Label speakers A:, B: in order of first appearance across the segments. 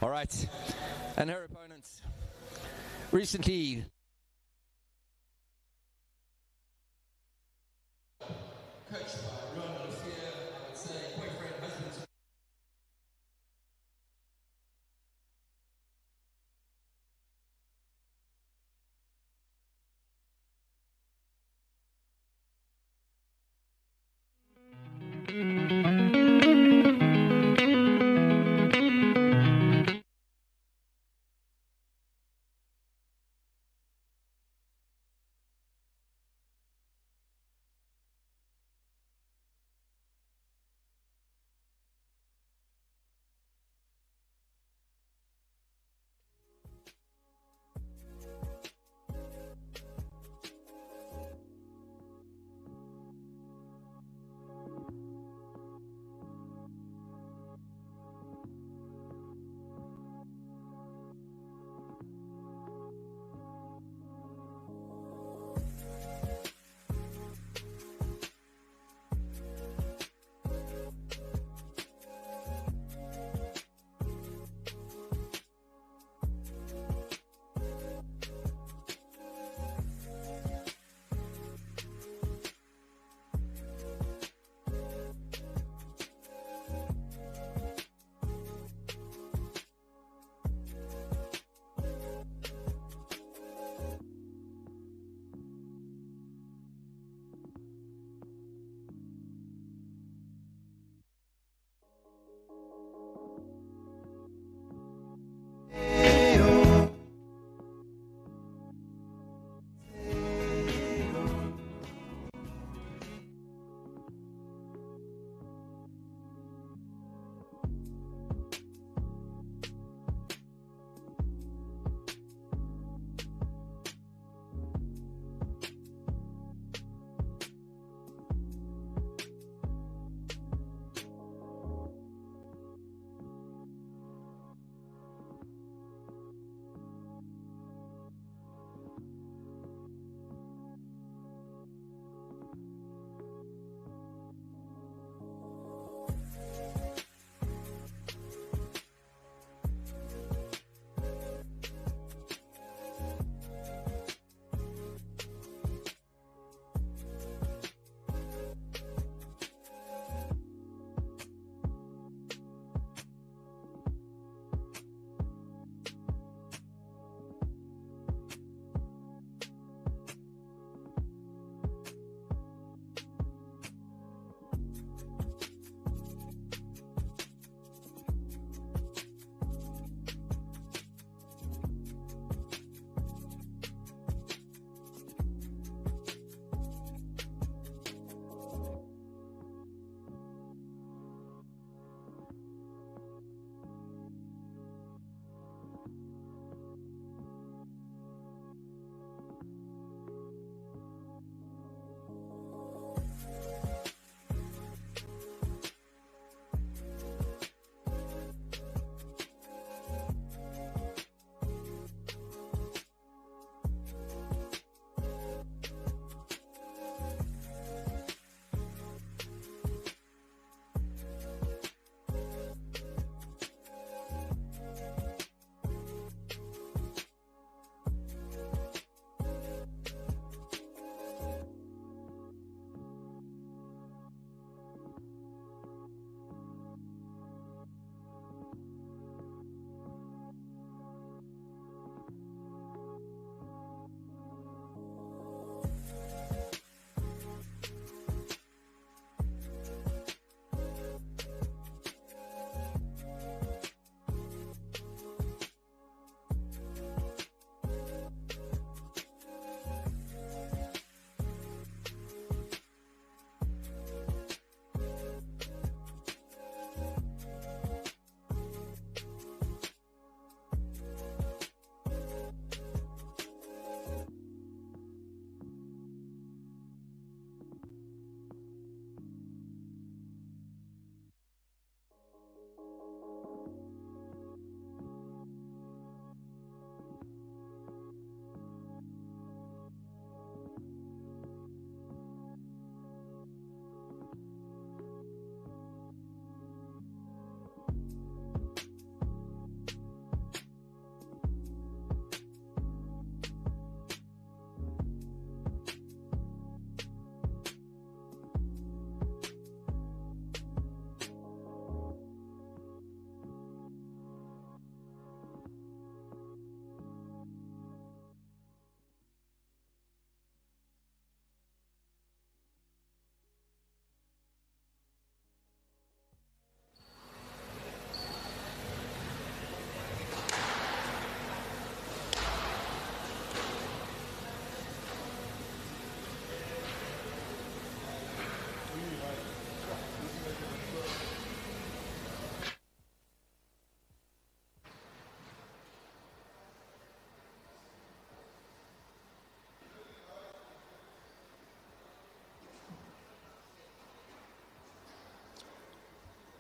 A: All right. And her opponents. Recently, coached by Ron Lucia, I would say boyfriend, husband.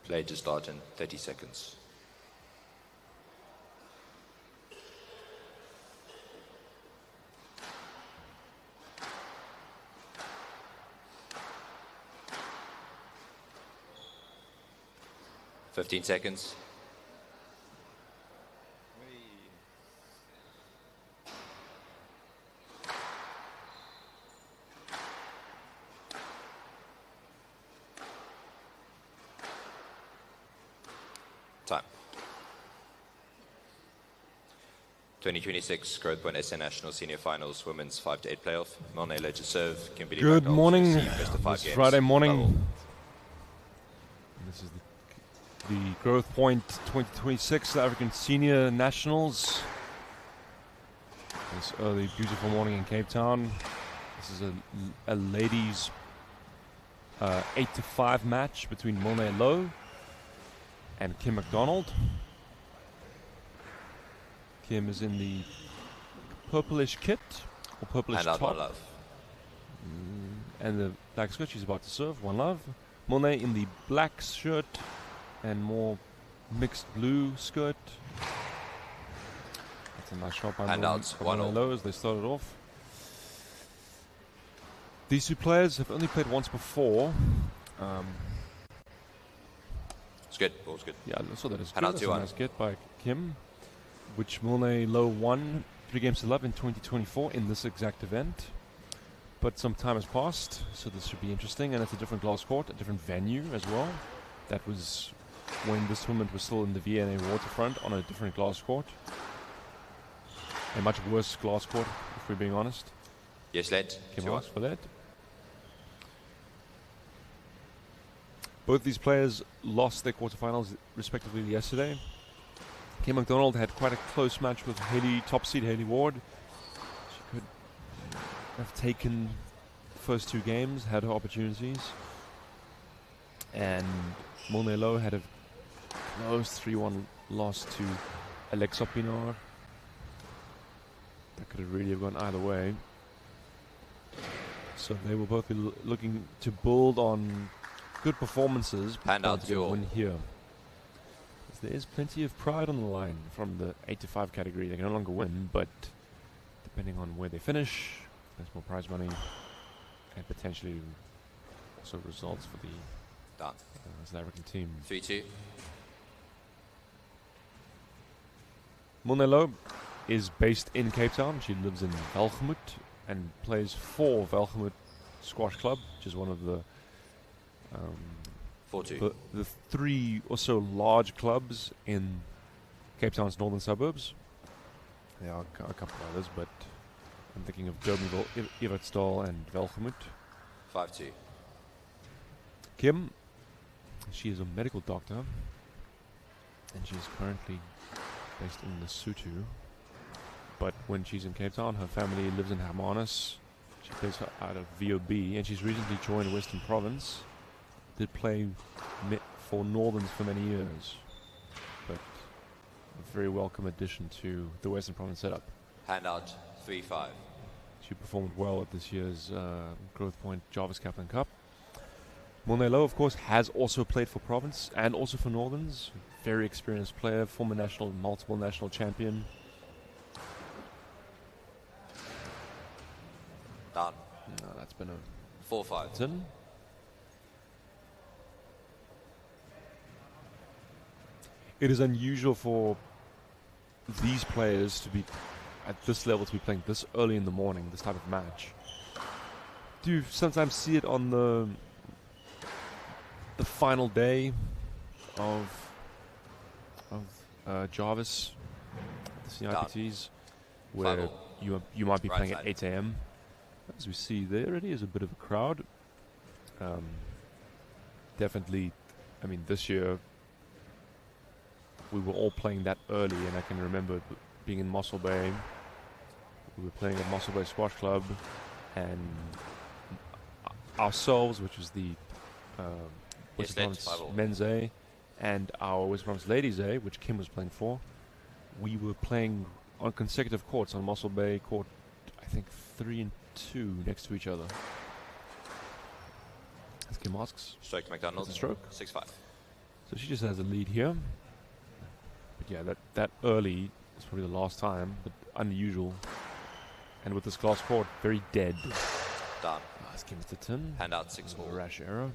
B: Play to start in 30 seconds. Fifteen seconds. Time. 2026 Growthpoint SA National Senior Finals Women's 5 to 8 playoff. Milne to serve. Kimberly
C: Good
B: Backholt
C: morning.
B: to receive best of 5
C: This
B: games.
C: Friday morning.
B: Double.
C: This is the Growthpoint 2026 South African Senior Nationals. This early, beautiful morning in Cape Town. This is a ladies 8 to 5 match between Milne Lowe and Kim McDonald. Kim is in the purplish kit or purplish
B: And out
C: top.
B: One Love.
C: And the black skirt, she's about to serve. One Love. Milne in the black shirt and more mixed blue skirt. That's a nice shot by
B: Handouts, one all.
C: Lowe as they started off. These two players have only played once before.
B: It's good. Ball's good.
C: Yeah, so that is good.
B: Handout
C: That's a
B: 2-1.
C: nice get by Kim, which Milne Lowe won 3 games to love in 2024 in this exact event. But some time has passed, so this should be interesting. And it's a different glass court, a different venue as well. That was when this tournament was still in the V&A waterfront on a different glass court. A much worse glass court, if we're being honest.
B: Yes, led.
C: Kim
B: 2-1.
C: asked for that. Both these players lost their quarterfinals respectively yesterday. Kim McDonald had quite a close match with top seed Hayley Ward. She could have taken the first 2 games, had her opportunities. And Milne Lowe had a close 3-1 loss to Alexa Pinar. That could have really have gone either way. So they will both be looking to build on good performances.
B: Handout
C: to
B: duel.
C: win here. There is plenty of pride on the line from the 8 to 5 category. They can no longer win, but depending on where they finish, there's more prize money and potentially also results for the
B: Done.
C: South African team.
B: 3-2.
C: Milne Lowe is based in Cape Town. She lives in Velgemoot and plays for Velgemoot Squash Club, which is one of the
B: 4-2.
C: the 3 or so large clubs in Cape Town's northern suburbs. There are a couple others, but I'm thinking of Durbanville, Evertsdal and Velgemoot.
B: 5-2.
C: Kim, she is a medical doctor and she is currently based in Lesotho. But when she's in Cape Town, her family lives in Hermanus. She plays out of VOB and she's recently joined Western Province. Did play for Northerns for many years, but a very welcome addition to the Western Province setup.
B: Handout 3-5.
C: She performed well at this year's Growthpoint Jarvis Kaplan Cup. Milne Lowe, of course, has also played for Province and also for Northerns. Very experienced player, former multiple national champion.
B: Done.
C: No, that's been a
B: 4-5.
C: tin. It is unusual for these players to be at this level, to be playing this early in the morning, this type of match. Do you sometimes see it on the final day of Jarvis, the CIPTs, where
B: Final.
C: you might be
B: Right
C: playing
B: side.
C: at 8 a.m. As we see, there already is a bit of a crowd. Definitely, I mean, this year we were all playing that early, and I can remember being in Mossel Bay. We were playing at Mossel Bay Squash Club, and ourselves, which was the Western Province Men's A, and our Western Province Ladies A, which Kim was playing for, we were playing on consecutive courts on Mossel Bay Court, I think 3 and 2 next to each other. As Kim asks,
B: Stroke to McDonald.
C: That's a stroke.
B: 6-5.
C: So she just has a lead here. But yeah, that early is probably the last time, but unusual. And with this glass court, very dead.
B: Down.
C: Nice game to tin.
B: Hand out 6-all.
C: A rash error.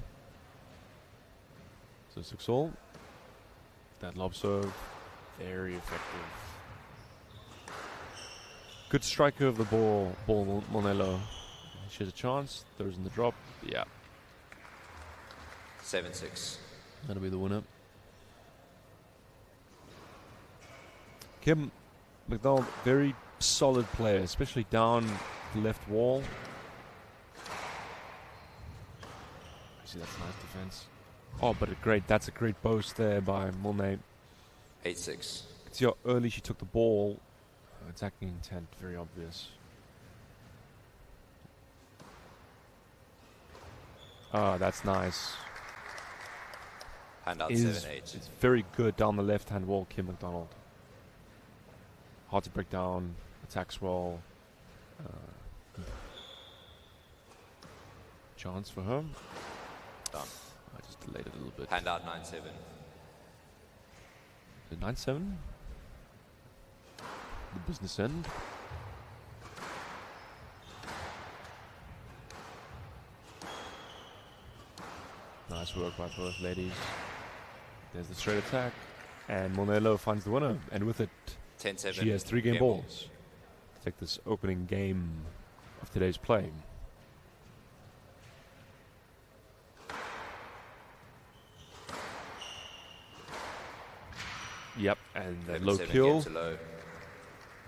C: So 6-all. That lob serve, very effective. Good striker of the ball, Monello. She has a chance, throws in the drop. Yeah.
B: 7-6.
C: That'll be the winner. Kim McDonald, very solid player, especially down the left wall. See, that's nice defense. Oh, but that's a great boast there by Monet.
B: 8-6.
C: See how early she took the ball. Attacking intent, very obvious. Ah, that's nice.
B: Hand out 7-8.
C: It's very good down the left-hand wall, Kim McDonald. Hard to break down, attacks well. Chance for her.
B: Done.
C: I just delayed it a little bit.
B: Hand out 9-7.
C: Is it 9-7? The business end. Nice work by both ladies. There's the straight attack. And Monello finds the winner. And with it,
B: 10-7.
C: she has 3 game balls to take this opening game of today's play. Yep, and that low kill is a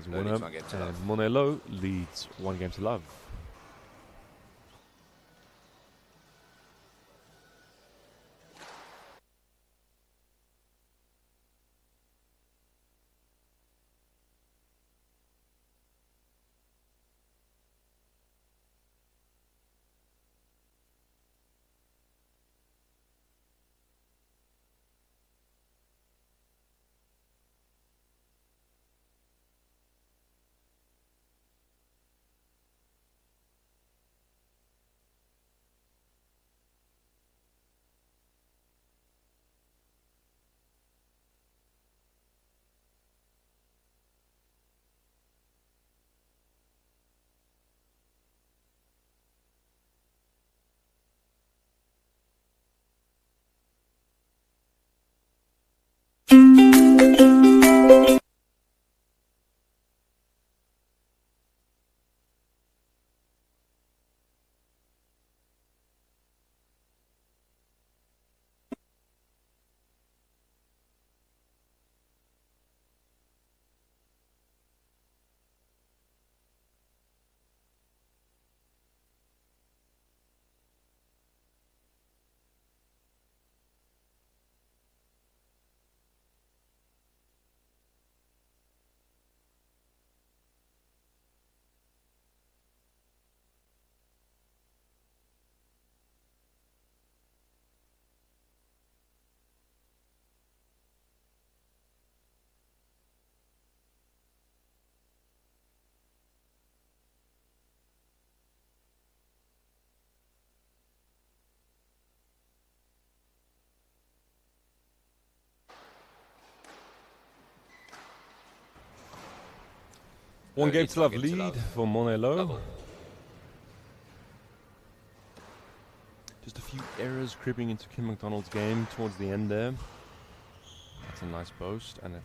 C: winner. And Monello leads 1 game to love. One game to love lead for Monello. Just a few errors creeping into Kim McDonald's game towards the end there. That's a nice boast, and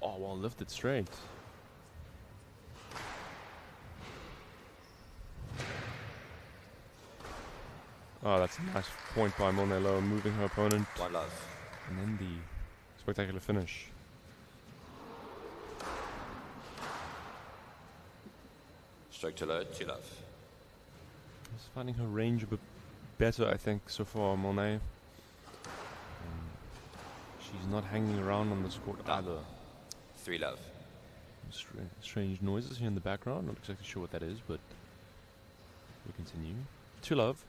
C: oh, well lifted straight. Oh, that's a nice point by Monello, moving her opponent.
B: 1 love.
C: And then the spectacular finish.
B: Stroke to low, 2 love.
C: She's finding her range a bit better, I think, so far, Monet. She's not hanging around on this court either.
B: 3 love.
C: Strange noises here in the background. Not exactly sure what that is, but we'll continue. 2 love.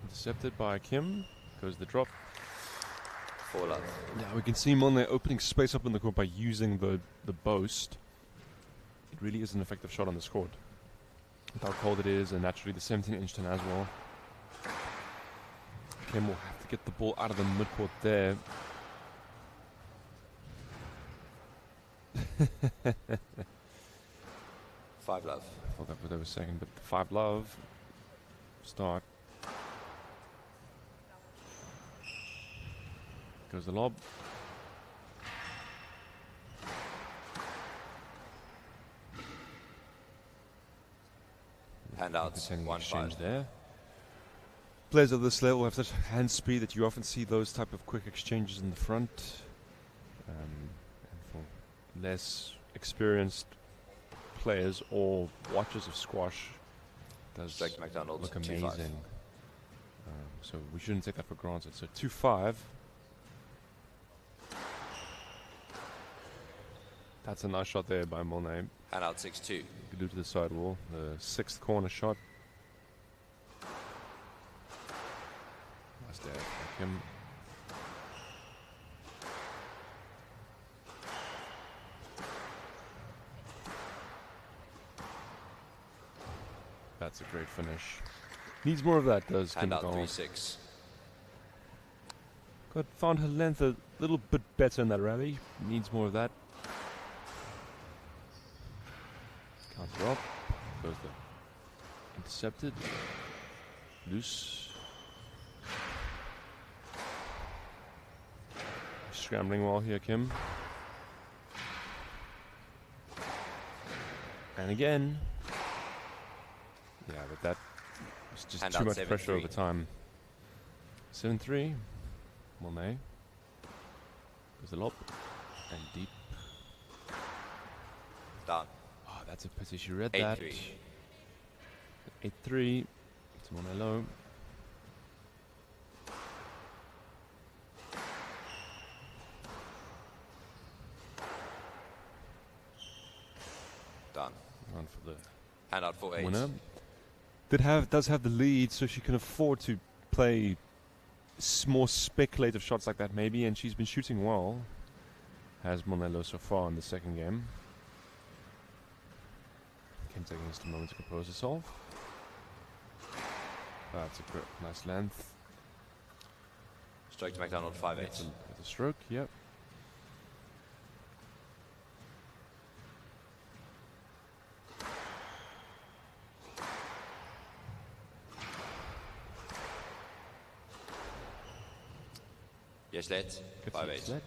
C: Intercepted by Kim. Goes the drop.
B: 4 love.
C: Now we can see Monet opening space up in the court by using the boast. really is an effective shot on the court. With how cold it is, and naturally the 17-inch tin as well. Kim will have to get the ball out of the midcourt there.
B: 5 love.
C: I thought that what they were saying, but 5 love. Start. Goes the lob.
B: Handouts,
C: Sending
B: 1-5.
C: exchange there. Players of this level have such hand speed that you often see those type of quick exchanges in the front. And for less experienced players or watchers of squash, does
B: Straight to McDonald's,
C: look
B: 2-5.
C: amazing. So we shouldn't take that for granted. So 2-5. That's a nice shot there by Monet.
B: Handout 6-2.
C: Glued to the sidewall. The 6th corner shot. Nice there. Like him. That's a great finish. Needs more of that, does Kim
B: Handout
C: McDonald.
B: 3-6.
C: Found her length a little bit better in that rally. Needs more of that. Counter up. Goes the intercepted. Loose. Scrambling well here, Kim. And again. Yeah, but that was just
B: Handout
C: too much
B: 7-3.
C: pressure over time. 7-3. Monet. Goes the lob. And deep.
B: Down.
C: Oh, that's a pity. She read
B: 8-3.
C: that. 8-3. It's Monet low.
B: Done.
C: Run for the
B: Handout 4-8.
C: winner. Does have the lead, so she can afford to play more speculative shots like that maybe, and she's been shooting well. Has Monello so far in the second game. Kim taking just a moment to compose herself. That's a great, nice length.
B: Straight to McDonald 5-8.
C: With a stroke, yep.
B: Yes, let's.
C: Good
B: 5-8.
C: set.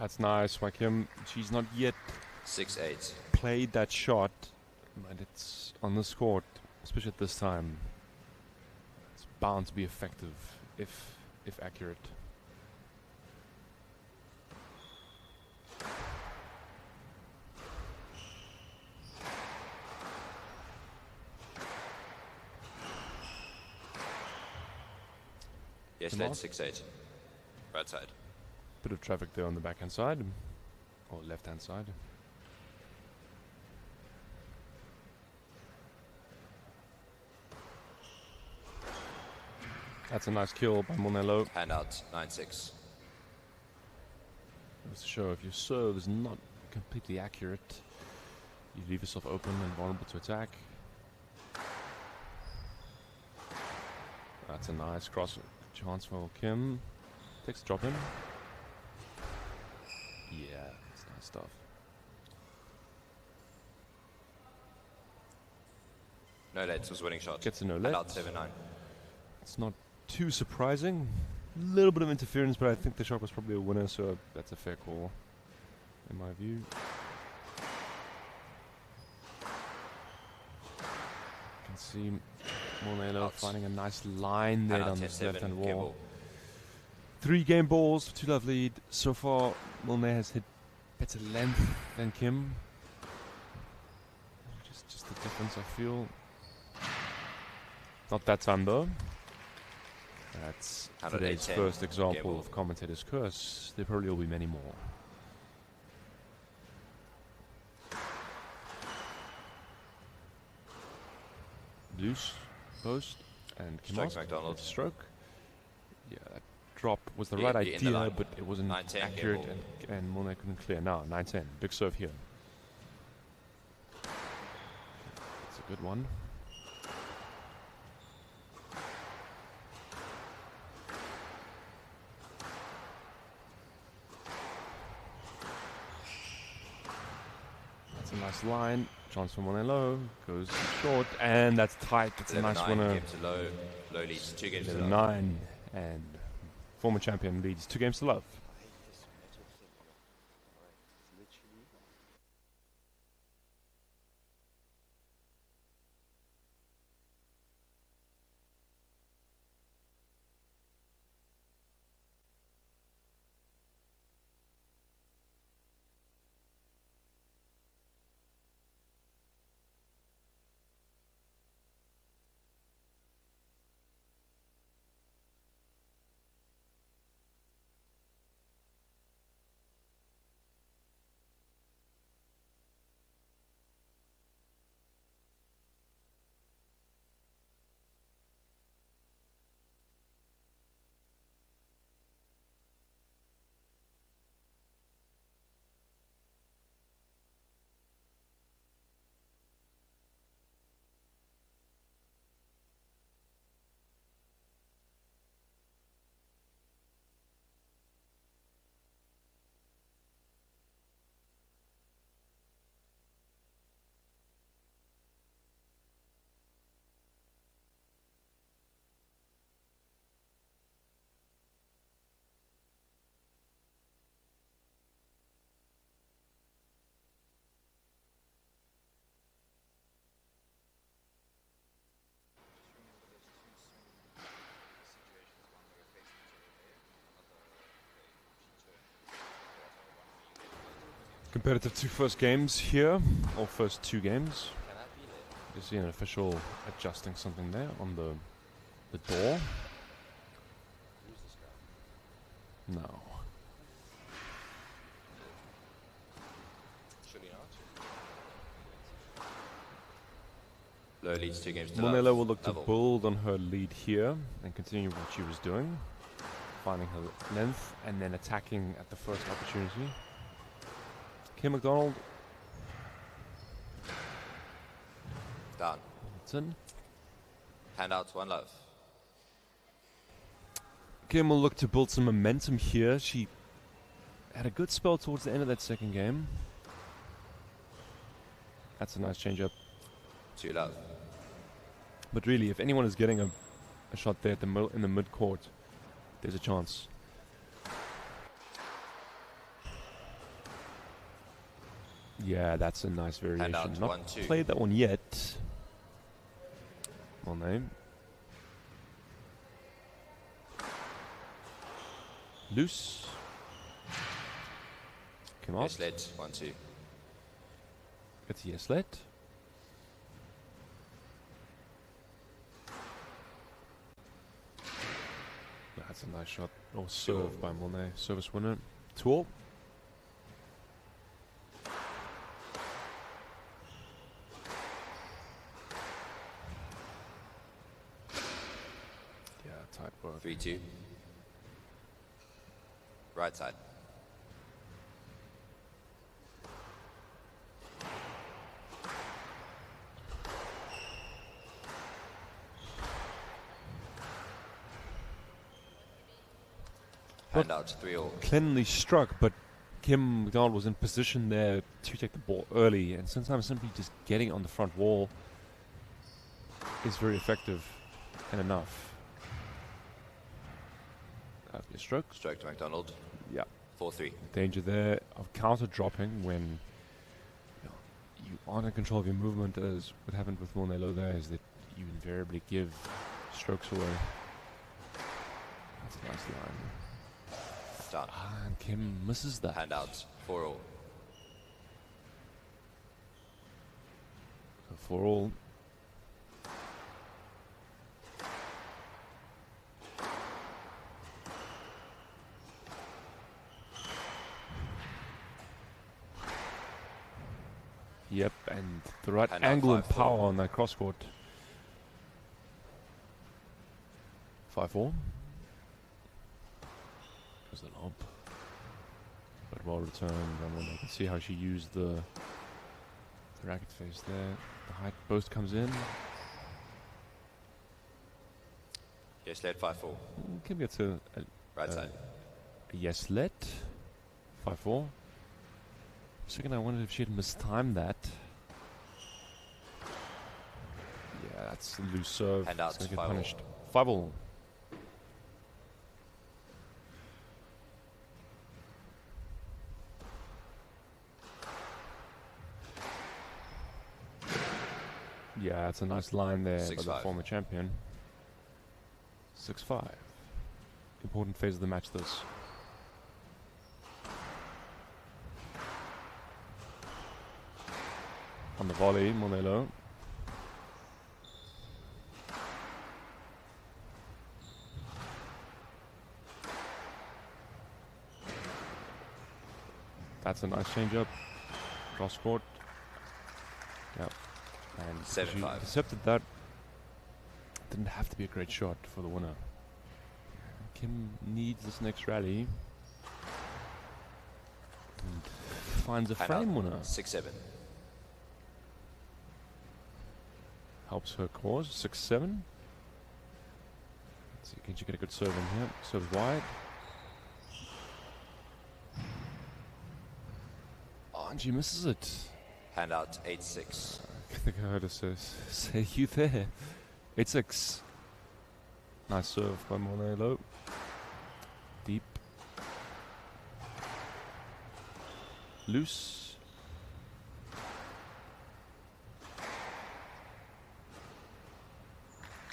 C: That's nice, Kim. She's not yet
B: 6-8.
C: played that shot, but it's on this court, especially at this time. It's bound to be effective if accurate.
B: Yes,
C: Come
B: let's.
C: on.
B: 6-8. Right side.
C: Bit of traffic there on the backhand side, or left-hand side. That's a nice kill by Monello.
B: Handout 9-6.
C: Goes to show if your serve is not completely accurate, you leave yourself open and vulnerable to attack. That's a nice cross chance for Kim. Takes a drop in. Yeah, that's nice stuff.
B: No lets was winning shot.
C: Gets a no
B: Handout
C: let.
B: 7-9.
C: It's not too surprising. A little bit of interference, but I think the shot was probably a winner, so that's a fair call, in my view. You can see Monello finding a nice line there on this left-hand wall. 3 game balls, 2 love lead. So far, Monet has hit better length than Kim. Just the difference, I feel. Not that time though. That's today's first example of commentator's curse. There probably will be many more. loose post and Kim
B: Strokes
C: out.
B: McDonald.
C: Stroke. Yeah, that drop was the
B: Yeah,
C: right
B: in the
C: idea,
B: line.
C: but it wasn't
B: 9-10,
C: accurate,
B: game
C: and Monet couldn't clear. Now 9-10, big serve here. It's a good one. That's a nice line. Chance for Monet low, goes short, and that's tight. It's a nice winner.
B: Game to low. Low leads 2 games to love.
C: 9, and former champion leads 2 games to love. Competitive 2 first games here, or first 2 games. You see an official adjusting something there on the door. No.
B: Low leads 2 games to
C: Monella
B: love.
C: will look to
B: Level.
C: build on her lead here and continue what she was doing, finding her length and then attacking at the first opportunity. Kim McDonald.
B: Down.
C: It's in.
B: Handouts, 1 love.
C: Kim will look to build some momentum here. She had a good spell towards the end of that second game. That's a nice change-up.
B: 2 love.
C: But really, if anyone is getting a shot there at the in the mid-court, there's a chance. Yeah, that's a nice variation.
B: Handout,
C: Not
B: 1-2.
C: played that one yet. Well, name. Loose. Come on.
B: Yes, led 1-2.
C: It's a yes let. That's a nice shot. Oh, serve by Monet. Service winner. 2-all. Yeah, tight work.
B: 3-2. Right side. Handout, 3-all.
C: Cleanly struck, but Kim McDonald was in position there to take the ball early, and sometimes simply just getting on the front wall is very effective and enough. That'd be a stroke.
B: Stroke to McDonald.
C: Yeah.
B: 4-3.
C: Danger there of counter dropping when you aren't in control of your movement, as what happened with Monello there is that you invariably give strokes away. That's a nice line.
B: Down.
C: And Kim misses that.
B: Handouts, 4-all.
C: So for all. Yep, and the right
B: Handout,
C: angle and
B: 5-4.
C: power on that cross court. 5-4. Goes the lob. But well returned. And you can see how she used the racket face there. The height post comes in.
B: Yes, led 5-4.
C: Can get to
B: Right side.
C: a yes let. 5-4. For a second I wondered if she had mistimed that. Yeah, that's a loose serve.
B: And out,
C: It's gonna get
B: 5-all.
C: punished. 5-all. Yeah, it's a nice line there by the
B: 6-5.
C: former champion. 6-5. Important phase of the match, this. On the volley, Monelo. That's a nice change-up. Cross court. Yep. And
B: 7-5.
C: she intercepted that. Didn't have to be a great shot for the winner. Kim needs this next rally. And finds a frame winner.
B: 6-7.
C: Helps her cause. 6-7. Let's see, can she get a good serve in here? Serves wide. Oh, and she misses it.
B: Hand out 8-6.
C: I think I heard her say you there. 8-6. Nice serve by Monelo. Deep. Loose.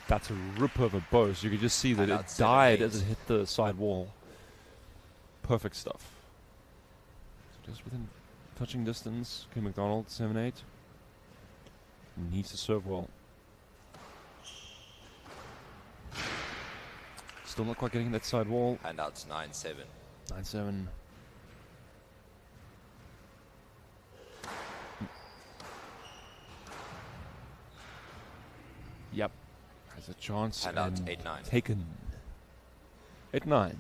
C: That's a rip of a post. You could just see that
B: And
C: it
B: out 7-8.
C: died as it hit the side wall. Perfect stuff. So just within touching distance, Kim McDonald, 7-8. Needs to serve well. Still not quite getting that side wall.
B: Hand out 9-7.
C: 9-7. Yep. Has a chance.
B: Hand out
C: and
B: 8-9.
C: taken. 8-9.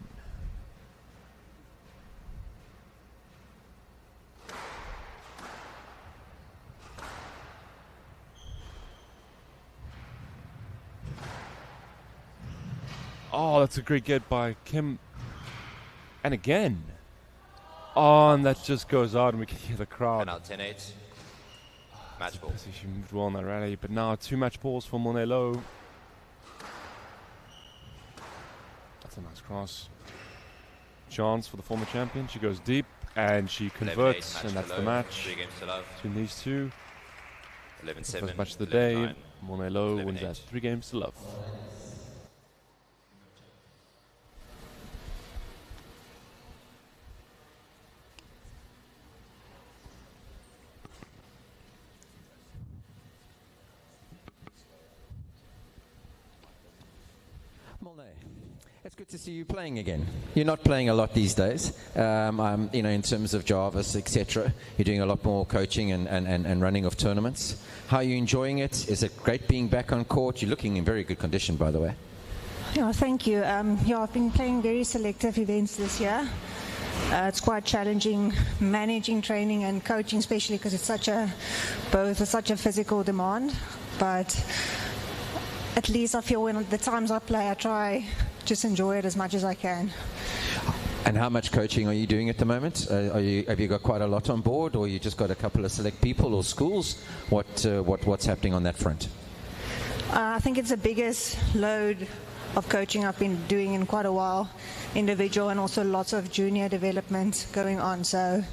C: Oh, that's a great get by Kim. And again. Oh, and that just goes out and we can hear the crowd.
B: Hand out 10-8. Match ball.
C: She moved well in that rally, but now 2 match balls for Monelo. That's a nice cross. Chance for the former champion. She goes deep and she
B: 11-8,
C: converts,
B: match
C: and that's
B: to
C: the
B: love.
C: match
B: 3 games to love.
C: between these two.
B: 11-7.
C: First match of the
B: 11-9.
C: day. Monelo wins
B: 11-8.
C: that 3 games to love.
D: Molnay, it's good to see you playing again. You're not playing a lot these days, in terms of Jarvis, etc. You're doing a lot more coaching and running of tournaments. How are you enjoying it? Is it great being back on court? You're looking in very good condition, by the way.
E: Yeah, thank you. I've been playing very selective events this year. It's quite challenging managing training and coaching, especially because it's such a physical demand. But at least I feel when the times I play, I try just enjoy it as much as I can.
D: And how much coaching are you doing at the moment? Have you got quite a lot on board, or you just got a couple of select people or schools? What's happening on that front?
E: I think it's the biggest load of coaching I've been doing in quite a while, individual and also lots of junior development going on. So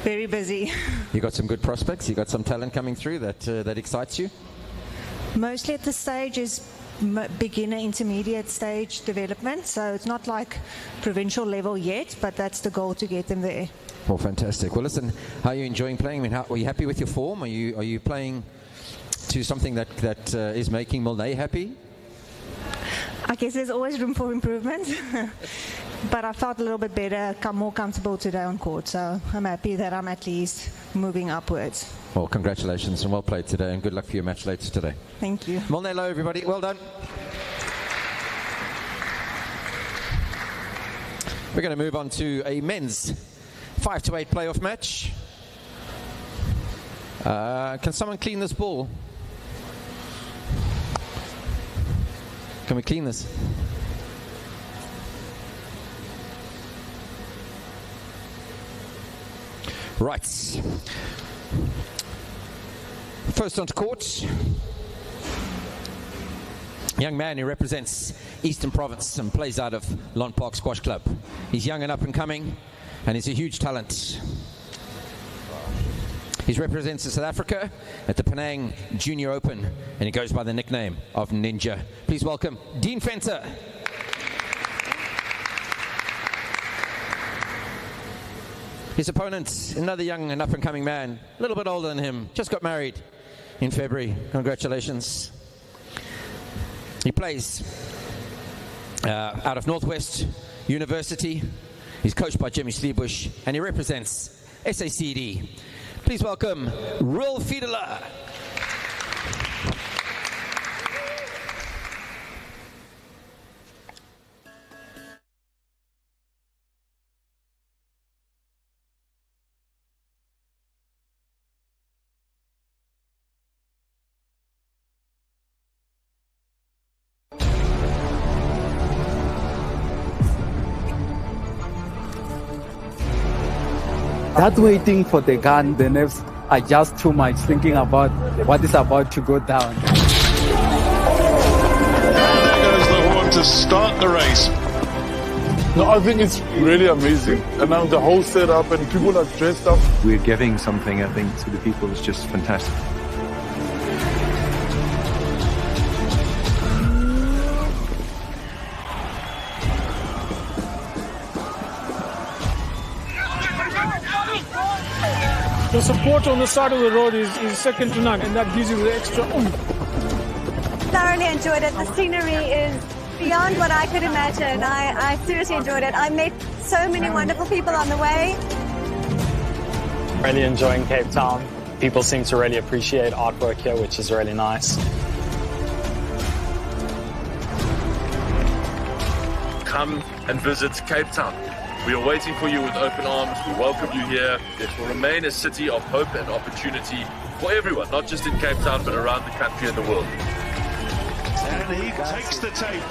E: very busy.
D: You got some good prospects. You got some talent coming through that excites you.
E: Mostly at this stage is beginner intermediate stage development, so it's not like provincial level yet, but that's the goal, to get them there.
D: Well, fantastic. Well, listen, how are you enjoying playing? I mean, are you happy with your form? Are you playing to something that is making Molnay happy?
E: I guess there's always room for improvement, but I felt a little bit better, more comfortable today on court, so I'm happy that I'm at least moving upwards.
D: Well, congratulations and well played today, and good luck for your match later today.
E: Thank you.
D: Molnay Low, everybody. Well done. We're going to move on to a men's 5 to 8 playoff match. Can someone clean this ball? Can we clean this? Right. First onto court. Young man who represents Eastern Province and plays out of Lawn Park Squash Club. He's young and up and coming, and he's a huge talent. He represents South Africa at the Penang Junior Open, and he goes by the nickname of Ninja. Please welcome Dean Fenter. His opponent, another young and up-and-coming man, a little bit older than him, just got married in February. Congratulations. He plays out of Northwest University. He's coached by Jimmy Sleebush, and he represents SACD. Please welcome Roel Fiedler.
F: That waiting for the gun, the nerves are just too much, thinking about what is about to go down.
G: There goes the horn to start the race.
H: No, I think it's really amazing. And now the whole setup and people are dressed up.
I: We're giving something, I think, to the people. It's just fantastic.
J: The support on the side of the road is second to none, and that gives you the extra oomph.
K: Thoroughly enjoyed it. The scenery is beyond what I could imagine. I seriously enjoyed it. I met so many wonderful people on the way.
L: Really enjoying Cape Town. People seem to really appreciate artwork here, which is really nice.
H: Come and visit Cape Town. We are waiting for you with open arms. We welcome you here. It will remain a city of hope and opportunity for everyone, not just in Cape Town, but around the country and the world.
G: And he takes the tape.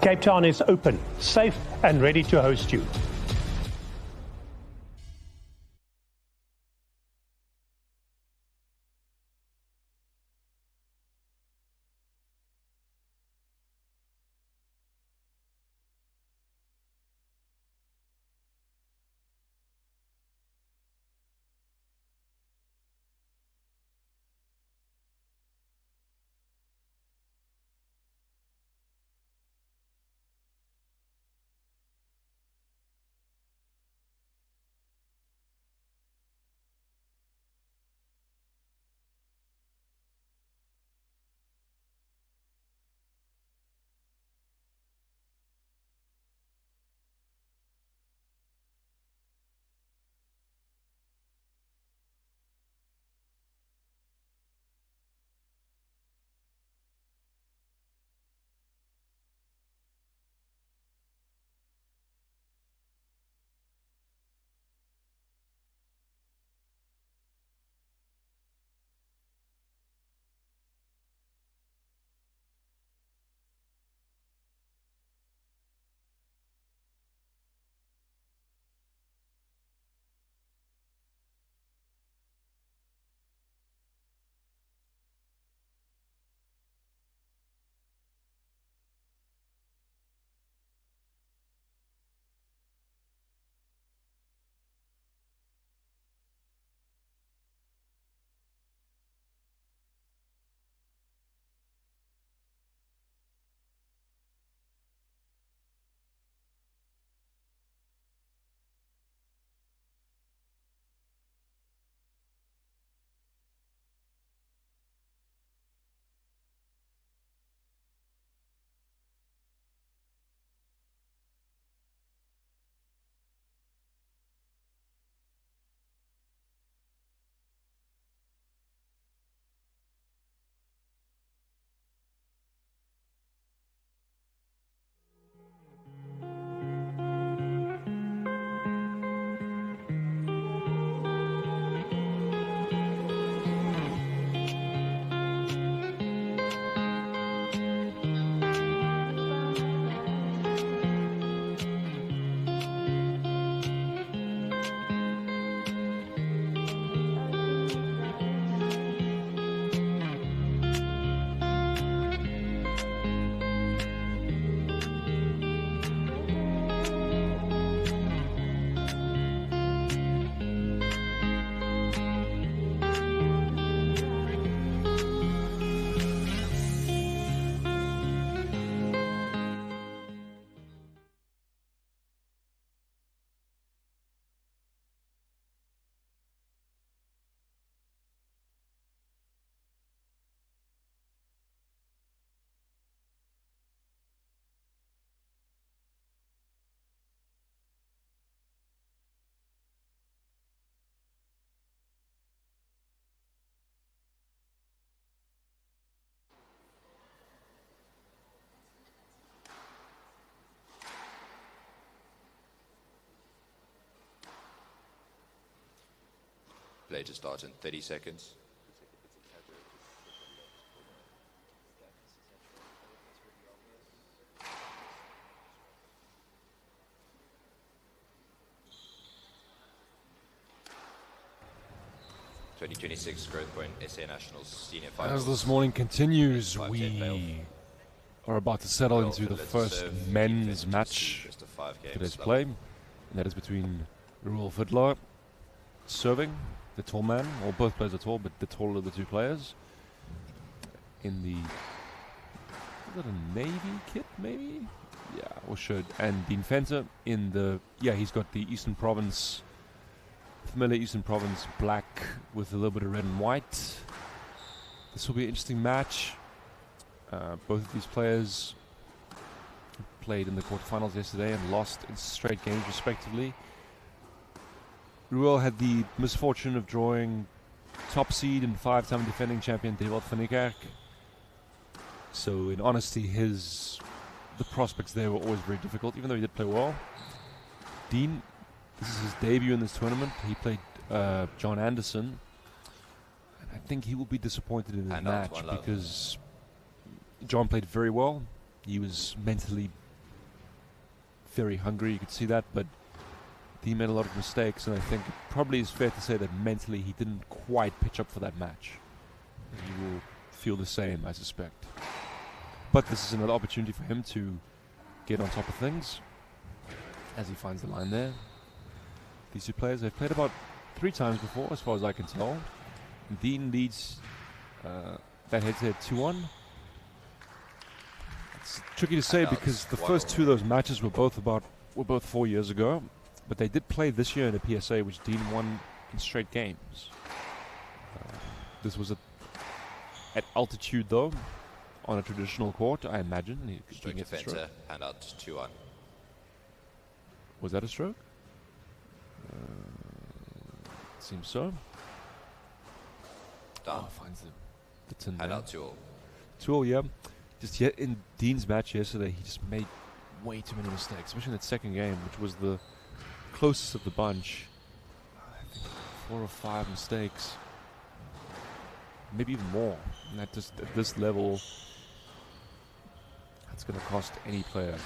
J: Cape Town is open, safe, and ready to host you.
B: play to start in 30 seconds. '26 Growthpoint SA Nationals Senior Finals.
C: As this morning continues,
B: 5-10
C: we
B: playoff.
C: are about to settle
B: Well,
C: into the
B: let's
C: first
B: serve
C: men's
B: U15
C: match
B: just a 5 games
C: today's
B: level.
C: play. And that is between Ruel Fiddler serving, the tall man, or both players are tall, but the taller of the two players. In the, is that a Navy kit, maybe? Yeah, or should. And Dean Fenter in the, yeah, he's got the Eastern Province, familiar Eastern Province black with a little bit of red and white. This will be an interesting match. Both of these players played in the quarterfinals yesterday and lost in straight games respectively. Ruel had the misfortune of drawing top seed and 5-time defending champion Dewald van Niekerk. So in honesty, the prospects there were always very difficult, even though he did play well. Dean, this is his debut in this tournament. He played John Anderson. And I think he will be disappointed in the match because John played very well. He was mentally very hungry, you could see that, but he made a lot of mistakes, and I think it probably is fair to say that mentally he didn't quite pitch up for that match. He will feel the same, I suspect. But this is another opportunity for him to get on top of things as he finds the line there. These two players, they've played about 3 times before, as far as I can tell. And Dean leads that head-to-head 2-1. It's tricky to say because the first 2 of those matches were both 4 years ago, but they did play this year in a PSA, which Dean won in straight games. This was at altitude, though, on a traditional court, I imagine.
B: Stroke defender, hand out 2-1.
C: Was that a stroke? Seems so.
B: Down.
C: Finds the tin
B: hand
C: there.
B: out 2-all.
C: 2-all, yeah. Just yet in Dean's match yesterday, he just made way too many mistakes, especially in that second game, which was the closest of the bunch. I think 4 or 5 mistakes, maybe even more. And at this level, that's going to cost any player.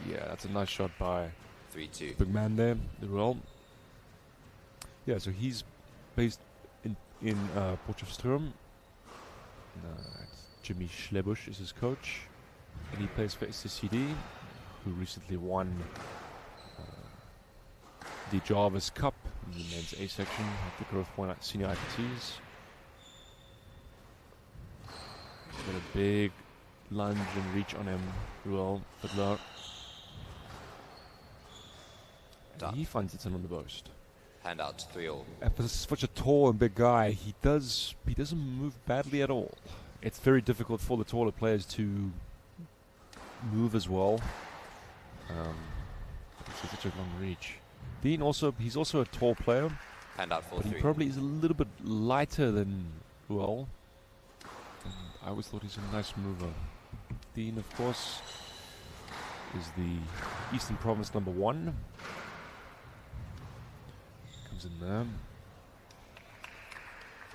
C: Yeah, that's a nice shot by
B: 3-2.
C: big man there, the Ruel. Yeah, so he's based in Potchefstroom. Jimmy Schlebusch is his coach, and he plays for SCCD, who recently won the Jarvis Cup in the men's A section at the Growthpoint Senior IPTs. He's got a big lunge and reach on him, Ruel Fiddler. He finds it on the boast.
B: Hand out 3-all.
C: For such a tall and big guy, he doesn't move badly at all. It's very difficult for the taller players to move as well. It's such a long reach. Dean he's also a tall player.
B: Hand out 4-3.
C: But he probably is a little bit lighter than Ruel. And I always thought he's a nice mover. Dean, of course, is the Eastern Province #1. Comes in there.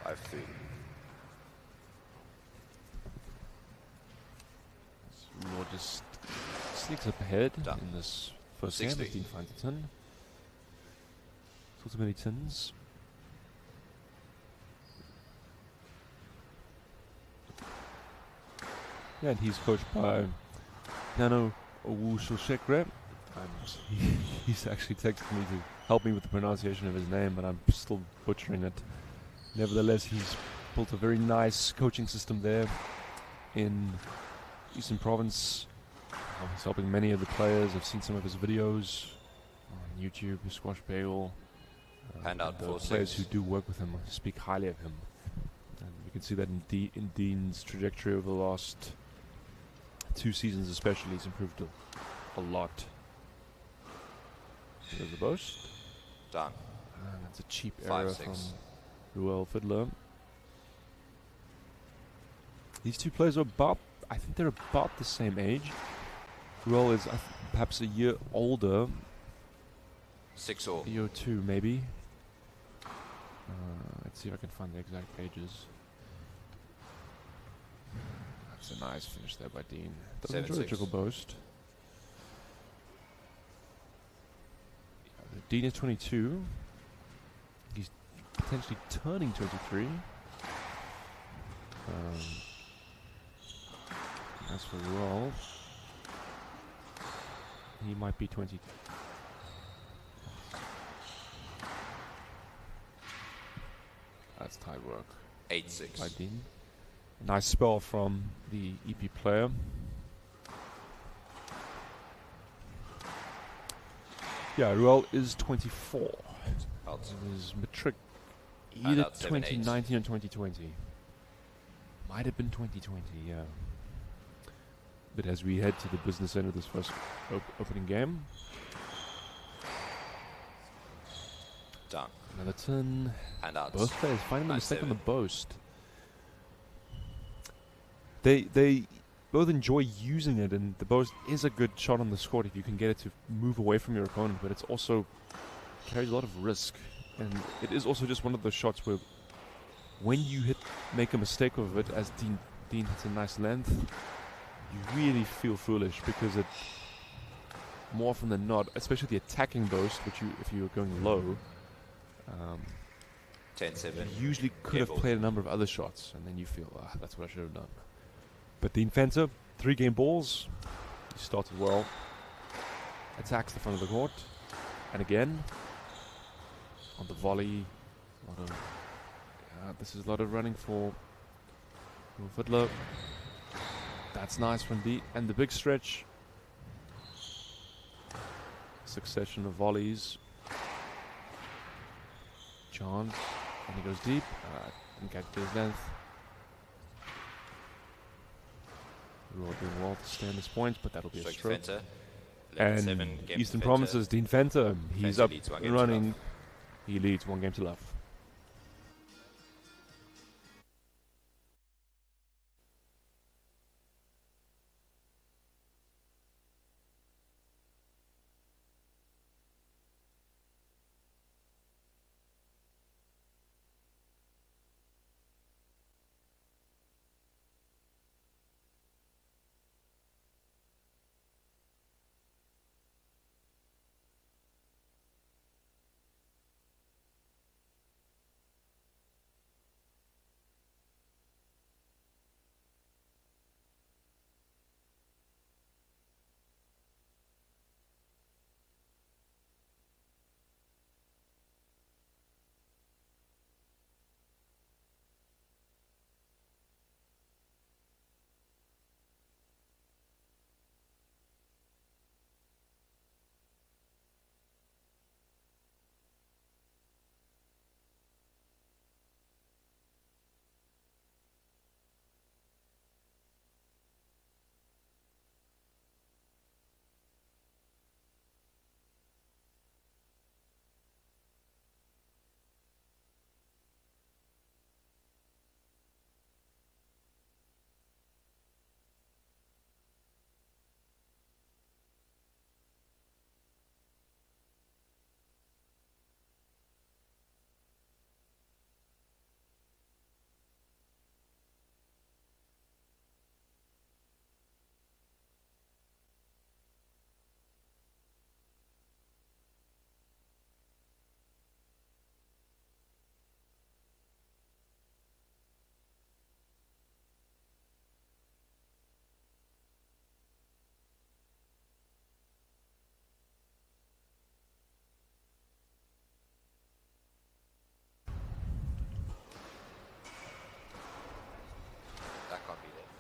B: 5-3.
C: Ruel just sneaks up ahead in this first game. Dean finds a tin. So many tins. Yeah, and he's coached by Nano Owusu-Shekre. He's actually texted me to help me with the pronunciation of his name, but I'm still butchering it. Nevertheless, he's built a very nice coaching system there in Eastern Province. He's helping many of the players. I've seen some of his videos on YouTube, Squash Bagel.
B: Hand out
C: the
B: 4-6.
C: players who do work with him speak highly of him. And we can see that in Dean's trajectory over the last 2 seasons especially. He's improved a lot. There's the boast.
B: Done.
C: And that's a cheap error
B: 5-6.
C: from Ruel Fiddler. These two players are I think they're about the same age. Ruel is perhaps a year older.
B: 6-all.
C: A year or 2 maybe. Let's see if I can find the exact pages. That's a nice finish there by Dean. Doesn't enjoy the triple boast. Dean is 22. He's potentially turning 23. As for Roll, he might be 20. That's tight work.
B: 8-6.
C: By Dean. Nice spell from the EP player. Yeah, Ruel is 24.
B: Out.
C: His matric either 2019 or 2020. Might have been 2020, yeah. But as we head to the business end of this first opening game.
B: Done.
C: Another turn.
B: And out.
C: Both players finding a mistake on the boast. They both enjoy using it, and the boast is a good shot on the squad if you can get it to move away from your opponent, but it's also carries a lot of risk. And it is also just one of those shots where when you make a mistake of it, as Dean hits a nice length, you really feel foolish, because it, more often than not, especially the attacking boast, which if you were going low,
B: 10-7.
C: You usually could have played a number of other shots, and then you feel, that's what I should have done. But Dean Fenter, 3 game balls. He started well. Attacks the front of the court. And again, on the volley. This is a lot of running for Fiddler. That's nice from Dean. And the big stretch. Succession of volleys. Chance. And he goes deep. Didn't catch his length. We're all doing well to stand this point, but that'll be a stroke. And Eastern Promises, Dean Fenter. He's up and running. He leads 1 game to love.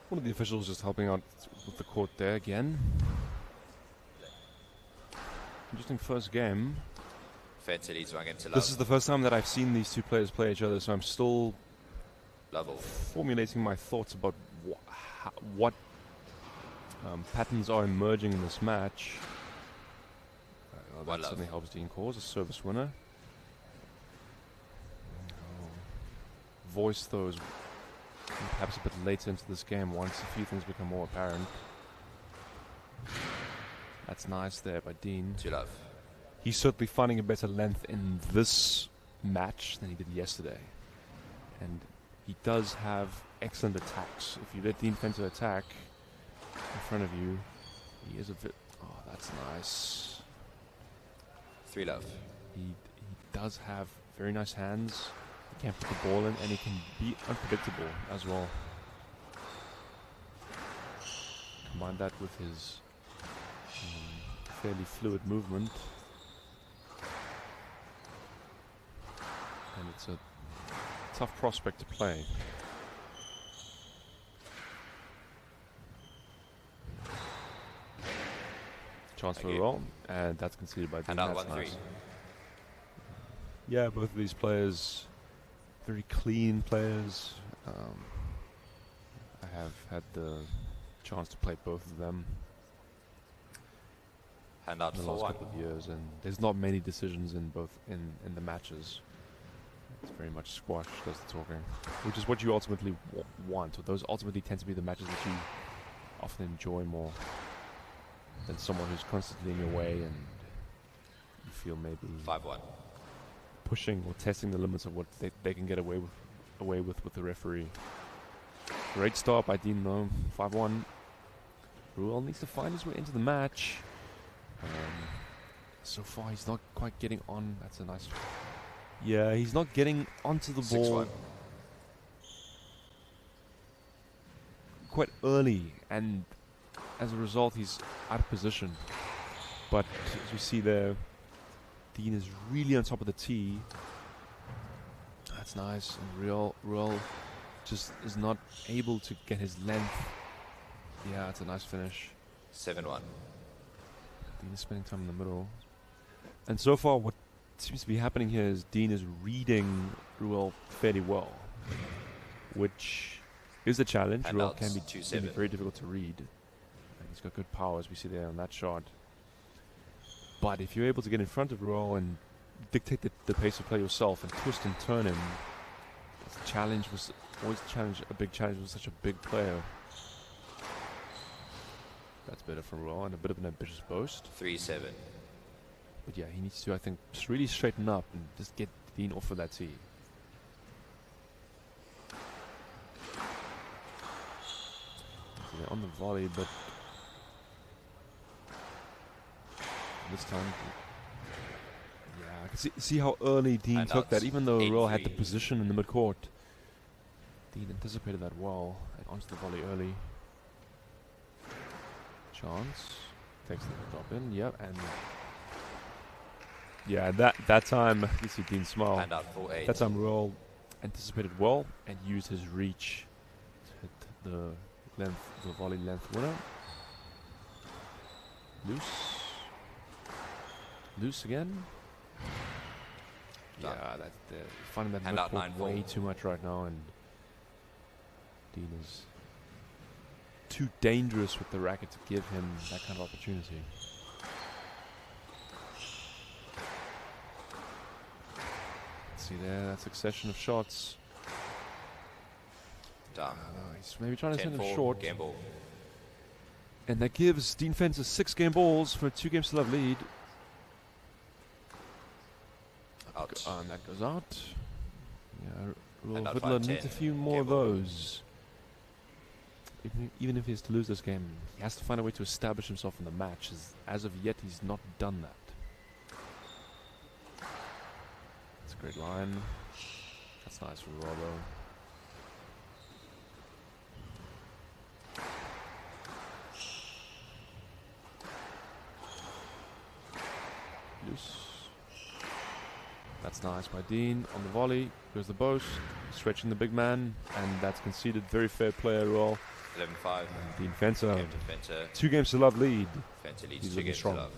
C: One of the officials just helping out with the court there again. Interesting first game.
B: Fenter leads 1 game to love.
C: This is the first time that I've seen these two players play each other, so I'm still formulating my thoughts about what patterns are emerging in this match. That certainly helps Dean cause a service winner. Voice those perhaps a bit later into this game once a few things become more apparent. That's nice there by Dean.
B: To love.
C: He's certainly finding a better length in this match than he did yesterday. And he does have excellent attacks. If you let the defensive attack in front of you, he is a bit... Oh, that's nice.
B: 3 love.
C: He does have very nice hands. He can put the ball in, and he can be unpredictable as well. Combine that with his fairly fluid movement, and it's a tough prospect to play. Chance for a roll, and that's conceded by Dean. That's nice. Yeah, both of these players, very clean players. I have had the chance to play both of them
B: in the last
C: couple of years, and there's not many decisions in both in the matches. It's very much squash does the talking, which is what you ultimately want. Those ultimately tend to be the matches that you often enjoy more than someone who's constantly in your way and you feel maybe
B: 5-1.
C: Pushing or testing the limits of what they can get away with the referee. Great start by Dean though, 5-1. Ruel needs to find his way into the match. So far he's not quite getting on. That's a nice... Yeah, he's not getting onto the ball
B: 6-1.
C: Quite early, and as a result he's out of position. But as you see there, Dean is really on top of the tee. That's nice. And Ruel just is not able to get his length. Yeah, it's a nice finish.
B: 7-1.
C: Dean is spending time in the middle. And so far what seems to be happening here is Dean is reading Ruel fairly well, which is a challenge. Ruel can be very difficult to read. And he's got good power, as we see there on that shot. But if you're able to get in front of Ruel and dictate the pace of play yourself and twist and turn him, the challenge was always a big challenge with such a big player. That's better from Ruel, and a bit of an ambitious boast.
B: 3-7.
C: But yeah, he needs to, I think, just really straighten up and just get Dean off of that tee. So they're on the volley, but this time, yeah, I can see how early Dean took that. Even though Ruel had the position in the midcourt, Dean anticipated that well and onto the volley early. Chance takes the drop in, yep, and yeah, that time you see Dean smile. That time Ruel anticipated well and used his reach to hit the volley length winner. Loose again. Yeah, they're finding that midcourt way too much right now, and Dean is too dangerous with the racket to give him that kind of opportunity. See there, that succession of shots. He's maybe trying to send him short.
B: Gamble.
C: And that gives Dean Fencer 6 game balls for a 2 games to love lead.
B: Out.
C: And that goes out. Yeah, Ruel
B: out
C: Vidler
B: 5-10.
C: needs a few more of those. Even if he has to lose this game, he has to find a way to establish himself in the match. As of yet, he's not done that. That's a great line. That's nice for Ruel, though. Loose. That's nice by Dean on the volley. Goes the boast, stretching the big man, and that's conceded. Very fair play, Ruel.
B: 11-5.
C: Dean Fencer.
B: 2
C: 2 games to love lead.
B: Fencer leads
C: He's
B: 2
C: looking
B: games to
C: strong.
B: love.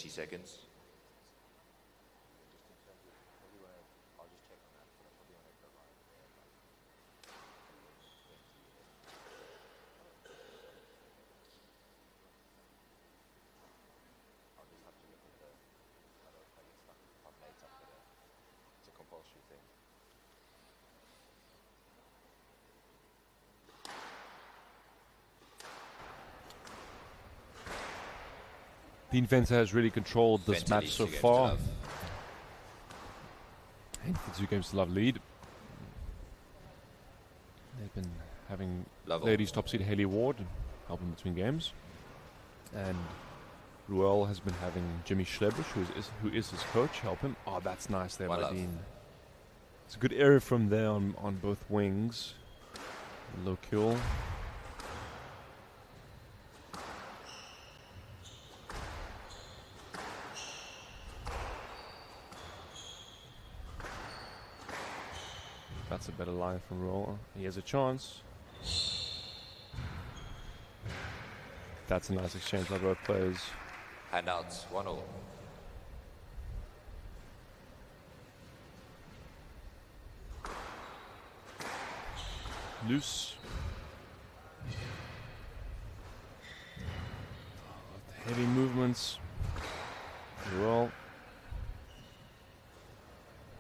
B: 20 seconds. It's a compulsory thing.
C: Dean Fencer has really controlled this
B: Fencer
C: match
B: leads
C: so
B: 2 games to
C: far.
B: love.
C: And the 2 games to love lead. They've been having
B: Level.
C: ladies top seed Haley Ward helping between games. And Ruel has been having Jimmy Schlebusch, who is his coach, help him. Oh, that's nice there
B: One
C: by
B: love.
C: Dean. It's a good area from there on both wings. Low kill. That's a better line from Ruel. He has a chance. That's a nice exchange by both players.
B: Handouts, 1-1.
C: Loose. Heavy movements. Well.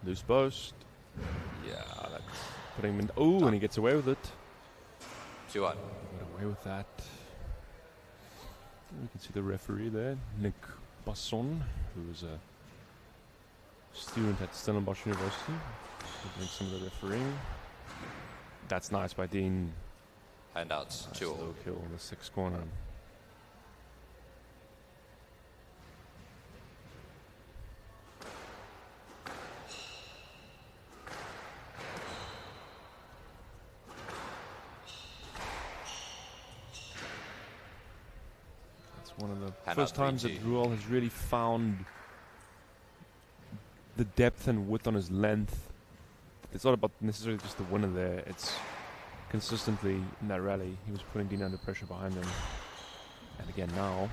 C: Loose post.
B: Yeah, that's
C: putting him in. Oh, and he gets away with it.
B: 2-1.
C: Got away with that. We can see the referee there, Nick Basson, who is a student at Stellenbosch University, doing some of the refereeing. That's nice by Dean.
B: Handouts,
C: Nice
B: 2-2.
C: low kill in the 6th corner. One of the first times that Ruel has really found the depth and width on his length. It's not about necessarily just the winner there. It's consistently in that rally, he was putting Dean under pressure behind him. And again now.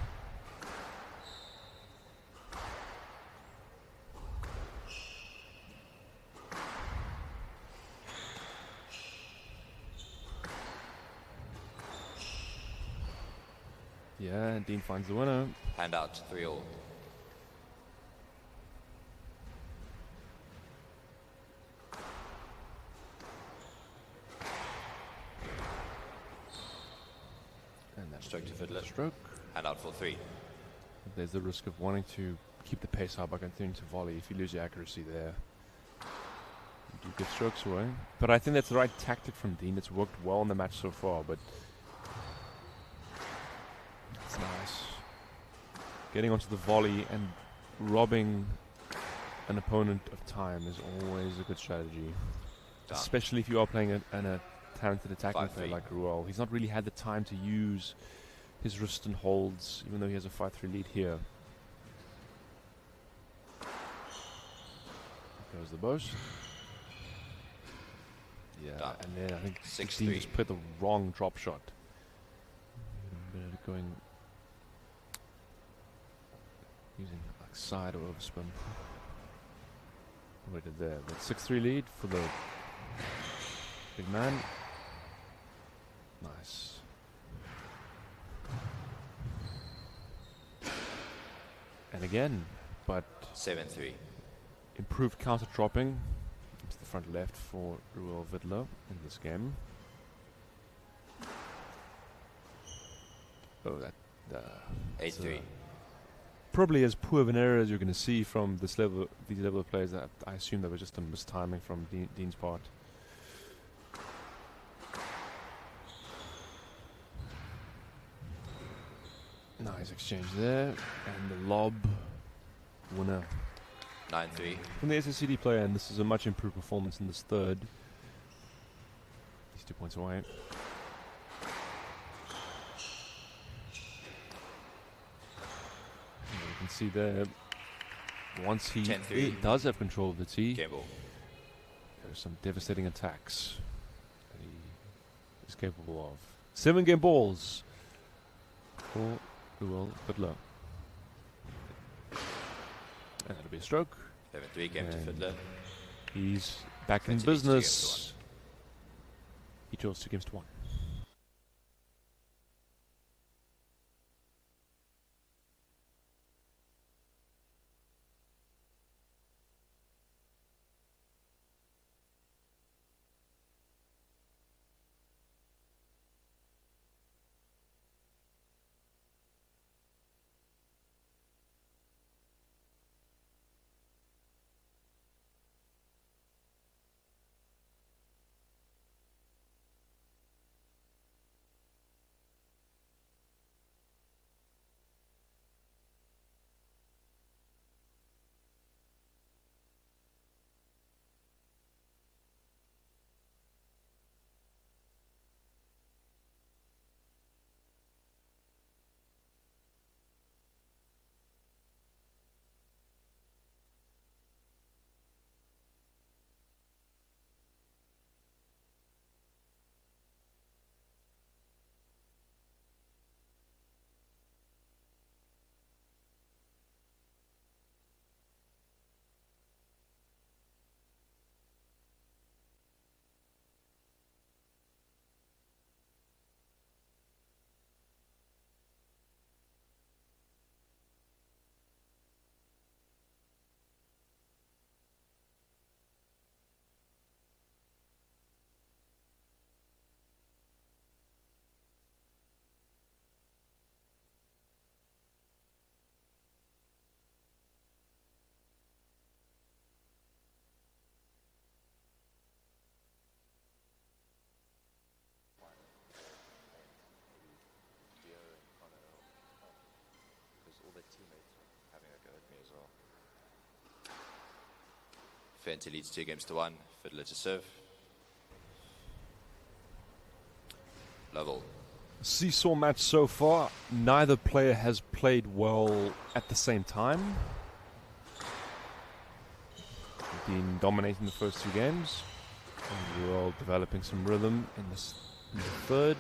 C: Yeah, and Dean finds the winner.
B: Handout, 3-3.
C: And that
B: stroke to fiddler.
C: Stroke.
B: Handout for 3.
C: There's the risk of wanting to keep the pace high by continuing to volley. If you lose your accuracy there, you do get strokes away. But I think that's the right tactic from Dean. It's worked well in the match so far, but it's nice. Getting onto the volley and robbing an opponent of time is always a good strategy.
B: Done.
C: Especially if you are playing a talented attacking
B: 5-3.
C: player like Ruel. He's not really had the time to use his wrist and holds, even though he has a 5-3 lead here. Goes the boast. Yeah,
B: Done.
C: and then I think
B: 6-3.
C: Dean just played the wrong drop shot. Going using like side or overspin. What did there? But 6-3 lead for the big man. Nice. And again, but
B: 7-3.
C: improved counter dropping into the front left for Ruel Vidler in this game. Oh, that
B: 8-3.
C: Probably as poor of an error as you're going to see from this level, these level of players. That I assume that was just a mistiming from Dean's part. Nice exchange there, and the lob winner
B: 9-3.
C: from the SSCD player, and this is a much improved performance in this third. He's 2 points away. And you can see there, once he
B: 10-3.
C: does have control of the tee,
B: Game ball.
C: there's some devastating attacks that he is capable of. 7 game balls for Ruel Vidler. stroke.
B: 11-3 game to Fiddler.
C: He's back in
B: 20 leads, 2 games to
C: business. He draws 2 games to 1.
B: Fenty leads 2 games to 1. Fiddler to serve. Level.
C: Seesaw match so far. Neither player has played well at the same time. Been dominating the first 2 games. And we're all developing some rhythm in the third.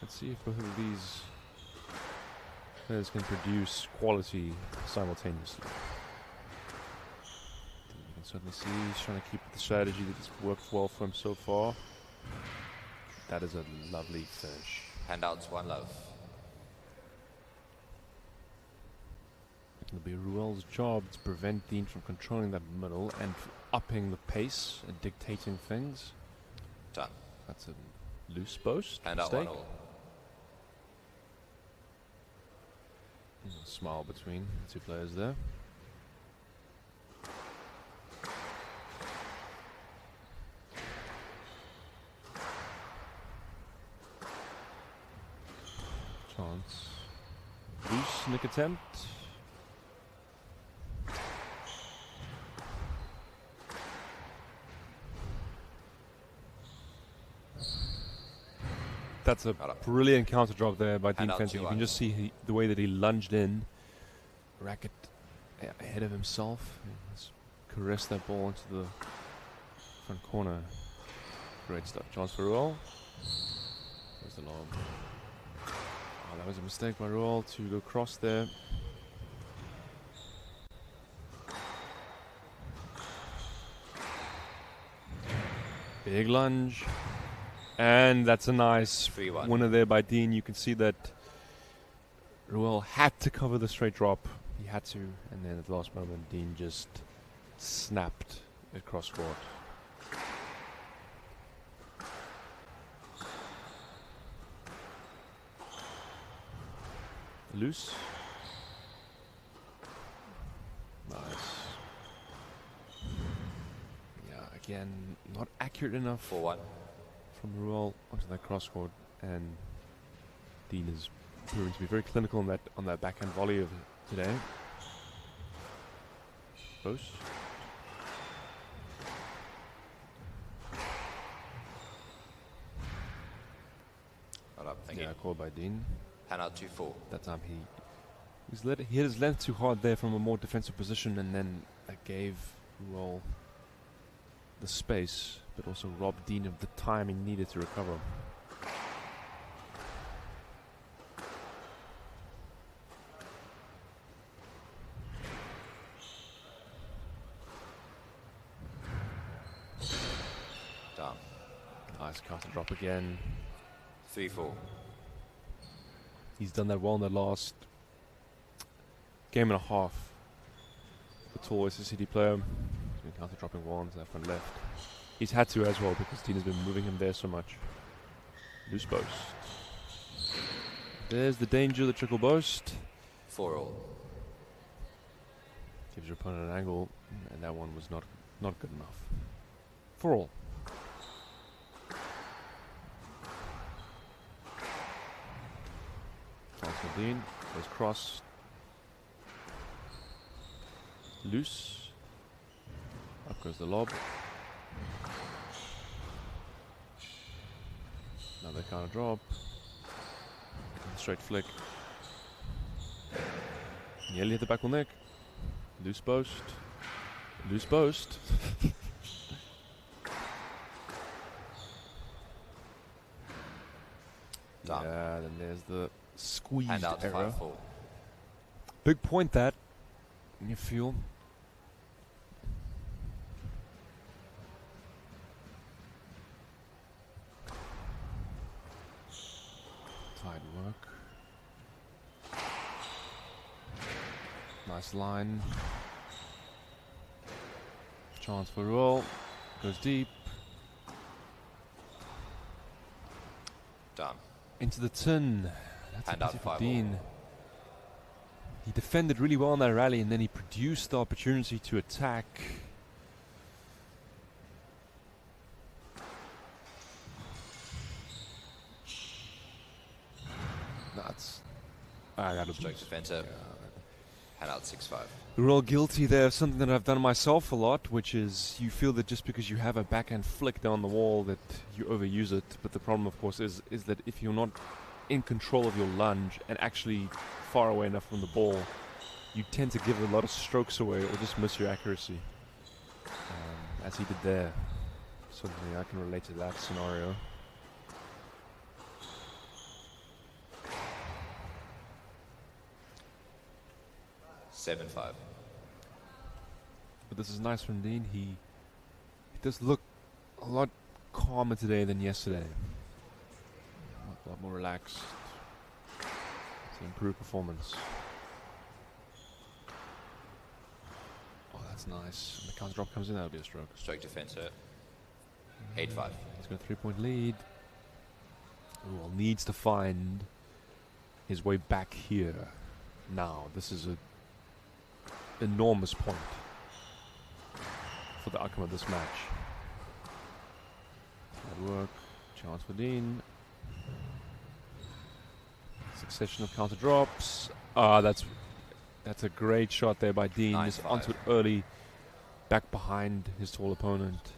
C: Let's see if both of these players can produce quality simultaneously. You can certainly see he's trying to keep the strategy that has worked well for him so far. That is a lovely finish.
B: Handouts, 1 love.
C: It'll be Ruel's job to prevent Dean from controlling that middle and upping the pace and dictating things.
B: Done.
C: That's a loose post.
B: Handout 1 all.
C: A smile between the 2 players there. Chance. Loose nick attempt. That's a brilliant counter drop there by Dean Fenty. You can just see the way that he lunged in. Racket ahead of himself. Let's caress that ball into the front corner. Great stuff. Chance for Ruel. There's the lob. Oh, that was a mistake by Ruel to go cross there. Big lunge. And that's a nice winner there by Dean. You can see that Ruel had to cover the straight drop. He had to. And then at the last moment, Dean just snapped it cross court. Loose. Nice. Yeah, again, not accurate enough.
B: 4-1.
C: From Ruel onto that cross court, and Dean is proving to be very clinical on that backhand volley of today. Close.
B: Well up, thank you.
C: Called by Dean.
B: Handout 2-4.
C: That time he hit his length too hard there from a more defensive position, and then that gave Ruel the space, but also robbed Dean of the time he needed to recover. Nice counter drop again.
B: 3-4.
C: He's done that well in the last game and a half. The tall SCD player. He's been counter dropping wands left and left. He's had to as well because Dean has been moving him there so much. Loose boast. There's the danger, the trickle boast.
B: 4-all.
C: Gives your opponent an angle, and that one was not good enough. 4-all. Dean goes cross. Loose. Up goes the lob. Another counter drop. Straight flick. Nearly hit the back neck. Loose boast. Loose boast. Yeah, then there's the squeezed error.
B: 5-4.
C: Big point that. You feel. Tight work. Nice line. Chance for roll. Goes deep.
B: Done.
C: Into the tin. That's
B: Hand
C: a
B: out
C: pity for
B: 5-all.
C: Dean. He defended really well in that rally, and then he produced the opportunity to attack. That's
B: Stroke defender. Hand out 6-5.
C: We're all guilty there of something that I've done myself a lot, which is you feel that just because you have a backhand flick down the wall that you overuse it. But the problem, of course, is that if you're not in control of your lunge and actually far away enough from the ball, you tend to give a lot of strokes away or just miss your accuracy, as he did there. Certainly I can relate to that scenario.
B: Seven 5.
C: But this is nice from Dean. He does look a lot calmer today than yesterday. A lot more relaxed. It's an improved performance. Oh, that's nice. When the counter drop comes in, that'll be a stroke.
B: Stroke defender. 8-5.
C: He's got a 3-point lead. Well, needs to find his way back here. Now, this is an enormous point for the outcome of this match. Good work. Chance for Dean. Succession of counter drops. That's a great shot there by Dean. Just onto it early, back behind his tall opponent.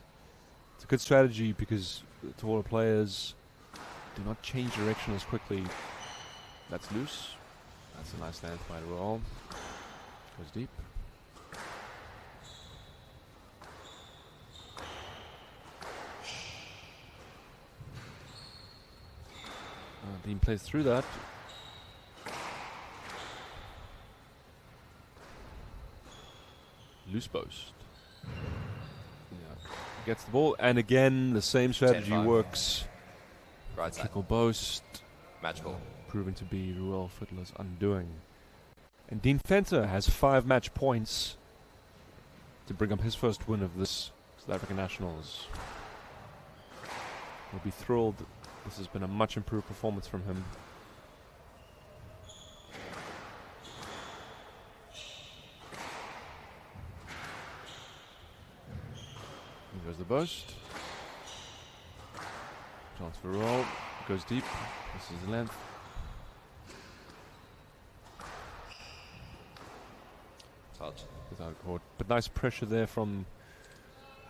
C: It's a good strategy because the taller players do not change direction as quickly. That's loose. That's a nice length by roll. Goes deep. Dean plays through that. Loose boast. Yeah. Gets the ball, and again the same strategy
B: 10-5.
C: works.
B: Right side.
C: Trickle boast.
B: Match ball.
C: Proven to be Ruel Fiddler's undoing. And Dean Venter has 5 match points to bring up his first win of this South African Nationals. We'll be thrilled. This has been a much improved performance from him. Here goes the boast. Chance for roll. Goes deep. This is the length.
B: Touch.
C: Without court. But nice pressure there from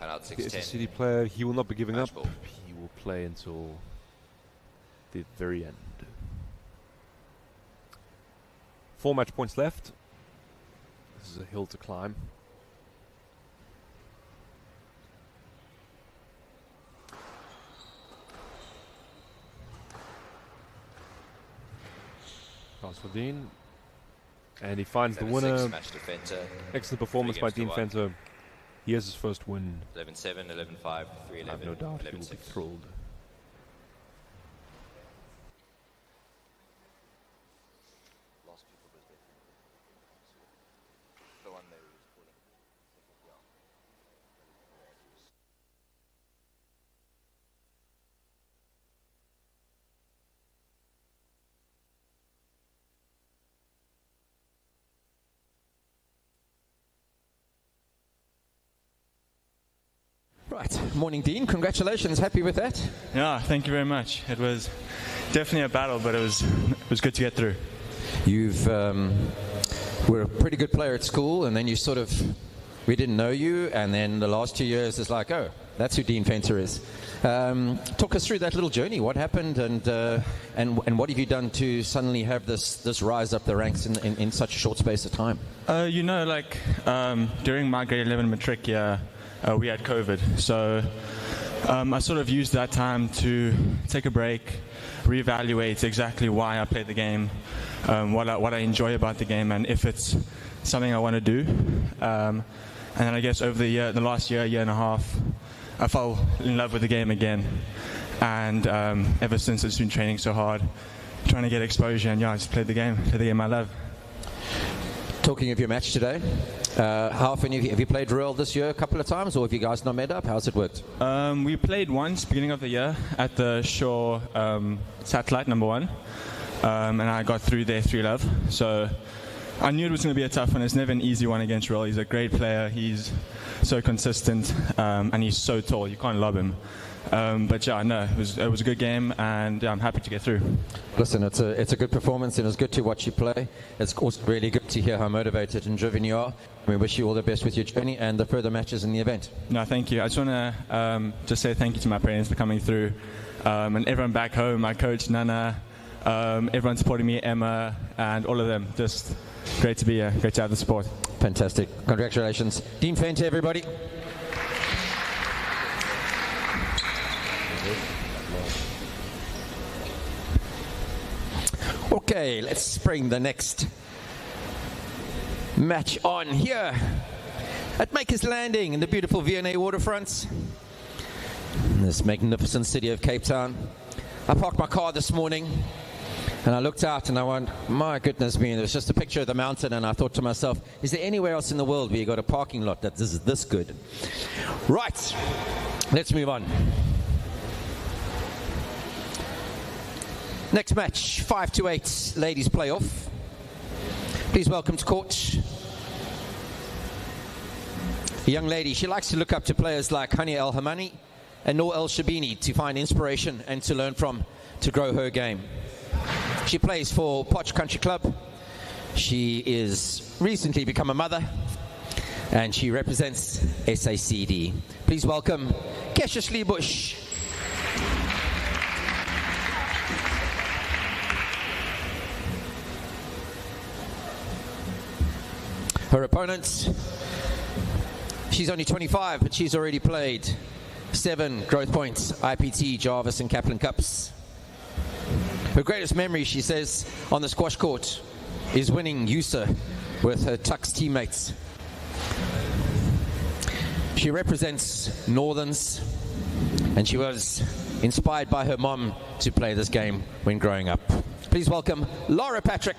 B: Hand out
C: the
B: 6-10.
C: City player. He will not be giving
B: Match
C: up.
B: ball.
C: He will play until the very end. 4 match points left. This is a hill to climb. Pass for Dean. And he finds the
B: 7-6
C: winner.
B: match defender.
C: Excellent performance by
B: 3
C: Dean
B: games to one.
C: Venter. He has his first win.
B: 11-7, 11-5, 3-11.
C: I have no doubt he will be
B: 11-6.
C: thrilled.
B: the one there who was calling.
D: Right. Morning, Dean. Congratulations. Happy with that?
M: Yeah, thank you very much. It was definitely a battle, but it was good to get through.
D: You've were a pretty good player at school, and then you sort of, we didn't know you, and then the last 2 years is like, oh, that's who Dean Fenter is. Talk us through that little journey. What happened, and what have you done to suddenly have this rise up the ranks in such a short space of time?
M: During my grade 11 matric year, we had COVID, so I sort of used that time to take a break, reevaluate exactly why I played the game, what I enjoy about the game, and if it's something I want to do. And then I guess over the last year and a half, I fell in love with the game again, and ever since it's been training so hard, trying to get exposure, and I just played the game I love.
D: Talking of your match today, how often have you played Real this year? A couple of times, or have you guys not met up? How's it worked?
M: We played once, beginning of the year, at the Shore Satellite #1, and I got through there 3-love. So I knew it was going to be a tough one. It's never an easy one against Real. He's a great player. He's so consistent, and he's so tall. You can't lob him. But yeah, no, it was a good game, and I'm happy to get through.
D: Listen, it's a good performance, and it's good to watch you play. It's also really good to hear how motivated and driven you are. We wish you all the best with your journey and the further matches in the event.
M: No, thank you. I just want to just say thank you to my parents for coming through, and everyone back home, my coach Nana, everyone supporting me, Emma, and all of them. Just great to be here. Great to have the support.
D: Fantastic. Congratulations. Dean Fenter, everybody. Okay, let's bring the next match on here at Makers Landing in the beautiful V&A waterfront in this magnificent city of Cape Town. I parked my car this morning and I looked out and I went, my goodness me, there's just a picture of the mountain, and I thought to myself, is there anywhere else in the world where you got a parking lot that is this good? Right, let's move on. Next match, 5-8 ladies playoff. Please welcome to court a young lady. She likes to look up to players like Hani El Hamani and Noor El Shabini to find inspiration and to learn from to grow her game. She plays for Potch Country Club. She is recently become a mother, and she represents SACD. Please welcome Kesha Schlebusch. Her opponent, she's only 25, but she's already played 7 Growthpoint, IPT, Jarvis, and Kaplan Cups. Her greatest memory, she says, on the squash court is winning USA with her Tux teammates. She represents Northerns, and she was inspired by her mom to play this game when growing up. Please welcome Laura Patrick.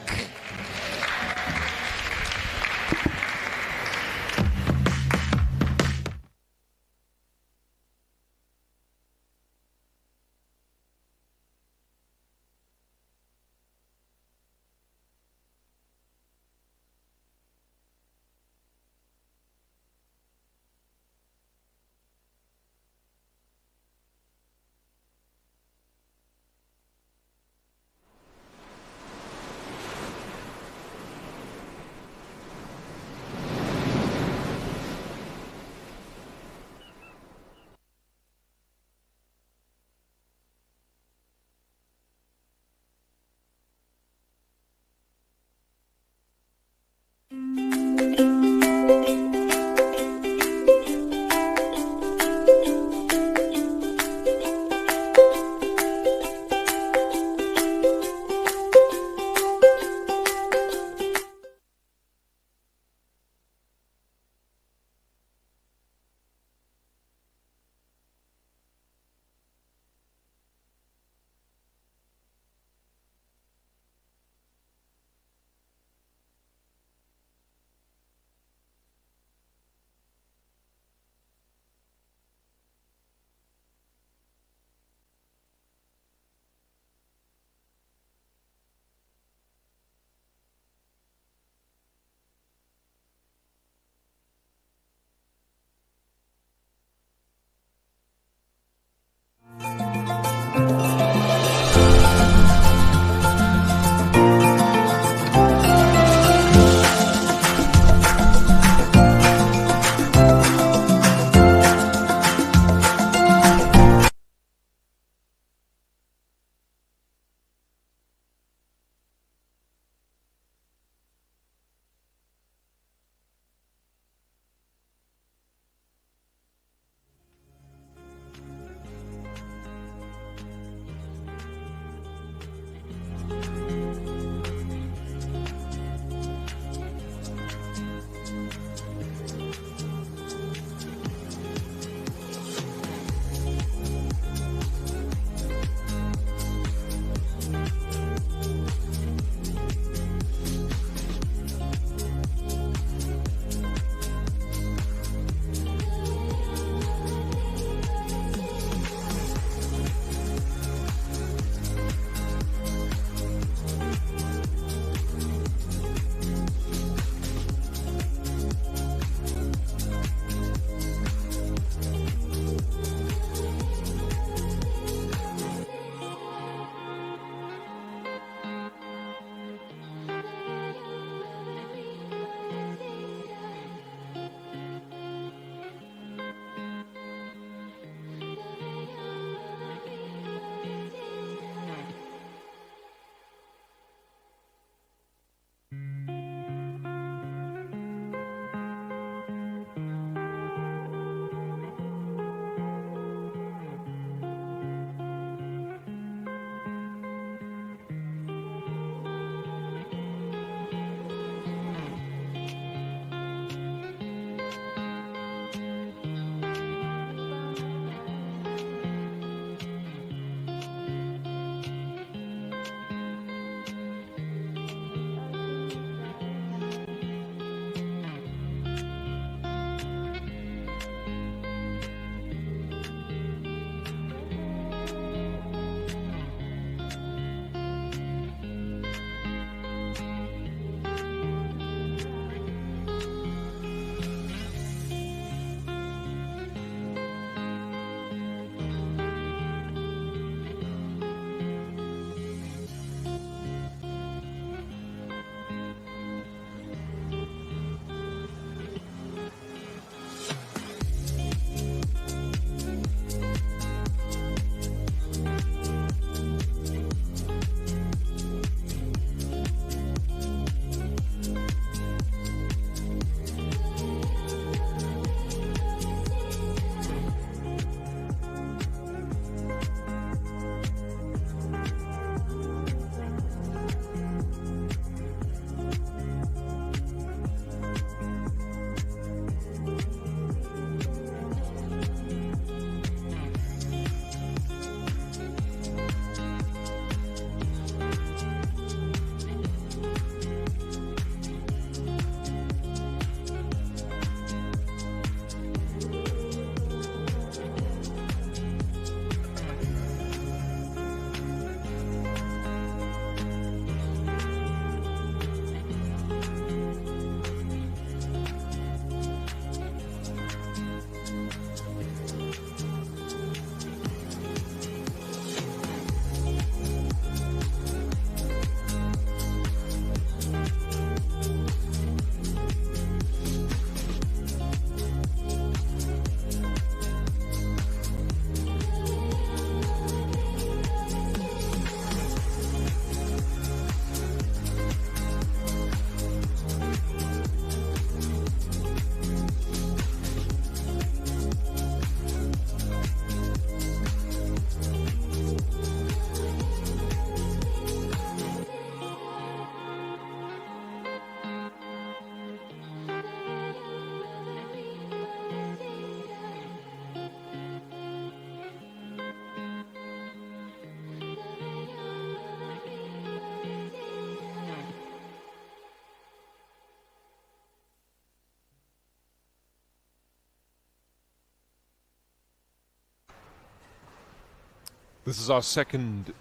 C: This is our second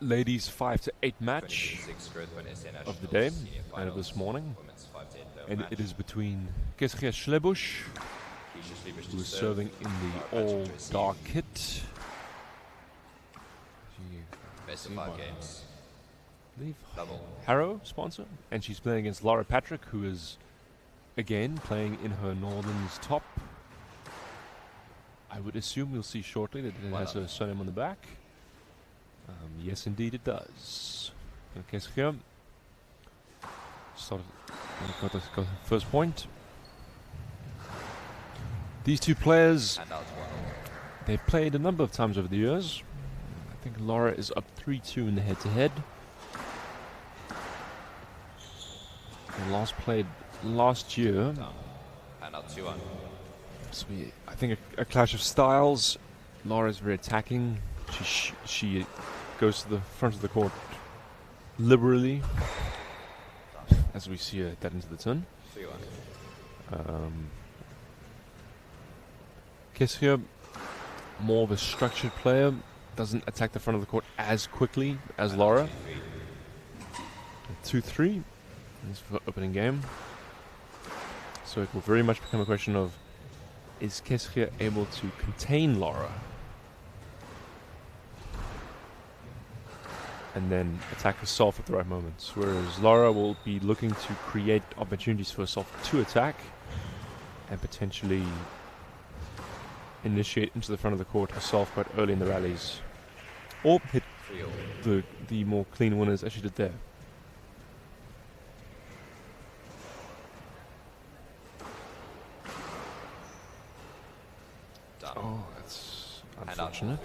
C: ladies 5 to 8 match of the day and of this morning, and it is between Kesria Schlebusch, who is serving in the all-dark kit.
B: Best of 5 games.
C: Double. Harrow sponsor, and she's playing against Laura Patrick, who is again playing in her Northern's top. I would assume we'll see shortly that it has her surname on the back. Yes, indeed, it does. Okay, so here, got the first point. These two players, they've played a number of times over the years. I think Laura is up 3-2 in the head-to-head. They last played last year.
B: And out 2-1.
C: So I think a clash of styles. Laura's very attacking. She goes to the front of the court liberally, as we see her head into the turn.
B: 3-1.
C: Kesria, more of a structured player, doesn't attack the front of the court as quickly as Laura. 2-3. This is for opening game. So it will very much become a question of, is Kesria able to contain Laura and then attack herself at the right moments, whereas Laura will be looking to create opportunities for herself to attack and potentially initiate into the front of the court herself quite early in the rallies, or hit the more clean winners as she did there. Oh, that's unfortunate.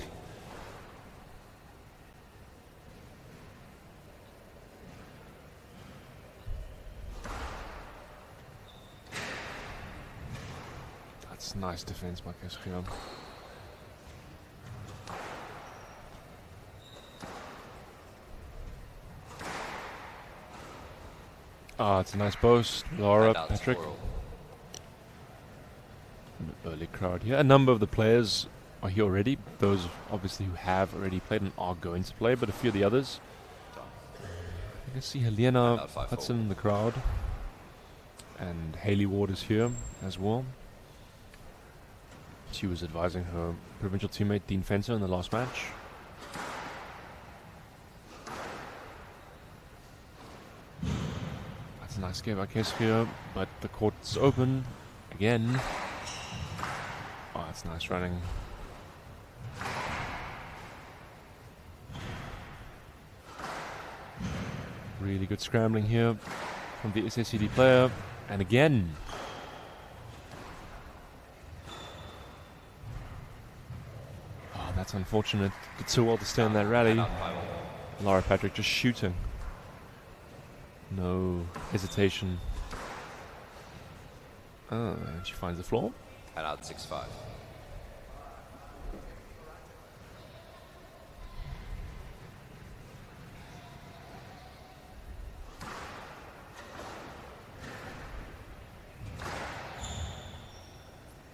C: That's nice defense by Kesria. Ah, it's a nice boast. Laura Patrick. Early crowd here. A number of the players are here already. Those obviously who have already played and are going to play, but a few of the others. You can see Helena Hudson in the crowd, and Hayley Ward is here as well. She was advising her provincial teammate Dean Fencer in the last match. That's a nice game by Kesria, but the court's open again. Oh, that's nice running. Really good scrambling here from the SSCD player. And again. Oh, that's unfortunate. Did so well to stay in that rally. Laura Patrick just shooting. No hesitation. And she finds the floor.
B: And out 6-5.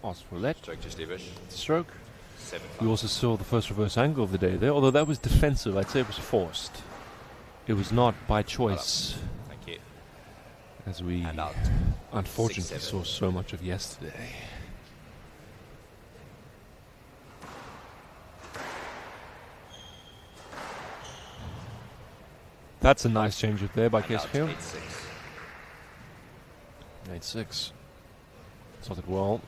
C: Ask for let.
B: Stroke to Stevish.
C: Stroke.
B: 7-5.
C: We also saw the first reverse angle of the day there, although that was defensive. I'd say it was forced. It was not by choice.
B: Thank you.
C: As we unfortunately saw so much of yesterday. That's a nice change up there by Kesria. 8-6. Sorted well.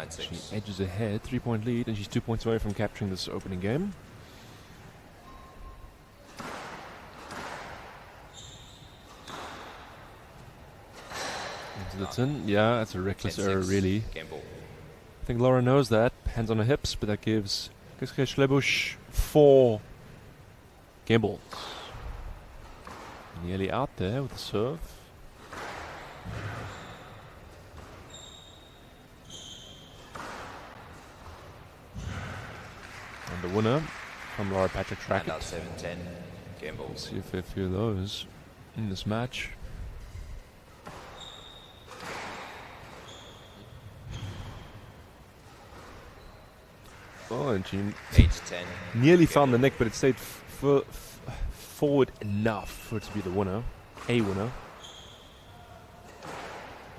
C: She edges ahead, 3-point lead, and she's 2 points away from capturing this opening game. Into the tin. Yeah, that's a reckless error, really. I think Laura knows that. Hands on her hips, but that gives Kesria Schlebusch 4 game balls. Nearly out there with the serve. And the winner from Laura Patrick's racket.
B: And out 7-10 game balls.
C: See if there are a few of those in this match. Oh, and she
B: 8-10.
C: nearly found the neck, but it stayed forward enough for it to be the winner. A winner.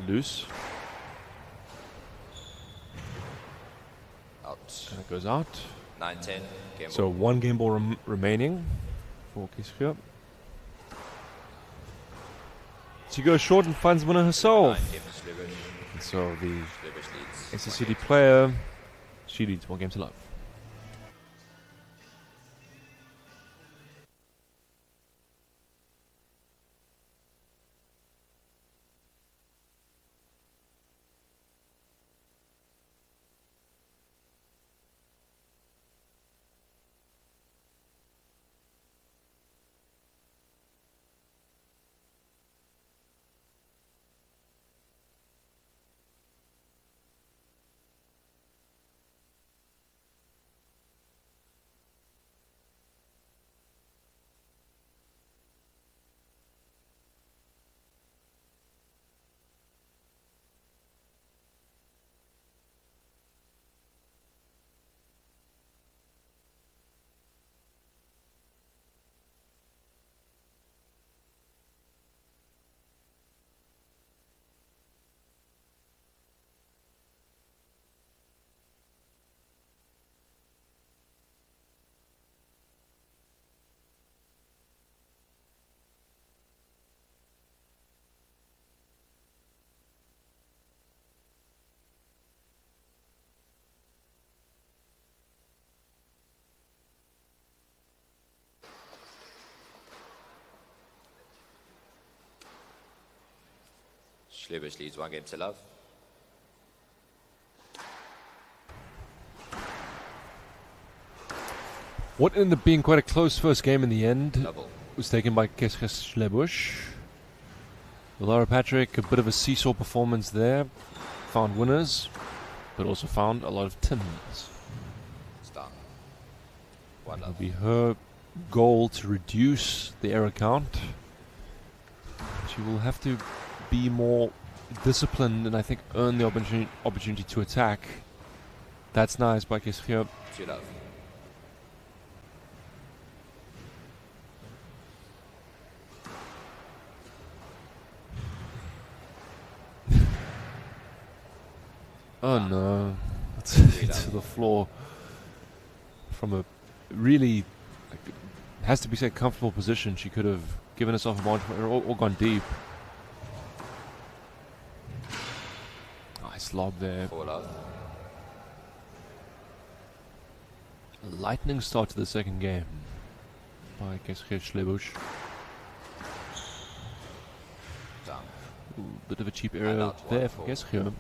C: Loose.
B: Out.
C: And it goes out.
B: 9-10. Game
C: So
B: ball.
C: one game ball remaining for Kiskia. She goes short and finds the winner herself.
B: 9 game to Slivers.
C: And so the
B: Slivers leads.
C: SSCD player, she leads 1 game to love.
B: Slivers leads 1 game to love.
C: What ended up being quite a close first game in the end
B: Double.
C: was taken by Kesges Schlebusch. Laura Patrick, a bit of a seesaw performance there. Found winners, but also found a lot of Tims.
B: It's done. 1
C: It'll
B: love.
C: be her goal to reduce the error count. She will have to be more disciplined and I think earn the opportunity to attack. That's nice by Kesgia.
B: 2 love.
C: Oh no, it's to the floor from a really, like, has to be said, comfortable position. She could have given herself a margin or gone deep. Nice lob there.
B: 4 love.
C: A lightning start to the second game by Kesgia Schlebusch.
B: Done.
C: Bit of a cheap
B: And
C: error
B: out
C: there
B: 1
C: for
B: for
C: Kesgia.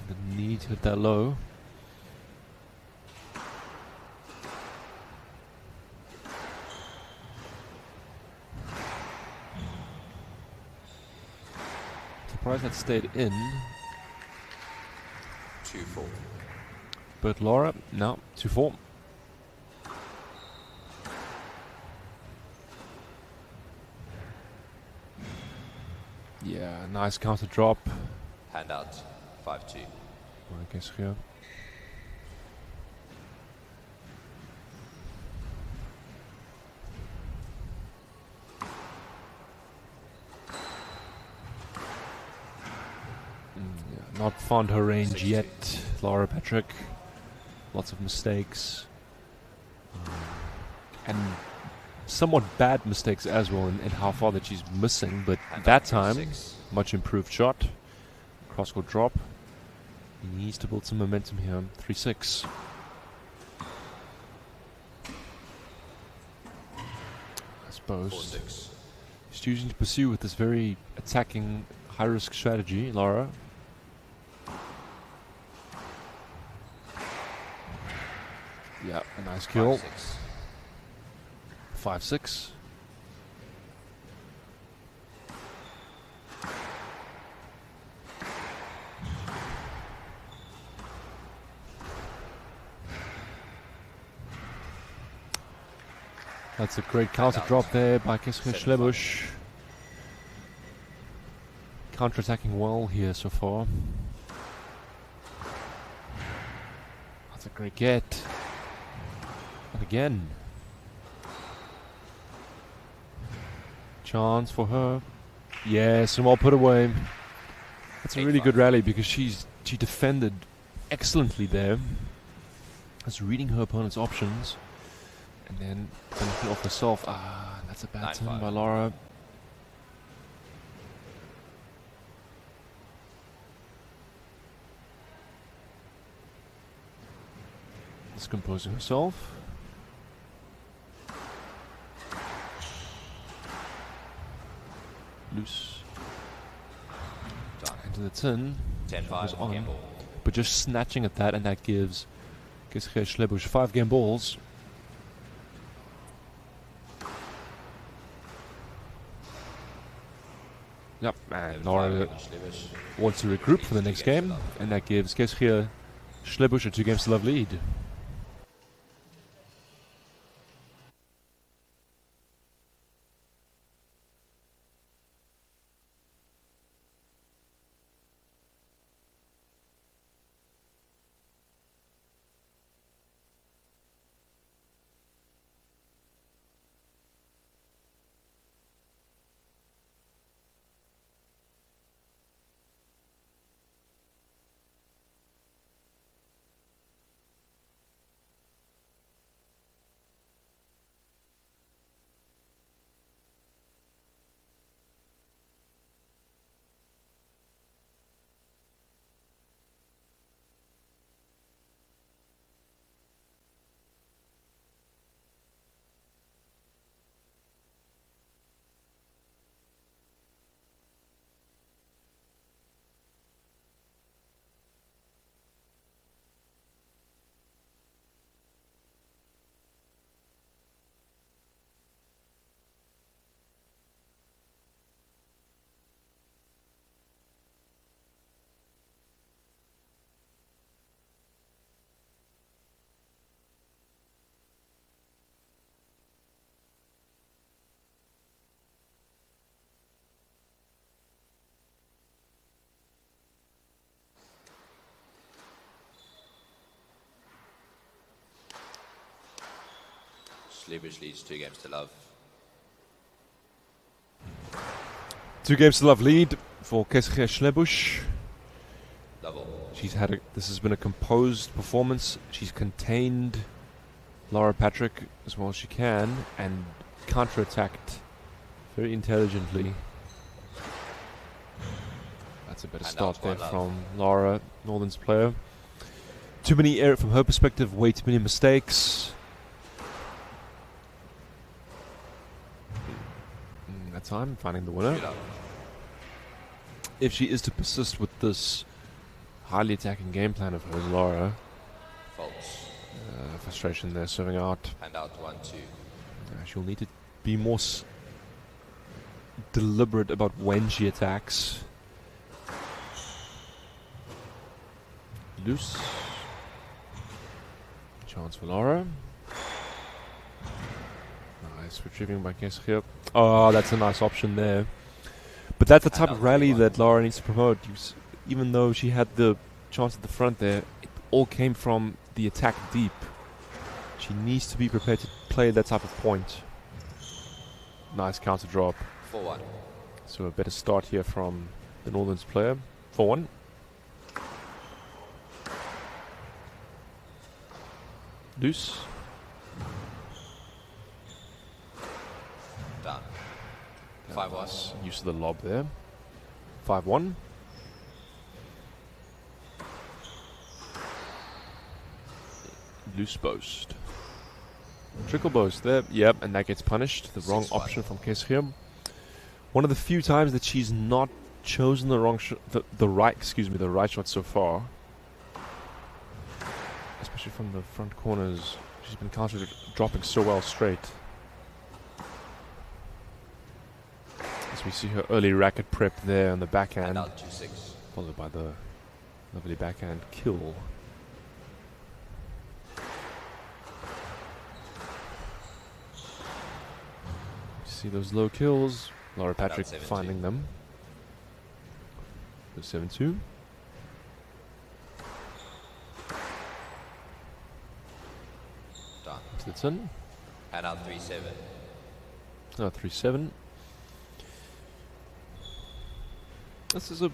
C: The knee to hit that low. Surprised that stayed in.
B: 2-4.
C: But Laura, no, 2-4. Yeah, nice counter drop.
B: Hand out. 5-2.
C: I guess here. Yeah, not found her range
B: 60.
C: yet, Laura Patrick. Lots of mistakes. And somewhat bad mistakes as well in how far that she's missing, but that time, much improved shot. Cross-court drop. He needs to build some momentum here. 3-6. I suppose.
B: 4-6.
C: He's choosing to pursue with this very attacking, high-risk strategy, Laura. Yeah, a nice kill. 5-6. That's a great counter drop there by Kesgia Schlebusch. Counter-attacking well here so far. That's a great get. again. Chance for her. Yes, and well put away. That's a really good rally because she defended excellently there. Just reading her opponent's options. And then finishing off herself. Ah, that's a bad turn by Laura. Discomposing herself. Loose. Into the tin.
B: 10-5
C: on.
B: game ball.
C: But just snatching at that, and that gives Schlebusch 5 game balls. Yep, and Laura wants to regroup for the next game, and that gives Schlebusch a 2 games to love lead.
B: Schlebusch leads 2 games to love.
C: 2 games to love lead for Schlebusch.
B: Double.
C: This has been a composed performance. She's contained Laura Patrick as well as she can and counter-attacked very intelligently. That's a better start there from Laura, Northern's player. Too many errors from her perspective, way too many mistakes. That time, finding the winner. If she is to persist with this highly attacking game plan of hers, Laura.
B: False.
C: Frustration there, serving out.
B: And out 1-2.
C: She'll need to be more deliberate about when she attacks. Loose. Chance for Laura. Nice retrieving by Keschia. Oh, that's a nice option there. But that's the type of rally that Laura needs to promote. Even though she had the chance at the front there, it all came from the attack deep. She needs to be prepared to play that type of point. Nice counter drop.
B: 4-1.
C: So a better start here from the Northern's player. 4-1. Loose.
B: Done. 5-1.
C: Use of the lob there. 5-1. Loose boast. Trickle boast there. Yep, and that gets punished. The wrong option from Keschia. One of the few times that she's not chosen the wrong the right shot so far. Especially from the front corners. She's been counter dropping so well straight. As we see her early racket prep there on the backhand. Followed by the lovely backhand kill. See those low kills. Laura Patrick finding them. 7-2. Into the tin.
B: Hand out 3-7.
C: Oh, 3-7. This is a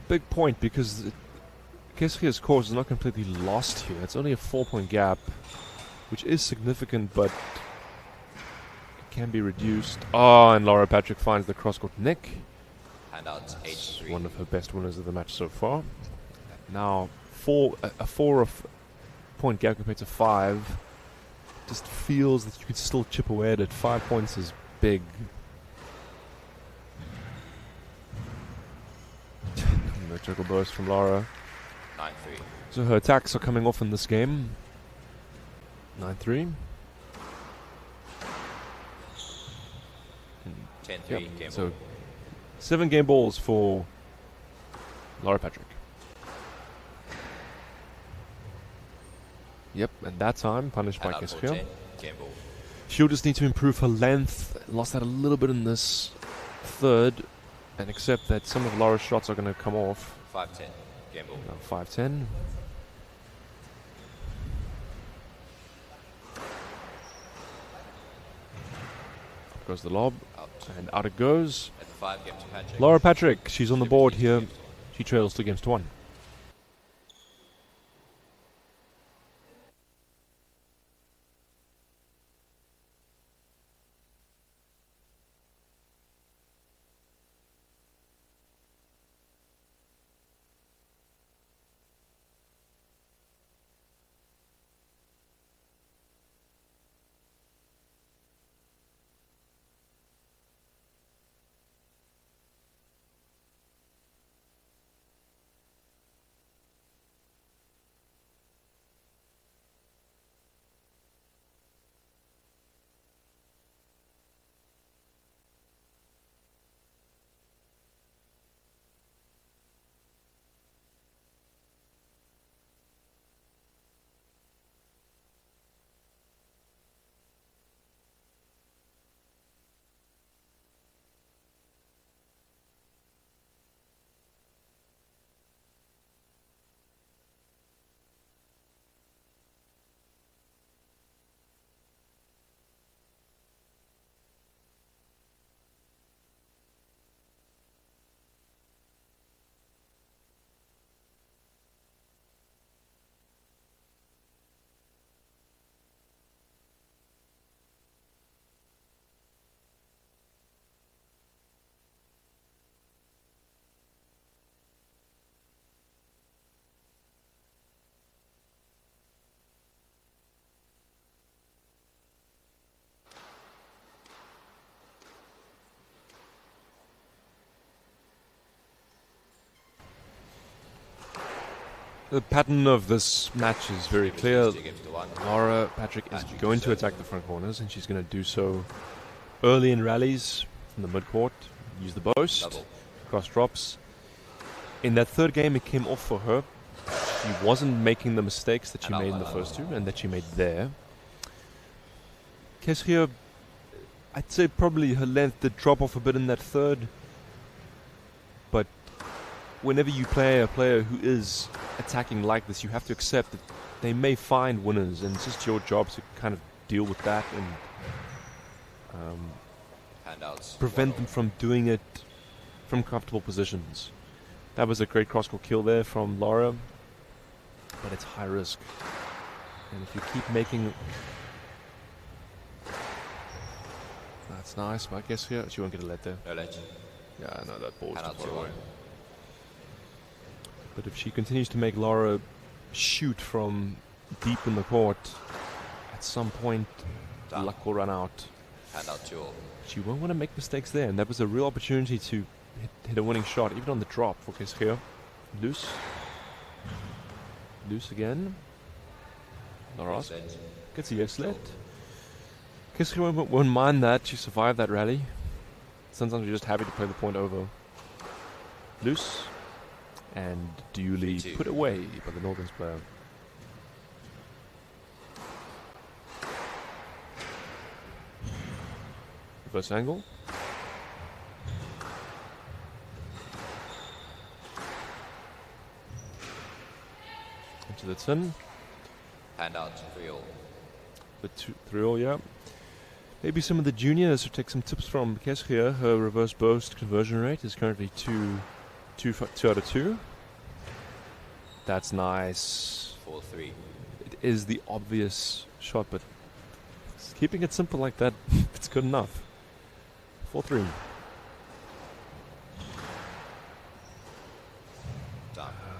C: big point because Kesria's course is not completely lost here. It's only a 4-point gap, which is significant, but it can be reduced. Oh, and Laura Patrick finds the cross-court nick.
B: Hand out 8-3.
C: One of her best winners of the match so far. Now, a 4-point gap compared to 5 just feels that you could still chip away at it. 5 points is big. The trickle burst from Laura.
B: 9-3.
C: So her attacks are coming off in this game. 9-3.
B: 10-3 game
C: So
B: ball.
C: 7 game balls for Laura Patrick. Yep, and that time punished by Kesria.
B: Game ball.
C: She'll just need to improve her length. Lost that a little bit in this third, and accept that some of Laura's shots are going to come off.
B: 5-10 game ball.
C: Now 5-10. Up goes the lob, and out it goes.
B: At 5 game to Patrick.
C: Laura Patrick, she's on the board here. She trails 2 games to 1. The pattern of this match is very clear. Laura Patrick is going to attack the front corners, and she's going to do so early in rallies from the midcourt. Use the boast, cross drops. In that third game, it came off for her. She wasn't making the mistakes that she made in the first two, and that she made there. Kesria, I'd say probably her length did drop off a bit in that third, but whenever you play a player who is attacking like this, you have to accept that they may find winners, and it's just your job to kind of deal with that and prevent them from doing it from comfortable positions. That was a great cross-court kill there from Laura, but it's high risk. And if you keep making... That's nice, but I guess here she won't get a let there.
B: No let.
C: Yeah, no, that ball's too far
B: 2-1.
C: away. But if she continues to make Laura shoot from deep in the court, at some point luck will run out.
B: Hand out 2-all.
C: She won't want to make mistakes there, and that was a real opportunity to hit a winning shot, even on the drop for Kesria. Loose. Loose again. Laras gets a yes let. Kesria won't mind that. She survived that rally. Sometimes you're just happy to play the point over. Loose. And duly put away by the Northerns player. Reverse angle. Into the tin.
B: Hand out 3-all.
C: But 3-all, yeah. Maybe some of the juniors should take some tips from Keskia. Her reverse boast conversion rate is currently 2 out of 2. That's nice.
B: 4-3.
C: It is the obvious shot, but keeping it simple like that, it's good enough. 4-3.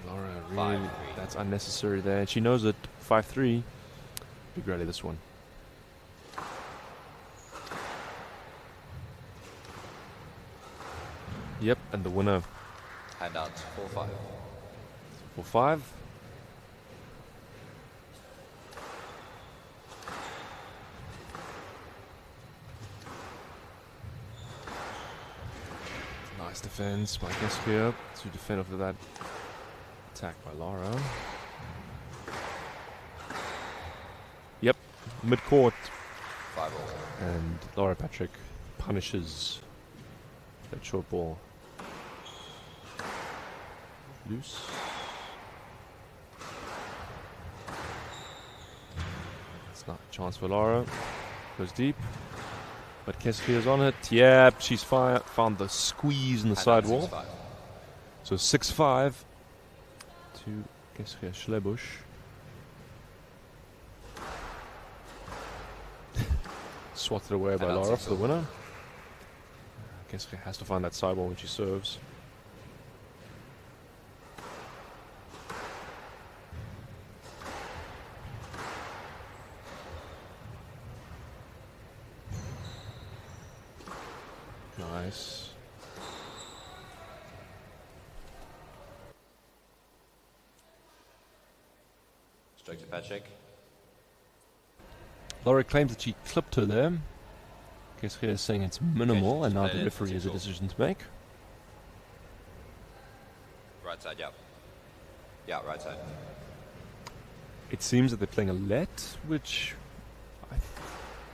C: Laura, really, that's unnecessary there. And she knows it. 5-3. Big rally this one. Yep, and the winner.
B: Handout 4-5.
C: 4-5. Nice defense by Keskia to defend after that attack by Lara. Yep, mid-court.
B: 5-all.
C: And Laura Patrick punishes that short ball. Loose. It's not a chance for Lara. Goes deep. But Keskia's on it. Yep, she's found the squeeze in the sidewall. So 6-5 to Keskia Schlebusch. Swatted away by Lara for the winner. Keskia has to find that sidewall when she serves. Nice.
B: Stroke to Patrick.
C: Laura claims that she clipped her there. Keskia is saying it's minimal, and now the referee has a decision to make.
B: Right side, yeah. Yeah, right side.
C: It seems that they're playing a let, which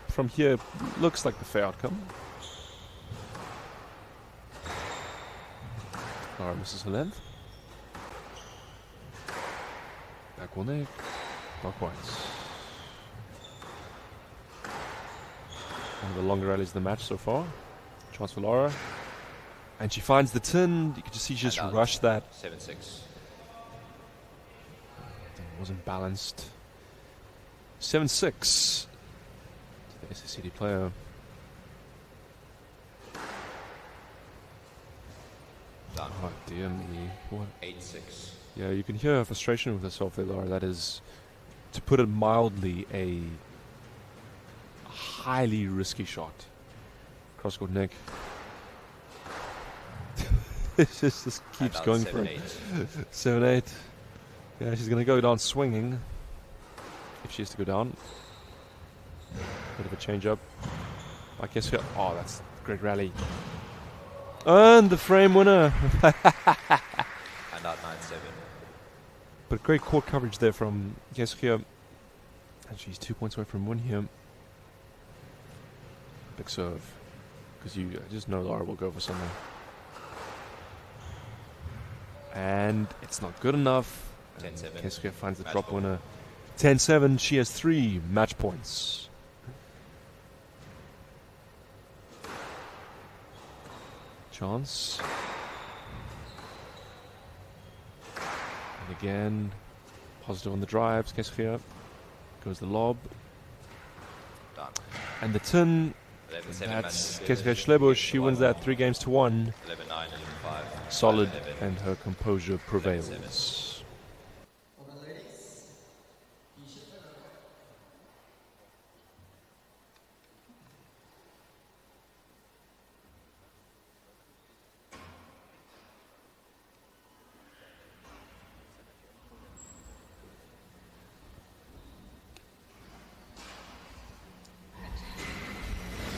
C: from here looks like the fair outcome. Lara misses her length. Back wall neck. Clockwise. One of the longer rallies in the match so far. Chance for Lara. And she finds the tin. You can just see she just rushed that.
B: 7-6.
C: Wasn't balanced. 7-6. The SSCD player.
B: Done.
C: Oh dear me. What?
B: 8-6.
C: Yeah, you can hear her frustration with herself there, Laura. That is, to put it mildly, a highly risky shot. Cross-court neck. It just keeps going for it. 7-8. Yeah, she's going to go down swinging. If she has to go down. Bit of a change-up. I guess. Oh, that's a great rally. And the frame winner.
B: And out 9-7.
C: But great court coverage there from Keskia. And she's 2 points away from win here. Big serve. Because you just know Lara will go for something. And it's not good enough.
B: 10-7.
C: Keskia finds the
B: Match
C: drop
B: ball.
C: winner. 10-7. She has 3 match points. Chance. And again, positive on the drives. Keskia goes the lob.
B: Done.
C: And the tin.
B: 11-7.
C: That's Keskia Schlebusch. She wins that 3-1.
B: 11-9, 11-5.
C: Solid,
B: 5-11.
C: and her composure prevails.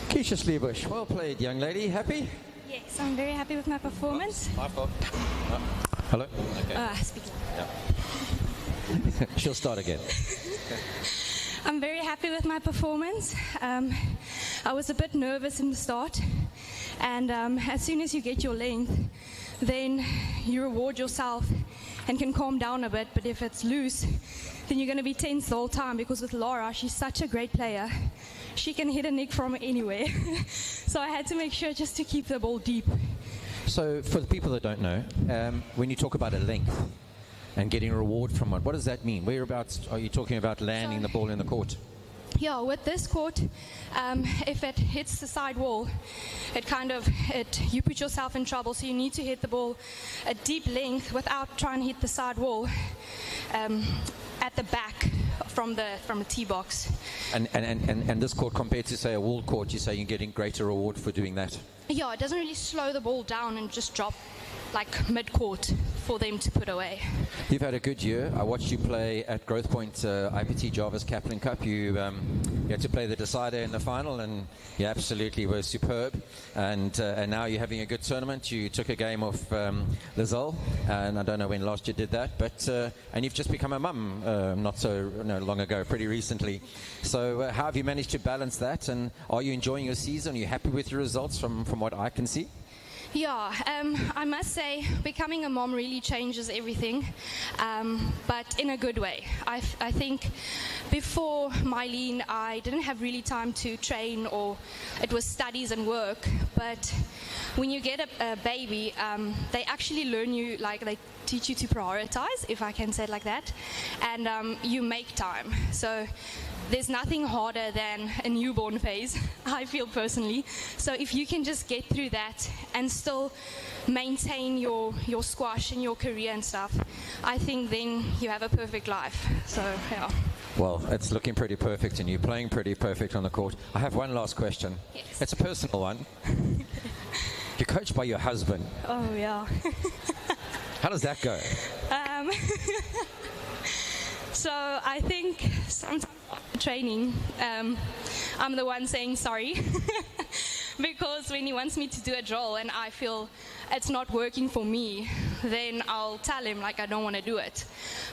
D: Keisha Schlebusch, well played, young lady. Happy?
N: Yes, I'm very happy with my performance.
D: Hello?
N: Speak loud.
D: She'll start again.
N: I'm very happy with my performance. I was a bit nervous in the start, and as soon as you get your length, then you reward yourself and can calm down a bit. But if it's loose, then you're going to be tense the whole time, because with Laura, she's such a great player. She can hit a nick from anywhere. So I had to make sure just to keep the ball deep.
D: So for the people that don't know, when you talk about a length and getting a reward from it, what does that mean? Whereabouts are you talking about landing the ball in the court?
N: Yeah, with this court, if it hits the side wall, you put yourself in trouble. So you need to hit the ball a deep length without trying to hit the side wall at the back from the tee box.
D: And this court, compared to say a wall court, you say you're getting greater reward for doing that?
N: Yeah, it doesn't really slow the ball down and just drop like mid-court for them to put away.
D: You've had a good year. I watched you play at Growthpoint IPT Jarvis Kaplan Cup. You had to play the decider in the final, and you absolutely were superb. And now you're having a good tournament. You took a game off Lizelle, and I don't know when last you did that, but and you've just become a mum not so long ago, pretty recently. So how have you managed to balance that, and are you enjoying your season? Are you happy with your results from what I can see?
N: Yeah, I must say becoming a mom really changes everything, but in a good way. I think before Mylene, I didn't have really time to train, or it was studies and work. But when you get a baby, they actually learn you, like they teach you to prioritize, if I can say it like that, and you make time. So there's nothing harder than a newborn phase, I feel personally. So if you can just get through that and still maintain your squash and your career and stuff, I think then you have a perfect life. So, yeah.
D: Well, it's looking pretty perfect, and you're playing pretty perfect on the court. I have one last question.
N: Yes.
D: It's a personal one. You're coached by your husband.
N: Oh, yeah.
D: How does that go?
N: So I think sometimes training, I'm the one saying sorry. Because when he wants me to do a drill and I feel it's not working for me, then I'll tell him like I don't want to do it.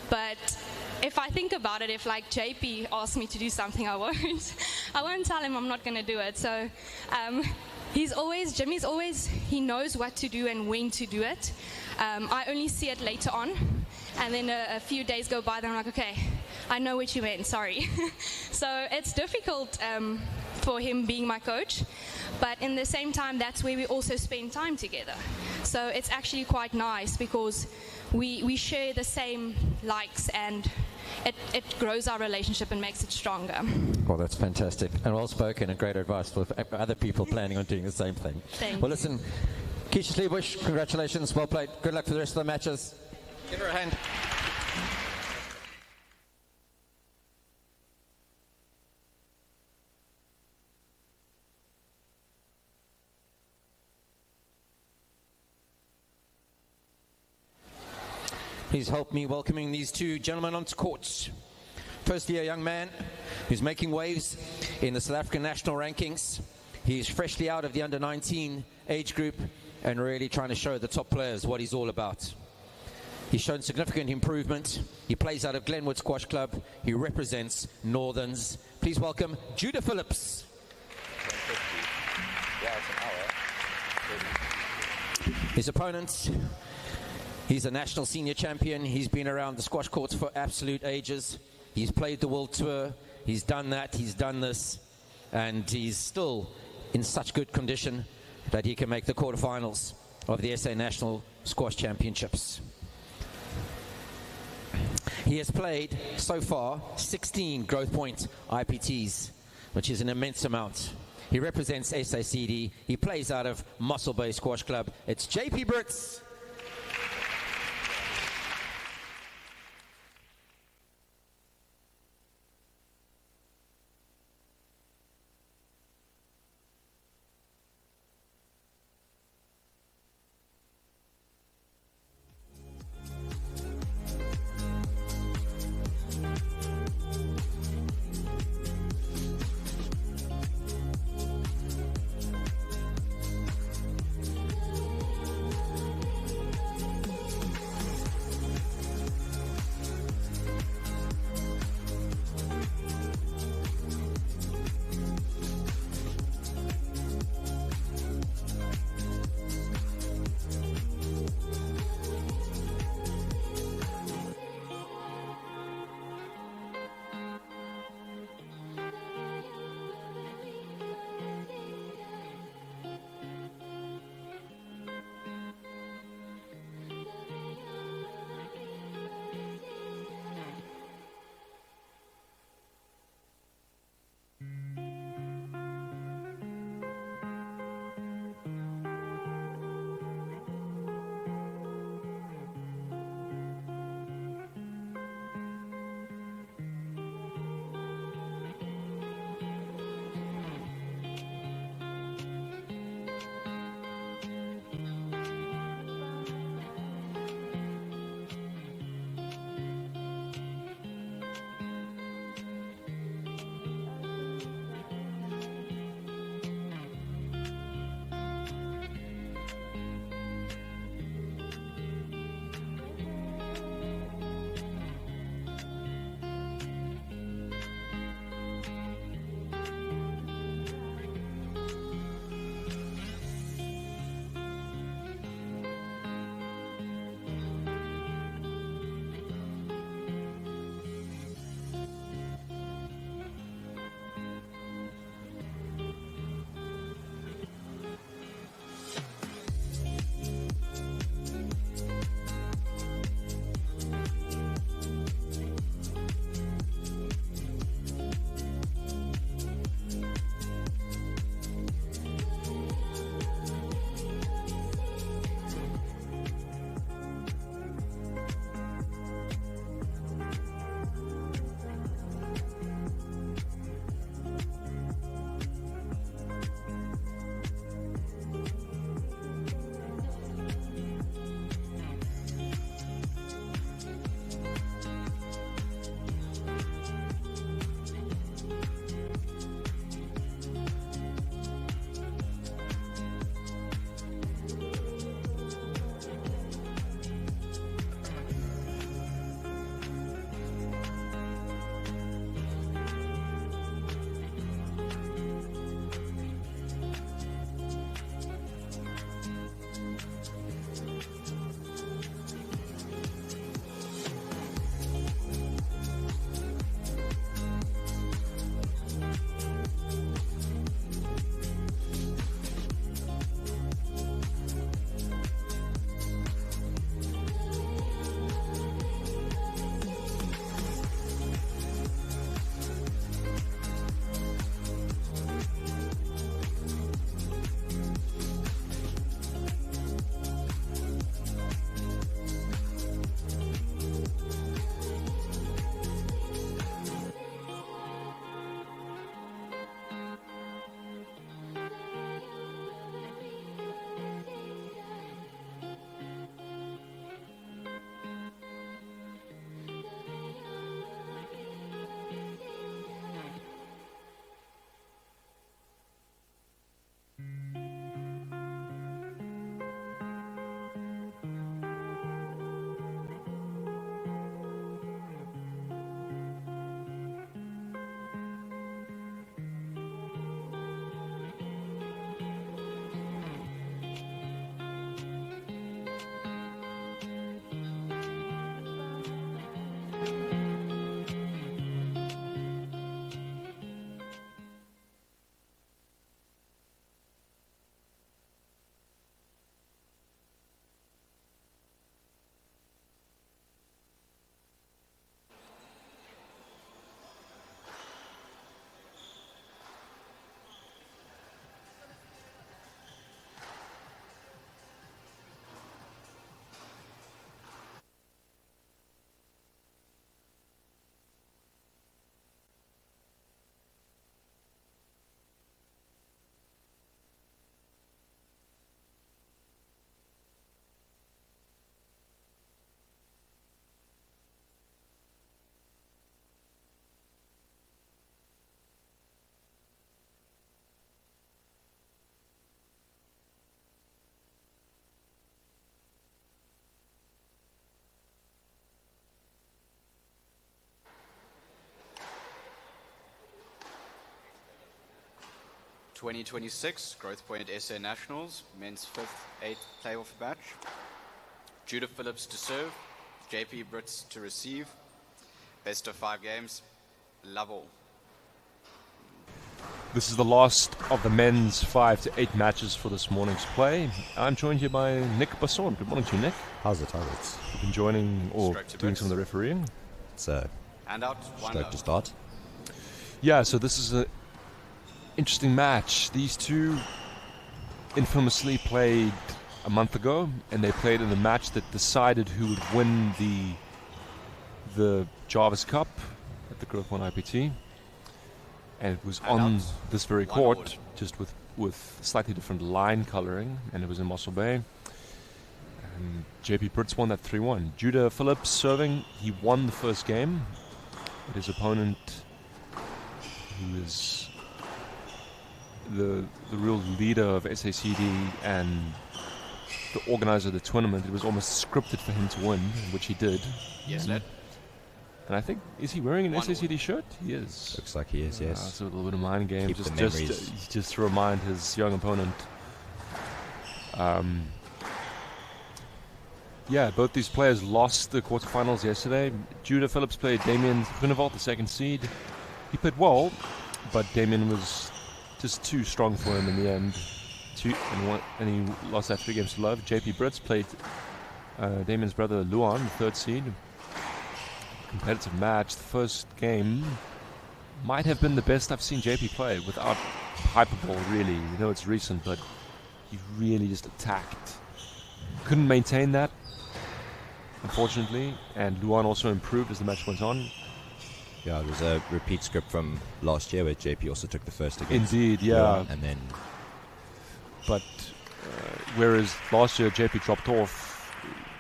N: But if I think about it, if like JP asks me to do something, I won't tell him I'm not going to do it. So Jimmy's always, he knows what to do and when to do it. I only see it later on, and then a few days go by, then I'm like, okay, I know what you meant, sorry. So it's difficult for him being my coach, but in the same time, that's where we also spend time together. So it's actually quite nice, because we share the same likes, and it grows our relationship and makes it stronger.
D: Well, that's fantastic, and well spoken, and great advice for other people planning on doing the same thing.
N: Thank
D: well,
N: you.
D: Listen, Keisha Sleebush, congratulations, well played. Good luck for the rest of the matches. Give her a hand. Please help me welcoming these two gentlemen onto court. Firstly, a young man who's making waves in the South African national rankings. He's freshly out of the under-19 age group and really trying to show the top players what he's all about. He's shown significant improvement. He plays out of Glenwood Squash Club. He represents Northerns. Please welcome Judah Phillips. His opponent, he's a national senior champion. He's been around the squash courts for absolute ages. He's played the world tour. He's done that. He's done this. And he's still in such good condition that he can make the quarterfinals of the SA National Squash Championships. He has played so far 16 Growthpoint IPTs, which is an immense amount. He represents SACD. He plays out of Mossel Bay Squash Club. It's JP Brits.
O: 2026 Growthpoint SA Nationals, men's 5th, 8th playoff match. Judah Phillips to serve, JP Brits to receive. Best of 5 games. Love all.
C: This is the last of the men's 5 to 8 matches for this morning's play. I'm joined here by Nick Basson. Good morning to you, Nick.
P: How's it? How's it?
C: You've been joining or doing some of the refereeing.
P: It's a stroke to start.
C: Yeah, so this is an interesting match. These two infamously played a month ago, and they played in a match that decided who would win the Jarvis Cup at the Growthpoint IPT. And it was on this very court, just with slightly different line colouring, and it was in Mossel Bay. And JP Brits won that 3-1. Judah Phillips serving, he won the first game. But his opponent, who is the real leader of SACD and the organizer of the tournament, it was almost scripted for him to win, which he did.
O: Yes, Ned.
C: And I think, is he wearing an SACD shirt? He is.
P: Looks like he is, yes.
C: So a little bit of mind game,
P: Keep
C: just to remind his young opponent. Yeah, both these players lost the quarterfinals yesterday. Judah Phillips played Damien Groenewald, the second seed. He played well, but Damien was just too strong for him in the end. And he lost that 3 games to love. JP Brits played Damien's brother Luan, the third seed. Competitive match. The first game might have been the best I've seen JP play without hyperbole, really. You know, it's recent, but he really just attacked. Couldn't maintain that, unfortunately, and Luan also improved as the match went on.
P: Yeah, it was a repeat script from last year where JP also took the first against
C: Indeed, yeah.
P: Luan, and then...
C: But whereas last year JP dropped off,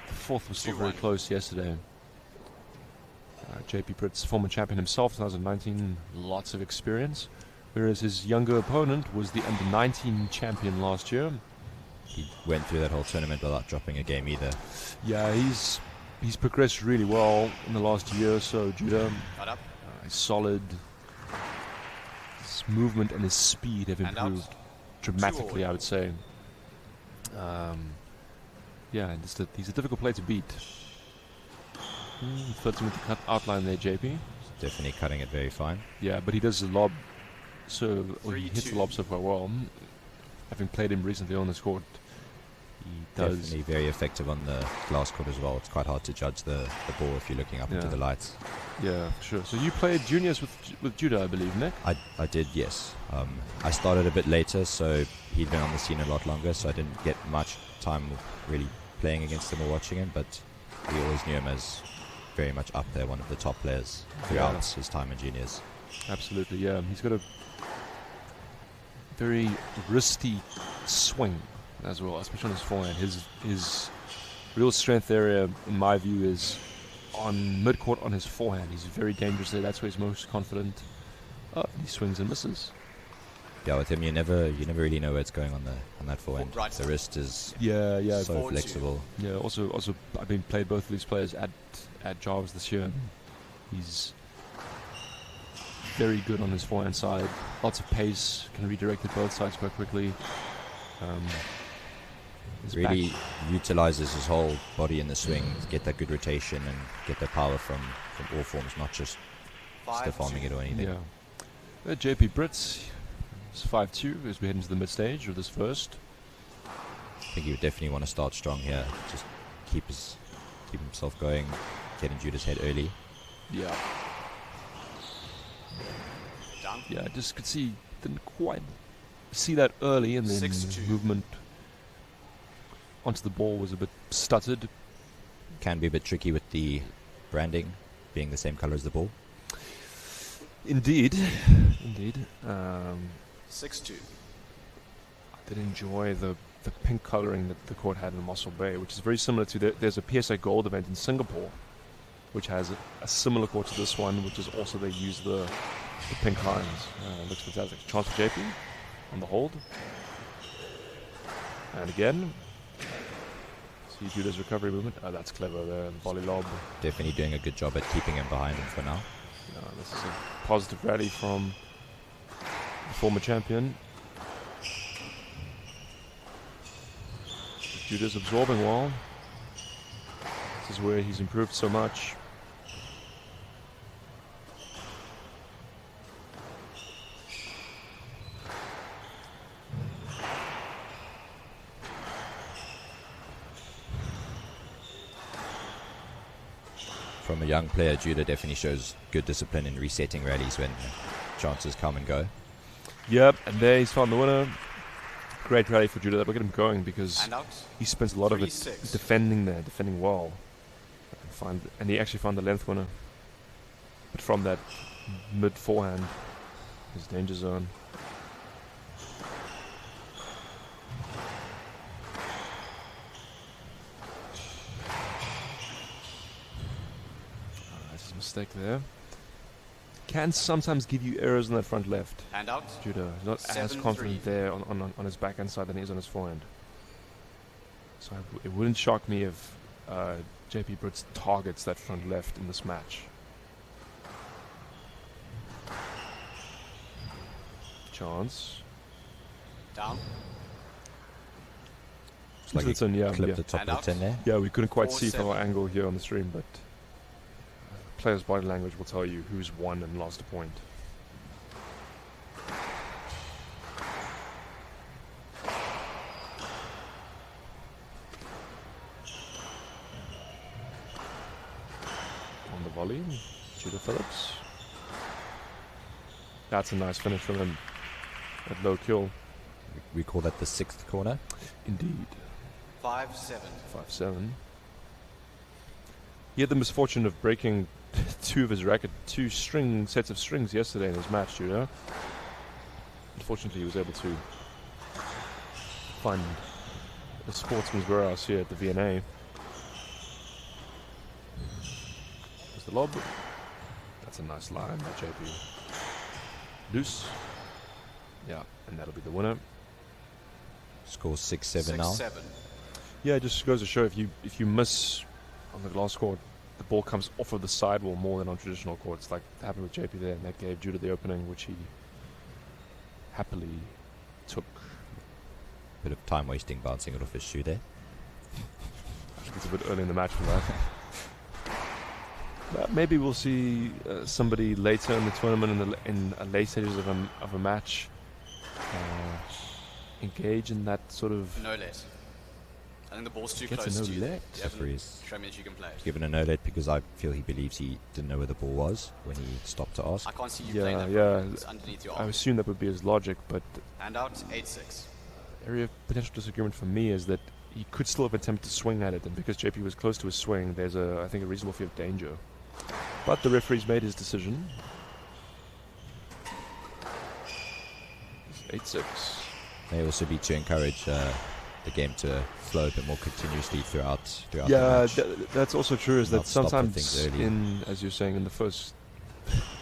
C: the fourth was still very close yesterday. JP Brits, former champion himself, 2019, lots of experience. Whereas his younger opponent was the under-19 champion last year.
P: He went through that whole tournament without dropping a game either.
C: Yeah, he's progressed really well in the last year or so, Judah. He's solid. His movement and his speed have improved dramatically, I would say. Yeah, he's a difficult player to beat. Third with the cut outline there, JP.
P: Definitely cutting it very fine.
C: Yeah, but he does the lob serve, or he hits the lob serve quite well. Having played him recently on this court, he does.
P: Definitely very effective on the glass court as well. It's quite hard to judge the ball if you're looking up into the lights.
C: Yeah, for sure. So you played juniors with Judah, I believe, Nick?
P: I did, yes. I started a bit later, so he'd been on the scene a lot longer, so I didn't get much time really playing against him or watching him, but we always knew him as very much up there, one of the top players throughout his time in juniors.
C: Absolutely, yeah. He's got a very wristy swing as well, especially on his forehand. His real strength area, in my view, is on mid-court on his forehand. He's very dangerous there. That's where he's most confident. He swings and misses.
P: Yeah, with him, you never really know where it's going on that forehand. The wrist is so flexible.
C: Yeah, also, I've been played both of these players at Jarvis this year. He's very good on his forehand side. Lots of pace, can redirect it both sides quite quickly.
P: Really utilizes his whole body in the swing to get that good rotation and get that power from all forms, not just stiff arming it or anything.
C: Yeah. JP Brits is 5-2 as we head into the mid-stage of this first.
P: I think he would definitely want to start strong here. Just keep himself going, get in Judah's head early.
C: Yeah. Yeah, I just could see, didn't quite see that early, and then movement onto the ball was a bit stuttered.
P: Can be a bit tricky with the branding being the same color as the ball.
C: Indeed.
O: 6-2.
C: I did enjoy the pink colouring that the court had in Mossel Bay, which is very similar to there's a PSA Gold event in Singapore, which has a similar court to this one, which is also they use the pink lines. Looks fantastic. Chance for JP on the hold. And again, see Judah's recovery movement. Oh, that's clever there. Volley lob.
P: Definitely doing a good job at keeping him behind him for now.
C: This is a positive rally from the former champion. Judah's absorbing well. This is where he's improved so much.
P: From a young player, Judah definitely shows good discipline in resetting rallies when chances come and go.
C: Yep, and there he's found the winner. Great rally for Judah. That'll get him going because he spends a lot of it defending there, defending well. And he actually found the length winner. But from that mid forehand, his danger zone. That's his mistake there. Can sometimes give you errors on that front left.
O: Hand out.
C: Judah is not as confident there on his backhand side than he is on his forehand. So it wouldn't shock me if JP Brits targets that front left in this match. Chance.
O: Down.
P: It's like he clipped the top of the 10 there.
C: Yeah, we couldn't quite see from our angle here on the stream, but players' body language will tell you who's won and lost a point. On the volley, Judah Phillips. That's a nice finish from him at low kill.
P: We call that the 6th corner.
C: Indeed.
O: 5-7.
C: 5-7. He had the misfortune of breaking two sets of strings yesterday in his match, Judah. Unfortunately, he was able to find a sportsman's warehouse here at the V&A. There's the lob. That's a nice line by JP. Loose. Yeah, and that'll be the winner.
P: Score 6-7 now.
O: 6-7.
C: Yeah, it just goes to show if you miss on the glass court, the ball comes off of the sidewall more than on traditional courts. Like happened with JP there, and that gave Judah the opening, which he happily took.
P: Bit of time wasting bouncing it off his shoe there.
C: I think it's a bit early in the match for that. But maybe we'll see somebody later in the tournament in late stages of a match engage in that sort of.
O: No let. I think the ball's too
C: Gets
O: close
C: a
O: to you.
C: no let.
O: Show me that you can play it.
P: Given a no let because I feel he believes he didn't know where the ball was when he stopped to ask.
O: I can't see you playing that. It's underneath your arm.
C: I assume that would be his logic, but
O: Hand out, 8-6.
C: area of potential disagreement for me is that he could still have attempted to swing at it, and because JP was close to his swing, there's I think a reasonable fear of danger. But the referee's made his decision. 8-6.
P: May also be to encourage the game to flow a bit more continuously throughout the match.
C: That's also true, is that
P: Not stop
C: sometimes
P: things early.
C: as you're saying, in the first...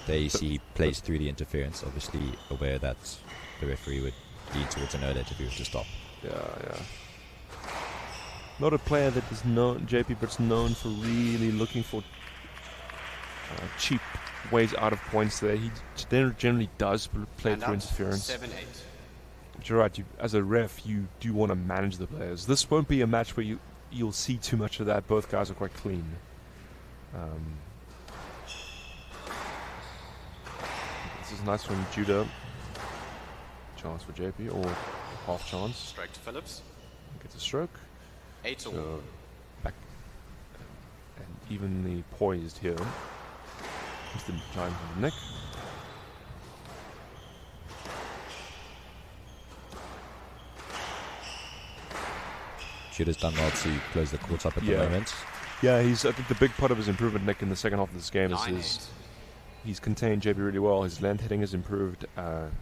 P: There you see he plays through the interference, obviously aware that the referee would lean towards an no-let if he was to stop.
C: Yeah. Not a player that is known, JP Britt's known for really looking for cheap ways out of points there. He generally does play through interference.
O: 7-8.
C: But you're right, as a ref, you do want to manage the players. This won't be a match where you'll see too much of that. Both guys are quite clean. This is nice from Judah. Chance for JP, or half chance.
O: Stroke to Phillips.
C: Gets a stroke.
O: 8 all.
C: So back and evenly poised here. Just the giant on the neck.
P: Judah's done well to close the court up at the moment.
C: Yeah, I think the big part of his improvement, Nick, in the second half of this game is he's contained JP really well. His land hitting has improved,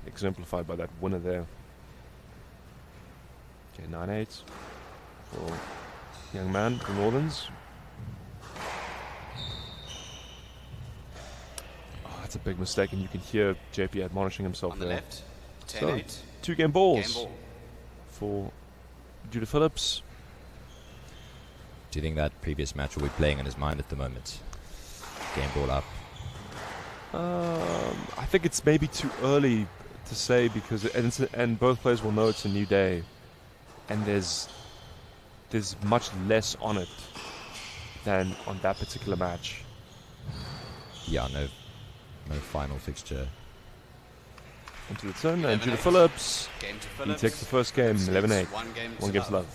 C: exemplified by that winner there. Okay, 9-8 for young man from Northerns. Oh, that's a big mistake, and you can hear JP admonishing himself
O: On the
C: there.
O: left, 10-8.
C: So, 2 game balls
O: Game ball.
C: for Judah Phillips.
P: Do you think that previous match will be playing in his mind at the moment? Game ball up.
C: I think it's maybe too early to say because and both players will know it's a new day, and there's there's much less on it than on that particular match.
P: Yeah, no final fixture.
C: Into the turn, and Judah Phillips. He takes the first game, 11-8. 1 game to love.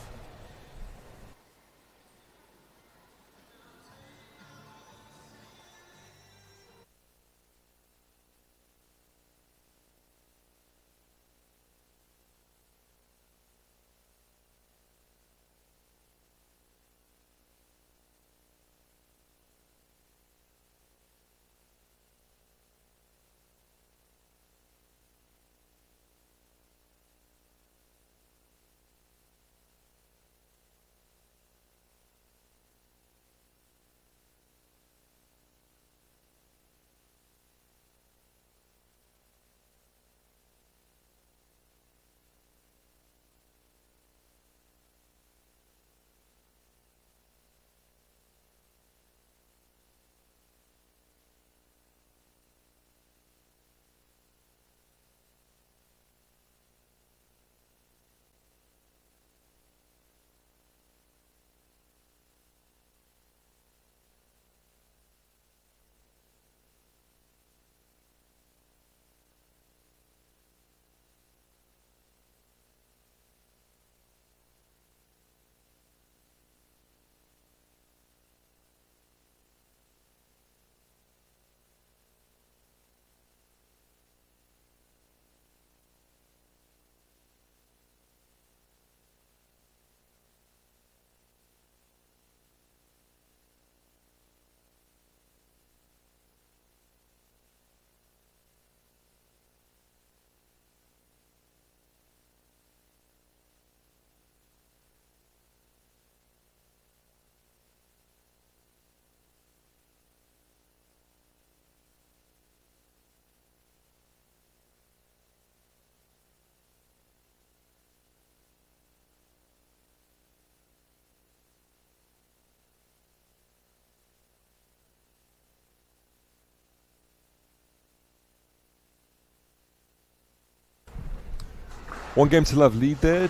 C: One game to love lead there.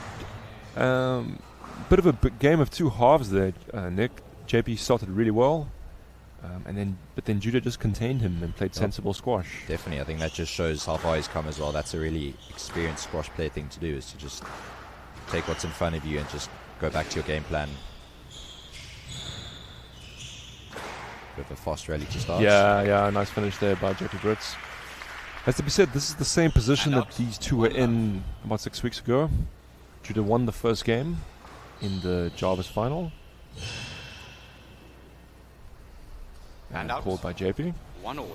C: Bit of a game of two halves there, Nick. JP started really well, but then Judah just contained him and played sensible squash.
P: Definitely, I think that just shows how far he's come as well. That's a really experienced squash player thing to do, is to just take what's in front of you and just go back to your game plan. Bit of a fast rally to start.
C: Yeah, nice finish there by JP Brits. As to be said, this is the same position that these two were in about 6 weeks ago. Judah won the first game in the Jarvis final. And called by JP.
O: 1-1.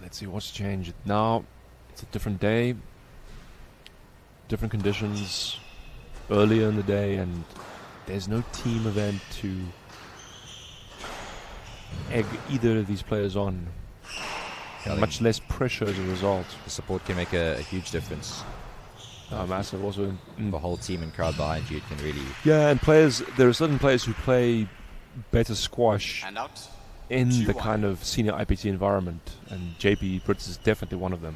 C: Let's see what's changed. Now, it's a different day, different conditions, earlier in the day, and there's no team event to egg either of these players on. Much less pressure as a result.
P: The support can make a huge difference.
C: Massive. Also,
P: the whole team and crowd behind you can really.
C: Yeah, and there are certain players who play better squash in the kind of senior IPT environment, and JP Brits is definitely one of them.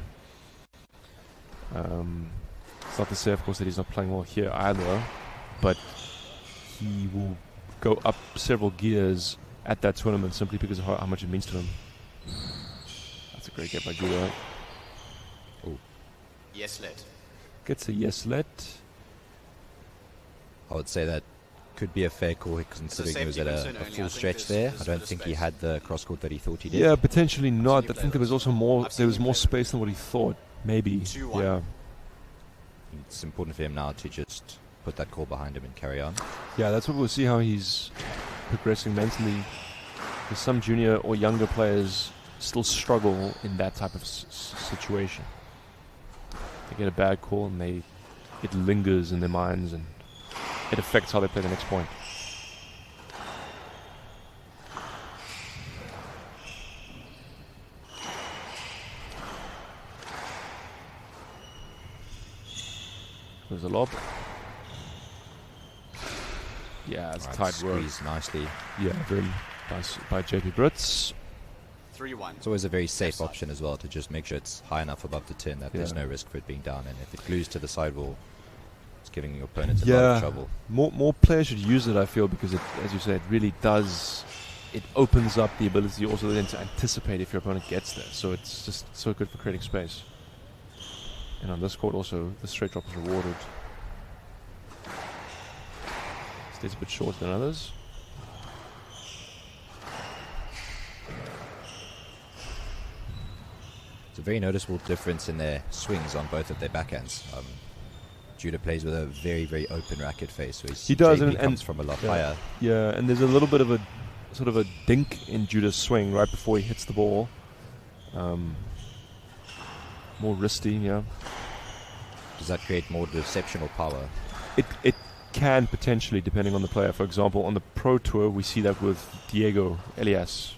C: It's not to say, of course, that he's not playing well here either, but he will go up several gears at that tournament simply because of how much it means to him. That's a great get by Judah.
P: Oh.
O: Yes, let.
C: Gets a yes let.
P: I would say that could be a fair call considering he was at a full stretch there. I don't think he had the cross court that he thought he did.
C: Yeah, potentially not. I think there was also more space than what he thought. Maybe. Yeah.
P: It's important for him now to just put that call behind him and carry on.
C: Yeah, that's what we'll see how he's progressing mentally. Because some junior or younger players still struggle in that type of situation. They get a bad call and it lingers in their minds and it affects how they play the next point. There's a lob. Yeah, it's a tight work.
P: Squeezed nicely.
C: Yeah, very nice by JP Brits.
O: 3-1.
P: It's always a very safe option as well to just make sure it's high enough above the tin that there's no risk for it being down, and if it glues to the sidewall, It's giving your opponent a lot of trouble.
C: More players should use it, I feel, because it, as you say, it really does. It opens up the ability also then to anticipate if your opponent gets there. So it's just so good for creating space. And on this court also, the straight drop is rewarded. Stays a bit shorter than others.
P: It's a very noticeable difference in their swings on both of their backhands. Judah plays with a very, very open racket face, whereas
C: he does,
P: JP
C: and
P: comes from a lot higher.
C: Yeah, and there's a little bit of a sort of a dink in Judah's swing right before he hits the ball. More wristy, yeah.
P: Does that create more deception or power?
C: It can potentially, depending on the player. For example, on the Pro Tour, we see that with Diego Elias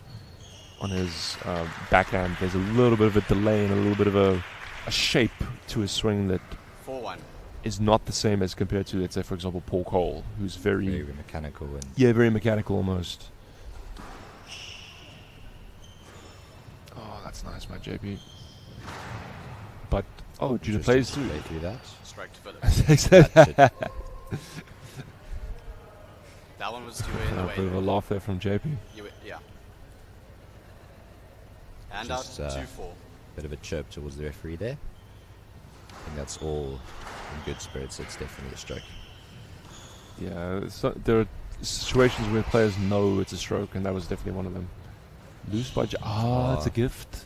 C: on his backhand. There's a little bit of a delay and a little bit of a shape to his swing that
O: 4-1.
C: is not the same as compared to, let's say, for example, Paul Cole, who's very
P: mechanical. And
C: very mechanical almost. Oh, that's nice by JP. But Judah plays through.
P: Play through that.
O: Strike to Phillips. That one was too in the way.
C: A bit of a laugh there from JP.
O: Yeah. And out 2-4.
P: Bit of a chirp towards the referee there. I think that's all in good spirits. It's definitely a stroke.
C: Yeah, there are situations where players know it's a stroke, and that was definitely one of them. Loose by it's a gift.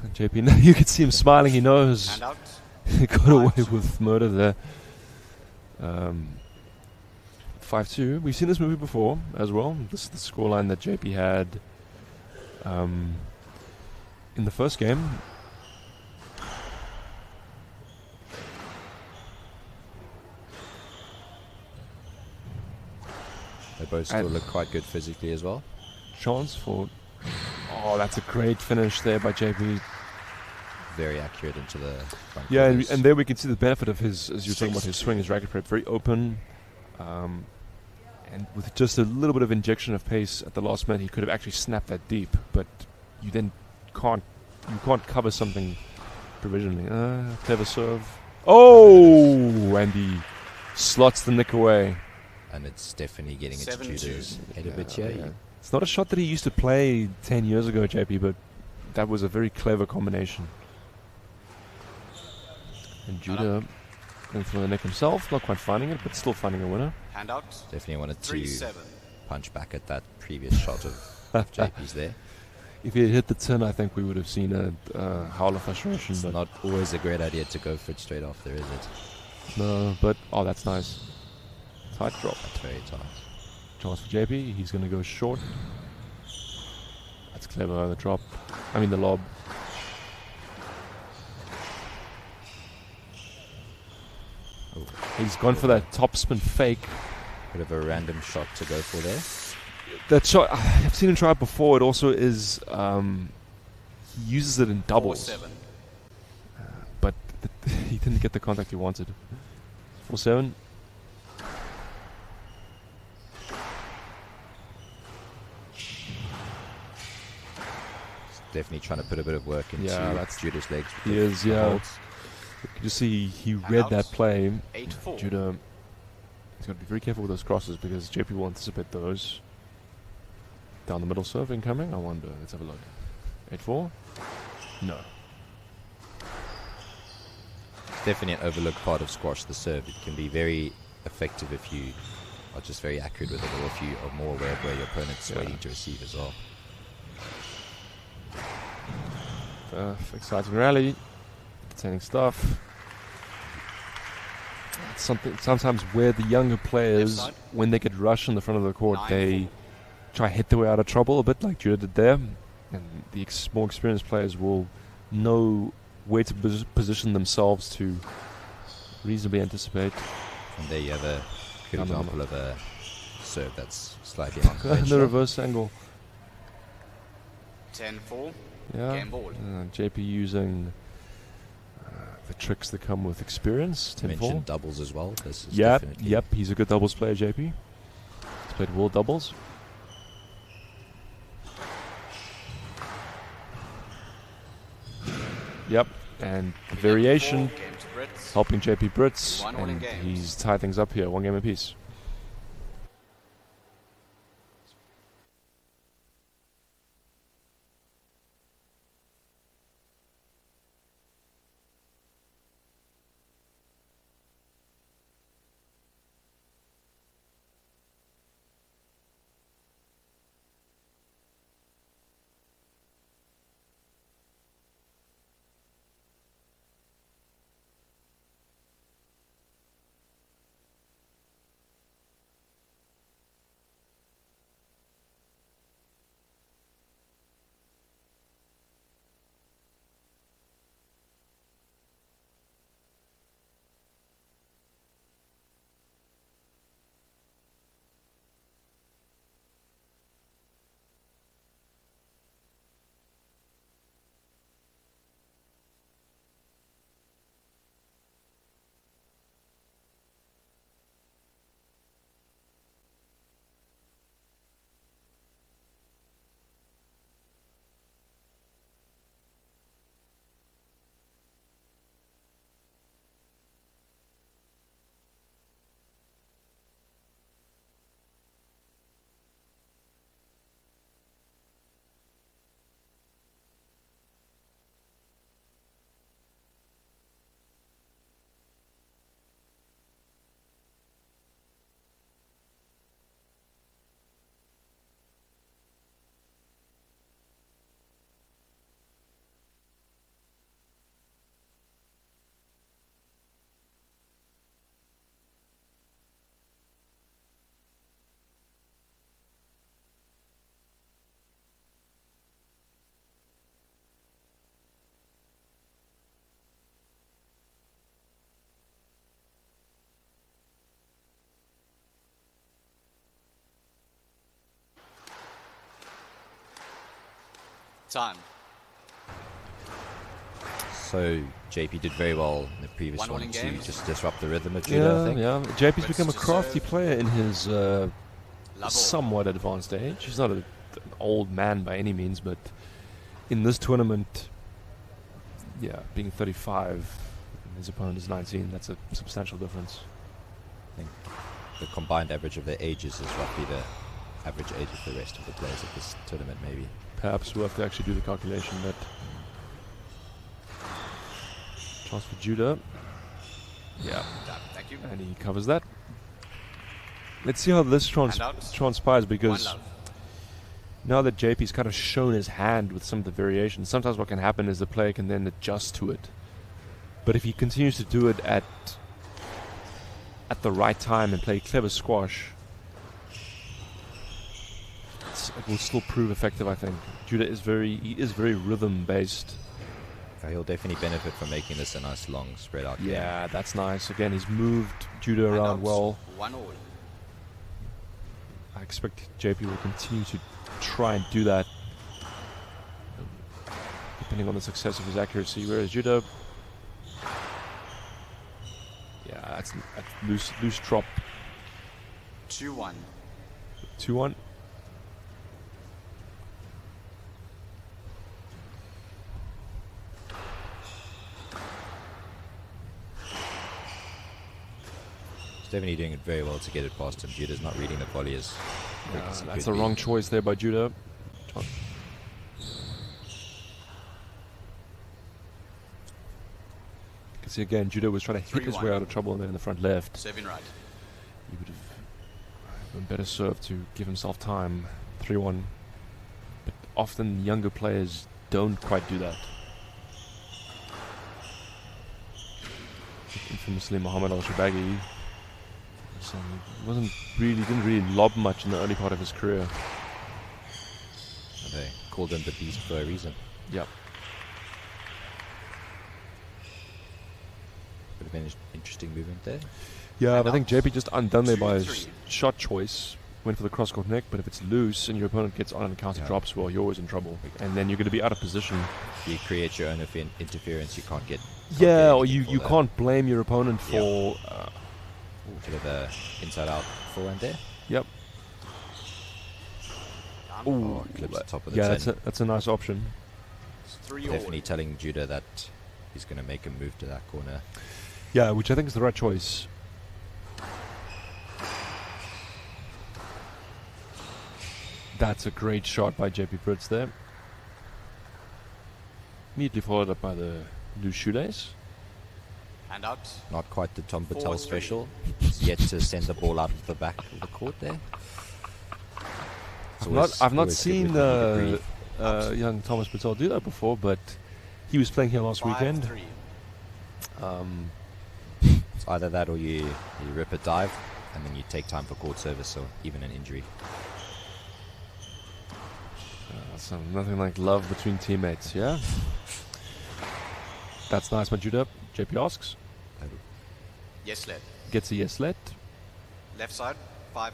C: And JP, now you can see him smiling. He knows he got away with murder there. 5-2. We've seen this movie before as well. This is the scoreline that JP had in the first game.
P: They both still look quite good physically as well.
C: Chance for... Oh, that's a great finish there by JP.
P: Very accurate into the front.
C: Yeah, and there we can see the benefit of his, as you're talking about, his swing, his racket prep, very open. And with just a little bit of injection of pace at the last minute, he could have actually snapped that deep. But you then can't cover something provisionally. Clever serve. Oh! And he slots the nick away.
P: And it's definitely getting into Judah's head a bit here.
C: Yeah. It's not a shot that he used to play 10 years ago, JP, but that was a very clever combination. And Judah going for the neck himself, not quite finding it, but still finding a winner.
O: Handout.
P: Definitely wanted
O: 3-7.
P: to punch back at that previous shot of JP's there.
C: If he had hit the 10, I think we would have seen a howl of frustration.
P: It's
C: but
P: not always a great idea to go for it straight off there, is it?
C: No, but that's nice. Tight drop.
P: That's very tight.
C: Chance for JP. He's going to go short. That's clever, the drop. I mean the lob.
P: Oh.
C: He's gone for that topspin fake.
P: Bit of a random shot to go for there.
C: That shot, I've seen him try it before. It also is, he uses it in doubles.
O: 4-7.
C: But he didn't get the contact he wanted. 4-7.
P: Definitely trying to put a bit of work into Judah's legs.
C: He is, yeah. You can just see he read that play.
O: 8-4.
C: Judah, he's got to be very careful with those crosses because JP will anticipate those. Down the middle serve incoming, I wonder. Let's have a look. 8-4? No.
P: Definitely an overlooked part of squash, the serve. It can be very effective if you are just very accurate with it, or if you are more aware of where your opponent's waiting to receive as well.
C: Exciting rally, entertaining stuff. It's sometimes where the younger players, when they get rushed in the front of the court, they try to hit their way out of trouble a bit like Judah did there. And the more experienced players will know where to position themselves to reasonably anticipate.
P: And there you have a good example of a serve that's slightly
C: in the reverse angle.
O: 10-4.
C: Yeah.
O: Game ball.
C: JP using the tricks that come with experience. 10-4.
P: Mentioned doubles as well. This is
C: Yep. He's a good doubles player, JP. He's played world doubles. Yep. And the variation
O: game to Brits.
C: helping JP Brits,
O: One winning
C: and
O: game.
C: he's tied things up here, 1 game apiece.
O: Time.
P: So JP did very well in the previous
O: One
P: one
O: winning
P: to
O: game.
P: just disrupt the rhythm of judo, I think.
C: Yeah. JP's become a
O: to
C: crafty
O: serve.
C: player in his
O: Level.
C: somewhat advanced age. He's not an old man by any means, but in this tournament, yeah, being 35 and his opponent is 19, that's a substantial difference.
P: I think the combined average of their ages is roughly the average age of the rest of the players at this tournament, maybe.
C: Perhaps we'll have to actually do the calculation, but chance for Judah. Yeah.
O: Thank you.
C: And he covers that. Let's see how this transpires, because
O: One love.
C: now that JP's kind of shown his hand with some of the variations, sometimes what can happen is the player can then adjust to it. But if he continues to do it at the right time and play clever squash, it will still prove effective, I think. Judah is very rhythm based.
P: He'll definitely benefit from making this a nice long spread out game.
C: Yeah, that's nice. Again, he's moved Judah around well.
O: 1 all.
C: I expect JP will continue to try and do that, depending on the success of his accuracy. Whereas Judah, yeah, that's loose drop.
O: 2-1.
C: 2-1.
P: Definitely doing it very well to get it past him. Judah's not reading the volley as quick as he
C: That's
P: could
C: the
P: be.
C: wrong choice there by Judah. You can see again, Judah was trying to hit his
O: 3-1.
C: way out of trouble, and then in the front left,
O: Serving right.
C: he would have been better served to give himself time. 3-1. But often younger players don't quite do that. Infamously, Muhammad Al-Shabagi didn't really lob much in the early part of his career.
P: They called him the beast for a reason.
C: Yep.
P: Bit of an interesting movement there.
C: Yeah, but I think JP just undone there by his shot choice. Went for the cross-court neck, but if it's loose and your opponent gets on and counter drops, well, you're always in trouble. And then you're going to be out of position.
P: You create your own interference. You can't get.
C: Yeah, or you can't blame your opponent for.
P: Bit of a inside-out forehand there.
C: Yep.
P: Ooh, clips the top of the
C: yeah,
P: tin.
C: that's a nice option.
P: Definitely telling Judah that he's going to make a move to that corner.
C: Yeah, which I think is the right choice. That's a great shot by JP Brits there. Immediately followed up by the loose shoelace.
O: And out.
P: Not quite the Tom Patel
O: 4-3.
P: special. He's yet to send the ball out of the back of the court there.
C: I've not seen young Thomas Patel do that before, but he was playing here last weekend.
P: It's either that or you rip a dive and then you take time for court service or even an injury.
C: So nothing like love between teammates, yeah? That's nice by Judah. JP asks.
O: Yes, let.
C: Gets a yes let.
O: Left side, 5-3.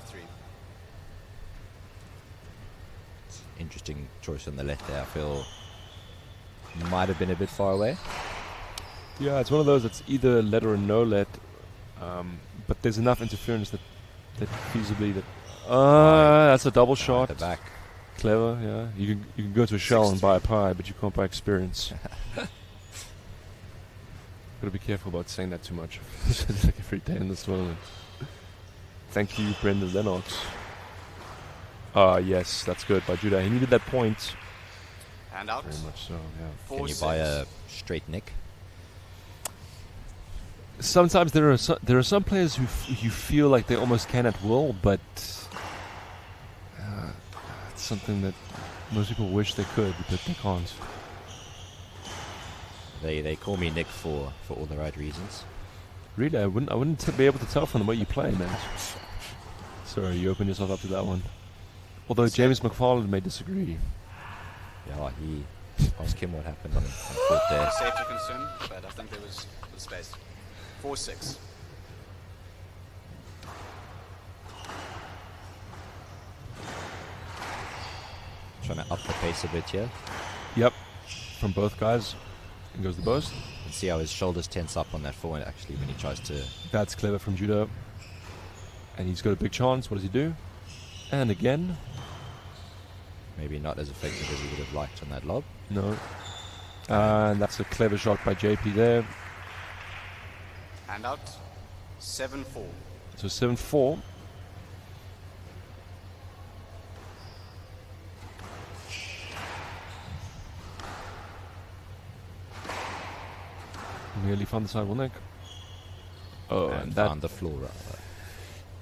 P: Interesting choice on the left there. I feel might have been a bit far away.
C: Yeah, it's one of those that's either let or no let. But there's enough interference that feasibly that... that's a double shot.
P: The back.
C: Clever, yeah. You can go to a shell and buy a pie, but you can't buy experience. Gotta be careful about saying that too much. It's like every day in this tournament. Thank you, Brendan Lennox. Yes, that's good by Judah. He needed that point.
O: And out.
C: Very much so, yeah.
P: Can you buy a straight nick?
C: Sometimes there are some players who you feel like they almost can at will, but it's something that most people wish they could, but they can't.
P: They call me Nick for all the right reasons.
C: Really, I wouldn't be able to tell from the way you play, man. Sorry, you opened yourself up to that one. Although James McFarland may disagree.
P: Yeah, he asked him what happened on court there.
O: Safety concern, but I think there was space. 4-6.
P: Trying to up the pace a bit here.
C: Yep, from both guys. In goes the boast.
P: You can see how his shoulders tense up on that forward actually when he tries to...
C: That's clever from Judah. And he's got a big chance. What does he do? And again.
P: Maybe not as effective as he would have liked on that lob.
C: No. And that's a clever shot by JP there.
O: And out. 7-4.
C: So 7-4. Nearly found the sidewall neck. Oh, and that
P: found the floor rather.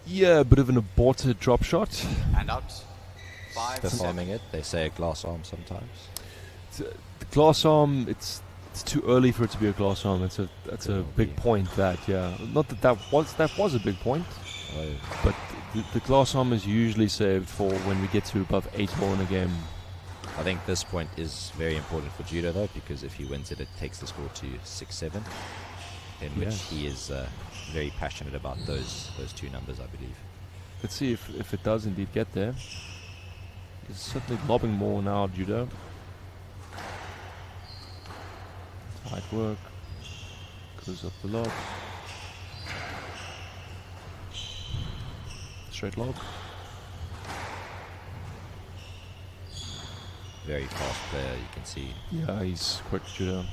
C: Yeah, a bit of an aborted drop shot.
O: And out. 5-7.
P: Performing it. They say a glass arm sometimes.
C: The glass arm, it's too early for it to be a glass arm. That's a big point. Not that was a big point.
P: Oh.
C: But the glass arm is usually saved for when we get to above 8-ball in a game.
P: I think this point is very important for Judah though, because if he wins it, it takes the score to 6-7, in which he is very passionate about those two numbers, I believe.
C: Let's see if it does indeed get there. He's certainly lobbing more now, Judah. Tight work. Goes up the lob. Straight lob.
P: Very fast player, you can see.
C: Yeah, he's quick, Judah.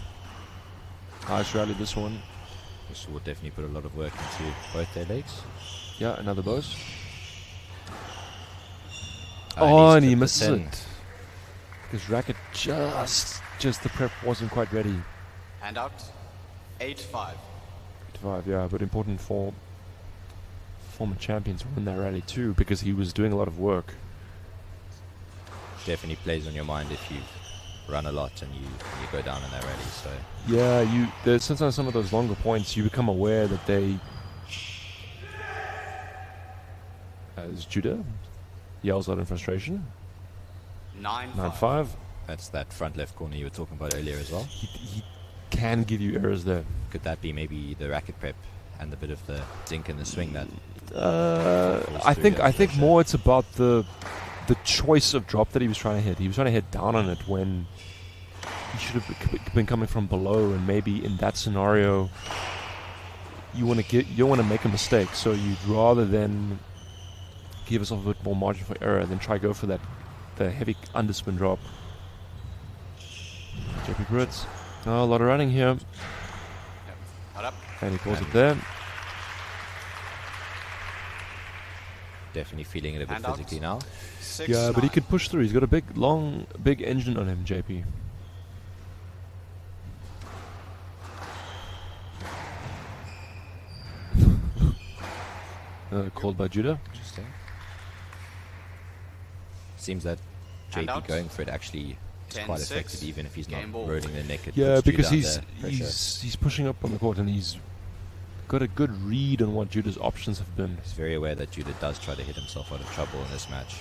C: Nice rally, this one.
P: This will definitely put a lot of work into both their legs.
C: Yeah, another boast.
P: And
C: he misses it. His racket just the prep wasn't quite ready.
O: And out. 8-5.
C: 8-5, yeah, but important for former champions to win that rally too, because he was doing a lot of work.
P: Definitely plays on your mind if you run a lot and you go down in that rally. So
C: yeah, there's sometimes some of those longer points you become aware that they, as Judah yells out in frustration. 9-5.
P: That's that front left corner you were talking about earlier as well.
C: He can give you errors there.
P: Could that be maybe the racket prep and a bit of the dink in the swing that?
C: I think more it's about the choice of drop that he was trying to hit. He was trying to hit down on it when he should have been coming from below, and maybe in that scenario you want to make a mistake. So you'd rather than give yourself a bit more margin for error than try go for the heavy underspin drop. JP Brits Oh, a lot of running here.
O: Not up.
C: And he calls it there.
B: Definitely feeling it a bit
O: Hand out.
B: physically now.
C: Yeah, but he could push through. He's got a big engine on him, JP. Called by Judah.
B: Interesting. Seems that
O: Hand
B: JP
O: out.
B: going for it actually is quite
O: 10-6.
B: effective, even if he's not
O: Game ball.
B: rolling the neck. It
C: Yeah,
B: puts
C: because
B: Judah under pressure.
C: he's pushing up on the court and he's got a good read on what Judah's options have been.
B: He's very aware that Judah does try to hit himself out of trouble in this match.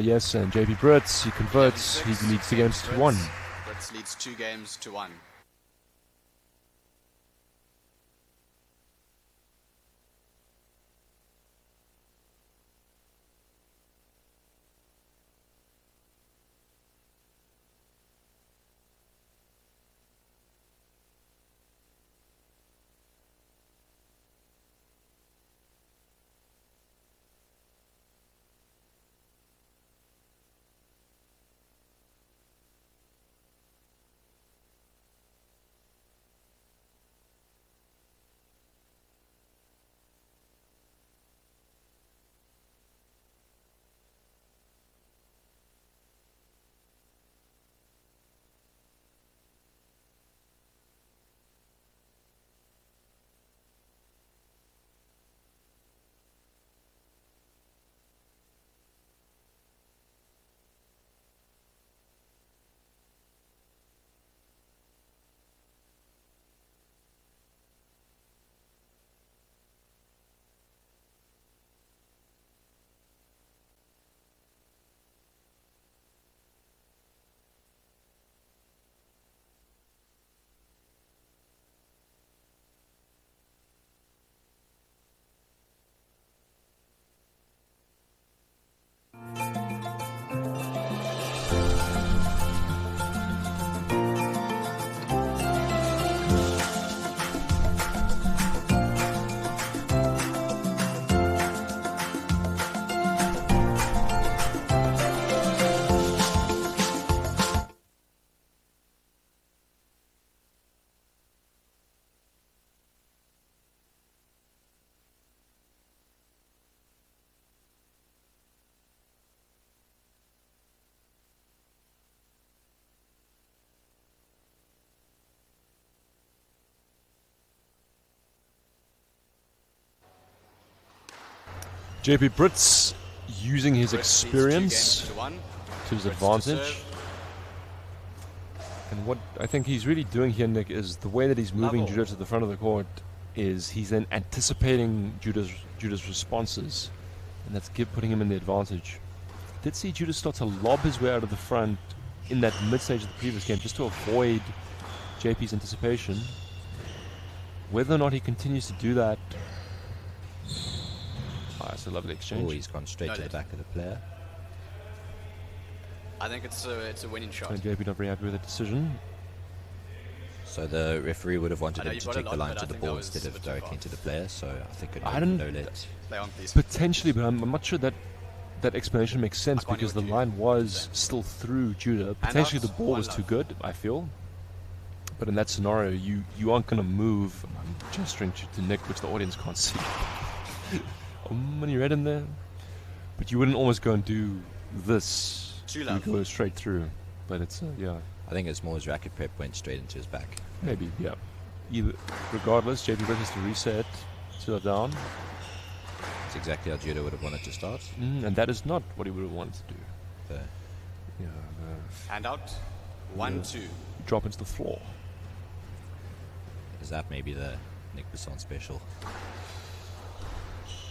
C: Yes, and JP Brits, he converts. He leads the games to 1.
O: Brits leads 2 games to 1.
C: JP Brits using his
O: Brits leads 2
C: experience
O: games to 1.
C: to his
O: Brits to
C: advantage.
O: serve.
C: And what I think he's really doing here, Nick, is the way that he's moving
O: Level.
C: Judah to the front of the court is he's then anticipating Judah's responses, and that's putting him in the advantage. Did see Judah start to lob his way out of the front in that mid-stage of the previous game just to avoid JP's anticipation. Whether or not he continues to do that... that's a lovely exchange.
B: Oh, he's gone straight to the back of the player.
O: I think it's a winning shot.
C: And JP not very happy with the decision.
B: So the referee would have wanted
O: I know
B: him
O: you've
B: to
O: got a
B: take the
O: lot,
B: line
O: but
B: to
O: I
B: the
O: think that
B: ball
O: was
B: instead
O: a
B: of
O: bit too
B: directly
O: far.
B: to the player, so I think it
C: I
B: would
C: don't-
B: no let.
O: Play on, please.
C: Potentially, but I'm not sure that that explanation makes sense
O: I can't
C: because the
O: hear what
C: line was still through Judah. Potentially the
O: out,
C: ball
O: one
C: was too
O: love.
C: good, I feel. But in that scenario, you aren't going to move. I'm gesturing to Nick, which the audience can't see. When you read in there. But you wouldn't almost go and do this.
O: Two
C: You
O: love.
C: go straight through. But it's, yeah.
B: I think it's more his racket prep went straight into his back.
C: Maybe, yeah. Either, regardless, JP Britt has to reset to down.
B: It's exactly how Judah would have wanted to start.
C: And that is not what he would have wanted to do.
B: The
C: Yeah,
O: Hand out. 1-2.
C: drop into the floor.
B: is that maybe the Nick Besson special?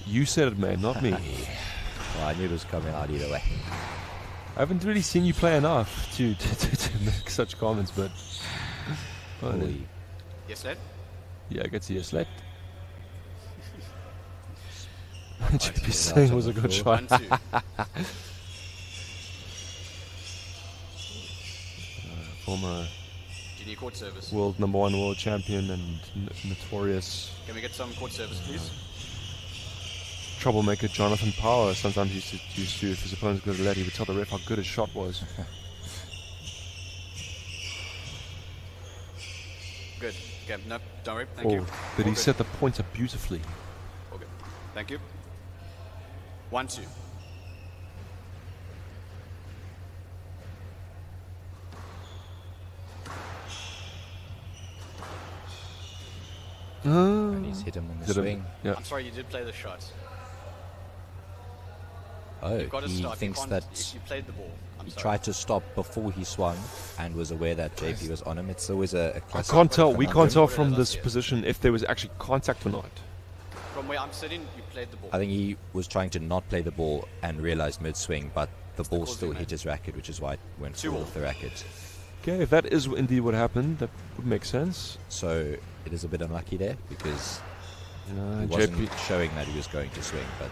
C: You said it, man, not me.
B: Well, I knew it was coming out either way.
C: I haven't really seen you play enough to make such comments, but... Well,
B: Oy.
O: Yes, lad?
C: yeah, I get to yes, let.
O: Right.
C: JP saying was a good shot.
O: 1-2.
C: Former
O: Junior court service.
C: world #1 world champion and notorious
O: Can we get some court service, please?
C: troublemaker Jonathan Power sometimes used to, if his opponents got a let, he would tell the ref how good his shot was.
O: Good. Okay, no, don't worry. Thank you.
C: Did
O: All
C: he
O: good.
C: set the points up beautifully?
O: Okay. Thank you. 1-2.
P: And he's hit him on the
C: Did him-
P: swing.
C: Yeah.
O: I'm sorry, you did play the shot.
P: Oh,
O: You've got to
P: he
O: stop.
P: thinks
O: you
P: that
O: you played the ball. I'm
P: he
O: sorry.
P: tried to stop before he swung and was aware that JP was on him. It's always a
C: I
P: classic
C: can't tell. We
P: conundrum.
C: can't tell from this position if there was actually contact or not.
O: From where I'm sitting, you played the ball.
P: I think he was trying to not play the ball and realized mid-swing, but the ball
O: call
P: still
O: you
P: hit
O: made.
P: his racket, which is why it went
O: 2
P: full
O: all.
P: off the racket.
C: Okay, if that is indeed what happened, that would make sense.
P: So it is a bit unlucky there because he
C: JP
P: wasn't showing that he was going to swing, but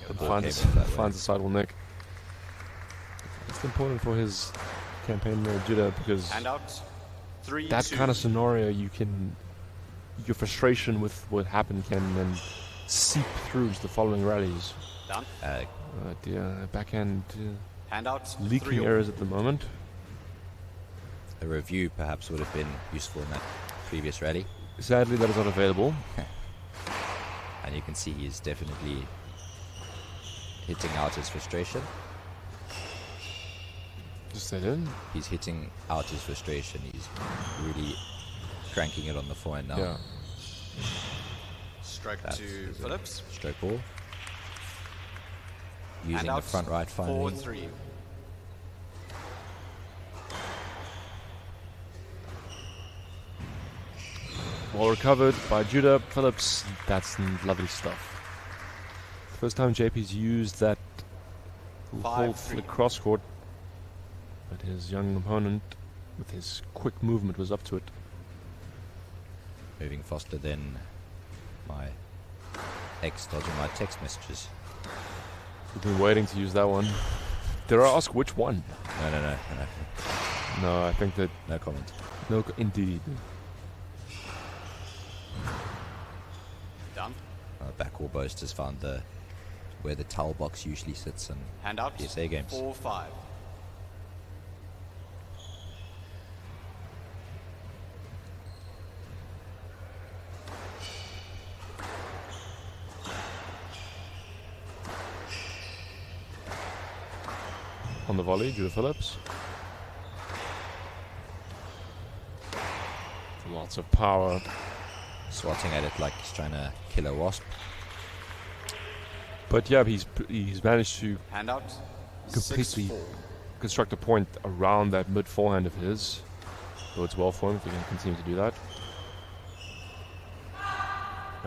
P: the ball came
C: finds
P: off that way.
C: finds a sidewall neck. It's important for his campaign there, Judah, because
O: Handout. 3-2.
C: that kind of scenario, your frustration with what happened can then seep through to the following rallies.
O: Down.
C: Oh dear, backhand
O: Handout.
C: leaking
O: 3-all.
C: errors at the moment.
P: A review perhaps would have been useful in that previous rally.
C: Sadly, that is not available.
P: And you can see he's definitely hitting out his frustration.
C: Just that in.
P: He's hitting out his frustration. He's really cranking it on the forehand now.
C: Yeah.
O: Stroke
P: That's
O: to Phillips.
P: Stroke ball. Using the
O: Handout.
P: front right finally.
O: 4-3.
C: Well recovered by Judah Phillips. That's lovely stuff. First time JP's used that full
O: 5-3.
C: flick cross court, but his young opponent, with his quick movement, was up to it.
P: Moving faster than my ex dodging my text messages.
C: We've been waiting to use that one. Did I ask which one?
P: No.
C: No, I think that...
P: No comment.
C: No, indeed.
O: Down.
P: Backwall Boast has found where the towel box usually sits in
O: Handout.
P: PSA games.
O: 4-5.
C: On the volley, Judah Phillips. Lots of power.
P: Swatting at it like he's trying to kill a wasp.
C: But yeah, he's managed to
O: Handout.
C: completely
O: 6-4.
C: construct a point around that mid forehand of his. Bodes well for him if he can continue to do that.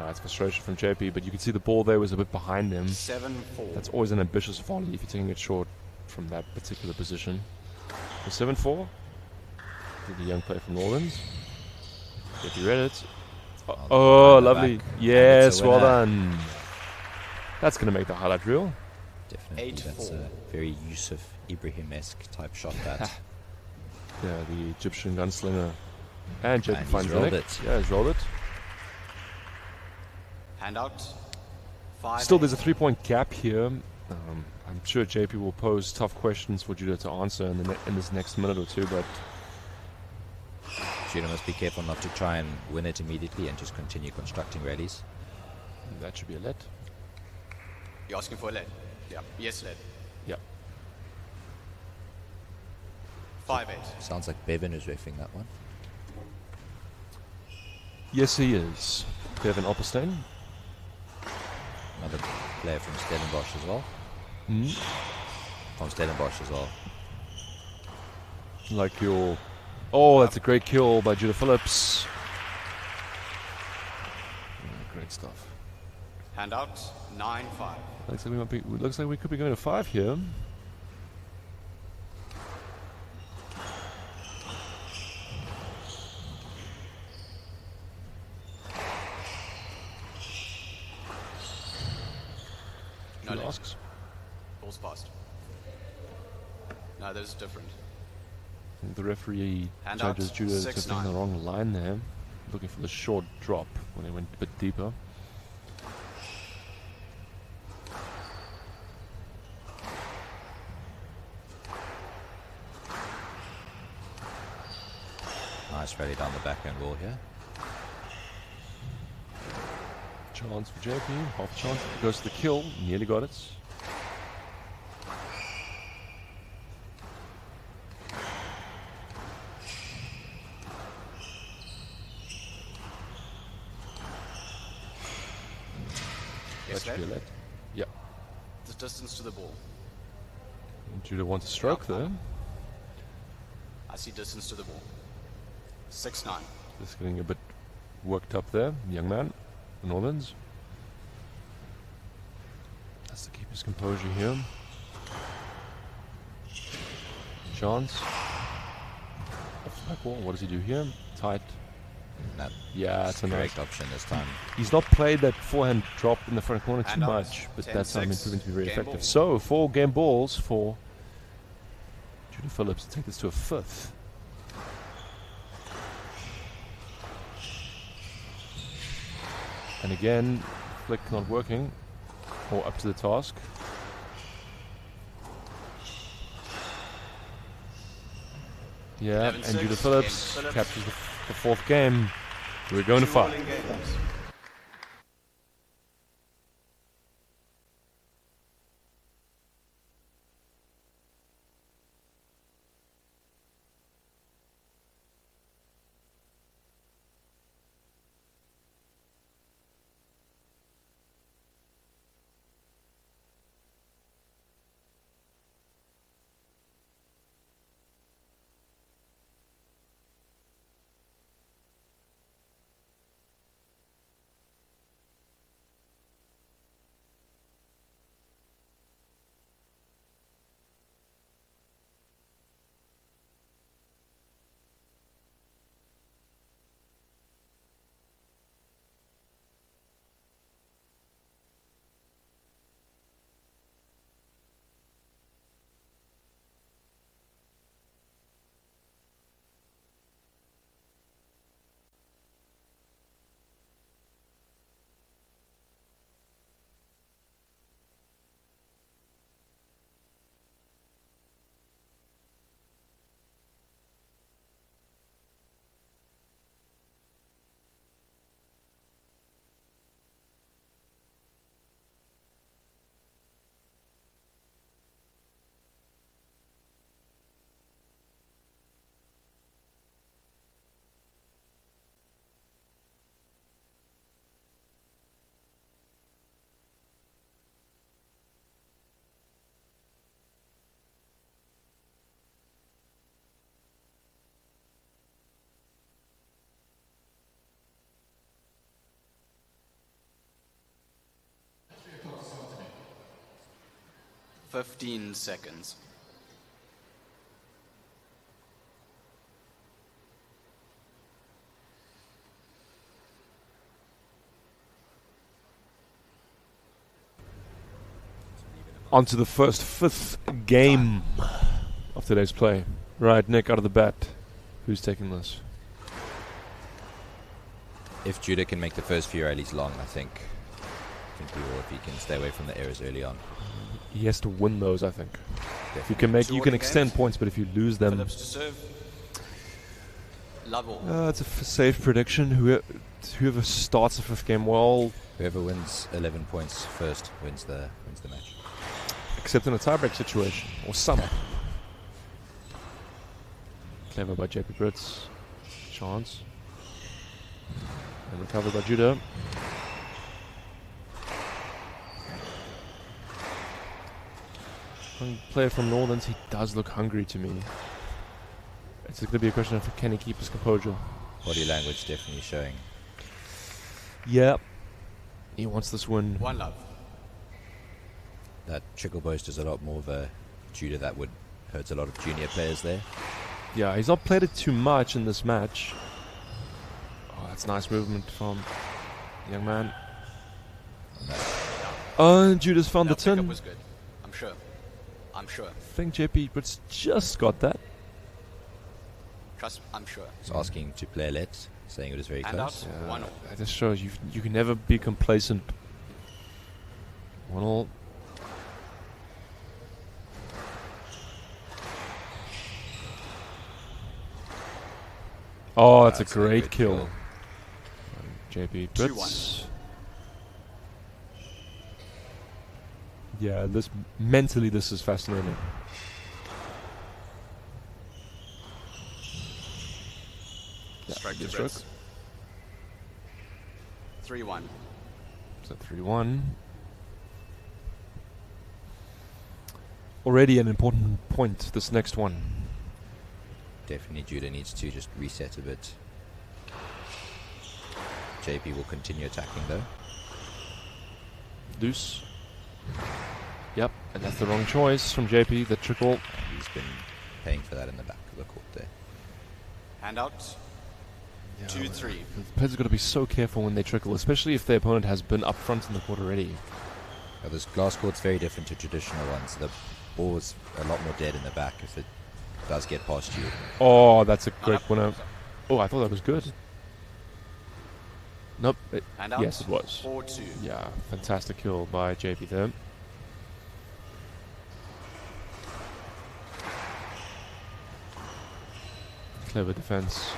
C: It's frustration from JP, but you can see the ball there was a bit behind him.
O: 7-4.
C: That's always an ambitious volley if you're taking it short from that particular position. The 7-4 to the young player from Norlands. JP read it. Oh, lovely.
P: Back.
C: Yes, well
P: winner.
C: done. That's going to make the highlight reel.
P: Definitely.
O: 8-4.
P: That's a very Yusuf Ibrahim-esque type shot that.
C: Yeah, the Egyptian gunslinger. And JP
P: And he's
C: finds the
P: rolled
C: neck.
P: it.
C: Yeah, he's rolled it.
O: Handout. 5.
C: Still, there's a 3-point gap here. I'm sure JP will pose tough questions for Judah to answer in this next minute or two, but
P: Judah must be careful not to try and win it immediately and just continue constructing rallies.
C: that should be a let.
O: You're asking for a lead? Yeah. Yes, lead.
C: Yeah.
O: 5-8.
P: Sounds like Bevan is reffing that one.
C: Yes, he is. Kevin Opperstein.
P: Another player from Stellenbosch as well. From Stellenbosch as well.
C: Like your... Oh, that's a great kill by Judah Phillips. Yeah, great stuff.
O: Handout. 9-5.
C: Looks like we could be going to 5 here.
O: No lead.
C: Asks.
O: Ball's passed. No, that's different.
C: The referee
O: Handout,
C: judges Judah
O: 6-9.
C: taking the wrong line there. Looking for the short drop when he went a bit deeper.
P: Nice rally down the backhand wall here.
C: chance for JP. Half chance. Goes to the kill. Nearly got it.
O: Yes,
C: That's Violet. Yeah.
O: The distance to the ball.
C: Judah wants a stroke there.
O: I see distance to the ball. 6-9.
C: Just getting a bit worked up there, young man. The Northerns. Has to keep his composure here. Chance. Off the back wall. What does he do here? Tight.
P: No.
C: Yeah, it's a
P: correct option this time.
C: He's not played that forehand drop in the front corner too
O: Handout.
C: much, but that's proven to be very
O: Game
C: effective.
O: ball.
C: So, 4 game balls for Judah Phillips to take this to a 5th. And again, flick not working, or up to the task. Yeah,
O: 11-6,
C: and Judah Phillips
O: Phillips.
C: captures the 4th game. We're going to 5.
O: Rolling games. Fifteen seconds.
C: On to the first 5th game of today's play. Right, Nick, out of the bat. Who's taking this?
P: If Judah can make the first few rallies long, I think he will, if he can stay away from the errors early on.
C: He has to win those, I think.
P: Definitely.
C: You can make, you can
O: Jordan
C: extend
O: games.
C: points, but if you lose them,
O: Phillips to serve. Love all.
C: it's a safe prediction. Whoever starts the 5th game well,
P: Whoever wins 11 points first wins the match.
C: except in a tiebreak situation or summer. Clever by JP Brits. Chance. And recovered by Judah. Young player from Northerns, he does look hungry to me. It's going to be a question of can he keep his composure.
P: Body language definitely showing.
C: Yeah. He wants this win.
O: One love.
P: That trickle burst is a lot more of a Judah that would hurt a lot of junior players there.
C: Yeah, he's not played it too much in this match. Oh, that's nice movement from the young man. Judah's found the
O: Pickup
C: tin.
O: was good. I'm sure. I'm sure.
C: I think JP Brits just got that.
O: Trust. I'm sure.
P: He's asking to play let, saying it was very
O: Handout.
P: close.
C: Yeah,
O: 1-0.
C: that just shows you can never be complacent. 1-1. Oh, that's a great kill. JP Brits. Yeah, mentally this is fascinating.
O: Stroke to
C: stroke.
O: Brits. 3-1.
C: So 3-1. Already an important point, this next one.
P: Definitely Judah needs to just reset a bit. JP will continue attacking though.
C: Deuce. Yep, and that's the wrong choice from JP, the trickle.
P: He's been paying for that in the back of the court there.
O: Handout. 2-3.
C: Players have got to be so careful when they trickle, especially if their opponent has been up front in the court already.
P: This glass court's very different to traditional ones. The ball is a lot more dead in the back if it does get past you.
C: Oh, that's a great winner. Oh, I thought that was good. Nope. Yes, it was.
O: 4-2.
C: Yeah, fantastic kill by JP there. Clever defense.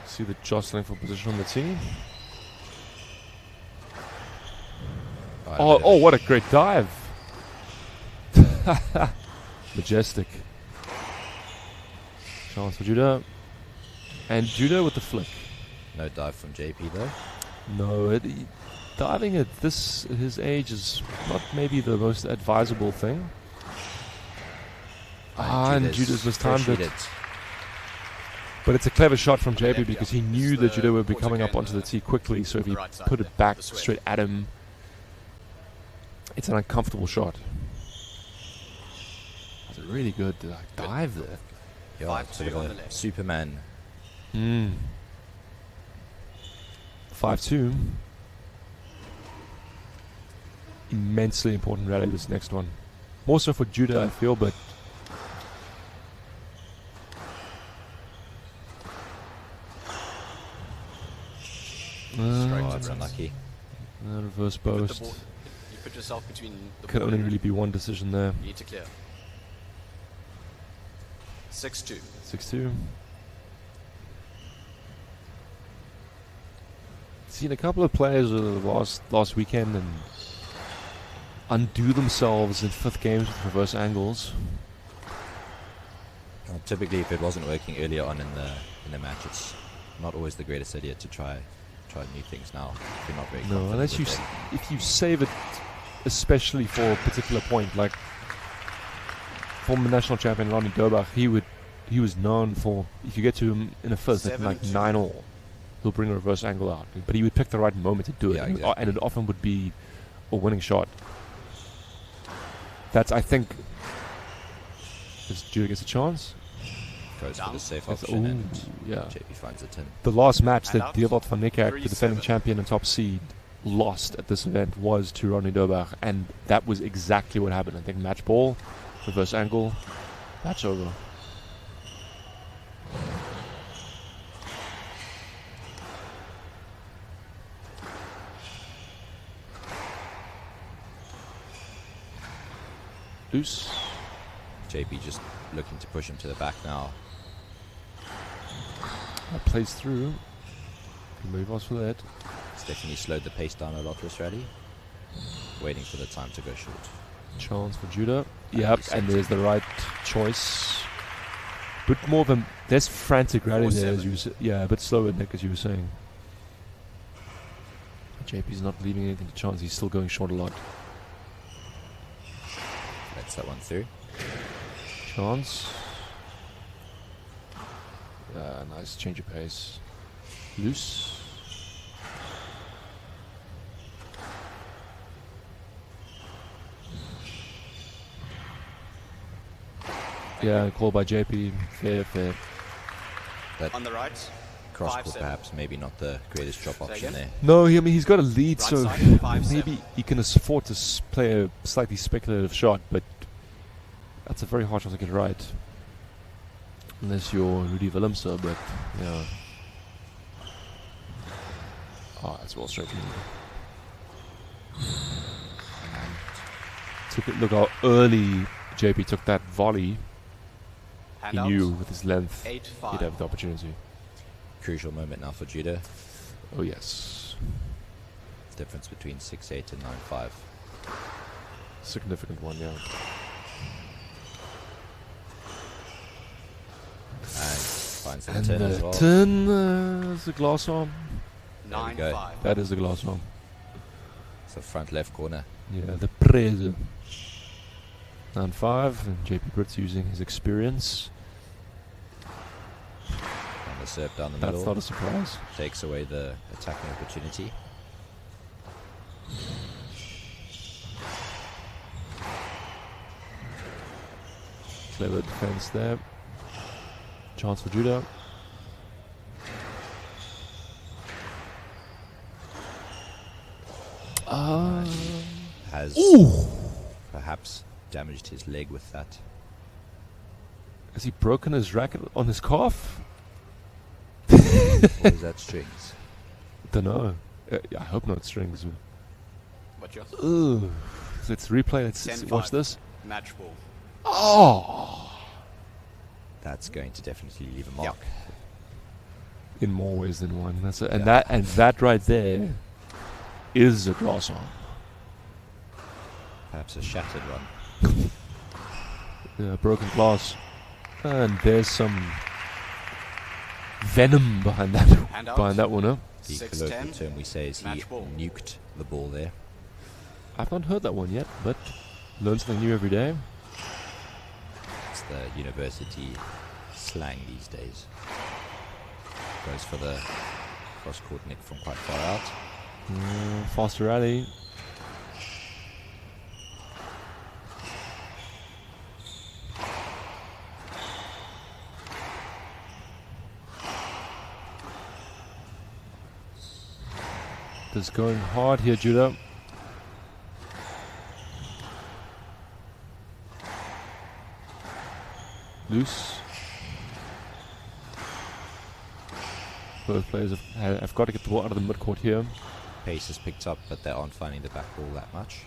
C: See the jostling for position on the tee. Oh, what a great dive. Majestic. Chance for Judah. And Judah with the flick.
P: No dive from JP though.
C: No, diving at his age is not maybe the most advisable thing. And Judah's mistimed it. But it's a clever shot from JP because he knew that Judah would be coming up onto the tee quickly, so if he put it back straight at him, it's an uncomfortable shot. It's a really good dive there.
P: Yeah, it's sort of a Superman.
C: 5-2. Immensely important rally this next one. More so for Judah, I feel, but
P: it's unlucky.
C: Reverse boast.
O: You put yourself between the
C: Can only really be one decision there.
O: You need to clear. 6-2.
C: 6-2. Seen a couple of players last weekend and undo themselves in fifth games with reverse angles.
P: Typically, if it wasn't working earlier on in the match, it's not always the greatest idea to try new things now. If you're not very confident
C: unless
P: with it.
C: if you save it, especially for a particular point, like former national champion Ronnie Dobach, he was known for, if you get to him in a first at like 9-all, he'll bring a reverse angle out, but he would pick the right moment to do it,
P: exactly.
C: And it often would be a winning shot. That's, I think, does Judah gets a chance?
P: Goes for the safe option and
C: yeah.
P: JP finds a 10.
C: The last match that Dierwold van Niekerk, the defending champion and top seed, lost at this event was to Ronnie Dobach, and that was exactly what happened. I think match ball, reverse angle, match over. Loose.
P: JP just looking to push him to the back now.
C: That plays through. Move us for that.
P: It's definitely slowed the pace down a lot this rally. Waiting for the time to go short.
C: Chance for Judah. Yep, and there's the right choice. But more of a less frantic rally there, as you yeah, a bit slower, Nick, as you were saying. JP's not leaving anything to chance. He's still going short a lot.
P: Lets that one through.
C: Chance. Nice change of pace. Loose. Yeah, call by JP. Fair.
P: That
O: on the right.
P: Cross court perhaps maybe not the greatest drop option there.
C: No, I mean he's got a lead,
O: Right
C: so
O: side,
C: maybe he can afford to play a slightly speculative shot, but that's a very hard shot to get right. Unless you're Rudy Willemse, but yeah. Oh, that's well straight. Look how early JP took that volley. He knew with his length he'd have the opportunity.
P: crucial moment now for judo.
C: Oh, yes.
P: Difference between 6'8" and 9'5".
C: Significant one, yeah.
P: And finds the
C: And
P: turn
C: the
P: as well.
C: turn is the glass arm.
P: There we go.
C: That is the glass arm.
P: It's the front left corner.
C: Yeah, the presa. 9-5, and JP Brits using his experience.
P: And the serve down the
C: That's
P: middle.
C: not a surprise.
P: Takes away the attacking opportunity.
C: Clever defense there. Chance for judo.
P: Has perhaps damaged his leg with that.
C: Has he broken his racket on his calf?
P: Or is that strings?
C: Don't know. I hope not strings.
O: What's yours?
C: Ugh. Let's replay. Let's
O: 10-5.
C: watch this.
O: Match ball.
C: Oh!
P: That's going to definitely leave a mark.
C: In more ways than one. That's and that right there is a glass arm.
P: Perhaps a shattered one.
C: Yeah, broken glass. And there's some venom behind that one, huh?
P: The colloquial term we say is he nuked the ball there.
C: I've not heard that one yet, but learn something new every day.
P: It's the university slang these days. Goes for the cross-court nick from quite far out.
C: Faster rally. Just going hard here, judo. Loose. Both players have got to get the ball out of the midcourt here.
P: Pace has picked up, but they aren't finding the back ball that much.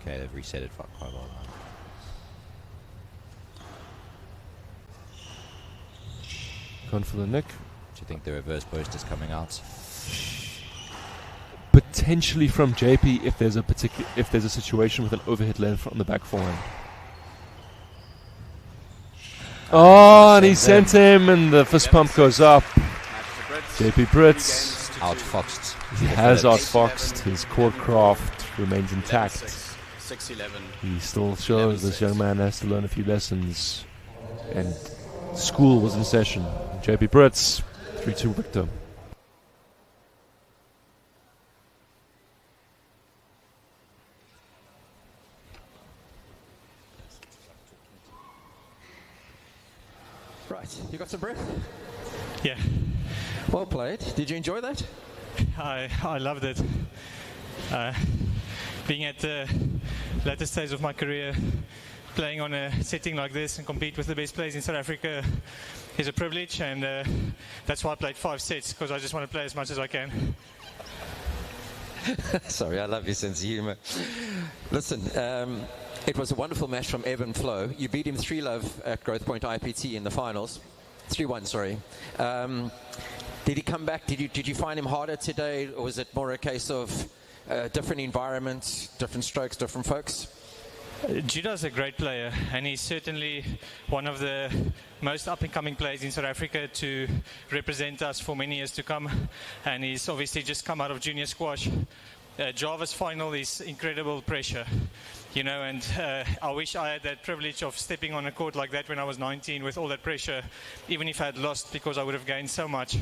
P: Okay, they've reset it quite well now.
C: Going for the nick.
P: Do you think the reverse post is coming out?
C: Potentially from JP if there's a situation with an overhead length on the back forehand. Oh, and he sent him, and the fist pump goes up. JP Brits
P: outfoxed.
C: He has outfoxed. His court craft remains intact.
O: 6-11.
C: He still shows this young man has to learn a few lessons, and school was in session. JP Brits, 3-2 victor.
D: Right, you got some breath?
L: Yeah.
D: Well played. Did you enjoy that?
L: I loved it. Being at the latter stage of my career, playing on a setting like this and compete with the best players in South Africa is a privilege, and that's why I played 5 sets, because I just want to play as much as I can.
D: Sorry, I love your sense of humour. Listen, it was a wonderful match from Evan Flo. You beat him 3-love at Growthpoint IPT in the finals. 3-1, sorry. Did he come back? Did you find him harder today, or was it more a case of different environments, different strokes, different folks?
L: Judo's a great player, and he's certainly one of the most up-and-coming players in South Africa to represent us for many years to come. And he's obviously just come out of junior squash. Java's final is incredible pressure, you know, and I wish I had that privilege of stepping on a court like that when I was 19 with all that pressure, even if I had lost, because I would have gained so much.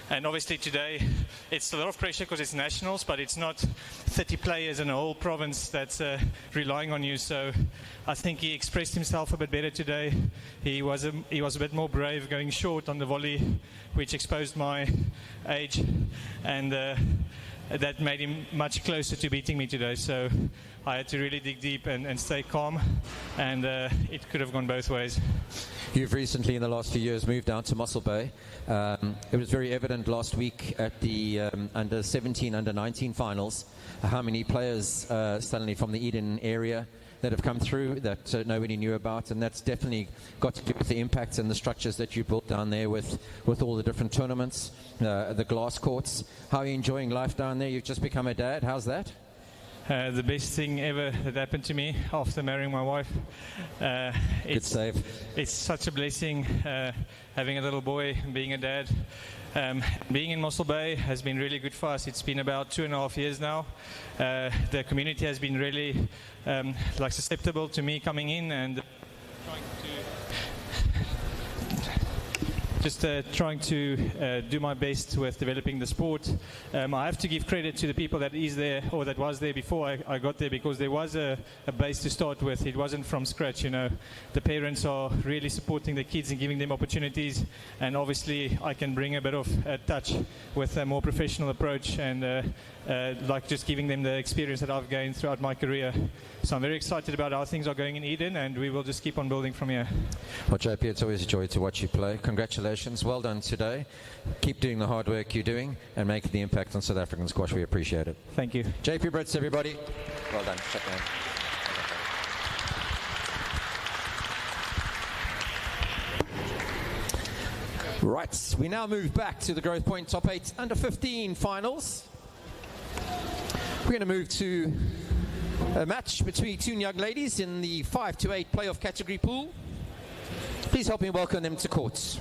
L: And obviously today it's a lot of pressure because it's nationals, but it's not 30 players in a whole province that's relying on you. So I think he expressed himself a bit better today. He was a bit more brave going short on the volley, which exposed my age, and that made him much closer to beating me today. So I had to really dig deep and stay calm, and it could have gone both ways.
D: You've recently, in the last few years, moved down to Mossel Bay. It was very evident last week at the under 17, under 19 finals, how many players suddenly from the Eden area that have come through that nobody knew about, and that's definitely got to do with the impacts and the structures that you built down there with all the different tournaments, the glass courts. How are you enjoying life down there? You've just become a dad. How's that?
L: The best thing ever that happened to me after marrying my wife.
D: Good save.
L: It's such a blessing having a little boy, being a dad. Being in Mossel Bay has been really good for us. It's been about 2.5 years now. The community has been really susceptible to me coming in and trying to do my best with developing the sport. I have to give credit to the people that is there or that was there before I got there, because there was a base to start with. It wasn't from scratch, you know. The parents are really supporting the kids and giving them opportunities, and obviously I can bring a bit of touch with a more professional approach and just giving them the experience that I've gained throughout my career. So I'm very excited about how things are going in Eden, and we will just keep on building from here.
D: Well, JP, it's always a joy to watch you play. Congratulations. Well done today. Keep doing the hard work you're doing and making the impact on South African squash. We appreciate it.
L: Thank you.
D: JP Brits, everybody. Well done. Shut down. Right, we now move back to the Growthpoint Top 8 Under 15 finals. We're going to move to a match between two young ladies in the 5 to 8 playoff category pool. Please help me welcome them to courts.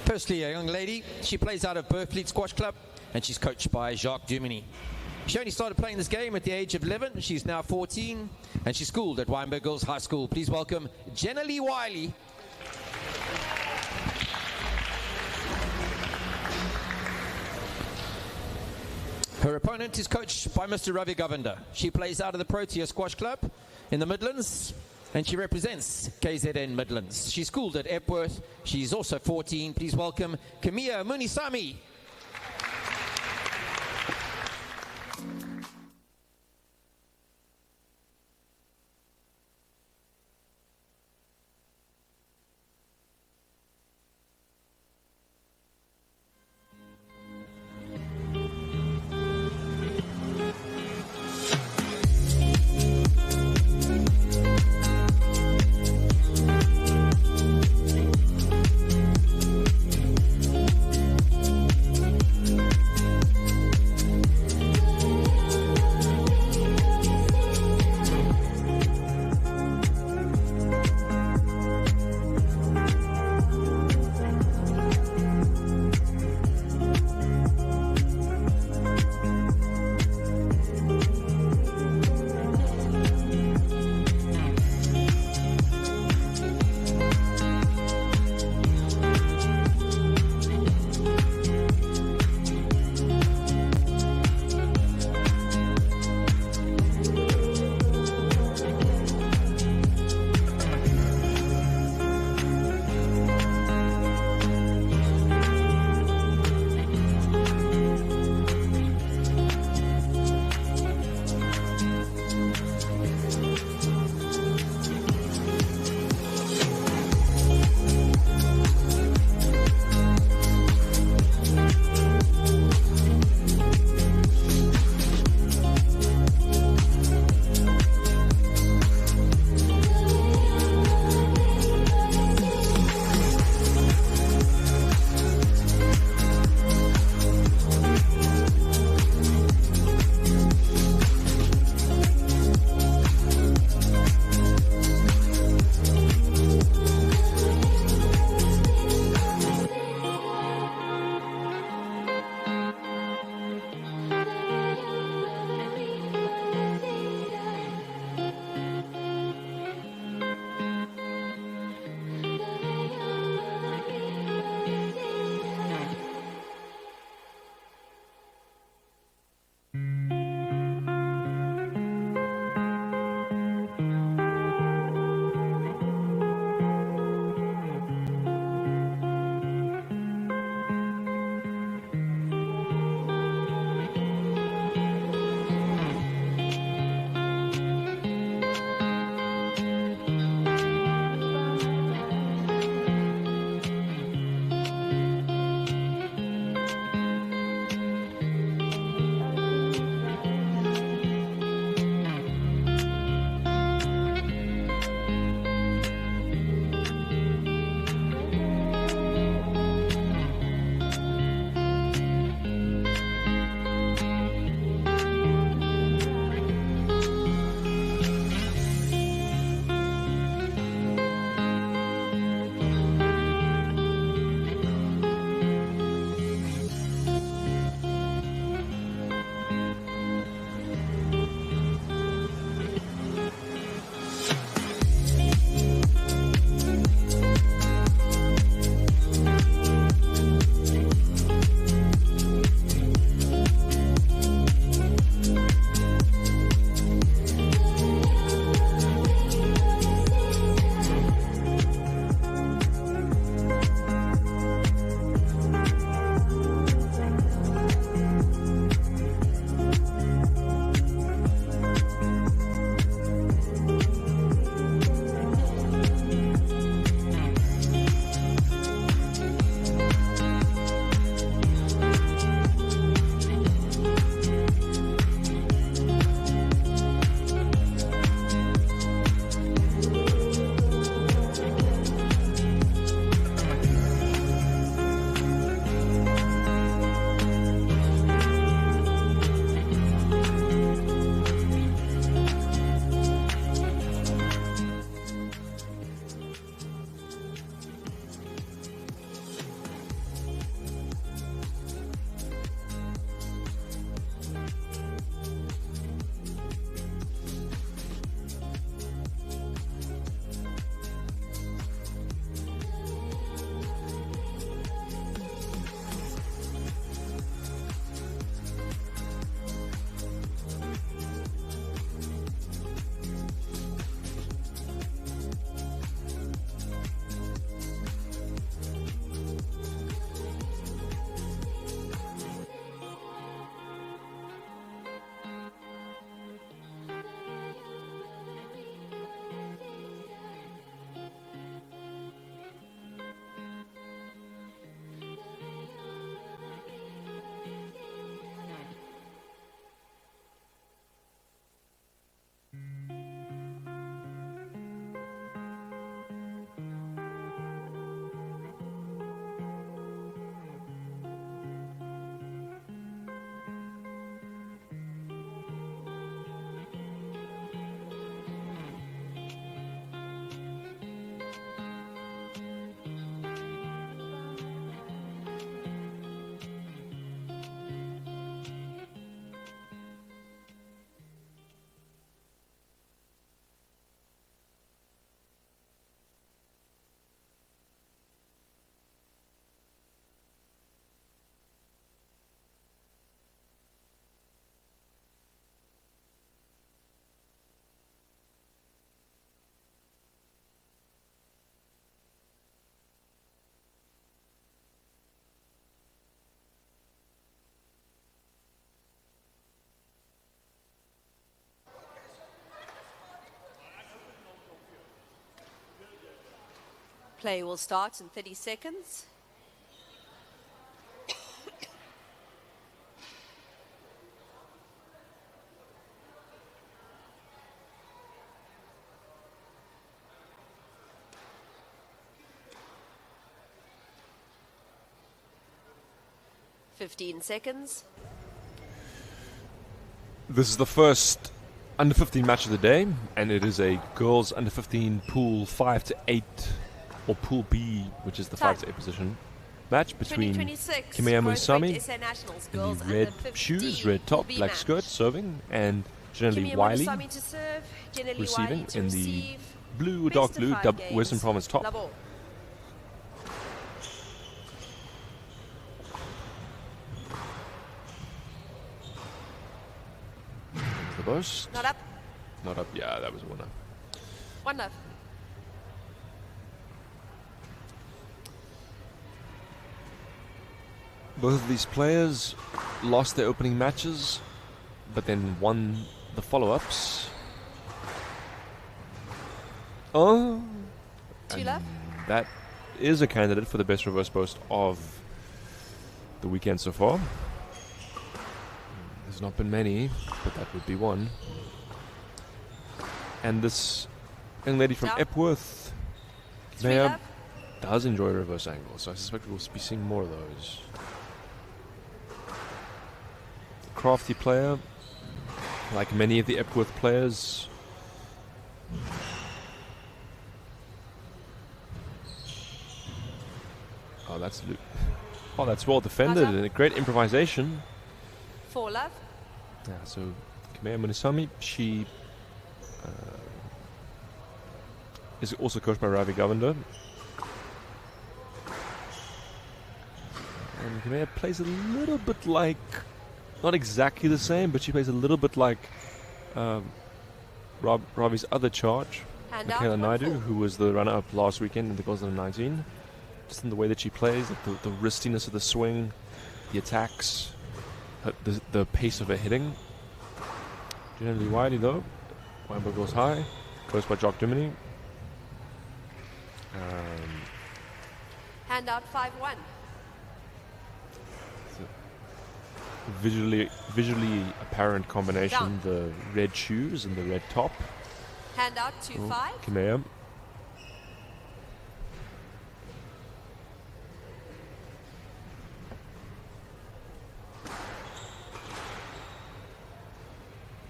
D: Firstly, a young lady. She plays out of Burfleet Squash Club, and she's coached by Jacques Duminy. She only started playing this game at the age of 11. She's now 14, and she's schooled at Wynberg Girls High School. Please welcome Jenna Lee Wiley. Her opponent is coached by Mr. Ravi Govender. She plays out of the Protea Squash Club in the Midlands, and she represents KZN Midlands. She's schooled at Epworth. She's also 14. Please welcome Kamiya Munisami.
Q: Play will start in 30 seconds. Fifteen seconds.
C: This is the first under 15 match of the day, and it is a girls under 15 pool 5 to 8, or pool B, which is the 5 to 8 position match between Kimea Munisami in the red shoes, red top, black skirt, serving, and Janelle Wiley receiving in the blue, dark blue, Western Province top. The burst.
Q: Not up.
C: Not up. Yeah, that was a winner.
Q: 1-love.
C: Both of these players lost their opening matches, but then won the follow-ups. Oh,
Q: 2-love.
C: That is a candidate for the best reverse post of the weekend so far. There's not been many, but that would be one. And this young lady from Epworth, Kimea, does enjoy reverse angles, so I suspect we'll be seeing more of those. Crafty player, like many of the Epworth players. Oh, that's well defended and a great improvisation.
Q: 4-love.
C: Yeah, so Kimea Munisami, she is also coached by Ravi Govender. And Kimea plays a little bit like, not exactly the same, but she plays a little bit like Ravi's other charge, Michaela Naidu, who was the runner-up last weekend in the Girls Under 19. Just in the way that she plays, like the wristiness of the swing, the attacks, the pace of her hitting. Generally Wiley though, Wambo goes high, coached by Jock Diminy.
Q: Hand out 5-1.
C: Visually apparent combination,
Q: Down.
C: the red shoes and the red top.
Q: Hand out 2-5.
C: Kimea.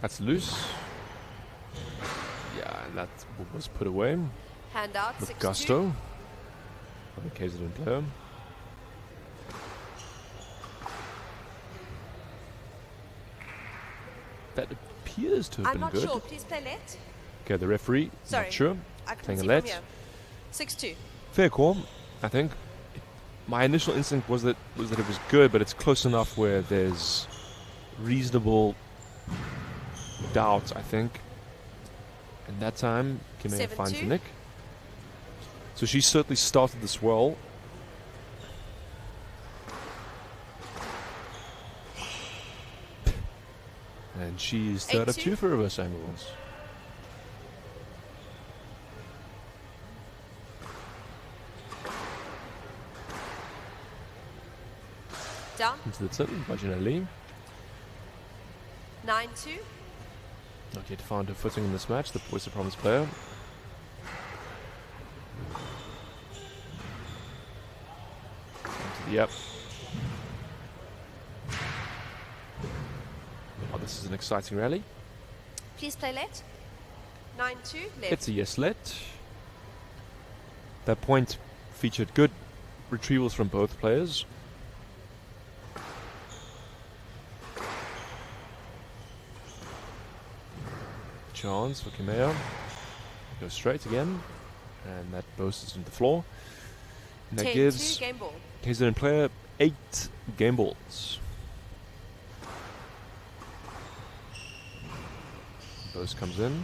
C: That's loose. Yeah, and that was put away.
Q: Hand out
C: with
Q: 6-2.
C: gusto. In case it didn't play. That appears to have been
Q: I'm not
C: good.
Q: sure. Please play let.
C: Okay, the referee,
Q: Sorry,
C: not sure.
Q: I couldn't
C: Playing a
Q: see
C: let.
Q: from here. 6-2.
C: Fair call, I think. My initial instinct was that it was good, but it's close enough where there's reasonable doubt, I think. And that time, Kimea finds the
Q: 7-2.
C: nick. So she certainly started this well. And she's third of
Q: 8-2.
C: 2 for reverse angles.
Q: Down.
C: Into the tin by Janelle Lee.
Q: 9-2.
C: Not yet found her footing in this match, the Voice of Promise player. Yep. Oh, this is an exciting rally.
Q: Please play let. 9-2, left.
C: It's a yes let. That point featured good retrievals from both players. Chance for Kimea. Goes straight again. And that boasts into the floor. And that gives
Q: game ball.
C: KZN player 8 game balls. Bose comes in.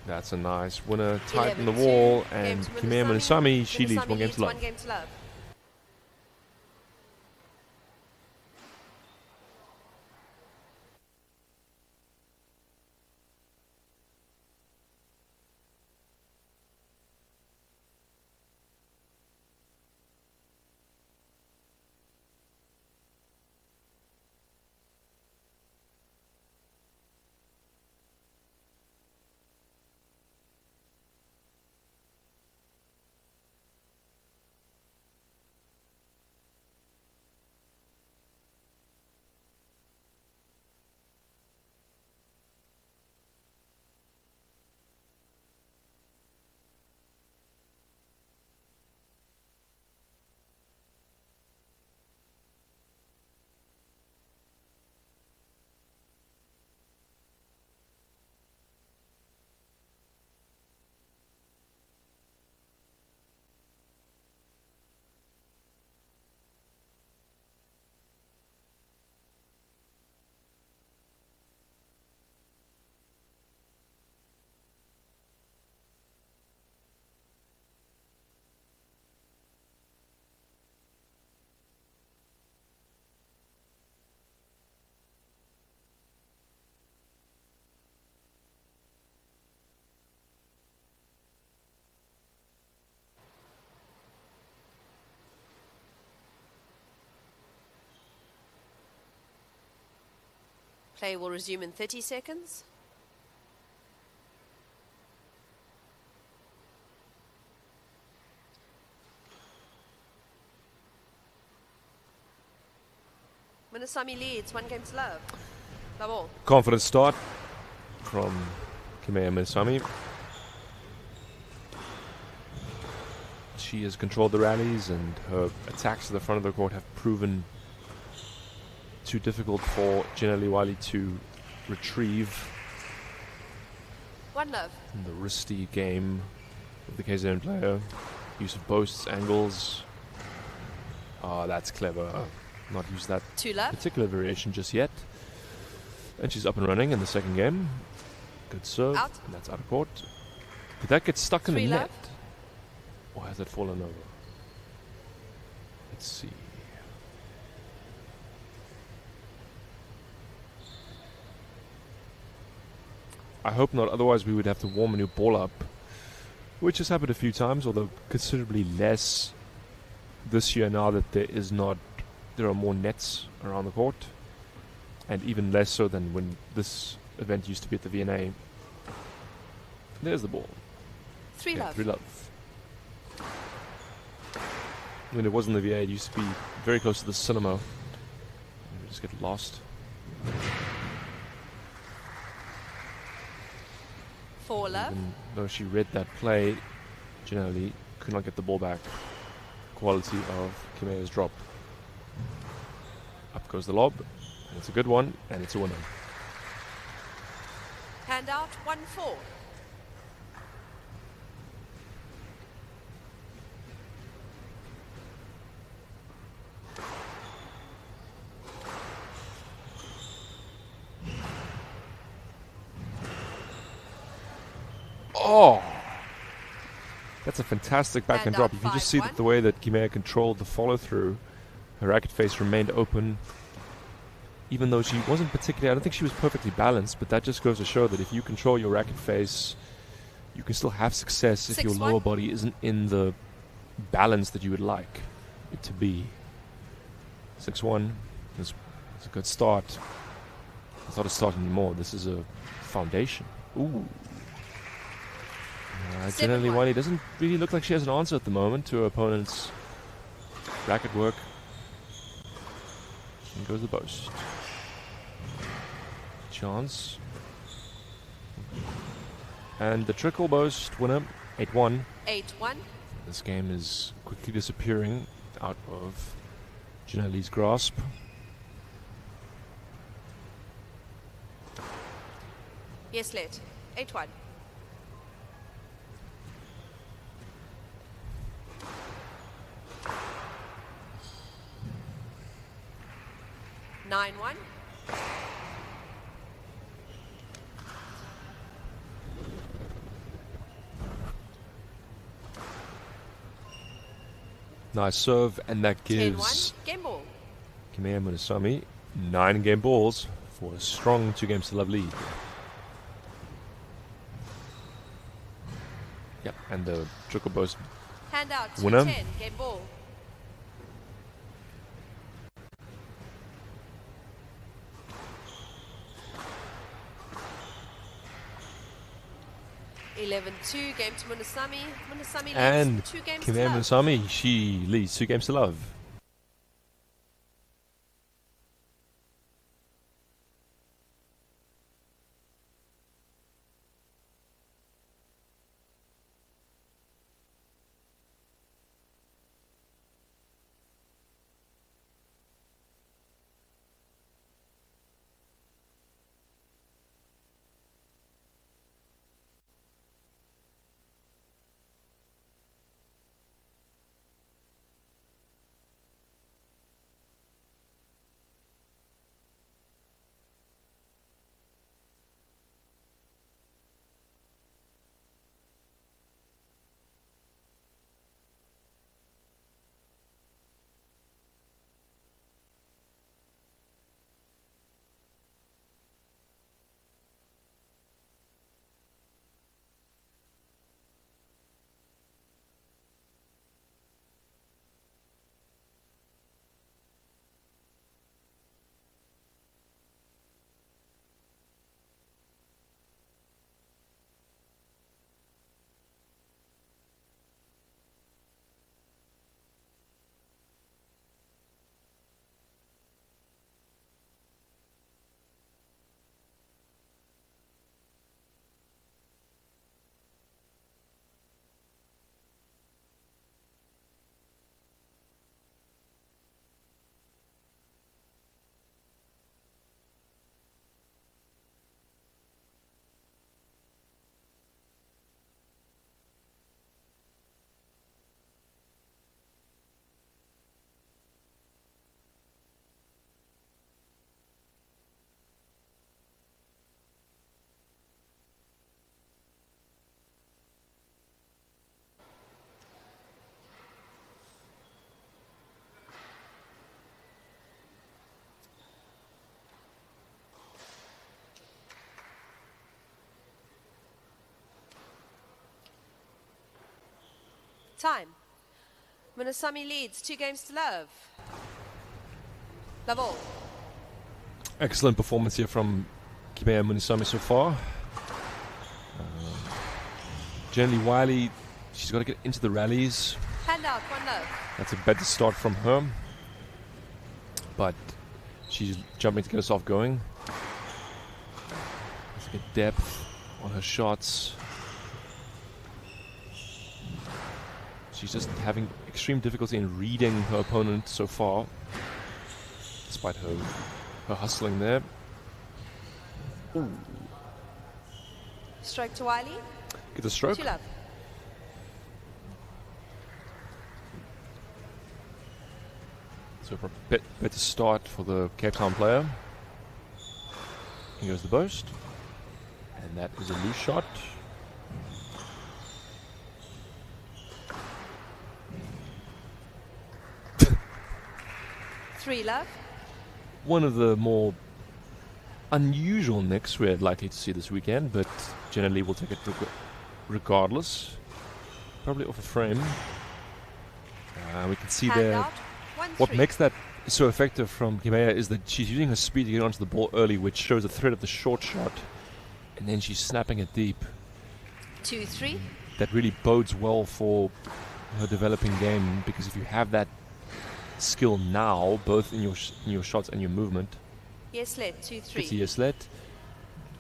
C: That's a nice winner, tight in the wall, and Kimea Munasami, she leads 1 game to love.
Q: Play will resume in 30 seconds. Munasami leads 1 game to love. Love all.
C: Confident start from Kimea Munasami. She has controlled the rallies, and her attacks to the front of the court have proven too difficult for Jenna Liwali to retrieve.
Q: 1 love.
C: In the wristy game of the KZN player. Use of boasts, angles. Oh, that's clever. Not used that
Q: 2 love.
C: particular variation just yet. And she's up and running in the second game. Good serve.
Q: Out.
C: And that's out of court. Did that get stuck in the
Q: 3
C: net?
Q: love.
C: Or has it fallen over? Let's see. I hope not, otherwise we would have to warm a new ball up, which has happened a few times, although considerably less this year now that there are more nets around the court, and even less so than when this event used to be at the VNA. There's the ball.
Q: 3 love.
C: 3 love. When it wasn't the VA, it used to be very close to the cinema. We just get lost.
Q: 4 love.
C: Even though she read that play, generally could not get the ball back. Quality of Kimea's drop. Up goes the lob, and it's a good one, and it's a winner.
Q: Hand out 1-4.
C: Oh! That's a fantastic backhand
Q: And
C: drop.
Q: out
C: You can just see
Q: 5-1.
C: that the way that Kimea controlled the follow-through. Her racket face remained open. Even though she wasn't particularly... I don't think she was perfectly balanced, but that just goes to show that if you control your racket face, you can still have success if your
Q: 6-1.
C: lower body isn't in the balance that you would like it to be. 6-1. It's a good start. It's not a start anymore. This is a foundation. Ooh. Generally, Wiley doesn't really look like she has an answer at the moment to her opponent's racket work. And goes the boast. Chance. And the trickle boast winner, 8-1.
Q: 8-1.
C: This game is quickly disappearing out of Janelle's grasp.
Q: Yes, let. 8-1. Nine one.
C: Nice serve, and that gives
Q: Game ball.
C: Kimea Munasami 9 game balls for a strong 2 games to love lead. Yep, and the trickle boast
Q: Hand out.
C: winner.
Q: 10 game ball. (11-2) game to Munasami. Munasami
C: And
Q: leads 2 games
C: Kimea
Q: to love.
C: Munasami, she leads 2 games to love.
Q: Time. Munasami leads 2 games to love. Love all.
C: Excellent performance here from Kimea Munasami so far. Generally, Wiley, she's got to get into the rallies.
Q: Hand out, 1 love.
C: That's a better start from her. But she's jumping to get us off going. Let's get depth on her shots. She's just having extreme difficulty in reading her opponent so far, despite her hustling there. Ooh.
Q: Stroke to Wiley.
C: Get the stroke.
Q: 2 love.
C: So a bit better start for the Cape Town player. Here goes the boast. And that is a loose shot.
Q: Three love.
C: One of the more unusual nicks we're likely to see this weekend, but generally we'll take it regardless. Probably off a frame. We can see
Q: Hand
C: there
Q: out,
C: what
Q: 1-3.
C: makes that so effective from Kimea is that she's using her speed to get onto the ball early, which shows a threat of the short shot, and then she's snapping it deep.
Q: 2-3.
C: That really bodes well for her developing game, because if you have that skill now, both in your shots and your movement,
Q: Yes, let 2-3.
C: it's a yes let.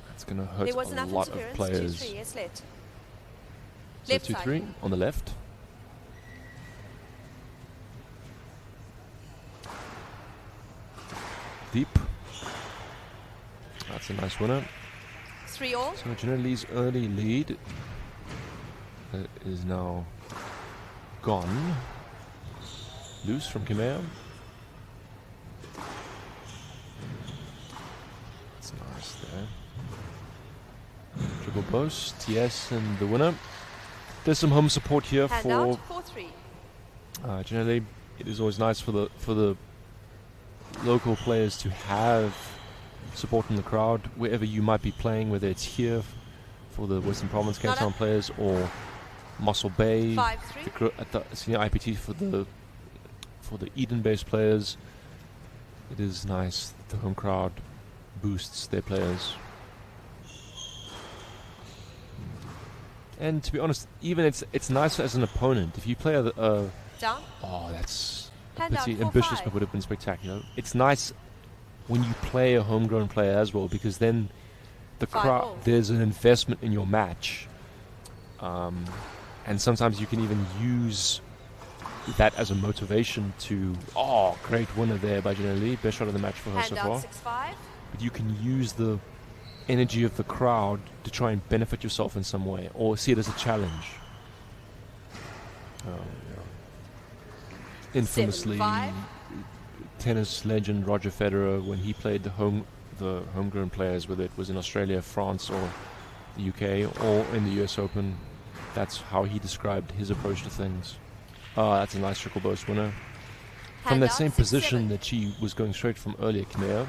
C: That's going to hurt
Q: There was
C: a
Q: enough
C: lot of
Q: interference.
C: players.
Q: 2-3, yes, let.
C: So
Q: Left
C: 2-3
Q: side.
C: on the left. Deep. That's a nice winner.
Q: 3-all.
C: So Janelle's early lead is now gone. Loose from Kimea. That's nice there. Triple boast, yes, and the winner. There's some home support here
Q: Hand
C: for
Q: out, 4-3.
C: Janelle. It is always nice for the local players to have support in the crowd wherever you might be playing, whether it's here for the Western Province Cape Town players or Mossel Bay at the senior IPT for the Eden-based players. It is nice that the home crowd boosts their players. And to be honest, even it's nicer as an opponent if you play a
Q: down.
C: Oh, that's
Q: Hand out,
C: pretty ambitious,
Q: 4-5.
C: but would have been spectacular. It's nice when you play a homegrown player as well, because then the crowd, there's an investment in your match, and sometimes you can even use that as a motivation to, oh, great winner there by Janelle, best shot of the match for her
Q: Hand
C: so
Q: out,
C: far.
Q: 6-5.
C: But you can use the energy of the crowd to try and benefit yourself in some way, or see it as a challenge. Infamously,
Q: 7-5.
C: tennis legend Roger Federer, when he played the homegrown players, whether it was in Australia, France, or the UK, or in the US Open, that's how he described his approach to things. That's a nice triple boast winner. From that same position that she was going straight from earlier, Kimea.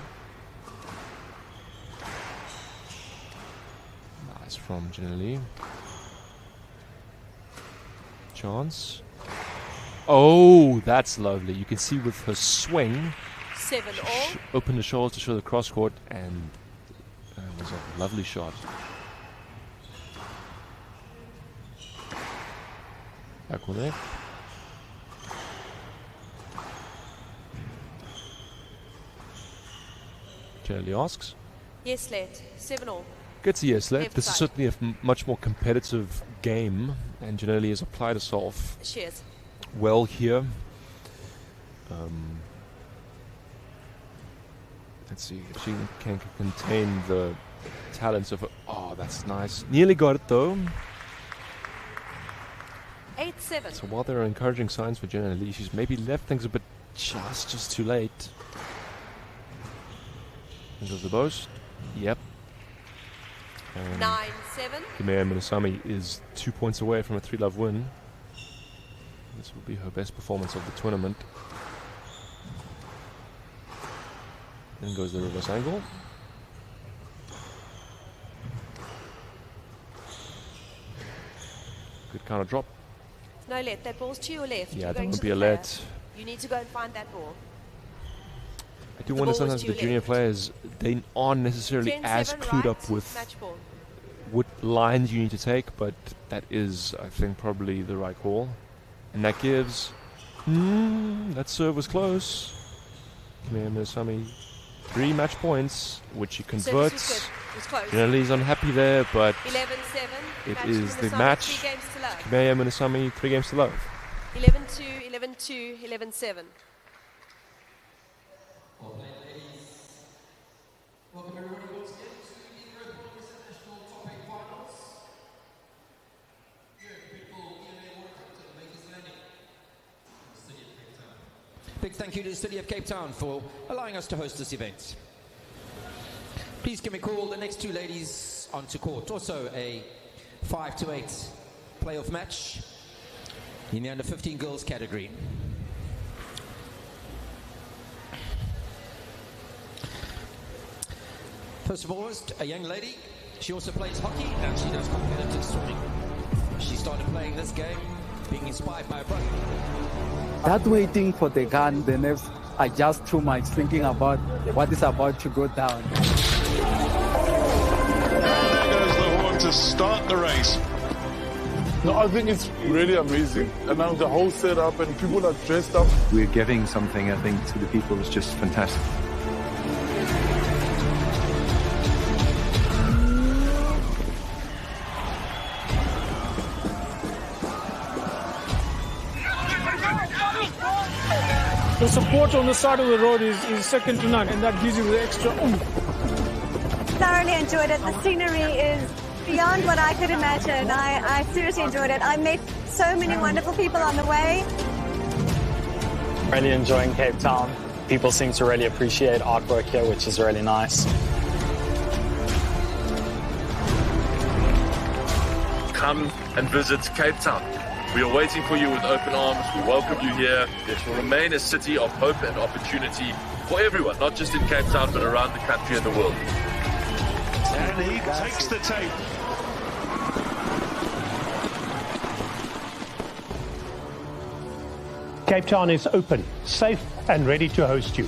C: Nice from Janelle. Chance. Oh, that's lovely. You can see with her swing,
Q: 7-all.
C: open the shoulders to show the cross court, and it was a lovely shot. Back with it. Charlie asks.
Q: Yes, let 7-all.
C: Gets a yes let.
Q: Left
C: This is
Q: side.
C: certainly a much more competitive game, and Janelle has applied herself
Q: Cheers.
C: well here. Let's see if she can contain the talents of her. Oh, that's nice. Nearly got it though.
Q: 8-7.
C: So while there are encouraging signs for Janelle, she's maybe left things a bit just too late. Into the boast. Yep.
Q: 9-7.
C: Kimea Minasami is 2 points away from a 3-love win. This will be her best performance of the tournament. Then goes the reverse angle. Good counter drop.
Q: No let. That ball's to your left.
C: Yeah,
Q: You're
C: that
Q: going
C: would
Q: to
C: be
Q: the
C: a
Q: player.
C: let.
Q: You need to go and find that ball.
C: I do
Q: The
C: wonder
Q: ball was
C: sometimes
Q: to
C: the
Q: your
C: junior
Q: left.
C: players, they aren't necessarily
Q: 10-7
C: as clued
Q: right,
C: up with
Q: match ball.
C: what lines you need to take, but that is, I think, probably the right call. And that gives... that serve was close. Kimea Minasami, 3 match points, which she
Q: Service was
C: converts.
Q: good. It was close.
C: Janelle's unhappy there, but
Q: 11-7.
C: it
Q: Match
C: is the
Q: Minasami,
C: match.
Q: 3 games to love.
C: Kimea Minasami, 3 games to love.
Q: 11-2, 11-2, 11-7.
A: Welcome everybody once again to the Growthpoint International Top 8 Finals. Here, people EMA World Cup to make his landing in the city of Cape Town.
R: Big thank you to the City of Cape Town for allowing us to host this event. Please can we call the next 2 ladies onto court. Also a 5-8 playoff match in the under 15 girls category. First of all, a young lady. She also plays hockey and she does competitive swimming. She started playing this game being inspired by her brother.
F: That waiting for the gun, the nerves, are just too much thinking about what is about to go down.
G: There goes the horn to start the race.
S: No, I think it's really amazing. And now the whole setup and people are dressed up.
I: We're giving something, I think, to the people is just fantastic.
J: The support on the side of the road is second to none, and that gives you the extra oomph.
K: Thoroughly enjoyed it. The scenery is beyond what I could imagine. I seriously enjoyed it. I met so many wonderful people on the way.
T: Really enjoying Cape Town. People seem to really appreciate artwork here, which is really nice.
H: Come and visit Cape Town. We are waiting for you with open arms. We welcome you here. It will remain a city of hope and opportunity for everyone, not just in Cape Town, but around the country and the world.
G: And he takes the tape.
U: Cape Town is open, safe and ready to host you.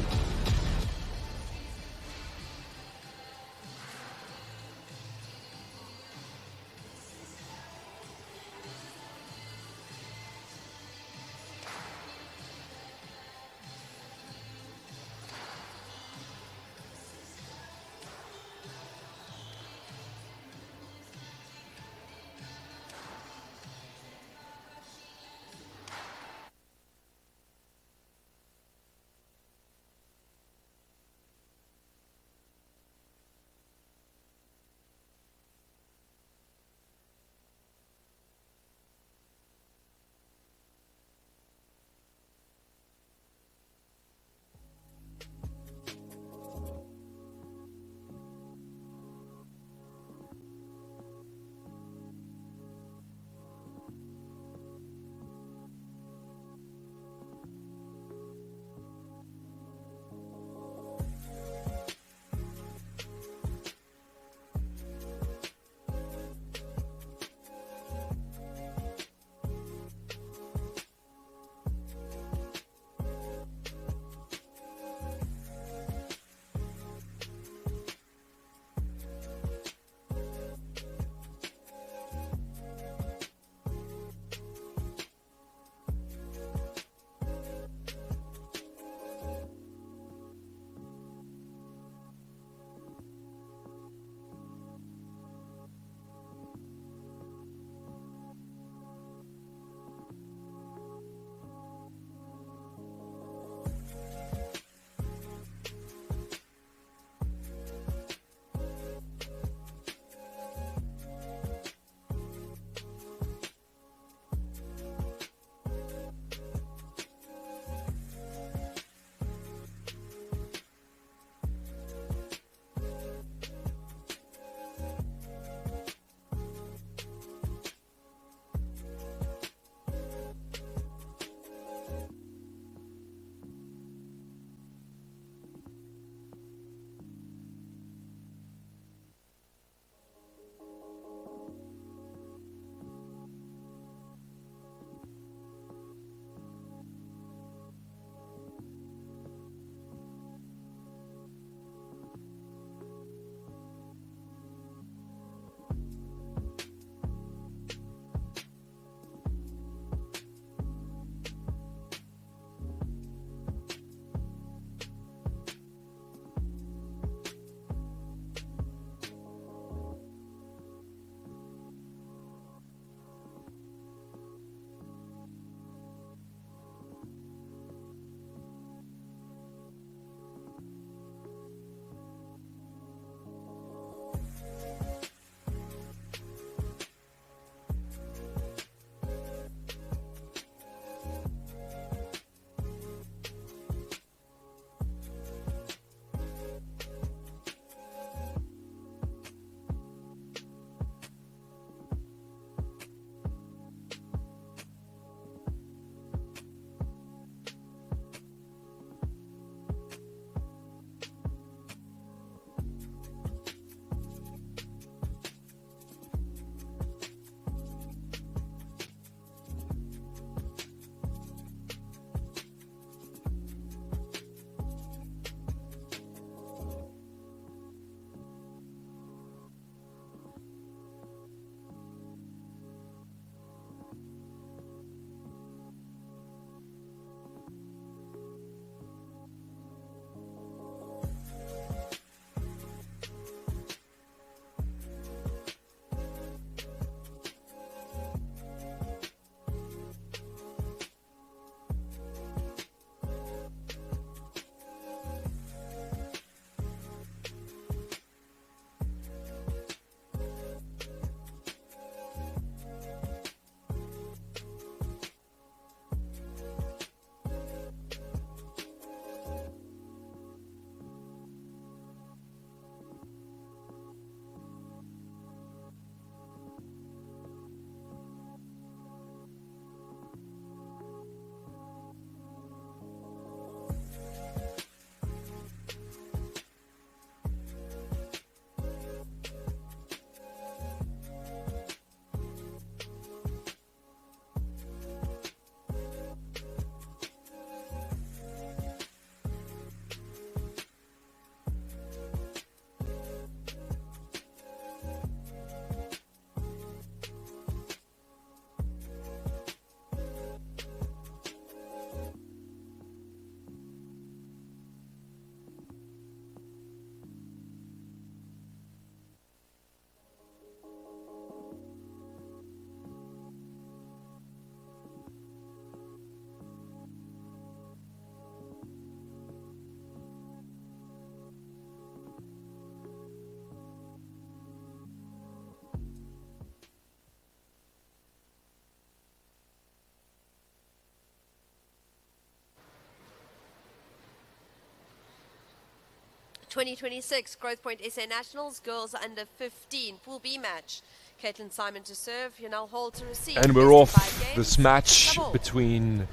Q: 2026 Growthpoint SA Nationals Girls Under 15 Pool B match. Caitlin Simon to serve, Yanel Hall to receive.
C: And we're
Q: Best of
C: off
Q: 5 games.
C: this match
Q: Double.
C: between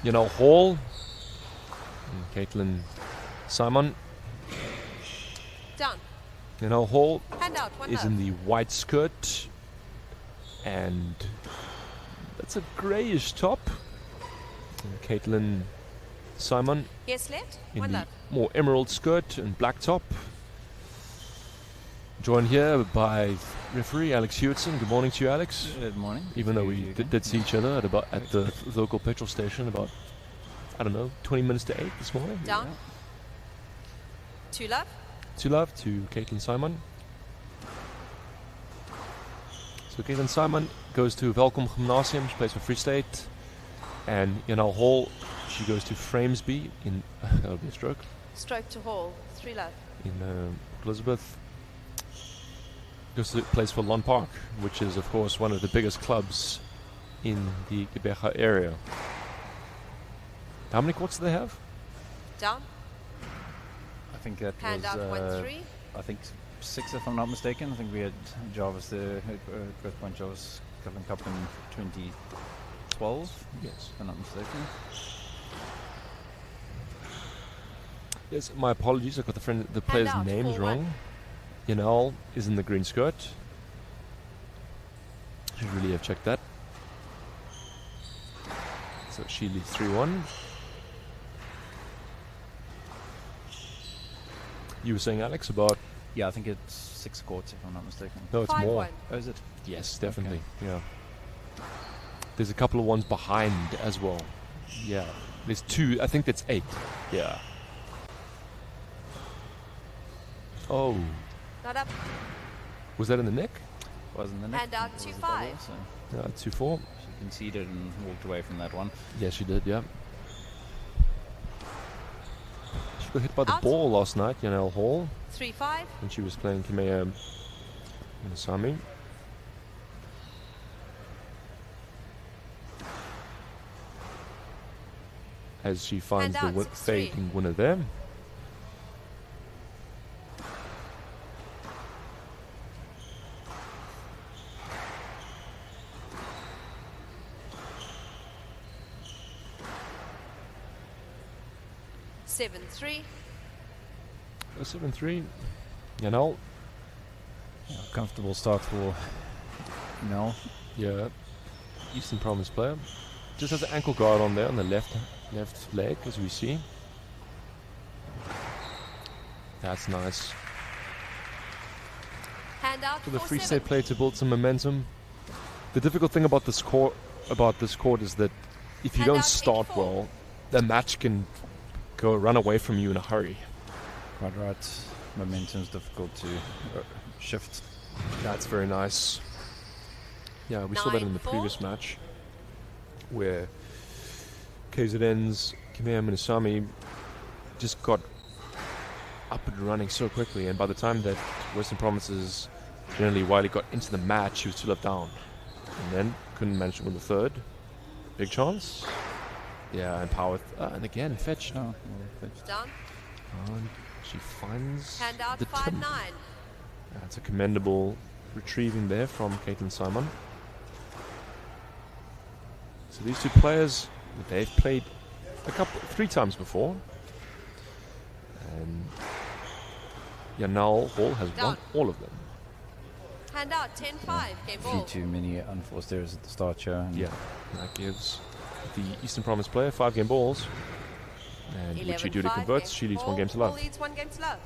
C: Hall and Caitlin Simon.
Q: Down.
C: Hall
Q: Hand out, one
C: is in the white skirt, and that's a greyish top. And Caitlin Simon
Q: Yes, left.
C: in
Q: One
C: the
Q: love.
C: more emerald skirt and black top. Joined here by referee Alex Hewitson. Good morning to you, Alex.
E: Good morning.
C: Even though we did see each other at the local petrol station about, I don't know, 20 minutes to 8 this morning.
Q: Down. Two love.
C: To love to Caitlin Simon. So Caitlin Simon goes to Welkom Gymnasium. She plays for Free State. And Yanel Hall, she goes to Framesby in that'll be a stroke.
Q: Stroke to Hall. 3 love.
C: In Elizabeth. Goes to plays for Lon Park, which is of course one of the biggest clubs in the Gqeberha area. How many courts do they have?
Q: Down.
E: I think that
Q: Hand
E: was,
Q: out 1-3.
E: I think 6 if I'm not mistaken. I think we had Jarvis, the Growthpoint Jarvis Government Cup in 2012.
C: Yes.
E: If I'm not mistaken.
C: Yes, my apologies. I got the players'
Q: out,
C: names
Q: 4-1.
C: wrong. Yanel is in the green skirt. Should really have checked that. So she leads 3-1. You were saying, Alex, about...
E: Yeah, I think it's 6 courts if I'm not mistaken.
C: No, it's more.
Q: 5-1.
E: Oh, is it?
C: Yes, definitely. Yeah. There's a couple of ones behind as well. Yeah. There's 2. I think that's 8. Yeah. Oh.
Q: Not up.
C: Was that in the neck?
E: Was in the neck.
Q: Hand out
E: It was
Q: 2-5.
E: a double, so
C: Yeah, 2-4.
E: she conceded and walked away from that one.
C: Yes, she did, yeah. She got hit by the
Q: Out.
C: ball last night, Yanel Hall,
Q: 3-5.
C: when she was playing Kimea Minasami. As she finds
Q: Hand
C: the
Q: out, 6-3.
C: fading winner there.
Q: Seven, 3.
C: 7-3. Yanel.
E: Yeah, comfortable start for Nell.
C: Yeah. Eastern Province player. Just has an ankle guard on there on the left leg, as we see. That's nice.
Q: Hand out
C: For the
Q: 4-7.
C: Free State player to build some momentum. The difficult thing about this court is that if you
Q: Hand
C: don't
Q: out
C: start
Q: 8-4.
C: well, the match can run away from you in a hurry.
E: Quite right. Momentum's difficult to shift.
C: That's very nice. Yeah, we saw that in the
Q: 9-4.
C: previous match, where KZN's Kimea Minasami just got up and running so quickly, and by the time that Western Province's generally Wiley got into the match, she was 2 left down, and then couldn't manage to win the third. Big chance. Yeah, and power, and again fetch.
E: Oh, well, fetched.
Q: Down.
C: And she finds
Q: Hand out
C: the
Q: 5-9.
C: tip. That's a commendable retrieving there from Caitlin Simon. So these two players, they've played 3 times before. And Yanel Hall has won all of them.
Q: Hand out 10-5. Game
E: A few
Q: ball.
E: too many unforced errors at the start here. And
C: Yeah, that gives the Eastern Province player 5 game balls. And which she duly
Q: 11-5.
C: converts,
Q: Game
C: she leads
Q: ball.
C: 1 game to
Q: Ball
C: love.
Q: leads 1 game to love.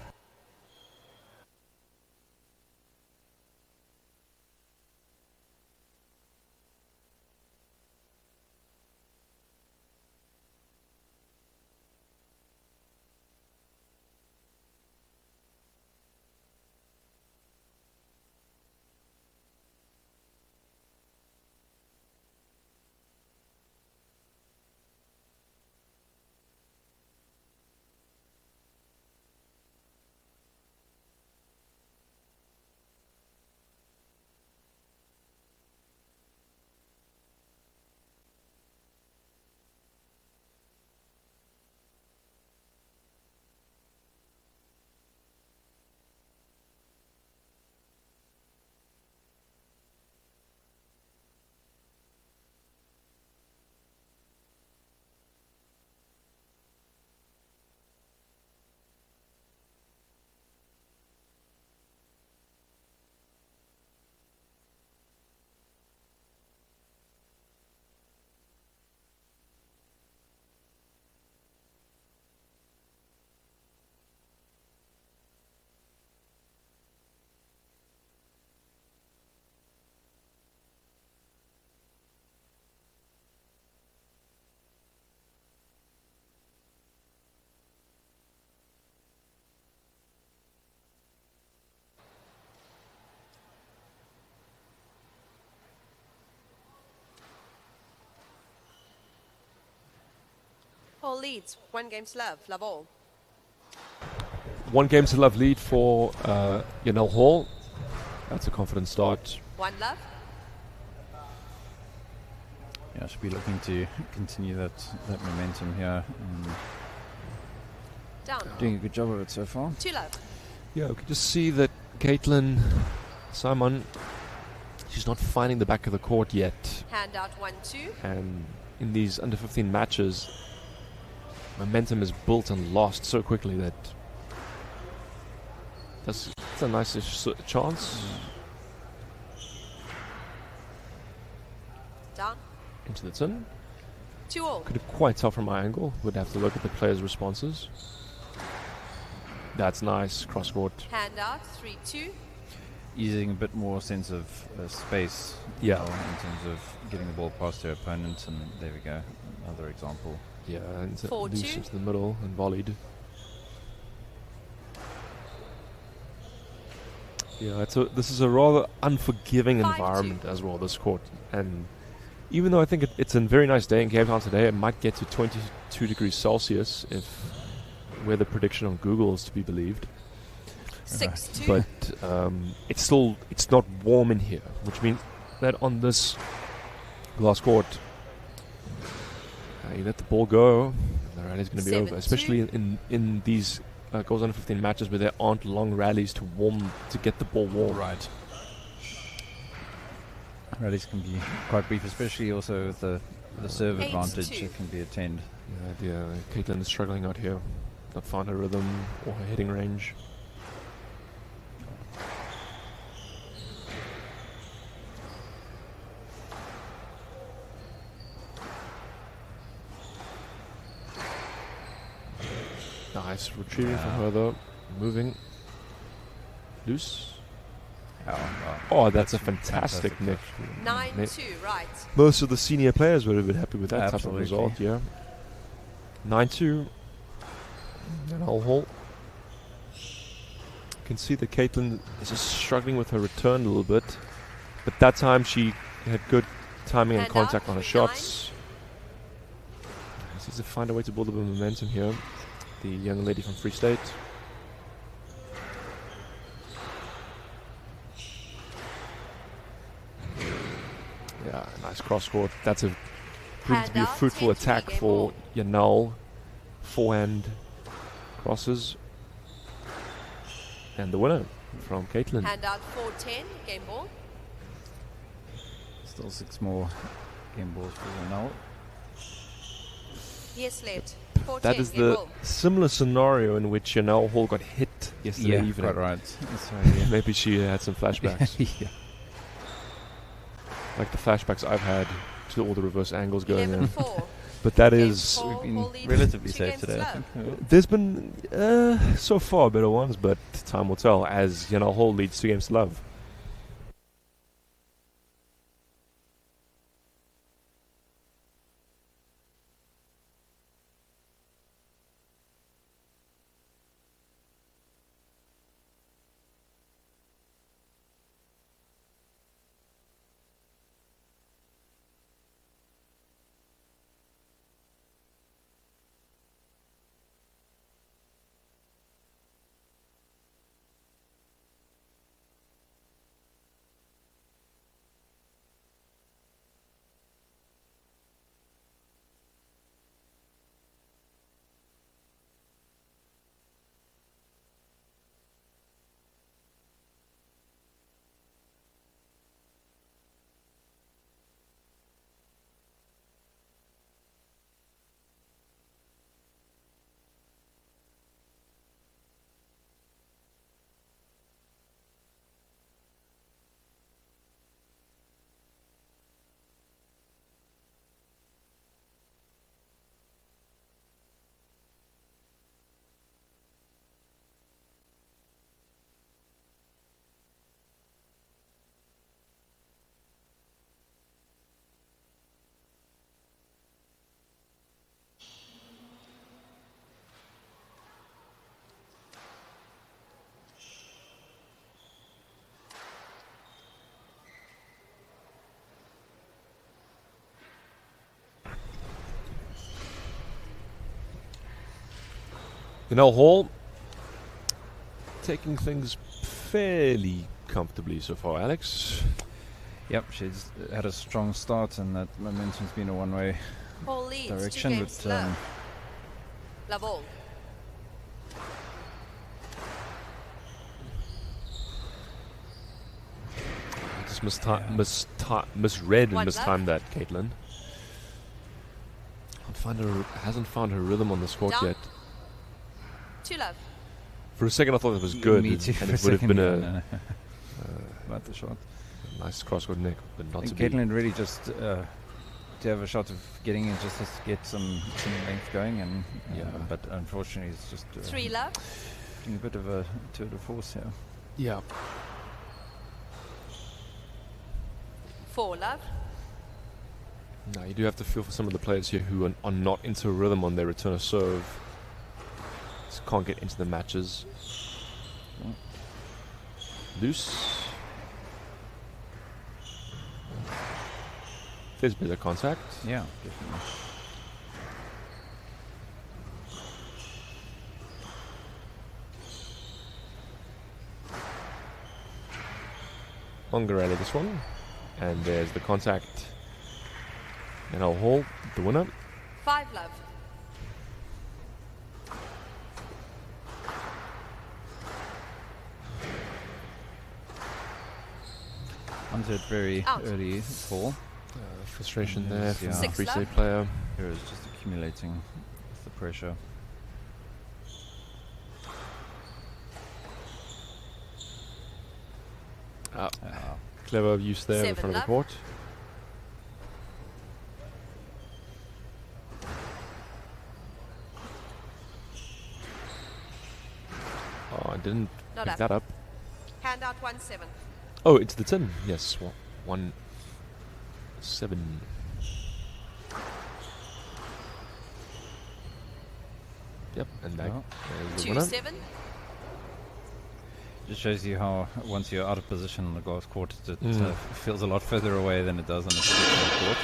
Q: all leads. 1 game to love. Love all.
C: 1 game to love lead for Yanel Hall. That's a confident start.
Q: 1 love.
E: Yeah, should be looking to continue that momentum here.
Q: Down.
E: Doing a good job of it so far.
Q: 2 love.
C: Yeah, we can just see that Caitlin Simon, she's not finding the back of the court yet.
Q: Hand out 1-2.
C: And in these under 15 matches, momentum is built and lost so quickly that that's a nice chance.
Q: Down.
C: Into the tin.
Q: 2 all.
C: Could have quite tell from my angle. Would have to look at the players' responses. That's nice. Cross court.
Q: Hand out 3-2.
E: Using a bit more sense of space,
C: Yeah,
E: in terms of getting the ball past their opponent, and there we go, another example.
C: Yeah, and loose
Q: 4-2.
C: into the middle and volleyed. Yeah, this is a rather unforgiving
Q: 5-2.
C: environment as well, this court. And even though I think it's a very nice day in Cape Town today, it might get to 22 degrees Celsius if weather prediction on Google is to be believed.
Q: 6-2.
C: But it's not warm in here, which means that on this glass court, you let the ball go, and the rally's going to be over.
Q: 7-2.
C: Especially in these goals under 15 matches where there aren't long rallies to get the ball warm.
E: Right. Rallies can be quite brief, especially also with the serve
Q: 8-2.
E: advantage that can be attained.
C: Yeah, Caitlin is struggling out here. Not found her rhythm or her hitting range. Nice retrieving from her though. Moving. Loose. Oh, that's a fantastic nick.
Q: 9-2, right.
C: Most of the senior players would have been happy with that
E: Absolutely.
C: type of result, yeah. 9-2. And I'll hold. You can see that Caitlin is just struggling with her return a little bit. But that time she had good timing and contact on her shots. She needs to find a way to build up a momentum here. The young lady from Free State. Yeah, nice cross court. That's proved to be a fruitful attack for Yanal. Forehand crosses. And the winner from Caitlin.
Q: Hand out 4-10, game ball.
E: Still 6 more game balls for Yanal.
Q: Yes, left. 4-10,
C: That is
Q: game
C: the
Q: ball.
C: similar scenario in which Yanal Hall got hit yesterday evening.
E: Quite right. That's right, yeah.
C: Maybe she had some flashbacks.
E: Yeah.
C: Like the flashbacks I've had to all the reverse angles going in.
Q: 11-4.
C: But that is...
E: We've been relatively safe today, I think.
C: There's been so far better ones, but time will tell as Yanal Hall leads 2 games to love. Hall taking things fairly comfortably so far, Alex.
E: Yep, she's had a strong start, and that momentum's been a one-way
Q: Hall leads
E: direction.
Q: 2 games to love. Love all.
C: I just misread and mistimed that, Caitlin. Hasn't found her rhythm on this court
Q: Down.
C: yet.
Q: 2 love.
C: For a second I thought it was good,
E: Me too,
C: and
E: for
C: it would have been
E: no. About the shot.
C: a nice cross-court nick, but not to be.
E: Caitlin really just to have a shot of getting it, just has to get some length going, and but unfortunately it's just
Q: 3 love.
E: a bit of a tour de force here.
C: Yeah.
Q: 4 love.
C: No, you do have to feel for some of the players here who are not into a rhythm on their return of serve. Just can't get into the matches. Loose. There's a bit of contact.
E: Yeah, definitely.
C: Longer rally this one. And there's the contact. And I'll hold the winner.
Q: 5 love.
E: Onto it very
Q: Out.
E: early fall.
C: Frustration there from the
Q: 6
C: free
Q: love.
C: state player.
E: Here is just accumulating with the pressure.
C: Clever use there in
Q: 7
C: front of
Q: love.
C: the court. Oh, I didn't
Q: Not
C: pick
Q: up.
C: that up.
Q: Hand out 1-7.
C: Oh, it's the tin. Yes, 1-7. Yep, and that is the winner.
Q: 2-7.
E: Just shows you how once you're out of position on the glass court, it feels a lot further away than it does on the traditional court.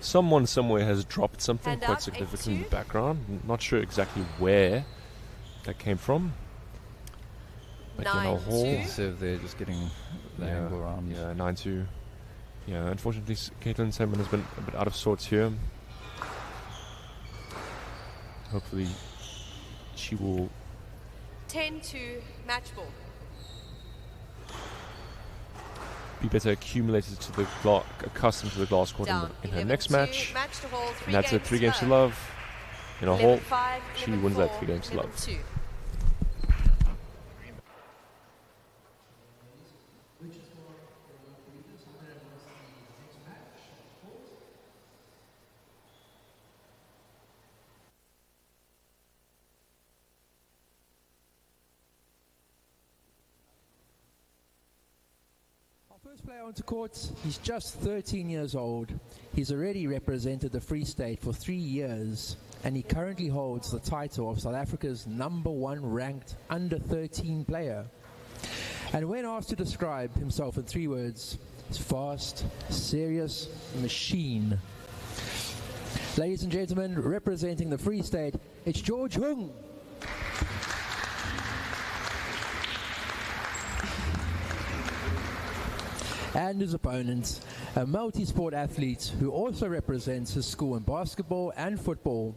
C: Someone somewhere has dropped something
Q: Hand
C: quite
Q: out,
C: significant in the
Q: 8-2.
C: background. Not sure exactly where that came from. But yeah, no,
Q: 9-2.
C: Hall.
E: Serve there, just getting the angle around.
C: Yeah, 9-2. Yeah, unfortunately, Caitlin Salmon has been a bit out of sorts here. Hopefully, she will
Q: 10-2 match ball.
C: be better accumulated to the accustomed to the glass court in her next match.
Q: Match to Hall, 3
C: And that's it,
Q: games
C: 3 games to
Q: love.
C: love. In a Hall,
Q: 11-5,
C: she wins that 3
Q: 11-4,
C: games to love.
Q: 11-2.
M: First player onto court, he's just 13 years old. He's already represented the Free State for 3 years, and he currently holds the title of South Africa's #1 ranked under 13 player. And when asked to describe himself in 3 words, he's fast, serious, machine. Ladies and gentlemen, representing the Free State, it's George Hung. And his opponent, a multi-sport athlete who also represents his school in basketball and football.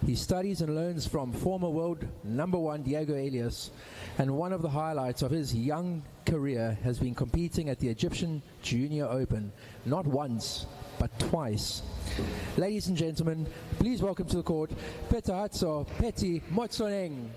M: He studies and learns from former world #1 Diego Elias, and one of the highlights of his young career has been competing at the Egyptian Junior Open, not once, but twice. Ladies and gentlemen, please welcome to the court, Petahatso Peti Motsoneng.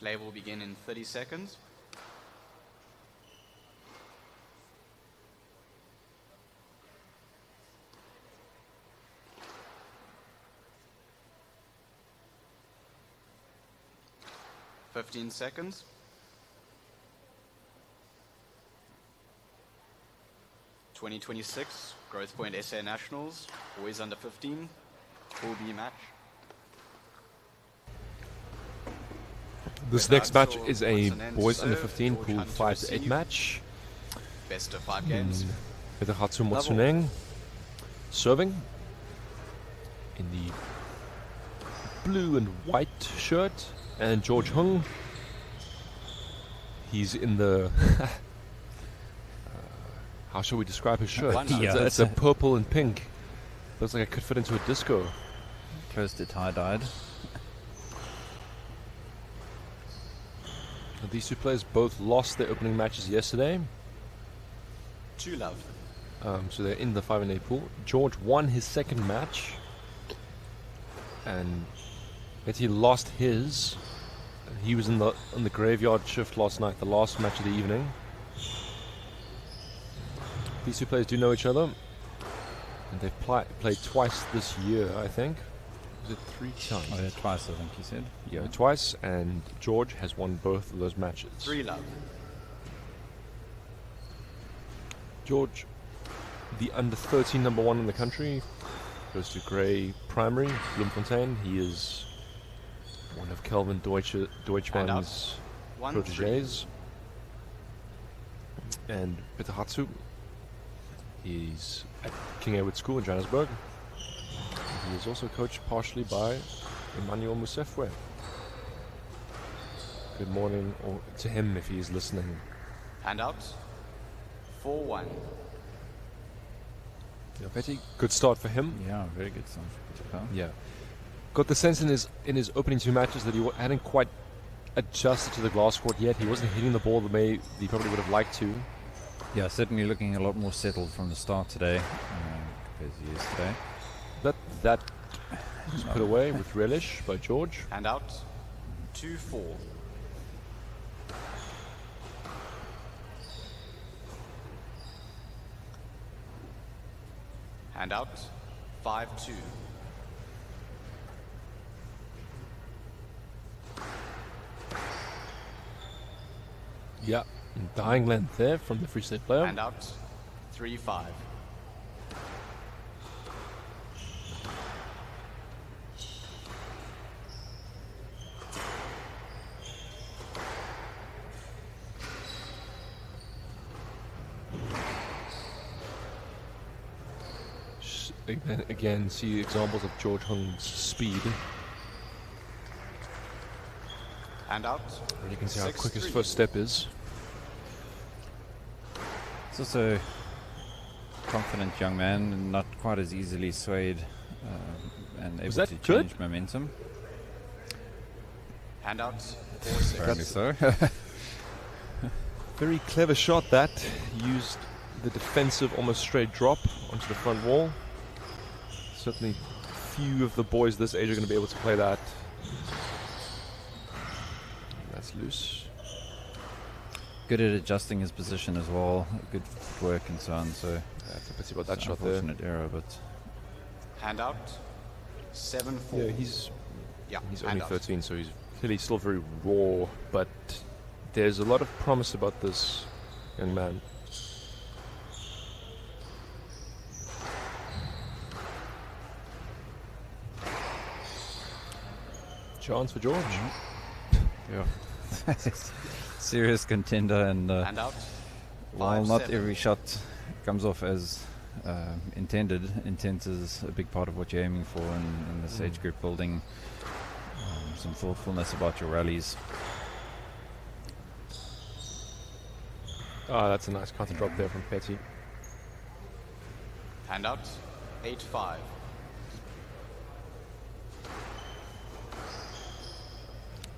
O: Play will begin in 30 seconds. Fifteen seconds. (2026) Growthpoint SA Nationals, boys under 15, Pool B match.
C: This next match is a boys under 15 pool 5 to 8 match.
O: Best of 5 games.
C: Peterhatsu Motsuneng serving in the blue and white shirt, and George Hung, he's in the how shall we describe his shirt? It's a purple and pink. Looks like it could fit into a disco.
E: Close to tie-dyed.
C: These two players both lost their opening matches yesterday.
O: 2-love.
C: So they're in the 5 and 8 pool. George won his second match, and he lost his. He was on the graveyard shift last night, the last match of the evening. These two players do know each other, and they've played twice this year, I think. Is it 3 times?
E: Oh, yeah, twice, I think he said.
C: Yeah, twice, and George has won both of those matches.
O: 3-love.
C: George, the under 13 number 1 in the country, goes to Grey Primary, Bloemfontein. He is one of Kelvin Deutschmann's proteges. And Peterhatsu, he's at King Edward School in Johannesburg. He is also coached partially by Emmanuel Musefwe. Good morning to him if he is listening.
O: Handouts. 4-1.
C: Petty, good start for him.
E: Yeah, very good start for Peter.
C: Yeah. Got the sense in his opening 2 matches that he hadn't quite adjusted to the glass court yet. He wasn't hitting the ball the way he probably would have liked to.
E: Yeah, certainly looking a lot more settled from the start today compared to yesterday.
C: That was put away with relish by George.
O: Handout. 2-4. Handout. 5-2.
C: Yeah, dying length there from the Free State player.
O: Handout. 3-5.
C: Again, see examples of George Hung's speed.
O: Handout.
C: And you can see how quick his first step is.
E: He's also a confident young man, not quite as easily swayed and able to change momentum.
O: Handouts.
E: Apparently so.
C: Very clever shot that. Used the defensive, almost straight drop onto the front wall. Certainly few of the boys this age are going to be able to play that. That's loose.
E: Good at adjusting his position as well. Good footwork and so on. So
C: that's a pity about that shot there.
E: Unfortunate error, but
O: handout. 7-4.
C: Yeah, he's only 13, so he's clearly still very raw. But there's a lot of promise about this young man. Chance for George.
E: Yeah. Serious contender, and while not every shot comes off as intended, intent is a big part of what you're aiming for in this age group, building some thoughtfulness about your rallies.
C: Oh, that's a nice counter drop there from Petty.
O: Handout. 8-5.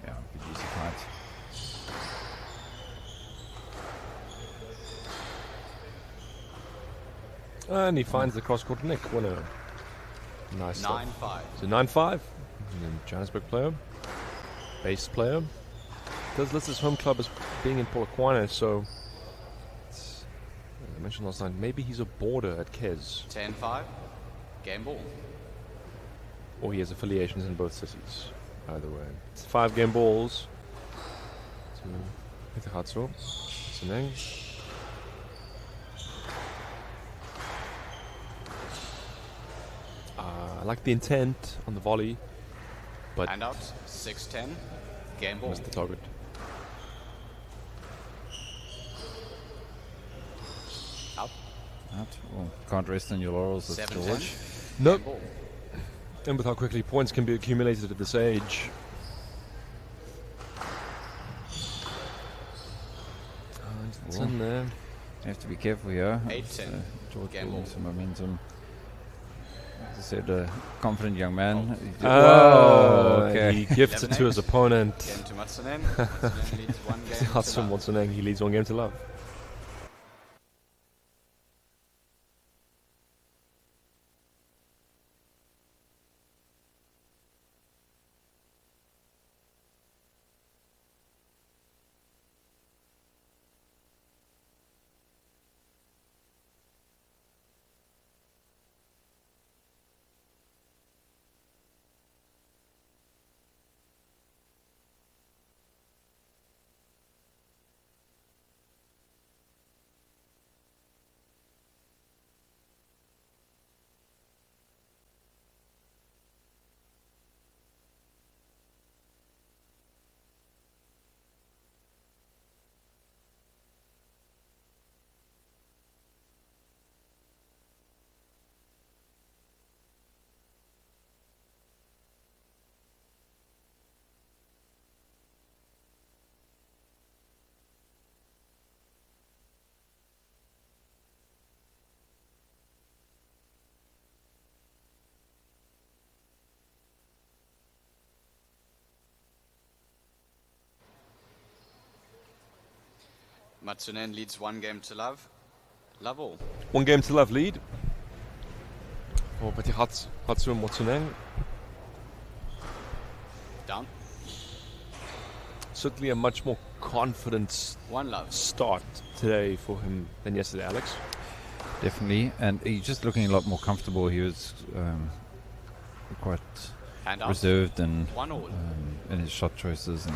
E: Yeah, good use of height.
C: And he finds the cross-court nick. What a nice
O: 9-5.
C: So 9-5. Johannesburg player. Base player. does list his home club as being in Polokwane, so as I mentioned last night, maybe he's a boarder at Kes.
O: 10-5. Game ball.
C: Or he has affiliations in both cities. Either way. It's 5 game balls to Pitahatsu. Tsuneng. I like the intent on the volley, but
O: Hand out. 6-10. Game ball.
C: missed the target.
O: Out.
E: Out. Well, can't rest on your laurels at
O: 7-10.
E: George.
C: Nope. And with how quickly points can be accumulated at this age. It's in there.
E: You have to be careful here.
O: 8-10.
E: George
O: Game
E: building
O: ball.
E: some momentum. As I said, a confident young man.
C: Oh,
E: okay.
C: He gifts it to his opponent.
O: Game to Matsunen. Matsunen leads 1 game to
C: Hatsum
O: love.
C: Matsunen, he leads 1 game to love.
O: Matsunen leads 1 game to love. Love all.
C: 1 game to love lead. For Hatsum Matsunen.
O: Down.
C: Certainly a much more confident
O: 1 love.
C: start today for him than yesterday, Alex.
E: Definitely, and he's just looking a lot more comfortable. He was quite
O: Hand out.
E: reserved and
O: 1 all.
E: in his shot choices, and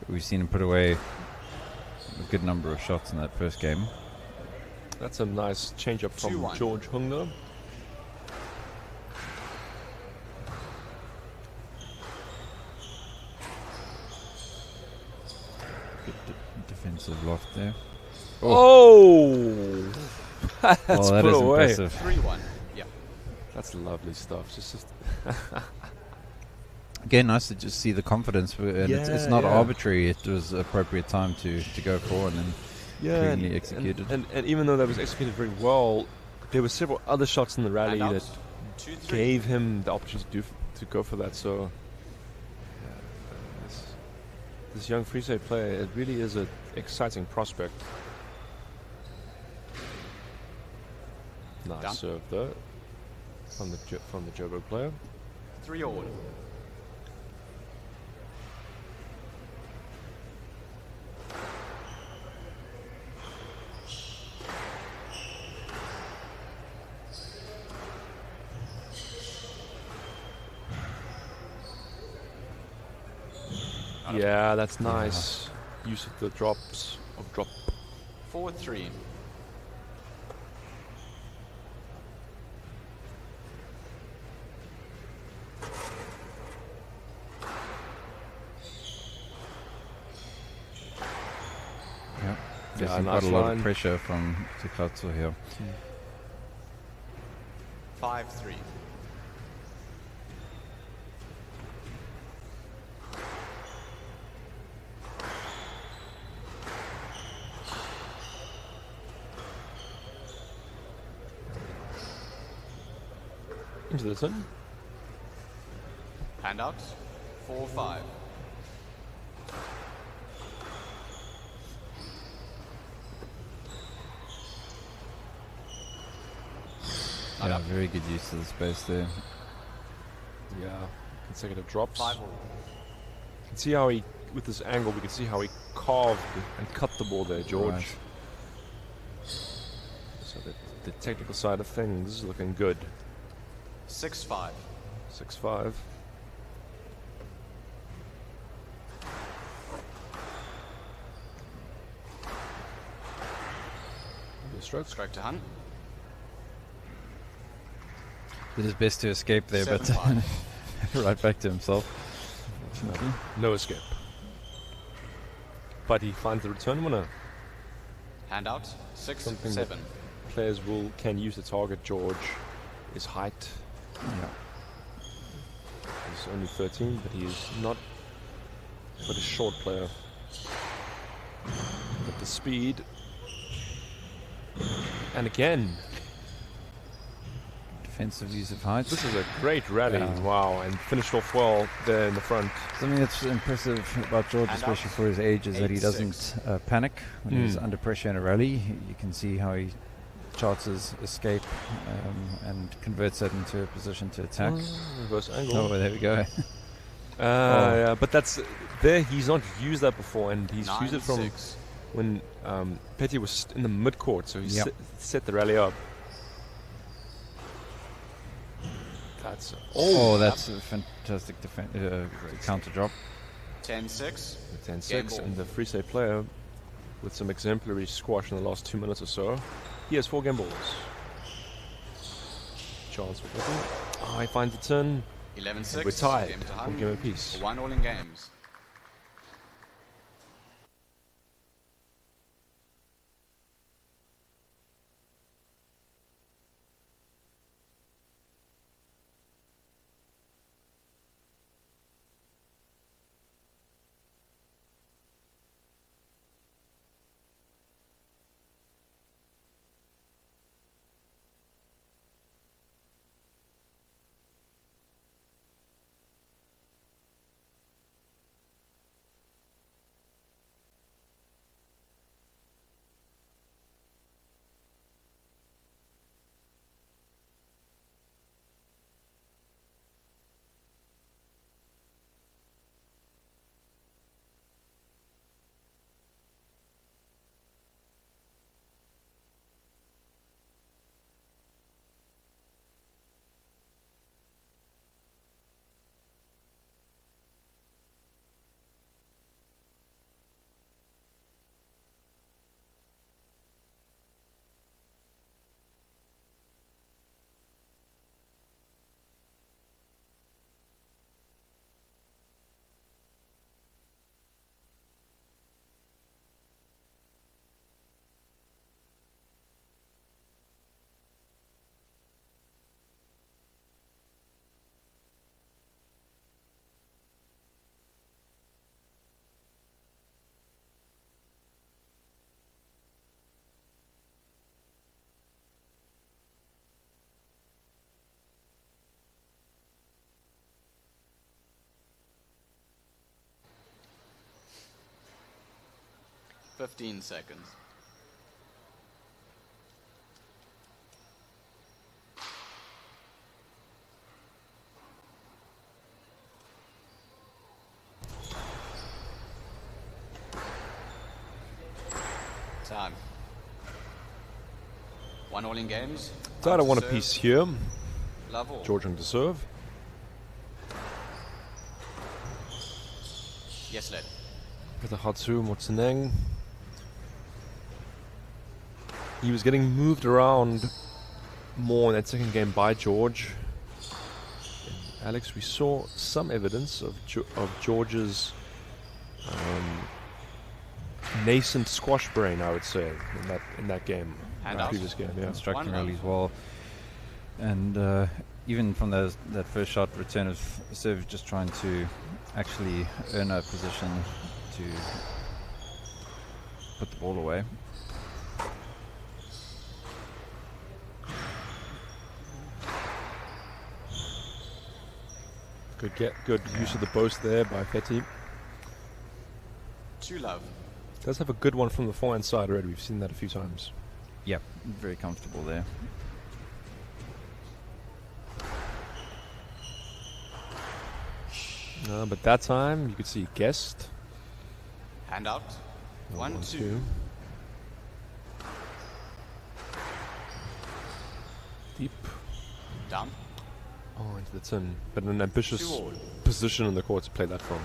E: we've seen him put away a good number of shots in that first game.
C: That's a nice change up from
O: 2-1.
C: George Hungner.
E: Good defensive loft there.
C: Oh! That's
E: Well, that
C: put
E: is
C: away.
E: impressive.
O: 3-1. Yeah.
C: That's lovely stuff. Just
E: Again, nice to just see the confidence, and it's not
C: yeah.
E: arbitrary. It was appropriate time to go for and then cleanly executed.
C: And even though that was executed very well, there were several other shots in the rally
O: And out.
C: that
O: 2-3.
C: gave him the opportunity to go for that. So this young free state player, it really is an exciting prospect. Nice
O: Done.
C: serve though from the Joburg player.
O: 3 all.
C: Yeah, that's nice. Use of the drops of drop.
O: 4-3.
E: Yeah,
C: Yeah,
E: quite
C: nice
E: a lot
C: line.
E: of pressure from Tikatsu here.
O: 5-3.
C: Into the sun.
O: Hand out. 4-5.
E: Yeah, very good use of the space there.
C: Yeah, consecutive drops.
O: 5 all.
C: You can see how he with this angle, we can see how he carved and cut the ball there, George.
E: Right.
C: So the technical side of things is looking good.
O: 6-5.
C: 6-5. Stroke.
O: Stroke to Hunt.
E: Did his best to escape there, but
O: 7-5.
E: right back to himself.
C: No escape. But he finds the return winner.
O: Handout. 6-7.
C: Something that players can use to target George is height.
E: Yeah.
C: He's only 13, but he is not but a short player. But the speed. And again,
E: defensive use of height.
C: This is a great rally. Wow, and finished off well there in the front.
E: Something that's impressive about George, especially for his age, is that he doesn't panic when he's under pressure in a rally. You can see how he charts his escape and converts that into a position to attack.
C: Reverse angle.
E: Oh, there we go.
C: Yeah, but that's there. He's not used that before, and he's used it from when Petty was in the mid-court, so he set the rally up. That's
E: that's a fantastic counter drop.
O: 10-6.
C: 10-6, and the free save player with some exemplary squash in the last 2 minutes or so. He has 4 game balls. Chance for Petty. Oh, he finds the turn.
O: 11-6.
C: We're tied.
O: Game to
C: One
O: Hunt.
C: game apiece.
O: 1 all in games. Fifteen seconds. Time. 1 all in games.
C: Tied at 1 apiece here.
O: Level.
C: George on to serve.
O: Yes, lad.
C: Peter Hatsu Motseneng. He was getting moved around more in that second game by George. And Alex, we saw some evidence of George's nascent squash brain, I would say, in that game, previous game. Yeah,
E: striking rallies well, and even from that first shot, return of serve, just trying to actually earn a position to put the ball away.
C: Good use of the boast there by Petty.
O: 2 love.
C: Does have a good one from the forehand side already. We've seen that a few times.
E: Yep, very comfortable there.
C: But that time you could see guessed.
O: Hand out. 1-2.
C: Deep.
O: Down.
C: Oh, into the tin. But an ambitious position in the court to play that from.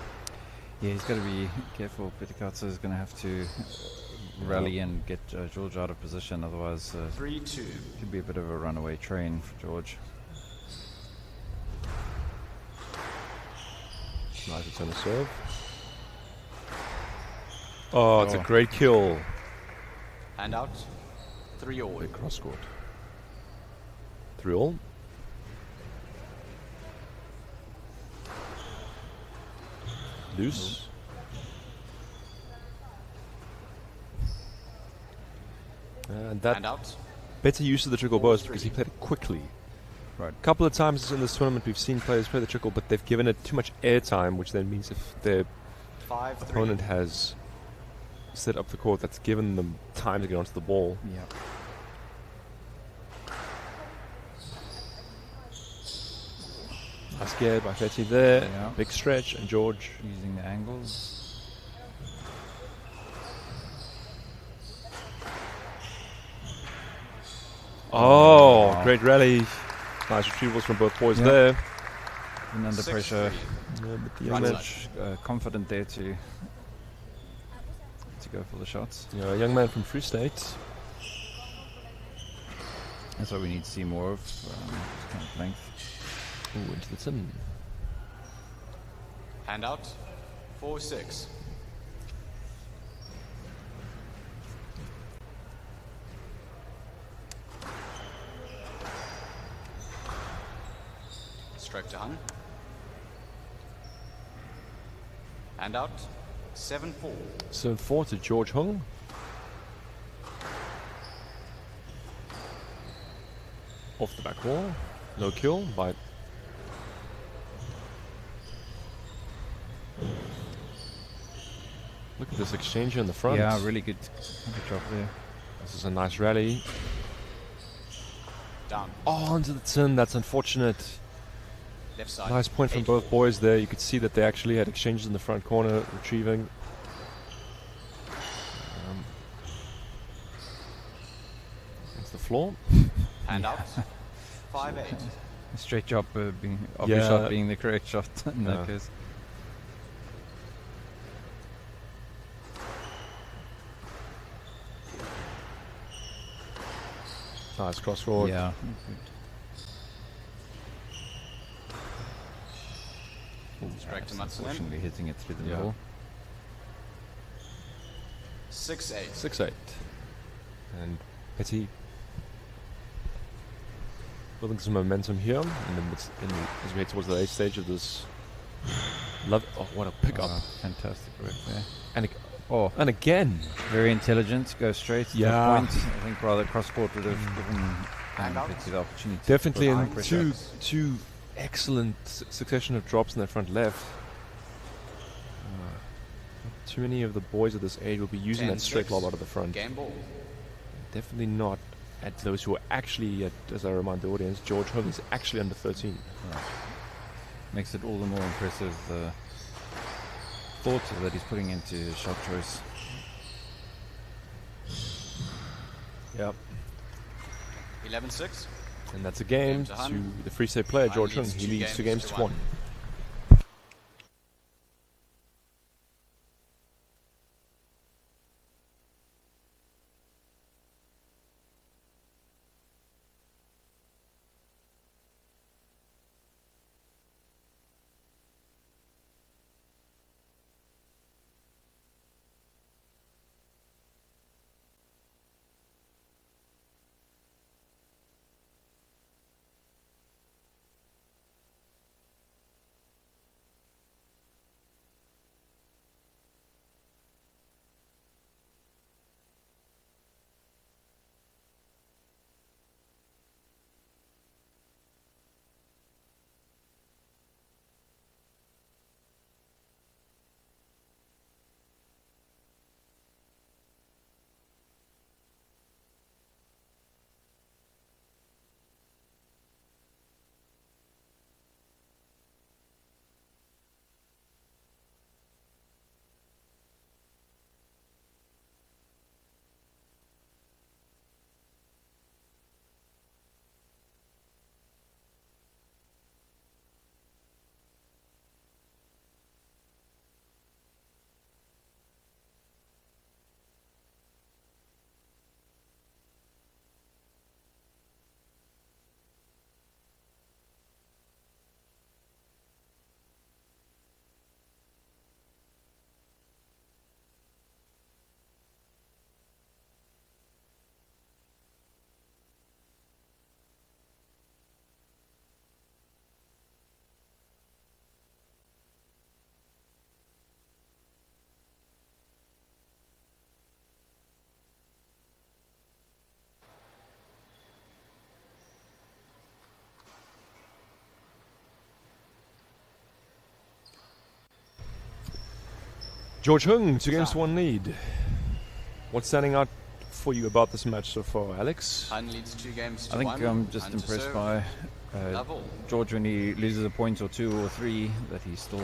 E: Yeah, he's got to be careful. Pitikatsa is going to have to rally and get George out of position, otherwise
O: 3-2.
E: Could be a bit of a runaway train for George.
C: Nice return to serve. Oh, it's a great kill.
O: Hand out. 3-all.
C: Big cross court. 3-all. Loose. And that better use of the trickle burst because he played it quickly.
E: Right.
C: A couple of times in this tournament we've seen players play the trickle, but they've given it too much airtime, which then means if their opponent has set up the court, that's given them time to get onto the ball.
E: Yeah.
C: Nice get by Fetty there.
E: Yeah.
C: Big stretch, and George
E: using the angles.
C: Oh, great rally. Nice retrievals from both boys there.
E: And under pressure.
C: Yeah, but the
E: Young
C: young
E: man, confident there to go for the shots.
C: Yeah, a young man from Free State.
E: That's what we need to see more of. Kind of length.
C: Ooh, into the tin.
O: Hand out. 4-6. Stroke to Hun. Hand out. 7-4.
C: 7-4 to George Hung. Off the back wall. No kill, but look at this exchange in the front.
E: Yeah, really good drop there.
C: This is a nice rally.
O: Down.
C: Oh, into the tin. That's unfortunate.
O: Left side.
C: Nice point from both boys there. You could see that they actually had exchanges in the front corner, retrieving. It's the floor.
O: Hand out. 5-8.
E: A straight drop being shot being the correct shot in that case.
C: Nice cross forward.
E: Yeah.
O: Strike to Matsunen.
E: Unfortunately hitting it through the
C: Yeah.
E: middle.
O: 6-8.
C: 6-8. And Petty building some momentum here as we head towards the late stage of this. Oh, what a pickup.
E: Fantastic work there.
C: And again.
E: Very intelligent. Go straight to the
C: Yeah.
E: point. I think rather cross-court would have given Petty the opportunity.
C: Definitely
E: to
C: in
E: put pressure.
C: two excellent succession of drops in that front left. Not too many of the boys at this age will be using that straight lob out of the front.
O: Game ball.
C: Definitely not at those who are actually, as I remind the audience, George Hung is actually under 13.
E: Right. Makes it all the more impressive thought that he's putting into his shot choice.
C: Yep.
O: 11-6.
C: And that's a game
O: to
C: to
O: Hun.
C: the Free State player, George Hung.
O: leads
C: He
O: two
C: leads 2
O: games
C: games
O: to
C: to 1.
O: 1.
C: George Hung, 2-1 lead. What's standing out for you about this match so far, Alex?
O: Hun leads 2-1.
E: I think I'm just impressed by George when he loses a point or two or three, that he still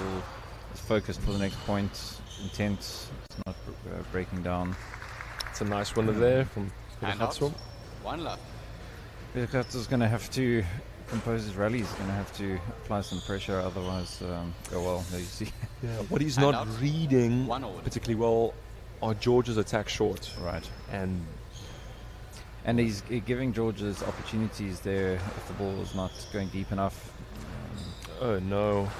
E: is focused for the next point, intense, it's not breaking down.
C: It's a nice winner there from Hatso.
O: 1 love.
E: Hatso's going to have to compose his rally, he's going to have to apply some pressure, otherwise go well. There you see.
C: Yeah, what he's not reading particularly well are George's attack short.
E: Right.
C: And
E: he's giving George's opportunities there if the ball is not going deep enough.
C: Oh no.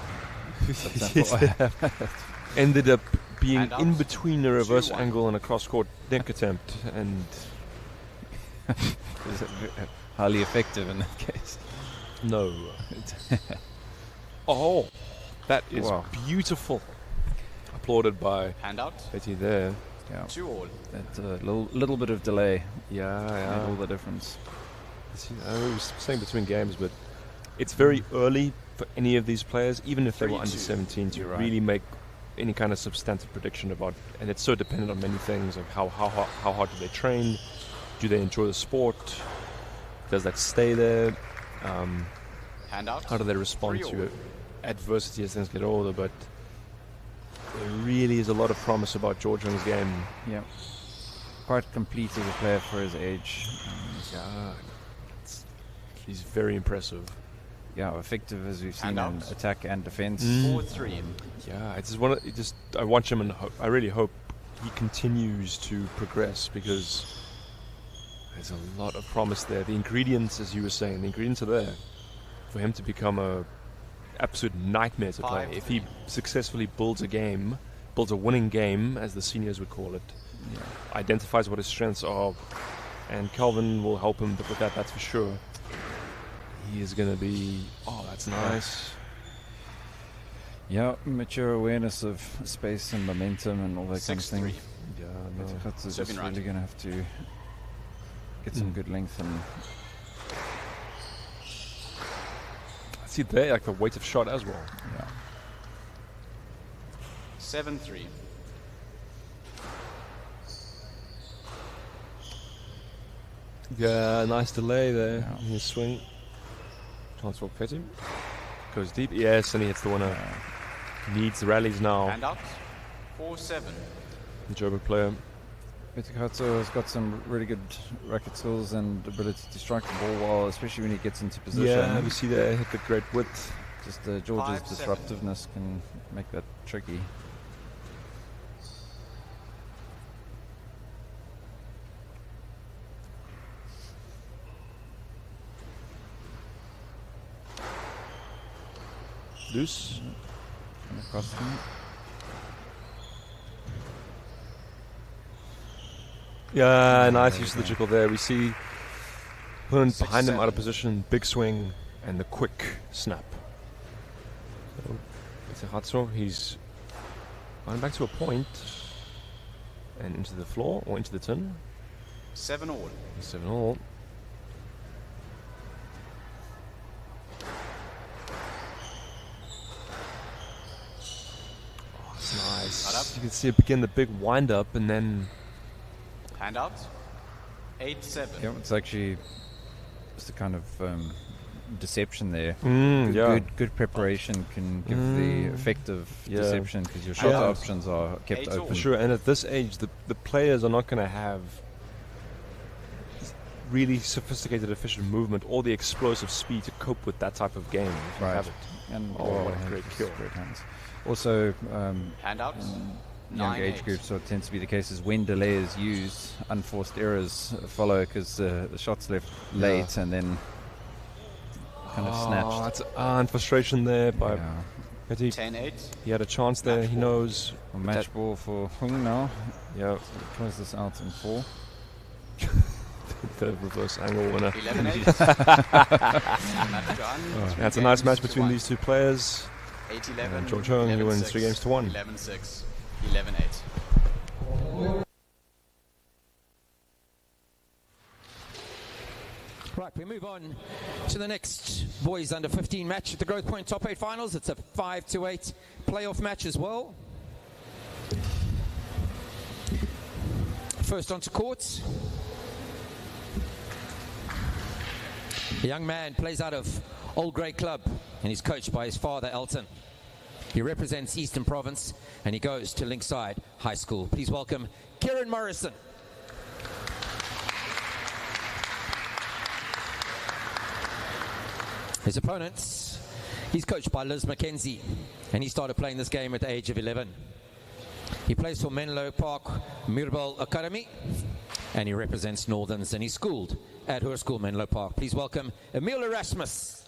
C: Ended up being in between a reverse angle and a cross-court neck attempt, and
E: is it highly effective in that case?
C: No. Oh, that is beautiful. Applauded by Betty there.
E: Yeah.
O: 2-all.
E: That little bit of delay.
C: Yeah.
E: Made all the difference.
C: I was saying between games, but it's very early for any of these players, even if they were under 17, to really make any kind of substantive prediction about. And it's so dependent on many things, like how hard do they train, do they enjoy the sport, does that stay there, how do they respond to adversity as things get older. But there really is a lot of promise about George Hung's game.
E: Yeah, quite complete as a player for his age.
C: He's very impressive.
E: Yeah, effective as we've seen in attack and defense.
O: 4-3.
C: Yeah, I watch him and I really hope he continues to progress, because there's a lot of promise there. The ingredients, as you were saying, the ingredients are there for him to become a absolute nightmare to play. If he successfully builds a winning game, as the seniors would call it, identifies what his strengths are, and Calvin will help him with that, that's for sure. He is going to be... Oh, that's nice.
E: Yeah, mature awareness of space and momentum and all that kind of thing.
C: Yeah, no.
E: That's just really going to have to get some good length. And
C: I see there, like the weight of shot as well.
E: Yeah.
O: 7-3.
C: Yeah, nice delay there in his swing. Chance for Petty. Goes deep. Yes, and he hits the winner. Needs rallies now.
O: And out. 4-7.
C: The Joburg player.
E: Petty has got some really good racket skills and ability to strike the ball well, especially when he gets into position.
C: Yeah, we see there, hit the great width.
E: Just George's disruptiveness can make that tricky.
C: Loose. Yeah, nice use of the jiggle there. We see Hunt behind him out of position, big swing, and the quick snap. So he's going back to a point and into the floor or into the tin.
O: 7-all.
C: 7-all. Nice. You can see it begin the big wind up and then
O: hand out. 8-7.
E: Yeah, it's actually just a kind of deception there. Good preparation can give the effect of deception, because your shot options are kept open.
C: For sure, and at this age, the players are not going to have really sophisticated, efficient movement or the explosive speed to cope with that type of game.
E: Right.
C: Have it.
E: And
C: what a great kill.
E: Great hands. Also,
O: handouts.
E: Young age groups, so it tends to be the case is when delay is used, unforced errors follow, because the shot's left late and then kind of snatched.
C: And frustration there by Petty.
O: 10-8.
C: He had a chance there. He knows.
E: A match ball for Hung now.
C: Yeah.
E: So close this out in 4.
C: The reverse angle winner.
O: 11-8.
C: That's a nice match between these two players.
O: 8-11.
C: And George Hung, he wins 3-1.
O: 11-6. 11-8.
R: Right, we move on to the next boys under 15 match at the Growthpoint Top 8 Finals. It's a 5-8 playoff match as well. first onto court. The young man plays out of Old Grey Club and he's coached by his father, Elton. He represents Eastern Province and he goes to Linkside High School. Please welcome Kieran Morrison. His opponents, he's coached by Liz McKenzie and he started playing this game at the age of 11. He plays for Menlo Park Mirbal Academy and he represents Northerns and he's schooled at Hoërskool Menlo Park. Please welcome Emil Erasmus.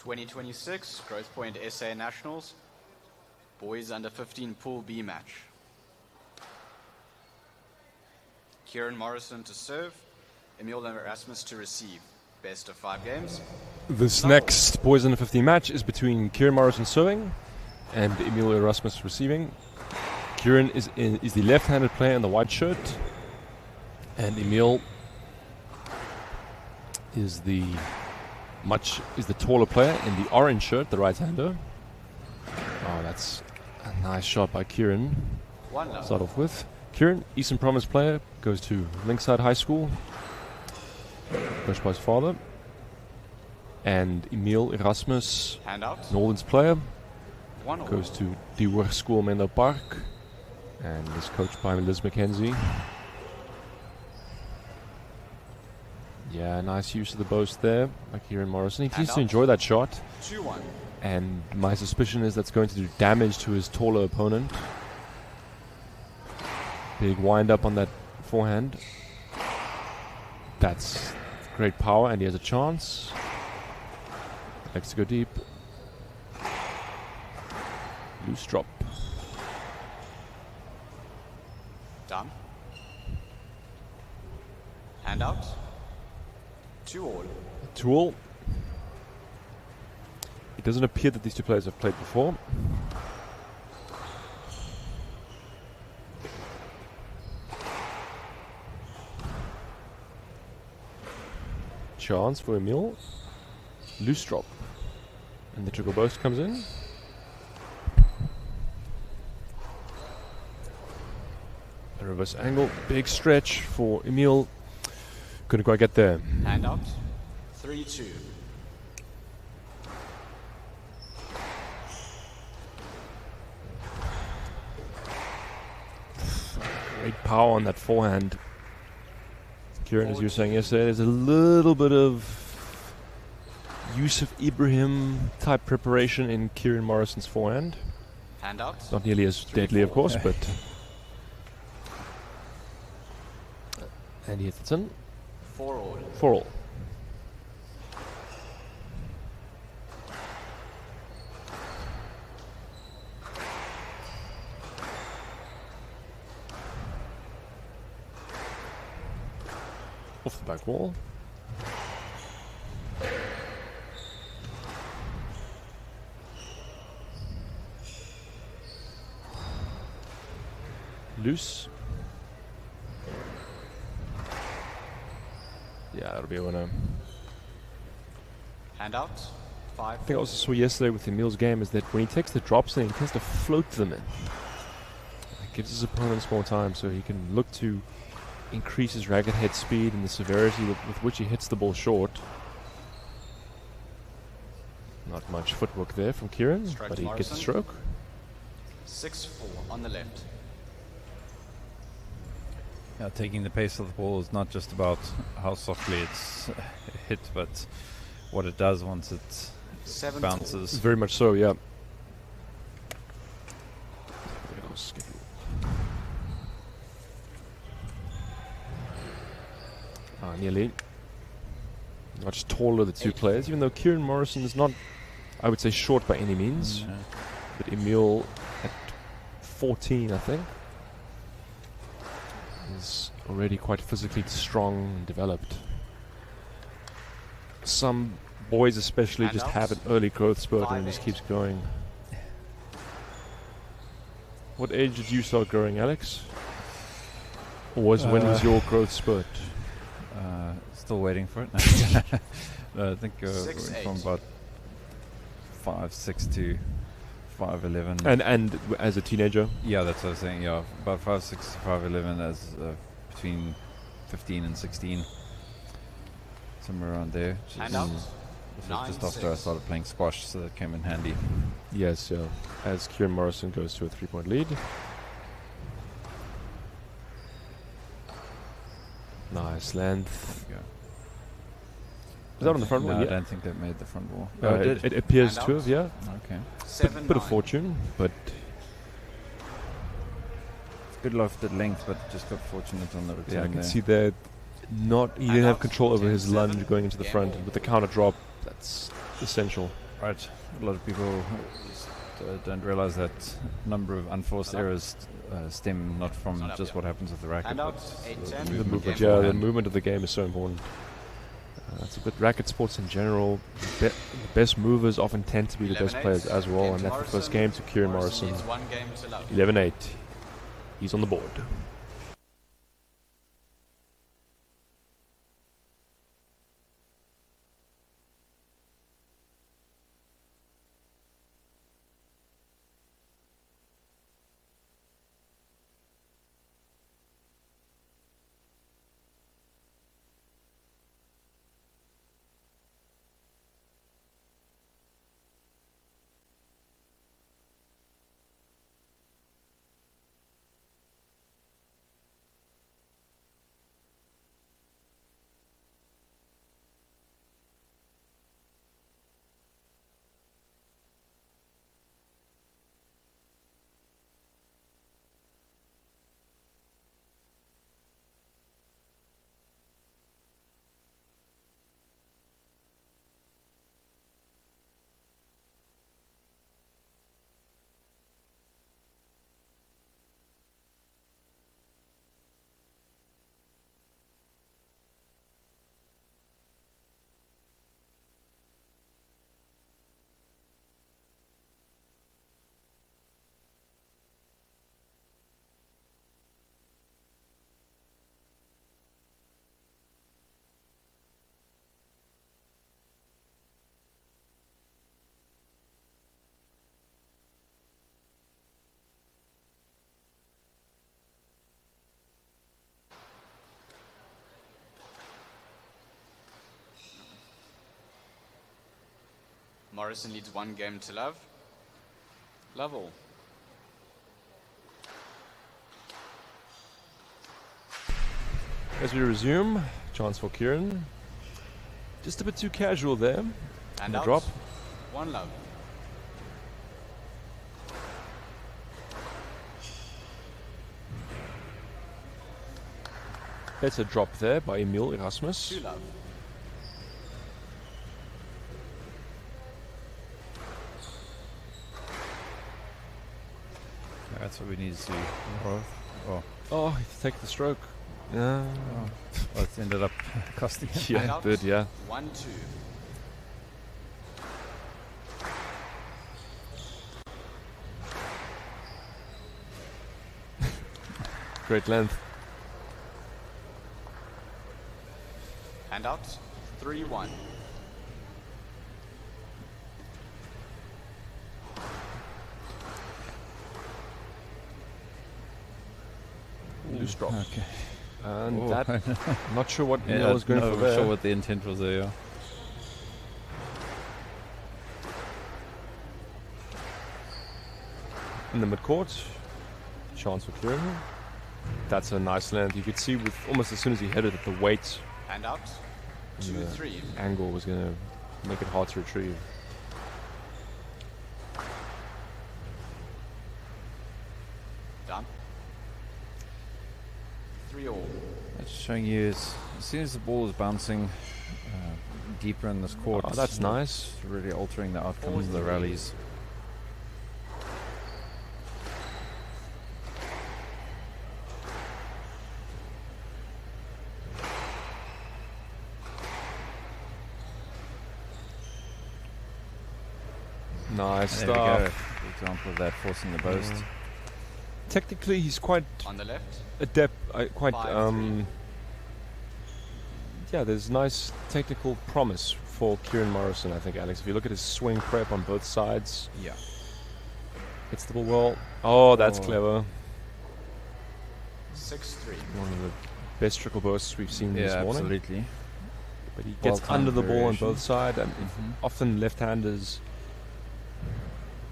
O: 2026 Growthpoint SA Nationals, Boys Under 15 Pool B match. Kieran Morrison to serve, Emil Erasmus to receive. Best of 5 games.
C: This next Boys Under 15 match is between Kieran Morrison serving and Emil Erasmus receiving. Kieran is the left-handed player in the white shirt, and Emil is the taller player in the orange shirt, the right-hander. Oh, that's a nice shot by Kieran. Start off with Kieran, Eastern Province player, goes to Linkside High School, coached by his father. And Emil Erasmus, Northern's player, goes to Die Hoërskool Menlo Park and is coached by Liz McKenzie. Yeah, nice use of the boast there by Kieran Morrison. He seems to enjoy that shot.
O: 2-1.
C: And my suspicion is that's going to do damage to his taller opponent. Big wind up on that forehand. That's great power, and he has a chance. Likes to go deep. Loose drop.
O: Done. Hand out. 2-all.
C: 2-all. It doesn't appear that these two players have played before. Chance for Emil. Loose drop. And the triple boast comes in. A reverse angle. Big stretch for Emil. Couldn't quite get there.
O: Hand out. 3-2.
C: Great power on that forehand. Kieran, as you were saying yesterday, there's a little bit of Yusuf Ibrahim type preparation in Kieran Morrison's forehand.
O: Hand out.
C: Not nearly as deadly, of course, but... And he hits it in.
O: 4-all.
C: 4-all. Off the back wall. Loose. Yeah, that'll be a winner.
O: Hand out. 5.
C: I think I also saw yesterday with Emil's game is that when he takes the drops in, he tends to float them in. It gives his opponents more time, so he can look to increase his racket head speed and the severity with which he hits the ball short. Not much footwork there from Kieran, but he gets a stroke.
O: 6-4 on the left.
E: Yeah, taking the pace of the ball is not just about how softly it's hit, but what it does once it bounces.
C: Very much so, yeah. Nearly. Much taller, the two players, even though Kieran Morrison is not, I would say, short by any means. But Emil, at 14, I think, is already quite physically strong and developed. Some boys especially just have an early growth spurt and it just keeps going. What age did you start growing, Alex? Or when was your growth spurt?
E: Still waiting for it. I think from about 5'6" to 5'11".
C: And as a teenager?
E: Yeah, that's what I was saying. Yeah, about 5'6" to 5'11" as between 15 and 16, somewhere around there. Just after I started playing squash, so that came in handy.
C: Yes, yeah. As Kieran Morrison goes to a 3-point lead. Nice length. Is that on the front wall?
E: No,
C: Yeah.
E: I don't think that made the front wall.
C: It appears to have, yeah.
E: Okay.
C: Bit of fortune, but
E: good lofted length, but just got fortunate on the return.
C: yeah, I can see that. He didn't have control over his lunge going into the front, and with the counter drop, that's essential.
E: Right. A lot of people don't realize that number of unforced errors stem not from just what happens with the racket, but
C: the movement. Yeah, the movement of the game is so important. It's a bit racket sports in general. The best movers often tend to be the best players as well, and that's the first game to Kieran Morrison. 11-8. He's on the board.
O: Morrison leads 1 game to love. Love all.
C: As we resume, chance for Kieran. Just a bit too casual there.
O: And
C: the
O: out.
C: drop.
O: 1 love.
C: Better drop there by Emil Erasmus.
O: 2 love.
E: That's what we need to see.
C: Oh, take the stroke. Yeah.
E: Well, it ended up costing him.
C: Yeah, it did, yeah.
O: 1-2.
C: Great length.
O: And out. 3-1.
C: Loose drop.
E: Okay.
C: And that, I'm not sure what
E: yeah,
C: Neil was going for there.
E: Not sure what the intent was there.
C: In the midcourt, chance for Kieran. That's a nice length. You could see with almost as soon as he hit it that the weight
O: and out. 2-3.
C: Angle was going to make it hard to retrieve.
O: Done. 3-all.
E: That's showing you as soon as the ball is bouncing deeper in this court.
C: Oh, that's nice.
E: It's really altering the outcomes of the rallies.
C: Nice
E: there
C: stuff.
E: We go. Good example of that, forcing the boast.
C: Technically, he's quite
O: on the left.
C: Adept, quite yeah. There's nice technical promise for Kieran Morrison, I think, Alex. If you look at his swing prep on both sides,
E: yeah,
C: hits the ball well. Oh, that's clever.
O: 6-3.
C: One of the best trickle bursts we've seen this morning.
E: Absolutely.
C: But he gets under the ball on both sides, and often left-handers.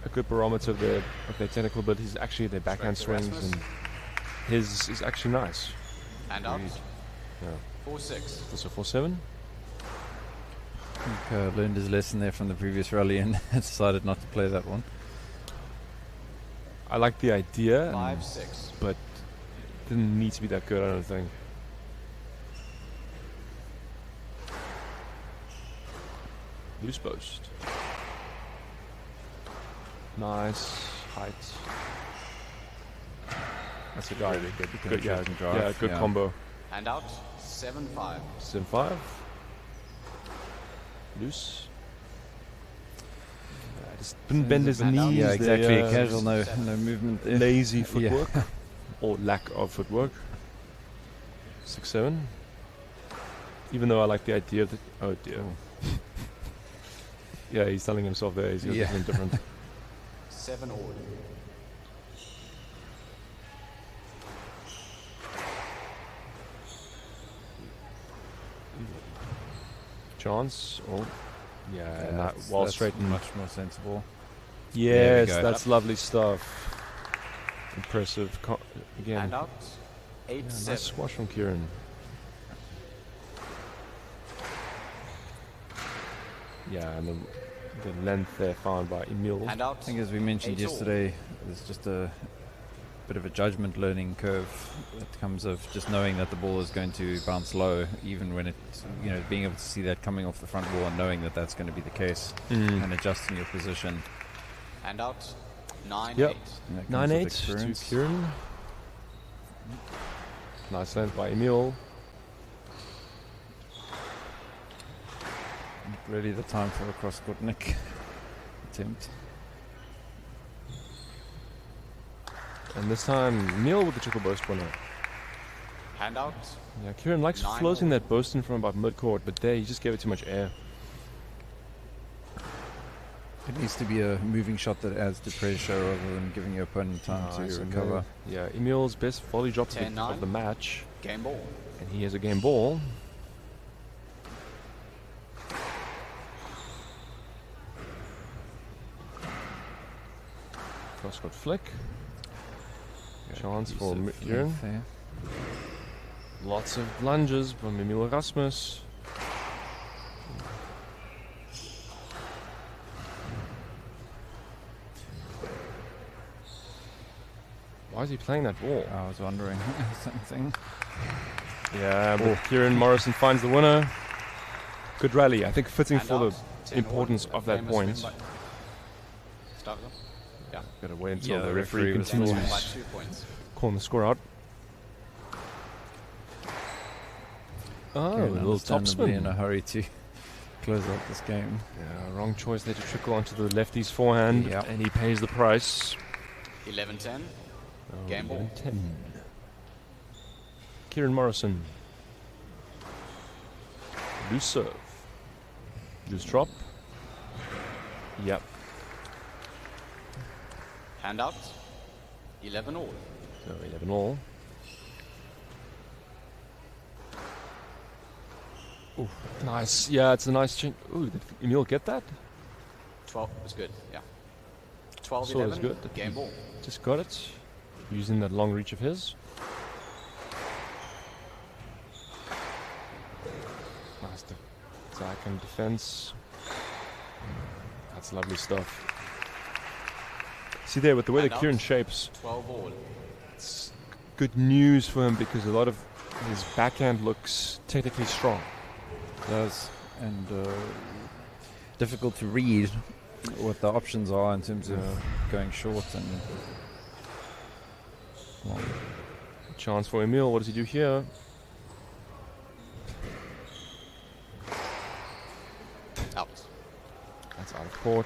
C: A good barometer of their technical abilities. Actually, their backhand swings, and his is actually nice.
O: And out.
C: Yeah.
O: 4-6.
C: So 4-7.
E: I think learned his lesson there from the previous rally and decided not to play that one.
C: I like the idea,
O: 5-6,
C: but didn't need to be that good. I don't think. Loose post. Nice height.
E: That's a guy
C: really good.
E: Good,
C: Yeah,
E: drive.
C: yeah, good combo.
O: And out, 7-5.
C: 7-5. Loose. Just didn't bend his knees.
E: Yeah, exactly.
C: There,
E: Casual, no movement there.
C: Lazy footwork. Or lack of footwork. 6-7. Even though I like the idea of the... Oh dear. Yeah, he's telling himself there he's got something different.
O: 7 all.
C: Chance. Oh, yeah,
E: Yeah,
C: that well
E: that's
C: straightened.
E: much more sensible.
C: Yes,
E: There we go.
C: that's lovely stuff. Impressive. Again.
O: And out,
C: Yeah,
O: 8-7.
C: nice squash from Kieran. Yeah, and the length there found by Emil.
O: And out.
E: I think, as we mentioned
O: 8 all.
E: yesterday, there's just a bit of a judgment learning curve that comes of just knowing that the ball is going to bounce low, even when it's, being able to see that coming off the front wall and knowing that that's going to be the case, and adjusting your position.
O: And out, 9-8.
C: Yep.
E: 9-8
C: to Kieran. Nice length by Emil.
E: Really the time for a cross-court nick attempt.
C: And this time, Emil with the triple burst winner.
O: Hand out.
C: Yeah, Kieran likes
O: 9
C: floating
O: all.
C: that burst in from about mid-court, but there he just gave it too much air.
E: It needs to be a moving shot that adds to pressure rather than giving your opponent time
C: Nice,
E: to
C: and
E: recover.
C: Yeah, Emil's best volley drop of
O: 10-9.
C: the match.
O: Game ball.
C: And he has a game ball. Cross-court flick. Chance for Kieran. Lots of lunges from Emil Rasmus. Why is he playing that ball?
E: I was wondering something.
C: Yeah, but Kieran Morrison finds the winner. Good rally. I think fitting
O: And
C: for
O: out,
C: the importance of that
O: famous
C: point.
O: win by- Start with them? Yeah.
C: Gotta wait until
E: Yeah,
C: the
E: the
C: referee
E: referee was
C: continues
O: By 2 points.
C: calling the score out. Oh, a
E: Kieran
C: little
E: understandably in a
C: topspin.
E: hurry to close out this game.
C: Yeah, wrong choice there to trickle onto the lefty's forehand,
E: Yep.
C: and he pays the price.
O: 11-10. Game ball.
C: 10. Kieran Morrison. Loose serve. Loose drop. Yep.
O: Hand out, 11 all.
C: So 11 all. Ooh, nice. Yeah, it's a nice change. Ooh, did Emil get that?
O: 12 was good, yeah. 12-11.
C: So it was good.
O: Game ball.
C: Just got it. Using that long reach of his. Nice attack and defense. That's lovely stuff. See there, with the way
O: And
C: that Kieran
O: out.
C: shapes,
O: 12 all.
C: it's good news for him because a lot of his backhand looks technically strong.
E: Does, and difficult to read what the options are in terms of going short and
C: Chance for Emil. What does he do here?
O: Out.
C: That's out of court.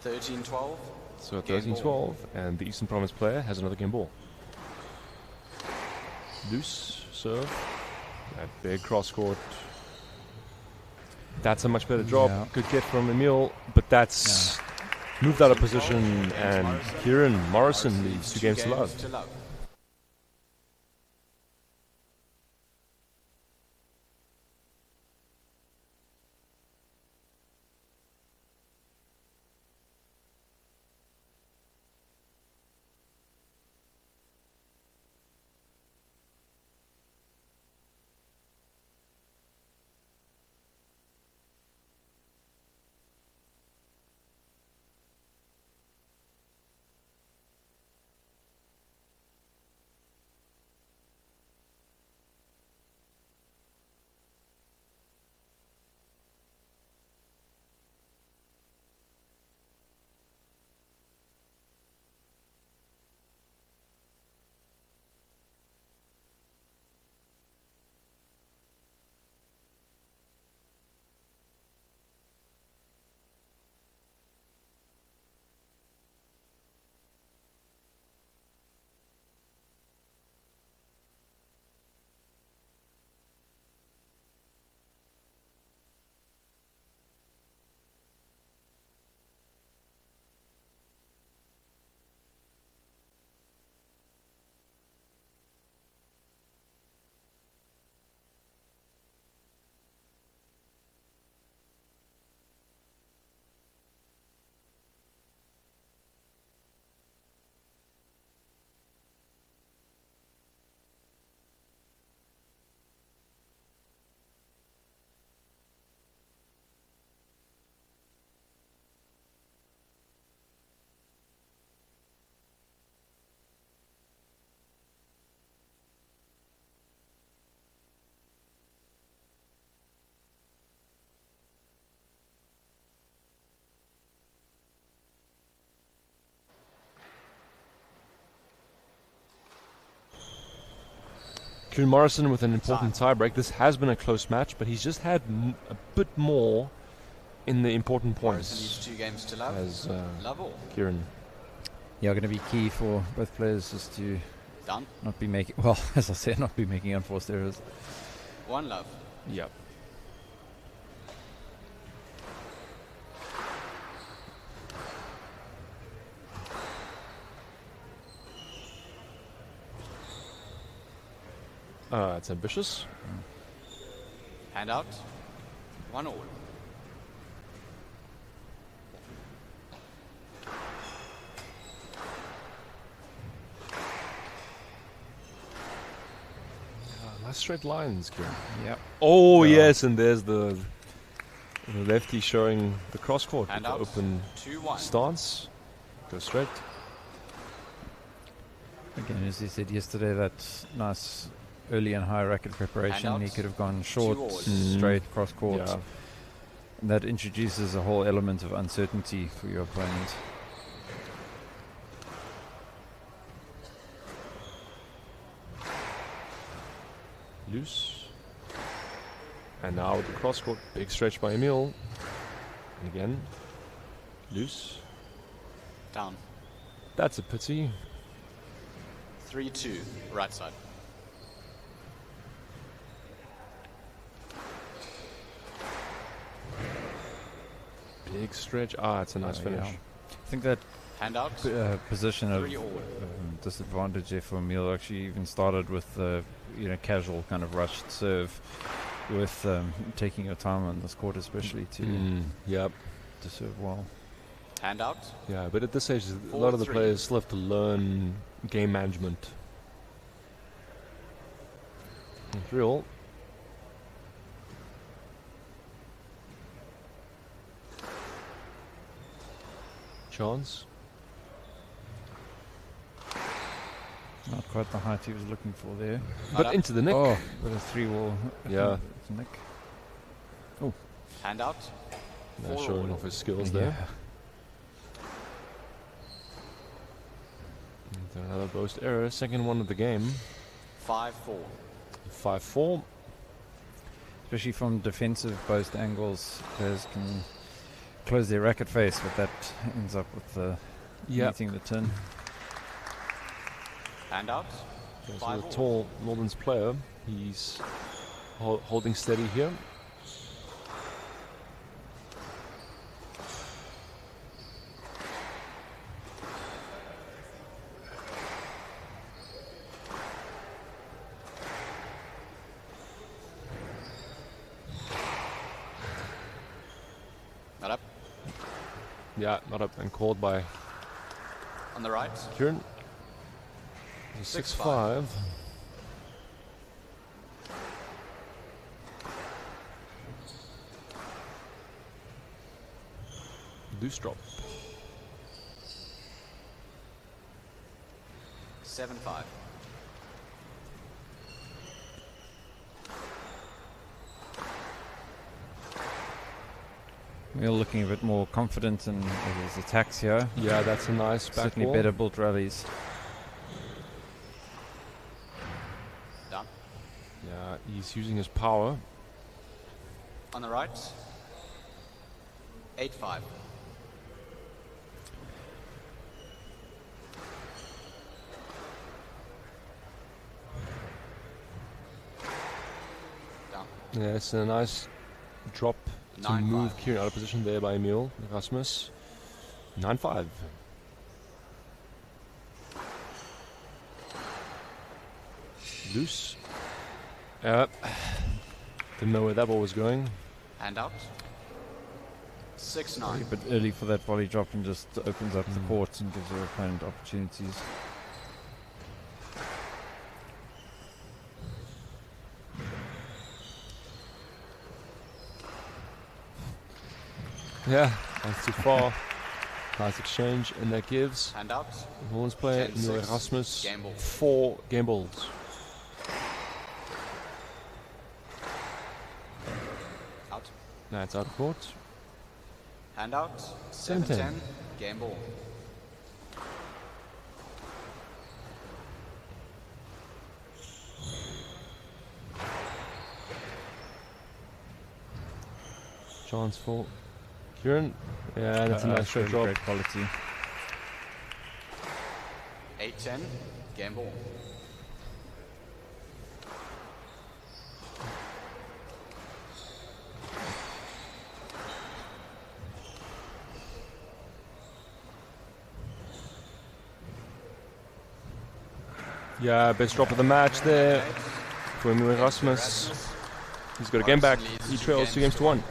O: 13-12.
C: So
O: Game
C: 13-12, and the Eastern Province player has another game ball. Loose serve. That big cross court. That's a much better drop.
E: Yeah.
C: Good get from Emil, but that's moved out of position, and Kieran Morrison leads 2 games to love. Kieran Morrison with an important tiebreak. This has been a close match, but he's just had a bit more in the important points.
O: Morrison needs 2 games to love.
C: As
O: Love all.
C: Kieran.
E: Yeah, going to be key for both players just to
O: Done.
E: not be making, well, as I said, not be making unforced errors.
O: 1 love.
C: Yep. It's ambitious.
O: Hand out. 1 all.
C: Nice straight lines, Kieran.
E: Yep.
C: Oh, yes, and there's the lefty showing the cross court with the
O: out.
C: open
O: 2-1.
C: stance. Go straight.
E: Again, as you said yesterday, that nice early and high racket preparation. He could have gone short, straight, cross court.
C: Yeah.
E: And that introduces a whole element of uncertainty for your opponent.
C: Loose. And now with the cross court, big stretch by Emil. And again, loose.
O: Down.
C: That's a pity.
O: 3-2. Right side.
C: Big stretch. Ah, it's a nice finish.
E: Yeah. I think that
O: Hand out.
E: Position of
O: 3 all.
E: disadvantage there for Emil actually even started with the casual kind of rushed serve, with taking your time on this court especially to serve well.
O: Hand out.
C: Yeah, but at this stage, a lot of the
O: 4-3.
C: players still have to learn game management. 3 all. Chance.
E: Not quite the height he was looking for there.
C: But into the nick.
E: Oh, with a 3-wall.
C: Yeah.
E: Nick. Oh.
O: Hand out.
C: Now
O: 4
C: showing
O: all.
C: off his skills
E: Yeah.
C: there. And another boast error. Second one of the game.
O: 5-4.
C: 5-4.
E: Especially from defensive post angles, players can close their racket face, but that ends up with the meeting the tin.
O: Hand out.
C: So
O: 5
C: the
O: all.
C: tall Northerns player, he's holding steady here.
O: Not up.
C: Yeah, not up and called by
O: On the right.
C: Kieran. 6-5. Loose drop.
O: 7-5.
E: We're looking a bit more confident in his attacks here.
C: Yeah, that's a nice back
E: Certainly
C: ball.
E: better built rallies.
O: Down.
C: Yeah, he's using his power.
O: On the right. 8-5. Down.
C: Yeah, it's a nice drop to
O: 9-5.
C: move Kieran out of position there by Emil Rasmus. 9-5. Loose. Didn't know where that ball was going.
O: Hand out. 6-9.
E: A bit early for that volley drop, and just opens up the court and gives your opponent opportunities.
C: Yeah, that's too far. Nice exchange, and that gives
O: Hand out.
C: Northerns player
O: 10-6.
C: Emil Rasmus
O: Game ball.
C: 4 game balls.
O: Out.
C: Now it's out of court.
O: Hand out.
C: 7-10.
O: 7-10. Game ball.
C: chance for Kieran. Yeah, that's a nice straight drop.
E: Great quality.
O: 8-10, game ball.
C: Yeah, best drop of the match there for Emil Rasmus. He's got a game back. He trails 2-1.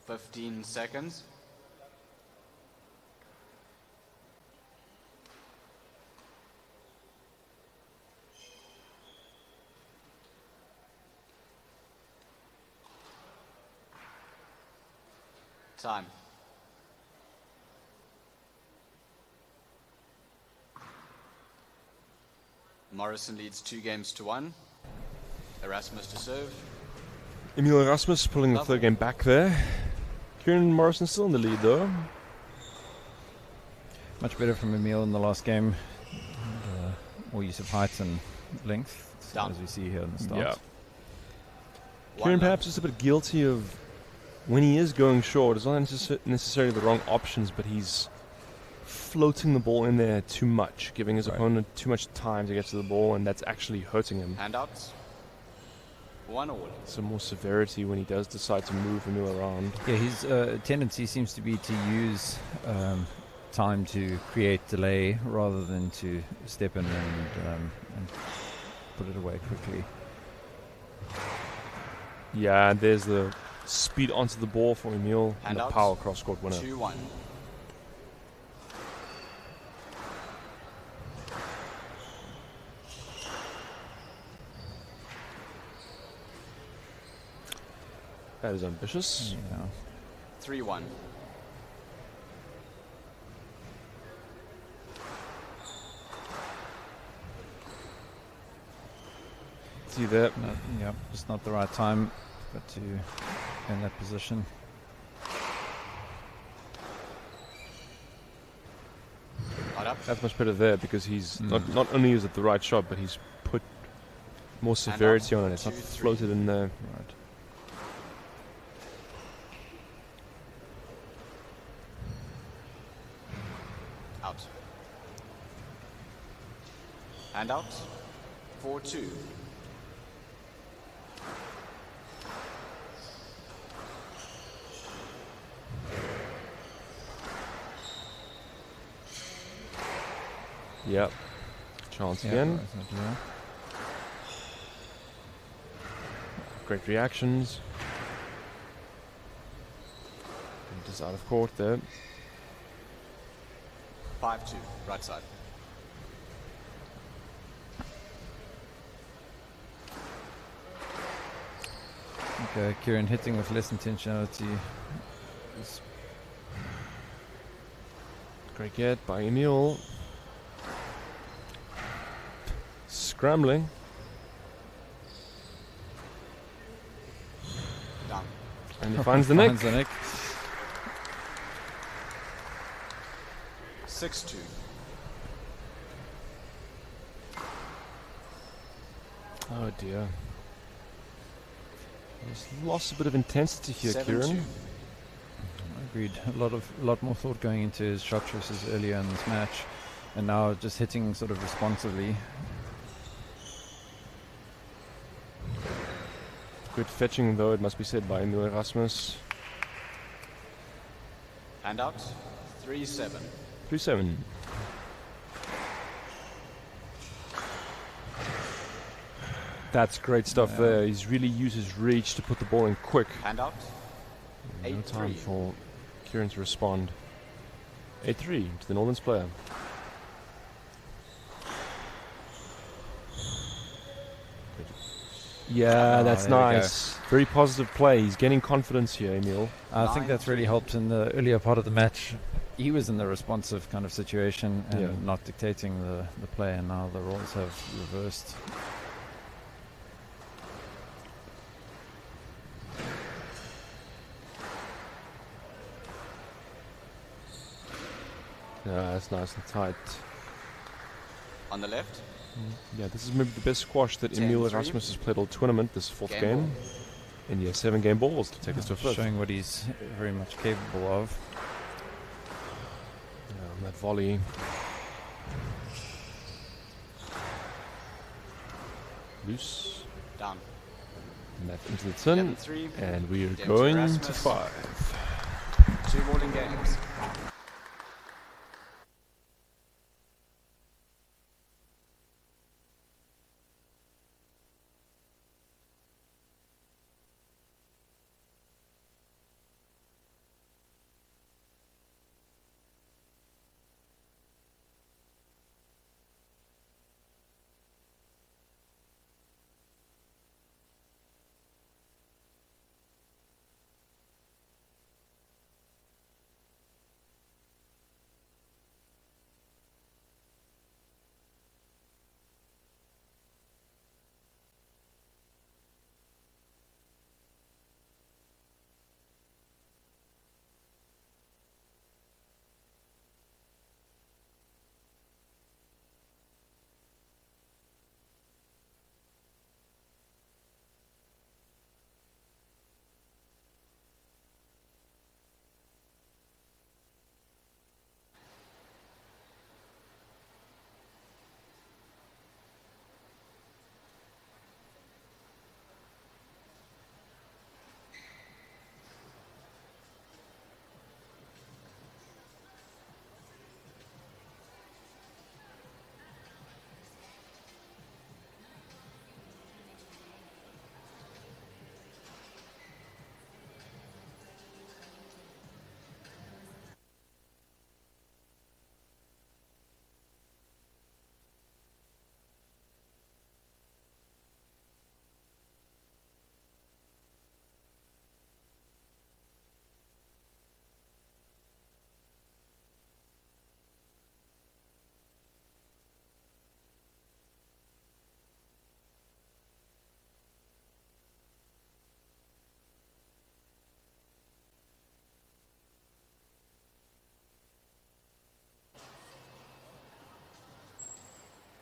O: Fifteen seconds. Time. Morrison leads 2-1. Erasmus to serve.
C: Emil Erasmus pulling the third game back there. Kieran Morrison still in the lead though.
E: Much better from Emil in the last game. More use of height and length, as we see here in the start.
C: Yeah. Kieran perhaps is a bit guilty of when he is going short. It's not necessarily the wrong options, but he's floating the ball in there too much, giving his opponent too much time to get to the ball, and that's actually hurting him.
O: Handouts. 1 all.
C: Some more severity when he does decide to move Emil around.
E: Yeah, his tendency seems to be to use time to create delay rather than to step in and put it away quickly.
C: Yeah, and there's the speed onto the ball for Emil and the power cross-court winner.
O: 2-1.
C: That is ambitious.
E: Yeah.
O: 3-1.
C: See that?
E: Yeah, just not the right time, but to in that position.
C: That's much better there because he's not only is it the right shot, but he's put more severity on it. It's not floated in there.
E: Right.
O: Out. And out. 4-2.
C: Yep. Chance again. Great reactions. And just out of court there.
O: 5-2. Right side.
E: Kieran hitting with less intentionality.
C: Great get by Emil. Scrambling.
O: Down.
C: And he finds the nick.
O: 6-2.
C: Oh dear. He's lost a bit of intensity here,
O: 7-2.
C: Kieran.
E: Agreed. A lot more thought going into his shot choices earlier in this match, and now just hitting sort of responsively.
C: Good fetching, though, it must be said, by Emil Erasmus.
O: And out. 3-7.
C: 3-7. That's great stuff there. He's really used his reach to put the ball in quick.
O: And out.
C: No time for Kieran to respond. 8-3 to the Northerns player. Yeah, that's nice. Very positive play. He's getting confidence here, Emil.
E: I think that's really helped in the earlier part of the match. He was in the responsive kind of situation and not dictating the play, and now the roles have reversed.
C: Yeah, that's nice and tight.
O: On the left.
C: Yeah, this is maybe the best squash that Emil Erasmus has played all tournament, this fourth game. And he has 7 game balls to take us to a fifth.
E: Showing what he's very much capable of.
C: Yeah, that volley. Loose.
O: Down.
C: And that into the tin. And we are going to 5.
O: 2 ball in games.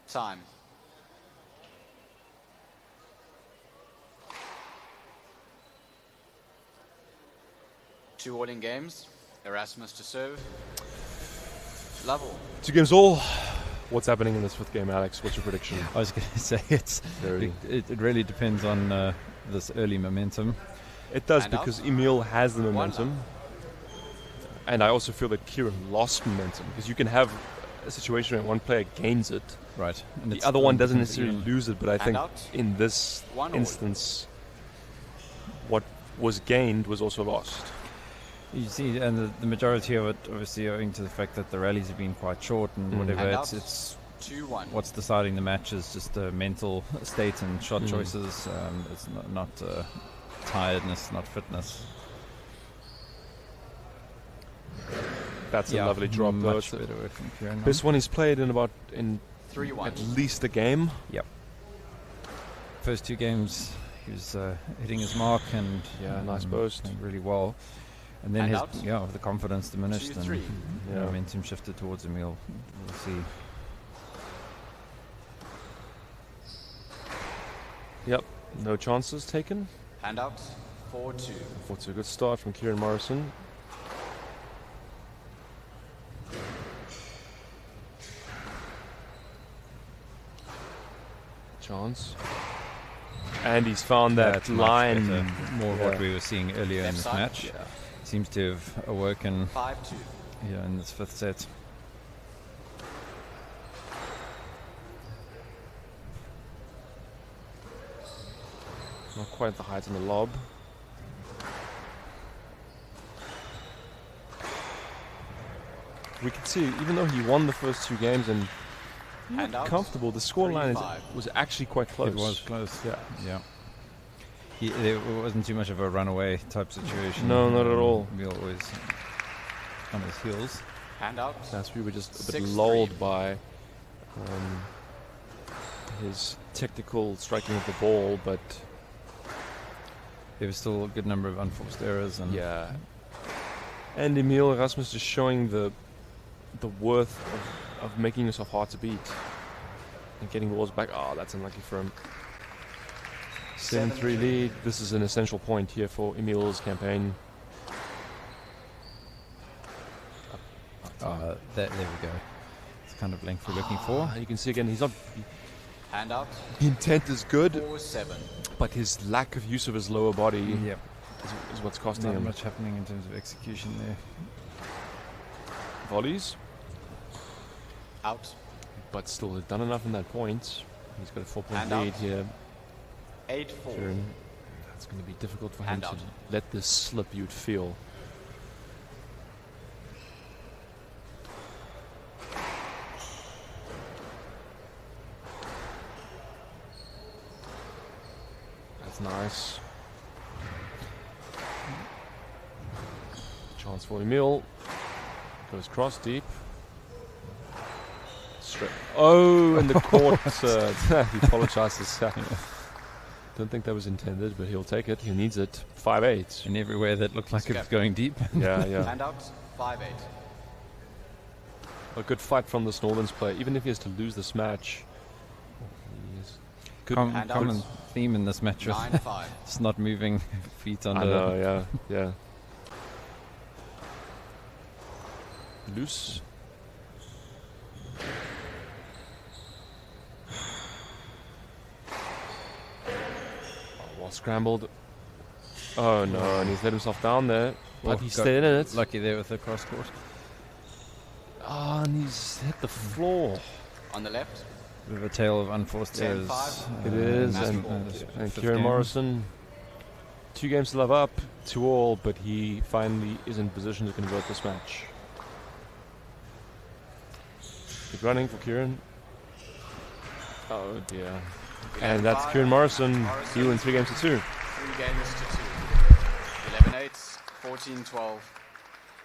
O: Time. Two all in games. Erasmus to serve. Level.
C: 2 games all. What's happening in this 5th game, Alex? What's your prediction?
E: I was going to say it really depends on this early momentum.
C: It does, because Emil has the momentum. And I also feel that Kieran lost momentum, because you can have a situation where one player gains it,
E: right,
C: and the other one doesn't necessarily lose it. But I think in this instance, what was gained was also lost.
E: You see, and the majority of it, obviously, owing to the fact that the rallies have been quite short and whatever. It's
O: 2-1.
E: What's deciding the match is just a mental state and shot choices. It's not tiredness, not fitness.
C: That's a lovely drop, though.
E: Much better work from Kieran.
C: This one he's played in
O: 3-1.
C: at least a game.
E: Yep. First 2 games, he was hitting his mark and
C: nice burst,
E: playing really well. And then the confidence diminished
O: 2-3.
E: and momentum shifted towards him. We'll see.
C: Yep, no chances taken.
O: Handout 4-2.
C: 4-2, good start from Kieran Morrison. Chance. And he's found that line.
E: More of what we were seeing earlier in this match. Seems to have awoken
O: 5-2.
E: in this 5th set.
C: Not quite the height on the lob. We can see, even though he won the first 2 games and comfortable, the scoreline was actually quite close.
E: It was close, yeah. It wasn't too much of a runaway type situation.
C: No, not at all.
E: We always on his heels.
O: Handout.
C: We were just a bit lulled by his technical striking of the ball, but
E: there was still a good number of unforced errors. And
C: and Emil Erasmus just showing the worth of making yourself hard to beat and getting balls back. Oh, that's unlucky for him. 7-3 lead. This is an essential point here for Emil's campaign.
E: There we go. It's the kind of length we're looking for.
C: You can see again, he's not.
O: Handout.
C: The intent is good,
O: 4-7.
C: but his lack of use of his lower body is what's costing him.
E: Not much happening in terms of execution there.
C: Volleys.
O: Out.
C: But still, they've done enough in that point. He's got a 4-point lead here.
O: 8-4.
C: That's going to be difficult for him to let this slip, you'd feel. That's nice. Chance for Emil. Goes cross deep. Straight. Oh, and the court. He apologizes. Don't think that was intended, but he'll take it. He needs it. 5-8.
E: And everywhere that looked like it was going deep.
C: Yeah.
O: Handout 5-8.
C: A good fight from this Northerns player, even if he has to lose this match. Good
E: common theme in this match.
O: 9-5.
E: It's not moving feet under.
C: I know, yeah. Loose. Well scrambled. Oh no, and he's let himself down there. But he stayed in it.
E: Lucky there with the cross court.
C: Oh, and he's hit the floor.
O: On the left.
E: Bit of a tale of unforced errors.
C: It is, and Kieran Morrison, 2 games to love up, 2-all, but he finally is in position to convert this match. Good running for Kieran. Oh dear. And that's Kieran Morrison, you in 3 games to 2.
O: 3 games to 2. 11-8, 14-12,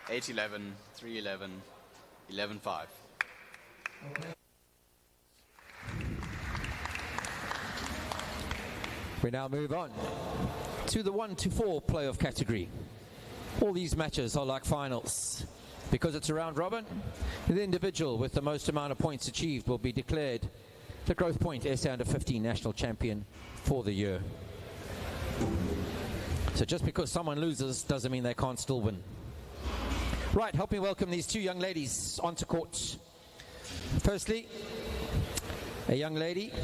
O: 8-11, 3-11, 11-5.
R: We now move on to the 1-4 playoff category. All these matches are like finals. Because it's a round robin, the individual with the most amount of points achieved will be declared the Growthpoint SA Under 15 National Champion for the year. So just because someone loses doesn't mean they can't still win. Right, help me welcome these 2 young ladies onto court. Firstly, a young lady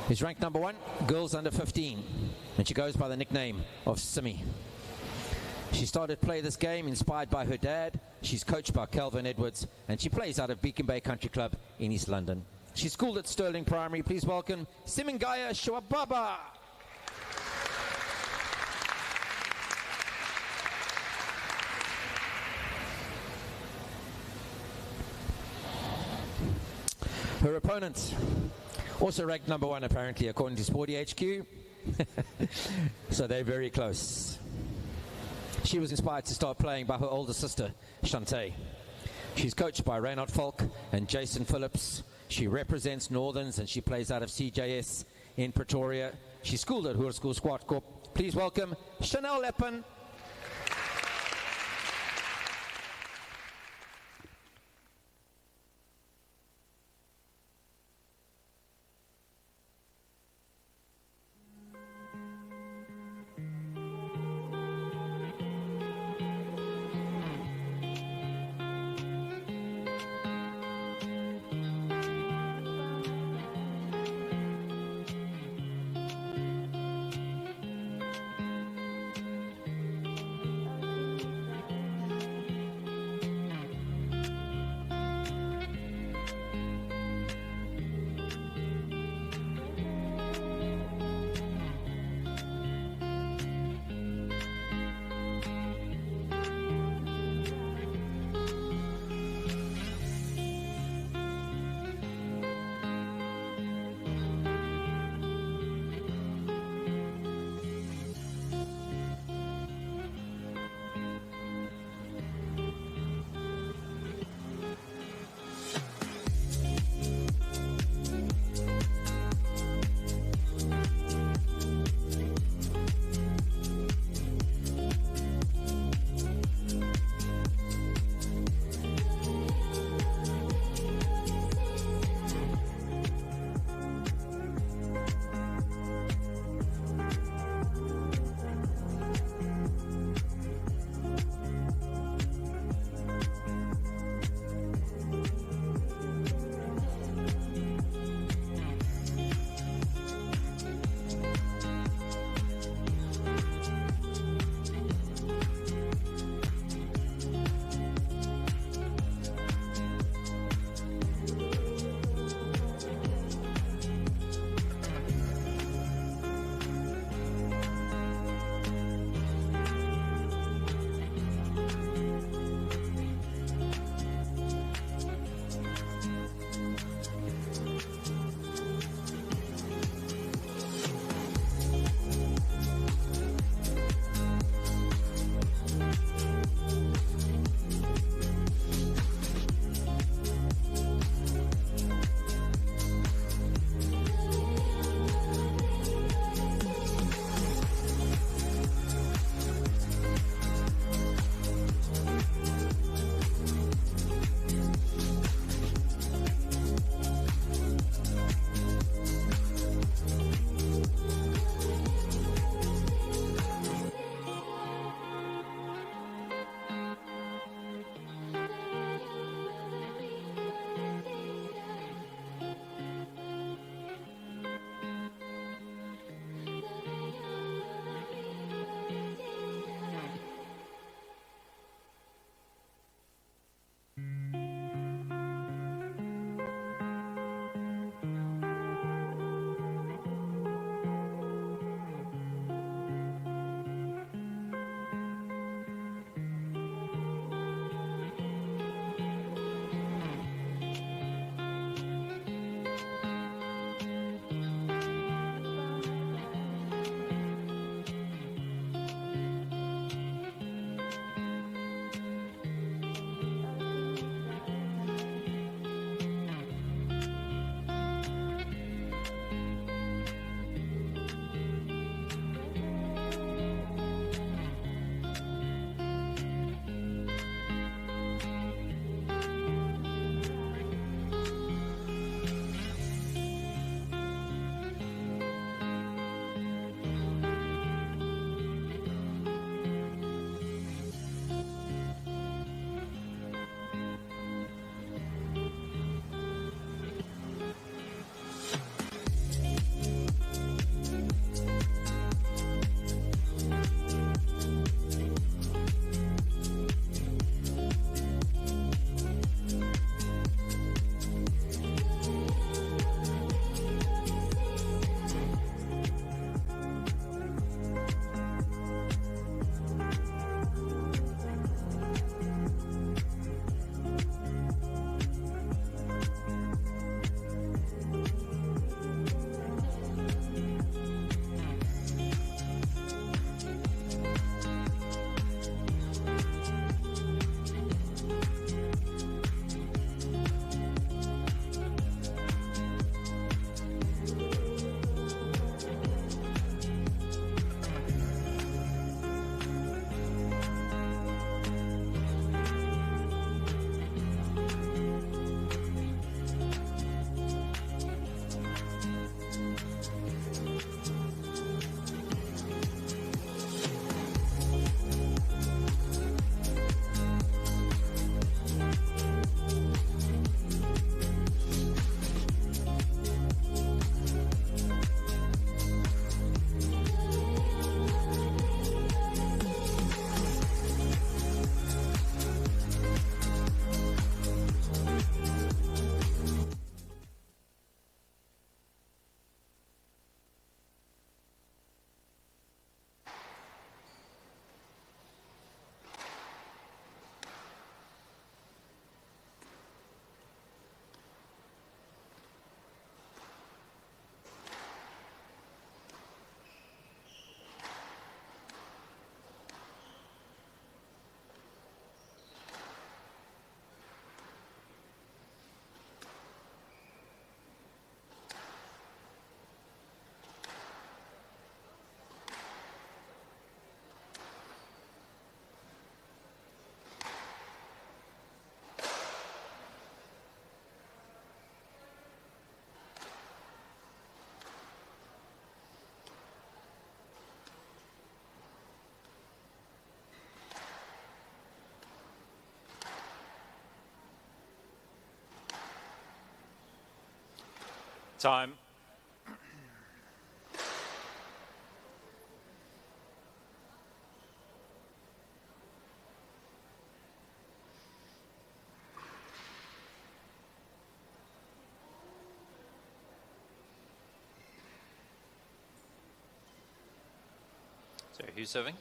R: who's ranked number 1, girls under 15, and she goes by the nickname of Simi. She started play this game inspired by her dad. She's coached by Calvin Edwards, and she plays out of Beacon Bay Country Club in East London. She's schooled at Stirling Primary. Please welcome Simingaya Shwababa. Her opponent, also ranked number 1 apparently according to Sporty HQ, So they're very close. She was inspired to start playing by her older sister, Shantae. She's coached by Reynard Falk and Jason Phillips. She represents Northerns and she plays out of CJS in Pretoria. She's schooled at Hoërskool Swartkop. Please welcome Chanel Leppen.
N: Time. So who's serving?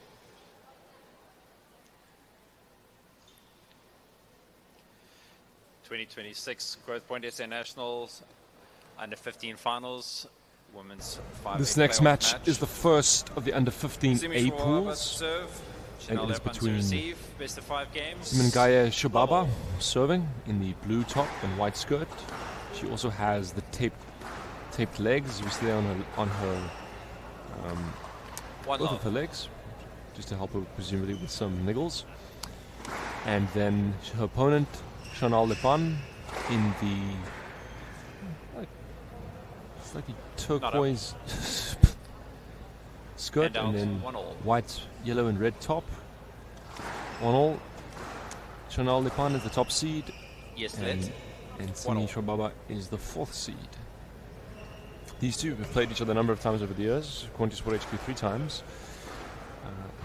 N: '26 Growthpoint SA Nationals under 15 finals. Women's 5.
C: This next match is the first of the under 15 A pools. And it is between Simengaya Shababa serving in the blue top and white skirt. She also has the taped legs. You see there on her both of her legs, just to help her presumably with some niggles. And then her opponent, Chanel Lepan, in the slightly turquoise skirt, and then white, yellow and red top. 1-1. Chanel Lepan is the top seed, and Simi Shababa is the 4th seed. These two have played each other a number of times over the years, according to Sport HQ 3 times.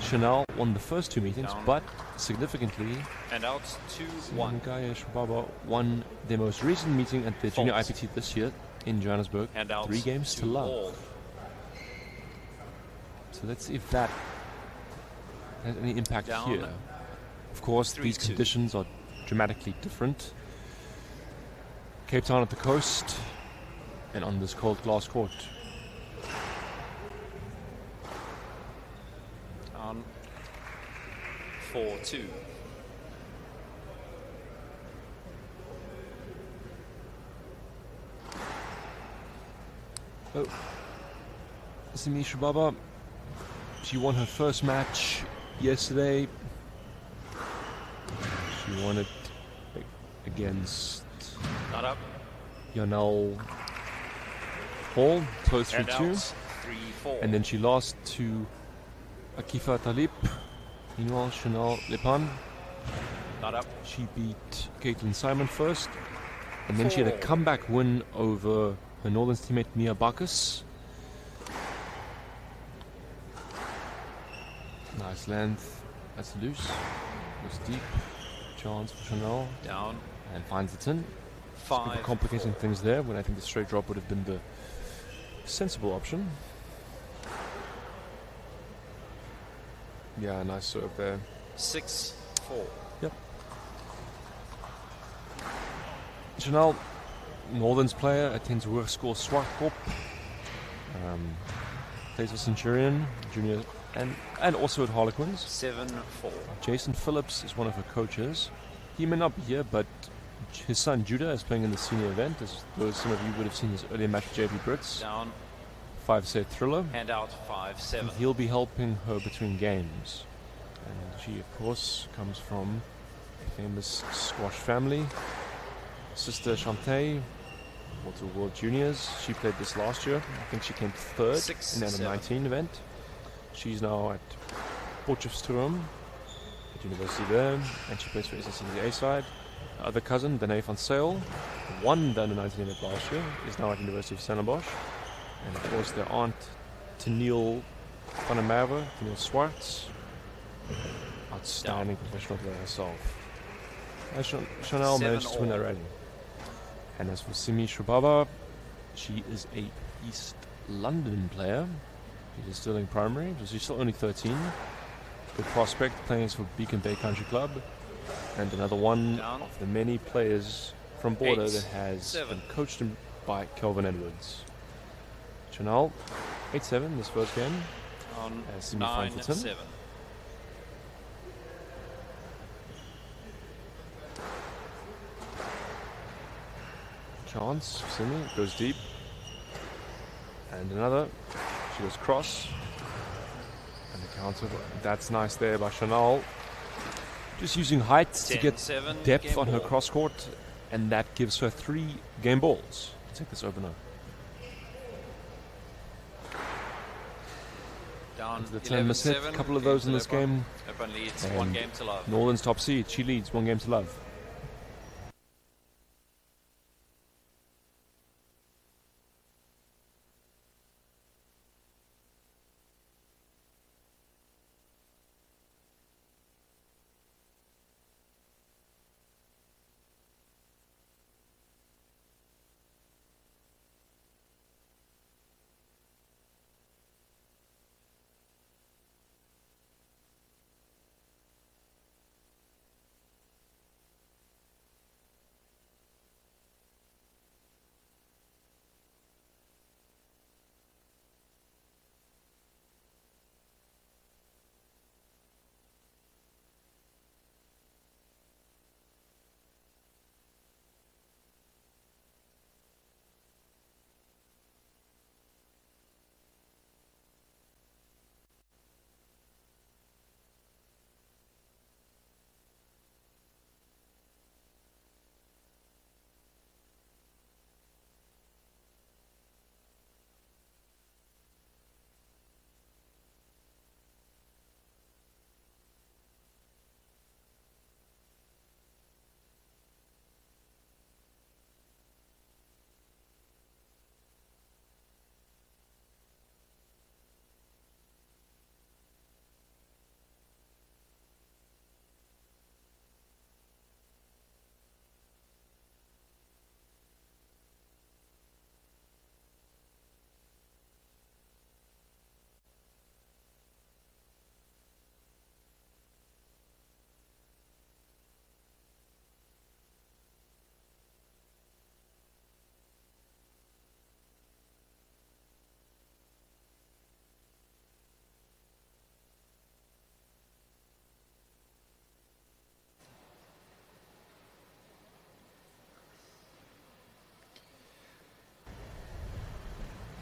C: Chanel won the first 2 meetings, but significantly, Simengaya Shababa won their most recent meeting at the Junior IPT this year in Johannesburg, 3 games to love. So let's see if that has any impact here. Of course, these conditions are dramatically different. Cape Town at the coast, and on this cold glass court.
N: On 4-2.
C: Oh, Simi Shababa, she won her first match yesterday. She won it against Yanal Hall, close 3-2. And then she lost to Akifa Talib. Meanwhile, Chanel Lepan, she beat Caitlin Simon first. And then she had a comeback win over her Northern teammate Mia Bacchus. Nice length. That's loose. Goes deep. Chance for Chanel.
N: Down.
C: And finds it in. 5. Complicating things there when I think the straight drop would have been the sensible option. Yeah, nice serve there.
N: 6-4.
C: Yep. Chanel, Northern's player, attends Hoërskool Swartkop. Plays for Centurion, Junior, and also at Harlequins.
N: 7-4.
C: Jason Phillips is one of her coaches. He may not be here, but his son Judah is playing in the senior event, as though some of you would have seen his earlier match with JP Brits.
N: Down.
C: 5-set thriller.
N: Handout 5-7.
C: And he'll be helping her between games. And she, of course, comes from a famous squash family. Sister Shantae, Water World Juniors. She played this last year. I think she came 3rd in the under-19 event. She's now at Potchefstroom at university there, and she plays for SSC side. Her other cousin, Danae van Sale, won the under-19 event last year, is now at University of Stellenbosch. And of course their aunt, Tennille van der Merwe, Tennille Swartz, outstanding professional player herself. Chanel managed to win that rally. And as for Simi Shababa, she is a East London player. She's a Stirling primary, so she's still only 13. Good prospect, playing for Beacon Bay Country Club. And another one of the many players from Border that has been coached by Kelvin Edwards. Chanel, 8-7 this first game.
N: On
C: as Simi finds it in.
N: 9-7.
C: Chance, Simi goes deep. And another. She goes cross. And the counter. That's nice there by Chanel. Just using height to get depth on her cross court. And that gives her 3 game balls to take this opener.
N: Down
C: the 10 set, a couple of those in this game.
N: Open leads, 1 game to love.
C: Northern's top seed. She leads 1 game to love.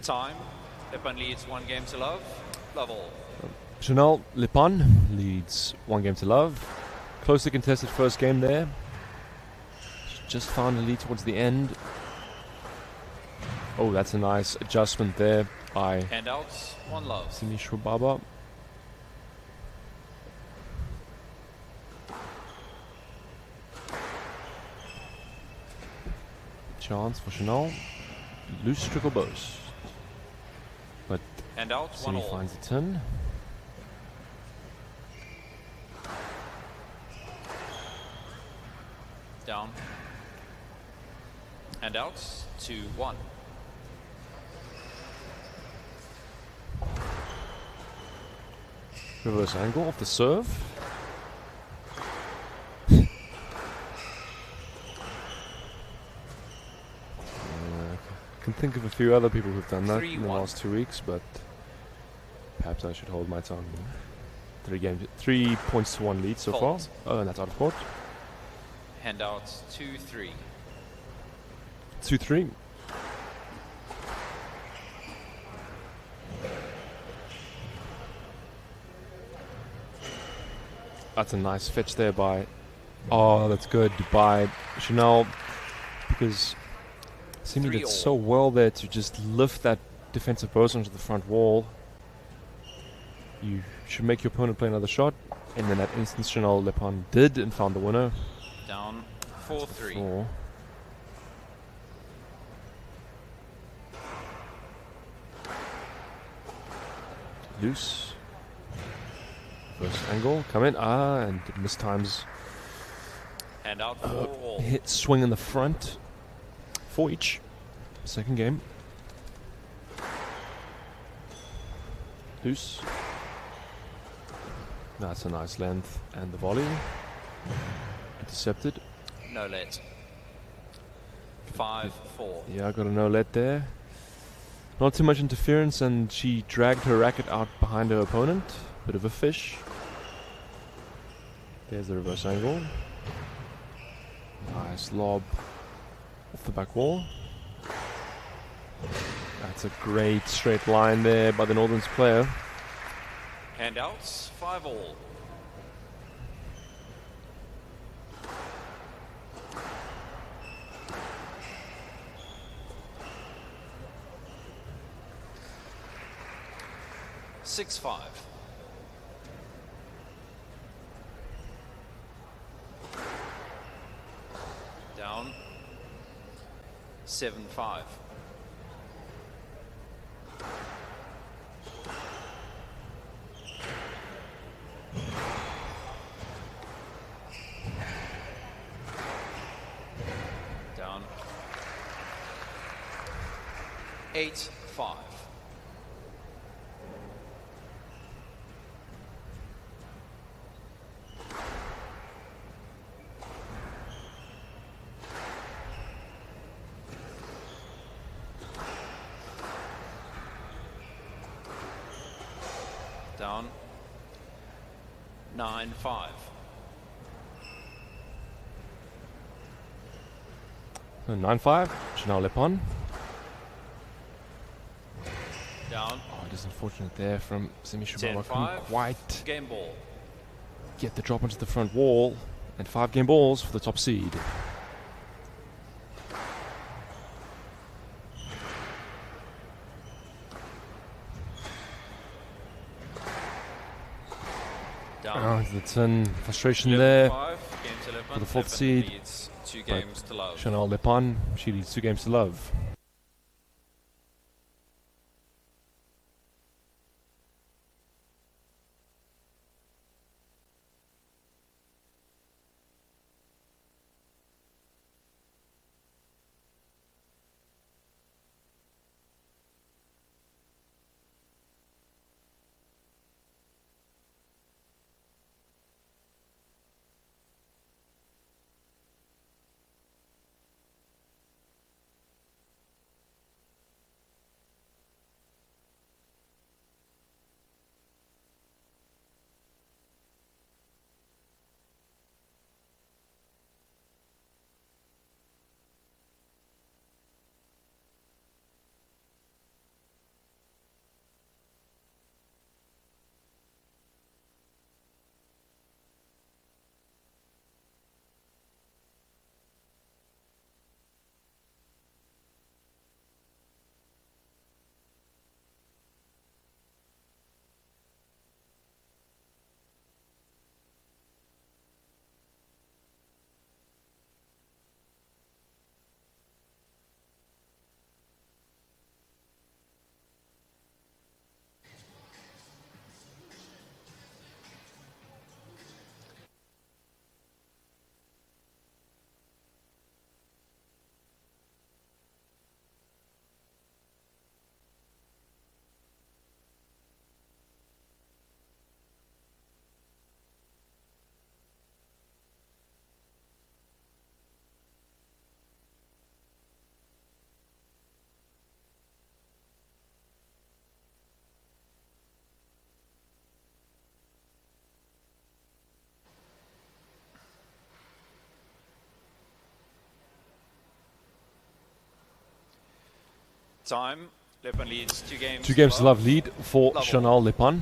N: Time. Lepan leads 1 game to love. Love all.
C: Chanel Lepan leads 1 game to love. Closely contested first game there. Just found a lead towards the end. Oh, that's a nice adjustment there by
N: Handouts. 1 love.
C: Simi Shubaba. Chance for Chanel. Loose trickle bows. But
N: Handouts. 1
C: Simi
N: all.
C: finds a 10.
N: Down. Handouts. 2-1.
C: Reverse angle of the serve. I can think of a few other people who've done that in the last 2 weeks, but perhaps I should hold my tongue. 3 points to 1 lead so far. Oh, and that's out of court.
N: Handouts. 2-3.
C: 2-3. That's a nice fetch there by... Oh, that's good by Chanel, because Simi did so well there to just lift that defensive post onto the front wall. You should make your opponent play another shot, and then that instance Chanel Lepan did and found the winner.
N: Down. 4-3.
C: 4. Loose. First angle, come in, and mistimes.
N: Handout 4 all.
C: Hit swing in the front. 4 each. Second game. Loose. That's a nice length, and the volley. Intercepted.
N: No let. 5-4.
C: Yeah, I got a no let there. Not too much interference, and she dragged her racket out behind her opponent. Bit of a fish. There's the reverse angle. Nice lob off the back wall. That's a great straight line there by the Northerns player.
N: Handouts. 5 all. Six 5. Down. 7-5. Down. 8-5. Down. 9-5.
C: So 9-5. Chanel Lepan.
N: Down.
C: Oh, it is unfortunate there from Simi Shubaba.
N: 10-5.
C: Couldn't quite
N: Game ball.
C: get the drop onto the front wall. And 5 game balls for the top seed.
N: Down.
C: Oh, it's in frustration there
N: 11-5. Game to 11.
C: for the 4th
N: Lepan
C: seed.
N: leads 2
C: But
N: games to love.
C: Chanel Lepan, she leads 2 games to love.
N: Time. Lepan leads 2 games.
C: 2 games to love lead for
N: Love
C: Chanel Lepan.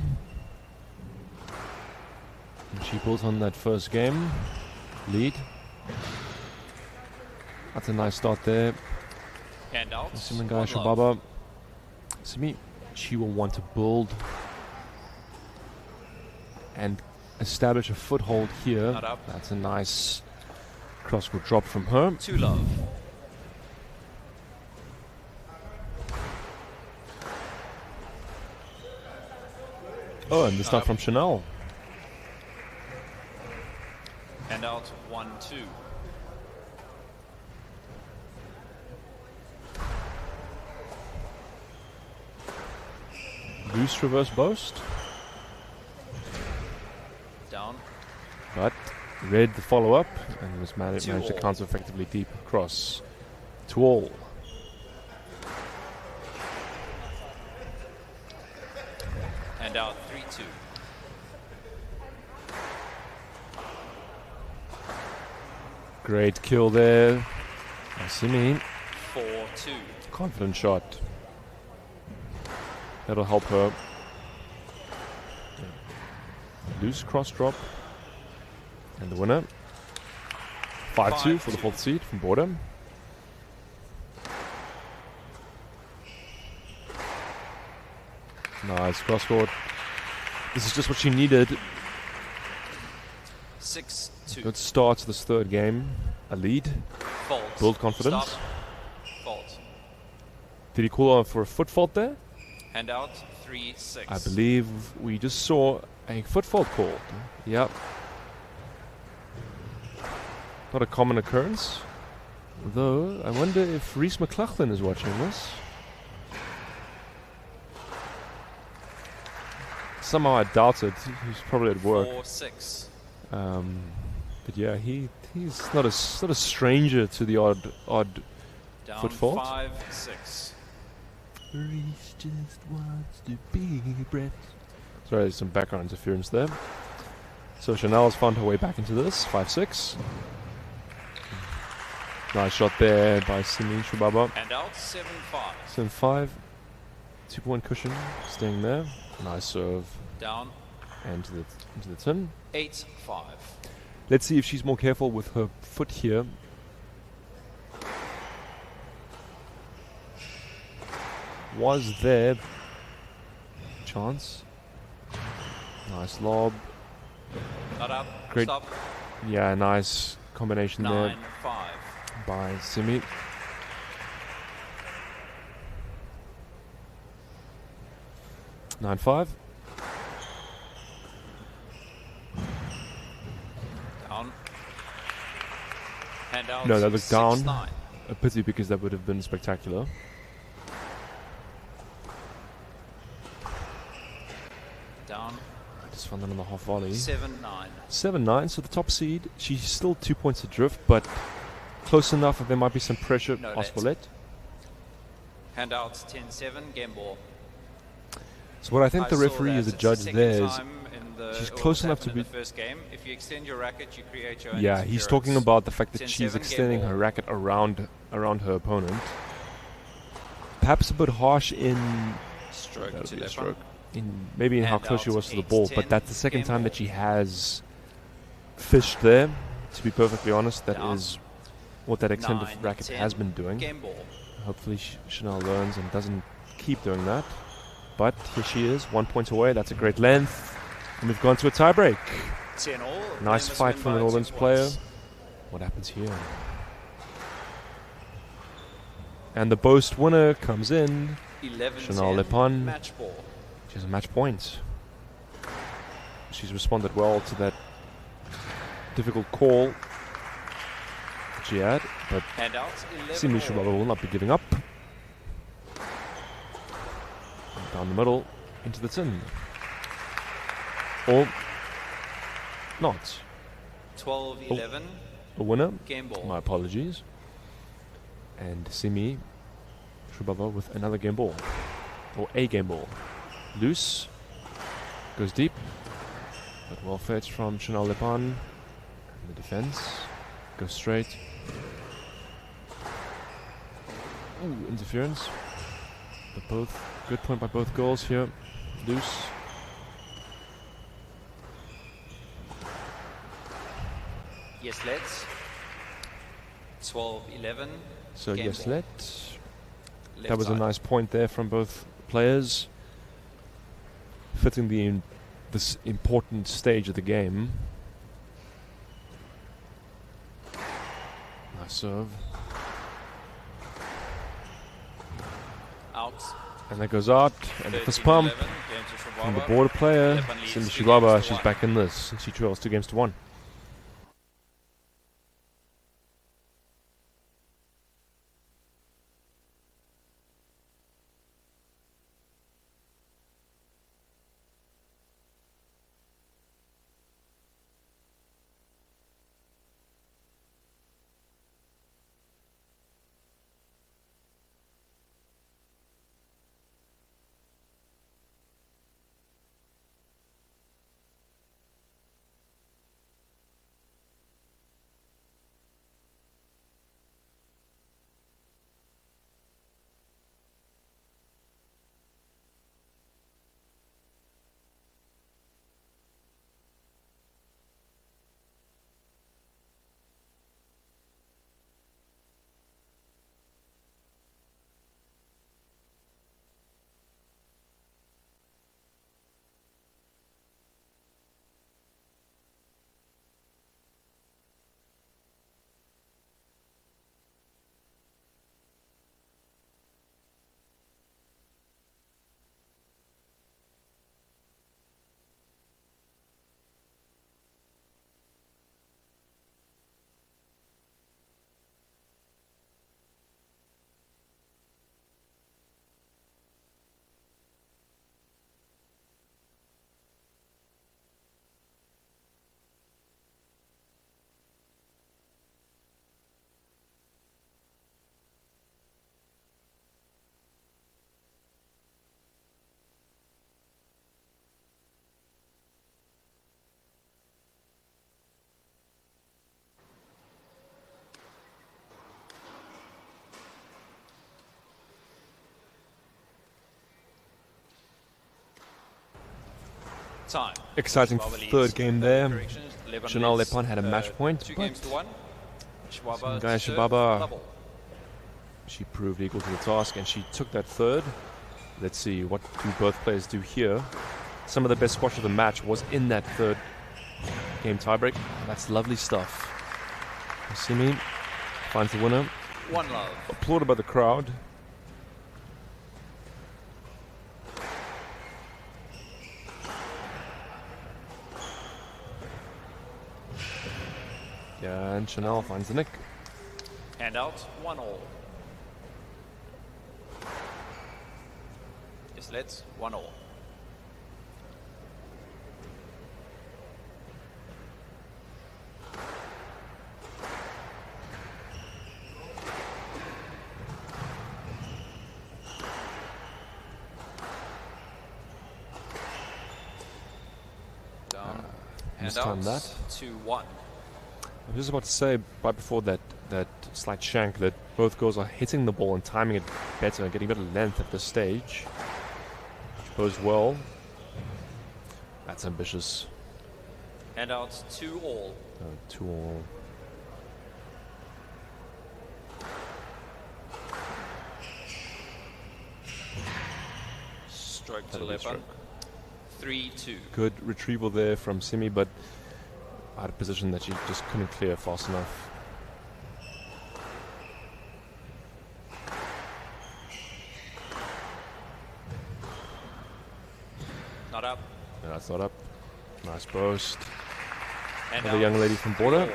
C: And she pulls on that first game lead. That's a nice start there.
N: And out.
C: Simangai Shababa. Simi, she will want to build and establish a foothold here.
N: Not up.
C: That's a nice cross-court drop from her.
N: 2 love.
C: Oh, and the start from Chanel.
N: And out 1-2.
C: Loose reverse boast.
N: Down.
C: But read the follow-up and was managed to
N: all.
C: counter effectively deep across to all.
N: And out 3-2.
C: Great kill there. Simi.
N: 4-2.
C: Confident shot. That'll help her. Loose cross drop. And the winner. 5-2 for the 4th seed from Boredom. Nice cross court. This is just what she needed.
N: 6-2.
C: Good start to this 3rd game. A lead.
N: Fault.
C: Build confidence.
N: Stop. Fault.
C: Did he call her for a foot fault there?
N: And out 3-6.
C: I believe we just saw a foot fault called. Yep. Not a common occurrence. Though, I wonder if Reese McLaughlin is watching this. Somehow I doubt it. He's probably at work.
N: 4-6.
C: But yeah, he's not a stranger to the odd
N: Down
C: foot fault.
N: 5-6.
C: Reese just wants to be Brett. Sorry, there's some background interference there. So Chanel has found her way back into this. 5-6. Nice shot there by Simi Shubaba.
N: And out 7-5.
C: 7-5. 2-point cushion staying there. Nice serve.
N: Down.
C: And into the tin.
N: 8-5.
C: Let's see if she's more careful with her foot here. Was there chance? Nice lob.
N: Not up.
C: Great.
N: Stop.
C: Yeah, nice combination there
N: 9-5.
C: by Simi. Nine 5.
N: Down. And out
C: No, that was down.
N: 6-9.
C: A pity because that would have been spectacular.
N: Down.
C: Just found that on the half volley.
N: 7-9.
C: 7-9, so the top seed. She's still 2 points adrift, but close enough that there might be some pressure.
N: No
C: Possible
N: net.
C: let.
N: Hand out 10-7. Game ball.
C: So what I think the
N: saw
C: referee
N: that
C: is a
N: it's
C: judge
N: the second
C: there is
N: time in the-
C: she's
N: or
C: close
N: what's
C: enough to
N: happened in
C: be.
N: the first game. If you extend your racket, you create your own
C: Yeah, he's
N: interference.
C: talking about the fact that
N: 10-7
C: she's
N: game
C: extending
N: ball.
C: her racket around her opponent. Perhaps a bit harsh in
N: Stroke
C: that'll
N: to
C: be a
N: left
C: stroke.
N: one.
C: Maybe in how
N: And
C: close she
N: out
C: was to the
N: 8-10
C: ball, but that's the second
N: game
C: time that
N: ball.
C: she has fished there. To be perfectly honest, that is
N: Down.
C: what that extended
N: 9-10
C: racket has been doing.
N: Game ball.
C: Hopefully Chanel learns and doesn't keep doing that. But here she is, 1 point away. That's a great length. And we've gone to a tiebreak.
N: 10 all.
C: Nice
N: Famous
C: fight
N: win
C: from
N: by
C: the
N: 2
C: Northerns player.
N: points.
C: What happens here? And the boast winner comes in.
N: 11-10
C: Chanel Lepan.
N: match ball.
C: She has a match point. She's responded well to that difficult call that she had, but
N: And out 11
C: Simi
N: all.
C: Shubaba will not be giving up. Down the middle, into the tin. Or not.
N: 12-11.
C: A winner.
N: Game ball.
C: My apologies. And Simi Shubaba with another game ball. Or a game ball. Loose. Goes deep. But well fetched from Chanel Lepan. In the defense. Goes straight. Ooh, interference. But good point by both goals here. Loose.
N: Yes, let's. 12-11.
C: So
N: game
C: yes,
N: ball.
C: that
N: Left
C: was a
N: side.
C: nice point there from both players, fitting this important stage of the game. Nice serve.
N: Out.
C: And that goes out, and the fist pump
N: 13-11, game to
C: from the
N: Shibaba.
C: border player,
N: Lepan leads
C: Cindy
N: 2
C: Shibaba.
N: games to
C: She's
N: 1.
C: back in this. She trails 2-1.
N: Time.
C: Exciting
N: Shibaba leads
C: third game there.
N: corrections. Lepan
C: Chanel
N: leads,
C: Lepan had a match point,
N: 2
C: but
N: games to 1. Shibaba
C: Guy
N: to serve,
C: Shibaba,
N: level.
C: she proved equal to the task, and she took that third. Let's see, what do both players do here? Some of the best squash of the match was in that third game tiebreak. That's lovely stuff. Simi finds the winner.
N: 1 love.
C: Applauded by the crowd. Yeah, and Chanel finds the nick.
N: Hand out. 1 all. Yes, let's. 1 all. Down. Hand out.
C: mistimed that.
N: 2-1.
C: I was just about to say, right before that slight shank, that both girls are hitting the ball and timing it better, getting better length at this stage, which bodes well. That's ambitious.
N: Hand out. 2 all.
C: 2-all.
N: Stroke to
C: That'll be a
N: Lepan.
C: stroke.
N: 3-2.
C: Good retrieval there from Simi, but out of position that she just couldn't clear fast enough.
N: Not up.
C: No, that's not up. Nice post.
N: And
C: Another young lady from border.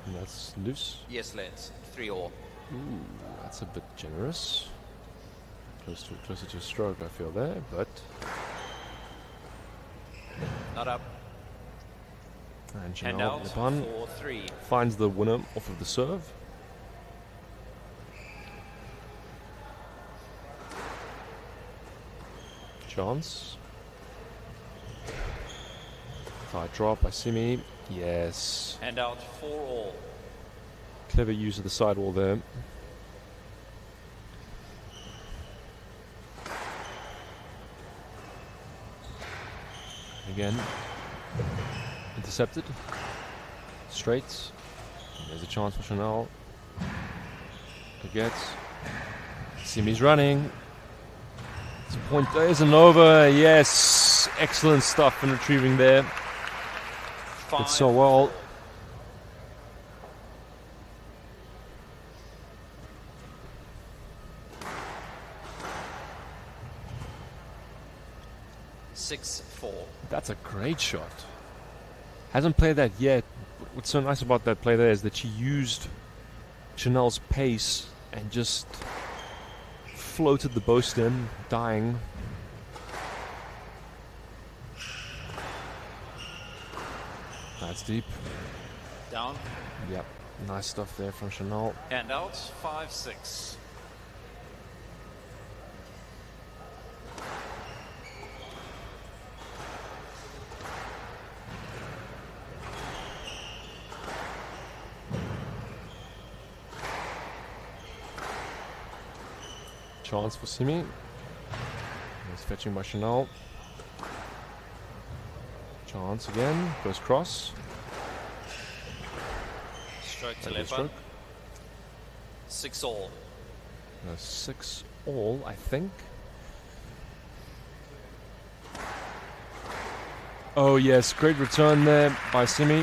C: And that's loose.
N: Yes, let's. 3 all.
C: Ooh, that's a bit generous. Closer to a stroke, I feel there, but
N: Not up.
C: and
N: Hand
C: Chanel
N: out.
C: Lepan
N: 4-3.
C: finds the winner off of the serve. Chance. High drop by Simi. Yes.
N: And out 4-all.
C: Clever use of the sidewall there. Again. Intercepted. Straight. There's a chance for Chanel. Forgets. Simi's running. It's a point. There's an over. Yes. Excellent stuff in retrieving there. Did so well. That's a great shot. Hasn't played that yet. What's so nice about that play there is that she used Chanel's pace and just floated the boast in, dying. That's deep.
N: Down.
C: Yep. Nice stuff there from Chanel.
N: And out 5-6.
C: Chance for Simi. He's fetching by Chanel. Chance again. Goes cross.
N: Stroke to left one. 6-all.
C: 6-all, I think. Oh yes, great return there by Simi.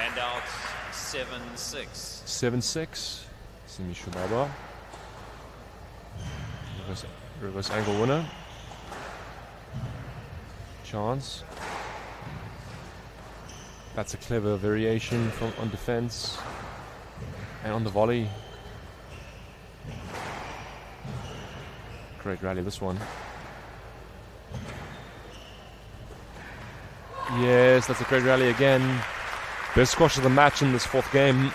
N: And out 7-6.
C: 7-6. Simi Shubaba. Reverse angle winner. Chance. That's a clever variation from on defense and on the volley. Great rally this one. Yes, that's a great rally again. Best squash of the match in this fourth game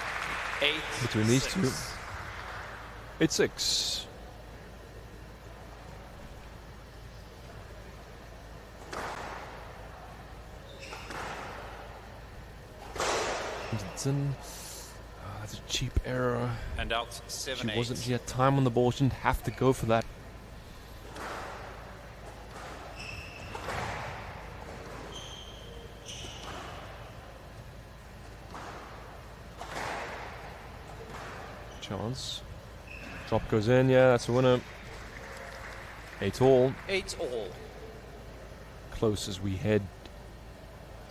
C: between these two. 8-6. That's a cheap error.
N: And out 7-8.
C: She had time on the ball. She didn't have to go for that. Chance. Drop goes in. Yeah, that's a winner. 8-all.
N: 8-all.
C: Close as we head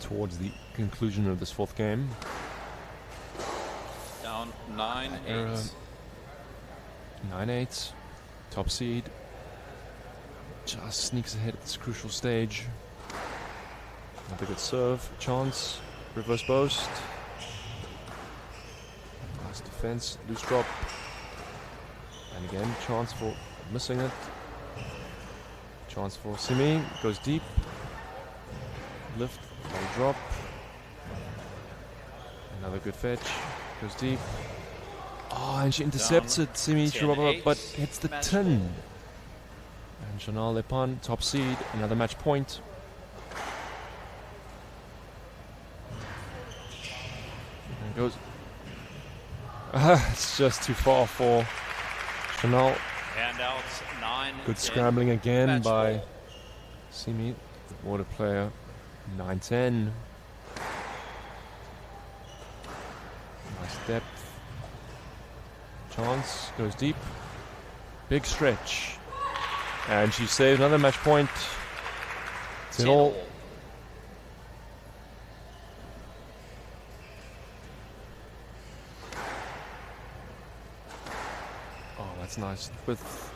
C: towards the conclusion of this fourth game.
N: Down 9-8.
C: 9-8. Top seed. Just sneaks ahead at this crucial stage. Another good serve. Chance. Reverse boast. Nice defense. Loose drop. And again, chance for missing it. Chance for Simi. Goes deep. Lift. Drop. Another good fetch. Goes deep. Oh, and she intercepts it, Simi Shubaba, but hits the tin. And Chanel Lepon, top seed, another match point. And goes. It's just too far for Chanel.
N: And out 9.
C: Good scrambling again by Simi, the water player. 9-10. Nice depth. Chance goes deep. Big stretch. And she saves another match point. 10-all. Oh, that's nice. With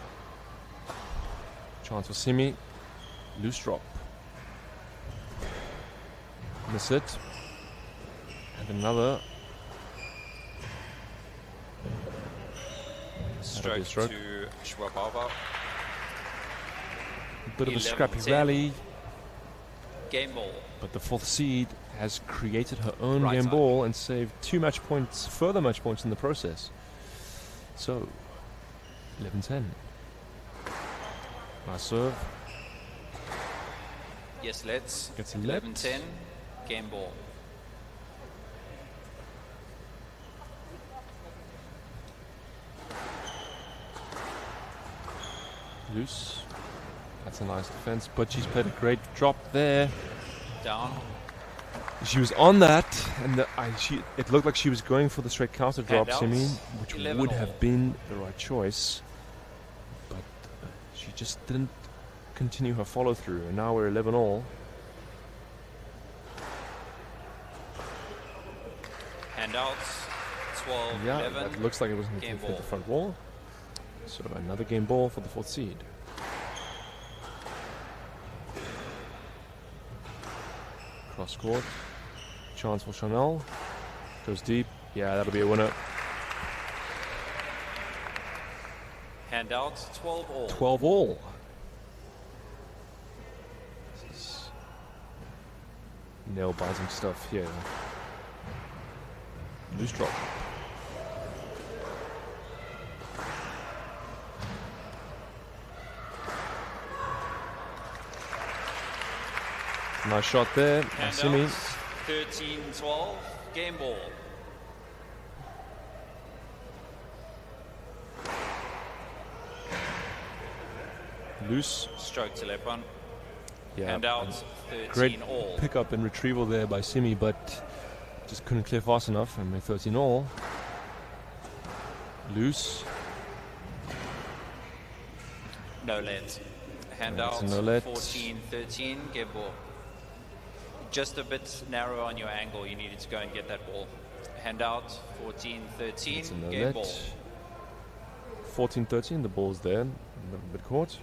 C: chance for Simi. Loose drop. Miss it. And another.
N: Stroke to Shubaba.
C: A bit of a scrappy rally.
N: Game ball.
C: But the fourth seed has created her own game ball and saved 2 match points, further match points in the process. So, 11-10. Nice serve.
N: Yes, let's.
C: Gets
N: 11-10. Game ball.
C: Loose. That's a nice defense, but she's played a great drop there.
N: Down.
C: She was on that, and it looked like she was going for the straight counter drop,
N: Handouts.
C: Simi, which
N: 11
C: would
N: all.
C: have been the right choice. But she just didn't continue her follow through, and now we're 11 all.
N: Handouts. 12,
C: Yeah,
N: 11.
C: that looks like it was going to
N: Game
C: hit
N: ball.
C: the front wall. So another game ball for the 4th seed. Cross court. Chance for Chanel. Goes deep. Yeah, that'll be a winner.
N: Handouts. 12 all.
C: 12 all. This is nail-biting stuff here. Loose drop. Nice shot there. Simi.
N: Handouts. 13-12. Game ball.
C: Loose.
N: Stroke to left one.
C: Yeah.
N: Handouts. 13
C: Great
N: all.
C: pickup and retrieval there by Simi, but just couldn't clear fast enough, and we're 13 all. Loose.
N: No let. Handouts.
C: no let.
N: 14-13. Game ball. Just a bit narrow on your angle. You needed to go and get that ball. Handout. 14-13.
C: No
N: Game
C: let.
N: ball.
C: 14-13, the ball's there, a little bit caught.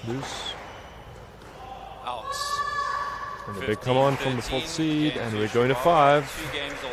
C: Loose.
N: Out.
C: And a big come on from the 4th
N: 15-13,
C: seed,
N: game
C: and
N: to
C: we're going to
N: Chihuahua,
C: 5.
N: 2 games all.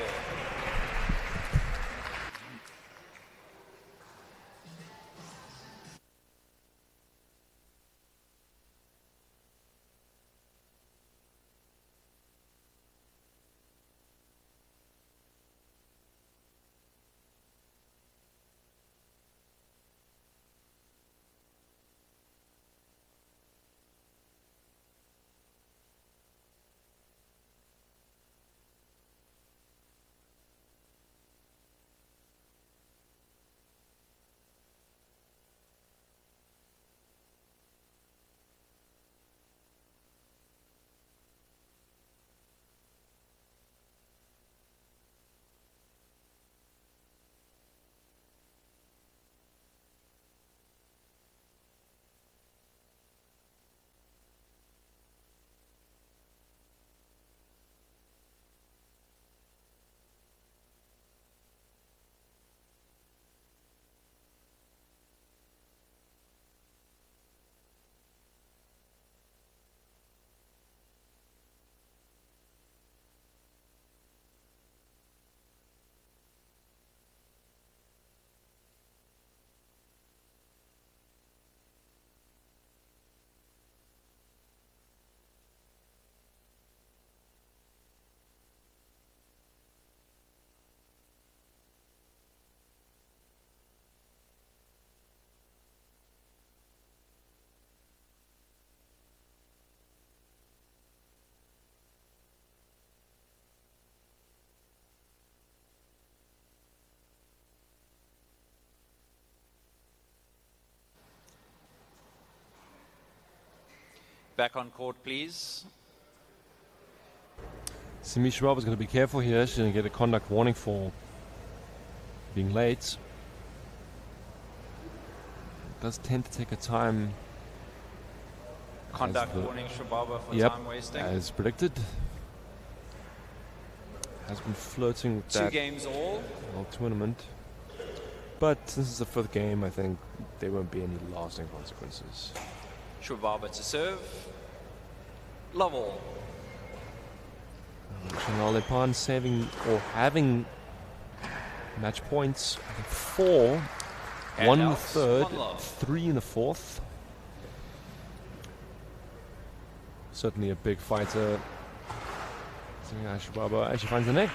N: Back on court, please.
C: Simi Schwab is going to be careful here. She's going to get a conduct warning for being late. It does tend to take her time.
N: Conduct warning, Shababa, for
C: Yep,
N: time wasting.
C: as predicted. Has been flirting with
N: 2
C: that
N: games all.
C: tournament. But since it's the 5th game, I think there won't be any lasting consequences.
N: Shababa to serve. Love all.
C: Chanel Lepan saving or having match points. 4, 1 in the
N: Handouts,
C: 3rd,
N: 1 love.
C: 3 in the 4th. Certainly a big fighter. Shababa as she finds the neck.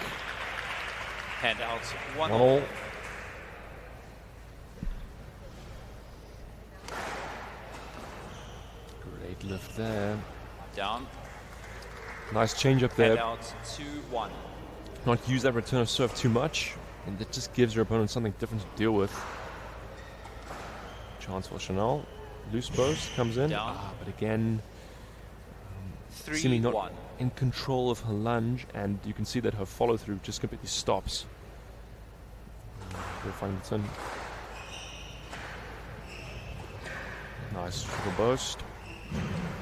N: Handouts, 1
C: 1
N: all.
C: all. Great lift there.
N: Down.
C: Nice change up there.
N: Head out 2-1.
C: Not use that return of serve too much, and that just gives your opponent something different to deal with. Chance for Chanel. Loose post comes in. But again, seeming not in control of her lunge, and you can see that her follow through just completely stops. We'll find the turn. Nice triple burst.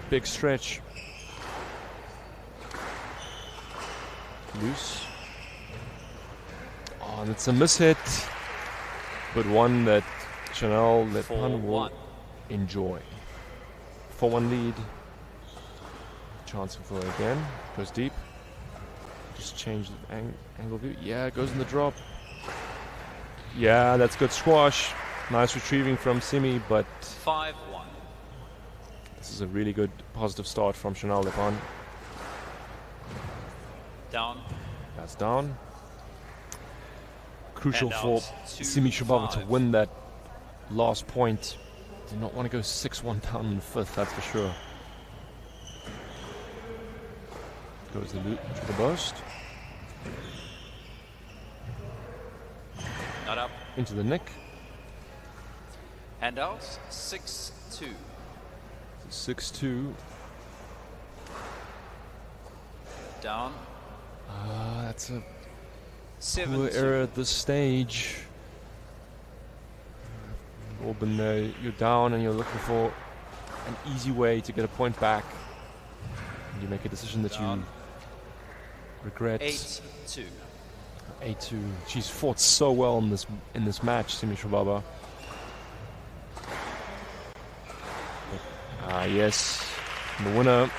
C: Big stretch. Loose. Oh, and it's a mishit, but one that Chanel Lepan will enjoy. 4-1 lead. Chance for her again. Goes deep. Just change the angle view. Yeah, it goes in the drop. Yeah, that's good squash. Nice retrieving from Simi, but
N: 5-1.
C: This is a really good positive start from Chanel Lepan.
N: Down.
C: That's down. Crucial for Simi Shababa to win that last point. Do not want to go 6-1 down in the fifth, that's for sure. Goes the loop to the burst.
N: Not up.
C: Into the nick.
N: Hand out 6-2.
C: 6-2.
N: Down.
C: That's a
N: 7-2.
C: poor error at this stage. Orban, you're down and you're looking for an easy way to get a point back. And you make a decision that you regret.
N: 8-2.
C: 8-2. She's fought so well in this match, Simi Shababa. Yes, and the winner.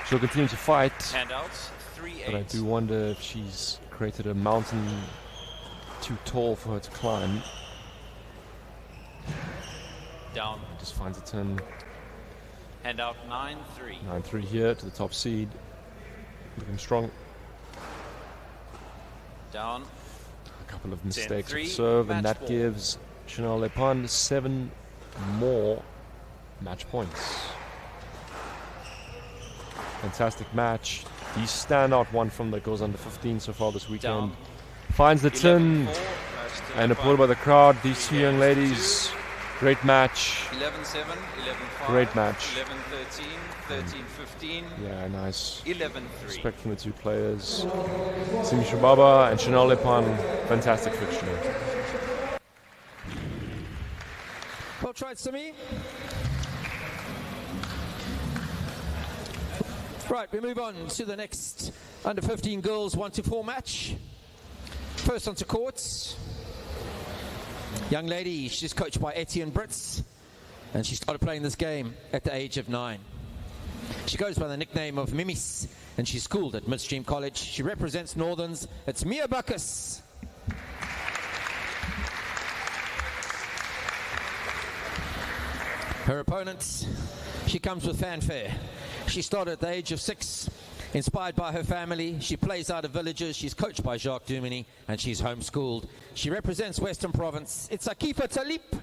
C: She'll continue to fight.
N: Handouts 3-8.
C: But I do wonder if she's created a mountain too tall for her to climb.
N: Down.
C: Just finds a turn.
N: Handout 9-3.
C: 9-3 here to the top seed. Looking strong.
N: Down.
C: A couple of mistakes of
N: 10-3,
C: serve, and
N: match
C: that
N: ball.
C: gives Chanel Lepan 7 more match points. Fantastic match. The standout one from the girls under 15 so far this weekend.
N: Down.
C: Finds the tin
N: 11-4,
C: and applauded by the crowd. These two young ladies, great match.
N: 11-7, 11-5.
C: Great match.
N: 11-13, 13-15.
C: Yeah, nice.
N: 11-3.
C: Respect from the two players. Simi Shababa and Chanel Lepan, fantastic fixture.
R: Well tried, Simi. Right, we move on to the next under 15 girls 1-4 match. First onto courts. Young lady, she's coached by Etienne Brits, and she started playing this game at the age of 9. She goes by the nickname of Mimis, and she's schooled at Midstream College. She represents Northerns. It's Mia Bacchus. Her opponent, she comes with fanfare. She started at the age of 6, inspired by her family. She plays out of villages. She's coached by Jacques Dumini, and she's homeschooled. She represents Western Province. It's Akifa Talip.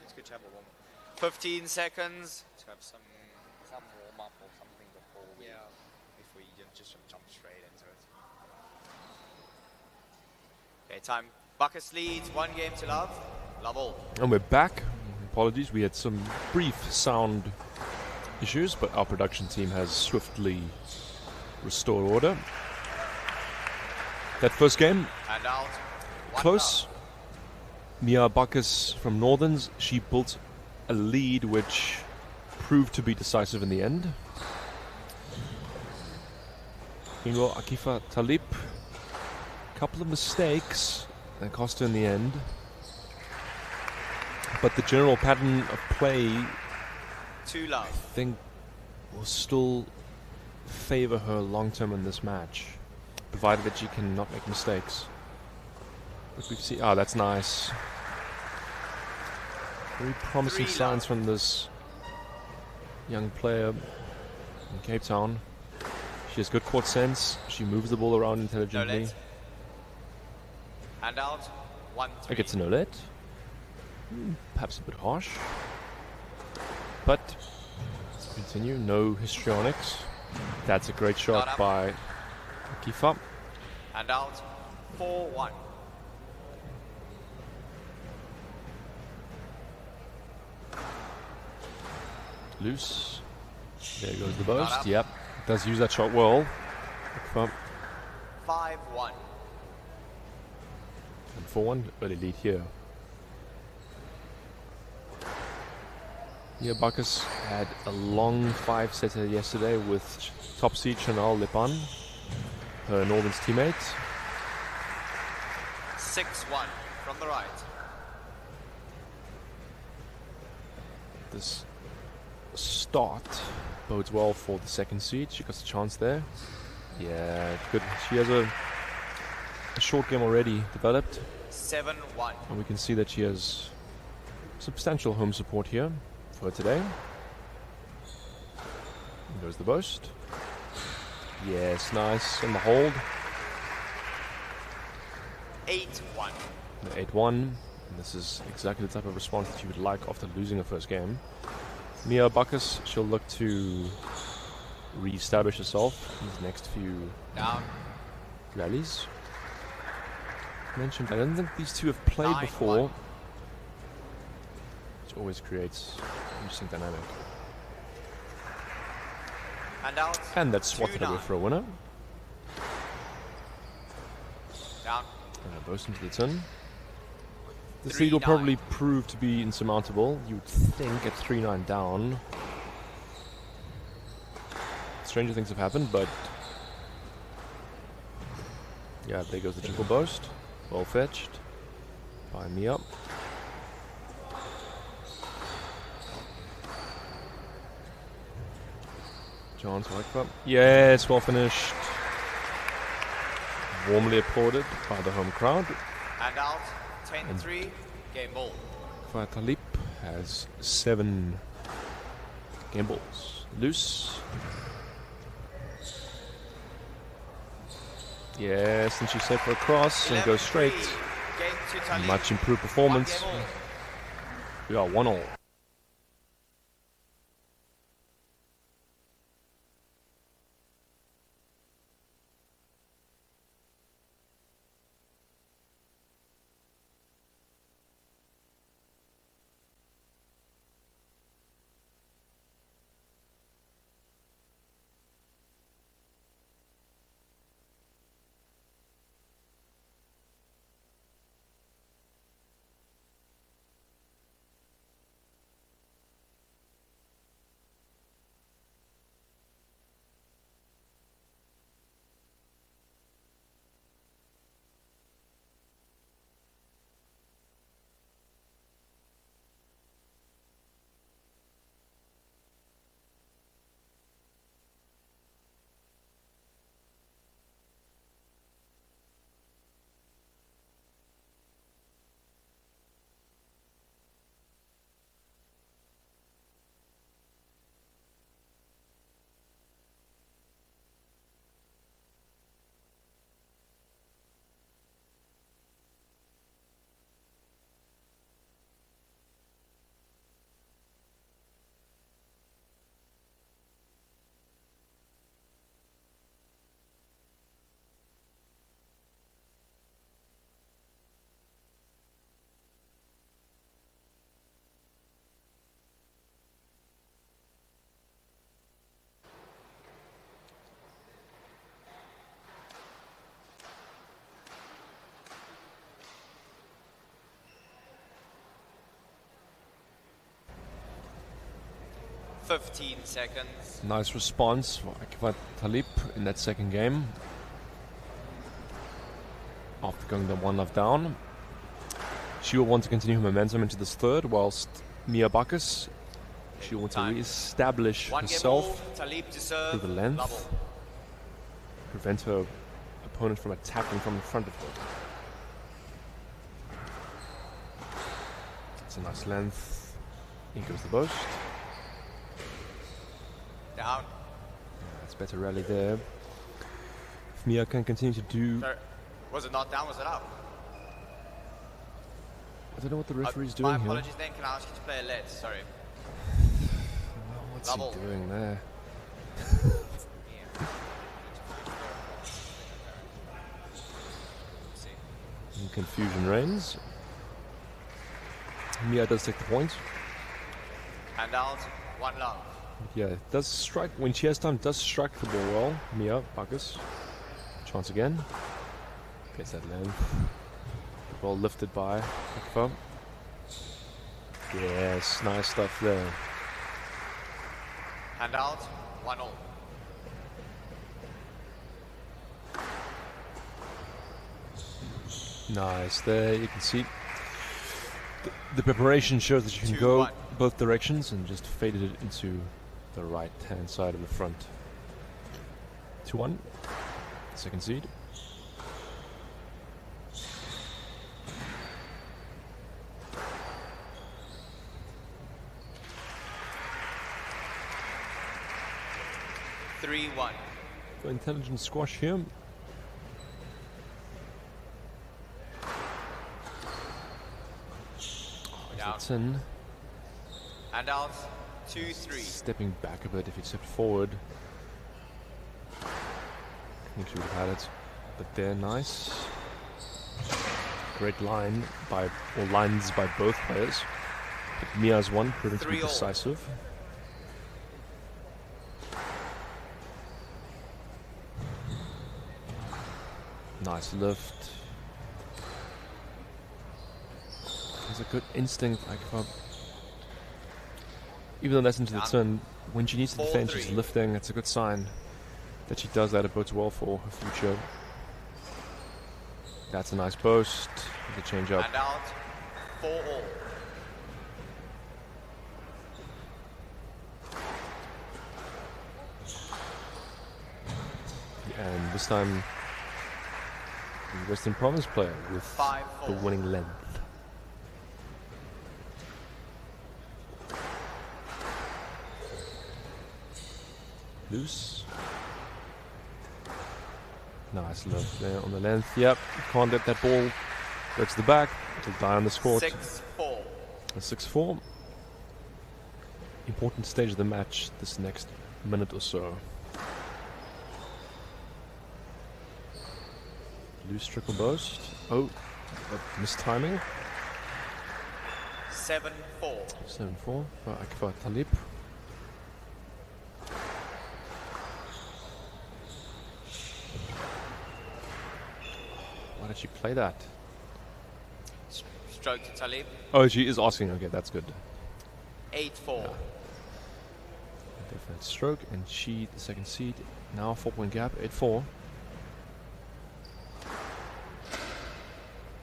B: it's good to have a warm. 15 seconds. Let's have some warm up or something before before you just jump straight into it. Okay, time. Bacchus leads 1 game to love. Love all.
C: And we're back. Apologies, we had some brief sound issues, but our production team has swiftly restored order. That first game,
B: And out.
C: close. Mia Bacchus from Northerns, she built a lead which proved to be decisive in the end. Ingo Akifa Talib, couple of mistakes that cost her in the end. But the general pattern of play,
B: 2 love.
C: I think, will still favor her long term in this match, provided that she can not make mistakes. But we've seen, that's nice. Very promising
B: 3
C: signs
B: love.
C: from this young player in Cape Town. She has good court sense. She moves the ball around intelligently.
B: No-let. And out. 1-3.
C: I get to no let. Perhaps a bit harsh. But let's continue. No histrionics. That's a great shot by Akifa.
B: And out. 4-1.
C: Loose. There goes the boast. Yep. Does use that shot well. Akifa.
B: 5-1.
C: And 4-1. Early lead here. Yeah, Bacchus had a long 5-setter yesterday with top seed Chanel Lipan, her Northern's teammate.
B: 6-1 from the right.
C: This start bodes well for the second seed. She got a chance there. Yeah, good. She has a short game already developed.
B: 7-1.
C: And we can see that she has substantial home support here for her today. And goes the boast. Yes, nice. In the hold.
B: 8-1.
C: The 8-1. And this is exactly the type of response that you would like after losing her first game. Mia Bacchus, she'll look to re-establish herself in these next few rallies. Mentioned, I don't think these two have played
B: 9-1.
C: before, which always creates an interesting dynamic.
B: And out.
C: And that's swatted away
B: 2-9.
C: for a winner.
B: Down.
C: And a burst into the tin. This
B: 3-9.
C: lead will probably prove to be insurmountable, you would think, at 3-9 down. Stranger things have happened, but yeah, there goes the triple boast. Well fetched by Mia. John's White. Yes, well finished. Warmly applauded by the home crowd.
B: And out. 10-3. Game ball.
C: Talib has 7 game balls. Loose. Yes, and she's set for a cross and goes straight.
B: Game to Talib.
C: Much improved performance. We are 1-1.
B: 15 seconds.
C: Nice response for Akifat Talib in that second game. After going the 1-love down. She will want to continue her momentum into this third, whilst Mia Bacchus, she will want to re-establish herself through the length. Prevent her opponent from attacking from in front of her. It's a nice length. In goes the boast.
B: Down.
C: That's better rally there. If Mia can continue to do...
B: Sorry. Was it not down? Was it up?
C: I don't know what the referee's doing here.
B: My apologies then. Can I ask you to play a lead? Sorry.
C: What's he doing there? And confusion reigns. Mia does take the point.
B: Hand out. 1-love.
C: Yeah, it does strike. When she has time, does strike the ball well. Mia Bacchus. Chance again. Gets that length. The ball lifted by Akifat. Yes, nice stuff there.
B: Hand out. 1-all.
C: Nice there. You can see the preparation shows that you can go both directions and just faded it into the right hand side of the front. 2-1. Second seed. For intelligent squash here. It's in.
B: And out. 2-3.
C: Stepping back a bit if you stepped forward. I think she would have had it. But they're nice. Great line by, or lines by both players. But Mia's one proving to be decisive. Nice lift. Has a good instinct. Like, even though that's into the turn, when she needs to defend, she's lifting. It's a good sign that she does that. It bodes well for her future. That's a nice boast. The change up.
B: And out. 4-all.
C: And this time, the Western Province player with the winning length. Loose. Nice lift there on the length. Yep, can't let that ball go to the back. It'll die on the court.
B: 6-4.
C: A 6-4. Important stage of the match this next minute or so. Loose trickle boast. Oh, missed timing.
B: 7-4.
C: 7-4 for Akifat Talib. Why did she play that?
B: Stroke to Talib.
C: Oh, she is asking. Okay, that's good.
B: 8-4.
C: Yeah. Definite stroke, and she, the second seed, now 4-point gap, 8-4.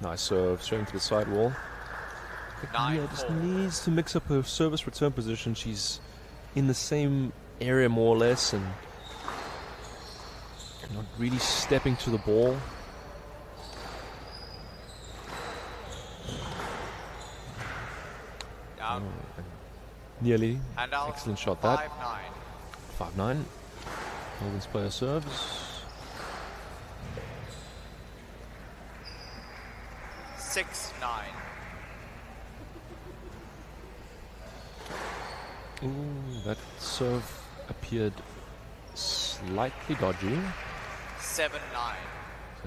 C: Nice serve, straight into the sidewall. Mia just needs to mix up her service return position. She's in the same area more or less, and not really stepping to the ball. Nearly. Excellent shot that. 5-9. Melbourne's player serves. Ooh, that serve appeared slightly dodgy.
B: 7-9.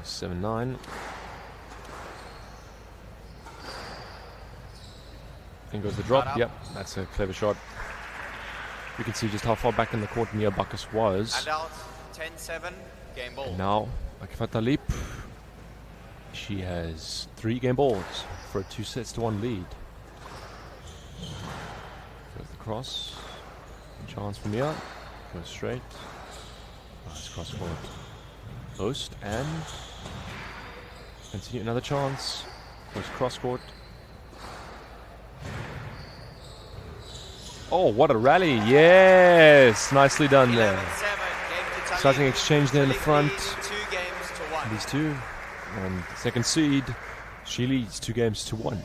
C: So 7-9. In goes the drop. Yep, that's a clever shot. You can see just how far back in the court Mia Bacchus was.
B: And out. 10-7. Game ball.
C: And now, Akifat Talib. She has 3 game balls for a 2-1 lead. Goes the cross. Chance from here. Go straight. Nice cross court. Post and continue. Another chance. Goes cross court. Oh, what a rally. Yes. Nicely done there. Starting exchange there in the front. These two. And second seed. She leads 2-1.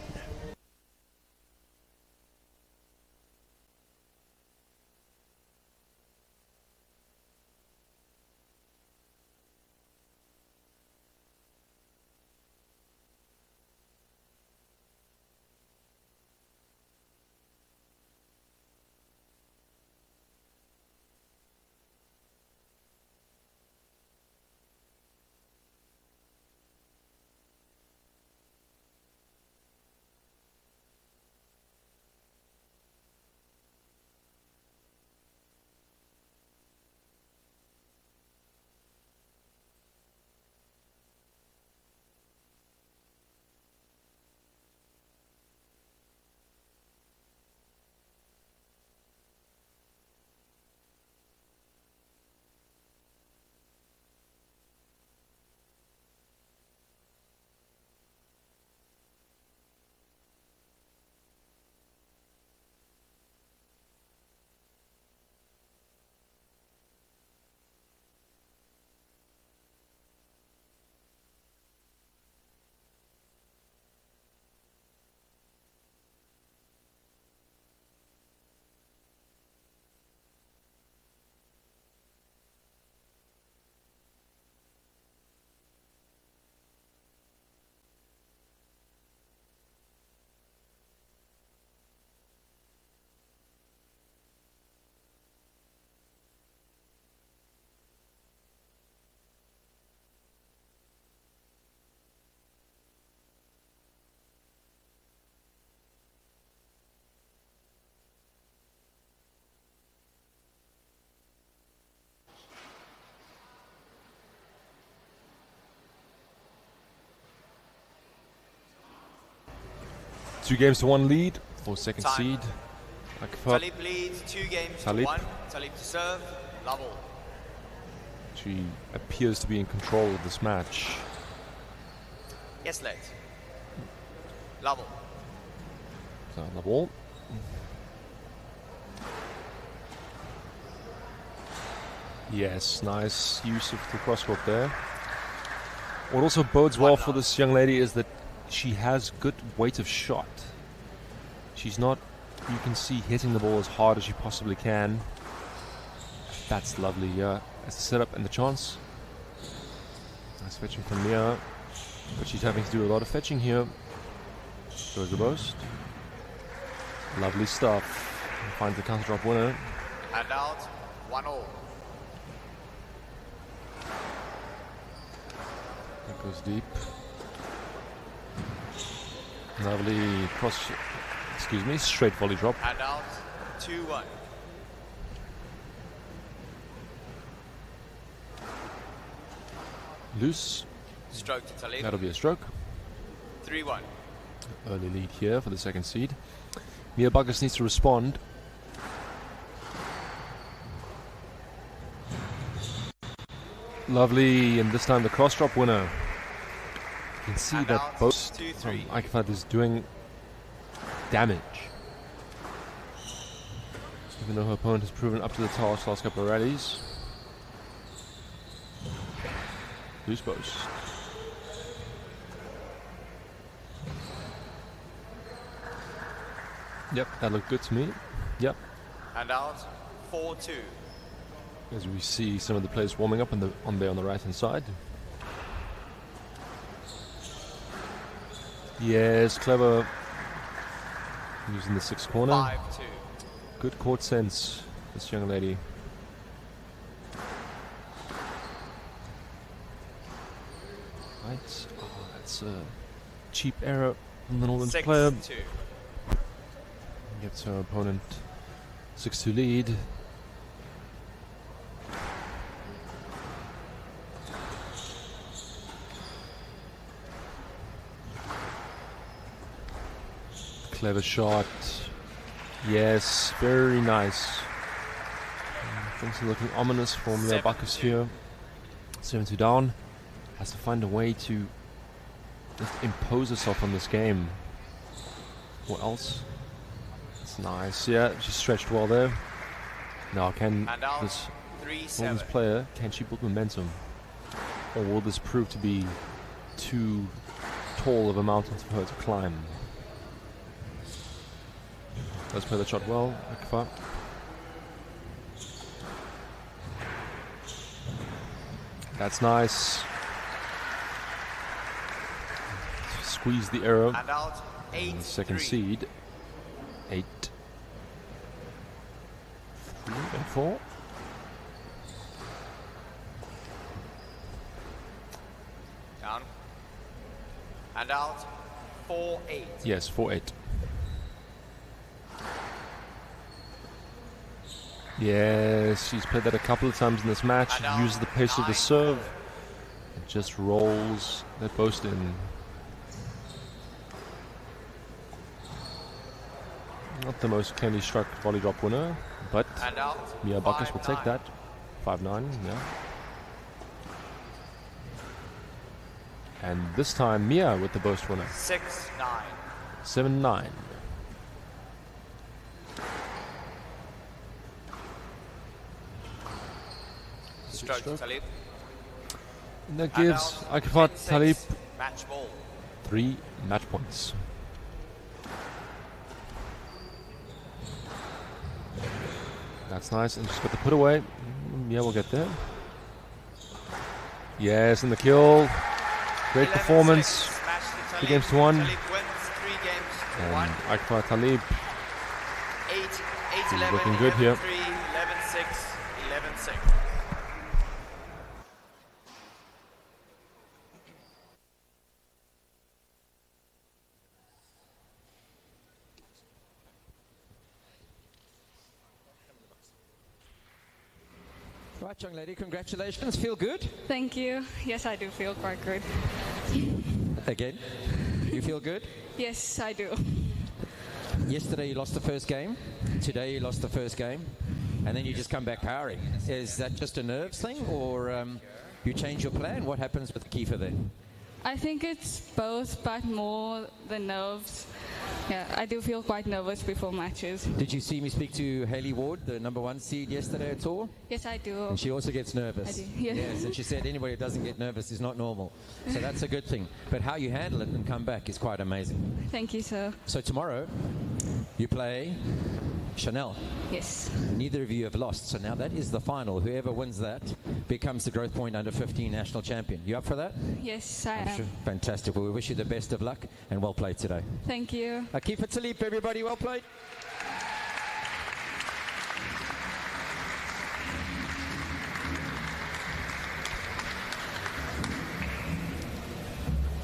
C: Two games to one lead for second seed.
B: Talib leads 2-1. Talib to serve. Level.
C: She appears to be in control of this match.
B: Yes, late. Level.
C: So, level. Yes, nice use of the crosscourt there. What also bodes well for this young lady is that she has good weight of shot. She's not, you can see, hitting the ball as hard as she possibly can. That's lovely, yeah. As the setup and the chance. Nice fetching from Mia. But she's having to do a lot of fetching here. Goes the boast. Lovely stuff. Finds the counter drop winner.
B: And out, 1-all.
C: That goes deep. Lovely cross, straight volley drop.
B: And out, 2-1.
C: Loose.
B: Stroke to Talib.
C: That'll be a stroke.
B: 3-1.
C: Early lead here for the second seed. Mia Buggers needs to respond. Lovely, and this time the cross drop winner. You can see that both from Aikifat is doing damage. Even though her opponent has proven up to the task last couple of rallies. Loose post. Yep, that looked good to me. Yep.
B: And out, 4-2.
C: As we see some of the players warming up on the right hand side. Yes, clever. Using the sixth corner.
B: 5-2.
C: Good court sense, this young lady. Right. Oh, that's a cheap error from the Northern player.
B: 6-2.
C: Gets her opponent 6-2 lead. Clever shot. Yes, very nice. Things are looking ominous for Mia Bacchus here. 7-2 down. Has to find a way to just impose herself on this game. What else? It's nice. Yeah, she stretched well there. Now can this player, can she build momentum? Or will this prove to be too tall of a mountain for her to climb? Let's play the shot well. Akfa. That's nice. Squeeze the arrow.
B: And out. 8,
C: second
B: 3.
C: seed. 8. 3 and 4.
B: Down. And out. 4-8.
C: Yes, 4-8. Yes, she's played that a couple of times in this match. Uses the pace of the serve. It just rolls that post in. Not the most cleanly struck volley drop winner, but Mia Bacchus will take that. 5-9, yeah. And this time Mia with the boast winner.
B: 6-9.
C: 7-9.
B: Stroke Talib.
C: And that gives Akifat Talib
B: Match ball.
C: 3 match points. That's nice, and she's got the put away. Yeah, we'll get there. Yes, and the kill. Great performance. 2 games to 1. And Akifat Talib is looking good here.
B: 11-6, 11-6.
R: Right, young lady, congratulations. Feel good?
P: Thank you. Yes, I do feel quite good.
R: Again, you feel good?
P: Yes, I do.
R: Yesterday you lost the first game. Today you lost the first game. And then you just come back powering. Is that just a nerves thing, or you change your plan? What happens with Kiefer then?
P: I think it's both, but more the nerves. Yeah, I do feel quite nervous before matches.
R: Did you see me speak to Hayley Ward, the #1 seed, yesterday at all?
P: Yes, I do.
R: And she also gets nervous.
P: I do, yeah.
R: Yes, and she said anybody who doesn't get nervous is not normal. So that's a good thing. But how you handle it and come back is quite amazing.
P: Thank you, sir.
R: So tomorrow, you play Chanel.
P: Yes.
R: Neither of you have lost, so now that is the final. Whoever wins that becomes the Growthpoint Under-15 national champion. You up for that?
P: Yes, I am.
R: Sure. Fantastic. Well, we wish you the best of luck and well played today.
P: Thank you.
R: Akifat Talib, everybody, well played.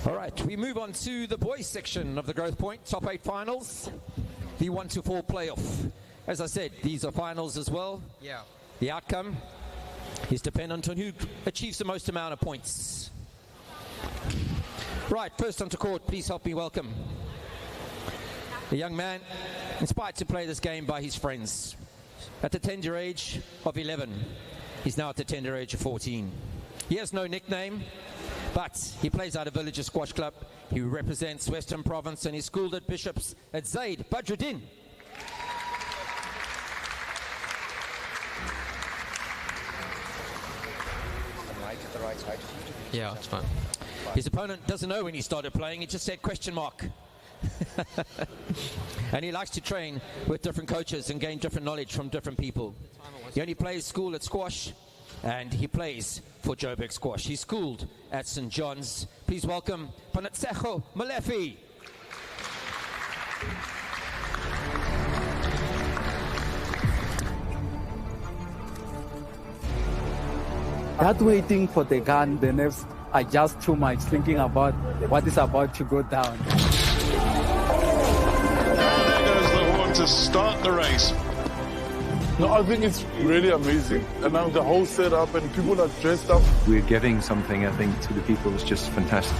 R: All right, we move on to the boys section of the Growthpoint top 8 finals, the 1-4 playoff. As I said, these are finals as well.
B: Yeah.
R: The outcome is dependent on who achieves the most amount of points. Right, first onto court, please help me welcome a young man inspired to play this game by his friends. At the tender age of 11, he's now at the tender age of 14. He has no nickname, but he plays at a villager squash club. He represents Western Province and he's schooled at Bishops at Zaid Badruddin.
V: Yeah, it's fine.
R: His opponent doesn't know when he started playing, he just said question mark. And he likes to train with different coaches and gain different knowledge from different people. He only plays school at squash and he plays for Joburg Squash. He's schooled at St. John's. Please welcome Panatsejo Malefi.
F: That waiting for the gun, the nerves are just too much, thinking about what is about to go down.
G: There goes the horn to start the race.
S: No, I think it's really amazing. And now the whole setup and people are dressed up.
I: We're giving something, I think, to the people is just fantastic.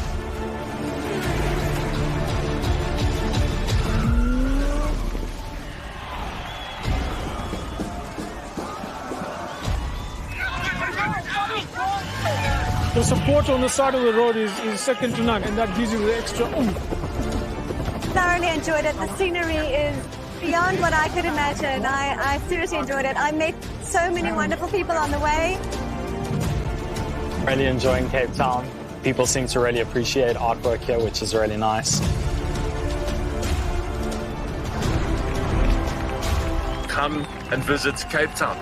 J: The support on the side of the road is second to none, and that gives you the extra oomph.
K: Thoroughly enjoyed it. The scenery is beyond what I could imagine. I seriously enjoyed it. I met so many wonderful people on the way.
T: Really enjoying Cape Town. People seem to really appreciate artwork here, which is really nice.
H: Come and visit Cape Town.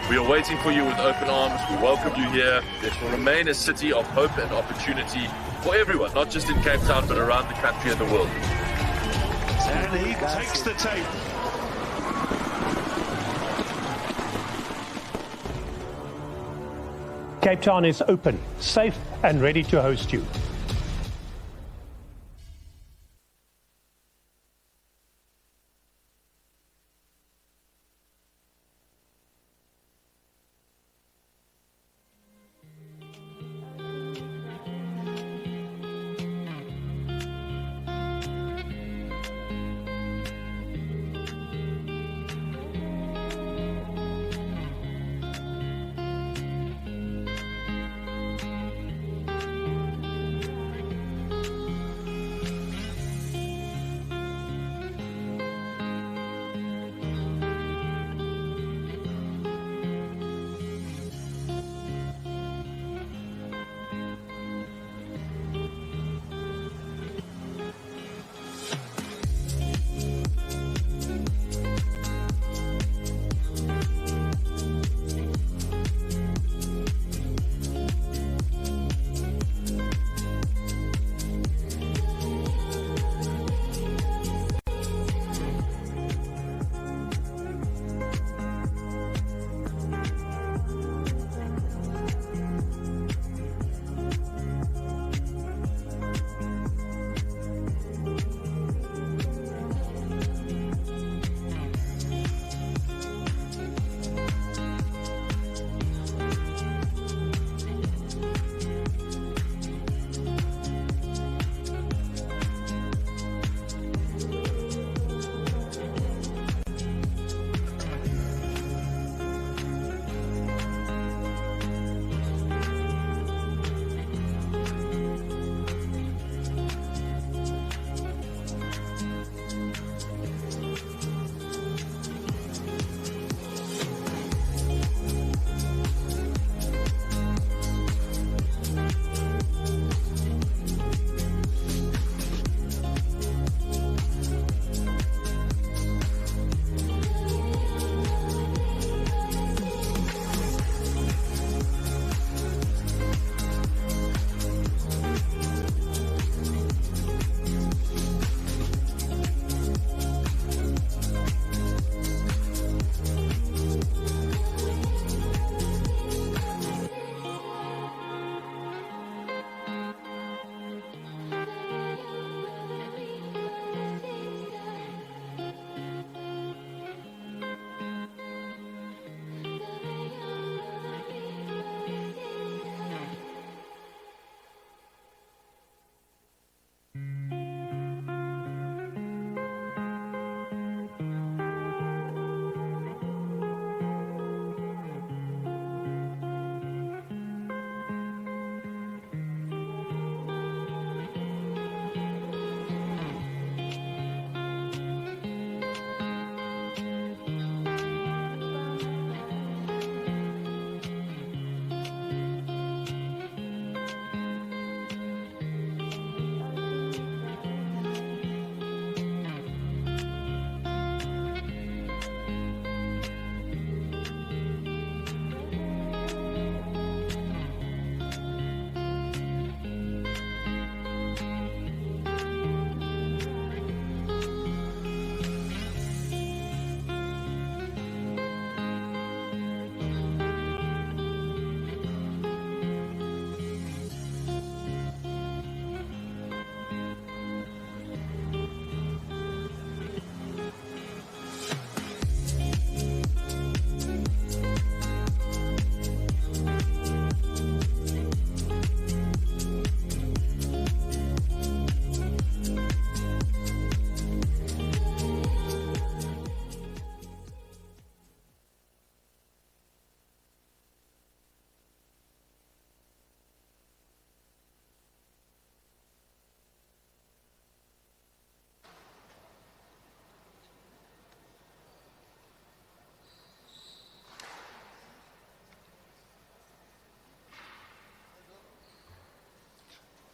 H: We are waiting for you with open arms. We welcome you here. It will remain a city of hope and opportunity for everyone, not just in Cape Town, but around the country and the world.
G: And he takes the tape.
U: Cape Town is open, safe, and ready to host you.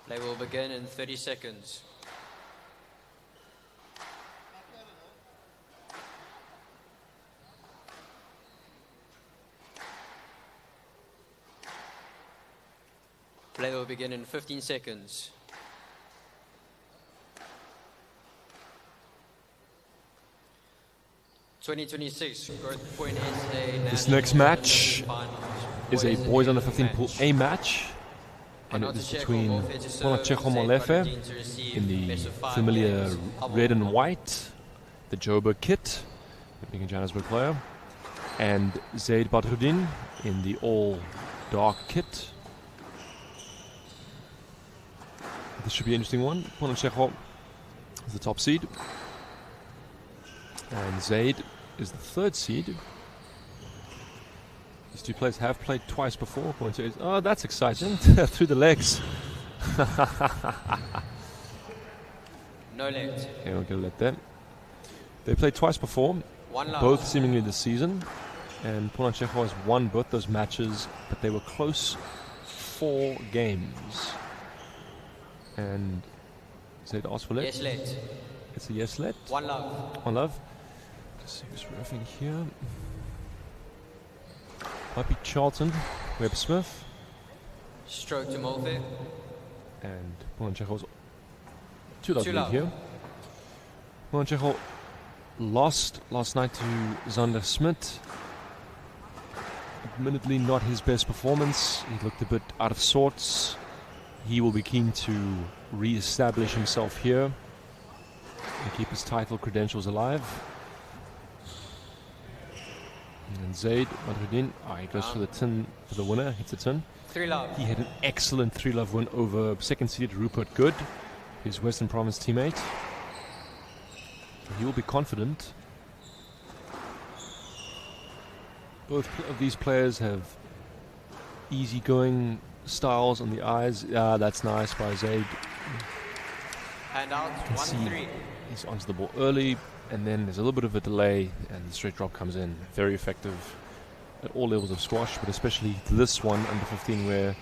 L: Play will begin in 30 seconds. Play will begin in 15 seconds. (2026) Growthpoint SA.
C: This next match is a boys under 15 pool A match, and it is between Ponaceko Molefe in the familiar red and white, the Joburg kit, being a Johannesburg player, and Zaid Badruddin in the all dark kit. This should be an interesting one. Ponaceko is the top seed, and Zaid is the third seed. These two players have played twice before. Oh, that's exciting. Through the legs.
L: No let.
C: Okay, we'll get a let there. They played twice before, both seemingly this season, and Ponaceko has won both those matches, but they were close 4 games. And Zaid asked for let.
L: Yes let.
C: It's a yes let.
L: One love.
C: One love. Let's see who's reffing here. Might be Charlton, Webb Smith.
L: Stroke to Molfe.
C: And Polanceko's 2-love lead
L: love.
C: here. Polanceco lost last night to Zander Smit. Admittedly not his best performance. He looked a bit out of sorts. He will be keen to re-establish himself here and keep his title credentials alive. And Zaid Badruddin, he goes for the tin for the winner, hits a tin.
L: 3-love.
C: He had an excellent 3-love win over second-seeded Rupert Good, his Western Province teammate. He will be confident. Both of these players have easygoing styles on the eyes. That's nice by Zaid.
L: Hand out,
C: You can see
L: 1-3.
C: he's onto the ball early, and then there's a little bit of a delay, and the straight drop comes in. Very effective at all levels of squash, but especially this one under 15, where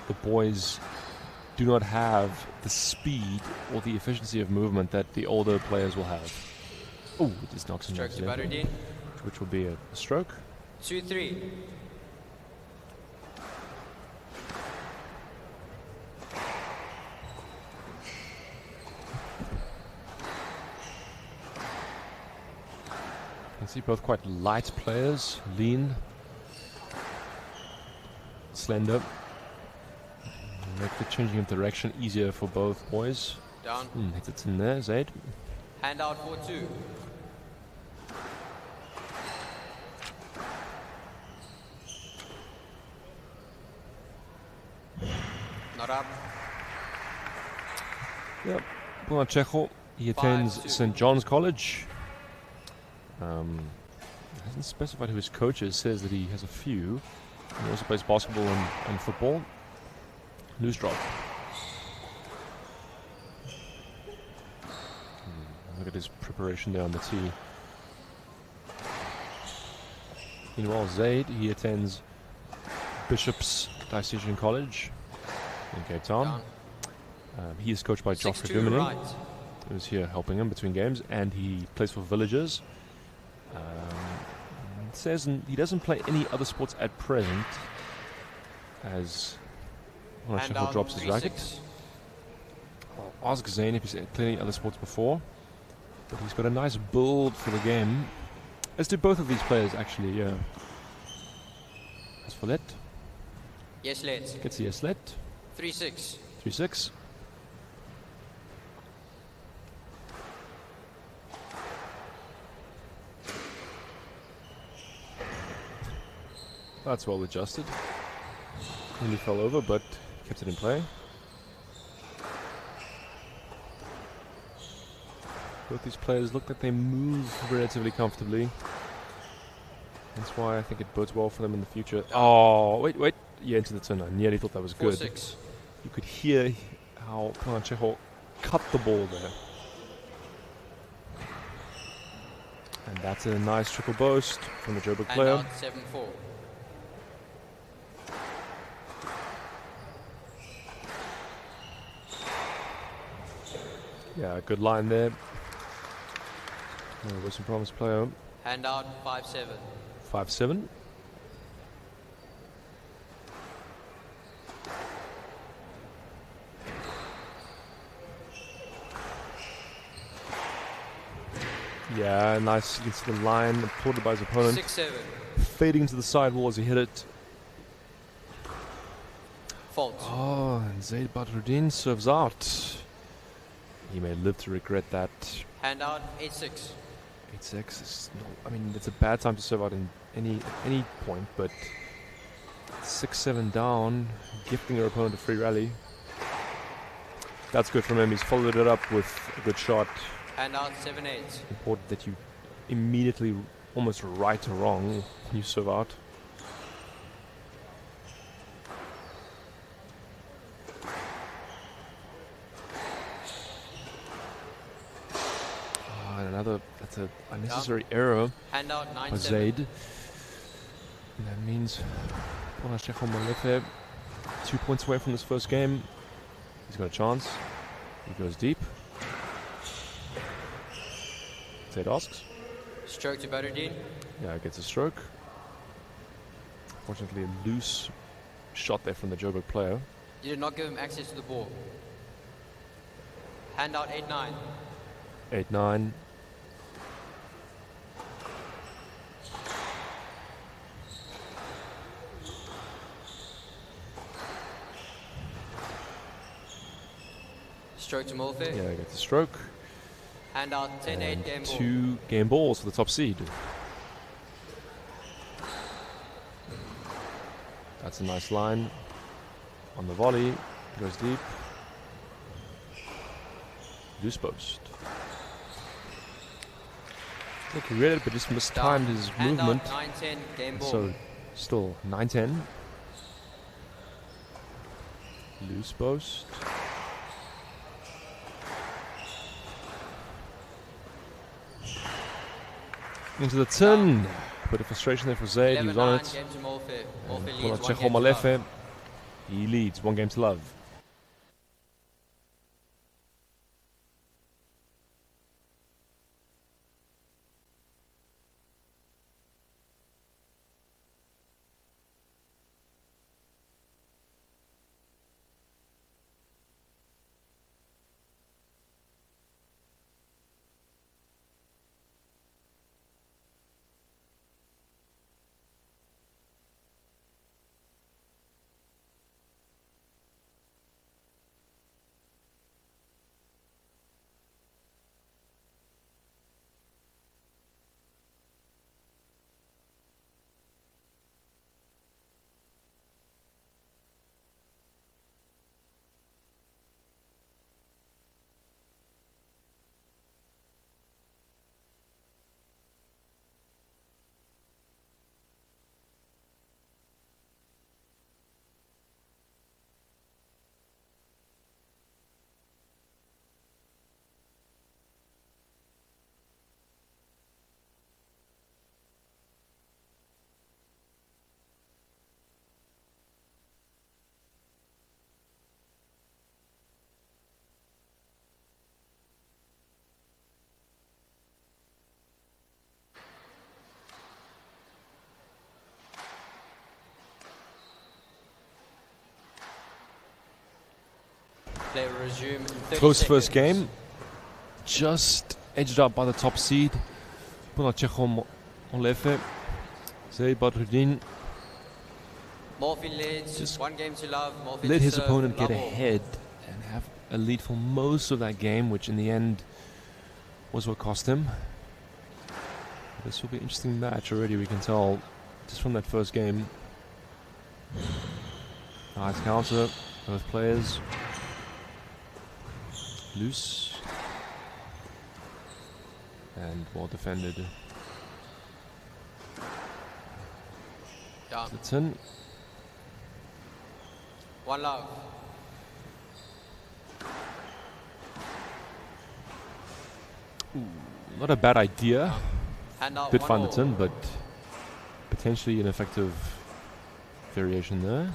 C: the boys do not have the speed or the efficiency of movement that the older players will have. Oh, it just knocks him
L: Stroke to
C: out,
L: Badruddin.
C: which will be a stroke.
L: 2-3.
C: You can see both quite light players, lean, slender. Make the changing of direction easier for both boys.
L: Down.
C: Hits it in there, Zaid.
L: Hand out 4-2. Not up.
C: Yep. Ponaceko, he attends
L: 5-2.
C: St. John's College. Hasn't specified who his coach is, says that he has a few. He also plays basketball and football. Loose drop. Look at his preparation there on the tee. Meanwhile, Zaid, he attends Bishop's Diocesan College in Cape Town. He is coached by Joffrey
L: 6-2
C: Dumini,
L: right.
C: who's here helping him between games, and he plays for Villagers. Says he doesn't play any other sports at present, as Ponaceko drops his racket. I'll ask Zane if he's played any other sports before, but he's got a nice build for the game, as do both of these players actually. Yeah. As for let,
L: Yes let.
C: gets the yes let.
L: 3-6.
C: 3-6. That's well adjusted. Nearly fell over, but kept it in play. Both these players look like they move relatively comfortably. That's why I think it bodes well for them in the future. Oh, wait. Yeah, into the turn. I nearly thought that was good.
L: 4-6.
C: You could hear how Ponaceko cut the ball there. And that's a nice triple boast from the Joburg
L: Hand
C: player.
L: out 7-4.
C: Yeah, good line there. Western Province player.
L: Hand out 5-7.
C: 5-7. Yeah, nice against the line, applauded by his opponent.
L: 6-7.
C: Fading to the sidewall as he hit it.
L: Fault.
C: Oh, and Zaid Badruddin serves out. He may live to regret that.
L: Hand out 8-6.
C: 8-6 is I mean, it's a bad time to serve out in any point, but 6-7 down, gifting your opponent a free rally. That's good from him. He's followed it up with a good shot.
L: Hand out 7-8.
C: Important that you immediately, almost right or wrong, you serve out. That's an unnecessary error
L: Hand out
C: by Zaid. And that means Ponasheko Molefe 2 points away from this first game. He's got a chance. He goes deep. Zaid asks.
L: Stroke to Badruddin.
C: Yeah, gets a stroke. Fortunately, a loose shot there from the Joburg player.
L: You did not give him access to the ball. Hand out 8-9.
C: 8-9.
L: Stroke to Molefe.
C: Yeah, gets a stroke.
L: Hand out 10-8 game ball.
C: 2 game balls for the top seed. That's a nice line. On the volley, goes deep. Loose post. I think he read it, but just mistimed his movement.
L: Hand out 9-10 game ball.
C: So, still 9-10. Loose post. Into the tin. Bit of frustration there for Zaid. He's on it. Ponasheko Molefe. He leads 1 game to love.
L: Play will resume in 30
C: Close
L: seconds.
C: first game. Just edged up by the top seed. Ponasheko Molefe. Zaid Badruddin
L: Morphy leads.
C: Just
L: 1 game to love. Morphy
C: let
L: to
C: his
L: serve,
C: opponent get
L: love all.
C: ahead and have a lead for most of that game, which in the end was what cost him. This will be an interesting match already, we can tell, just from that first game. Nice counter, both players. Loose. And well defended.
L: Down.
C: It's in.
L: 1 love.
C: Not a bad idea.
L: Hand out
C: Did
L: 1
C: find the
L: all.
C: tin, but potentially an effective variation there.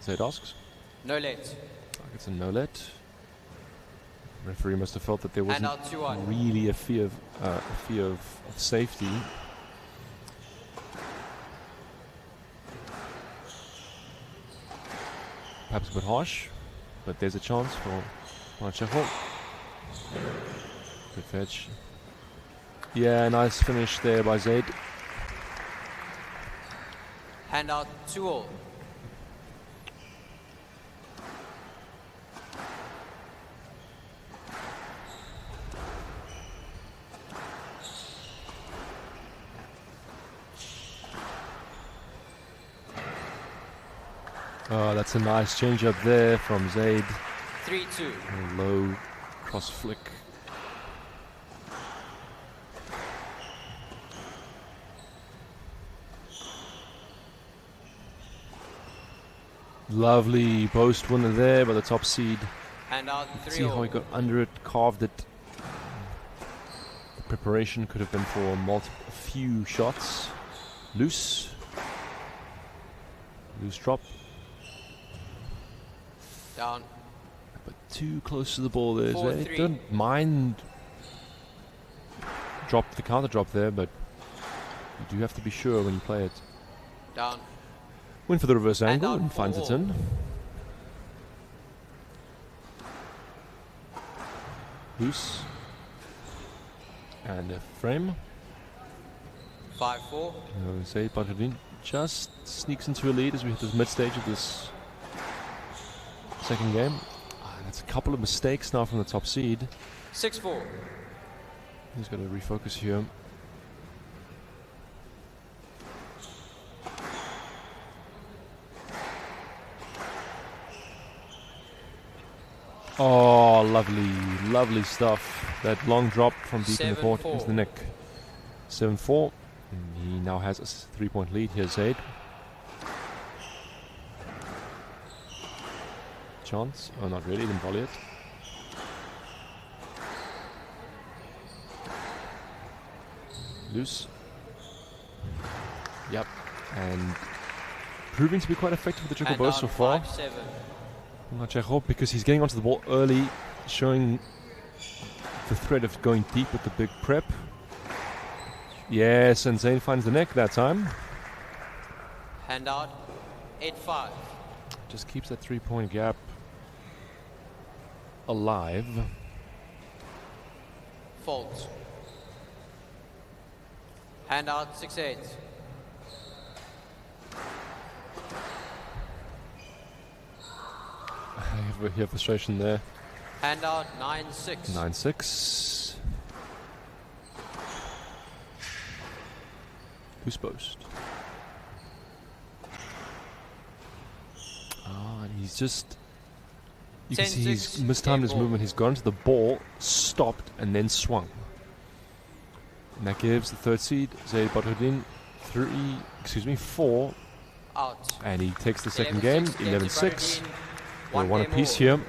C: Zaid asks.
L: No let.
C: It's a no let. Referee must have felt that there wasn't
L: out 2-1.
C: really a fear of safety. Perhaps a bit harsh, but there's a chance for Marchejo. Good fetch. Yeah, nice finish there by Zaid.
L: Hand out 2-all.
C: Oh, that's a nice change up there from Zaid.
L: 3-2.
C: A low cross flick. Lovely post winner there by the top seed.
L: And out
C: See how he got under it, carved it. The preparation could have been for a few shots. Loose. Loose drop.
L: Down.
C: But too close to the ball there.
L: 4-3.
C: Don't mind the counter drop there, but you do have to be sure when you play it.
L: Down.
C: Went for the reverse
L: And
C: angle
L: out
C: and finds it
L: for
C: in. Loose. And a frame.
L: 5-4.
C: Zaid Badruddin just sneaks into a lead as we hit this mid stage of this second game. That's a couple of mistakes now from the top seed.
L: 6-4.
C: He's got to refocus here. Oh, lovely, lovely stuff. That long drop from deep in the court into the neck. 7-4. And he now has a 3-point lead here, Zaid. Chance. Oh, not really. Didn't volley it. Loose. Yep. And proving to be quite effective with the triple burst so far.
L: 5-7.
C: Marchejo, because he's getting onto the ball early, showing the threat of going deep with the big prep. Yes, and Zayn finds the neck that time.
L: Hand out 8-5.
C: Just keeps that 3-point gap alive.
L: Fault. Hand out 6-8.
C: You have frustration there.
L: Hand out 9-6.
C: 9-6. Who's post? Oh, and he's just... You can see he's mistimed his movement. He's gone to the ball, stopped, and then swung. And that gives the third seed, Zaid Badruddin, 4.
L: Out.
C: And he takes the second game, 11-6. We're one
L: game
C: apiece
L: all.
C: here.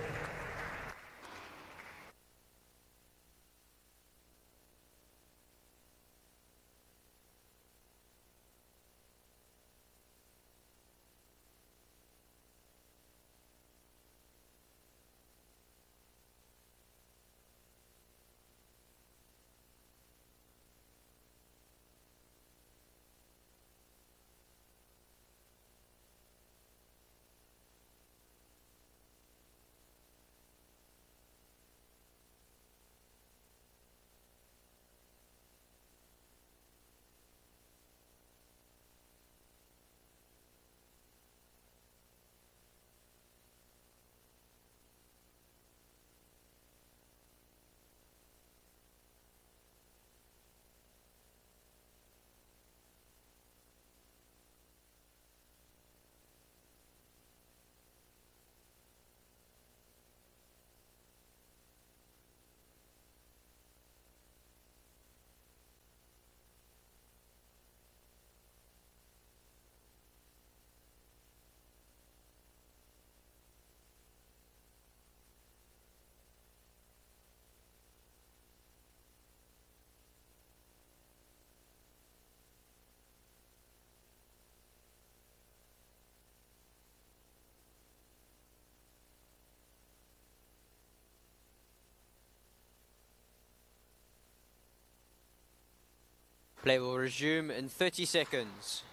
L: Play will resume in 30 seconds.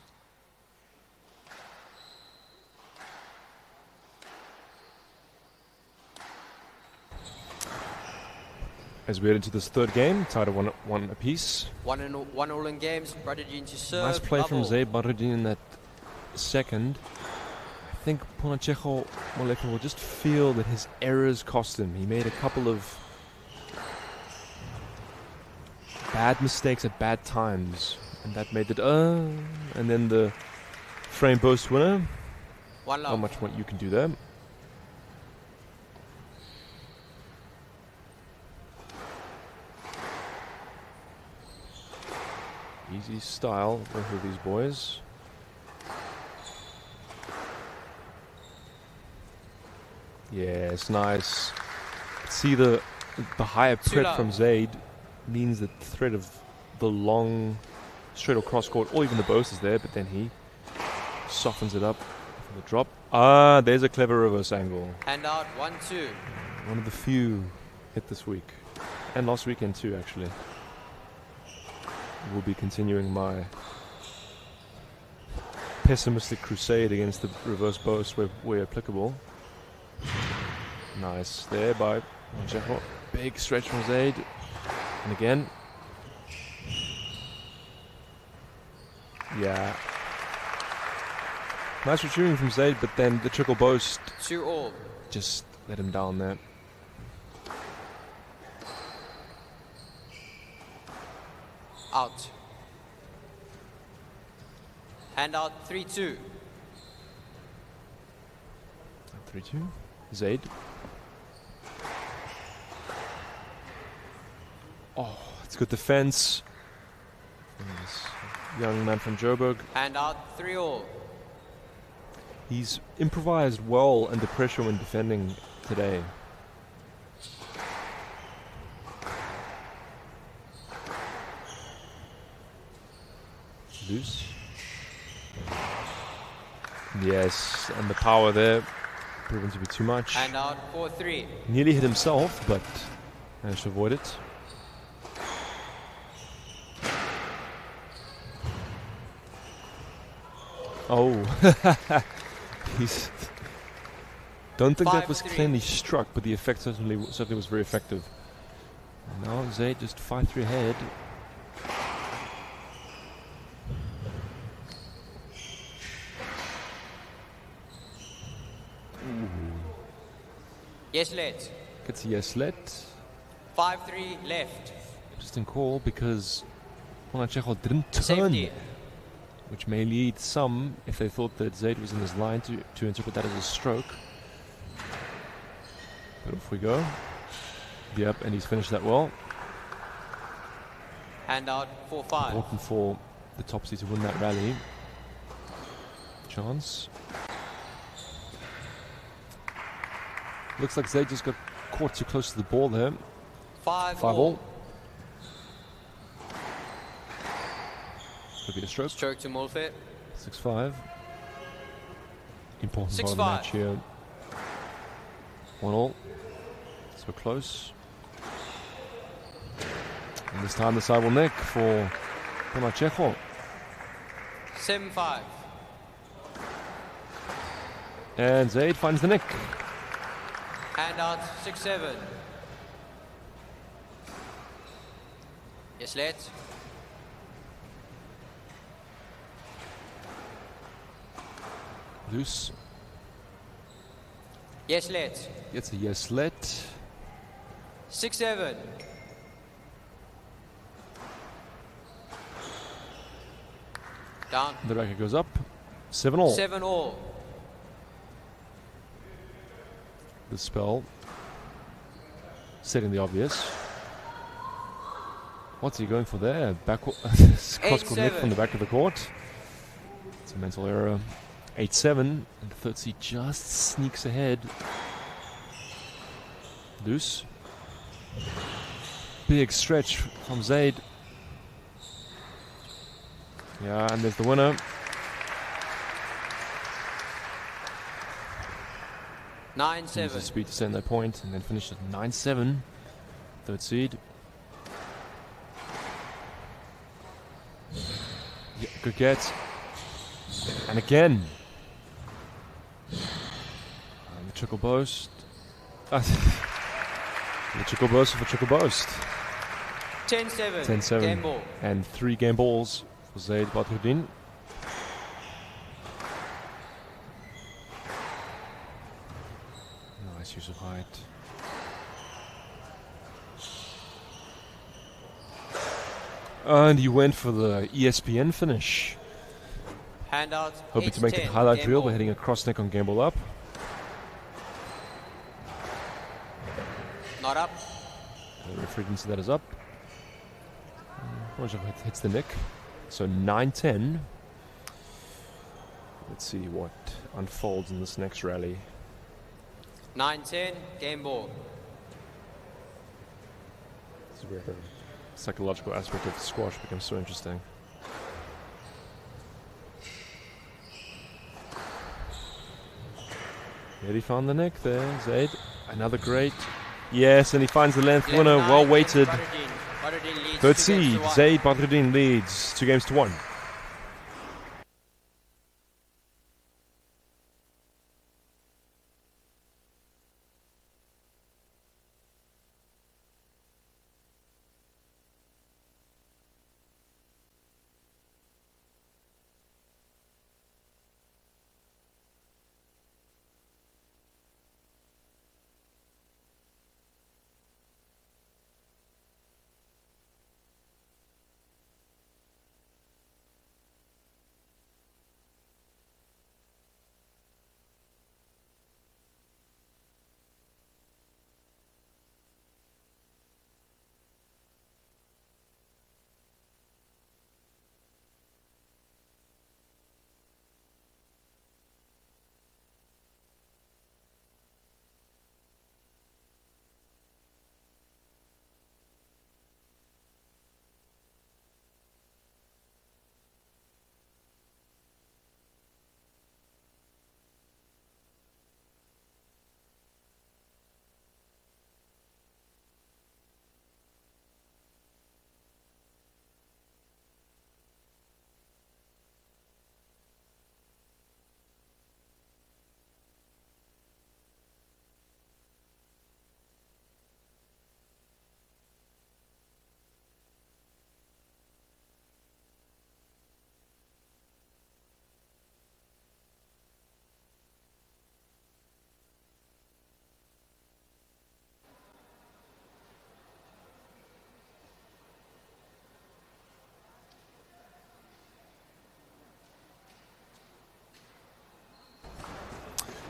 C: As we head into this third game, tied at 1-1 apiece.
L: One all in games. Badruddin to serve.
C: Nice play from
L: bubble.
C: Zaid Badruddin in that second. I think Ponachejo Molefe will just feel that his errors cost him. He made a couple of bad mistakes at bad times, and that made it and then the frame post winner.
L: One love.
C: Not much what you can do there. Easy style, both of these boys. Yes, nice. See the higher prep from Zaid means that the threat of the long straight or cross court or even the boast is there, but then he softens it up for the drop. Ah, there's a clever reverse angle.
L: Hand out 1-2.
C: One of the few hit this week. And last weekend too, actually. We'll be continuing my pessimistic crusade against the reverse boast where applicable. Nice there by Monachejo. Big stretch from Zaid. And again. Yeah. Nice retrieving from Zaid, but then the trickle boast
L: 2-all.
C: just let him down there.
L: Out. Hand out 3-2.
C: 3-2. Zaid. Oh, it's good defense. This young man from Joburg.
L: Hand out 3-all.
C: He's improvised well under pressure when defending today. Loose. Yes, and the power there proven to be too much.
L: Hand out 4-3.
C: Nearly hit himself, but managed to avoid it. Oh, he's. Don't think that was cleanly struck, but the effect certainly was very effective. And now Zaid just 5-3 ahead.
L: Yes, let.
C: Gets a yes let.
L: 5-3 left.
C: Interesting call because Ponachejo didn't turn.
L: Safety.
C: Which may lead some, if they thought that Zaid was in his line, to interpret that as a stroke. But off we go. Yep, and he's finished that well.
L: Hand out 4-5.
C: Important for the top seed to win that rally. Chance. Looks like Zaid just got caught too close to the ball there.
L: 5-all.
C: Could be a stroke.
L: Stroke to Molefe.
C: 6-5. Important part of the
L: 6-5.
C: match here. 1-all. So close. And this time the side will nick for Ponachejo.
L: 7-5.
C: And Zaid finds the nick.
L: Hand out 6-7. Yes, let.
C: Loose.
L: Yes, let.
C: Gets a yes let.
L: 6-7. Down.
C: The racket goes up. 7-all.
L: 7-all.
C: The spell. Setting the obvious. What's he going for there? Cross-court hit from the back of the court. It's a mental error. 8-7. And the third seed just sneaks ahead. Loose. Big stretch from Zaid. Yeah, and there's the winner.
L: 9-7.
C: Uses speed to send that point and then finish at 9-7. Third seed. Good get. And again. And the trickle boast. The trickle boast for trickle boast.
N: 10-7.
C: 10-7.
N: Game ball.
C: And 3 game balls for Zaid Badruddin. Nice use of height. And he went for the ESPN finish.
N: Handout.
C: Hoping to make the highlight reel by hitting a cross neck on game ball up.
N: Not up.
C: The referee didn't see that as up. Hits the nick. So 9-10. Let's see what unfolds in this next rally.
N: 9-10. Game ball.
C: This is where the psychological aspect of squash becomes so interesting. Yeah, he found the neck there, Zaid. Another great. Yes, and he finds the length winner. Well weighted. Third seed, Zaid Badruddin leads 2-1.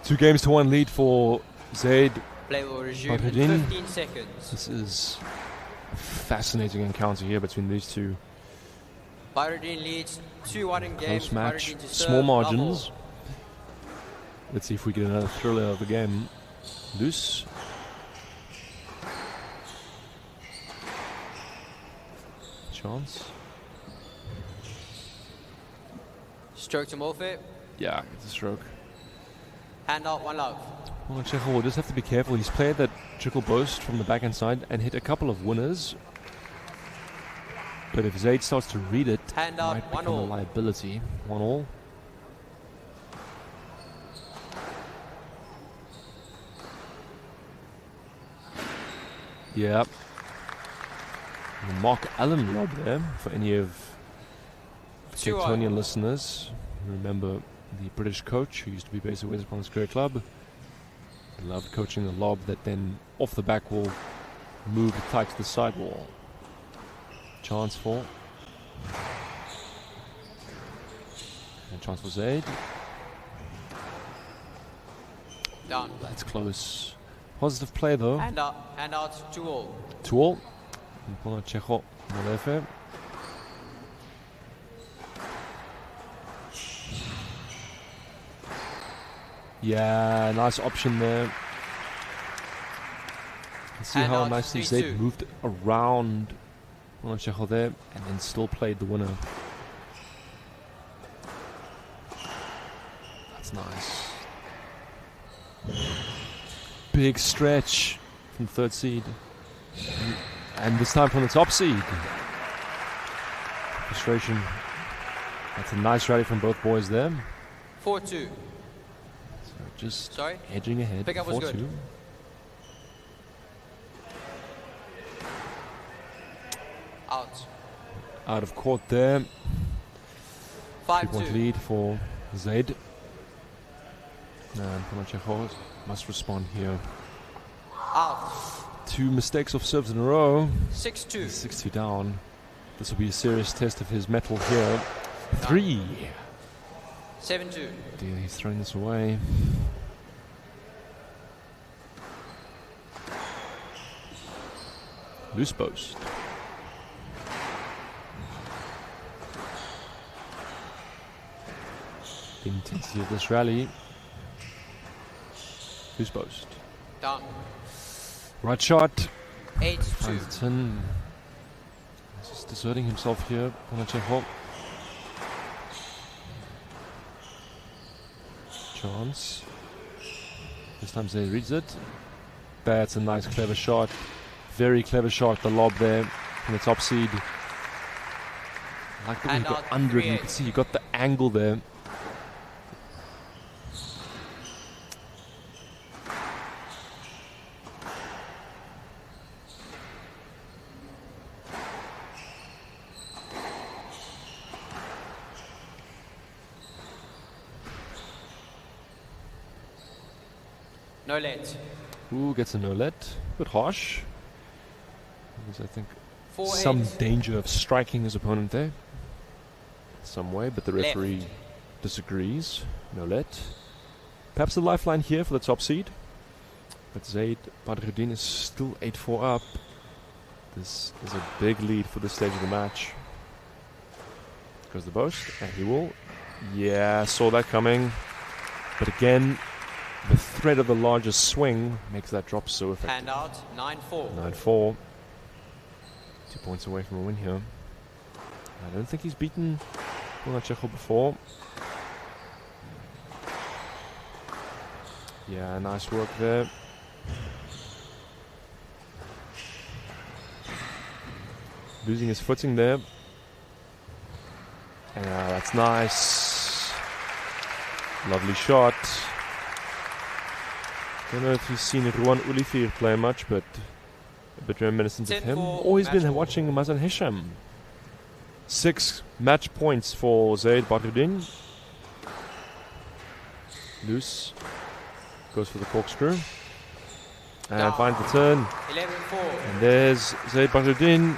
C: Two games to one lead for Zaid
N: Play will resume in
C: Badruddin.
N: 15 seconds.
C: This is a fascinating encounter here between these two.
N: Badruddin leads 2-1 in game.
C: Close match,
N: Badruddin to
C: small
N: serve,
C: margins.
N: double.
C: Let's see if we get another thriller of the game. Loose. Chance.
N: Stroke to Morphe.
C: Yeah, it's a stroke.
N: Hand out, one love.
C: Well, Chekhov will just have to be careful. He's played that trickle boast from the backhand side and hit a couple of winners. But if Zaid starts to read it,
N: Hand
C: it
N: out,
C: might
N: 1
C: become a
N: all.
C: liability. 1 all. Yep. The Mark Allen lob there for any of the
N: 2-1.
C: Capetonian listeners. Remember the British coach who used to be based at West Palms Career Club. He loved coaching the lob that then off the back will move tight to the sidewall. Chance for. And chance for Zaid.
N: Down.
C: That's close. Positive play though.
N: Hand out, 2 all.
C: 2 all. Pona Checho Molefe. Yeah, nice option there. You see
N: Hand
C: how
N: out,
C: nicely
N: 3-2.
C: Zaid moved around Pona Checho there and then still played the winner. That's nice. Big stretch from third seed. And this time from the top seed. Frustration That's a nice rally from both boys there.
L: 4-2.
C: So just
L: Sorry?
C: edging ahead.
L: Pickup was
C: 4-2.
L: good. Out.
C: Out of court there.
L: 5-2.
C: 3-point lead for Zaid. And Ponachekho must respond here.
L: Out.
C: 2 mistakes of serves in a row.
L: 6-2.
C: 6-2 down. This will be a serious test of his mettle here. 3.
L: 7-2.
C: Dear, he's throwing this away. Loose post. The intensity of this rally. Loose post.
L: Down.
C: Right shot.
L: 8-2.
C: Finds it in. He's just deserting himself here. Ponachekho. Chance. This time Zay reads it. That's a nice, clever shot. Very clever shot. The lob there from the top seed. I like the way he got under it. You can see you got the angle there.
L: No let.
C: Ooh, gets a no let. A bit harsh. There's, I think,
L: 4-8.
C: some danger of striking his opponent there. Some way, but the referee disagrees. No let. Perhaps a lifeline here for the top seed. But Zaid Badruddin is still 8-4 up. This is a big lead for this stage of the match. Goes the boast, and he will. Yeah, saw that coming. But again, the threat of the largest swing makes that drop so effective.
L: Hand out. 9-4.
C: 9-4. 2 points away from a win here. I don't think he's beaten Ponachekho before. Yeah, nice work there. Losing his footing there. Yeah, that's nice. Lovely shot. Don't know if you've seen Ruan Olivier play much, but a bit reminiscent of him. Always been watching Mazan Hisham. 6 match points for Zaid Badruddin. Loose. Goes for the corkscrew. And finds the turn.
L: 11-4.
C: And there's Zaid Badruddin.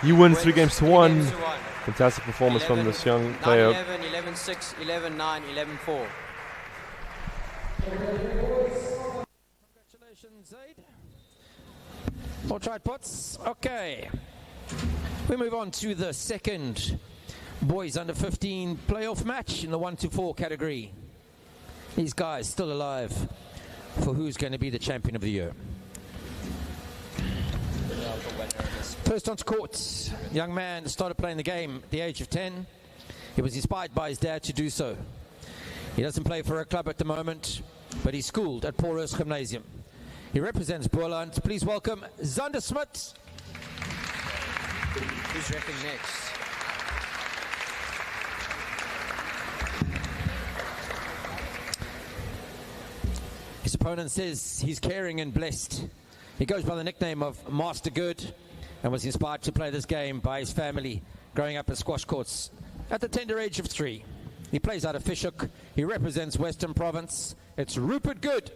C: He wins 3-1. Fantastic performance from this young player.
L: 9-11, 11-6, 11-9, 11-4.
R: Congratulations, Zaid. All tried pots. Okay. We move on to the second boys under 15 playoff match in the 1-4 category. These guys still alive for who's going to be the champion of the year. First onto court, young man started playing the game at the age of 10. He was inspired by his dad to do so. He doesn't play for a club at the moment, but he's schooled at Porus Gymnasium. He represents Boland. Please welcome Zander Smit.
L: Who's repping next?
R: His opponent says he's caring and blessed. He goes by the nickname of Master Good and was inspired to play this game by his family growing up at squash courts at the tender age of 3. He plays out of Fishhook. He represents Western Province. It's Rupert Good.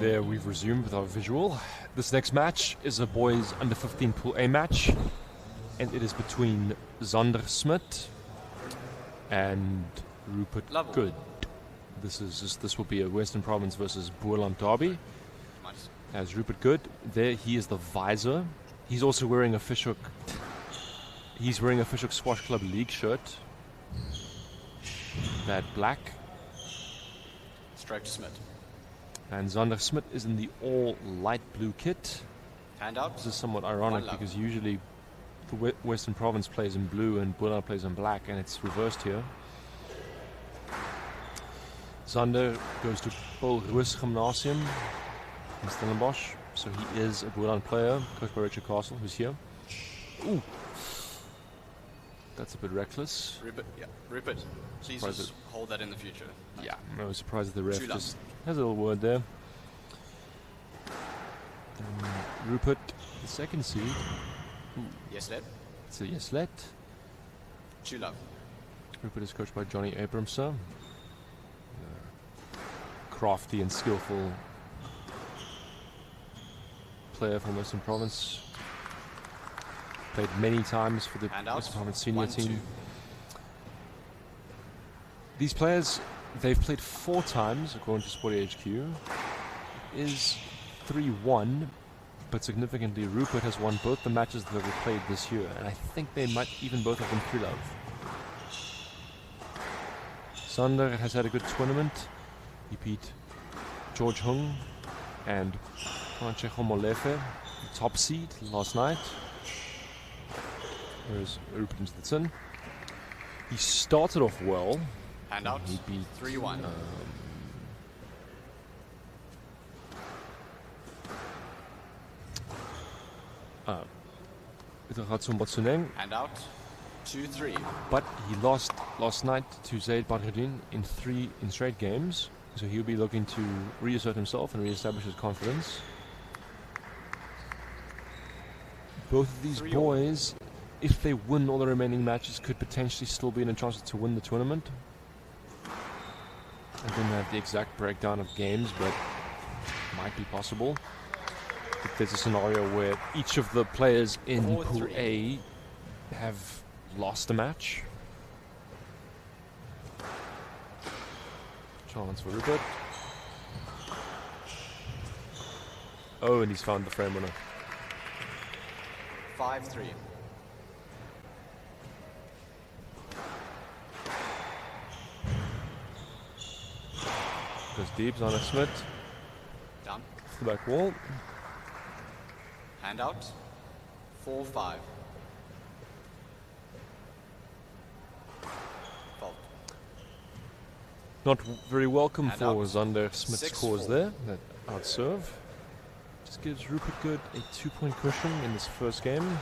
C: there, we've resumed with our visual. This next match is a boys under 15 Pool A match, and it is between Zander Smit and Rupert Good. This will be a Western Province versus Boerland derby. As Rupert Good, there he is the visor. He's also wearing a Fishhook. He's wearing a Fishhook Squash Club League shirt. That black.
O: Stroke to Smit.
C: And Zander Smit is in the all light blue kit.
O: Hand out.
C: This is somewhat ironic because usually the Western Province plays in blue and Boerland plays in black, and it's reversed here. Zander goes to Paul Ruis Gymnasium in Stellenbosch, so he is a Boerland player, coached by Richard Castle, who's here. Ooh, that's a bit reckless.
O: Rupert, please just hold that in the future.
C: Yeah, I was surprised that the ref just has a little word there. Rupert, the second seed.
O: Yes, led.
C: It's a yes, led.
O: Chula.
C: Rupert is coached by Johnny Abramser. Crafty and skillful player from Western Province. Played many times for the Western Province senior team. These players, they've played 4 times, according to Sporty HQ. It is 3-1, but significantly, Rupert has won both the matches that were played this year, and I think they might even both have been pre-love. Zander has had a good tournament. He beat George Hung and Francesco Molefe, the top seed, last night. There's Rupert into the tin. He started off well.
O: Hand out.
C: He beat
O: 3-1. Hand out. 2-3.
C: But he lost last night to Zaid Badruddin in 3 straight games. So he'll be looking to reassert himself and reestablish his confidence. Both of these boys, if they win all the remaining matches, could potentially still be in a chance to win the tournament. I didn't have the exact breakdown of games, but it might be possible. If there's a scenario where each of the players in Pool A have lost a match. Chance for Rupert. Oh, and he's found the frame winner.
O: 5-3.
C: Goes deep, Zander Smit.
O: Down.
C: The back wall.
O: Hand out. 4-5. Fault.
C: Not very welcome
O: Hand
C: for
O: out.
C: Zander Smith's
O: 6-4.
C: scores there. That out serve. Just gives Rupert Good a 2-point cushion in this first game.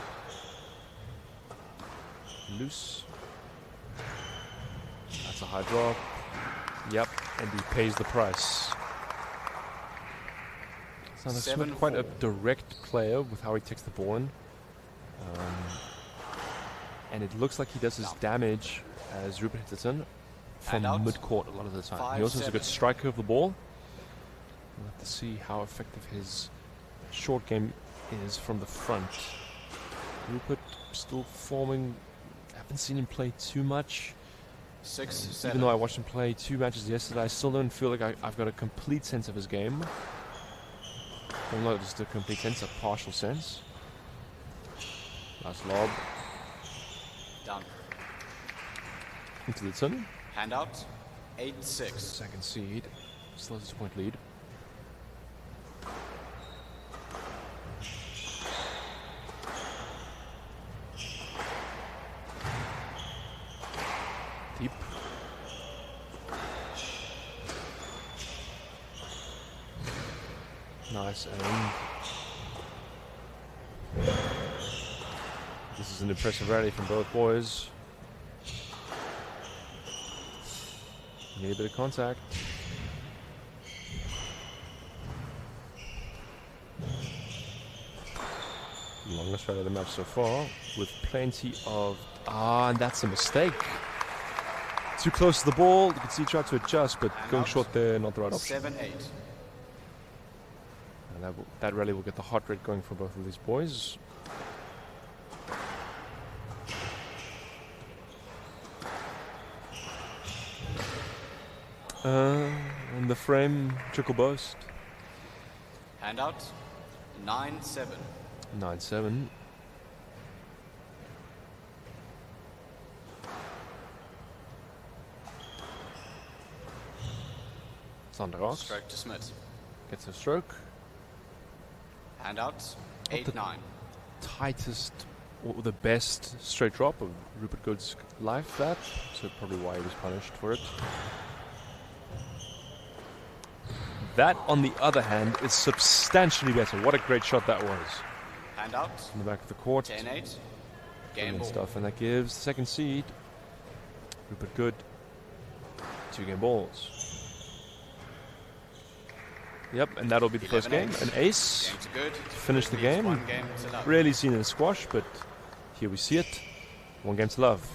C: Loose. That's a high drop. Yep, and he pays the price. Zander Smith, quite a direct player with how he takes the ball in. And it looks like he does his damage as Rupert hits it in from mid-court a lot of the time. He also has a good striker of the ball. We'll have to see how effective his short game is from the front. Rupert still forming. I haven't seen him play too much.
O: 6-7.
C: Even though I watched him play 2 matches yesterday, I still don't feel like I've got a complete sense of his game. Well, not just a complete sense, a partial sense. Nice lob.
O: Down.
C: Into the tin.
O: Hand out. 8-6.
C: Second seed. Still has a point lead. Deep. Nice aim. This is an impressive rally from both boys. Need a bit of contact. Longest rally of the map so far, with plenty of... and that's a mistake. Too close to the ball. You can see he tried to adjust, but going short there, not the right option.
O: 7-8.
C: And that rally will get the heart rate going for both of these boys. And the frame, trickle boast.
O: Handout, 9-7.
C: 9-7. Sanderos.
O: Stroke to Smith.
C: Gets a stroke.
O: Handout, 8-9.
C: Tightest or the best straight drop of Rupert Good's life, that. So probably why he was punished for it. That, on the other hand, is substantially better. What a great shot that was.
O: Handout.
C: In the back of the court.
O: 10-8. Game ball.
C: Stuff, and that gives the second seed Rupert Good 2 game balls. Yep, and that'll be the first game. An ace
O: to
C: finish the game. Rarely seen in a squash, but here we see it. 1 game to love.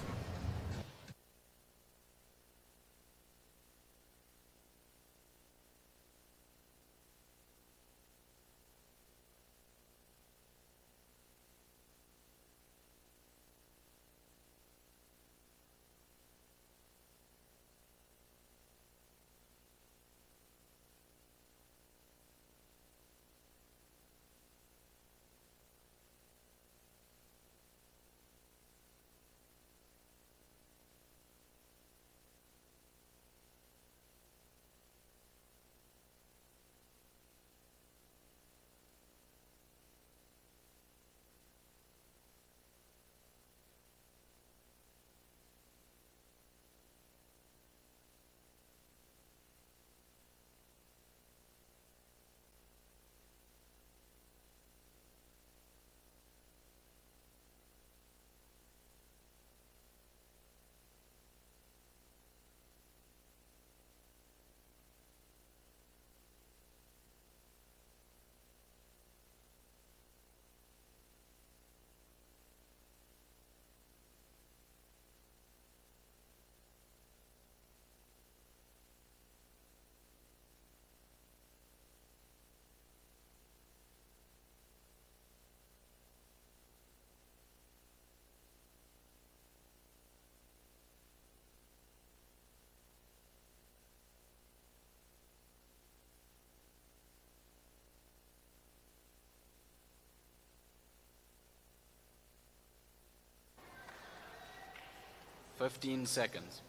O: Fifteen seconds.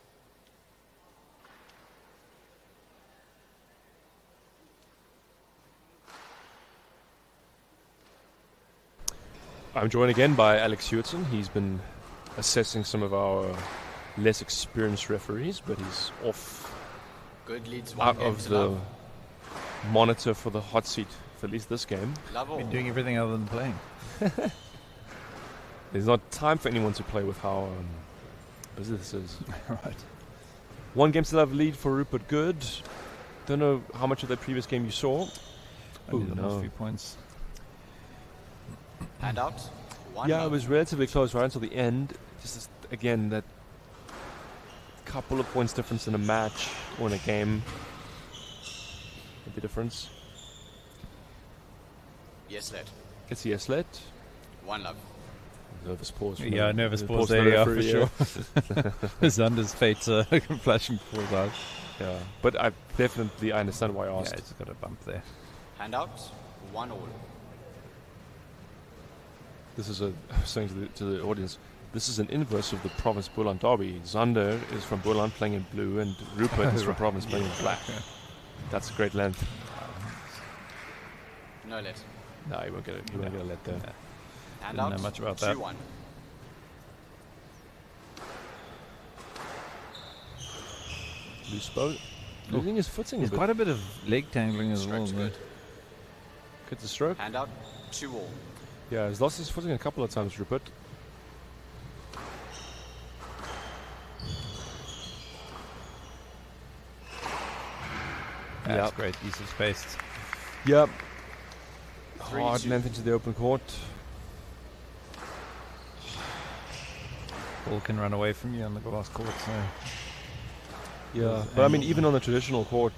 C: I'm joined again by Alex Hewitson. He's been assessing some of our less experienced referees, but he's off
O: Good leads
C: out of the monitor for the hot seat for at least this game.
E: Been doing everything other than playing.
C: There's not time for anyone to play with how busy this is.
E: Right.
C: 1 game to love lead for Rupert Good. Don't know how much of that previous game you saw.
E: Only the last few points.
O: Handout.
C: Yeah, it was relatively close right until the end. Just again, that couple of points difference in a match or in a game. The difference.
O: Yes, led.
C: It's yes, let.
O: 1 love.
C: Nervous pause.
E: Yeah, nervous pause there, yeah, for sure. Zander's fate's flashing before his eyes.
C: Yeah, but I understand why I asked.
E: Yeah, it's got a bump there.
O: Handout. 1 all.
C: This is I was saying to the audience, this is an inverse of the Province Boland derby. Zander is from Boland playing in blue, and Rupert is from Province playing in black. That's a great length.
O: No let.
C: No, he won't get it. He won't get a let there.
O: Yeah. Handout.
E: Didn't know much about that.
O: 2-1.
C: Loose boat. Losing his footing.
E: There's quite a bit of leg tangling as well.
O: Good.
C: Gets a stroke.
O: Handout. 2 all.
C: Yeah, he's lost his footing a couple of times, Rupert.
E: That's great. Easy spaced.
C: Yep. Hard length into the open court.
E: Ball can run away from you on the glass court, so...
C: Yeah, but I mean, even on the traditional court,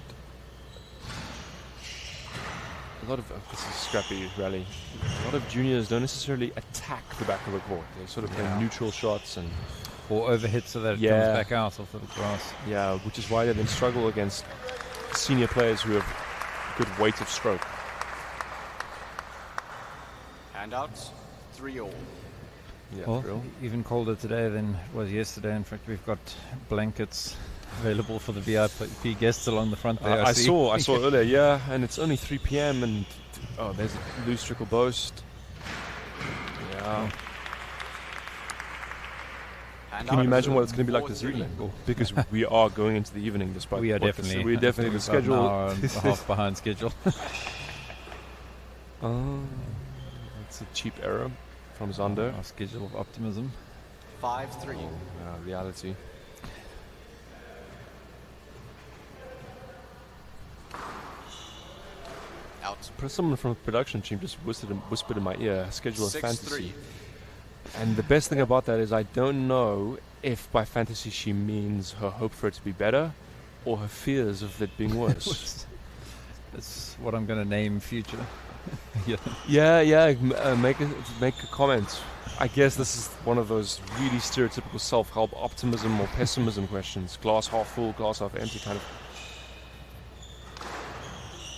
C: this is scrappy rally. A lot of juniors don't necessarily attack the back of the court. They sort of play neutral shots and
E: or overhit so that it comes back out of the grass.
C: Yeah, which is why they then struggle against senior players who have good weight of stroke.
O: Handouts, 3-all.
C: Yeah,
E: well, even colder today than it was yesterday. In fact, we've got blankets available for the VIP guests along the front there.
C: I saw earlier, yeah, and it's only 3 p.m. and there's a loose trickle boast. Yeah. Can you imagine what it's going to be like this evening? Because we are going into the evening, despite
E: we're definitely the schedule.
C: An hour
E: and a half behind schedule.
C: That's a cheap error from Zander.
E: Our schedule of optimism.
O: 5-3.
C: Reality.
O: Out.
C: Someone from the production team just whispered in my ear, schedule of
O: 6-3.
C: fantasy. And the best thing about that is I don't know if by fantasy she means her hope for it to be better or her fears of it being worse.
E: That's what I'm going to name future.
C: Make a comment. I guess this is one of those really stereotypical self-help optimism or pessimism questions. Glass half full, glass half empty kind of.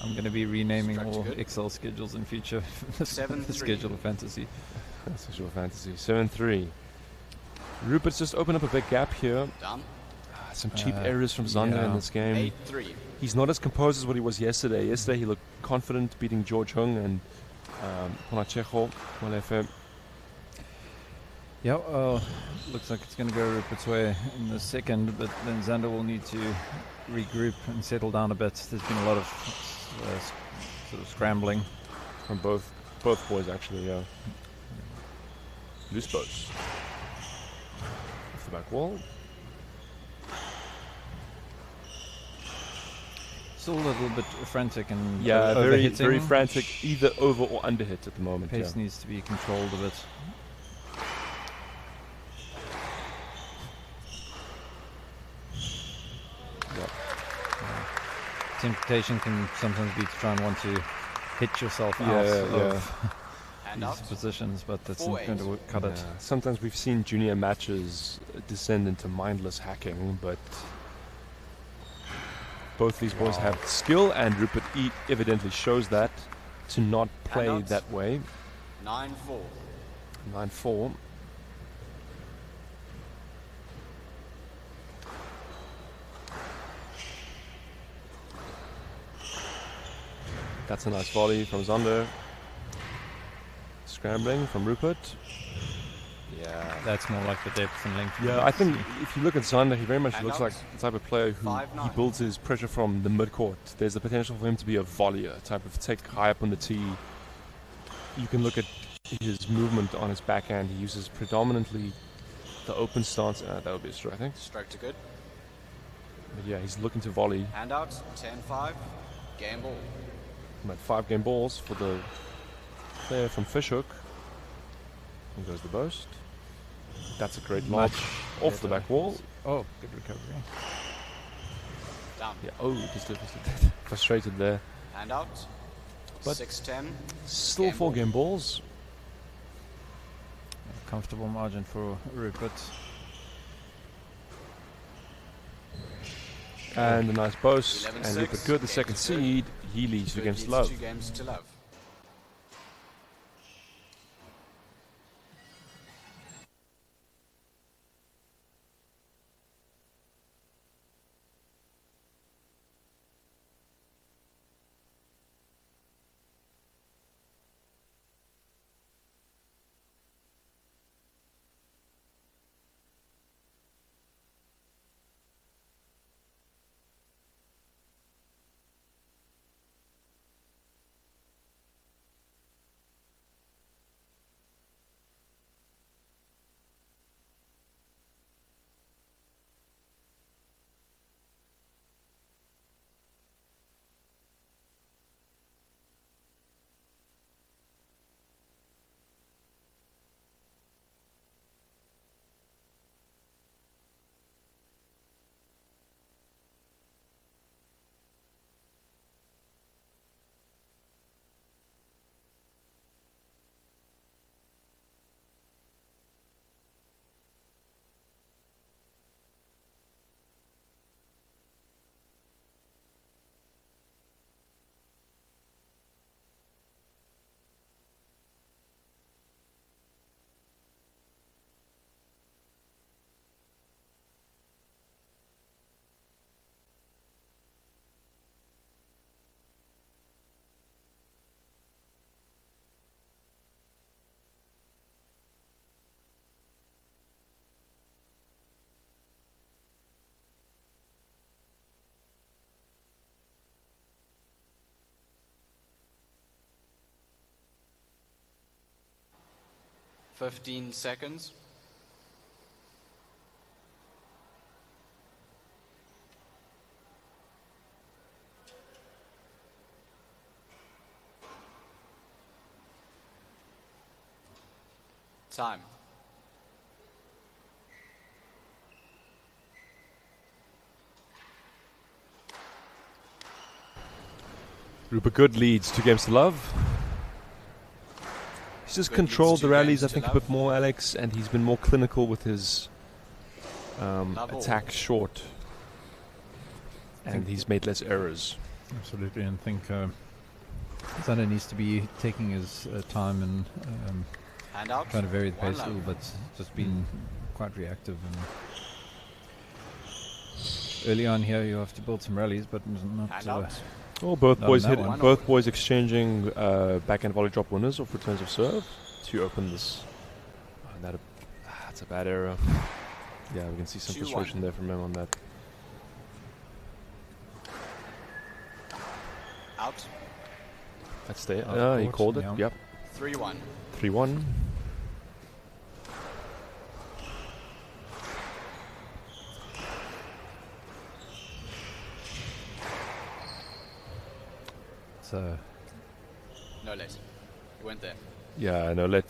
E: I'm going to be renaming all Excel schedules in future. The schedule of fantasy.
C: Schedule of fantasy. 7-3. Rupert's just opened up a big gap here.
O: Done.
C: Some cheap errors from Zander in this game.
O: 8-3.
C: He's not as composed as what he was yesterday. Yesterday he looked confident beating George Hung and Ponachejo.
E: Yeah, looks like it's going to go Rupert's way in the second, but then Zander will need to regroup and settle down a bit. There's been a lot of sort of scrambling
C: from both boys, actually. Yeah. Loose boats. Off the back wall.
E: Still a little bit frantic and
C: very frantic, either over or under hit at the moment.
E: Pace needs to be controlled a bit. Temptation can sometimes be to try and want to hit yourself out of these positions, but that's not going to cut it.
C: Sometimes we've seen junior matches descend into mindless hacking, but both these boys have skill, and Rupert evidently shows that to not play that way.
O: 9-4.
C: 9-4. That's a nice volley from Zander. Scrambling from Rupert. Yeah.
E: That's more like the depth and length.
C: Yeah, I think if you look at Zander, he very much looks like the type of player who he builds his pressure from the midcourt. There's the potential for him to be a volleyer, type of take high up on the tee. You can look at his movement on his backhand. He uses predominantly the open stance. That would be a stroke, I think.
O: Stroke to good.
C: But yeah, he's looking to volley.
O: Handout, 10-5. Game ball.
C: About 5 game balls for the player from Fishhook. Here goes the boast. That's a great lob off the back wall.
E: Oh, good recovery.
O: Down.
C: Yeah, just frustrated there.
O: Handout.
C: But
O: 6-10.
C: Still 4 game balls.
E: A comfortable margin for Rupert.
C: And a nice boast. And Rupert good, the second seed. He leads against Love.
O: 2 games to Love. 15 seconds. Time.
C: Rupert Good leads 2 games to love. He's just controlled the rallies, I think, a bit more, Alex, and he's been more clinical with his attack short. And he's made less errors.
E: Absolutely, and I think Zander needs to be taking his time and trying to vary the pace a little bit. Just been quite reactive. And early on here, you have to build some rallies, but not.
C: Well, both boys exchanging backhand volley drop winners off returns of serve to open this. That's a bad error. Yeah, we can see some frustration there from him on that.
O: Out.
C: That's there. He called it. Yep.
O: 3-1.
C: 3-1.
O: No let. You went there.
C: Yeah, no let.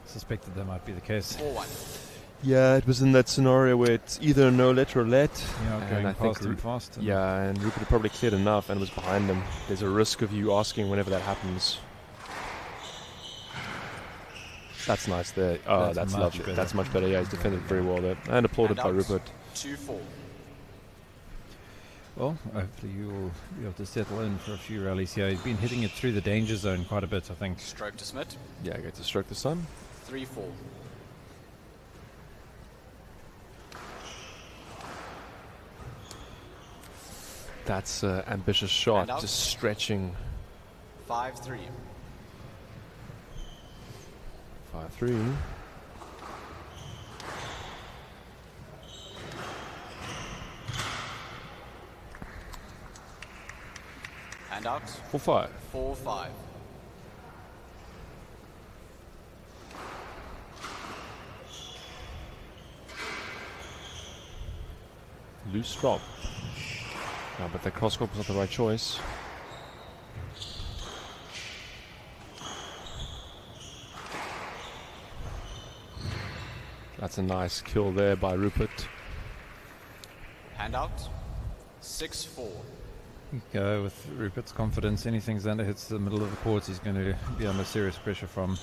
E: Suspected that might be the case.
O: 4-1.
C: Yeah, it was in that scenario where it's either no let or let.
E: Yeah, going
C: I
E: fast
C: think
E: and fast.
C: Yeah, and Rupert had probably cleared enough and was behind him. There's a risk of you asking whenever that happens. That's nice there. Oh, that's lovely.
E: Better.
C: That's much better. Yeah, he's defended very well there. And applauded by Rupert.
O: 2-4.
E: Well, hopefully you will be able to settle in for a few rallies here. He's been hitting it through the danger zone quite a bit, I think.
O: Stroke to Smith.
C: Yeah, get to stroke the sun.
O: 3-4.
C: That's an ambitious shot, just stretching.
O: 5-3.
C: 5-3.
O: Hand out.
C: 4-5.
O: 4-5.
C: Loose drop. No, but the cross scope was not the right choice. That's a nice kill there by Rupert.
O: Hand out. 6-4.
E: Go with Rupert's confidence. Anything Zander hits the middle of the court, he's going to be under serious pressure from.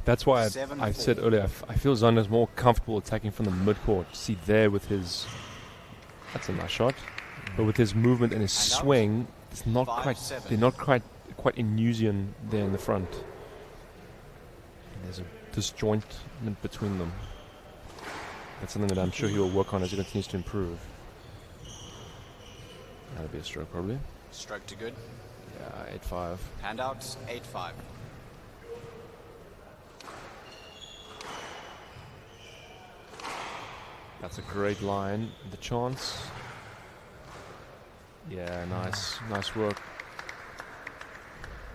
C: That's why I said earlier, I feel Zander's more comfortable attacking from the mid-court. See there with his, that's a nice shot, but with his movement and his swing, it's not they're not quite Inusian there in the front. There's a disjointment between them. That's something that I'm sure he will work on as he continues to improve. That'll be a stroke probably.
O: Stroke to good.
C: Yeah, 8-5.
O: Hand out. 8-5.
C: That's a great line. The chance. Yeah, nice work.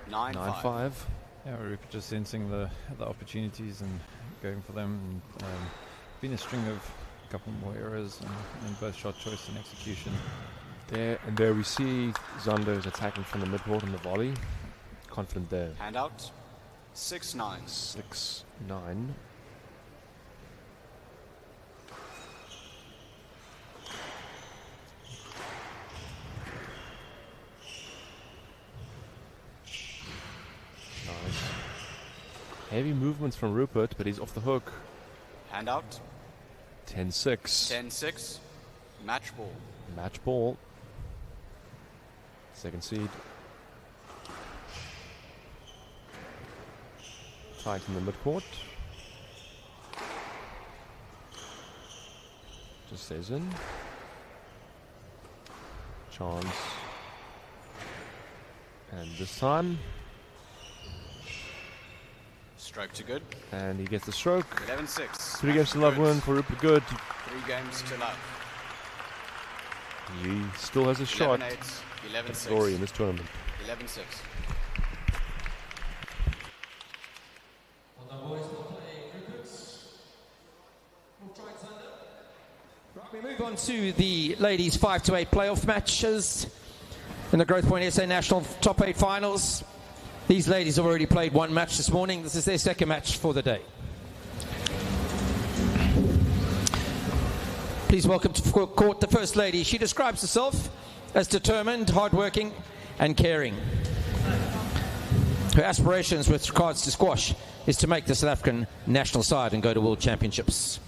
C: 9-5.
E: Yeah, Rupert just sensing the opportunities and going for them. And, been a string of a couple more errors in both shot choice and execution.
C: There we see Zander is attacking from the mid-court on the volley. Confident there.
O: Hand out. 6-9.
C: 6-9. Nice. Heavy movements from Rupert, but he's off the hook.
O: Hand out.
C: 10-6.
O: 10-6. Match ball.
C: Match ball. Second seed. Tight in the midcourt. Just stays in. Chance. And this time.
O: Stroke to good.
C: And he gets the stroke.
O: 11-6.
C: 3 games to love win for Rupert Good.
O: 3 games to love.
C: He still has a shot.
O: 11-8. 11-6.
C: Glory in this tournament.
O: 11-6.
R: We move on to the ladies 5 to 8 playoff matches in the Growthpoint SA National Top 8 finals. These ladies have already played one match this morning. This is their second match for the day. Please welcome to court the First Lady. She describes herself as determined, hardworking, and caring. Her aspirations with regards to squash is to make the South African national side and go to World Championships.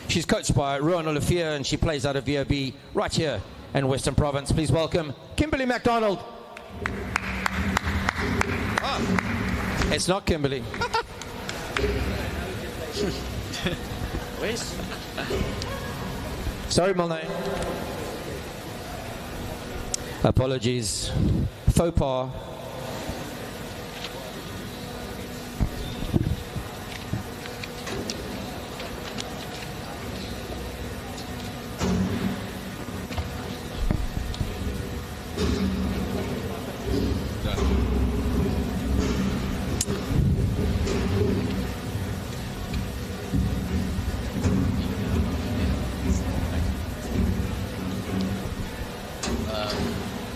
R: She's coached by Ruan Olafia, and she plays out of VOB right here in Western Province. Please welcome Kimberly MacDonald. Oh, it's not Kimberly.
B: Where's?
R: Sorry, Mulnay. Apologies. Faux pas.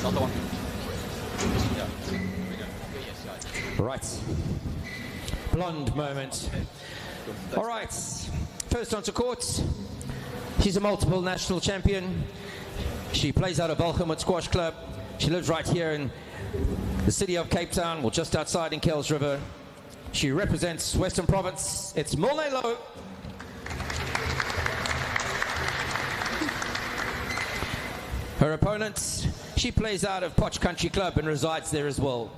B: Not the one.
R: Right. Blonde moment. All right. First onto court. She's a multiple national champion. She plays out of Welgemoot Squash Club. She lives right here in the city of Cape Town, or just outside in Kells River. She represents Western Province. It's Morne Low. Her opponent, she plays out of Potch Country Club and resides there as well.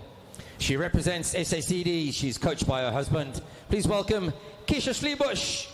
R: She represents SACD. She's coached by her husband. Please welcome Keisha Schlebusch.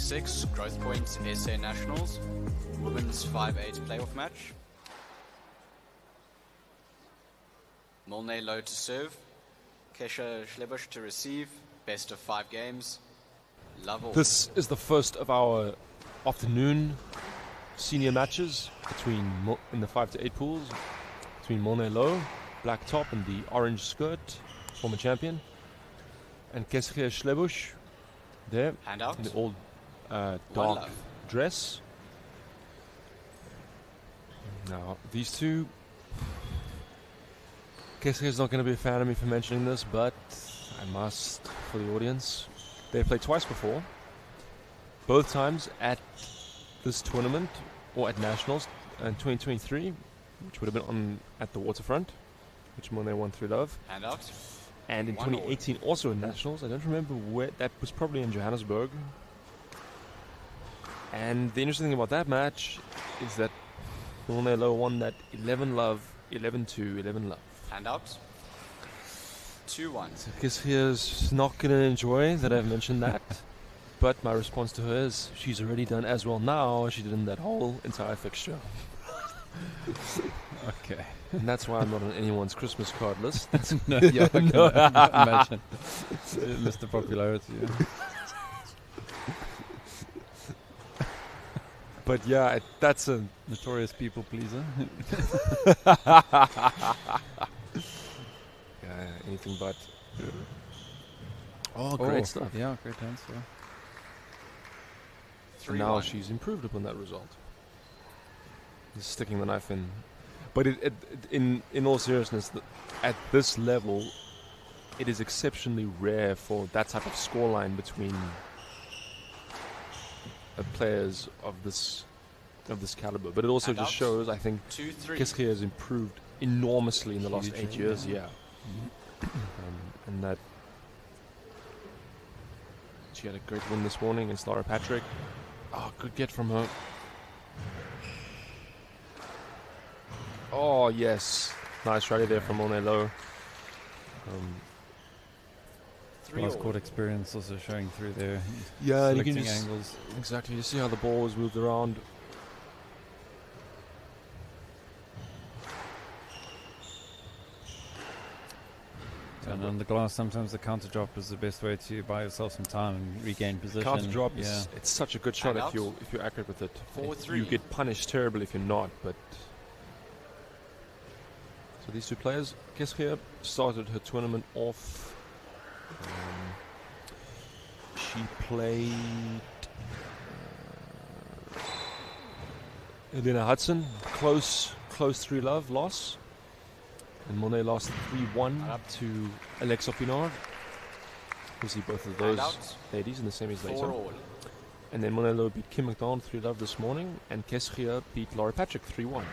O: 6, Growthpoint SA Nationals, women's 5-8 playoff match. Molnay Low to serve, Kesha Schlebusch to receive, best of 5 games. Love all.
C: This is the first of our afternoon senior matches between in the 5 to 8 pools between Molnay Low, black top and the orange skirt, former champion, and Kesha Schlebusch there
O: Handout.
C: in the old dark dress. Now these two, Kesha is not going to be a fan of me for mentioning this, but I must for the audience. They played twice before, both times at this tournament or at Nationals in 2023, which would have been on at the waterfront, which Molnay won 3-love.
O: Handout.
C: And in 2018 also in Nationals. I don't remember where, that was probably in Johannesburg. And the interesting thing about that match is that Molnay Low won that 11-love, 11-2, 11-love.
O: Handout. 2-1.
C: So Kishia's not going to enjoy that I've mentioned that. But my response to her is she's already done as well now as she did in that whole entire fixture.
E: Okay.
C: And that's why I'm not on anyone's Christmas card list.
E: No, yeah, I can imagine. Mr. Popularity. Yeah.
C: But yeah, that's a
E: notorious people pleaser.
C: Yeah, anything but. Oh, great stuff.
E: Yeah, great answer.
C: And now she's improved upon that result. Just sticking the knife in. But in all seriousness, at this level, it is exceptionally rare for that type of scoreline between players of this caliber. But it also just shows, I think, Keskia has improved enormously in the last 8 years. Yeah. And that she had a great win this morning against Laura Patrick. Oh, good get from her. Oh, yes. Nice rally there from Molnay Low.
E: Cross court experience also showing through there.
C: Yeah, and you can
E: just angles.
C: Exactly. You see how the ball was moved around.
E: And on the glass, sometimes the counter drop is the best way to buy yourself some time and regain position.
C: Counter drop, it's such a good shot if you're accurate with it.
O: 4-3.
C: You get punished terribly if you're not. But so these two players, Keskia started her tournament off. She played Elena Hudson, close 3-love loss. And Molnay lost 3-1 to Alexa Pinar. We'll see both of those ladies in the semis later. And then Molnay Low beat Kim McDonald 3-love this morning, and Keskia beat Laura Patrick 3-1.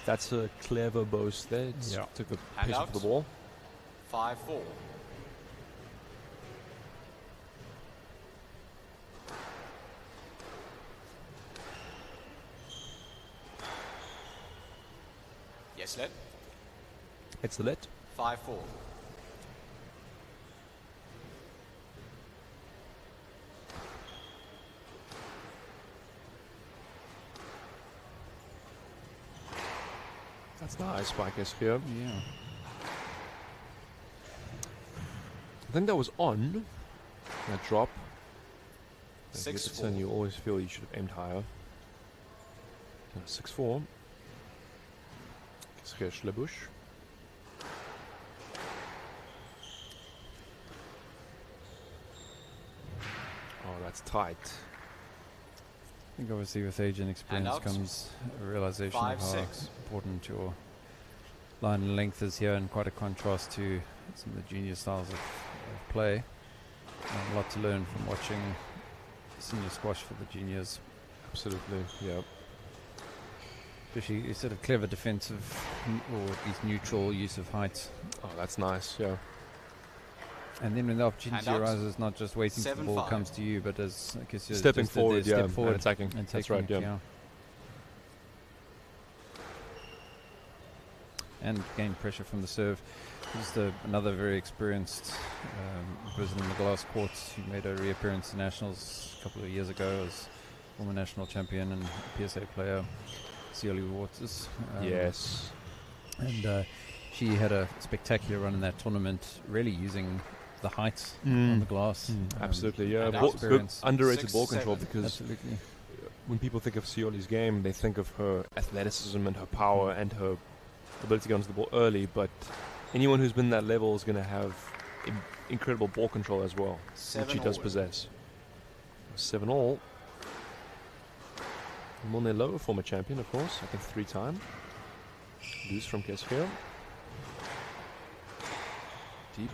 C: That's a clever boast there. Took a piece of the ball.
O: 5-4. Yes, let.
C: It's the let.
O: 5-4.
C: That's nice by Keskia.
E: Yeah.
C: I think that was on that drop.
O: 6-4.
C: And you always feel you should have aimed higher. 6-4. Keskia Schlebusch. Oh, that's tight.
E: I think obviously with age and experience comes a realization of how important your line and length is here, and quite a contrast to some of the junior styles of play. A lot to learn from watching senior squash for the juniors.
C: Absolutely, yeah.
E: Especially sort of clever defensive or at least neutral use of height.
C: Oh, that's nice, yeah.
E: And then when the opportunity arises, not just waiting for the ball comes to you, but as I guess you're
C: stepping
E: just
C: forward,
E: step forward
C: and attacking. That's right, yeah.
E: and gain pressure from the serve. Just another very experienced person in the glass court. He made a reappearance in Nationals a couple of years ago as former national champion and PSA player, Cioli Waters.
C: Yes.
E: And she had a spectacular run in that tournament, really using the height on the glass.
C: Absolutely, yeah. Good, underrated ball control, because when people think of Cioli's game, they think of her athleticism and her power and her ability to get onto the ball early, but anyone who's been that level is going to have incredible ball control as well, which she does possess. 7-all. Monelo, a former champion, of course, I think 3-time. Loose from Kesfield. Deep.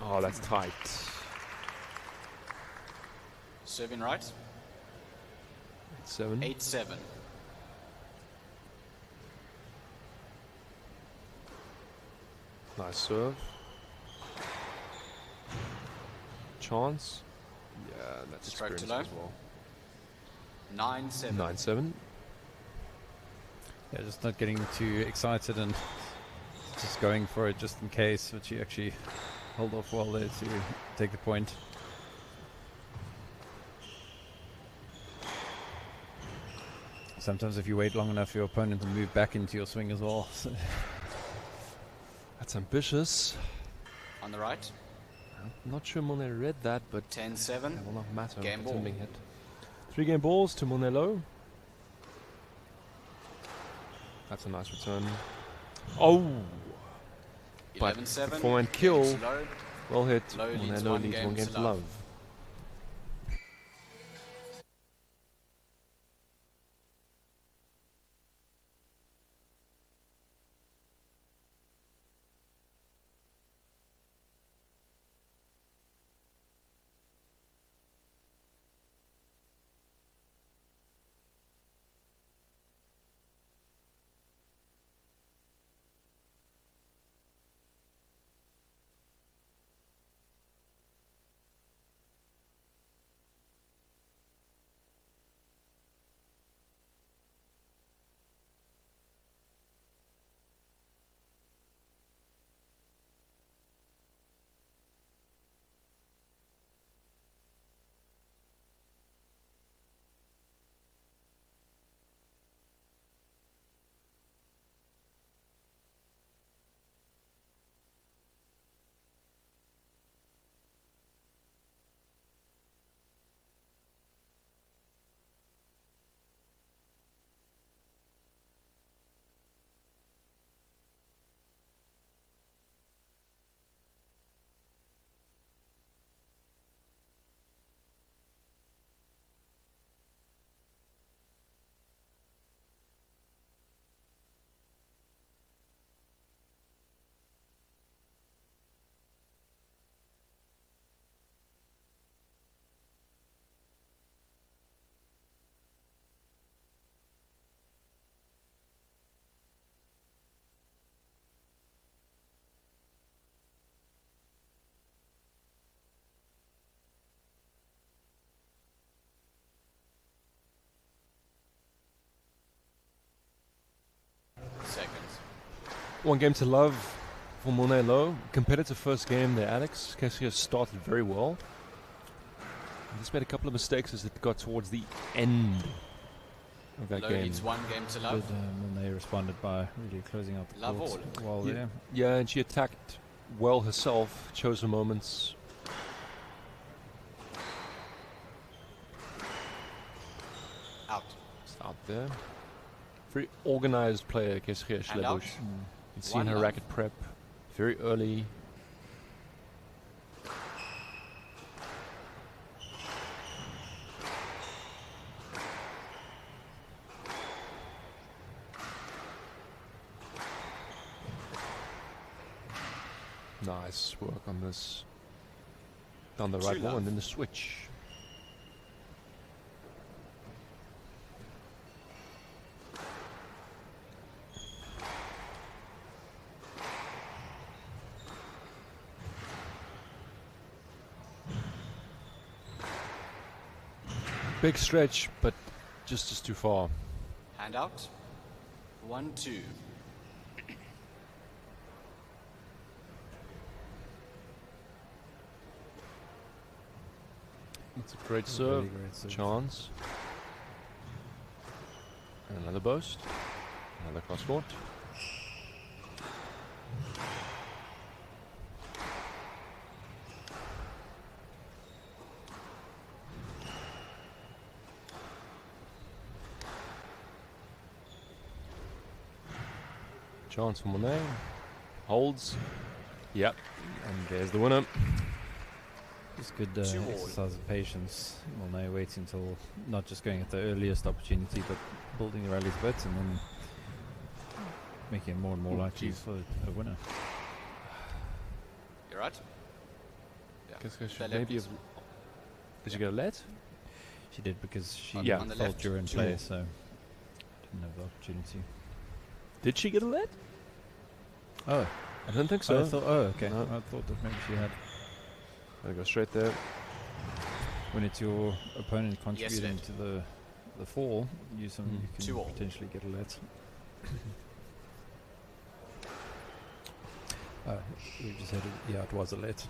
C: Oh, that's tight.
O: Serving right.
C: 8-7.
O: 8-7.
C: Nice serve. Chance. Yeah, that's
O: Stroke to
C: experience
O: low.
C: as well.
O: 9-7.
C: 9-7.
E: Yeah, just not getting too excited and just going for it just in case, but she actually held off well there to take the point. Sometimes if you wait long enough, your opponent will move back into your swing as well. So
C: that's ambitious.
O: On the right.
C: I'm not sure Monet read that, but
O: 10-7.
C: That will not matter.
O: Game ball.
C: Being hit. 3 game balls to Monelo. That's a nice return. Oh!
O: 11-7.
C: Forehand kill.
O: Low.
C: Well hit.
O: Low leads
C: Monelo
O: one
C: leads
O: game
C: 1 game
O: to
C: to
O: love.
C: love.
O: Seconds.
C: 1 game to love for Monelo. Competitive first game there, Alex. Kessie started very well. He's made a couple of mistakes as it got towards the end of that
O: Low
C: game.
O: leads 1 game to love.
E: But they responded by really closing out the
O: Love
E: courts
O: all.
E: well
C: Yeah,
E: there.
C: yeah, and she attacked well herself, chose her moments.
O: Out.
C: It's out there. Very organized player, Kessie
O: And out.
C: Schlebusch. You can see in her
O: love.
C: racket prep very early. Nice work on this. Down the right
O: True
C: wall
O: love.
C: and then the switch. Big stretch, but just too far.
O: Hand out. 1-2.
C: It's a great serve.
E: Really great serve.
C: Chance. And another boast. Another cross court. Chance for Monet. Holds. Yep. And there's the winner.
E: Just good exercise of patience. Monet waiting until not just going at the earliest opportunity, but building the rallies a bit and then making it more and more likely for a winner.
O: You're right.
C: Yeah. Maybe did you get a let?
E: She did because she
C: on
E: felt
O: left,
E: during
O: two
E: play,
O: more.
E: so didn't have the opportunity.
C: Did she get a let?
E: Oh,
C: I don't think so.
E: I thought, oh, okay.
C: No.
E: I thought that maybe she had.
C: Gotta go straight there.
E: When it's your opponent
O: Yes,
E: contributing
O: left.
E: to the fall, you can
O: 2-all.
E: potentially get a let. We just had it. Yeah, it was a let.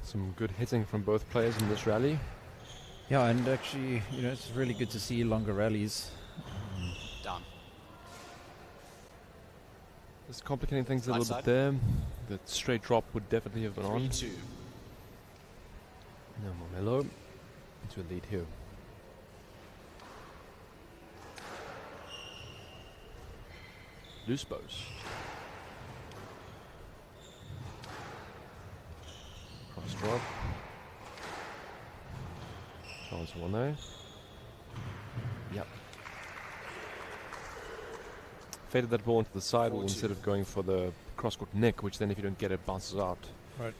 C: Some good hitting from both players in this rally.
E: Yeah, and actually, it's really good to see longer rallies.
O: Down.
C: Just complicating things a
O: Right
C: little
O: side.
C: bit there. The straight drop would definitely have been on.
O: 3-2.
C: No more mellow. Into a lead here. Loose bows. Cross drop. Chance one there. Yep. Faded that ball into the sidewall
O: 4-2.
C: instead of going for the cross court nick, which then if you don't get it bounces out.
E: Right.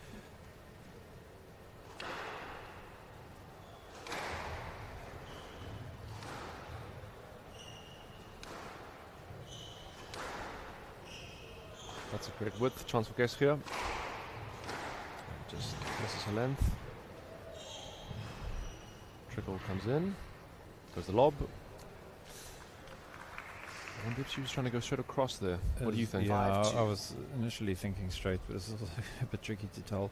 C: That's a great width. Chance for Guess here. Just misses her length. Trickle comes in. Goes the lob. I wonder if she was trying to go straight across there. What do you think?
E: Yeah, I was initially thinking straight, but it's a bit tricky to tell.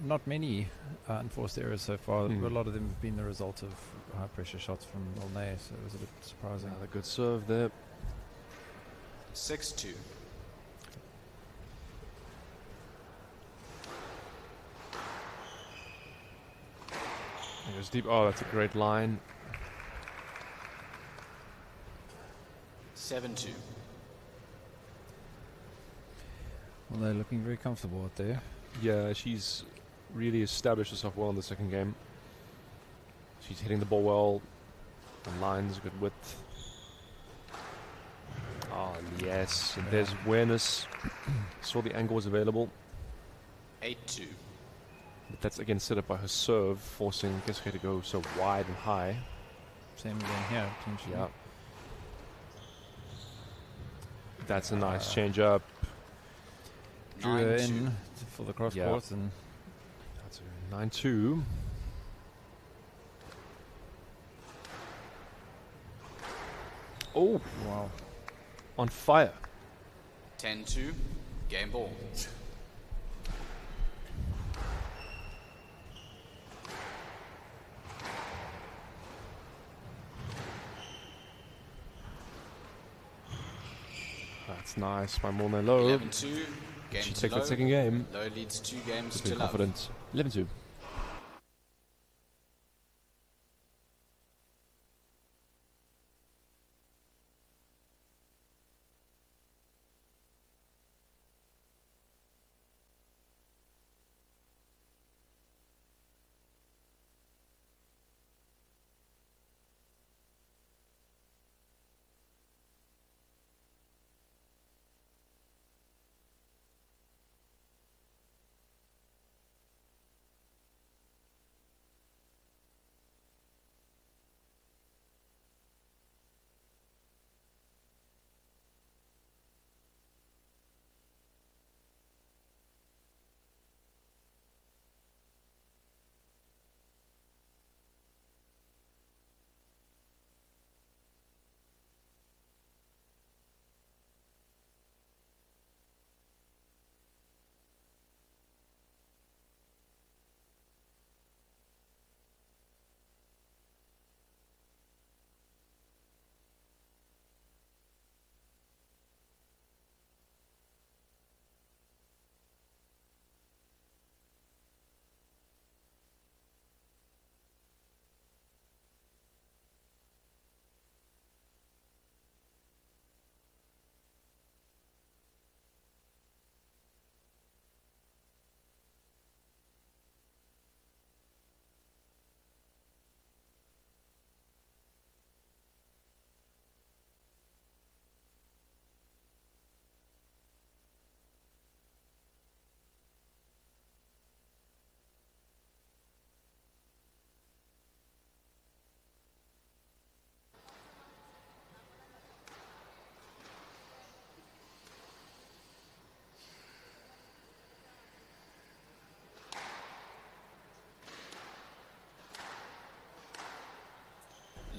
E: Not many unforced errors so far. A lot of them have been the result of high pressure shots from Olney, so it was a bit surprising.
C: Another good serve there.
O: 6-2.
C: It goes deep. Oh, that's a great line.
O: 7-2.
E: Well, they're looking very comfortable out there.
C: Yeah, she's really established herself well in the second game. She's hitting the ball well. The line's good width. Oh, yes. And there's awareness. Saw the angle was available.
O: 8-2.
C: But that's again set up by her serve, forcing Kesuke to go so wide and high.
E: Same again here, potentially.
C: Yeah. That's a nice change up.
E: Drew her in for the cross court, and
C: that's a 9-2. Oh,
E: wow.
C: On fire.
O: 10-2. Game ball.
C: That's nice by Morne Low.
O: 11-2. Game
C: She
O: to
C: takes
O: low.
C: that second game.
O: Low leads 2 games
C: With
O: to love.
C: confidence. 11-2.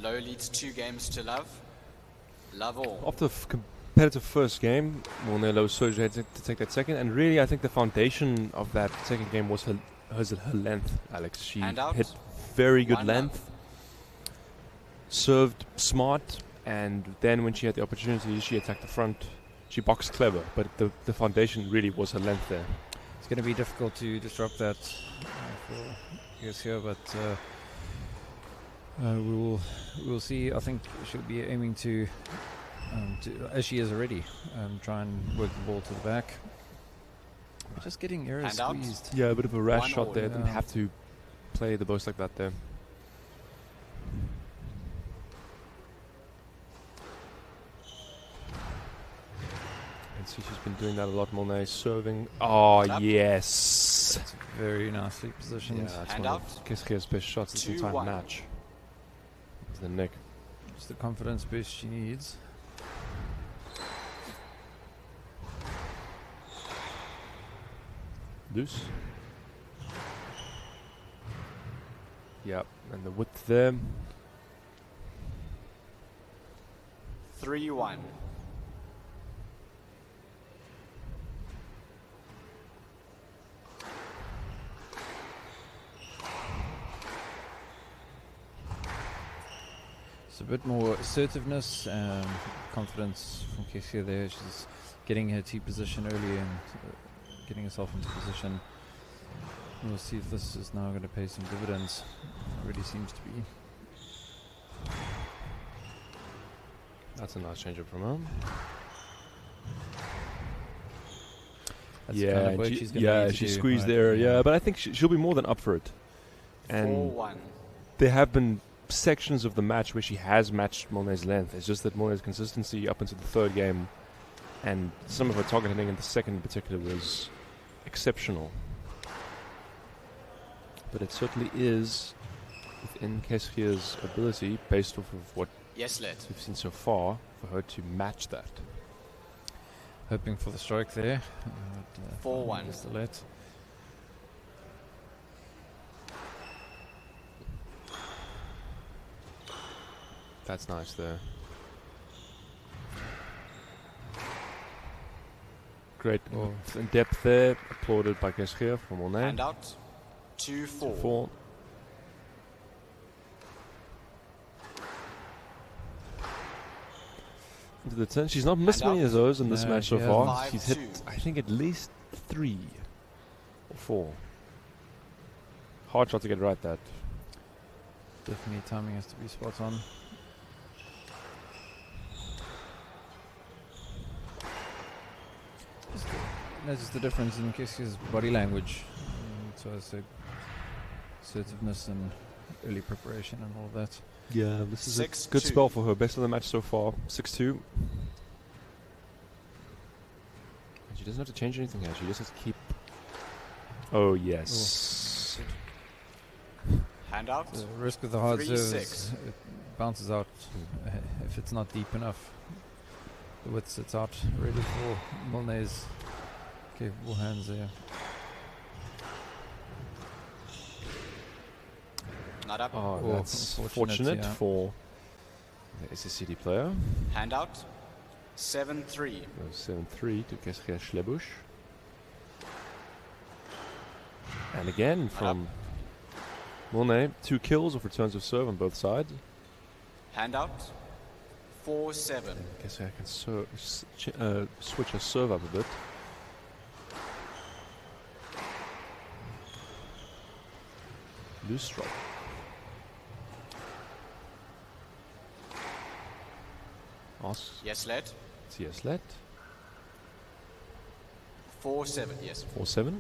O: Low leads 2 games to love. Love all.
C: After the competitive first game, Morne Low surged ahead to take that second, and really I think the foundation of that second game was her length, Alex. She hit very good length, served smart, and then when she had the opportunity, she attacked the front. She boxed clever, but the foundation really was her length there.
E: It's going to be difficult to disrupt that for US here, but we'll see. I think she'll be aiming to as she is already, try and work the ball to the back. We're just getting errors squeezed.
C: Yeah, a bit of a rash shot there. Didn't have to play the burst like that there. And see, she's been doing that a lot. Morne serving. Oh, yes.
E: That's very nicely positioned.
C: Yeah, that's one of Keske's best shots this entire match. To the neck.
E: Just the confidence boost she needs.
C: Loose. Yep, and the width there.
O: 3-1.
E: It's a bit more assertiveness and confidence from Kessie there. She's getting her T position early and getting herself into position. We'll see if this is now going to pay some dividends. It really seems to be.
C: That's a nice change up from her.
E: That's
C: yeah,
E: kind of work she's gonna need to do,
C: squeezed
E: right?
C: there. Yeah, but I think she'll be more than up for it. And
O: 4-1.
C: there have been sections of the match where she has matched Morne's length. It's just that Morne's consistency up into the third game and some of her target hitting in the second in particular was exceptional. But it certainly is within Keskier's ability, based off of what we've seen so far, for her to match that.
E: Hoping for the strike there.
O: 4-1.
E: Just the let.
C: That's nice there. Great in depth there, applauded by Keskier from Morne.
O: Hand out. 2-4.
C: 2-4. Into the turn. She's not missed many of those in this match so far. She's hit, I think, at least 3 or 4. Hard shot to get right, that.
E: Definitely timing has to be spot on. That's just the difference in Keskier's body language. So I said assertiveness and early preparation and all of that.
C: Yeah, this is a good spell for her. Best of the match so far. 6-2. And she doesn't have to change anything here. She just has to keep... Oh, yes.
O: Hand out.
E: The risk with the hard serve
O: 3-6.
E: is it bounces out if it's not deep enough. The width sits out ready for Morne's capable hands there.
O: Not up.
C: Oh, that's fortunate for the SSCD player.
O: Hand out. 7-3.
C: 7-3 to Keskier Schlebusch. And again from Morne, 2 kills of returns of serve on both sides.
O: Hand out. 4-7.
C: Keskier can switch her serve up a bit. Loose strike.
O: Yes, let.
C: Yes, let.
O: 4-7, yes.
C: 4-7.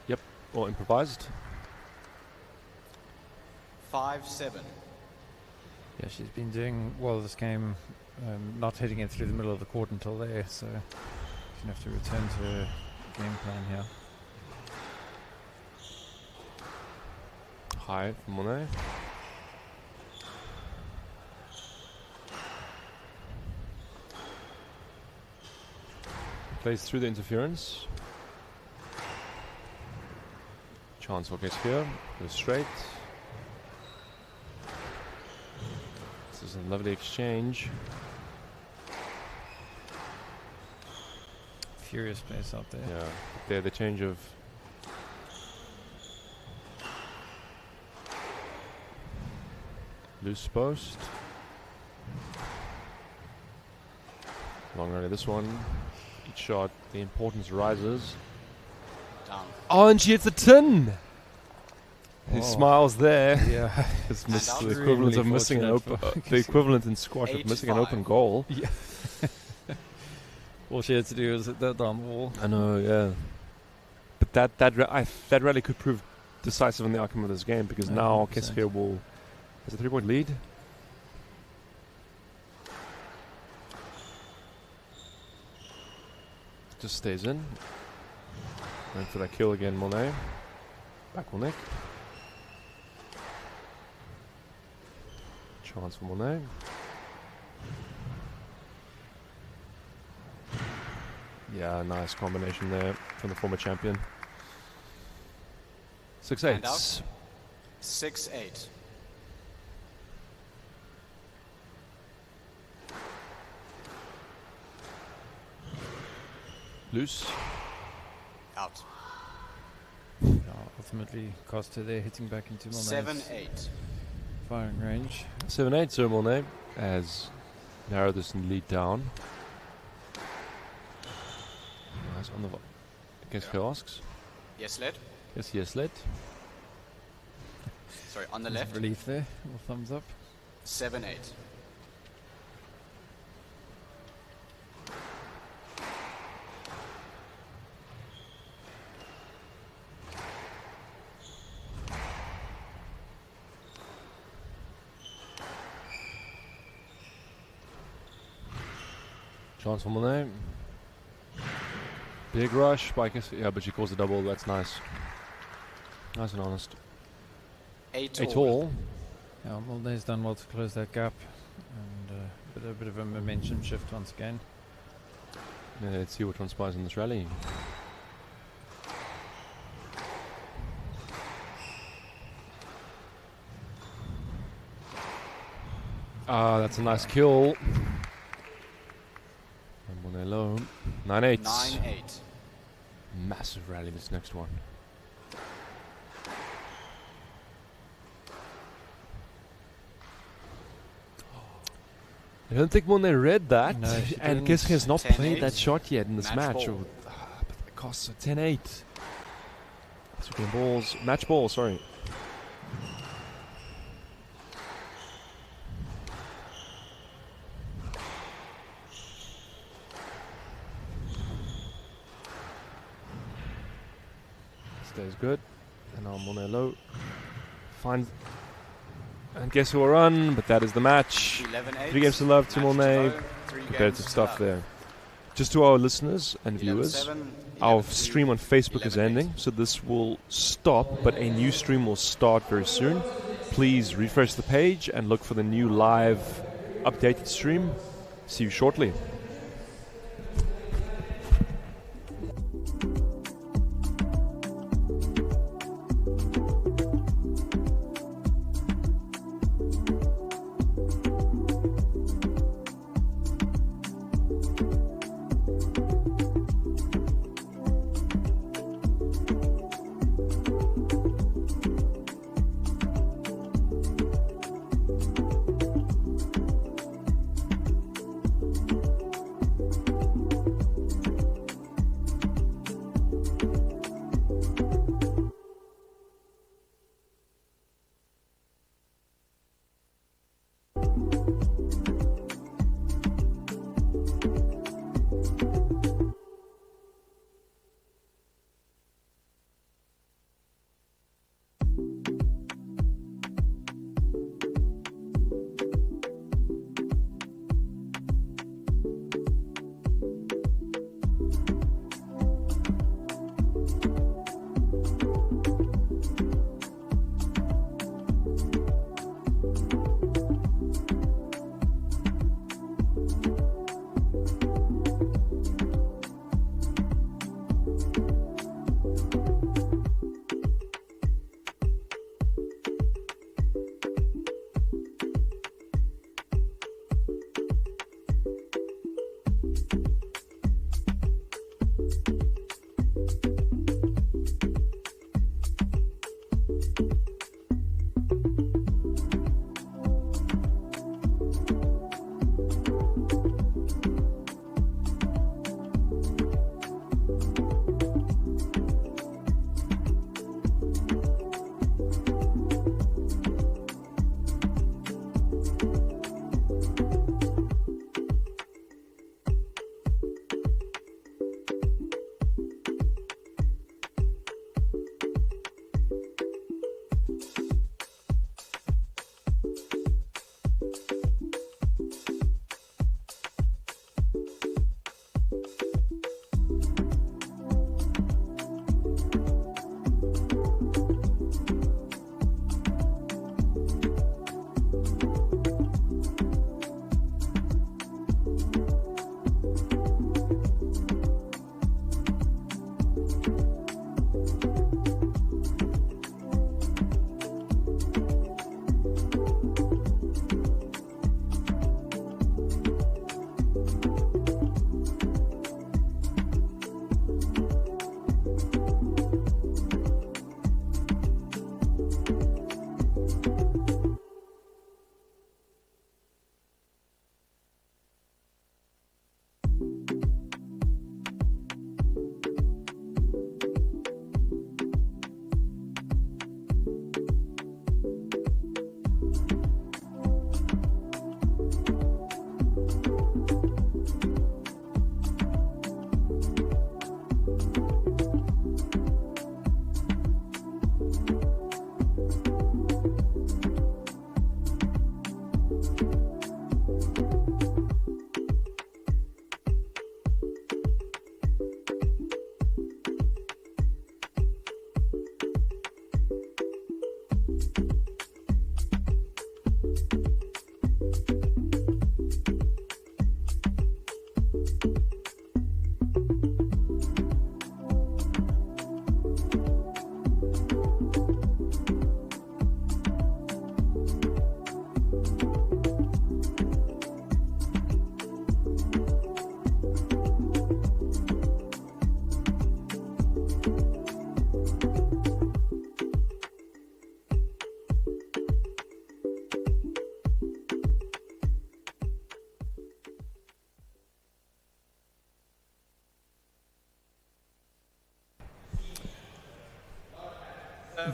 C: Yep, or improvised.
O: 5-7.
E: Yeah, she's been doing well this game, not hitting it through the middle of the court until there, so she's going to have to return to her game plan here.
C: High from Morne. Plays through the interference. Chance for Keskia. Goes straight. This is a lovely exchange.
E: Furious pace out there.
C: Yeah, there the change of loose post. Long rally this one. Each shot, the importance rises.
O: Down.
C: Oh, and she hits a tin! He
E: Oh.
C: smiles there.
E: Yeah.
C: It's missed the
E: Extremely
C: equivalent of missing an
E: fortunate
C: open.
E: for
C: The equivalent in squash of missing an open goal.
E: Yeah. All she had to do was hit that down wall.
C: I know, yeah. But that rally could prove decisive in the outcome of this game because now
E: 100%.
C: Keskia has a 3-point lead. Just stays in. Going for that kill again, Monet. Back will neck. Chance for Monet. Yeah, nice combination there from the former champion. 6-8.
O: And out. 6-8.
C: Loose.
O: Out.
E: Yeah, ultimately cost her there, hitting back into Monet's
O: 7-8.
E: firing range.
C: 7-8, so Monet has narrowed this lead down. Nice on the Keskia asks.
O: Yes, led.
C: Yes, led.
O: Sorry, on the
E: There's
O: left.
E: relief there. Or thumbs up.
O: 7-8.
C: Chance for Monet. Big rush by Keskia. Yeah, but she calls the double. That's nice. Nice and honest.
O: 8
C: all.
E: Yeah, Molde's done well to close that gap. And a bit of a momentum shift once again.
C: Yeah, let's see what transpires in this rally. Ah, that's a nice kill. And Monet low. 9-8.
O: 9-8.
C: Massive rally this next one. I don't think Monet read that.
E: No, she
C: and
E: didn't.
C: Keskia has not
O: 10-8.
C: played that shot yet in this
O: Match
C: match.
O: ball.
C: But the costs are 10-8. 3 balls. Match ball, sorry. Stays good. And now Monet low. Finds. And guess who will run? But that is the match.
O: 11-8.
C: 3 games to love to
O: Match
C: Monet.
O: low, 3
C: Competitive
O: games to
C: stuff
O: love.
C: there. Just to our listeners and
O: 11-7,
C: viewers, our
O: 11-3,
C: stream on Facebook is
O: 11-8.
C: ending, so this will stop, but a new stream will start very soon. Please refresh the page and look for the new live updated stream. See you shortly.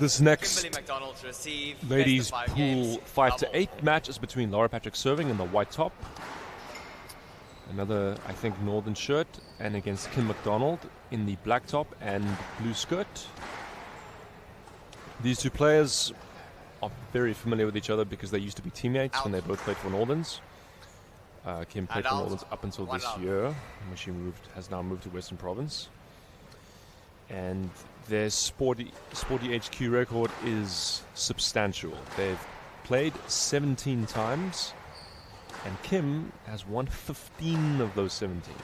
C: This next
B: Kimberly McDonald to receive.
C: ladies
B: best of 5
C: pool
B: games,
C: 5 to
B: double.
C: 8 match is between Laura Patrick serving in the white top. Another, I think, northern shirt, and against Kim McDonald in the black top and blue skirt. These two players are very familiar with each other because they used to be teammates when they both played for Northerns. Kim played for Northerns up until this year, when she has now moved to Western Province. And their Sporty HQ record is substantial. They've played 17 times, and Kim has won 15 of those 17.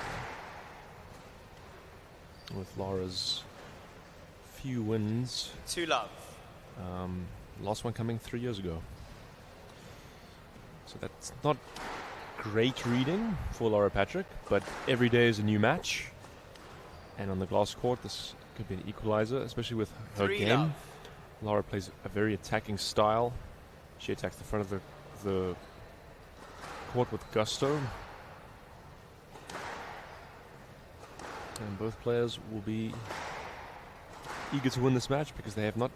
C: With Laura's few wins.
B: 2 love.
C: Last one coming 3 years ago. So that's not great reading for Laura Patrick, but every day is a new match. And on the glass court, this could be an equalizer, especially with her
B: 3
C: game.
B: love.
C: Laura plays a very attacking style. She attacks the front of the court with gusto. And both players will be eager to win this match because they have not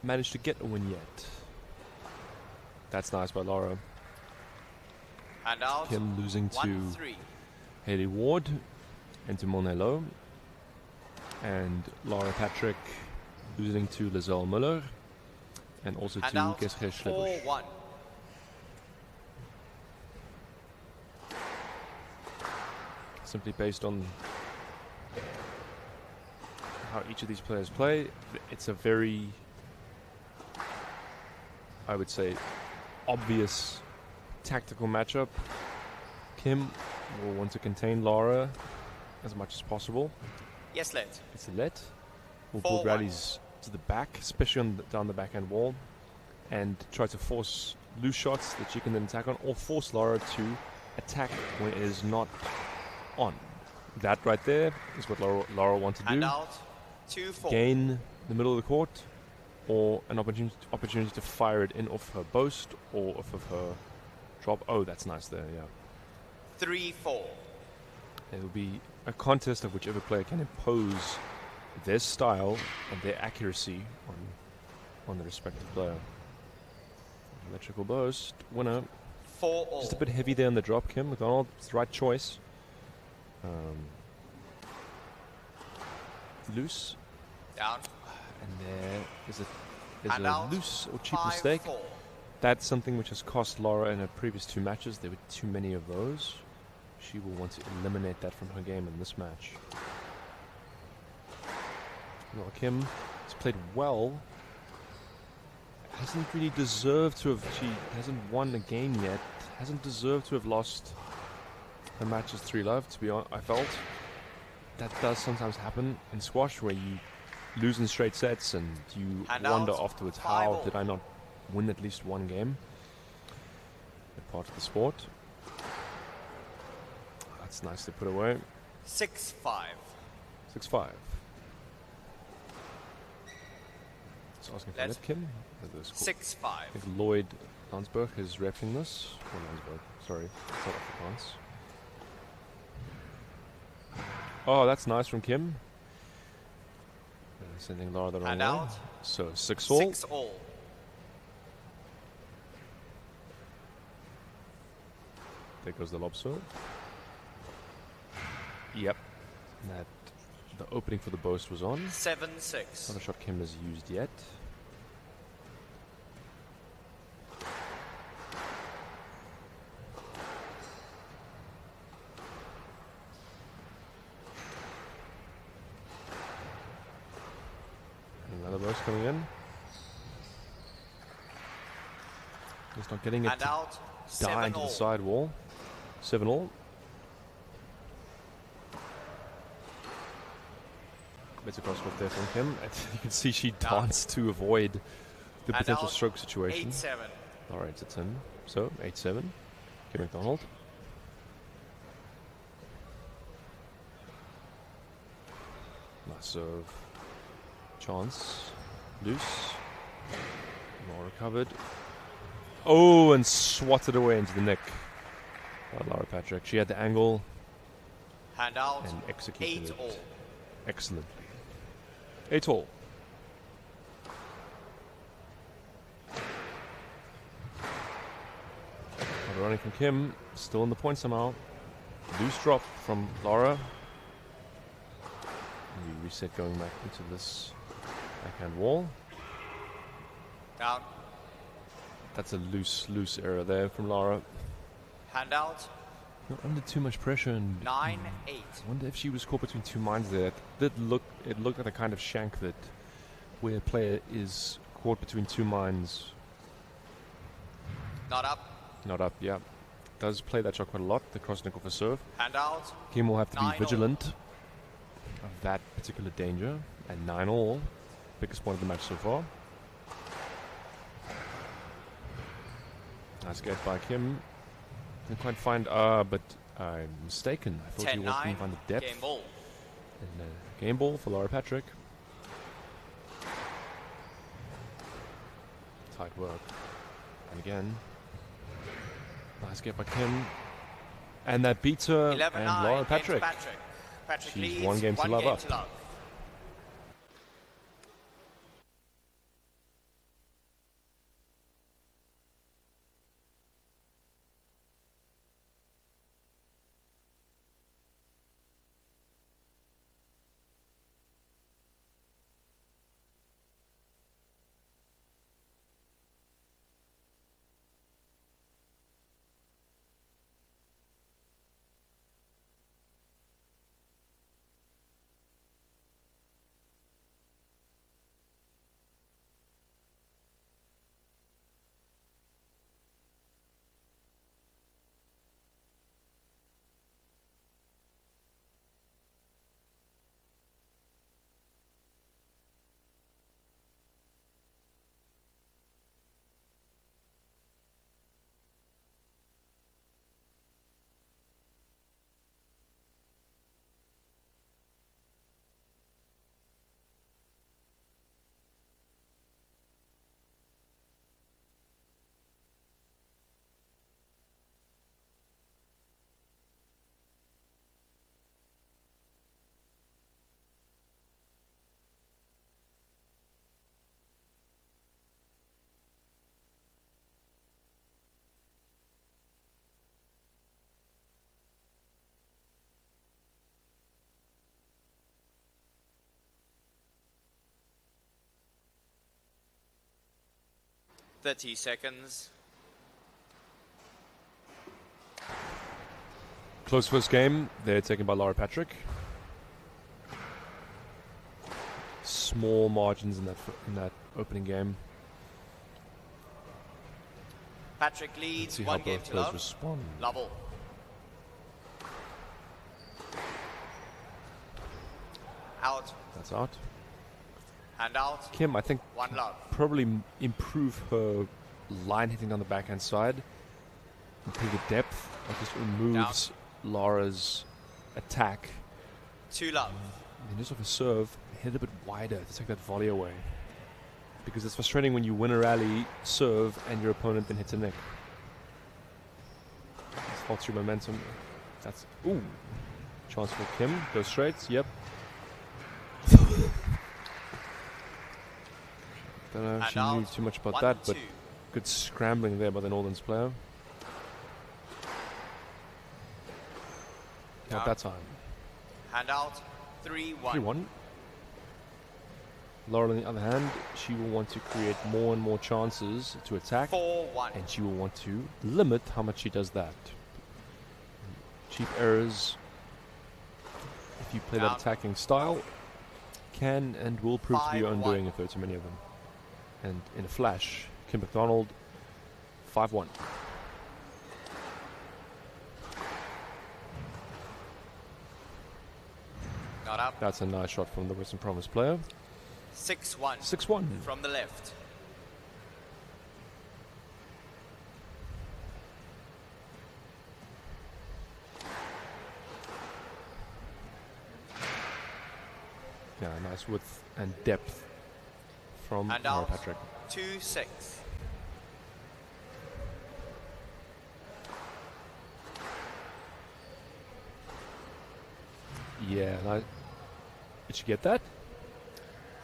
C: managed to get a win yet. That's nice by Laura.
B: And out.
C: Kim losing to
B: 1-3.
C: Haley Ward and to Monello. And Laura Patrick losing to Lizelle Muller and also
B: And
C: to
B: out.
C: Gesche Schlebusch.
B: 4-1.
C: Simply based on how each of these players play, it's a very, I would say, obvious tactical matchup. Kim will want to contain Laura as much as possible.
B: Yes, let.
C: It's a let. Will
B: 4-1.
C: pull rallies to the back, especially on down the backhand wall, and try to force loose shots that she can then attack on, or force Laura to attack when it is not on. That right there is what Laura wants to
B: And
C: do.
B: out. 2-4.
C: Gain the middle of the court, or an opportunity to fire it in off her boast or off of her drop. Oh, that's nice there, yeah.
B: 3-4.
C: It will be a contest of whichever player can impose their style and their accuracy on the respective player. Electrical boast, winner.
B: 4-all.
C: Just a bit heavy there on the drop, Kim McDonald. It's the right choice. Loose.
B: Down.
C: And there is
B: And
C: a
B: out.
C: loose or cheap
B: 5-4.
C: mistake. That's something which has cost Laura in her previous 2 matches. There were too many of those. She will want to eliminate that from her game in this match. Well, Kim has played well. Hasn't really deserved to have. She hasn't won a game yet. Hasn't deserved to have lost her matches 3-love. To be honest, I felt that does sometimes happen in squash, where you lose in straight sets and you wonder afterwards, how did I not win at least one game? A part of the sport. That's nicely put away.
B: 6-5.
C: 6-5. Just asking for
B: Let's-
C: that, Kim.
B: 6-5.
C: I think Lloyd Landsberg is repping this. Or Landsberg, sorry. South Afrikaans. Oh, that's nice from Kim. Sending Laura the wrong
B: And
C: way.
B: out.
C: So 6-all.
B: 6-all.
C: There goes the lob serve. Yep. That the opening for the boast was on.
B: 7-6.
C: Not a shot Kim has used yet. Another boast coming in. Just not getting it
N: And
C: to
N: out.
C: die into the side wall. 7-all. Better crosscourt there from Kim. You can see she danced to avoid the
N: And
C: potential
N: out.
C: stroke situation.
N: 8-7.
C: Alright, it's in. So, 8-7. Kim McDonald. Nice serve. Chance. Loose. More recovered. Oh, and swatted away into the neck by Laura Patrick. She had the angle
N: Hand out.
C: and executed
N: 8-all.
C: it excellently. 8-all. Running from Kim, still in the point somehow. Loose drop from Laura. We reset going back into this backhand wall.
N: Down.
C: That's a loose error there from Laura.
N: Hand out.
C: Not under too much pressure, and
N: 9-8.
C: I wonder if she was caught between two minds there. It looked like the kind of shank that where a player is caught between two minds.
N: Not up.
C: Not up, yeah. Does play that shot quite a lot, the cross nickel for serve.
N: Hand out.
C: Kim will have to be
N: 9-all.
C: vigilant of that particular danger. And 9-all, biggest point of the match so far. Nice get by Kim. Didn't quite find, but I'm mistaken. I thought he was going to find the depth.
N: Game ball.
C: And game ball for Laura Patrick. Tight work. And again, nice get by Kim. And that beats her
N: 11-9
C: and Laura
N: Patrick.
C: Patrick.
N: Patrick
C: She's
N: leads,
C: one game to love up.
N: seconds.
C: Close first game. They're taken by Laura Patrick. Small margins in that opening game.
N: Patrick
C: Let's
N: leads
C: see
N: one
C: how
N: game
C: both
N: to
C: players
N: love.
C: respond.
N: Lovell. Out.
C: That's out.
N: Hand out.
C: Kim, I think,
N: One love.
C: probably improve her line hitting down the backhand side. Improve the depth. It just removes Laura's attack.
N: 2 love.
C: And just off a serve, hit a bit wider to take that volley away. Because it's frustrating when you win a rally, serve, and your opponent then hits a nick. This halts your momentum. That's, ooh. Chance for Kim. Goes straight, yep. Don't know if she knew too much about that, but good scrambling there by the Northerns player. Not that time.
N: Hand out. 3-1.
C: 3-1. Laura, on the other hand, she will want to create more and more chances to attack.
N: 4-1.
C: And she will want to limit how much she does that. Cheap errors, if you play that attacking style, can and will prove to be your undoing if there are too many of them. And in a flash, Kim McDonald 5-1.
B: Not up.
C: That's a nice shot from the Western Province player.
B: 6-1.
C: 6-1.
B: From the left.
C: Yeah, nice width and depth from
B: And
C: Laura
B: out.
C: Patrick.
B: 2-6.
C: Yeah, did she get that?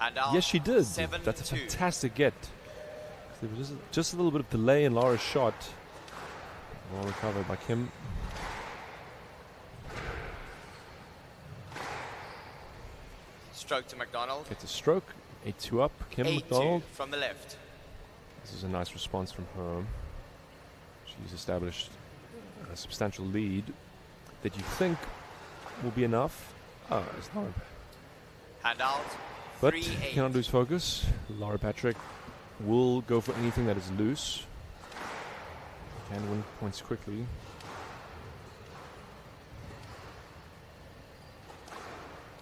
B: And out.
C: Yes, she did.
B: 7-2.
C: That's a fantastic get. There was just a little bit of delay in Laura's shot. Well recovered by Kim.
B: Stroke to McDonald.
C: Gets a stroke. 8-2 up. Kim
B: 8-2
C: McDonald.
B: from the left.
C: This is a nice response from her. She's established a substantial lead that you think will be enough. Oh, it's not.
B: And out.
C: But
B: 3-8.
C: cannot lose focus. Laura Patrick will go for anything that is loose. Can win points quickly.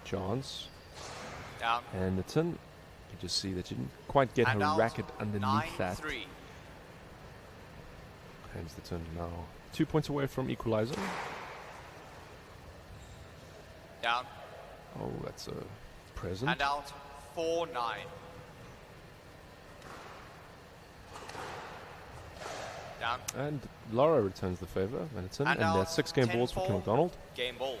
C: Chance.
B: Down.
C: And the tin. You just see that she didn't quite get
B: And
C: her
B: out.
C: racket underneath that.
B: 9-3.
C: Hence the turn now. 2 points away from equalizer.
B: Down.
C: Oh, that's a present.
B: And out. 4-9. Down.
C: And Laura returns the favor. And it's in. And
B: out.
C: that's 6 game balls for Kim McDonald.
B: Game ball.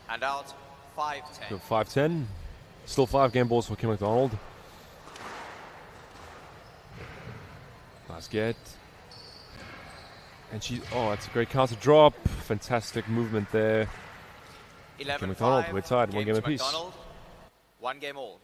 B: And out. 5-10.
C: So 5-10. Still 5 game balls for Kim McDonald. Nice get. And it's a great counter drop. Fantastic movement there.
B: 11-5.
C: Kim McDonald, we're tied. 1 game
B: to
C: apiece.
B: McDonald. 1 game all.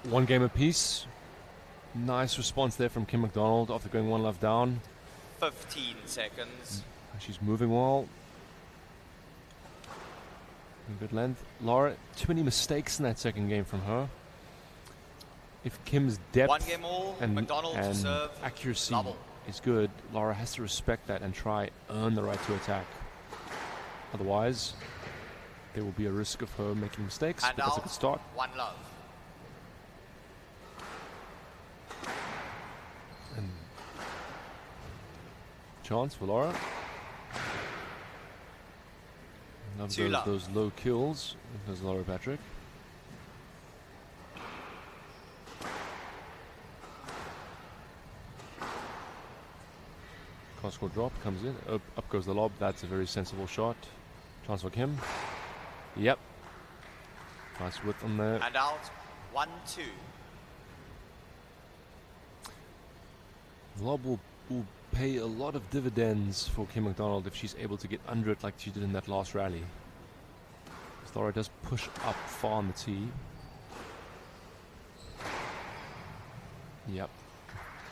C: One game apiece. Nice response there from Kim McDonald after going 1 love down.
B: 15 seconds.
C: She's moving well. Good length. Laura, too many mistakes in that second game from her. If Kim's depth
B: 1 game all.
C: and
B: McDonald to serve.
C: accuracy
B: Double.
C: is good, Laura has to respect that and try earn the right to attack. Otherwise, there will be a risk of her making mistakes.
B: And
C: But that's a
B: out.
C: good start.
B: 1 love.
C: And chance for Laura. Love
B: 2 love.
C: those low kills because Laura Patrick. Cross-court drop comes in. Up goes the lob. That's a very sensible shot. Chance for Kim. Yep. Nice width on there.
B: And out. 1-2.
C: Lob will pay a lot of dividends for Kim McDonald if she's able to get under it like she did in that last rally. Laura does push up far on the tee. Yep.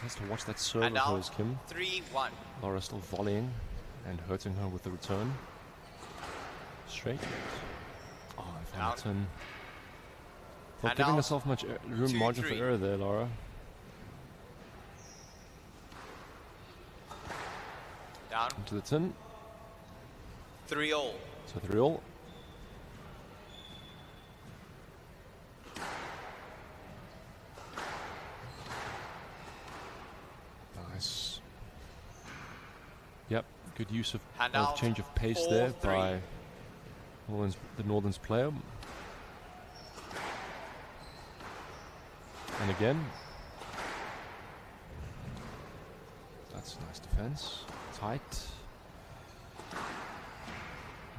C: Has to watch that serve of hers, Kim.
B: 3-1.
C: Laura still volleying and hurting her with the return. Straight. Oh, Hamilton. Not giving herself much room margin for error there, Laura.
B: Down.
C: Into the tin.
B: 3-all.
C: So 3-all. Nice. Yep, good use of change of pace there by the Northern's player. And again. That's nice defense. Tight.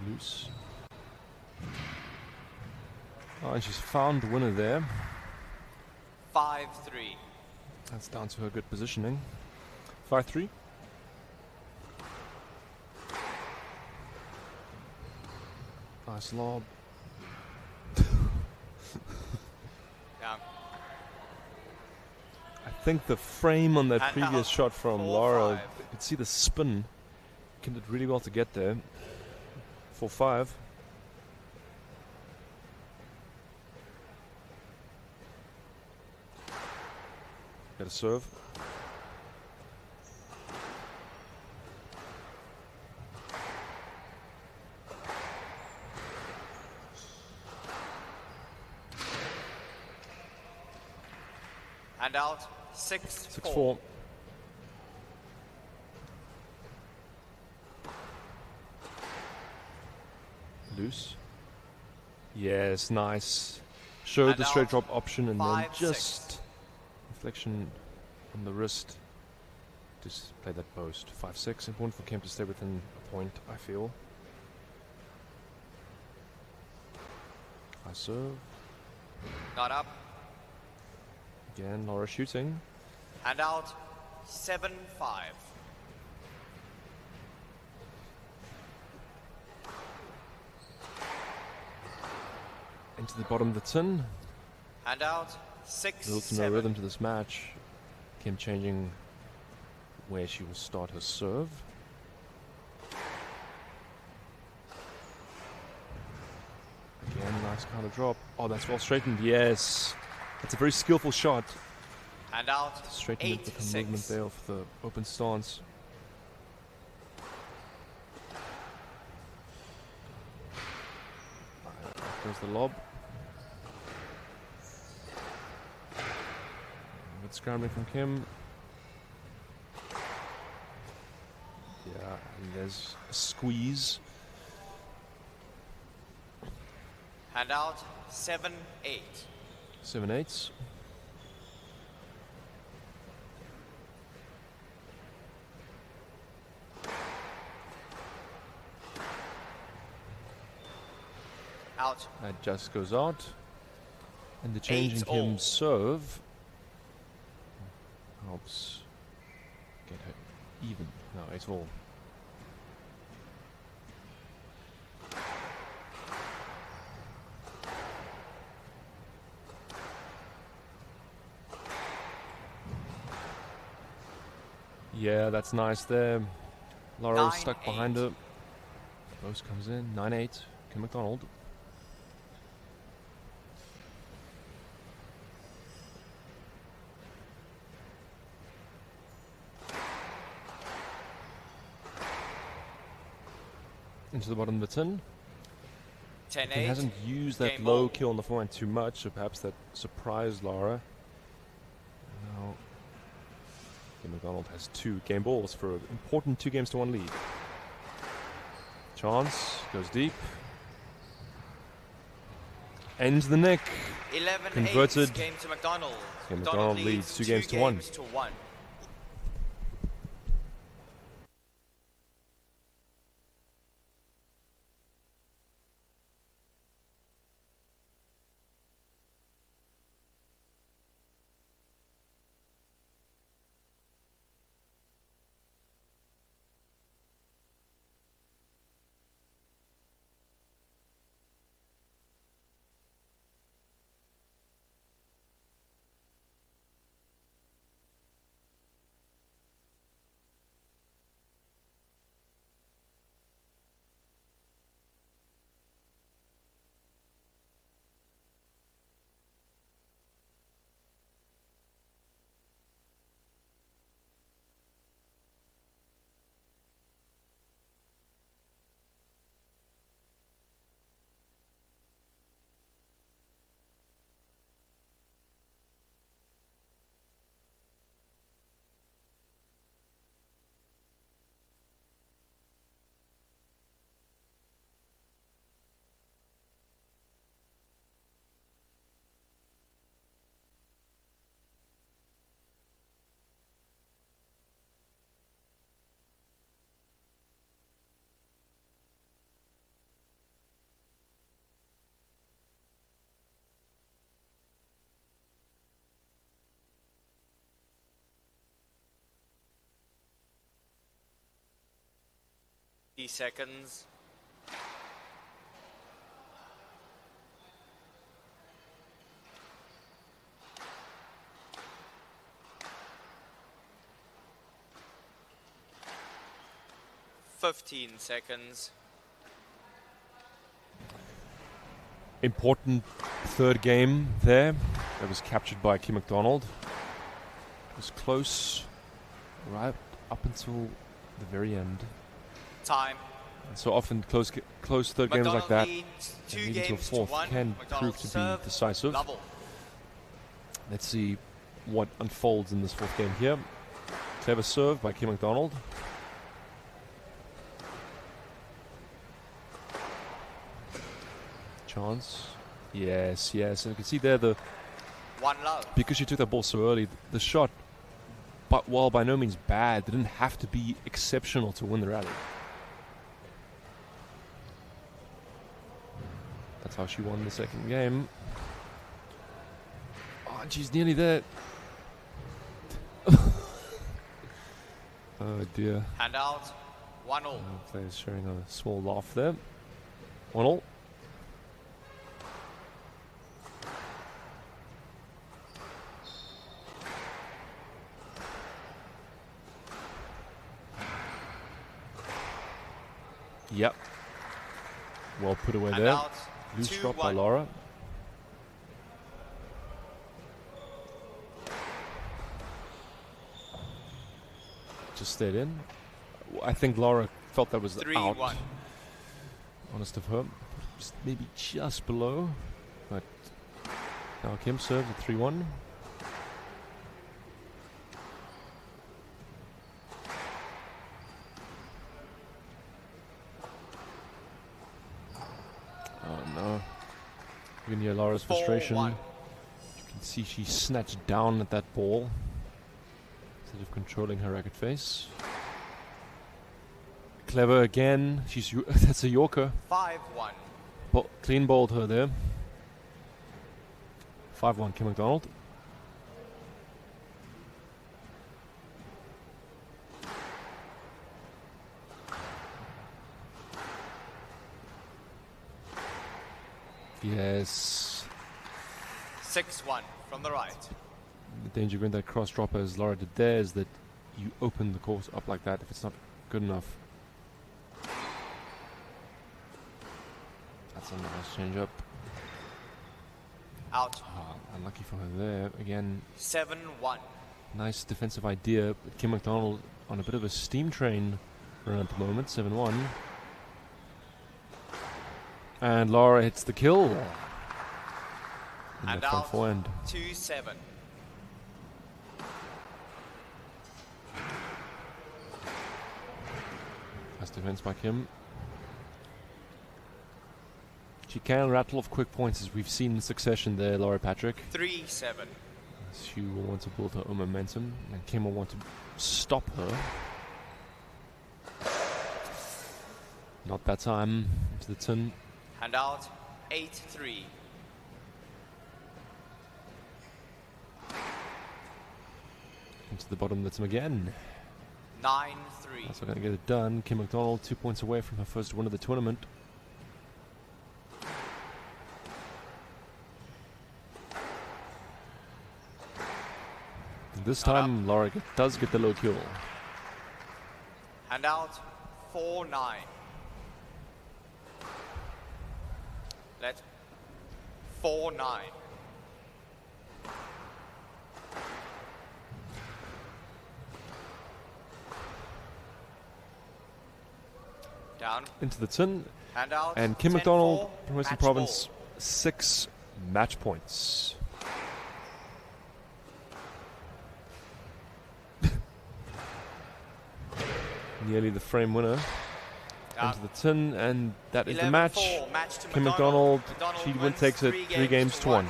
C: Loose. Oh, and she's found the winner there.
B: 5-3.
C: That's down to her good positioning. 5-3. Nice lob.
B: Down.
C: I think the frame on that
B: And
C: previous
B: out.
C: shot from
B: 4-5.
C: Laura, you could see the spin. Kim did really well to get there. 4-5. Got a serve.
B: And out. 6-4.
C: 6-4. Loose. Yes, nice. Showed
B: And
C: the straight
B: out.
C: drop option and then
B: 5-6.
C: just reflection on the wrist. Just play that post. 5-6. Important for Kim to stay within a point, I feel. I serve.
B: Not up.
C: Again, Laura shooting.
B: And out. 7-5.
C: Into the bottom of the tin.
B: And out. 6-7.
C: Little to no rhythm to this match. Kim changing where she will start her serve. Again, nice counter drop. Oh, that's well straightened. Yes. That's a very skillful shot.
B: And out.
C: Straighten it with the movement there of the open stance. There's the lob. Good scrambling from Kim. Yeah, and there's a squeeze.
B: And out. 7-8.
C: 7-8.
B: Out.
C: That just goes out. And the change in
B: 8-all.
C: Kim's serve helps get her even. No, 8-all. Yeah, that's nice there. Laura's stuck behind her. Rose comes in. 9-8. Kim McDonald. Into the bottom of the tin.
B: 10-8.
C: He hasn't used that
B: Game
C: low
B: ball.
C: kill on the forehand too much, so perhaps that surprised Laura. Now, Kim McDonald has 2 game balls for an important 2-1 lead. Chance goes deep. Ends the neck.
B: 11-8.
C: Converted.
B: Game to McDonald.
C: Kim McDonald leads 2 games to 1.
B: 30 seconds. $15 seconds.
C: Important third game there. That was captured by Kim McDonald. It was close right up until the very end.
B: Time.
C: And so often close third games like that, and
B: two
C: even to a
B: games
C: fourth,
B: to one.
C: can
B: McDonald
C: prove to
B: serve,
C: be decisive.
B: level.
C: Let's see what unfolds in this fourth game here. Clever serve by Kim McDonald. Chance. Yes, yes. And you can see there
B: One love.
C: because she took that ball so early, the shot, but while by no means bad, didn't have to be exceptional to win the rally. That's how she won the second game. Oh, and she's nearly there. Oh dear.
B: Hand out. 1-all.
C: Players showing a small laugh there. 1-all. Yep. Well put away
B: And
C: there.
B: out.
C: Loose drop by
B: 2-1.
C: Laura. Just stayed in. I think Laura felt that was the
B: 3-1.
C: out. Honest of her. Just maybe just below. But now Kim serves at 3-1. Oh no. You can hear Laura's frustration.
B: 4-1.
C: You can see she snatched down at that ball instead of controlling her racket face. Clever again. She's that's a Yorker.
B: 5-1.
C: Clean bowled her there. 5-1 Kim McDonald. Yes.
B: 6-1 from the right.
C: The danger in that cross dropper, as Laura did there, is that you open the course up like that if it's not good enough. That's a nice change up.
B: Out.
C: Unlucky for her there. Again,
B: 7-1.
C: nice defensive idea. But Kim McDonald on a bit of a steam train run at the moment. 7-1. And Laura hits the kill. In
B: And
C: that front
B: out.
C: forehand.
B: 2-7.
C: Nice defense by Kim. She can rattle off quick points, as we've seen in succession there, Laura Patrick.
B: 3-7.
C: She will want to build her own momentum, and Kim will want to stop her. Not that time. Into the tin.
B: Hand out. 8-3.
C: Into the bottom that's him again.
B: 9-3.
C: That's not going to get it done. Kim McDonald 2 points away from her first win of the tournament. This time, Laura does get the low kill.
B: Hand out. 4-9. Let 4-9. Down.
C: Into the tin.
B: Hand out.
C: And Kim
B: 10-4,
C: McDonald, Western
B: match
C: Province, 6 match points. Nearly the frame winner. Into the tin, and that is the match.
B: Match to
C: Kim
B: McDonald.
C: McDonald, she
B: wins
C: takes it 3 games to 1.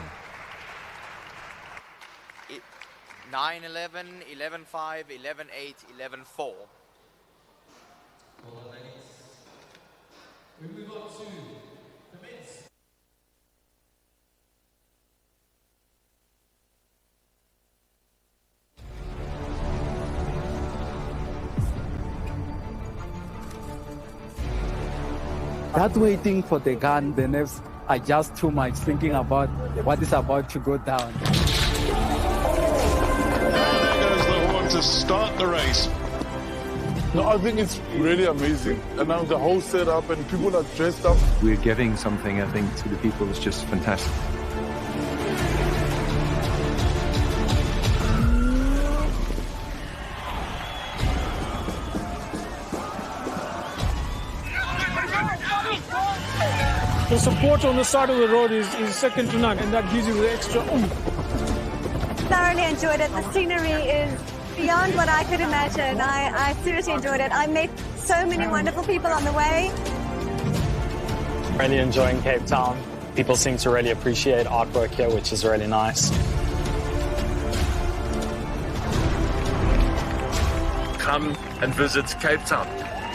B: 9-11, 11-5, 11-8, 11-4.
A: We move on to the men's.
F: That waiting for the gun, the nerves are just too much, thinking about what is about to go down.
G: There goes the horn to start the race.
S: No, I think it's really amazing. And now the whole setup and people are dressed up.
I: We're giving something, I think, to the people is just fantastic.
J: The support on the side of the road is second to none, and that gives you the extra oomph.
K: Thoroughly enjoyed it. The scenery is beyond what I could imagine. I seriously enjoyed it. I met so many wonderful people on the way.
T: Really enjoying Cape Town. People seem to really appreciate artwork here, which is really nice.
H: Come and visit Cape Town.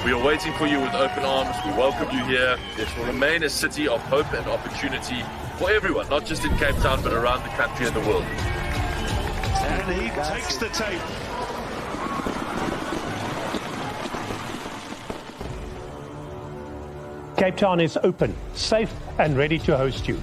H: We are waiting for you with open arms. We welcome you here. It will remain a city of hope and opportunity for everyone, not just in Cape Town, but around the country and the world.
G: And he takes the tape.
U: Cape Town is open, safe and ready to host you.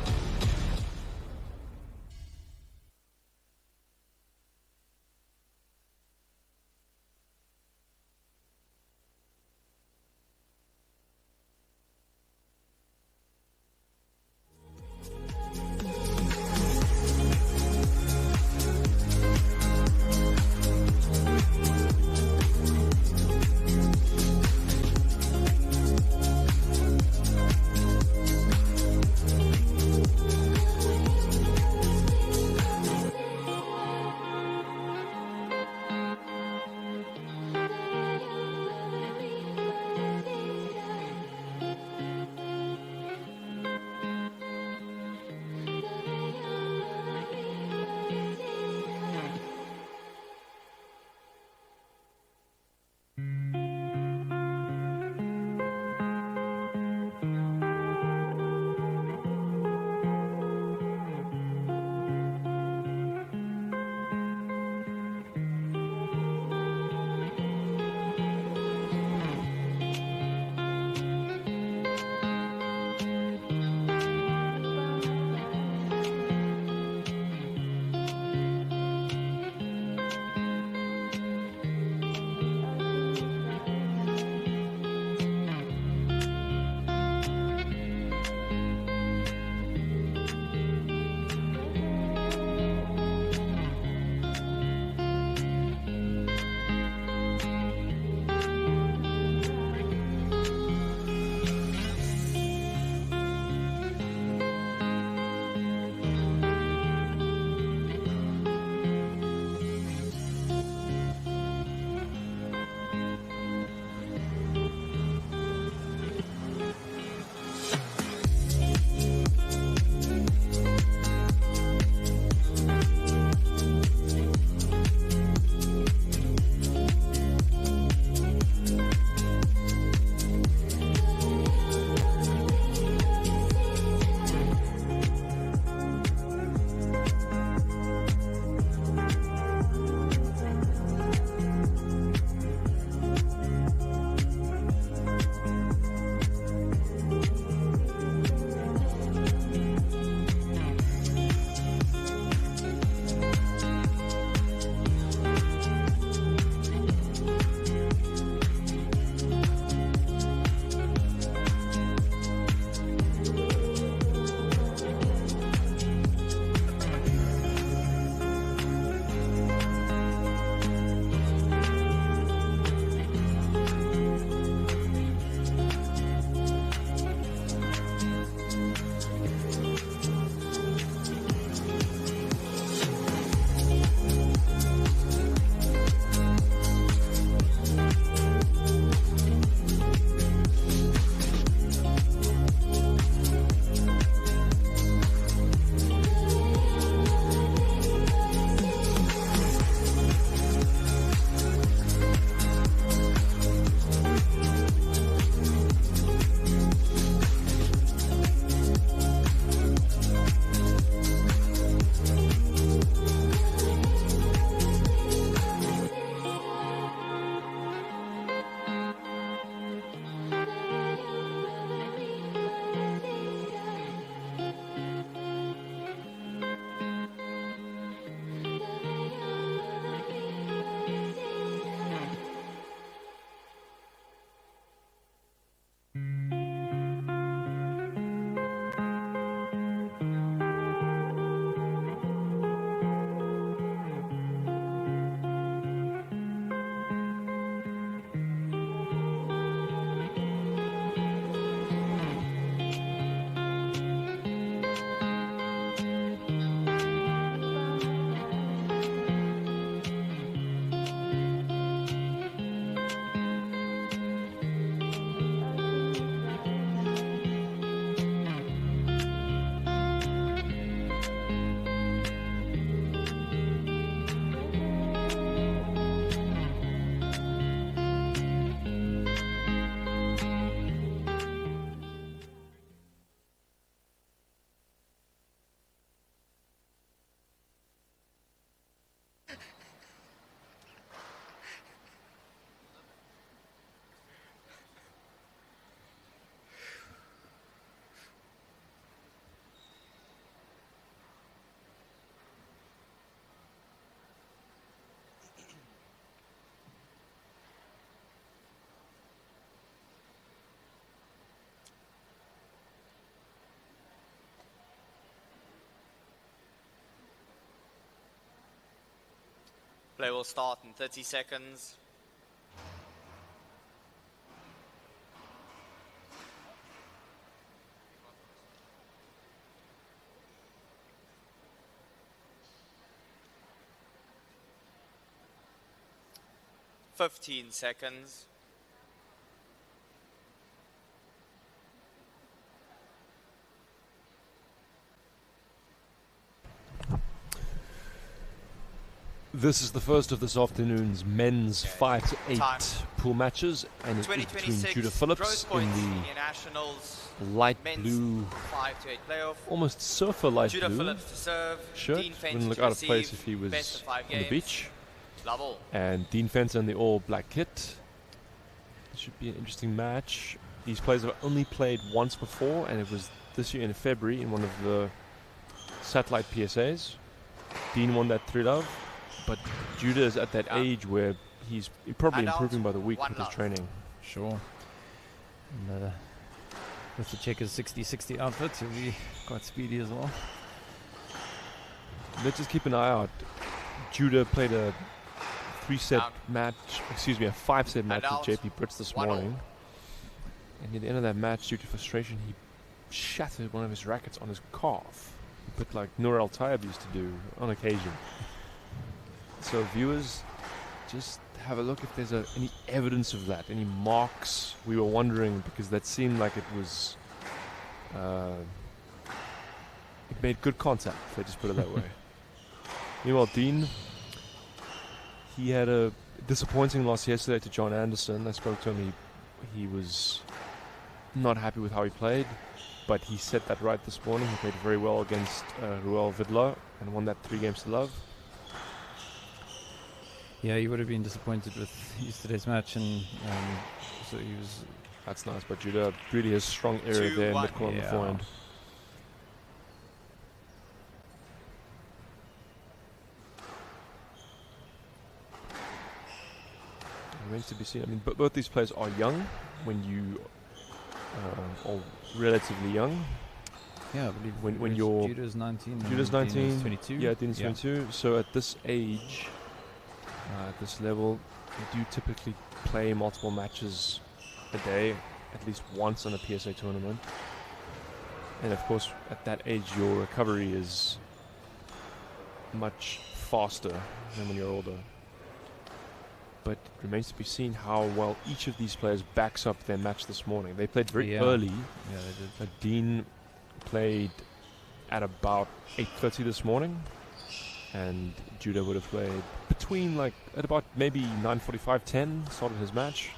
B: Play will start in 30 seconds. "15 seconds.
C: This is the first of this afternoon's men's 5-8 pool matches, and it is between Judah Phillips in the light blue,
B: 5-8 playoff.
C: almost surfer light
B: Judah
C: blue
B: Phillips to serve.
C: shirt.
B: Dean Fenton
C: Wouldn't look
B: to
C: out of place
B: receive.
C: if he was
B: Best of 5
C: on the
B: games.
C: beach.
B: Love all.
C: And Dean Fenton in the all black kit. This should be an interesting match. These players have only played once before, and it was this year in February in one of the satellite PSAs. Dean won that 3-love, but Judah is at that age where he's probably improving by the week with his training.
E: Sure. And, with the checkers 60-60 outfit, he'll be quite speedy as well.
C: Let's just keep an eye out. Judah played a 3-set match, excuse me, a 5-set match with JP Brits this morning. And at the end of that match, due to frustration, he shattered one of his rackets on his calf. A bit like Noor Al Tayyab used to do on occasion. So viewers, just have a look if there's any evidence of that, any marks. We were wondering because that seemed like it was, it made good contact, if I just put it that way. Meanwhile, Dean, he had a disappointing loss yesterday to John Anderson. I spoke to him, he was not happy with how he played, but he set that right this morning. He played very well against Ruel Vidla and won that 3-0.
E: Yeah, he would have been disappointed with yesterday's match, and so he was.
C: That's nice, but Judah really has strong area there in mid-court and forehand. Remains to be seen. I mean, both these players are young. When you are relatively young.
E: Yeah, I believe
C: when you're
E: Judah's 19.
C: Judah's 19.
E: Dean is 22.
C: Yeah, Dean is 22. So at this age, at this level, you do typically play multiple matches a day, at least once in a PSA tournament. And of course, at that age, your recovery is much faster than when you're older. But it remains to be seen how well each of these players backs up their match this morning. They played very early.
E: Yeah, they did.
C: Dean played at about 8:30 this morning, and Judah would have played between at about maybe 9:45, 10. Started his match.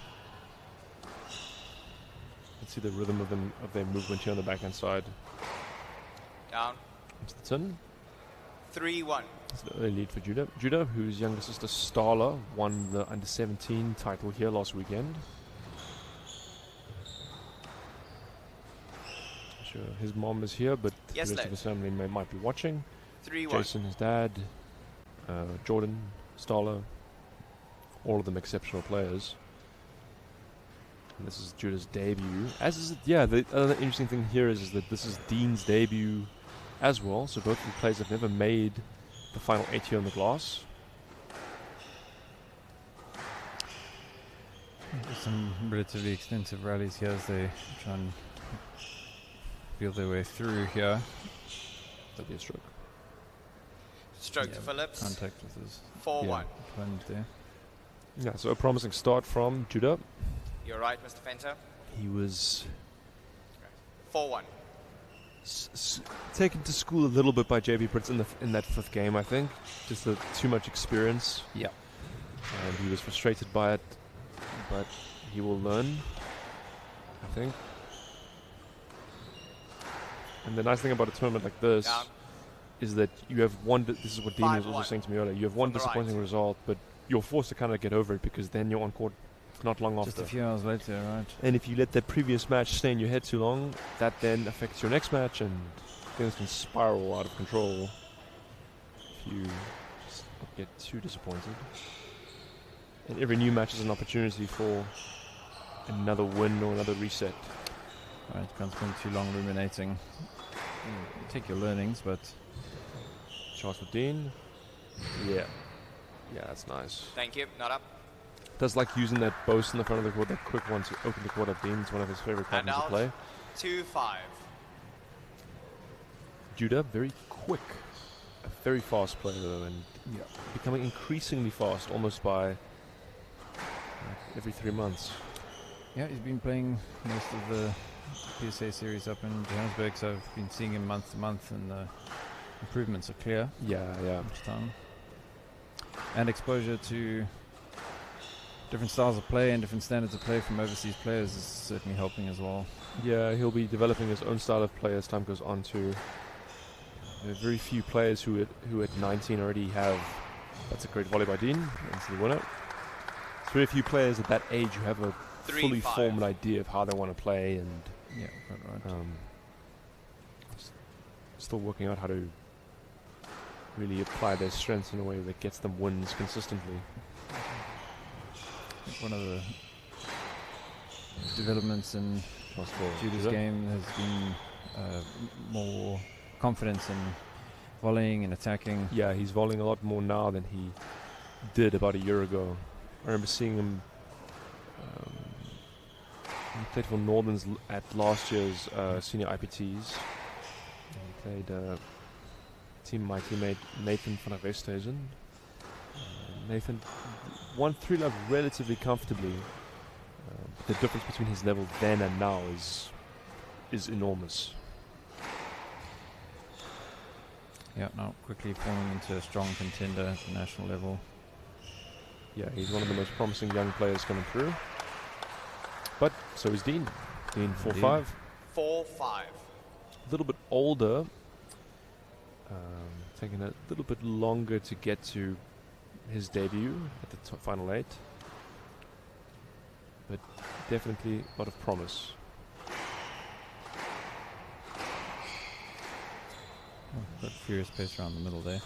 C: Let's see the rhythm of their movement here on the backhand side.
B: Down.
C: Into the tin.
B: 3-1.
C: It's the early lead for Judah. Judah, whose younger sister Starla won the under-17 title here last weekend. Sure, his mom is here, but the rest of his family might be watching.
B: 3-1.
C: Jason, his dad, Jordan, Starla, all of them exceptional players. And this is Judah's debut. As is the other interesting thing here is that this is Dean's debut as well. So both of the players have never made the final 8 here on the glass.
E: There's some relatively extensive rallies here as they try and feel their way through here.
C: That'll be a stroke.
B: Stroke to Phillips.
E: Contact with his
B: 4-1.
E: opponent there.
C: Yeah, so a promising start from Judah.
B: You're right, Mr. Fenter.
C: He was
B: 4-1.
C: Taken to school a little bit by JP Brits in that 5th game, I think. Just too much experience.
E: Yeah.
C: And he was frustrated by it, but he will learn, I think. And the nice thing about a tournament like this is that you have one. This is what Dean was also saying to me earlier. You have one disappointing result, but you're forced to kind of get over it because then you're on court not long after.
E: Just a few hours later, right?
C: And if you let that previous match stay in your head too long, that then affects your next match, and things can spiral out of control if you get too disappointed. And every new match is an opportunity for another win or another reset.
E: Right, can't spend too long ruminating. You take your learnings, but...
C: Charles with Dean. Yeah. Yeah, that's nice.
B: Thank you. Not up.
C: Does like using that boast in the front of the court, that quick one to open the court up being. It's one of his favorite patterns to play.
B: 2-5.
C: Judah, very quick. A very fast player, though, and becoming increasingly fast almost by every 3 months.
E: Yeah, he's been playing most of the PSA series up in Johannesburg, so I've been seeing him month to month, and the improvements are clear.
C: Yeah.
E: Each time. And exposure to different styles of play and different standards of play from overseas players is certainly helping as well. Yeah,
C: he'll be developing his own style of play as time goes on too. There are very few players who at 19 already have. That's a great volley by Dean. That's the winner. There's very few players at that age who have a fully formed idea of how they want to play, and still working out how to really apply their strengths in a way that gets them wins consistently.
E: I think one of the developments in Judah's game has been more confidence in volleying and attacking.
C: Yeah, he's volleying a lot more now than he did about a year ago. I remember seeing him. He played for Northerns at last year's senior IPTs. He played my teammate Nathan van der Westhuizen. Nathan won 3-love relatively comfortably. The difference between his level then and now is enormous.
E: Yeah, now quickly forming into a strong contender at the national level.
C: Yeah, he's one of the most promising young players coming through. But so is Dean. Dean 4-5.
B: 4-5.
C: A little bit older. Taking a little bit longer to get to his debut at the final 8. But definitely a lot of promise.
E: Got furious pace around the middle there.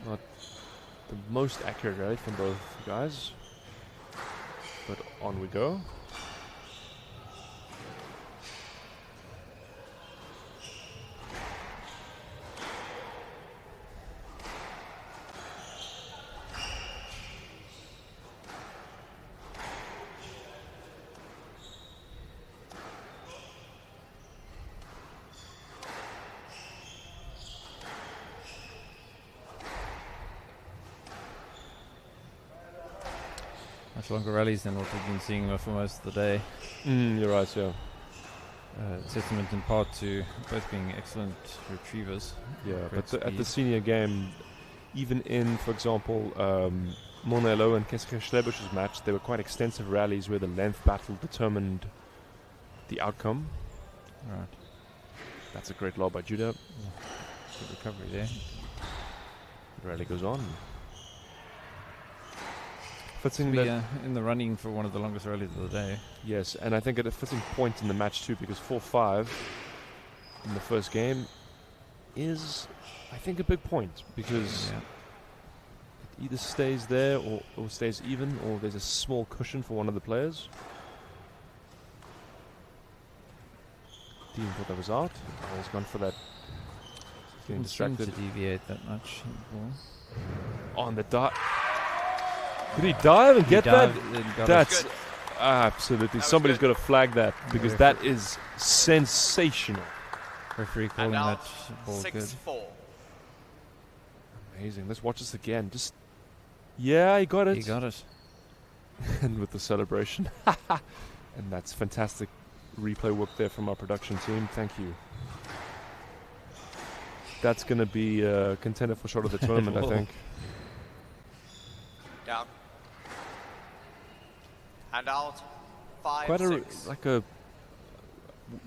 C: Not the most accurate rally from both guys, but on we go.
E: Much longer rallies than what we've been seeing for most of the day.
C: You're right, yeah.
E: Testament in part to both being excellent retrievers.
C: Yeah, but at the senior game, even in, for example, Monelo and Keske Schlebusch's match, there were quite extensive rallies where the length battle determined the outcome.
E: Right.
C: That's a great lob by Judah.
E: Good recovery there.
C: The rally goes on.
E: Fitting in the running for one of the longest rallies of the day.
C: Yes, and I think at a fitting point in the match too, because 4-5 in the first game is, I think, a big point, because it either stays there or stays even, or there's a small cushion for one of the players. Dean thought that was out. He's gone for that. Getting distracted.
E: To deviate that much.
C: On the dot. Did he dive and get that? That's absolutely. Somebody's got to flag that, because that is sensational.
E: Referee calling that ball
B: 6-4.
E: good.
C: Amazing. Let's watch this again. Yeah, he got it.
E: He got it.
C: And with the celebration. And that's fantastic replay work there from our production team. Thank you. That's going to be a contender for shot of the tournament, I think.
B: Down. And out. 5-6.
C: Quite a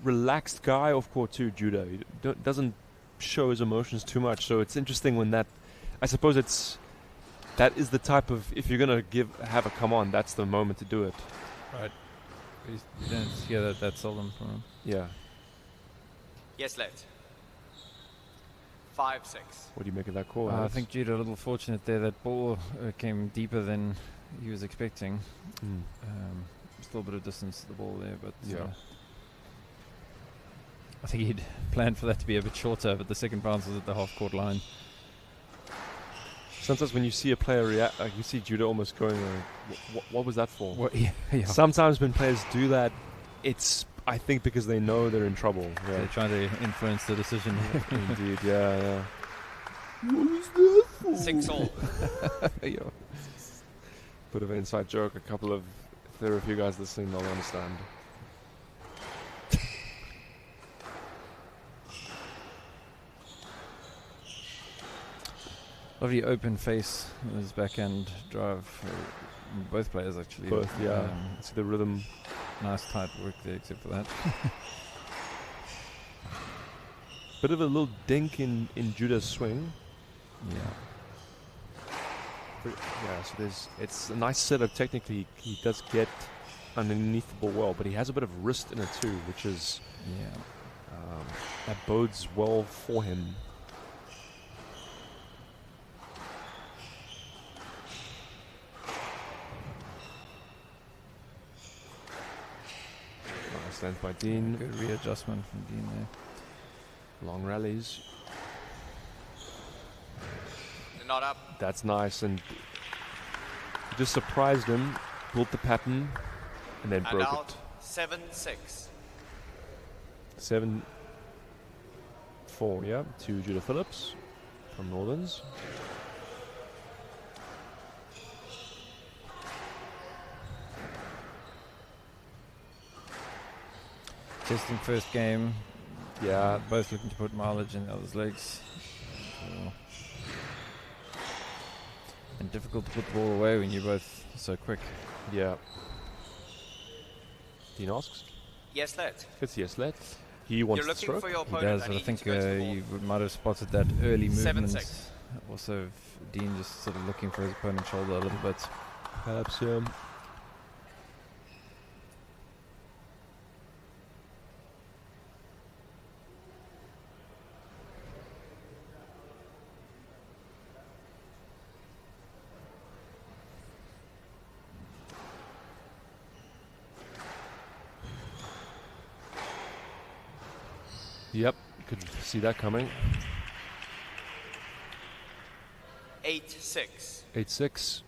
C: relaxed guy off court too, Judah. He doesn't show his emotions too much, so it's interesting when that. I suppose that is the type of, if you're gonna have a come on, that's the moment to do it.
E: Right. You don't hear that seldom from him.
C: Yeah.
B: Yes, left. 5-6.
C: What do you make of that call?
E: I think Judah a little fortunate there. That ball came deeper than he was expecting. Still a bit of distance to the ball there, but I think he'd planned for that to be a bit shorter, but the second bounce was at the half-court line.
C: Sometimes when you see a player react, you see Judah almost going, what was that for?
E: Yeah.
C: Sometimes when players do that, it's, I think, because they know they're in trouble. Yeah.
E: They're trying to influence the decision.
C: Indeed, yeah.
B: What was that for? 6-all.
C: Bit of an inside joke. If there are a few guys listening, they'll understand.
E: Lovely open face in his backhand drive. Both players, actually.
C: Both, yeah. See the rhythm.
E: Nice tight work there, except for that.
C: Bit of a little dink in Judah's swing. Yeah, so it's a nice setup. Technically, he does get underneath the ball well, but he has a bit of wrist in it too, which is that bodes well for him. Nice length by Dean.
E: Good readjustment from Dean there.
C: Long rallies.
B: They're not up.
C: That's nice, and just surprised him, built the pattern, and then broke
B: out.
C: it.
B: 7-6.
C: 7-4, yeah, to Judah Phillips from Northerns.
E: Testing first game.
C: Yeah.
E: Both looking to put mileage in the other's legs. And difficult to put the ball away when you're both so quick.
C: Yeah. Dean asks?
B: Yes, let.
C: It's yes, let. He wants
B: You're
C: to
B: looking
C: stroke.
B: for your
E: He
B: opponent.
E: does,
B: and
E: I think
B: to go to the ball.
E: you might have spotted that early movement.
B: 7-6.
E: Also, Dean just sort of looking for his opponent's shoulder a little bit.
C: Perhaps, Yep, could see that coming.
B: 8-6.
C: 8-6.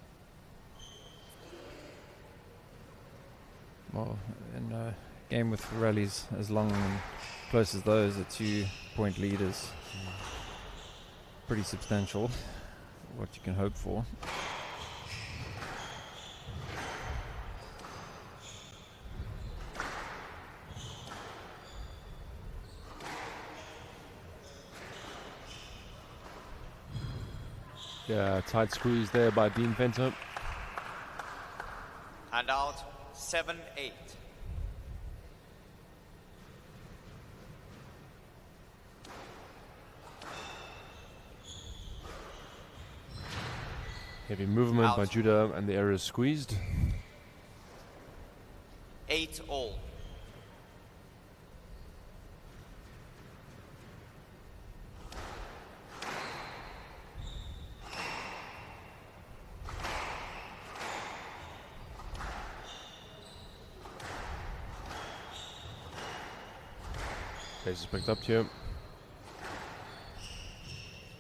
E: Well, in a game with rallies as long and close as those, a 2-point lead is pretty substantial. What you can hope for.
C: Yeah, tight squeeze there by Dean Venter.
B: And out. 7-8.
C: Heavy movement by
B: Out.
C: Judah, and the area is squeezed.
B: 8-all.
C: Pace is picked up here.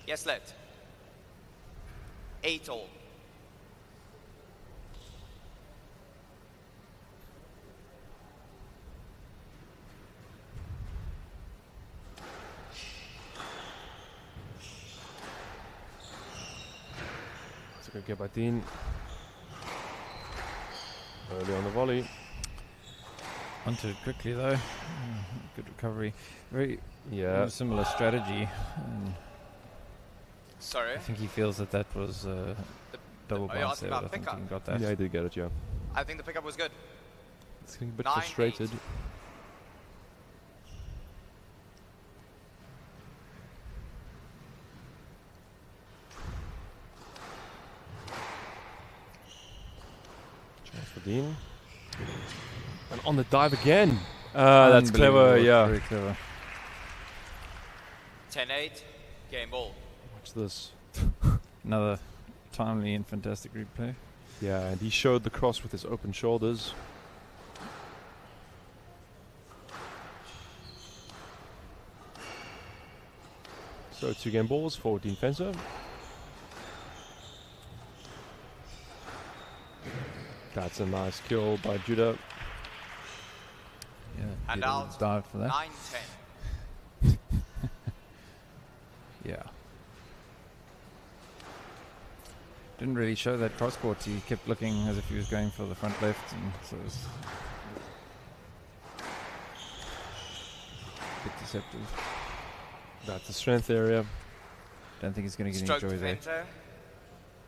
B: Yes, let. 8-all.
C: It's a good get by Dean. Early on the volley.
E: Onto it quickly though. Good recovery. Very similar strategy.
B: Sorry?
E: I think he feels that was double
B: are you
E: bounce
B: asking
E: there.
B: about
E: I think
B: pickup?
E: he got that.
C: Yeah, I did get it, yeah.
B: I think the pickup was good.
C: It's getting a bit
B: 9-8.
C: frustrated. Chance for Dean. And on the dive again. That's clever, yeah.
E: Very clever.
B: 10-8. Game ball.
C: Watch this.
E: Another timely and fantastic replay.
C: Yeah, and he showed the cross with his open shoulders. So 2 game balls for Dean Fencer. That's a nice kill by Judah.
E: Yeah,
N: And
E: Judah
N: out
E: dived for that.
N: 9-10.
E: Yeah. Didn't really show that cross court. He kept looking as if he was going for the front left, and so it was a bit deceptive.
C: That's the strength area.
E: Don't think he's going to get
N: Stroke
E: any
N: to
E: joy there.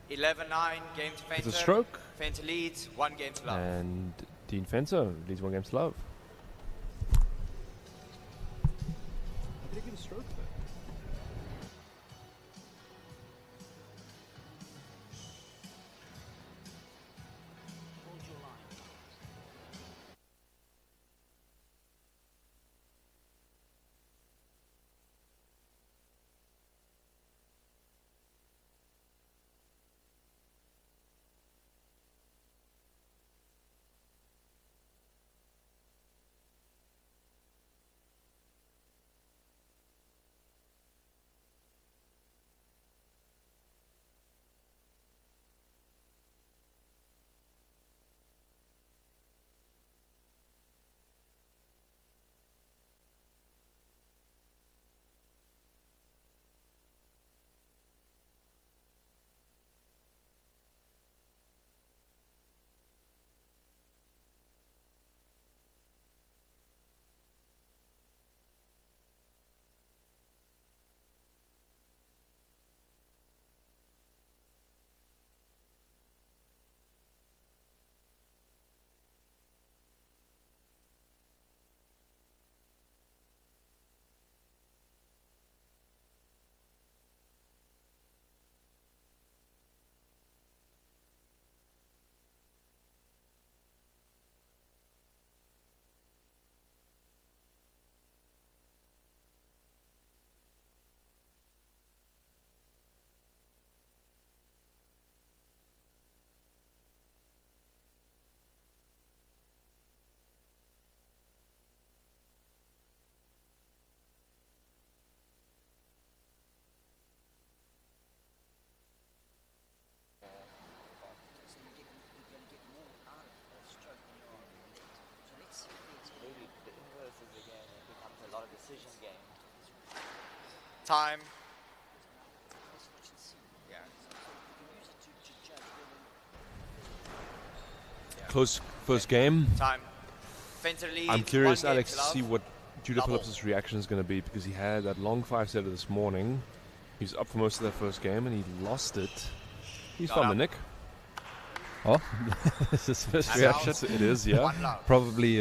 N: Fenter. 11-9, game to Fenter.
C: It's a stroke.
N: Fenter leads, 1 game to love.
C: And Dean Fencer leads 1 game to love. How did he get a stroke there?
N: Time. Yeah.
C: Close first game.
N: Time. Fenter leads,
C: I'm curious,
N: 1 game
C: Alex,
N: to
C: to
N: love.
C: see what Judah
N: Double.
C: Phillips' reaction is going to be, because he had that long 5-setter this morning. He was up for most of that first game and he lost it. He's
N: Got
C: found the
N: up.
C: nick.
E: Oh, this is his first
N: And
E: reaction.
N: out.
C: It is, yeah.
N: 1 love.
E: Probably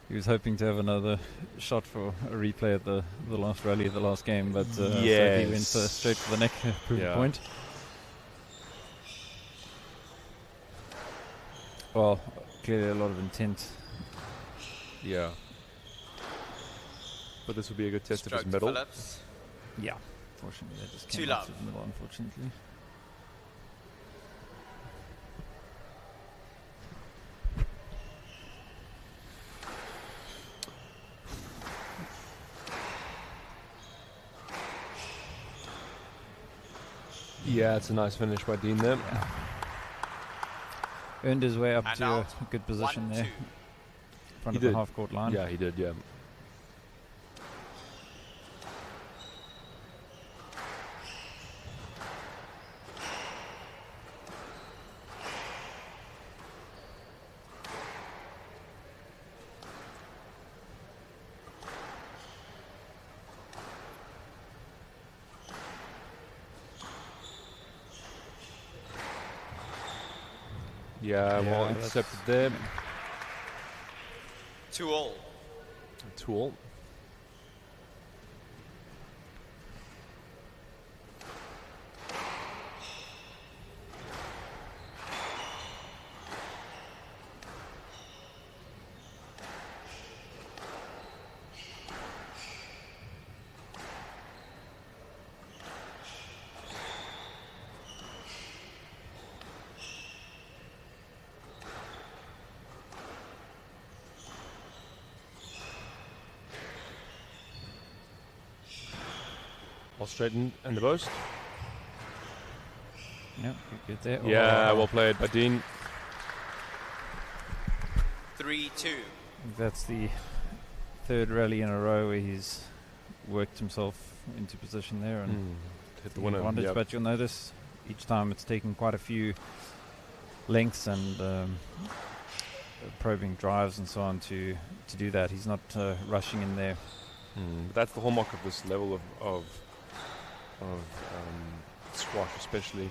E: he was hoping to have another shot for a replay at the last rally of the last game, but so he went straight for the neck, proving
C: Yeah.
E: point. Well, clearly a lot of intent.
C: Yeah. But this will be a good test
N: Stroke
C: of his
N: to
C: middle.
N: Phillips.
E: Yeah, fortunately that just
N: 2
E: came
N: love.
E: out of the middle, unfortunately.
C: Yeah, it's a nice finish by Dean there.
E: Yeah. Earned his way up
N: And
E: to
N: out.
E: a good position
N: 1-2.
E: there. In front
C: He
E: of the
C: did.
E: half-court line.
C: Yeah, he did, yeah. Yeah, well
E: that's-
C: intercepted there.
N: 2-all.
C: 2-all. All straightened and the boast.
E: Yep, good there.
C: Yeah,
E: Oh.
C: well played by Dean.
B: 3-2.
E: That's the third rally in a row where he's worked himself into position there and
C: hit the winner.
E: advantage.
C: Yep.
E: But you'll notice each time it's taken quite a few lengths and probing drives and so on to do that. He's not rushing in there.
C: That's the hallmark of this level of squash, especially.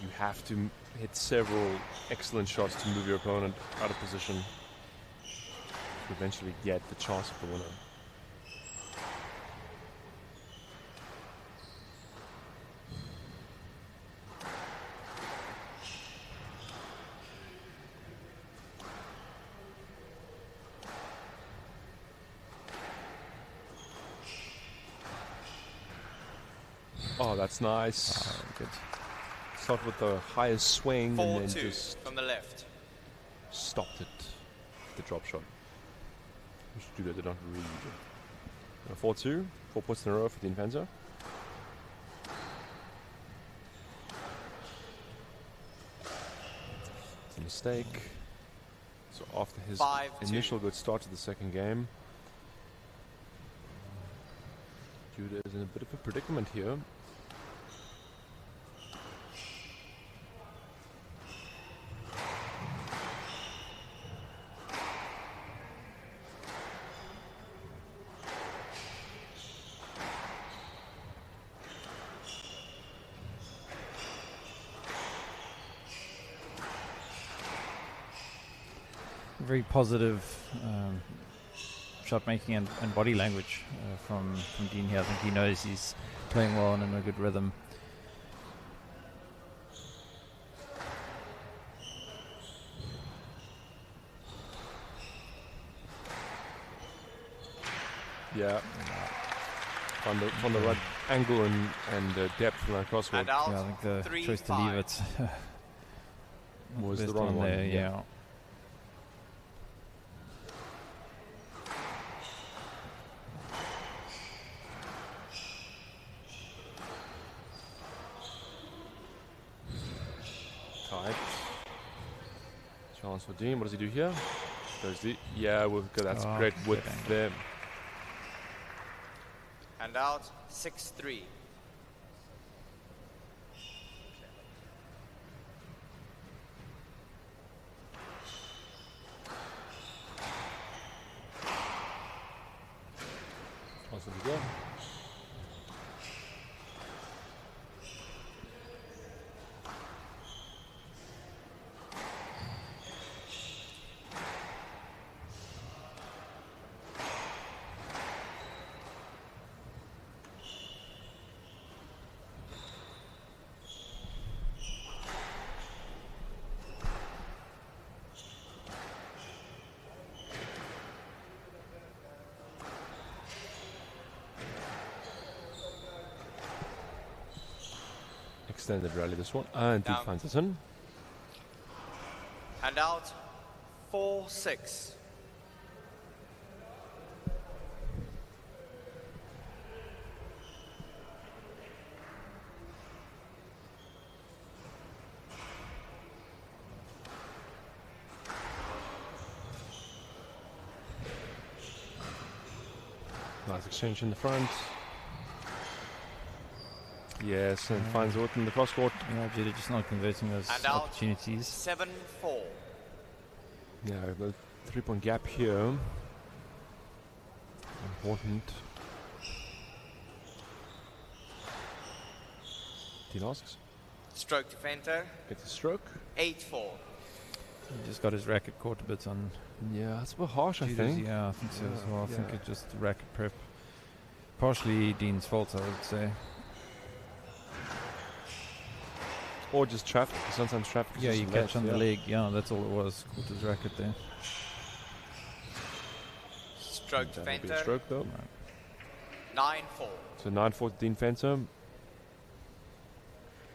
C: You have to hit several excellent shots to move your opponent out of position to eventually get the chance of the winner. Oh, that's nice.
E: Good.
C: Start with the highest swing and then
B: 4-2
C: just
B: from the left.
C: stopped it. The drop shot. We should do that. They're not really good. 4-2. 4 points in a row for the Infenza. It's a mistake. So after his
B: 5-2.
C: initial good start to the second game, Judah is in a bit of a predicament here.
E: Very positive shot making and body language from Dean here. I think he knows he's playing well and in a good rhythm.
C: Yeah. On the right angle and depth from that crossword.
B: And out.
E: Yeah, I think the
B: 3-5.
E: choice to leave it
C: was the
E: best
C: wrong one.
E: there. Yeah.
C: Tight. Chance for Dean. What does he do here? Goes the that's
E: Oh,
C: great
E: good
C: width
E: angle.
C: there.
B: And out. 6-3.
C: Chance for the goal. Extended rally this one. And Dean
B: Down.
C: finds us in.
B: And out. 4-6.
C: Nice exchange in the front. Yes, and finds Orton in the cross court.
E: Yeah, Judah just not converting those
B: And out.
E: opportunities.
B: 7-4.
C: Yeah, the 3-point gap here. Important. Dean asks.
B: Stroke to Fento.
C: Gets a stroke.
B: 8-4.
E: He just got his racket caught a bit on.
C: Yeah, that's a bit harsh, I
E: Judah's.
C: think.
E: Yeah, I think so as well. I think
C: Yeah.
E: it just racket prep. Partially Dean's fault, I would say.
C: Or just traffic. Sometimes traffic is
E: Yeah,
C: just
E: you
C: left,
E: catch on the leg. Yeah, that's all it was. Caught his racket there.
B: Stroke to
C: That'll be a
B: Fento.
C: stroke though.
B: 9-4.
C: So 9-4 to Dean Fento.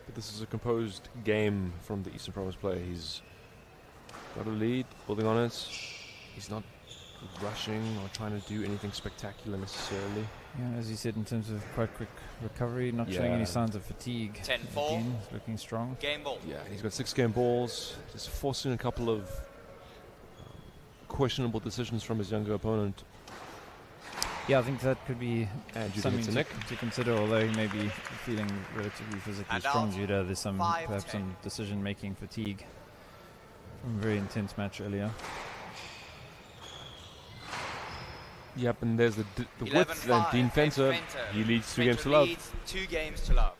C: But this is a composed game from the Eastern Province player. He's got a lead, building on it. He's not rushing or trying to do anything spectacular necessarily.
E: Yeah, as you said, in terms of quite quick recovery, not showing any signs of fatigue.
N: 10-4.
E: Again, looking strong.
N: Game ball.
C: Yeah, he's got 6 game balls, just forcing a couple of questionable decisions from his younger opponent.
E: Yeah, I think that could be something
C: Judah
E: to consider, although he may be feeling relatively physically strong, Judah. There's perhaps some decision-making fatigue from a very intense match earlier.
C: Yep, and there's the width, and Dean Fenter, he leads 2 games to love.
N: Leads 2 games to love.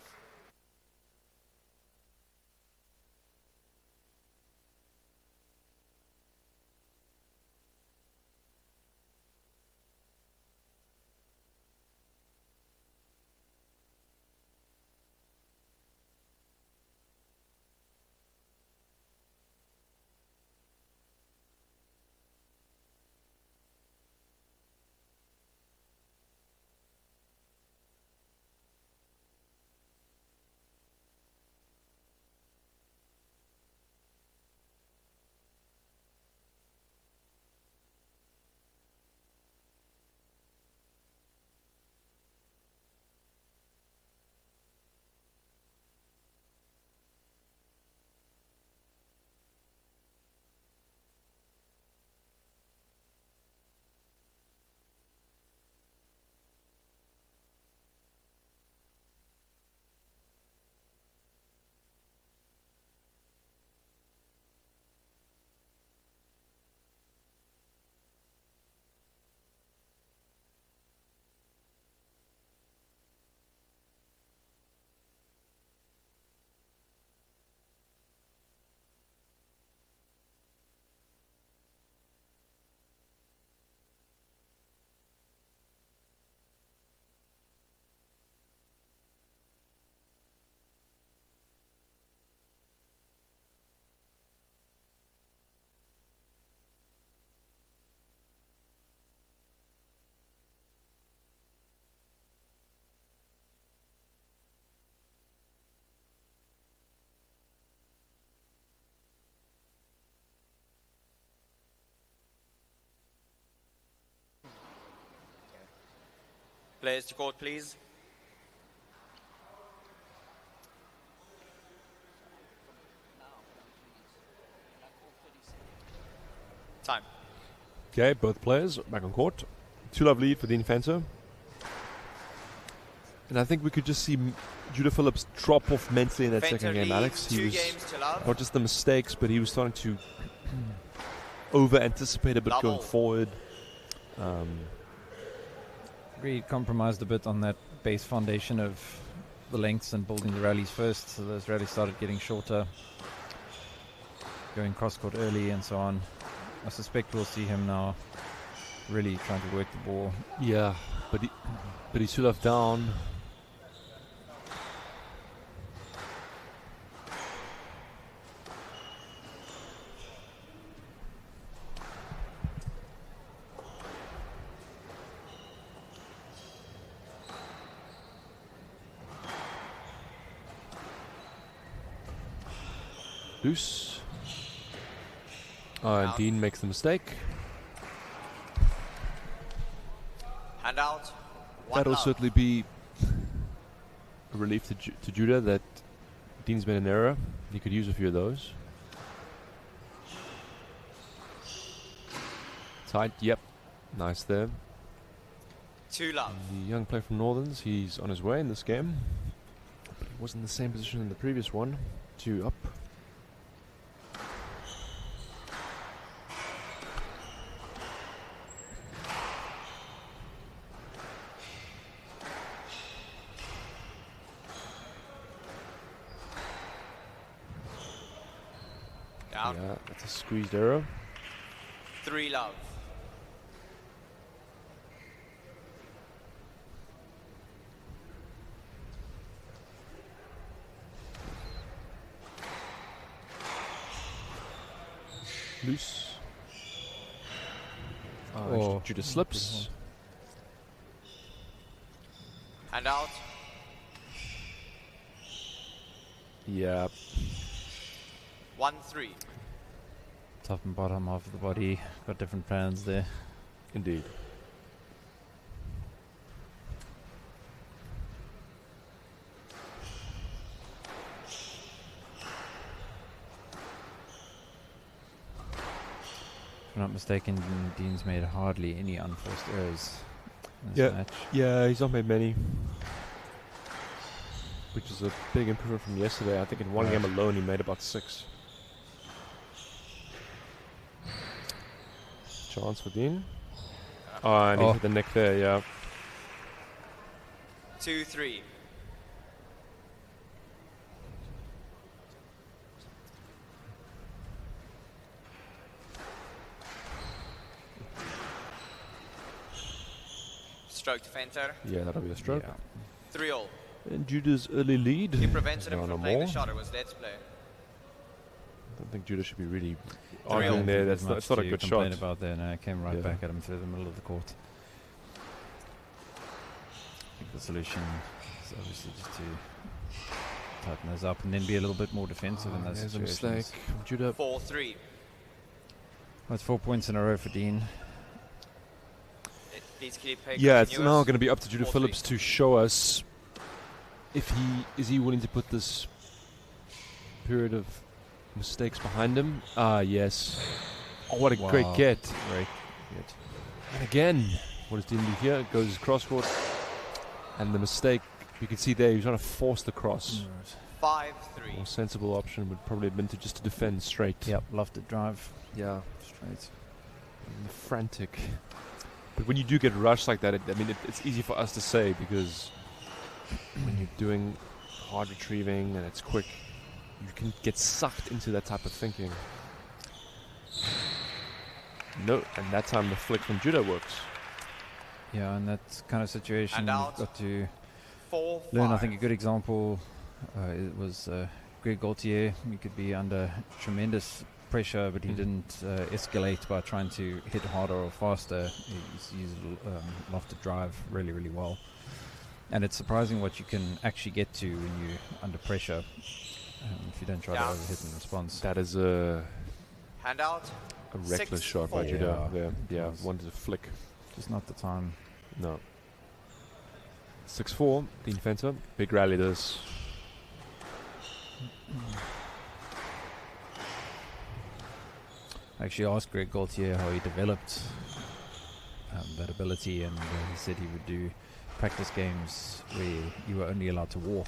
N: Players to court, please. Time.
C: Okay, both players back on court. 2-love lead for Dean Fenter. And I think we could just see Judah Phillips drop off mentally in that
N: Fenter
C: second game, Alex. He
N: 2
C: was
N: games to love.
C: not just the mistakes, but he was starting to over-anticipate a bit going forward.
E: Really compromised a bit on that base foundation of the lengths and building the rallies first, so those rallies started getting shorter, going cross-court early and so on. I suspect we'll see him now really trying to work the ball.
C: Yeah, but he's 2-love down. Loose. And Dean makes the mistake.
N: Hand out.
C: That'll certainly be a relief to Judah that Dean's made an error. He could use a few of those. Tight, yep. Nice there.
N: 2-love.
C: The young player from Northerns, he's on his way in this game. But he was in the same position in the previous one. 2 up.
N: Down.
C: Yeah, that's a squeezed error.
N: 3-love.
C: Loose. Judah slips.
N: Hand out.
C: Yeah.
N: 1-3.
E: Top and bottom of the body, got different plans there.
C: Indeed.
E: If I'm not mistaken, Dean's made hardly any unforced errors in this
C: Yeah,
E: match.
C: yeah, he's not made many, which is a big improvement from yesterday. I think in one game alone he made about 6. Chance for Dean. Oh, and he hit the neck there, yeah.
B: 2-3. Stroke defender.
C: Yeah, that'll be a stroke.
B: 3-all.
C: And Judah's early lead.
B: He prevented him
C: No
B: from playing
C: more.
B: the shot. It was let's play.
C: I don't think Judah should be really arguing there. That's not a good shot.
E: About there, no, it came right back at him through the middle of the court. I think the solution is obviously just to tighten those up and then be a little bit more defensive in those
C: There's a
E: situations.
C: mistake from Judah.
B: 4-3.
E: That's 4 points in a row for Dean.
C: Yeah, it's now going to be up to Judah Phillips to show us if he willing to put this period of mistakes behind him. Ah, yes. Oh, what a great get.
E: Great get.
C: And again, what does Dean do here? Goes cross court, and the mistake you can see there. He's trying to force the cross.
B: 5-3.
C: More sensible option would probably have been to just defend straight.
E: Yep, lofted drive.
C: Yeah,
E: straight.
C: And frantic. But when you do get rushed like that, it's easy for us to say because when you're doing hard retrieving and it's quick, you can get sucked into that type of thinking. No, and that time the flick from Judah works.
E: Yeah, in that kind of situation, you've got to
B: 4-5.
E: learn. I think a good example it was Greg Gaultier. He could be under tremendous pressure, but he didn't escalate by trying to hit harder or faster. He's used lofted drive really, really well. And it's surprising what you can actually get to when you're under pressure if you don't try to overhit in response.
C: That is a
B: handout.
C: A reckless shot by Judah there. Yeah, wanted to flick.
E: Just not the time.
C: No. 6-4, Dean Fenter. Big rally this.
E: I actually asked Greg Gaultier how he developed that ability, and he said he would do practice games where you were only allowed to walk,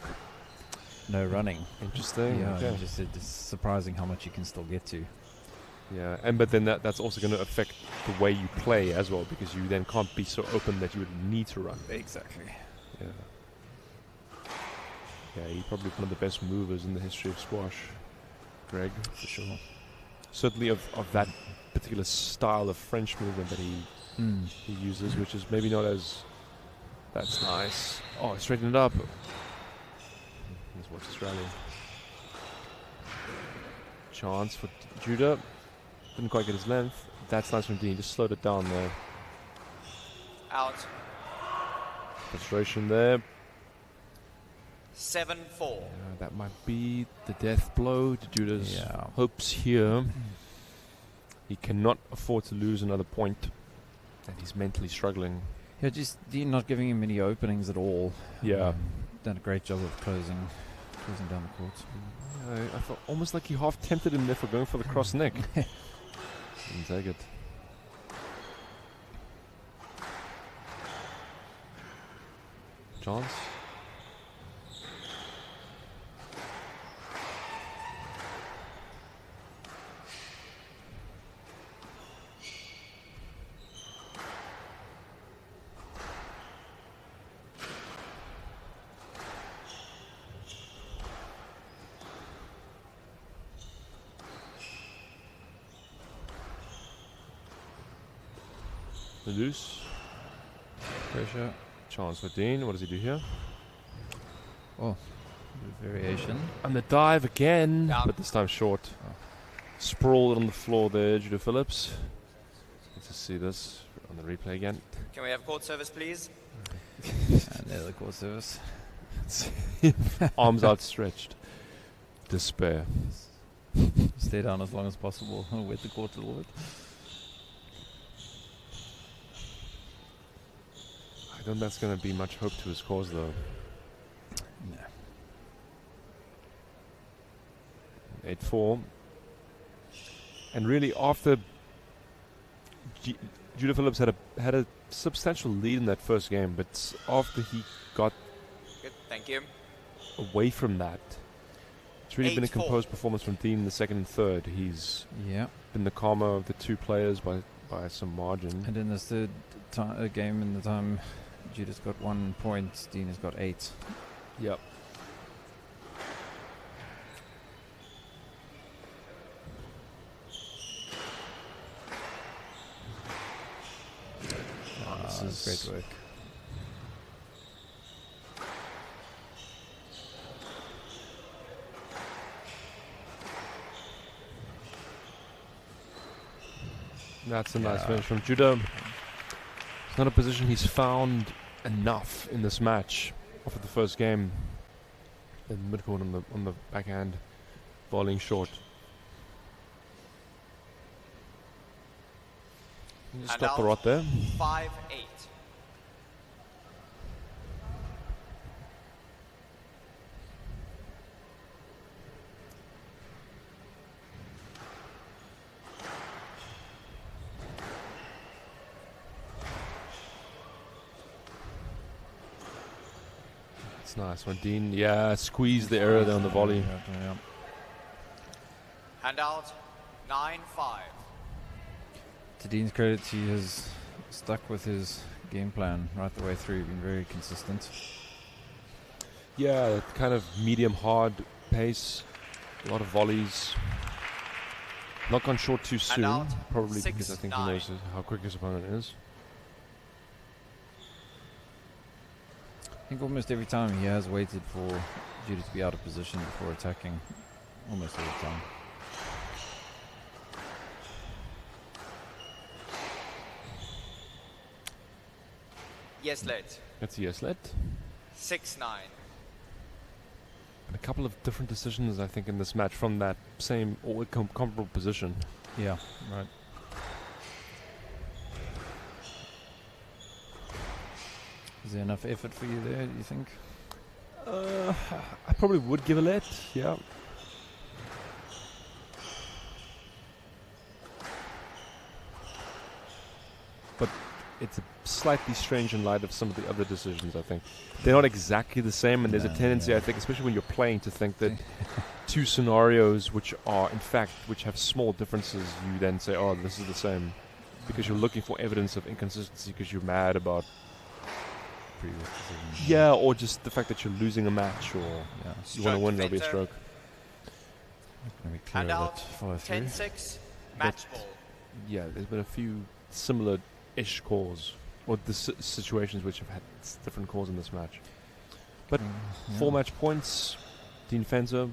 E: no running.
C: Interesting.
E: Yeah,
C: okay.
E: he just said it's surprising how much you can still get to.
C: Yeah, but then that's also going to affect the way you play as well, because you then can't be so open that you would need to run.
E: Exactly.
C: Yeah. Yeah, he's probably one of the best movers in the history of squash, Greg.
E: For sure.
C: Certainly of that particular style of French movement that he uses, which is maybe not as... That's nice. Oh, straighten it up. Let's watch this rally. Chance for Judah. Didn't quite get his length. That's nice from Dean. Just slowed it down there.
B: Out.
C: Frustration there.
B: 7-4.
C: That might be the death blow to Judah's hopes here. He cannot afford to lose another point, and he's mentally struggling.
E: Yeah, just Dean not giving him any openings at all.
C: Yeah.
E: Done a great job of closing down the court.
C: I felt almost like he half tempted him there for going for the cross neck. Didn't take it. Chance. Loose.
E: Pressure.
C: Chance for Dean. What does he do here?
E: Oh, variation.
C: And the dive again, but this time short. Sprawled on the floor there, Judah Phillips. Let's just see this on the replay again.
B: Can we have court service, please?
E: And there's the court service.
C: Arms outstretched. Despair.
E: Stay down as long as possible. Wet the court a little bit.
C: I don't think that's going to be much hope to his cause, though.
E: No.
C: 8-4. And really, after Judah Phillips had a substantial lead in that first game, but after he got
B: Good, thank you.
C: away from that, it's really been a
B: 8-4.
C: composed performance from Dean in the second and third. He's been the calmer of the two players by some margin.
E: And in this third game, in the time, Judah's got 1 point, Dean has got 8.
C: Yep.
E: This is great work.
C: That's a nice finish from Judah. It's not a position he's found enough in this match. Off of the first game, in midcourt on the backhand, volleying short. Just stop the rot there.
B: 5-8.
C: It's nice when Dean, squeezed the error there on the volley.
E: Yeah.
B: Hand out, 9-5.
E: To Dean's credit, he has stuck with his game plan right the way through, been very consistent.
C: Yeah, that kind of medium-hard pace, a lot of volleys. Not gone short too soon, probably because I think he knows how quick his opponent is.
E: I think almost every time he has waited for Judah to be out of position before attacking, almost every time.
B: Yes, let.
C: That's a yes, let.
B: 6-9.
C: And a couple of different decisions, I think, in this match from that same or comparable position.
E: Yeah, right. Is there enough effort for you there, do you think?
C: I probably would give a let, yeah. But it's slightly strange in light of some of the other decisions, I think. They're not exactly the same, and there's a tendency, I think, especially when you're playing, to think that two scenarios which have small differences, you then say, oh, this is the same. Because you're looking for evidence of inconsistency because you're mad about previous decisions. Yeah, or just the fact that you're losing a match, or you want to win, there'll be a stroke.
B: Hand out, 10-6, match ball.
C: Yeah, there's been a few similar-ish calls, or the situations which have had different calls in this match. But 4 match points, Dean Fencer.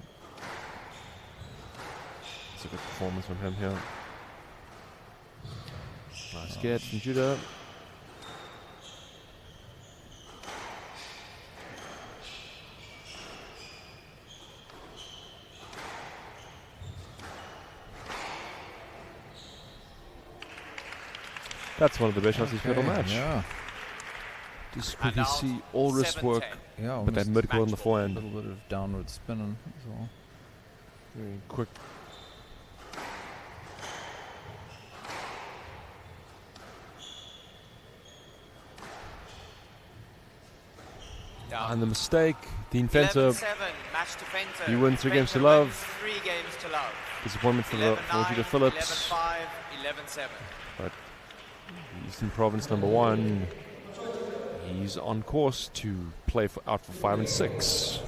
C: It's a good performance from him here. Nice get from Judah. That's one of the best shots he's put all match.
E: Yeah.
C: Just quickly see all wrist work, but that mid-court on the forehand.
E: A little bit of downward spinning as well.
C: Very quick. And the mistake, Dean Fencer.
B: 11-7, match to Fencer.
C: He wins 3 games to love.
B: 3 games to love.
C: Disappointment for Judah Phillips.
B: 11-5, 11-7.
C: But Eastern Province #1, he's on course to play out for 5 and 6.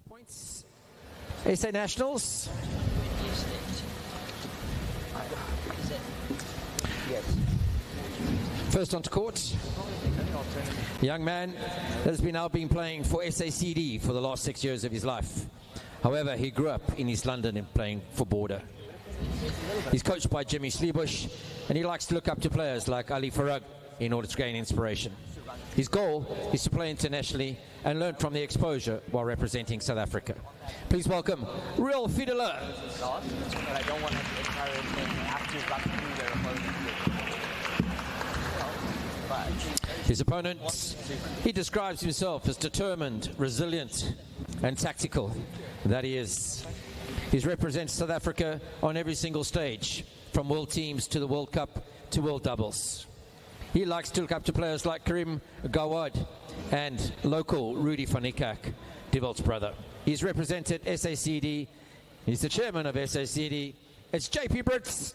R: Points. SA Nationals. First onto court. The young man has now been playing for SACD for the last 6 years of his life. However, he grew up in East London and playing for Border. He's coached by Jimmy Sleebush, and he likes to look up to players like Ali Farag in order to gain inspiration. His goal is to play internationally and learn from the exposure while representing South Africa. Please welcome Real Fideler. His opponent, he describes himself as determined, resilient, and tactical. That he is. He represents South Africa on every single stage, from World Teams to the World Cup to World Doubles. He likes to look up to players like Karim Gawad and local Rudy van Niekerk, Devolt's brother. He's represented SACD. He's the chairman of SACD. It's JP Brits.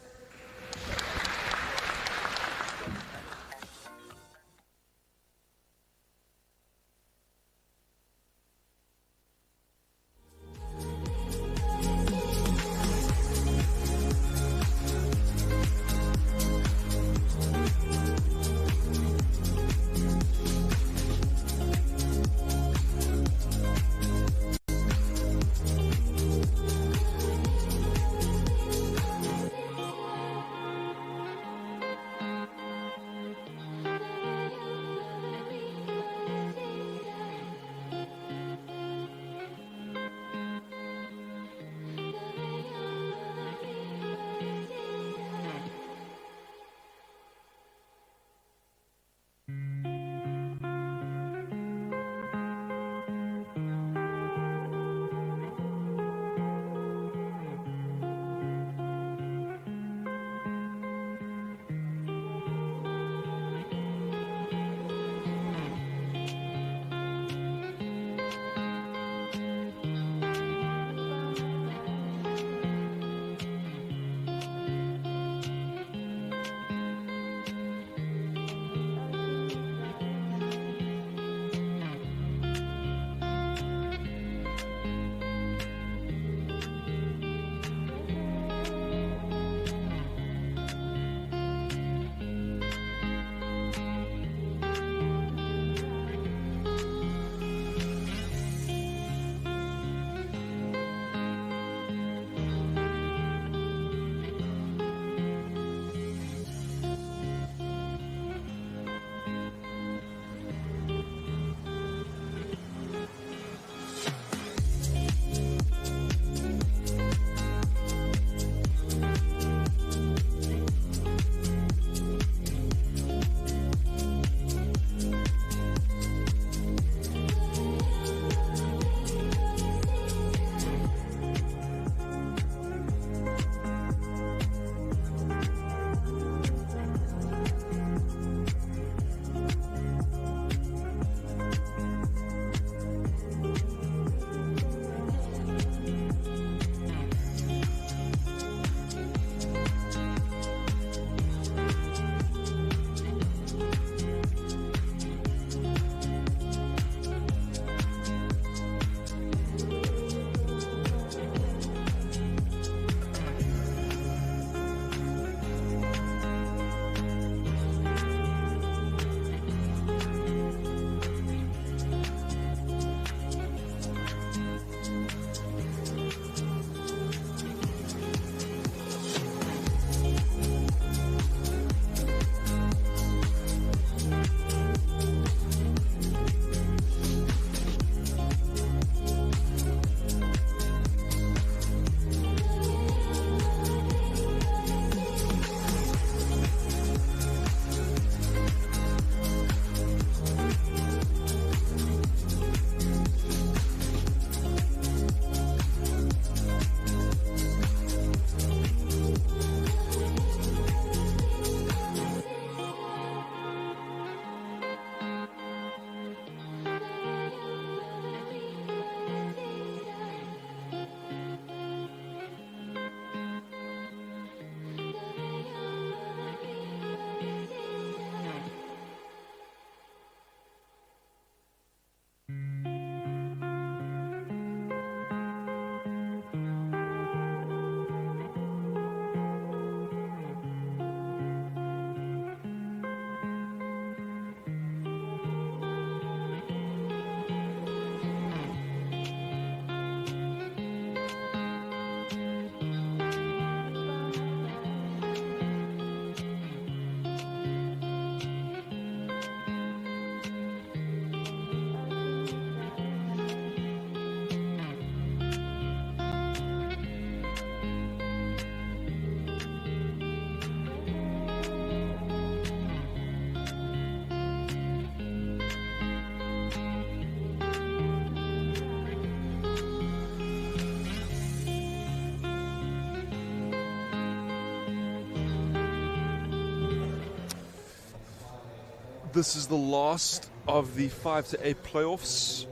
C: This is the last of the 5 to 8 playoffs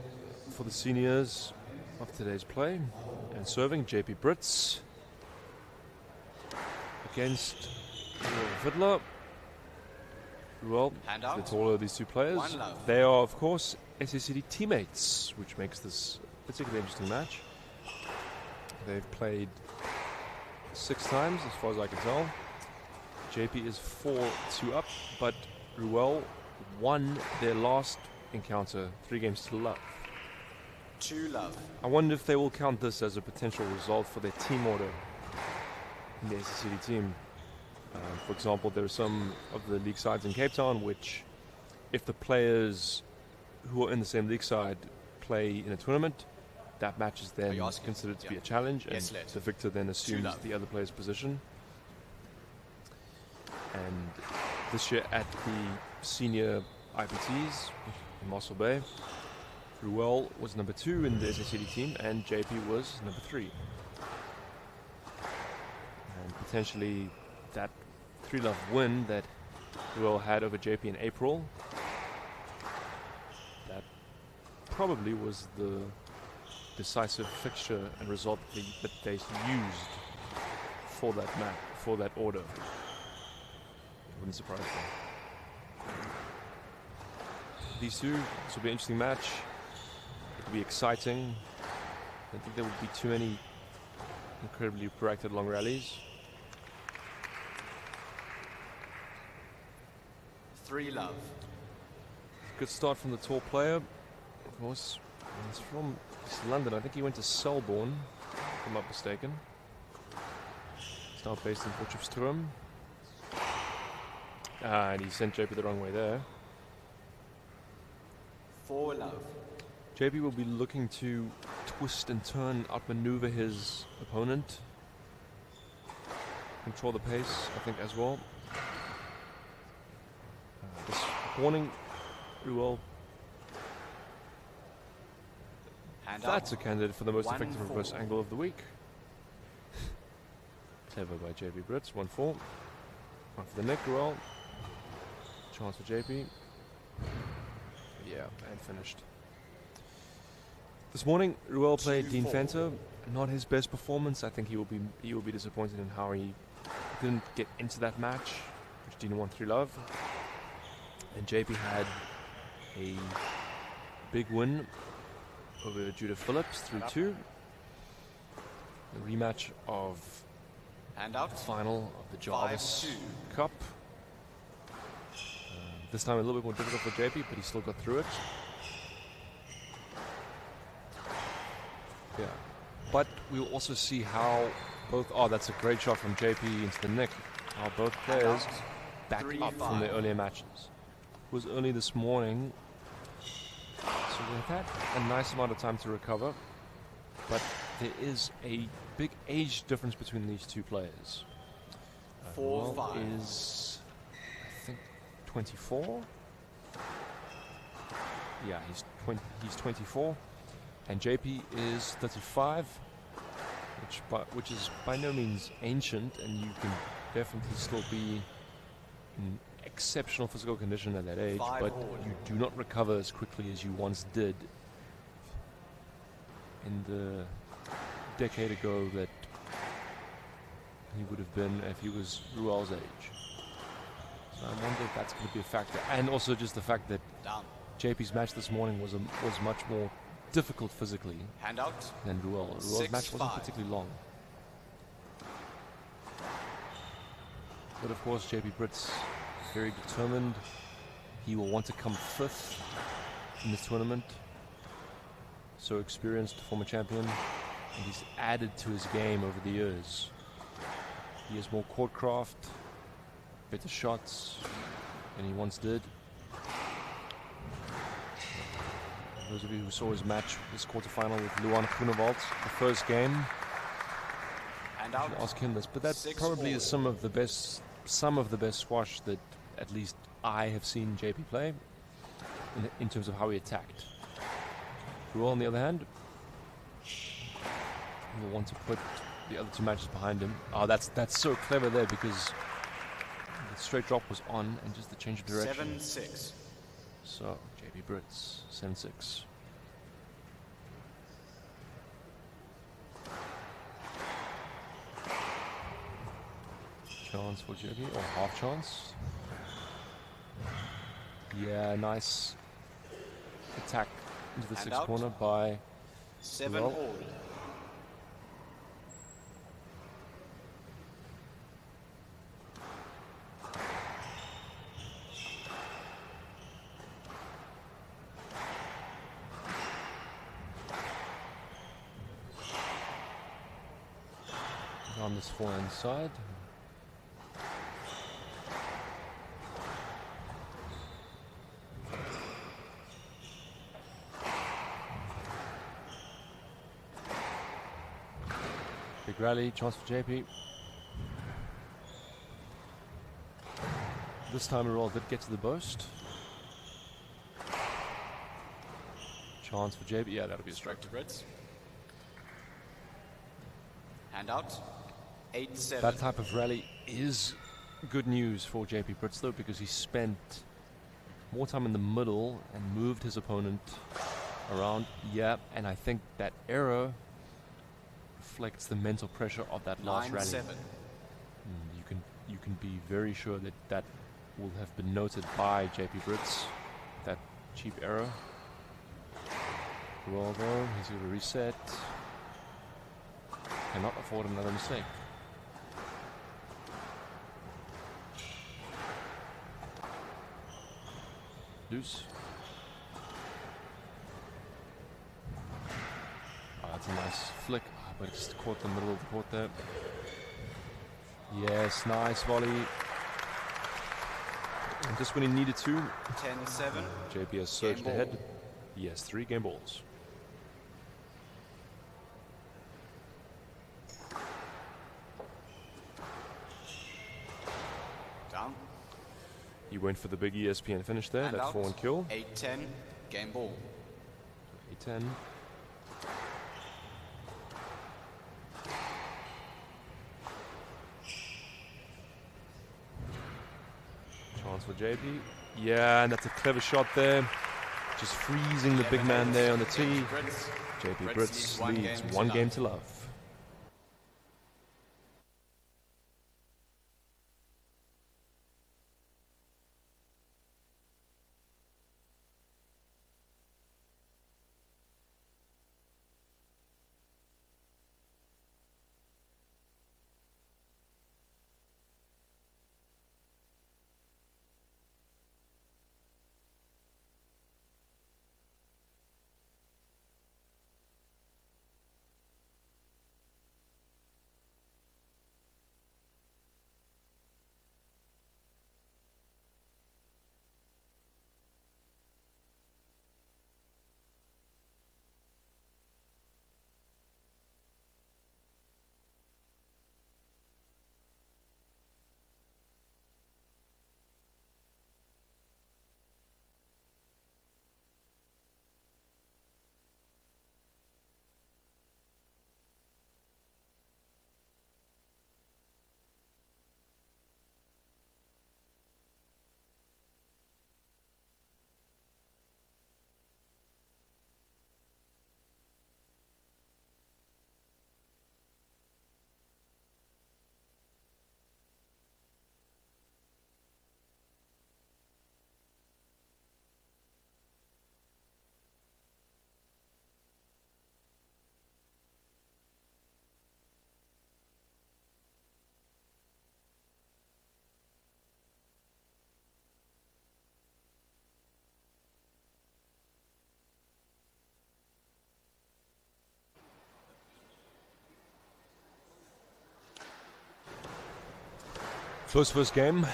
C: for the seniors of today's play. And serving JP Brits against Vidler. Well, the taller of these two players. They are, of course, SACD teammates, which makes this a particularly interesting match. They've played 6 times, as far as I can tell. JP is 4-2 up, but Ruel won their last encounter 3 games to love.
O: 2-love.
C: I wonder if they will count this as a potential result for their team order in the SACD team. For example, there are some of the league sides in Cape Town which, if the players who are in the same league side play in a tournament, that match is then considered to be a challenge, and the victor then assumes the other player's position. And this year at the senior IPTs in Mossel Bay, Ruel was number 2 in the SACD team, and JP was number 3. And potentially that 3-love win that Ruel had over JP in April, that probably was the decisive fixture and result that they used for that match, for that order. It wouldn't surprise me. These two, this will be an interesting match. It will be exciting. I don't think there will be too many incredibly protracted long rallies.
O: 3-love.
C: Good start from the tall player. Of course, he's from London. I think he went to Selborne, if I'm not mistaken. He's now based in Potchefstroom. And he sent JP the wrong way there.
O: 4-love.
C: JP will be looking to twist and turn, outmaneuver his opponent. Control the pace, I think, as well. This warning, Ruel. That's a candidate for the most effective reverse angle of the week. Clever by JP Brits, 1-4. One for the neck, Ruel. Chance for JP. Yeah, and finished. This morning, Ruel played Dean Fenter. Not his best performance. I think he will be disappointed in how he didn't get into that match, which Dean won 3-love. And JP had a big win over Judah Phillips 3-2. A rematch of the final of the Jarvis Cup. This time a little bit more difficult for JP, but he still got through it. Yeah, but we'll also see how both. Oh, that's a great shot from JP into the nick. How both players back up from their earlier matches. It was early this morning, so they've had a nice amount of time to recover. But there is a big age difference between these two players.
O: 4-5
C: is, I think, 24. Yeah, he's 24. And JP is 35, which is by no means ancient, and you can definitely still be in exceptional physical condition at that age, but you do not recover as quickly as you once did in the decade ago that he would have been if he was Ruel's age. So I wonder if that's going to be a factor, and also just the fact that JP's match this morning was much more difficult physically than Ruel. Ruel's match wasn't particularly long. But of course, JP Brits very determined. He will want to come 5th in this tournament. So experienced, former champion, and he's added to his game over the years. He has more court craft, better shots than he once did. Those of you who saw his match, this quarterfinal with Luan Groenewald, the first game, you can ask him this, but that probably is some of the best squash that at least I have seen JP play in terms of how he attacked. Ruel, on the other hand, will want to put the other two matches behind him. Oh, that's so clever there, because the straight drop was on and just the change of direction.
O: 7-6.
C: So, JP Brits, 7-6. Chance for JP, or half chance. Yeah, nice attack into the
O: And
C: sixth
O: out.
C: corner by
O: 7
C: Well.
O: all.
C: On this forehand side. Big rally, chance for JP. This time Roll did get to the boast. Chance for JP, yeah, that'll be a strike.
O: To Brits. Hand out. 8-7.
C: That type of rally is good news for JP Brits though, because he spent more time in the middle and moved his opponent around. Yeah, and I think that error reflects the mental pressure of that last rally.
O: 9-7.
C: You can be very sure that that will have been noted by JP Brits, that cheap error. Well though, he's going to reset. Cannot afford another mistake. Loose. Oh, that's a nice flick, but it's caught the middle of the court there. Yes, nice volley. And just when he needed to.
O: 10-7.
C: JP has surged ahead. He has 3 game balls.
O: Down.
C: He went for the big ESPN finish there,
O: And
C: that
O: out.
C: 4-1 kill.
O: 8-10. Game ball.
C: 8-10. Chance for JP. Yeah, and that's a clever shot there. Just freezing the big man there on the tee. JP Brits leads 1 game to love. Close first game.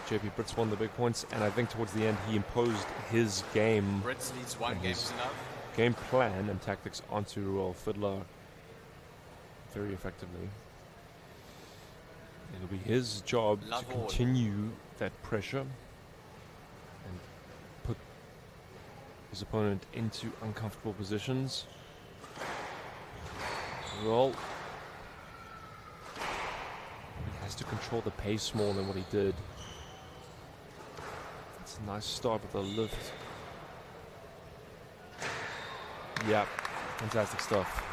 C: JP Brits won the big points, and I think towards the end he imposed his game.
O: Brits leads 1 game to love.
C: Game plan and tactics onto Royal Fiddler very effectively. It'll be his job to continue that pressure and put his opponent into uncomfortable positions. Roll. He has to control the pace more than what he did Nice start with the lift. Yeah, fantastic stuff.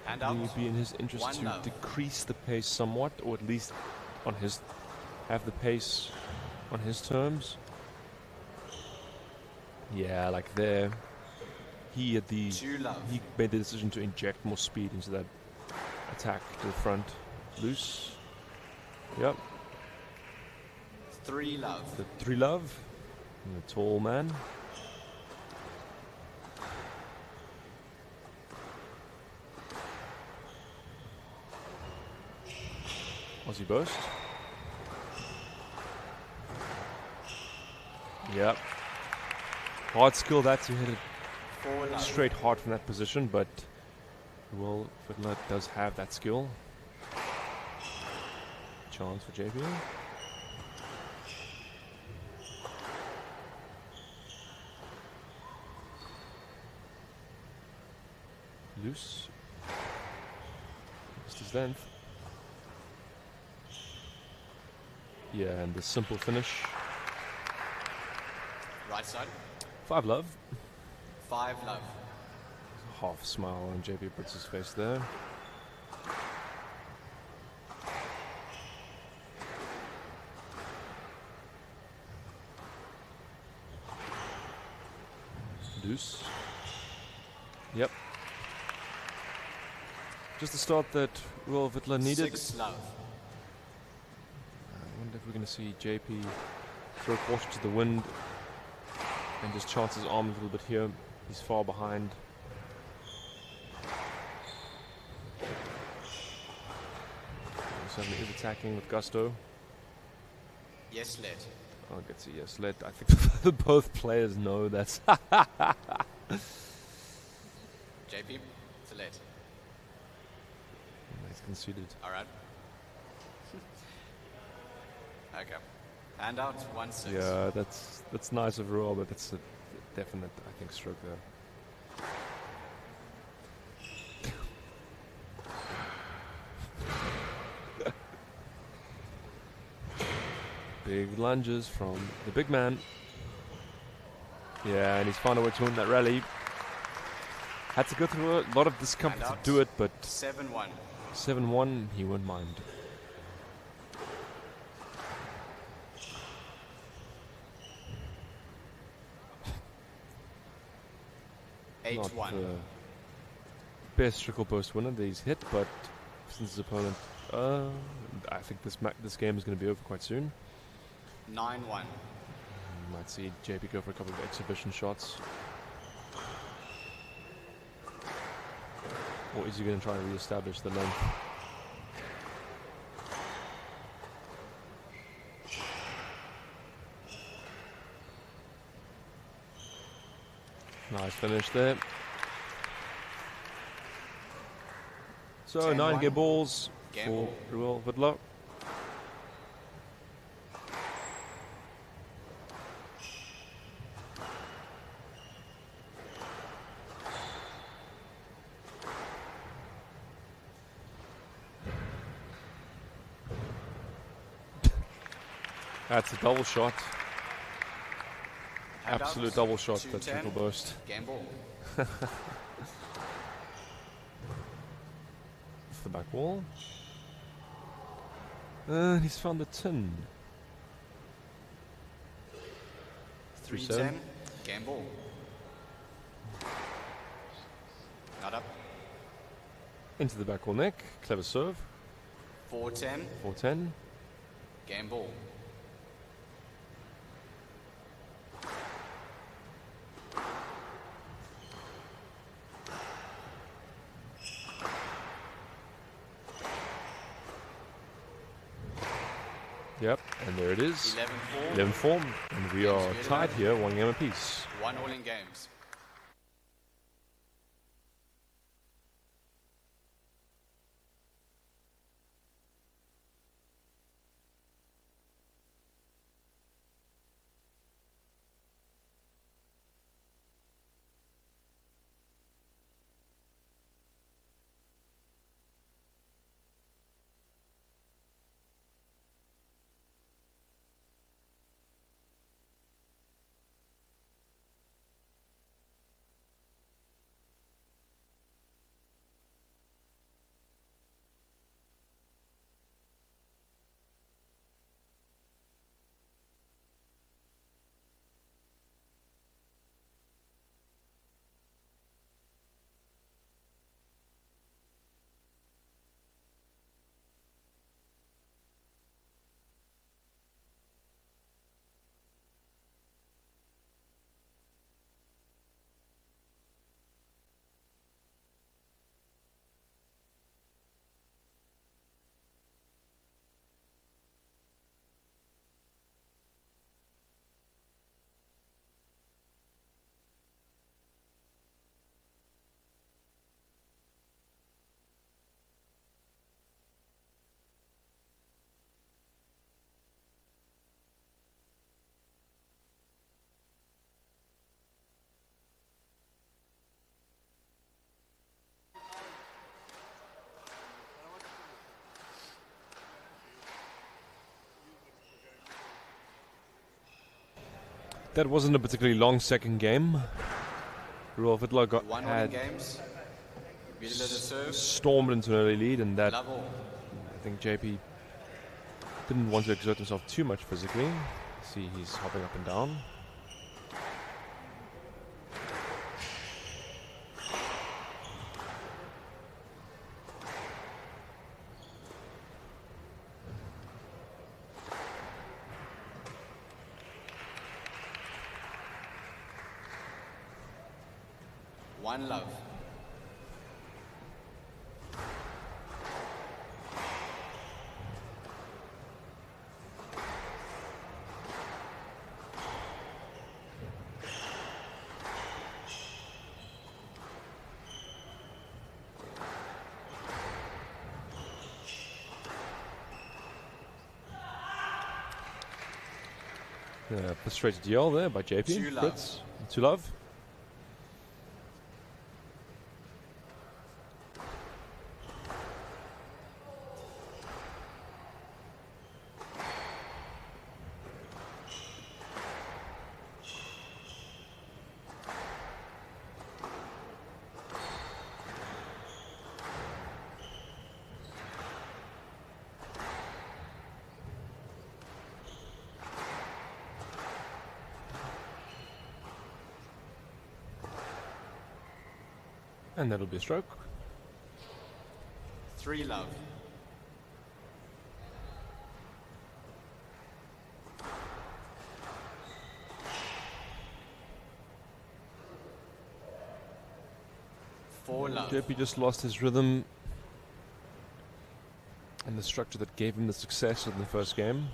C: Probably be in his interest to decrease the pace somewhat, or at least on his have the pace on his terms. Yeah, like there, he made the decision to inject more speed into that attack to the front. Loose. Yep.
O: 3 love.
C: The 3 love. And the tall man. Aussie burst. Yep. Hard skill that to hit it straight hard from that position, but Will Fiddler does have that skill. Chance for JP. Loose. Just his length. Yeah, and the simple finish.
O: Right side.
C: 5 love.
O: 5 love.
C: Half smile on JP Brits' face there. Deuce. Yep. Just the start that Will Vittler needed.
O: 6 love.
C: I wonder if we're going to see JP throw caution to the wind and just chance his arm a little bit here. He's far behind. Certainly is attacking with gusto.
O: Yes, led.
C: Oh, good to see yes, led. I think both players know that's.
O: JP, to led.
C: He's conceded.
O: Alright. Okay. Hand out 1-6.
C: Yeah, that's nice of Royal, but that's a definite, I think, stroke there. Big lunges from the big man. Yeah, and he's found a way to win that rally. Had to go through a lot of discomfort to do it, but
O: 7-1.
C: 7-1, he wouldn't mind. Not the best trickle burst winner that he's hit, but since his opponent, I think this game is going to be over quite soon.
O: 9-1.
C: You might see JP go for a couple of exhibition shots. Or is he going to try and re-establish the length? Nice finish there. So 9 game balls for Will Vidler. That's a double shot. Absolute double shot, that triple burst.
O: Gamble.
C: It's the back wall. And he's found the tin.
O: 3-10. Gamble. Not up.
C: Into the back wall neck. Clever serve.
O: 4-10.
C: 4-10.
O: Gamble.
C: Yep, and there it is.
O: 11-4.
C: 11-4, and we are tied here, 1 game apiece.
O: 1 all in games.
C: That wasn't a particularly long second game. Royal Fiddler
O: One-winning games. Beautiful to serve.
C: Stormed into an early lead, and that
O: Level.
C: I think JP didn't want to exert himself too much physically. See, he's hopping up and down.
O: One love.
C: Frustrated yell there by JP. Fritz. To love. And that'll be a stroke.
O: 3 love. Four love.
C: JP just lost his rhythm and the structure that gave him the success in the first game.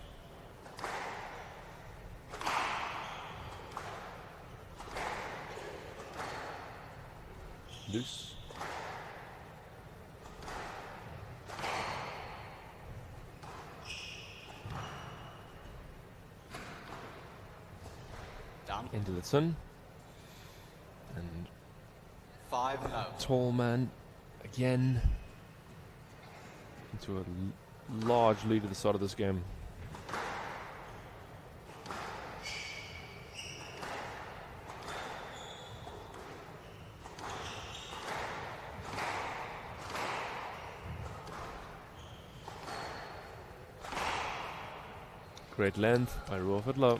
C: Loose.
O: Down.
C: Into the sun. And
O: 5 love.
C: tall man again into a large lead at the start of this game. Great length by Royal Fiddler.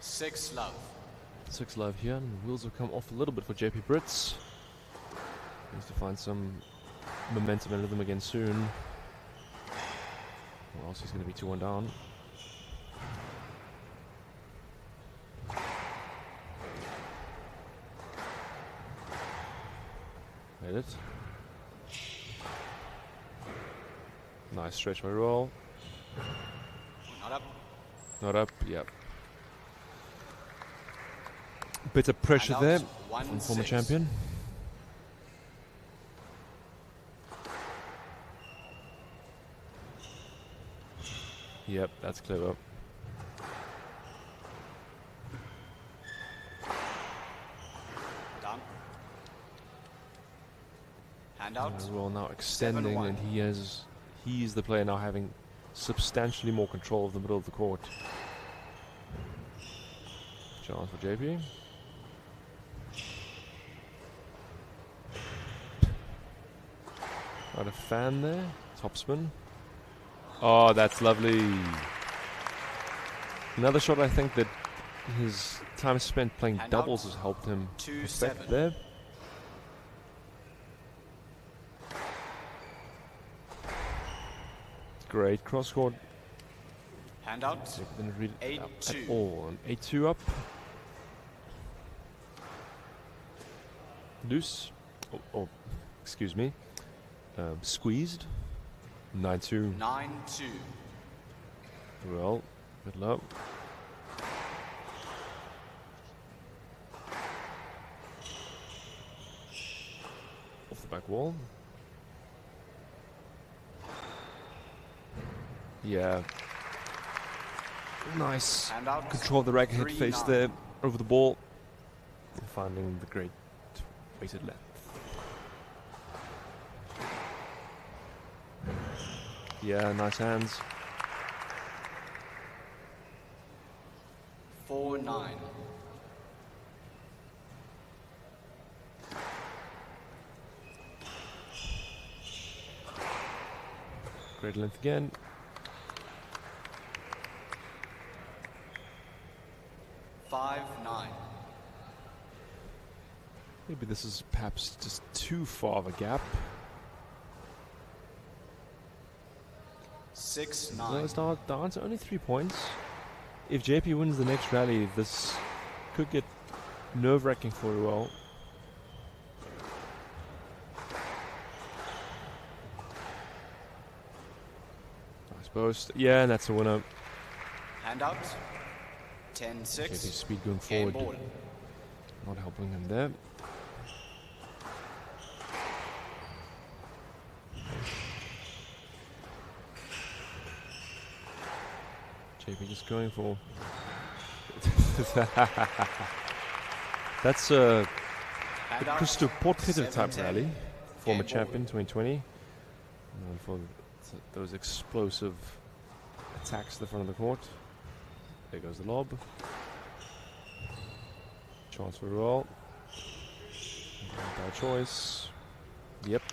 O: 6 love.
C: 6 love here, and the wheels will come off a little bit for JP Brits. Needs to find some momentum and rhythm again soon, or else he's going to be 2-1 down. Made it. Nice stretch by Royal.
O: Not up.
C: Not up, yep. Bit of pressure there from former champion. Yep, that's clever.
O: Down. Hand out.
C: Royal now extending, and he's the player now having substantially more control of the middle of the court. Chance for JP. Not a fan there. Topspin. Oh, that's lovely. Another shot I think that his time spent playing doubles has helped him perfect there. Great cross court.
O: Hand out.
C: Didn't read it
O: 8-2
C: at all. 8-2 up. Loose. Oh, excuse me. Squeezed. 9-2.
O: 9-2.
C: Well, good luck. Off the back wall. Yeah. Nice. Control of the racket head face there over the ball. Finding the great weighted length. Yeah, nice hands.
O: 4-9.
C: Great length again.
O: Five, 9.
C: Maybe this is perhaps just too far of a gap.
O: 6-9.
C: No, it's not down to only 3 points. If JP wins the next rally, this could get nerve-wracking for Ruel. I suppose. Yeah, and that's a winner.
O: Handout. 10-6.
C: JP's speed going
O: Game
C: forward.
O: ball.
C: Not helping him there. JP just going for... That's a Christo Portretter type rally. Former champion 2020. Known for those explosive attacks to the front of the court. There goes the lob. Chance for Ruel. Bad choice. Yep.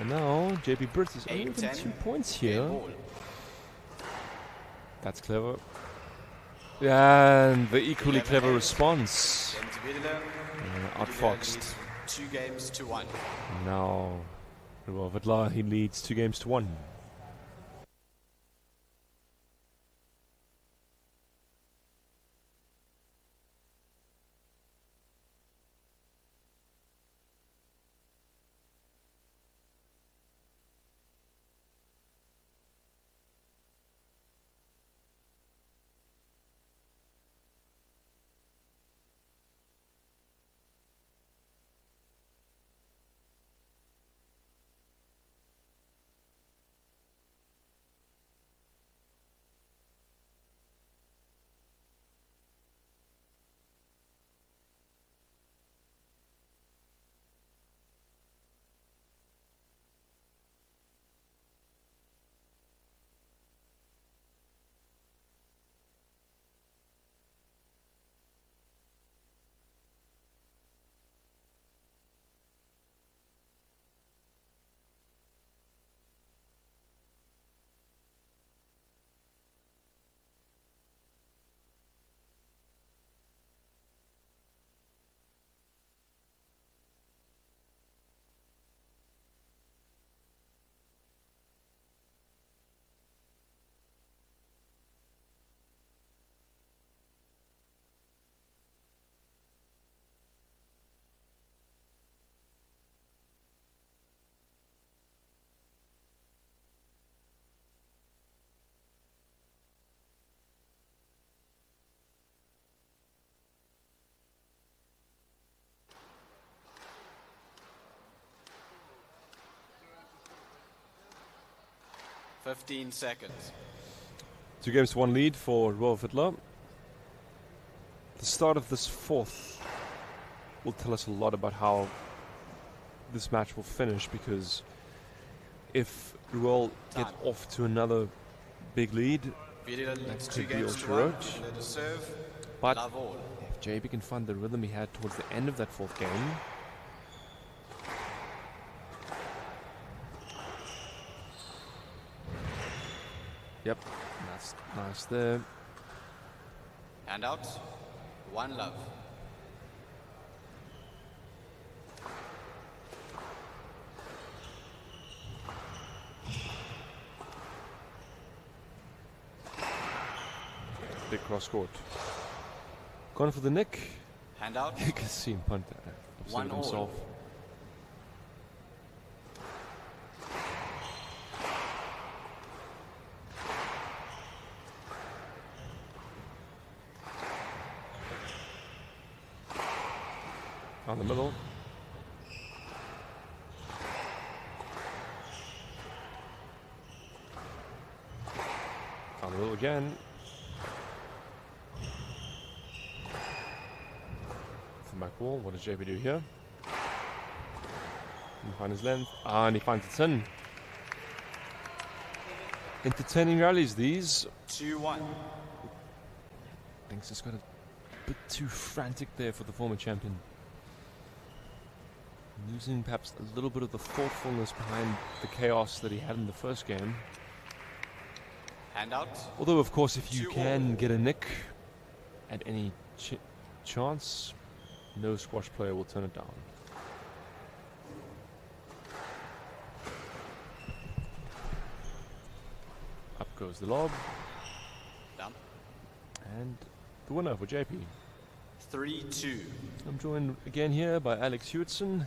C: And now JP Britt is only within 2 points here. That's clever. And the equally clever response. Outfoxed.
O: 2-1.
C: Now, Ruel Vidla, he leads 2-1.
O: Fifteen seconds.
C: 2-1 lead for Ruel Vidla. The start of this fourth will tell us a lot about how this match will finish, because if Ruel get off to another big lead, that could be ultra roach. But if JP can find the rhythm he had towards the end of that fourth game, yep, that's nice there.
O: Handouts. One love.
C: Big cross court. Gone for the nick.
O: Handout.
C: You can see him punt
O: One
C: himself. On the middle. On the middle again. From back wall. What does JP do here? He finds his length. And he finds it in. Entertaining rallies, these.
O: 2-1.
C: Things just got a bit too frantic there for the former champion. Losing perhaps a little bit of the thoughtfulness behind the chaos that he had in the first game.
O: Handout.
C: Although, of course, if you can get a nick at any chance, no squash player will turn it down. Up goes the lob.
O: Down.
C: And the winner for JP.
O: 3-2.
C: I'm joined again here by Alex Hewitson.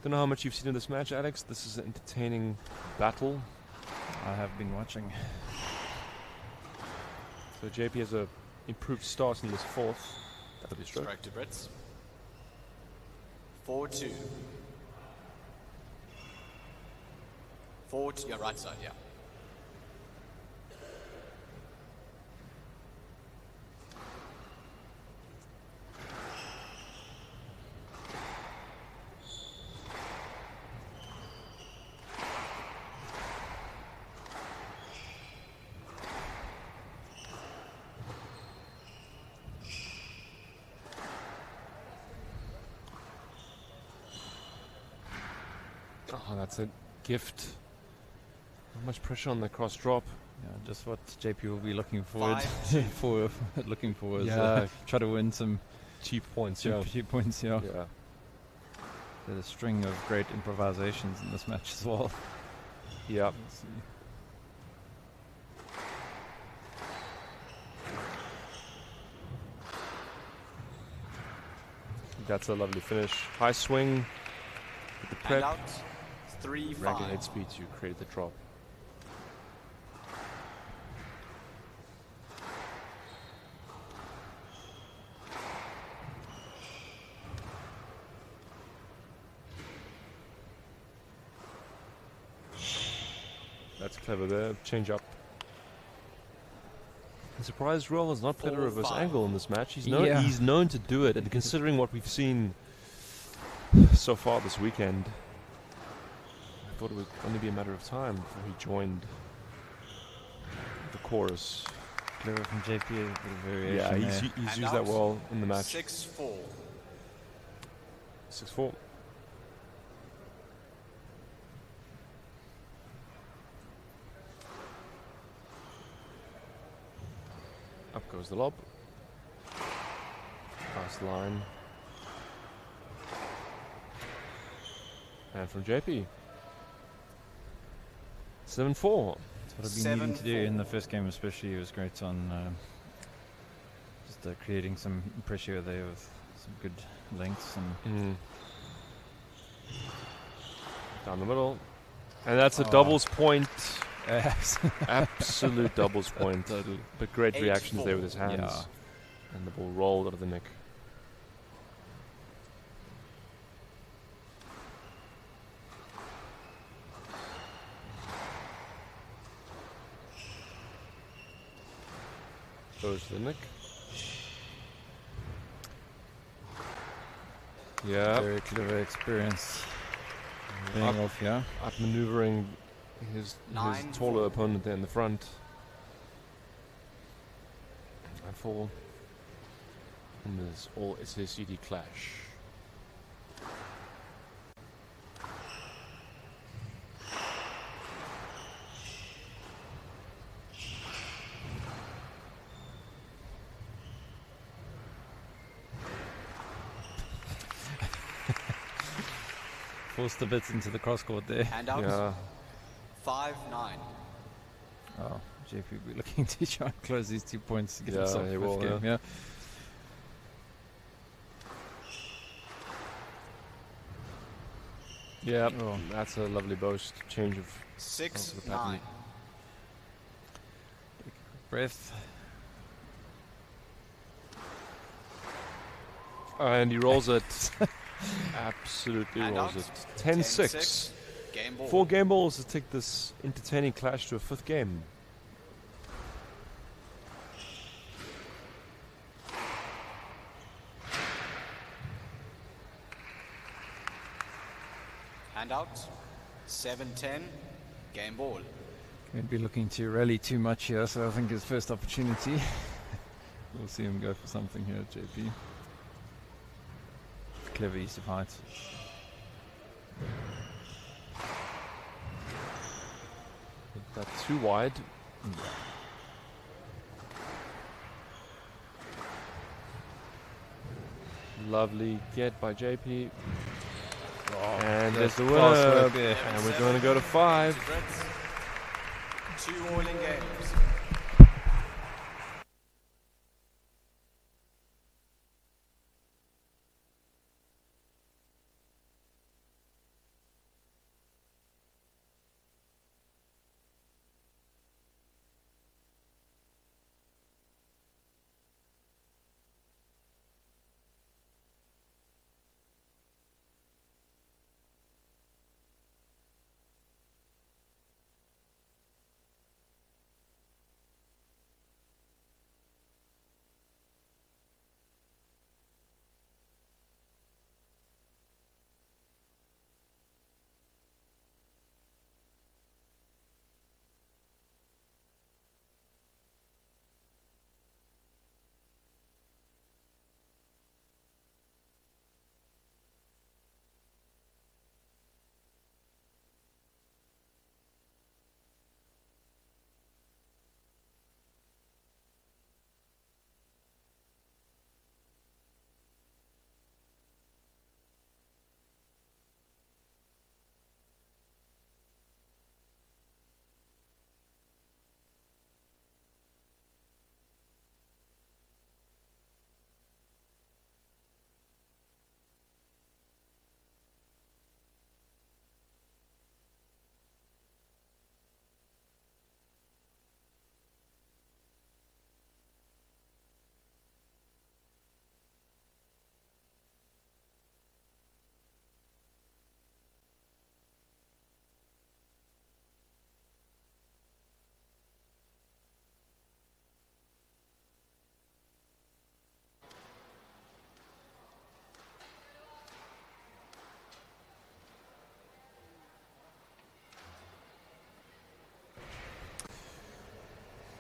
C: Don't know how much you've seen of this match, Alex. This is an entertaining battle.
E: I have been watching.
C: So JP has a improved start in this fourth. That'll be stroke.
O: Strike to Brits. 4-2. 4-2. Yeah, right side, yeah.
C: Oh, that's a gift. Not much pressure on the cross drop.
E: Yeah, just what JP will be looking forward looking for is
C: Yeah.
E: try to win some
C: cheap points.
E: Cheap points, yeah.
C: Yeah.
E: There's a string of great improvisations in this match as well.
C: Yeah.
E: Let's see.
C: That's a lovely finish. High swing with the prep.
O: Handout. 3-5.
C: Ragged head speed to create the drop. That's clever there. Change up. I'm surprised Royal has not played a reverse angle in this match. He's known to do it, and considering what we've seen so far this weekend, I thought it would only be a matter of time before he joined the chorus.
E: Clever from JP, a bit of variation.
C: Yeah, he's used that well in the match.
O: 6-4.
C: 6-4. Up goes the lob. Past line. And from JP. 7-4.
E: That's what I've been needing to do in the first game, especially. He was great on just creating some pressure there with some good lengths and
C: down the middle. And that's a doubles point. Absolute doubles point.
E: Totally.
C: But great reactions there with his hands.
E: Yeah.
C: And the ball rolled out of the neck. Goes to the neck. Yeah.
E: Very clever experience. Being off, yeah.
C: Outmaneuvering his taller opponent there in the front. And 4. And there's all SACD clash.
E: Forced a bit into the cross court there.
O: Handout.
C: Yeah.
O: 5-9.
E: Oh, JP will be looking to try and close these 2 points to get
C: Yeah,
E: himself
C: he
E: fifth
C: will,
E: game. Yeah.
C: Yeah, that's a lovely boast. Change of
O: 6-9.
E: Breath.
C: And he rolls it. Absolutely
O: Handout.
C: rolls it. 10-6.
O: Game ball.
C: 4 game balls to take this entertaining clash to a 5th game.
O: Handout. 7-10. Game ball.
E: Won't be looking to rally too much here, so I think his first opportunity. We'll see him go for something here at JP. Clever use of height.
C: That's too wide. Lovely get by JP. And there's the winner. And we're going to go to 5.
O: 2 all in games.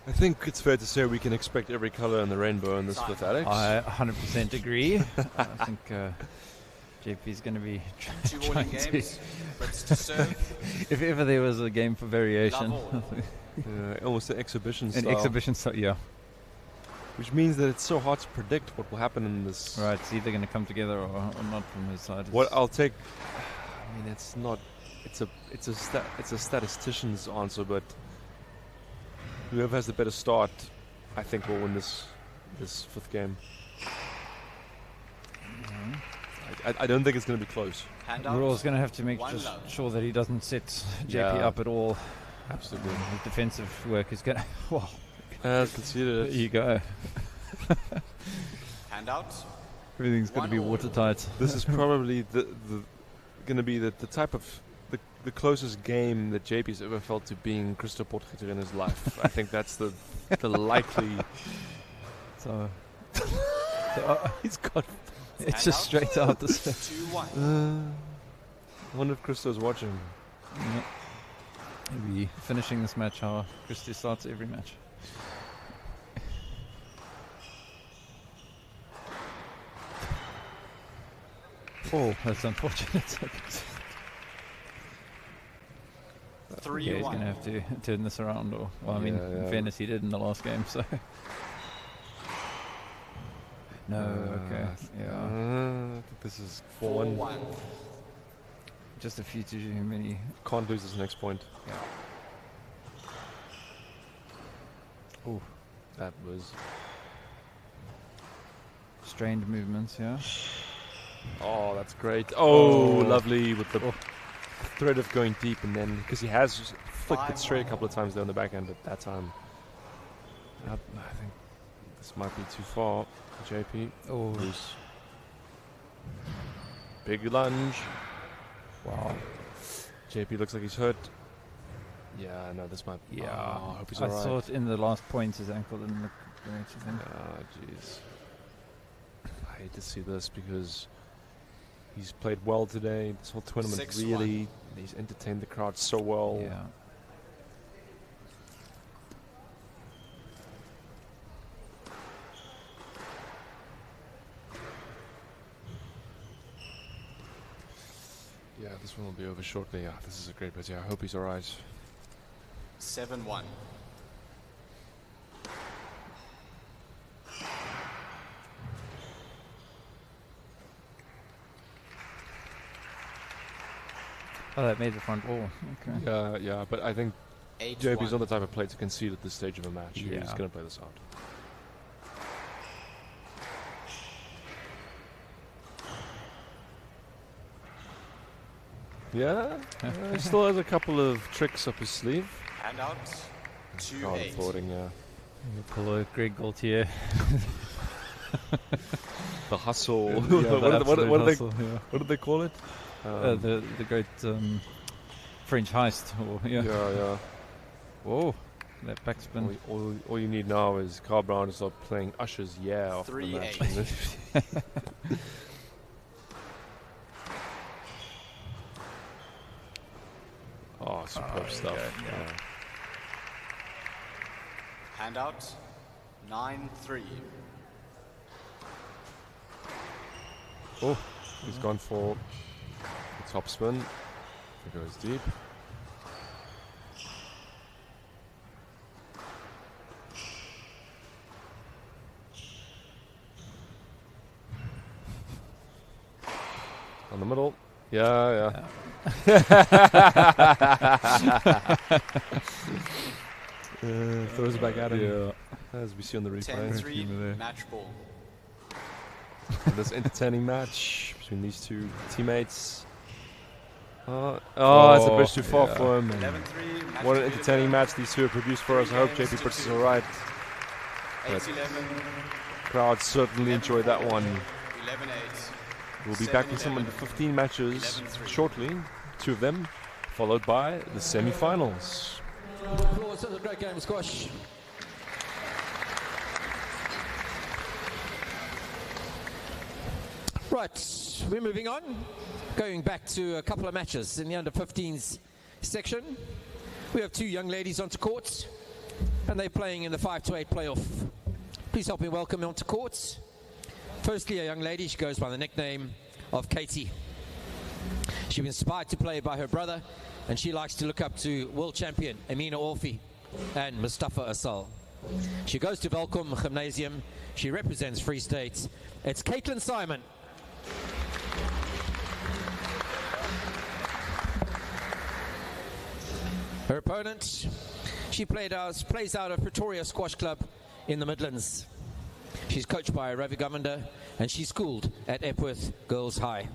C: I think it's fair to say we can expect every color in the rainbow in this with Alex.
E: I 100% agree. I think JP is going to be trying to if ever there was a game for variation.
C: Almost an exhibition style.
E: An exhibition style, yeah.
C: Which means that it's so hard to predict what will happen in this.
E: Right, it's either going to come together or not from his side.
C: What I'll take, I mean, it's not. It's a statistician's answer, but whoever has the better start, I think, will win this 5th game. I don't think it's going to be close.
E: Rule's going to have to make sure that he doesn't set JP up at all.
C: Absolutely.
E: His defensive work is going to... Wow.
C: Conceded it.
E: There you go.
O: Handouts.
E: Everything's going to be watertight.
C: This is probably going to be the type of... The closest game that JP's ever felt to being Christo Potgieter in his life. I think that's the likely...
E: So
C: he's got...
E: It's just straight out the set.
C: I wonder if Christo's watching.
E: Yeah. Maybe finishing this match how Christo starts every match. Oh, that's unfortunate.
O: 3-1.
E: Yeah, he's going to have to turn this around. Or, well, I mean, in fairness, he did in the last game, so... No, okay.
C: I think this is 4-1.
E: Just a few too many.
C: Can't lose this next point.
E: Yeah.
C: Oh, that was...
E: strained movements, yeah.
C: Oh, that's great. Oh, lovely with the thread of going deep, and then because he has just flicked it straight a couple of times there on the backhand, but that time I think this might be too far for JP.
E: Oh,
C: loose. Big lunge. Wow. JP looks like he's hurt. Yeah, no, this might.
E: Yeah,
C: oh, I hope he's
E: I
C: alright.
E: saw it in the last point. His ankle didn't look great, I think.
C: Oh, jeez. I hate to see this because he's played well today. This whole tournament,
O: 6-1.
C: really, he's entertained the crowd so well.
E: Yeah.
C: Yeah, this one will be over shortly. Yeah, this is a great bet. Yeah, I hope he's alright.
O: 7-1.
E: Oh, that made the front wall. Okay.
C: Yeah, but I think
O: 8-1.
C: JP's not the type of player to concede at this stage of a match.
E: Yeah.
C: He's going to play this out. Yeah, he still has a couple of tricks up his sleeve.
O: Hand out. 2-8.
C: Forwarding, yeah.
E: Pull a Greg Gaultier.
C: The hustle.
E: Yeah,
C: What did they call it?
E: The great French heist.
C: Yeah.
E: Whoa, that backspin.
C: All you need now is Carl Brown to start playing Usher's Yeah off the match.
O: 3-8.
C: Oh, superb stuff. Yeah.
O: Hand out. 9-3.
C: Oh, he's gone for the top spin. It goes deep. On the middle. Yeah.
E: Throws it back at him.
C: Yeah, as we see on the replay.
O: 10-3. Match ball.
C: This entertaining match between these two teammates. That's a bridge too far for him.
O: 11-3.
C: What an entertaining match these two have produced for us. I hope JP puts us alright.
O: 8-11.
C: Crowd certainly enjoyed that one.
O: 11-8.
C: We'll be back with some of the 15 matches shortly. 2 of them, followed by the semi-finals.
R: Applause. That was a great game of squash. Right, we're moving on. Going back to a couple of matches in the under-15s section. We have 2 young ladies onto court, and they're playing in the 5-8 playoff. Please help me welcome onto court. Firstly, a young lady, she goes by the nickname of Katie. She was inspired to play by her brother, and she likes to look up to world champion Amina Orfi and Mustafa Asal. She goes to Welkom Gymnasium. She represents Free State. It's Caitlin Simon. Her opponent, she plays out of Pretoria Squash Club in the Midlands. She's coached by Ravi Govender, and she's schooled at Epworth Girls High.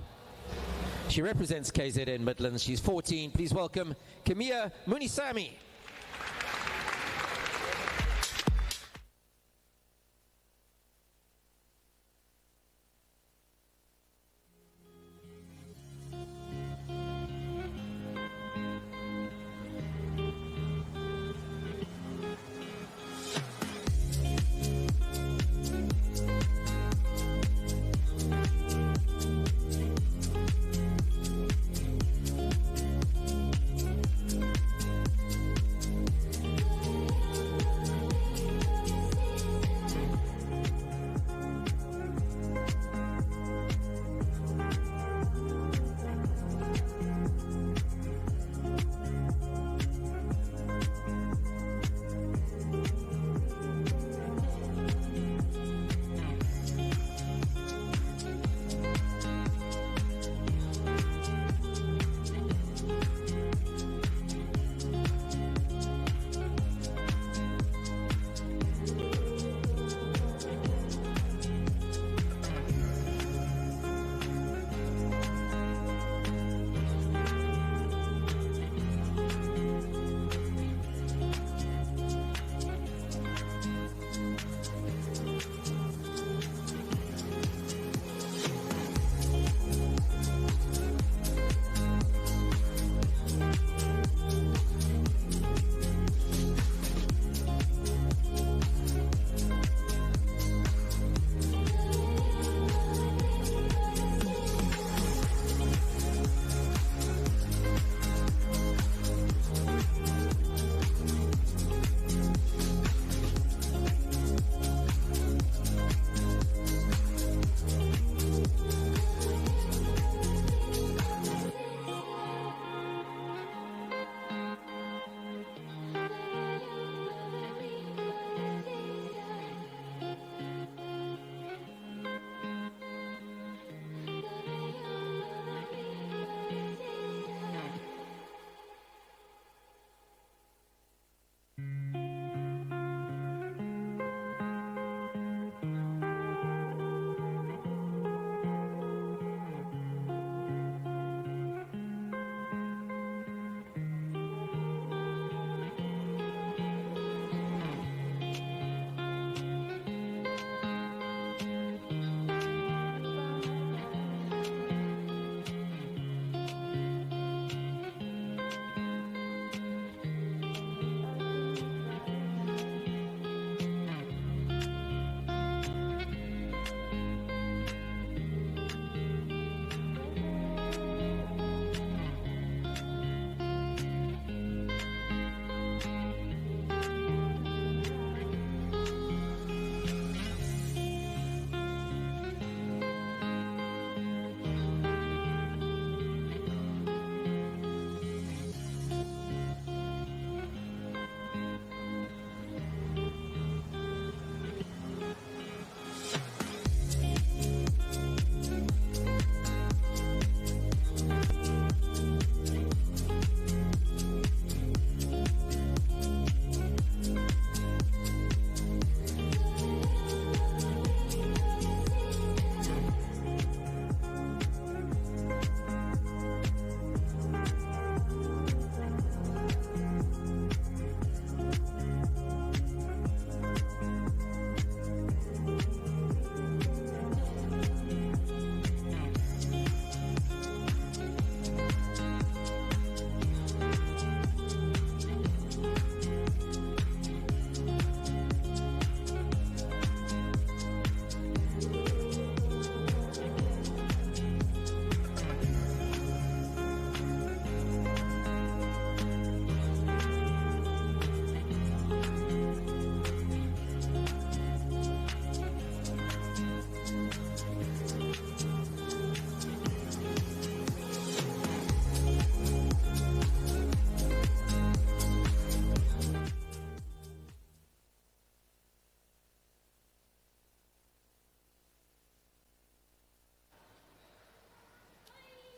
R: She represents KZN Midlands. She's 14. Please welcome Kamia Munisami.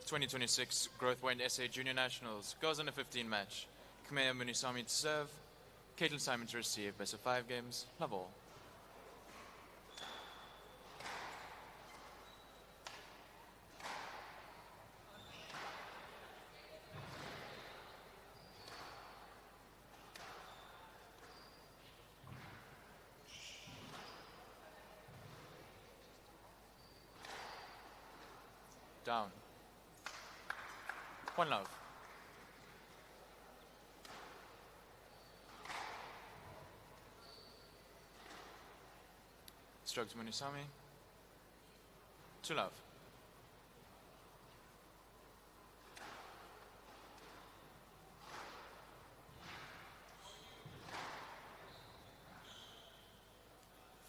D: 2026 Growthpoint SA Junior Nationals Girls Under 15 match. Kamea Munisami to serve, Caitlin Simon to receive. Best of 5 games. Love all. Down. 1 love. Stroke to Munisami. 2 love.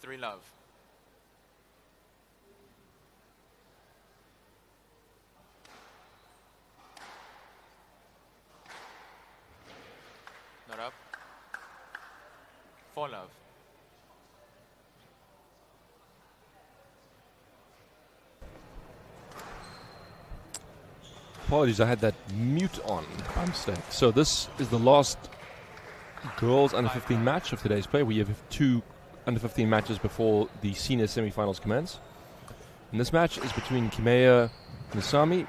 D: Three love. Not up. 4 love.
C: Apologies, I had that mute on by mistake. So this is the last girls under 15 match of today's play. We have 2 under 15 matches before the senior semi-finals commence. And this match is between Kimea Munisami.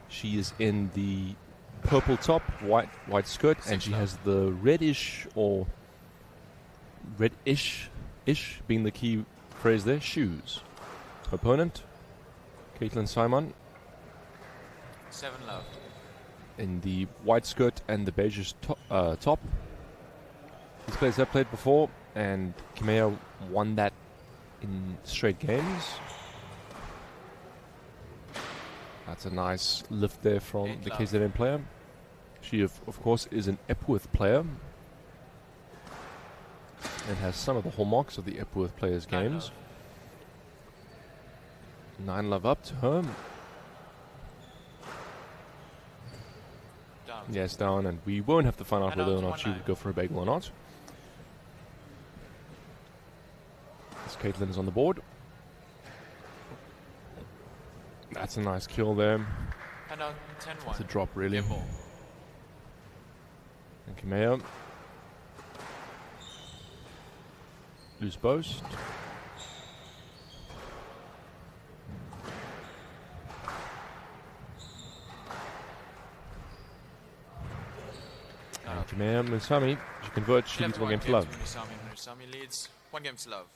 C: She is in the purple top, white skirt, and she has the reddish or reddish being the key phrase there, shoes. Her opponent, Caitlin Simon,
D: 7 love.
C: in the white skirt and the beige top. These players have played before, and Kimea won that in straight games. That's a nice lift there from the KZN player. She, of course, is an Epworth player and has some of the hallmarks of the Epworth players' games. 9 love up to her.
D: Down.
C: Yes, down, and we won't have to find out
D: And
C: whether or
D: out to
C: not she
D: 1-9.
C: would go for a bagel or not. As Caitlin is on the board. That's a nice kill there.
D: And out 10-1.
C: It's a drop, really.
D: Game ball.
C: And Kimea. Loose post. And Kimea Munisami, she converts, she leads 1 game to love.
D: Munisami leads 1 game to love.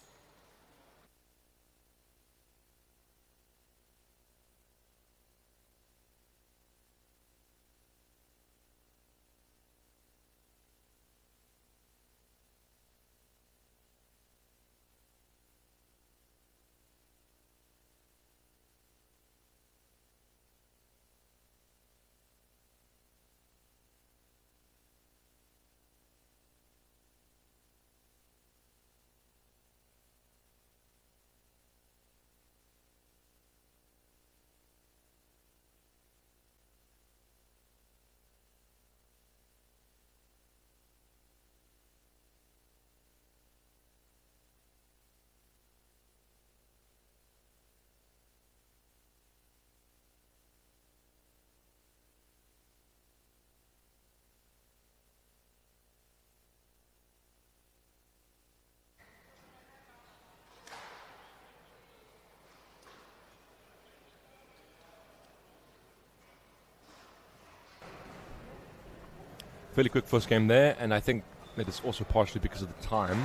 C: Fairly quick first game there, and I think that is also partially because of the time.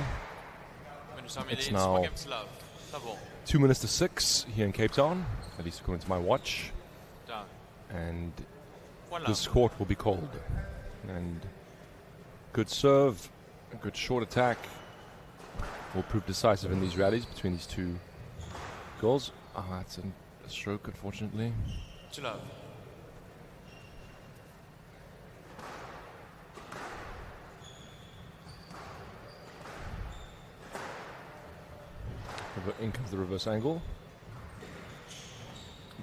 D: Munisami
C: It's
D: leads
C: now
D: 1 game to love. Love all.
C: 2 minutes to 6 here in Cape Town, at least according to my watch.
D: Down.
C: And
D: 1
C: this
D: love.
C: court will be cold. And good serve, a good short attack will prove decisive in these rallies between these 2 girls. Ah, that's a stroke, unfortunately.
D: 2 love.
C: In comes the reverse angle.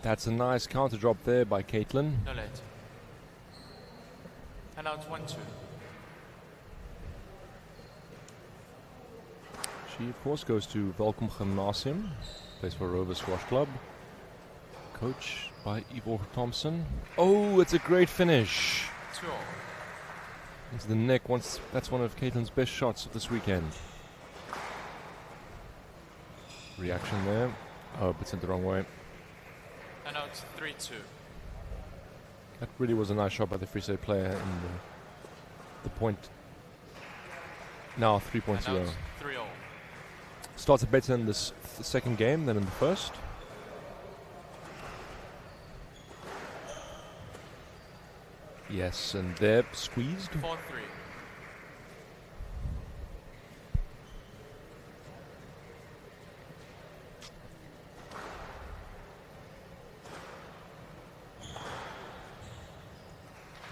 C: That's a nice counter drop there by Caitlin.
D: No late. And out 1-2.
C: She, of course, goes to Welkom Gymnasium, plays for Rover Squash Club. Coach by Ivor Thompson. Oh, it's a great finish.
D: 2-all.
C: Into the neck. That's one of Caitlin's best shots of this weekend. Reaction there. Oh, but sent the wrong way.
D: And now it's 3-2.
C: That really was a nice shot by the free set player in the point. Now 3.0.
D: 3-all.
C: Started better in this second game than in the first. Yes, and they're squeezed.
D: 4-3.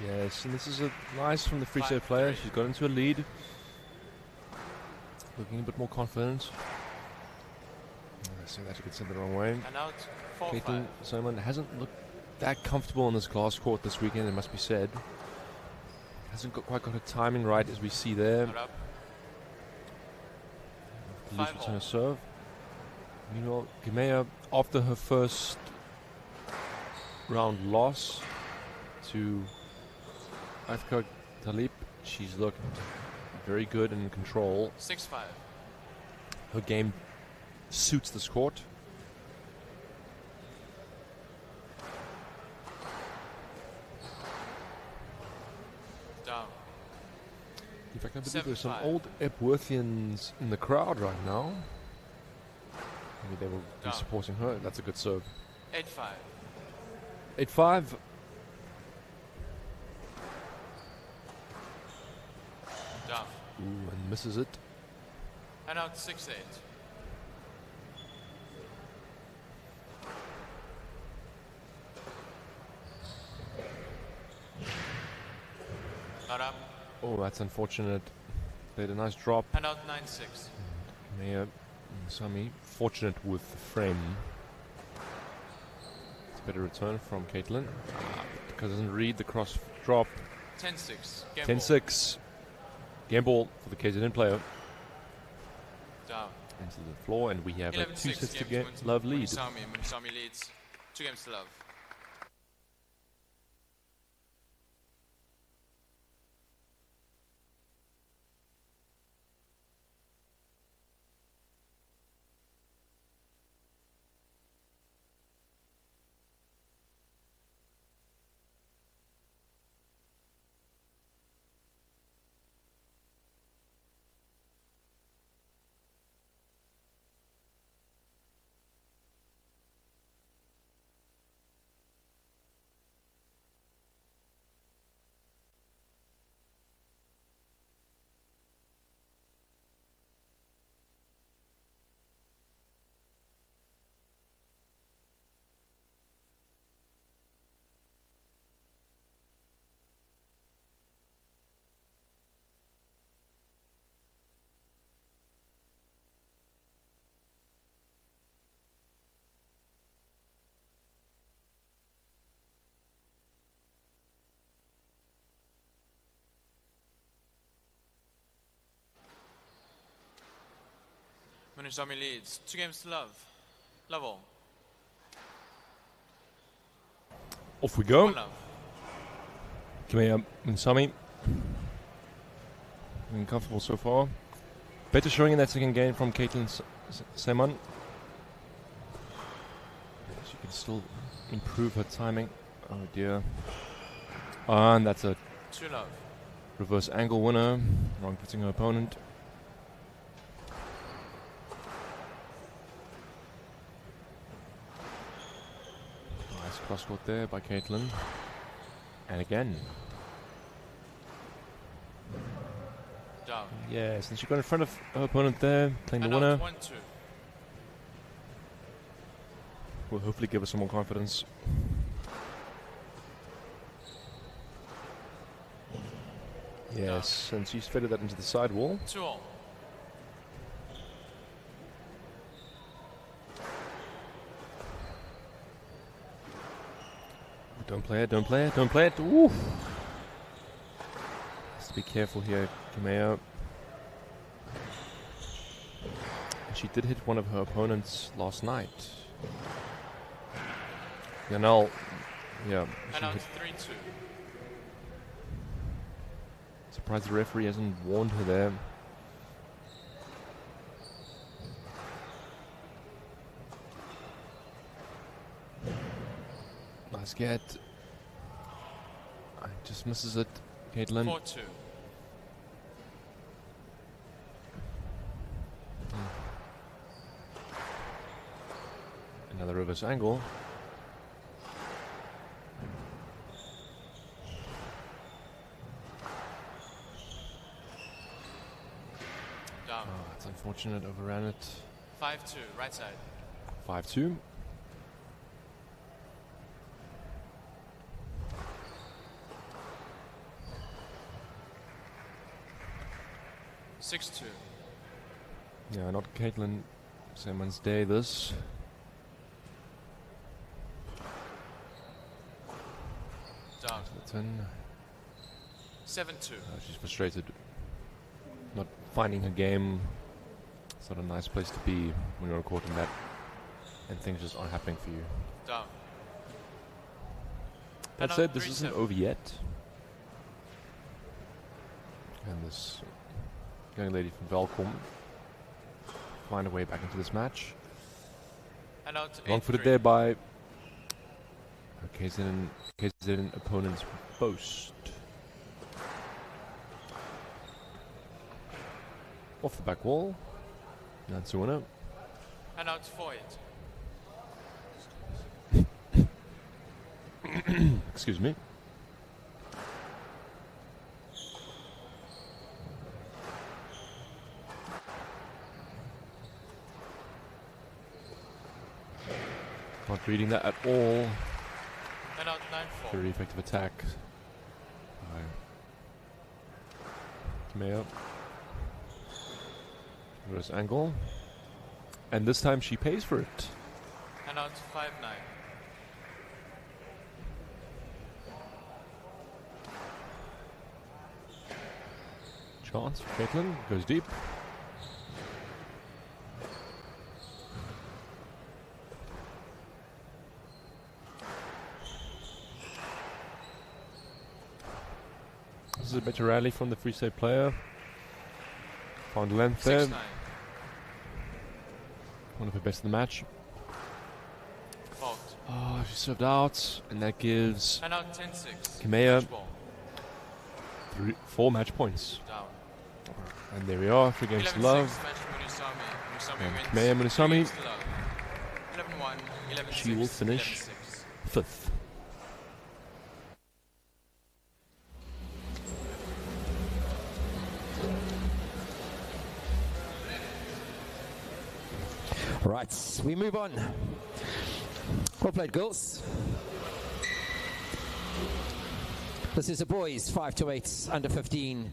C: Yes, and this is a nice from the free set player. She's got into a lead. Looking a bit more confident. I see that she could send it the wrong way.
D: And now it's 4-5.
C: Caitlin Simon hasn't looked that comfortable on this glass court this weekend, it must be said. Hasn't quite got her timing right, as we see there. Loose return of serve. Meanwhile, Gemea, after her first round loss to Afka Talib, she's looked very good and in control.
D: 6-5.
C: Her game suits this court.
D: Down.
C: In fact, I believe
D: 7-5.
C: there's some old Epworthians in the crowd right now. Maybe they will be supporting her. That's a good serve.
D: 8-5.
C: 8-5.
D: Down.
C: Ooh, and misses it.
D: And out 6-8. Not up.
C: Oh, that's unfortunate. They had a nice drop.
D: And out 9-6.
C: Maya Sami, fortunate with the frame. It's a better return from Caitlin. Because it doesn't read the cross drop.
D: 10-6.
C: 10-6. Game ball for the KZN player.
D: Down.
C: Into the floor, and we have a 2 sets to get
D: Munisami.
C: love lead.
D: Munisami leads 2 games to love. Munisami leads 2 games to love. Love all.
C: Off we go.
D: 1 love.
C: Come here, Munisami. Looking comfortable so far. Better showing in that second game from Caitlin Simon. She can still improve her timing. Oh dear. And that's a
D: 2 love.
C: reverse angle winner. Wrong putting her opponent. Nice cross court there by Caitlin. And again.
D: Down.
C: Yes, and she got in front of her opponent there, playing
D: And
C: the winner.
D: 1-2.
C: Will hopefully give us some more confidence. Yes, and she's fitted that into the sidewall.
D: 2-all.
C: Don't play it, don't play it, don't play it. Ooh. Has to be careful here, Kamea. She did hit one of her opponents last night. Janelle, yeah.
D: And out 3-2.
C: Surprised the referee hasn't warned her there. Nice get. Just misses it. Caitlin.
D: 4-2.
C: Another reverse angle.
D: Down.
C: Oh, it's unfortunate. Overran it.
D: 5-2. Right side.
C: 5-2. Yeah, not Caitlin. Simmons day this.
D: Down. 7-2.
C: She's frustrated. Not finding her game. It's not a nice place to be when you're on court in that, and things just aren't happening for you.
D: Down.
C: That said, this isn't over yet. And this young lady from Velkom find a way back into this match.
D: And out
C: Long-footed there by KZN opponent's Boast. Off the back wall. That's a winner.
D: And out 4-8.
C: Excuse me. Not reading that at all.
D: And out 9-4.
C: Very effective attack. Kamea. Reverse angle. And this time she pays for it.
D: And out 5-9.
C: Chance for Caitlin. Goes deep. This is a better rally from the Free State player. Found length there.
D: 6-9.
C: One of her best in the match.
D: Fault.
C: Oh, she served out, and that gives
D: And out 10-6.
C: Kamea 4 match points.
D: Down.
C: And there we are, 3 games to love. And Kamea Munusami,
D: 11-1, 11-6,
C: she will finish 5th.
R: Right, we move on. Well played, girls. This is a boys 5-8 under 15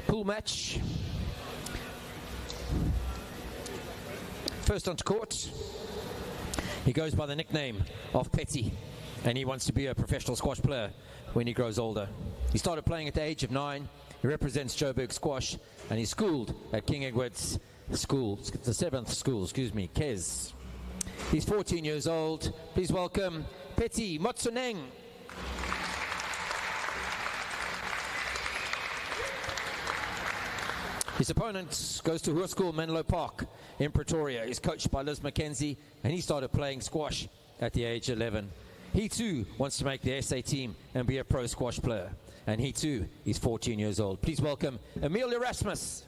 R: pool match. First onto court. He goes by the nickname of Petty, and he wants to be a professional squash player when he grows older. He started playing at the age of 9. He represents Joburg Squash, and he's schooled at King Edward's School, the 7th school, KES. He's 14 years old. Please welcome Petty Motsuneng. His opponent goes to Hoërskool Menlo Park in Pretoria. He's coached by Liz McKenzie, and he started playing squash at the age of 11. He too wants to make the SA team and be a pro squash player. And he too is 14 years old. Please welcome Emil Erasmus.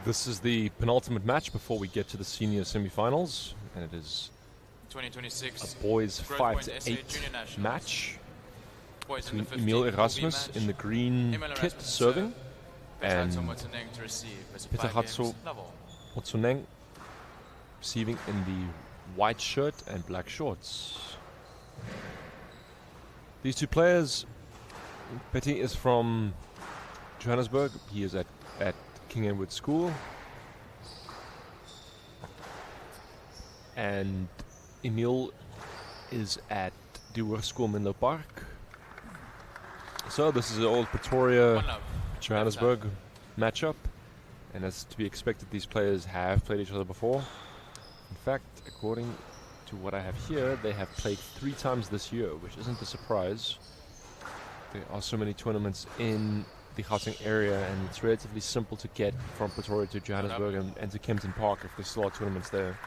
C: This is the penultimate match before we get to the senior semi-finals, and it is
D: 2026
C: a boys
D: Growthpoint
C: 5-8
D: SA Junior Nationals.
C: match
D: Boys in
C: between
D: the
C: Emil
D: 15
C: Erasmus
D: match.
C: in the green
D: Emil
C: kit
D: Erasmus to
C: serving,
D: serve,
C: and
D: Petratso Motsoneng to receive. Best of 5
C: Petratso
D: games, level.
C: Motsoneng receiving in the white shirt and black shorts. These two players, Petty is from Johannesburg. He is at King Edward School. And Emil is at the Hoërskool Menlo Park. So this is an old Pretoria, Johannesburg matchup. And as to be expected, these players have played each other before. In fact, according to what I have here, they have played 3 times this year, which isn't a surprise. There are so many tournaments in the Gauteng area, and it's relatively simple to get from Pretoria to Johannesburg and to Kempton Park if there still are tournaments there.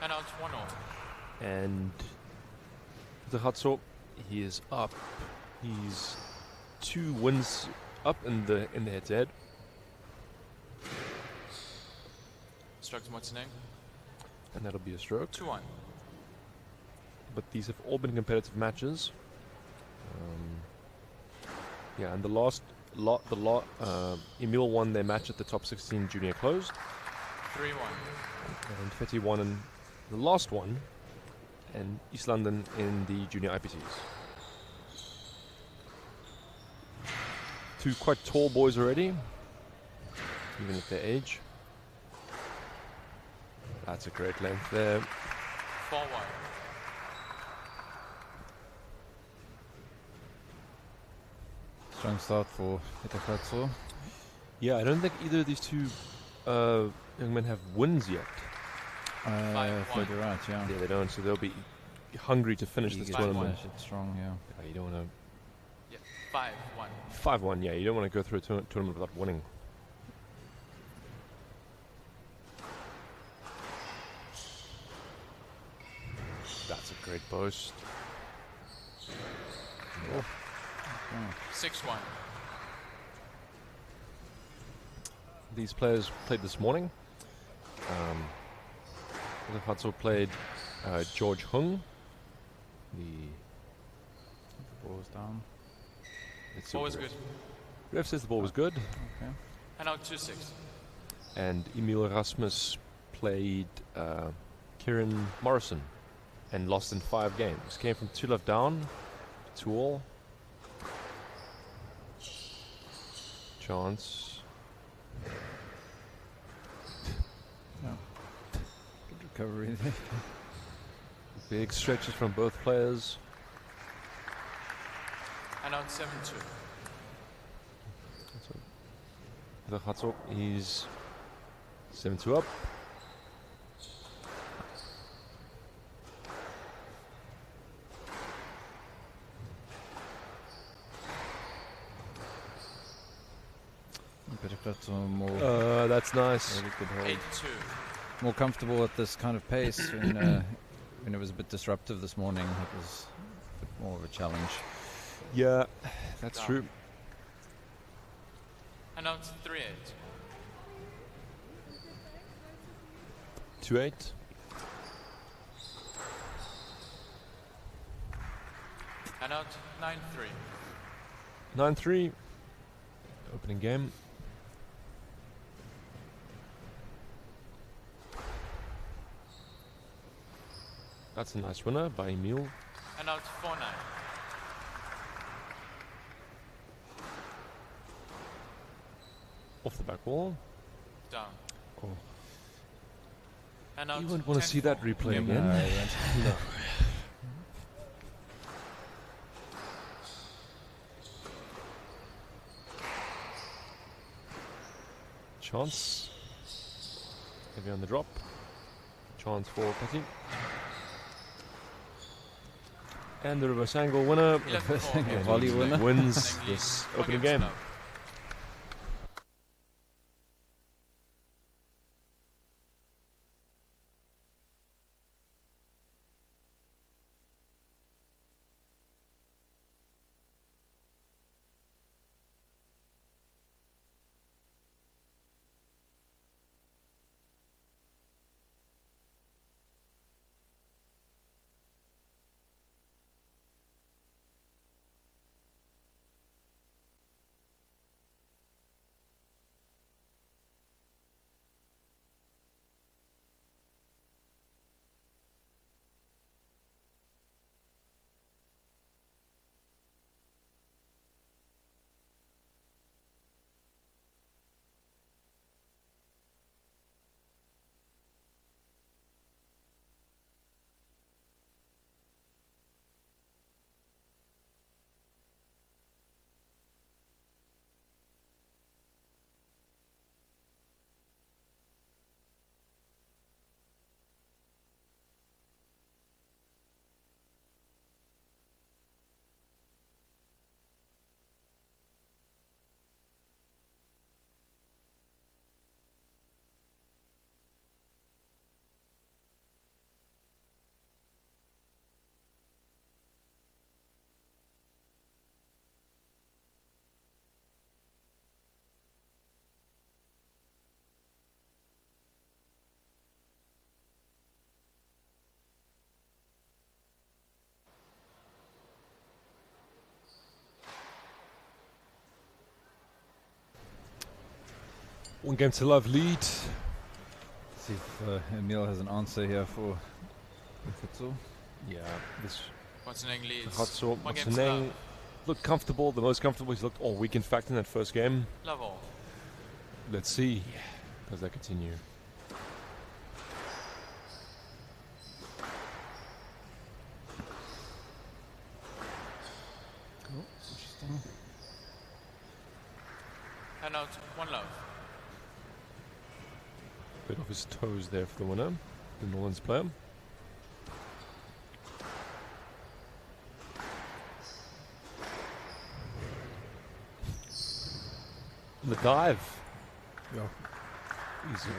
D: And out 1-0.
C: And Petratso, he is up. He's 2 wins up in the head-to-head.
D: Stroke to Motsoneng.
C: And that'll be a stroke.
D: 2-1.
C: But these have all been competitive matches. Yeah, and the last Emil won their match at the top 16 junior closed.
D: 3-1.
C: And Fetty won in the last one, and East London in the junior IPTs. 2 quite tall boys already, even at their age. That's a great length there.
D: 4-1.
E: Strong start for Petratso.
C: Yeah, I don't think either of these two young men have wins yet.
E: Further right, yeah.
C: Yeah, they don't, so they'll be hungry to finish this tournament.
E: It's strong, yeah.
C: You don't want
D: Yeah, 5-1.
C: 5-1, yeah, you don't want to go through a tournament without winning. That's a great post.
E: Oh.
D: 6-1.
C: These players played this morning. Petratso played George Hung. The
E: ball was down.
D: Ball was good.
C: Ref says the ball was good.
E: Okay.
D: And out 2-6.
C: And Emil Erasmus played Kieran Morrison and lost in 5 games. Came from 2-love down, 2-all. Chance.
E: Yeah. Good recovery there.
C: Big stretches from both players.
D: And out 7-2.
C: Petratso, he's 7-2 up.
E: Petratso more.
C: That's nice.
E: Really good hold.
D: 8-2.
E: More comfortable at this kind of pace. When it was a bit disruptive this morning, it was a bit more of a challenge.
C: Yeah, that's true.
D: And out 3-8.
C: 2-8.
D: And out 9-3.
C: 9-3. Opening game. That's a nice winner by Emil.
D: And out 4-9.
C: Off the back wall.
D: Down.
C: Oh.
D: And out
C: You wouldn't want to see that replay again.
E: No.
C: Chance. Heavy on the drop. Chance for Petty. And the reverse angle winner.
E: Volley winner.
C: Wins this opening game. 1 game to love lead.
E: See if Emil has an answer here for Futsu.
C: Yeah, this
D: Watsoning leads.
C: Watsoning looked comfortable, the most comfortable he's looked all week, in fact, in that first game.
D: Love all.
C: Let's see. Does that continue?
E: Oh, interesting.
D: And out, 1 love.
C: Bit off his toes there for the winner, the Norlands player. The dive.
E: Yeah.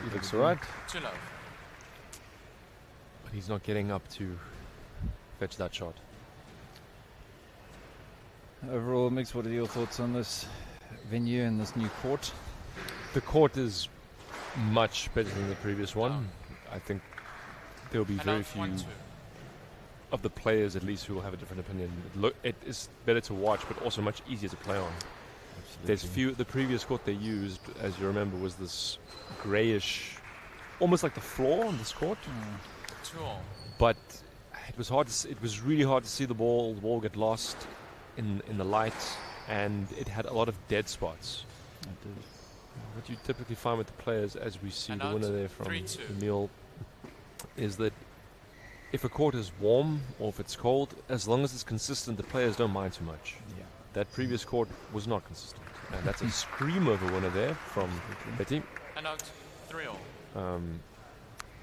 C: He looks alright.
D: 2 love.
C: But he's not getting up to fetch that shot.
E: Overall, Mix, what are your thoughts on this venue and this new court?
C: The court is much better than the previous one. I think there will be very few of the players, at least, who will have a different opinion. It is better to watch, but also much easier to play on. There's few. The previous court they used, as you remember, was this greyish, almost like the floor on this court. But it was hard. It was really hard to see the ball. The ball get lost in the light, and it had a lot of dead spots.
E: It did.
C: What you typically find with the players, as we see the winner there from Emil, is that if a court is warm or if it's cold, as long as it's consistent, the players don't mind too much.
E: Yeah.
C: That previous court was not consistent. And that's a screamer of a winner there from Betty.
D: And out, 3-all.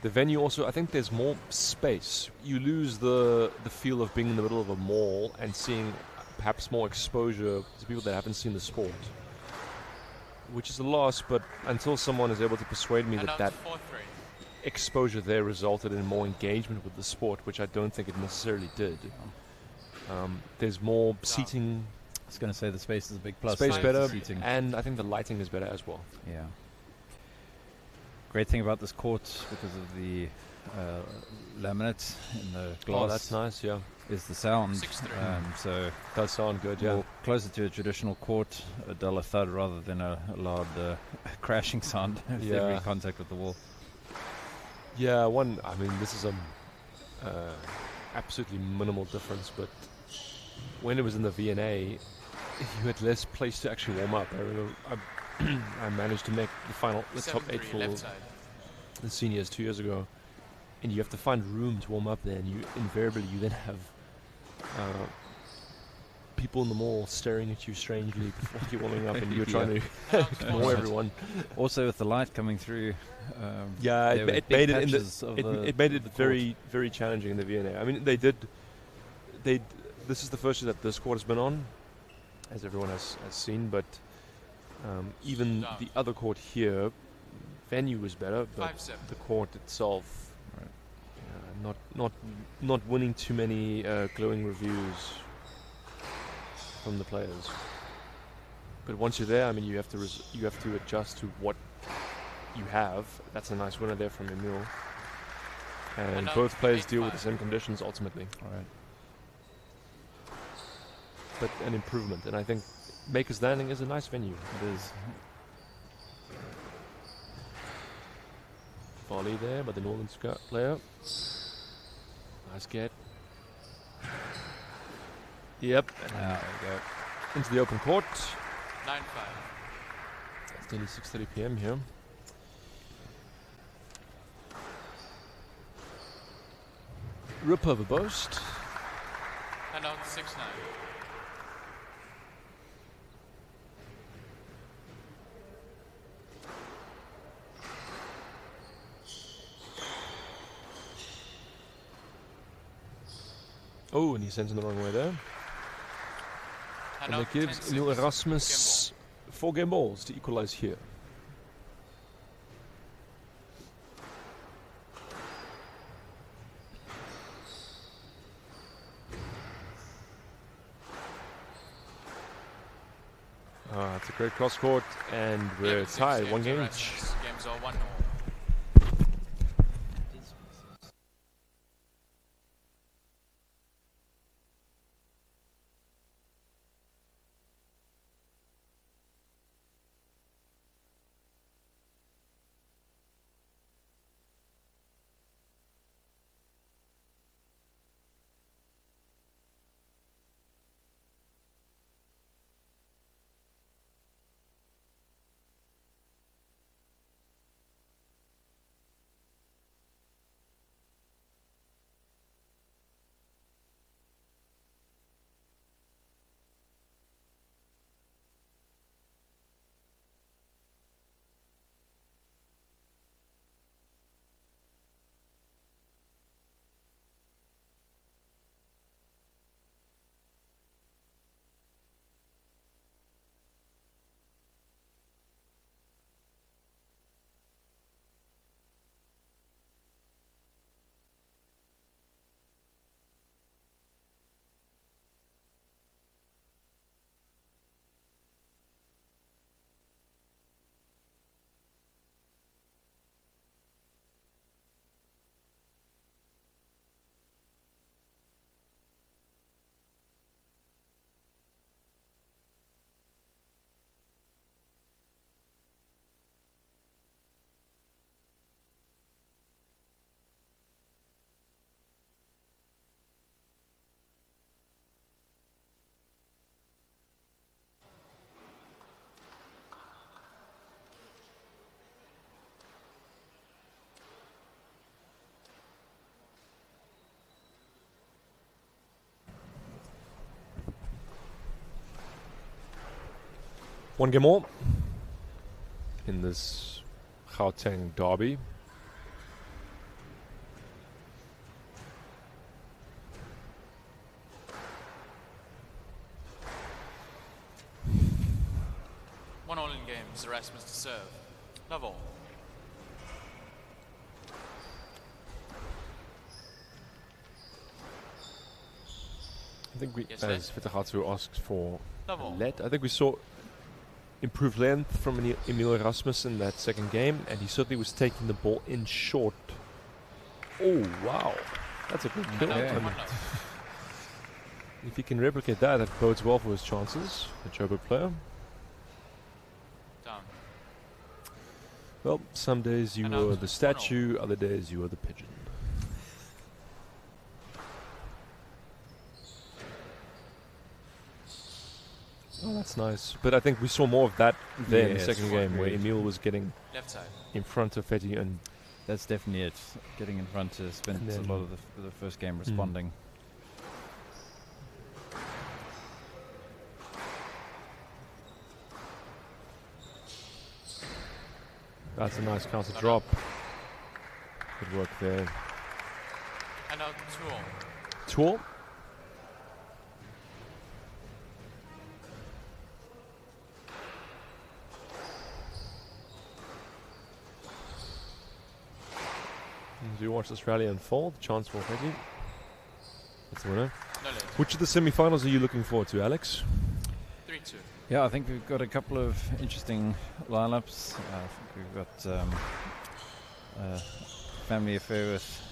C: The venue also, I think there's more space. You lose the feel of being in the middle of a mall and seeing perhaps more exposure to people that haven't seen the sport, which is a loss. But until someone is able to persuade me that
D: 4-3.
C: exposure there resulted in more engagement with the sport, which I don't think it necessarily did. There's more seating.
E: I was going to say the space is a big plus.
C: Space better, and I think the lighting is better as well.
E: Yeah. Great thing about this court, because of the laminate in the glass.
C: Oh, that's nice, yeah.
E: Is the sound. So
C: does sound good, yeah.
E: Closer to a traditional court, a duller thud rather than a loud crashing sound with every contact with the wall.
C: Yeah, I mean, this is a absolutely minimal difference, but when it was in the VNA, you had less place to actually warm up. I remember I managed to make the top 8 for the seniors 2 years ago, and you have to find room to warm up there, and you then have people in the mall staring at you strangely before you're warming up, and you're trying to ignore everyone.
E: Also, with the light coming through,
C: it made it very, very challenging in the VNA. I mean, this is the first year that this court has been on, as everyone has seen, but even the other court here, venue was better, but the court itself, not winning too many glowing reviews from the players. But once you're there, I mean, you have to adjust to what you have. That's a nice winner there from Emil, and both players deal with the same conditions ultimately.
E: All right.
C: But an improvement, and I think Maker's Landing is a nice venue.
E: It is.
C: Volley there by the Northern Scout player. Nice get. Yep.
E: There we go.
C: Into the open court.
D: 9-5.
C: It's nearly 6:30 p.m. here. Rip over Boast.
D: And out, 6-9.
C: Oh, and he sends in the wrong way there. And that gives Emil Erasmus 4 game balls to equalize here. It's a great cross court, and we're tied, 1 game each.
D: Games are 1-1.
C: One game more in this Gauteng derby.
D: One all in games, Erasmus to serve. Love all.
C: I think we,
D: Yes,
C: as Vitagatu asked for
D: Double.
C: lead, I think we saw improved length from Emil Erasmus in that second game, and he certainly was taking the ball in short. Oh, wow. That's a good kill.
E: Okay.
C: I mean, if he can replicate that, that bodes well for his chances, the Joburg player.
D: Down.
C: Well, some days you
D: And
C: were
D: out.
C: the statue, other days you were the pigeon. Oh, that's nice. But I think we saw more of that there in the
E: Yes,
C: second game, where
E: agreed.
C: Emil was getting
D: Left side.
C: in front of Fetty, and
E: That's definitely it. Getting in front to spend
C: And
E: a
C: then-
E: lot of the first game responding.
C: that's a nice counter drop. Good work there.
D: And out 2 all.
C: 2-all. As we watch this rally unfold, chance for Fetty. That's the winner.
D: No lead.
C: Which of the semi-finals are you looking forward to, Alex?
D: 3-2.
E: Yeah, I think we've got a couple of interesting lineups. I think we've got a family affair with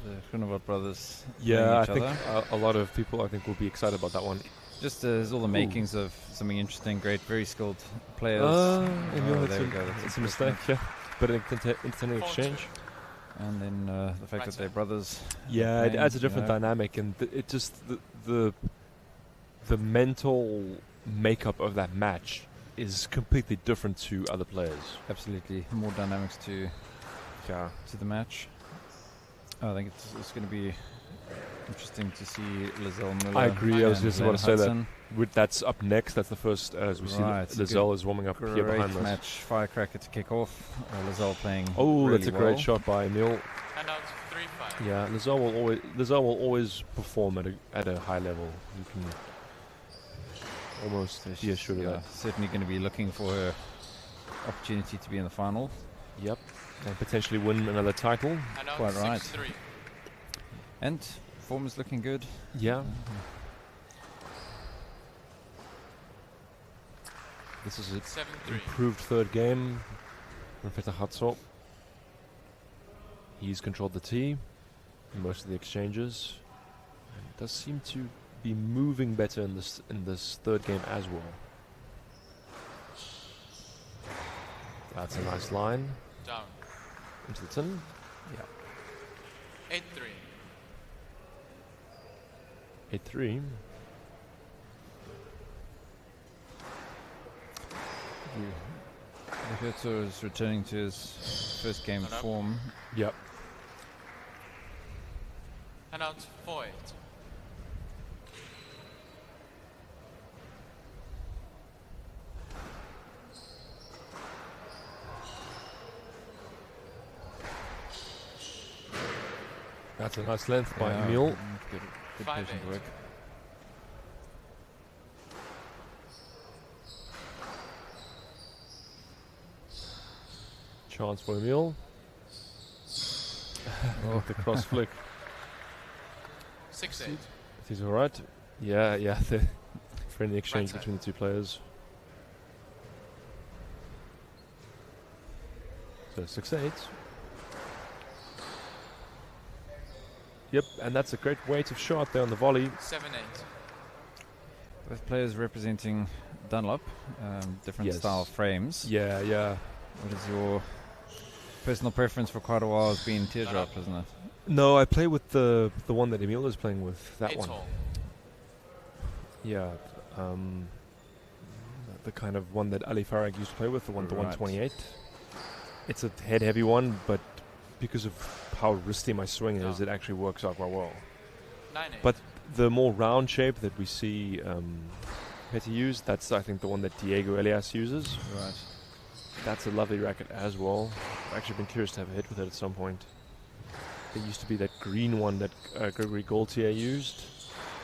E: the Groenewald brothers.
C: Yeah,
E: playing
C: I
E: each
C: think
E: other.
C: a lot of people will be excited about that one.
E: Just there's all the makings of something interesting, great, very skilled players.
C: Emil,
E: there we go.
C: it's a mistake, yeah. But an intended exchange.
E: And then the fact that they're brothers.
C: Yeah, it
E: playing,
C: adds a different
E: you know.
C: dynamic, and it just the mental makeup of that match is completely different to other players.
E: Absolutely, more dynamics to the match. I think it's going to be interesting to see Lizelle Muller.
C: I agree. I was just about to say that.
E: Hudson.
C: That's up next. That's the first, as we
E: Right,
C: see, Lizelle is warming up here behind us.
E: match, firecracker to kick off. Lizelle playing.
C: Oh,
E: really
C: that's a
E: well.
C: great shot by Emil.
D: And out 3-5.
C: Yeah, Lizelle will always perform at a high level. You can almost be assured of that.
E: Certainly going to be looking for her opportunity to be in the final.
C: Yep, and potentially win another title.
D: And out
E: Quite right.
D: 6-3.
E: And form is looking good.
C: Yeah. This is an
D: 7-3.
C: improved third game from Fetahatso. He's controlled the tee in most of the exchanges. And does seem to be moving better in this third game as well. That's a nice line.
D: Down.
C: Into the tin. Yeah.
D: 8-3.
C: 8-3.
E: Roberto is returning to his first game
D: And up.
E: form.
C: Yep.
D: And out 4-8.
C: That's a nice length by
E: Yeah,
C: Emil.
E: Good
D: 5-8.
E: patient work.
C: Chance for Emil. Oh, the cross flick.
D: 6-8.
C: He's all right. Yeah, the friendly exchange
D: Right side.
C: between the two players. So 6-8. Yep, and that's a great weighted shot there on the volley.
D: 7-8.
E: Both players representing Dunlop, different
C: Yes.
E: style frames.
C: Yeah.
E: What is your personal preference for quite a while? Has been teardrop, isn't it?
C: No, I play with the one that Emil is playing with. That
D: 8
C: one.
D: all.
C: Yeah. The kind of one that Ali Farag used to play with, the
E: Right.
C: 128. It's a head-heavy one, but because of how wristy my swing is, it actually works out quite well.
D: 9-8.
C: But the more round shape that we see Petty used. That's, I think, the one that Diego Elias uses.
E: Right.
C: That's a lovely racket as well. I've actually been curious to have a hit with it at some point. There used to be that green one that Gregory Gaultier used.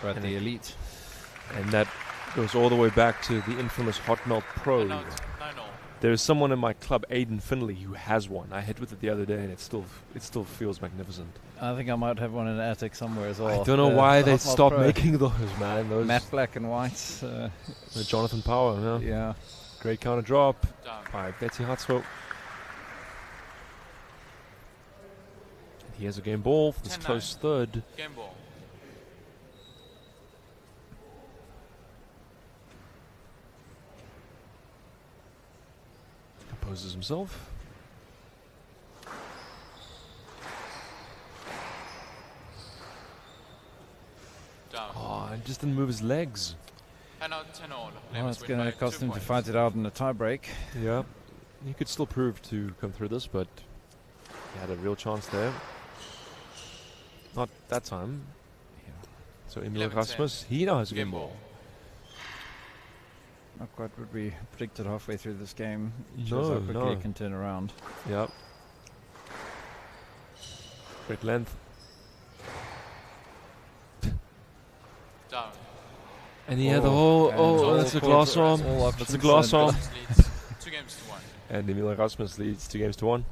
E: Right, the Elite.
C: And that goes all the way back to the infamous Hot Melt Pro.
D: No.
C: There's someone in my club, Aidan Finley, who has one. I hit with it the other day, and it still feels magnificent.
E: I think I might have one in the attic somewhere as well.
C: I don't know why they stopped making those, man. Those
E: matte black and white.
C: The Jonathan Power, yeah.
E: Yeah.
C: Great counter drop by Betty Hatzfeld. He has a game ball for this close third.
D: Game ball.
C: Composes himself.
D: Down.
C: Oh, and just didn't move his legs.
D: And now 10 all.
E: Well, it's going to cost him to fight it out in the tie-break.
C: Yeah. He could still prove to come through this, but he had a real chance there. Not that time. Yeah. So Emil Rasmus, he now has a game ball.
E: Not quite what we predicted halfway through this game.
C: No,
E: how quickly it can turn around.
C: Yep. Great length.
D: Down.
C: And he had the whole... Oh, that's a glass arm. That's a glass arm.
D: 2 games to 1.
C: And Emil Rasmus leads 2 games to 1.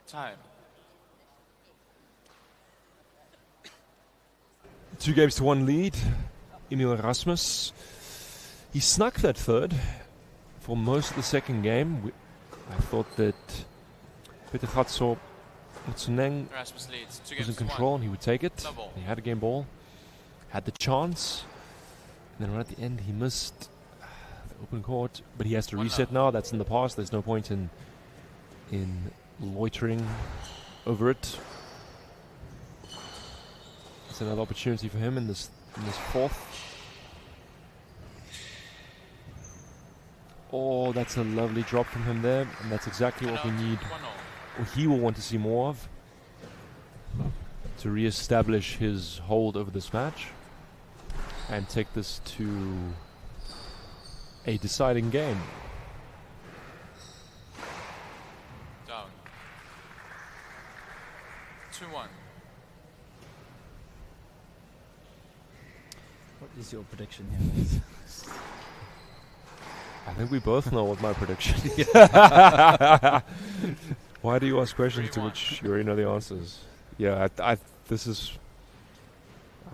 D: Time.
C: 2 games to 1 lead. Emil Rasmus. He snuck that third for most of the second game. I thought that Peter Gatso Mutsuneng
D: Rasmus leads 2
C: was
D: games
C: in
D: to
C: control
D: 1.
C: and he would take it.
D: Double.
C: He had a game ball. Had the chance. And then right at the end he missed the open court. But he has to reset now. That's in the past. There's no point in loitering over it. It's another opportunity for him in this fourth. Oh, that's a lovely drop from him there, and that's exactly what we need, or he will want to see more of, to re-establish his hold over this match and take this to a deciding game.
D: Down. 2-1.
E: What is your prediction here?
C: I think we both know what my prediction is. Why do you ask questions to which you already know the answers? Yeah,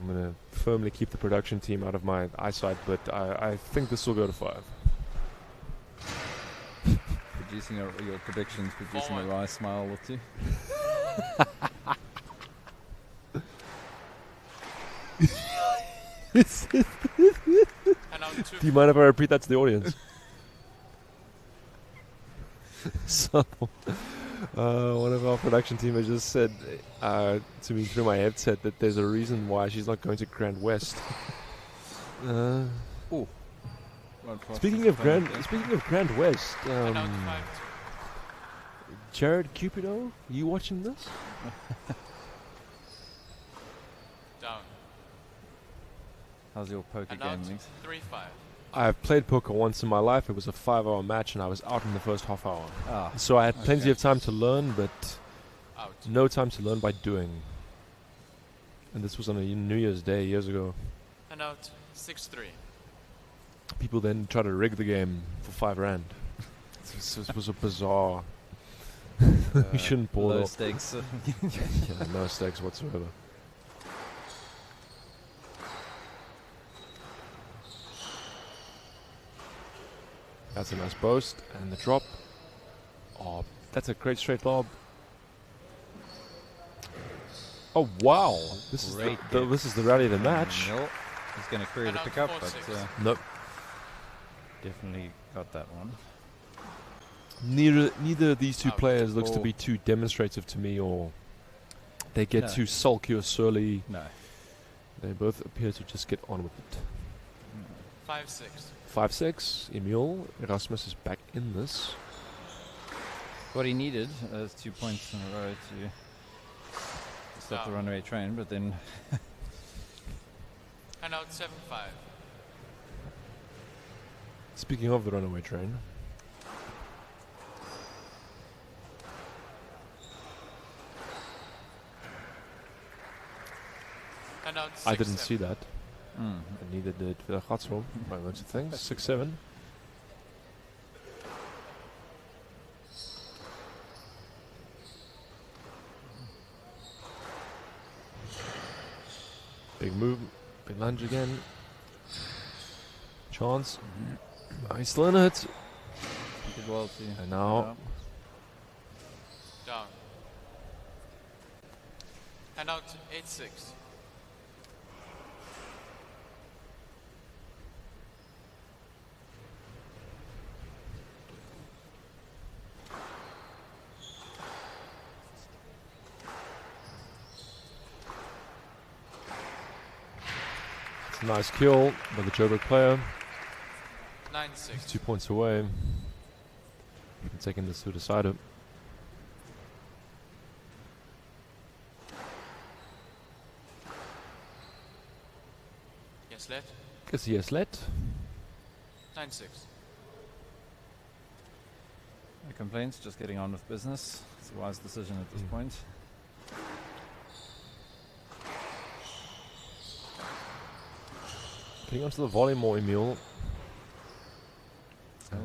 C: I'm going to firmly keep the production team out of my eyesight, but I think this will go to 5.
E: Producing your predictions, producing a wry smile or two.
C: Do you mind if I repeat that to the audience? So, one of our production team has just said to me through my headset that there's a reason why she's not going to Grand West. Speaking of Grand West, Jared Cupido, you watching this?
D: Down.
E: How's your poker game, Mix?
D: 3-5.
C: I've played poker once in my life. It was a 5-hour match, and I was out in the first half hour. So I had plenty of time to learn, but no time to learn by doing. And this was on a New Year's Day years ago.
D: And out 6-3.
C: People then try to rig the game for 5 rand. This was a bizarre. We shouldn't pull
E: low
C: off.
E: stakes.
C: Yeah, no stakes whatsoever. That's a nice post, and the drop. Oh, that's a great straight lob. Oh wow! This is the rally of the match.
E: Nope. He's going to query the pickup, but
C: nope.
E: Definitely got that one.
C: Neither of these two players looks to be too demonstrative to me, or they get too sulky or surly.
E: No.
C: They both appear to just get on with it.
D: 5-6.
C: 5-6. Emil Erasmus is back in this.
E: What he needed is 2 points in a row to stop the runaway train, but then
D: And out 7-5.
C: Speaking of the runaway train,
D: And out
C: I didn't
D: 6-7.
C: see that. And neither did Gatsel, by the looks of things. 6-7. Big move, big lunge again. Chance. He's still in it.
E: did well too.
C: And now.
D: Down. And out 8-6.
C: It's a nice kill by the Joburg player.
D: 9-6.
C: 2 points away. Taking this to the side of.
D: Yes, let.
C: Guess yes, let.
D: 9-6.
E: No complaints, just getting on with business. It's a wise decision at this point.
C: Getting onto the volley more, Emil.
E: Oh.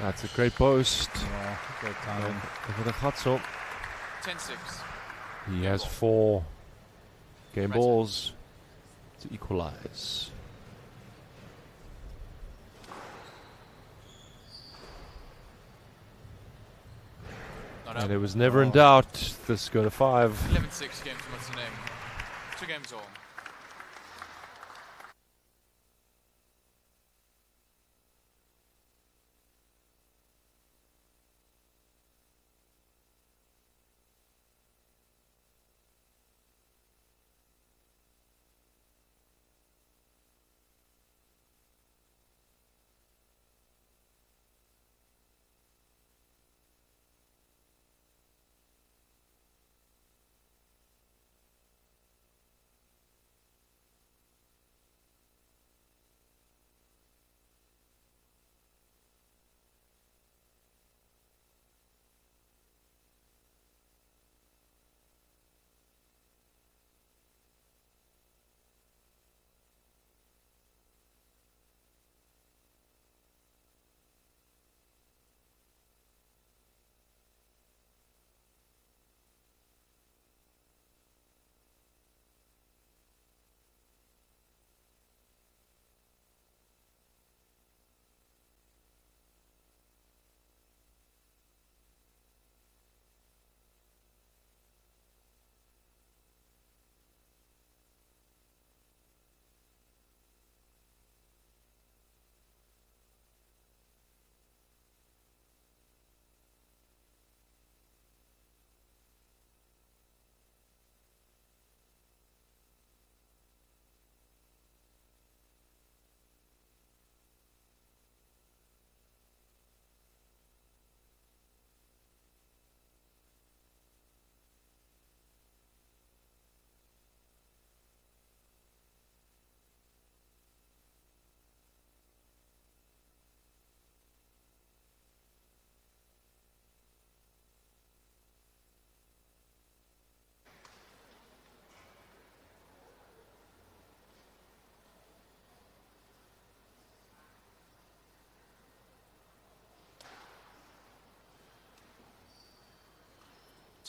C: That's a great post.
E: Yeah, great timing.
C: Over the Gatsel.
D: 10-6.
C: He has 4 game balls to equalize. And it was never in doubt. This go to 5.
D: 11-6 games from what's the name. 2 games all.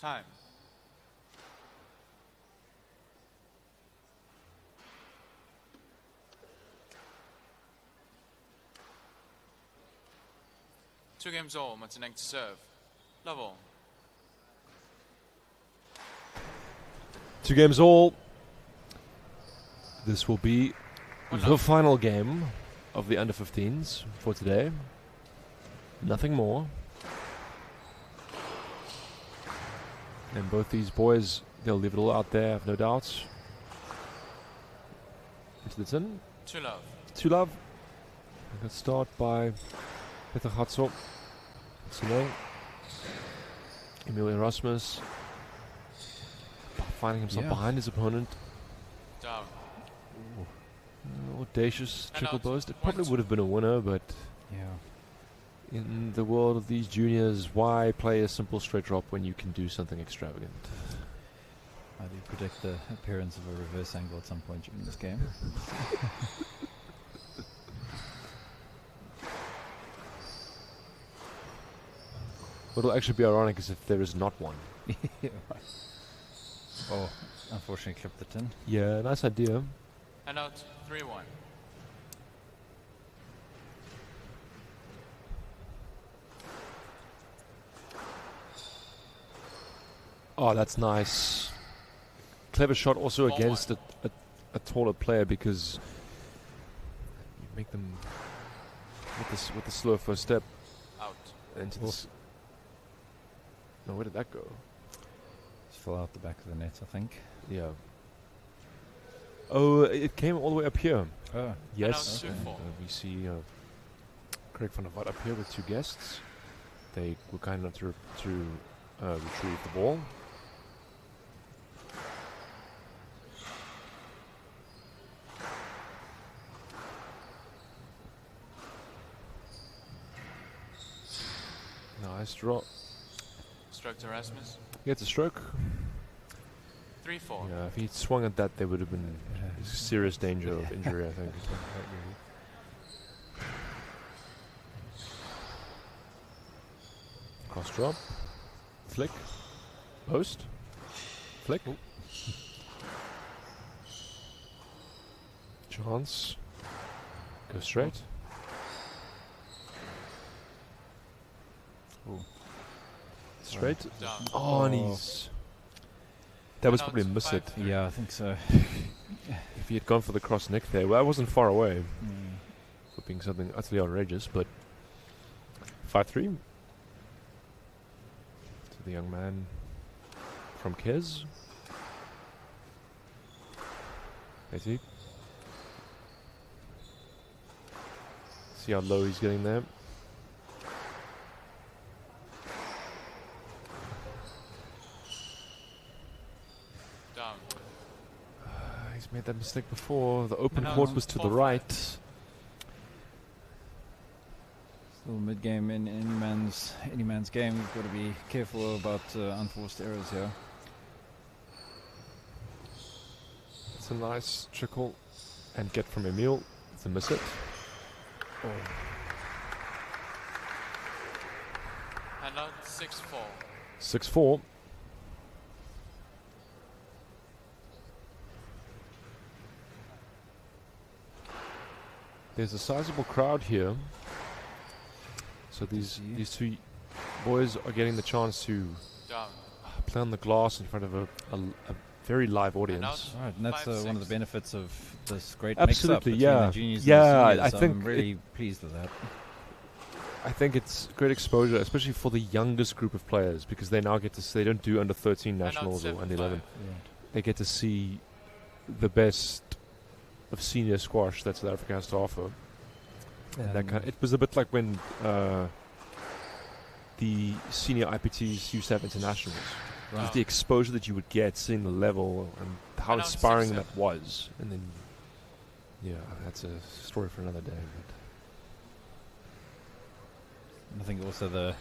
D: Time. Two games all, Martinenk to serve. Love all.
C: 2 games all. This will be the final game of the under-15s for today. Nothing more. And both these boys, they'll leave it all out there, I have no doubts. Into the tin.
D: 2 love.
C: 2 love. Let's start by Peter Hatzo. Emil Erasmus. Finding himself behind his opponent.
D: Down.
C: Audacious triple burst. It probably would have been a winner, but in the world of these juniors, why play a simple straight drop when you can do something extravagant?
E: I do predict the appearance of a reverse angle at some point during this game.
C: What'll actually be ironic is if there is not one.
E: Oh, unfortunately clipped the tin.
C: Yeah, nice idea.
D: And out 3-1.
C: Oh, that's nice. Clever shot also against a taller player because you make them with the slow first step
D: out
C: into this. No, where did that go?
E: Just fell out the back of the net, I think.
C: Yeah. Oh, it came all the way up here.
E: Oh.
C: Yes. And, we see Craig van der Vat up here with 2 guests. They were kind enough to retrieve the ball. Nice drop.
D: Stroke to Erasmus.
C: Gets a stroke.
D: 3-4.
C: Yeah, if he'd swung at that, there would have been serious danger of injury, I think. Cross drop. Flick. Post. Flick. Ooh. Chance. Go straight.
E: Ooh.
C: Straight.
D: Down.
C: Oh, and he's... That was probably a miss it.
E: Yeah, I think so.
C: If he had gone for the cross neck there, well, I wasn't far away. For being something utterly outrageous, but 5-3 to the young man from Kez. See how low he's getting there.
D: Down.
C: He's made that mistake before. The open court was to the right.
E: Still mid-game in any man's game. We've got to be careful about unforced errors here.
C: It's a nice trickle and get from Emil to miss it. Oh.
D: And out 6-4.
C: 6-4. There's a sizable crowd here. So these 2 boys are getting the chance to play on the glass in front of a very live audience.
E: Right, and that's one of the benefits of this great
C: Absolutely,
E: mix-up between
C: yeah.
E: the juniors
C: Yeah,
E: and the seniors.
C: I think
E: I'm really pleased with that.
C: I think it's great exposure, especially for the youngest group of players, because they now get to they don't do under 13 nationals or under 11.
E: Yeah.
C: They get to see the best of senior squash that South Africa has to offer. And that it was a bit like when the senior IPTs used to have internationals.
E: Right.
C: Just the exposure that you would get, seeing the level and how inspiring that was. And then, yeah, that's a story for another day.
E: And I think also the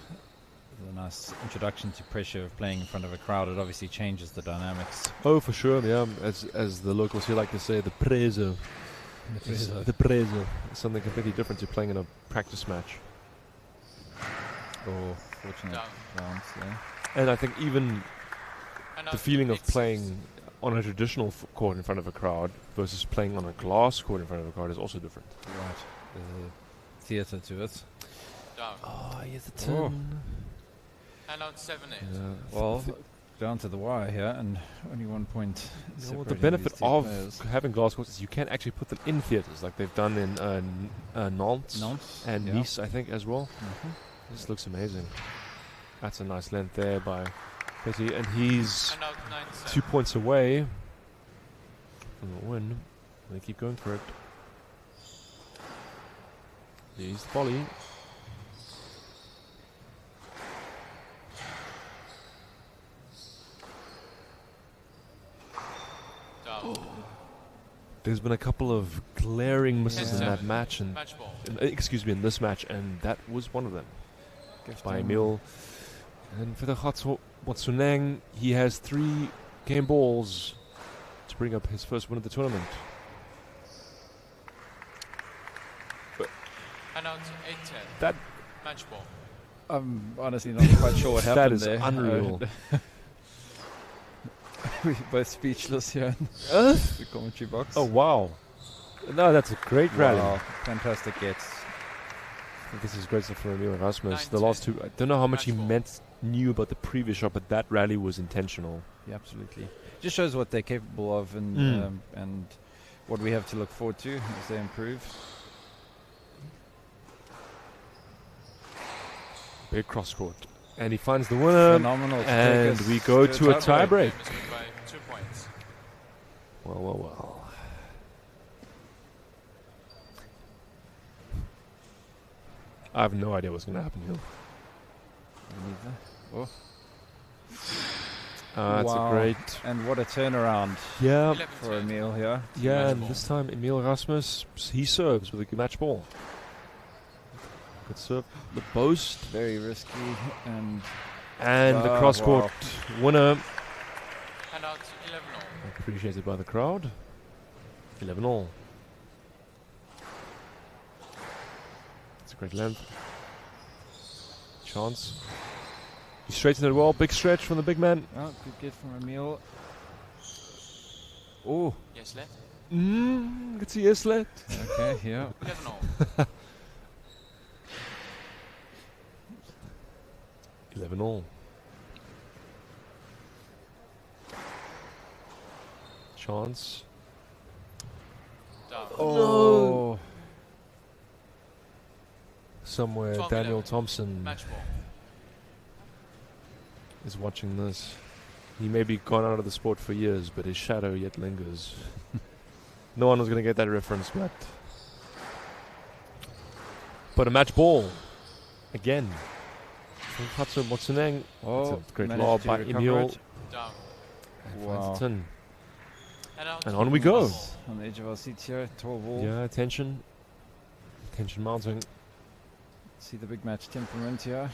E: nice introduction to pressure of playing in front of a crowd, it obviously changes the dynamics.
C: Oh, for sure, yeah. As the locals here like to say, the prezo. The prezo. It's something completely different to playing in a practice match.
E: Oh, fortunate rounds there.
C: And I think even the feeling of playing on a traditional court in front of a crowd versus playing on a glass court in front of a crowd is also different.
E: Right. Theatre to it.
D: Down.
C: Oh, yes, it's
D: And out 7-8.
E: Well, down to the wire here, and only 1 point.
C: The benefit of having glass courts is you can actually put them in theatres, like they've done in Nantes and Nice, I think, as well. This looks amazing. That's a nice length there by Petty, and he's 2 points away from the win. They keep going for it. There's the volley. There's been a couple of glaring misses in that match, and in this match, and that was one of them. By Emil. And for the Motsuneng, he has 3 game balls to bring up his first win of the tournament.
D: And out 8-10.
C: That
D: match ball.
E: I'm honestly not quite sure what happened there.
C: That is unreal.
E: We're both speechless here in the commentary box.
C: Oh, wow. No, that's a great rally.
E: Wow, fantastic gets.
C: This is great stuff for Emil Rasmus. The last two, I don't know how much he knew about the previous shot, but that rally was intentional.
E: Yeah, absolutely. Just shows what they're capable of and what we have to look forward to as they improve.
C: Big cross court. And he finds the winner.
E: Phenomenal.
C: And we go to a tie-break.
D: 2 points.
C: Well. I have no idea what's going to happen here.
E: Oh.
C: That's a great...
E: And what a turnaround for Emil here.
C: Yeah, and this time Emil Rasmus, he serves with a match ball. Good serve. The boast.
E: Very risky. And
C: the cross-court winner.
D: And out 11-all.
C: Appreciated by the crowd. 11-all. It's a great length. Chance. He straightened it well. Big stretch from the big man.
E: Oh, good get from Emil. Oh.
D: Yes, left.
C: Good see yes, left.
E: Okay, yeah.
D: 11-all.
C: 11-all. Chance.
D: Down.
C: Oh. Somewhere Daniel
D: 12-11.
C: Thompson
D: Match ball.
C: is watching this. He may be gone out of the sport for years, but his shadow yet lingers. No one was going to get that reference, but a match ball again. Hatsu Motsuneng.
E: Oh,
C: it's a great lob by Emil.
D: Down.
E: Wow.
C: And on we go.
E: On the edge of our seats here, tall ball.
C: Yeah, tension mounting.
E: See the big match temperament here.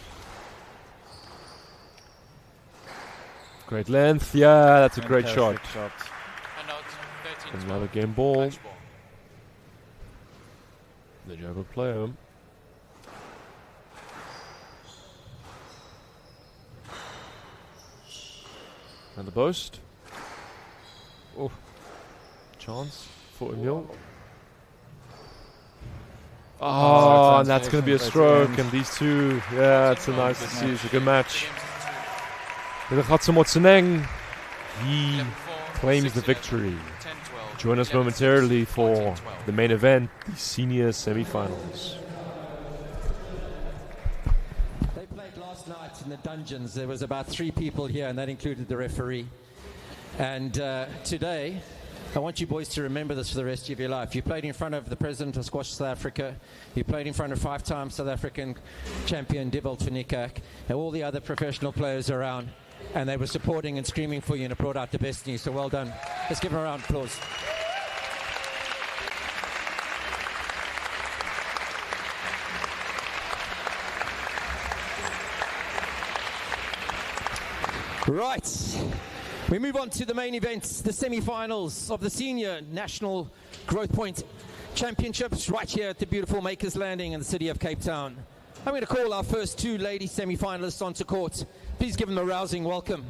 C: Great length. Yeah, that's a great shot.
D: And out 13-12.
C: Another game ball.
D: Match ball.
C: The Jogo player. And the boast. Oh, chance for Emil. Oh, and that's going to be a stroke. And these two, yeah, it's a nice to see. It's a good match. Hatsu Motsuneng, he claims the victory. Join us momentarily for the main event, the senior semi-finals.
R: They played last night in the dungeons. There was about 3 people here, and that included the referee. And today, I want you boys to remember this for the rest of your life. You played in front of the president of Squash South Africa. You played in front of 5-time South African champion Dibble Tunikak and all the other professional players around. And they were supporting and screaming for you, and it brought out the best in you. So well done. Let's give them a round of applause. Right. We move on to the main events, the semi-finals of the Senior National Growthpoint Championships right here at the beautiful Makers Landing in the city of Cape Town. I'm going to call our first 2 lady semi-finalists onto court. Please give them a rousing welcome.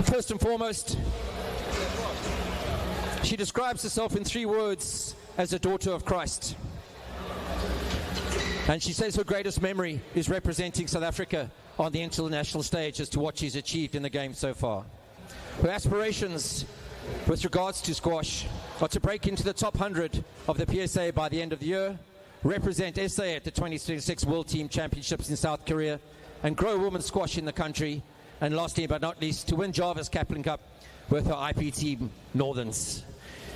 R: First and foremost, she describes herself in 3 words as a daughter of Christ. And she says her greatest memory is representing South Africa on the international stage as to what she's achieved in the game so far. Her aspirations with regards to squash are to break into the top 100 of the PSA by the end of the year, represent SA at the 2026 World Team Championships in South Korea, and grow women's squash in the country, and lastly but not least, to win Jarvis Kaplan Cup with her IP team, Northerns.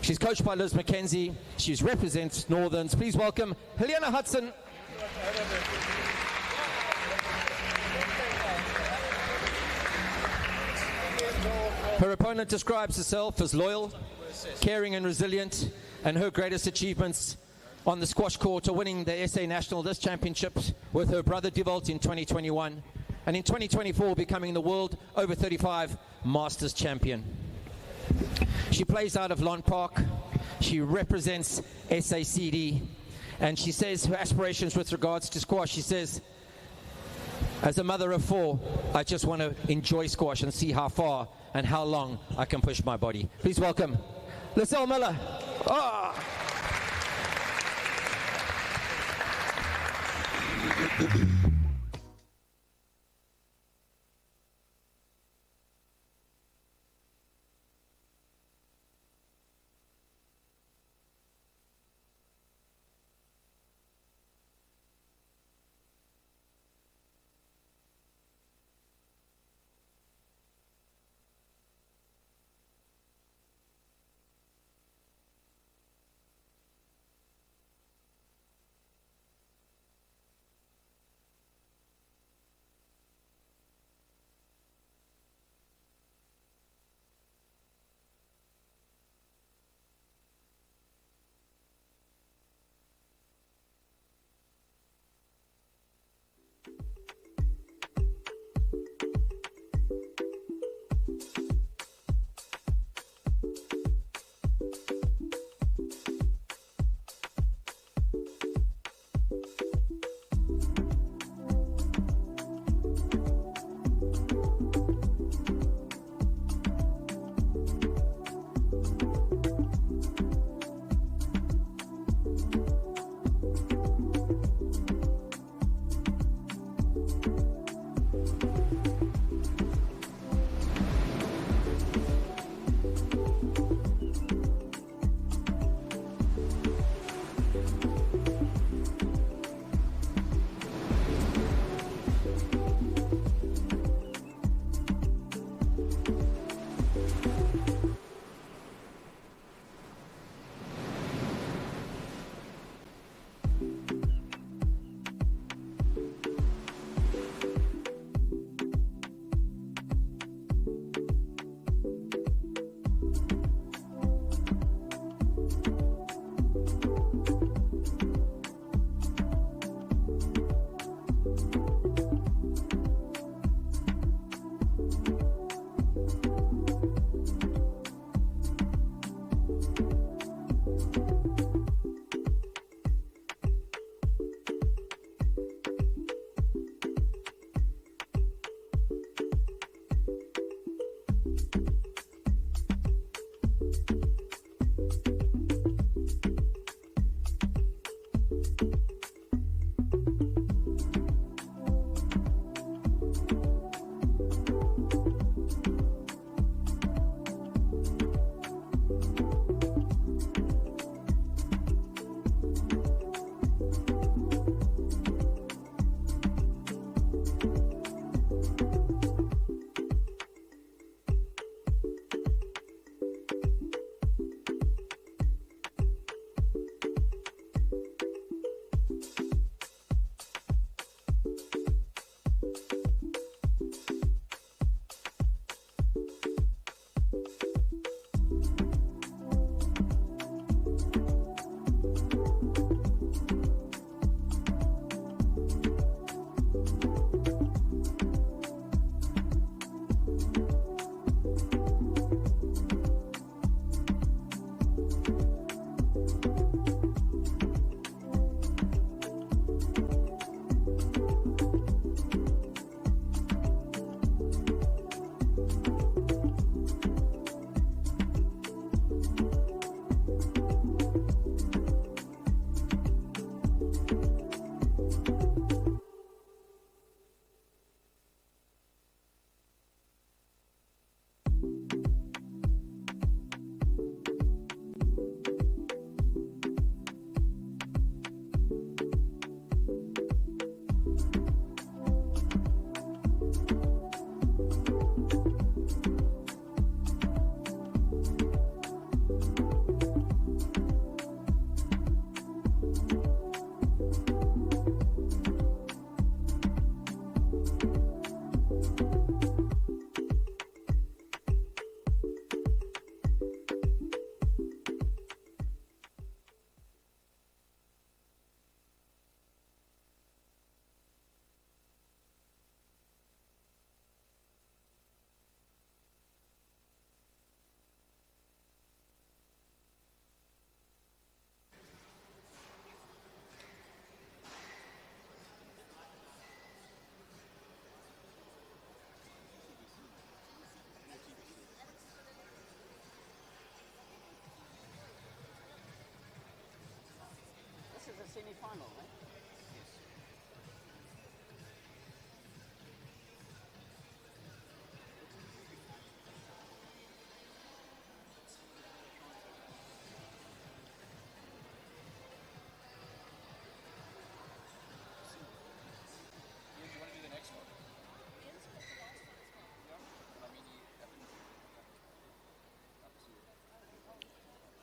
R: She's coached by Liz McKenzie. She represents Northerns. Please welcome Helena Hudson. Her opponent describes herself as loyal, caring and resilient, and her greatest achievements on the squash court are winning the SA National List Championships with her brother Dewald in 2021, and in 2024 becoming the World Over 35 Masters Champion. She plays out of Lawn Park. She represents SACD, and she says her aspirations with regards to squash, she says, as a mother of 4, I just want to enjoy squash and see how far and how long I can push my body. Please welcome Lyselle Miller. Oh.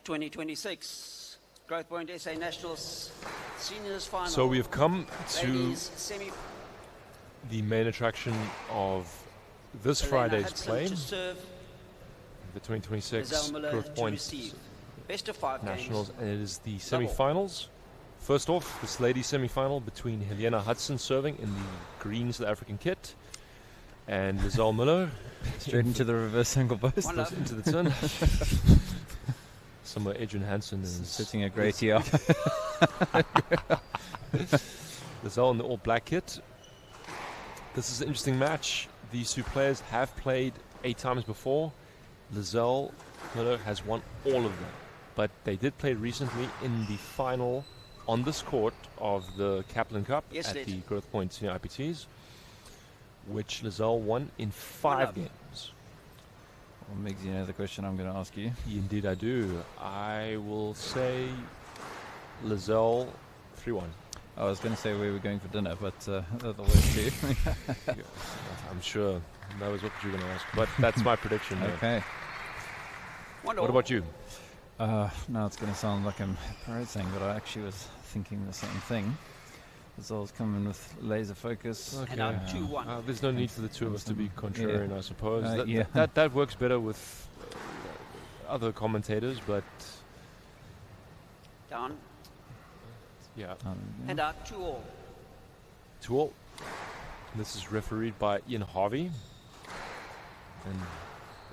Q: 2026 Growthpoint SA Nationals Seniors Final.
C: So we have come to
Q: Ladies semi
C: the main attraction of this Friday's
Q: Hudson
C: play,
Q: to serve,
C: the 2026
Q: Rizal Miller to
C: Growthpoint
Q: receive. Best of 5
C: Nationals,
Q: games.
C: and it is the
Q: Double.
C: semi-finals. First off, this ladies semi-final between Helena Hudson serving in the green South African kit, and Rizal Miller
E: Straight into the reverse angle post.
C: Into the tin. Somewhere Adrian Hansen is
E: sitting a great here.
C: Rizal in the all-black kit. This is an interesting match. These two players have played 8 times before. Rizal Miller has won all of them, but they did play recently in the final on this court of the Kaplan Cup at the Growthpoint Senior IPTs, which Rizal won in 5 games.
E: Well, Migs, you know the question I'm going to ask you.
C: Indeed I do. I will say Rizal 3-1.
E: I was going to say we were going for dinner, but that'll work too.
C: I'm sure that was what you were going to ask, but that's my prediction.
E: Okay.
C: What about you?
E: Now it's going to sound like I'm parroting, but I actually was thinking the same thing. Rizal's coming with laser focus.
C: Okay. There's no need for the two of us to be contrarian, I suppose. That works better with other commentators, but
Q: Down.
C: yeah.
Q: And out 2-all.
C: 2-all. This is refereed by Ian Harvey. And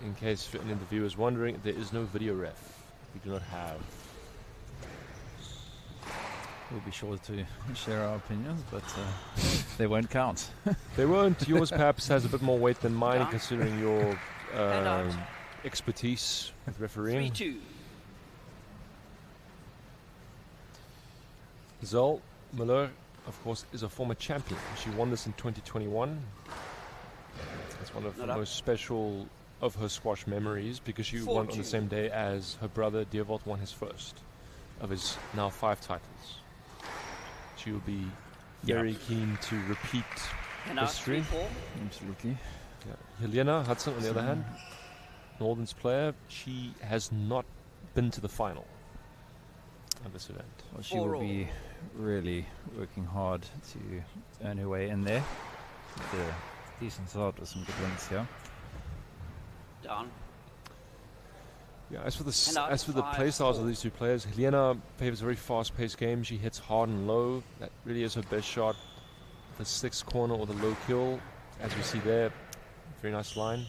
C: in case any of the viewers wondering, there is no video ref. We do not have.
E: We'll be sure to share our opinions, but they won't count.
C: They won't. Yours perhaps has a bit more weight than mine, considering your expertise with refereeing.
Q: 3-2.
C: Rizal Miller, of course, is a former champion. She won this in 2021. It's one of the most special of her squash memories because she won on the same day as her brother Dierwold won his first of his now 5 titles. She will be very keen to repeat history.
E: Absolutely.
C: Yeah. Helena Hudson, on the other hand, Northern's player, she has not been to the final of this event.
E: Well, she will be really working hard to earn her way in there. With a decent start with some good wins here.
Q: Down.
C: Yeah, as for the play styles of these two players, Helena favors a very fast-paced game. She hits hard and low. That really is her best shot. The 6th corner or the low kill, as we see there. Very nice line.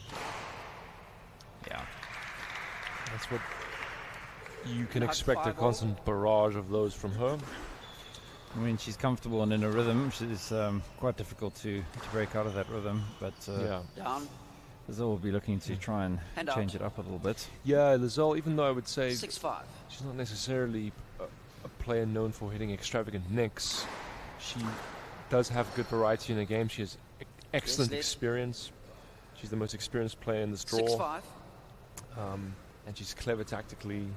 E: Yeah.
C: That's what you can expect, a constant barrage of those from her.
E: I mean, she's comfortable and in a rhythm. She's quite difficult to break out of that rhythm, but
Q: Down.
E: Rizal will be looking to try and change it up a little bit.
C: Yeah, Rizal, even though I would say
Q: 6-5.
C: she's not necessarily a player known for hitting extravagant nicks, she does have good variety in the game. She has excellent experience. She's the most experienced player in this draw.
Q: 6-5.
C: And she's clever tactically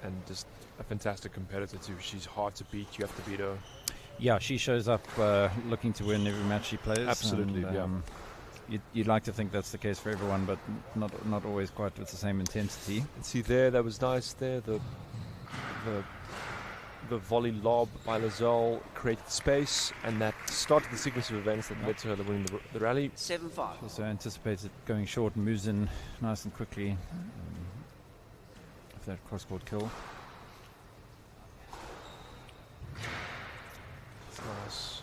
C: and just a fantastic competitor too. She's hard to beat. You have to beat her.
E: Yeah, she shows up looking to win every match she plays.
C: Absolutely,
E: and,
C: yeah.
E: You'd like to think that's the case for everyone, but not always quite with the same intensity.
C: And see there, that was nice there. The volley lob by Rizal created space, and that started the sequence of events that led to her winning the rally.
Q: 7-5.
E: She also anticipates it going short and moves in nice and quickly for that cross-court kill.
C: That's nice.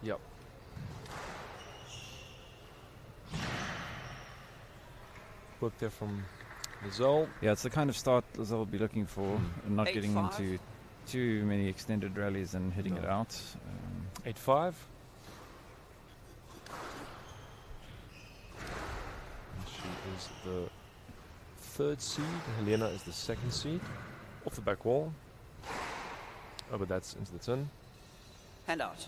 C: Yep. Work there from Rizal.
E: Yeah, it's the kind of start Rizal will be looking for, and not getting into too many extended rallies and hitting it out.
C: 8-5. She is the 3rd seed. Helena is the 2nd seed. Off the back wall. Oh, but that's into the tin.
Q: Handout.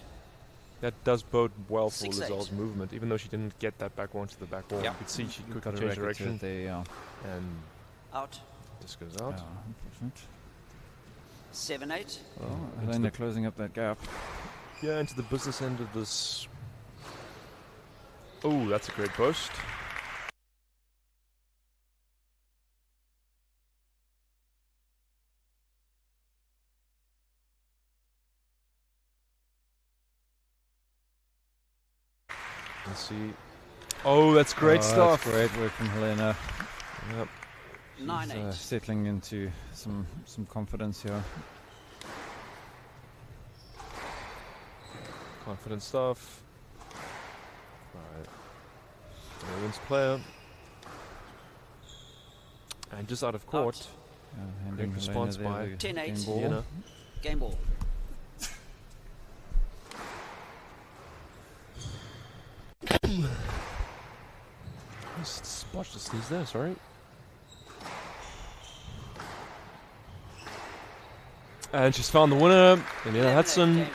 C: That does bode well for
Q: 6-8.
C: Lizal's movement, even though she didn't get that back one to the back wall.
E: Yeah.
C: You could see she
E: Got
C: quickly
E: a
C: changed
E: racket to
C: direction.
E: it there, yeah.
C: And
Q: Out.
C: this goes out.
Q: 7-8.
E: Well, Helena closing up that gap.
C: Yeah, into the business end of this. Oh, that's a great post. Let's see. Oh, that's great stuff.
E: That's great work from Helena.
C: Yep.
E: She's,
Q: 9-8.
E: settling into some confidence here.
C: Confident stuff. Right. Everyone's player. And just out of court. Great response by
Q: 10-8.
C: Vienna.
Q: Game ball.
C: Just botched the sneeze there, sorry. And she's found the winner, Daniela Hudson.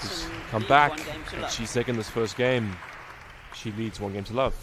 C: She's come back, and she's taken this first game. She leads 1-0.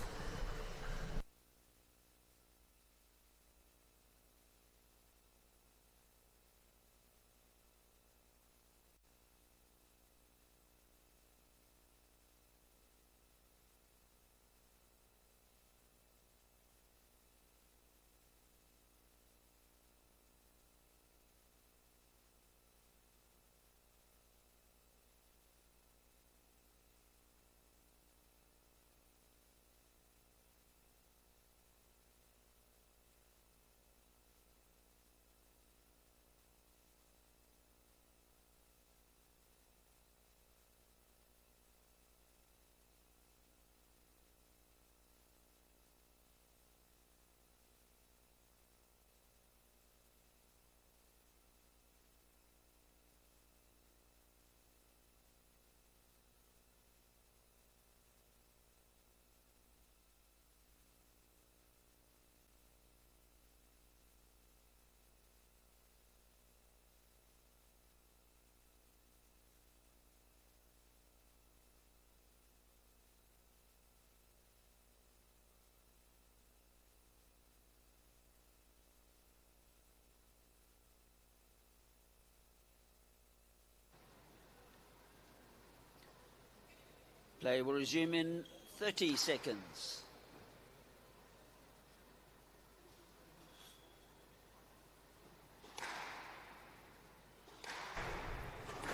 Q: Play will resume in 30 seconds.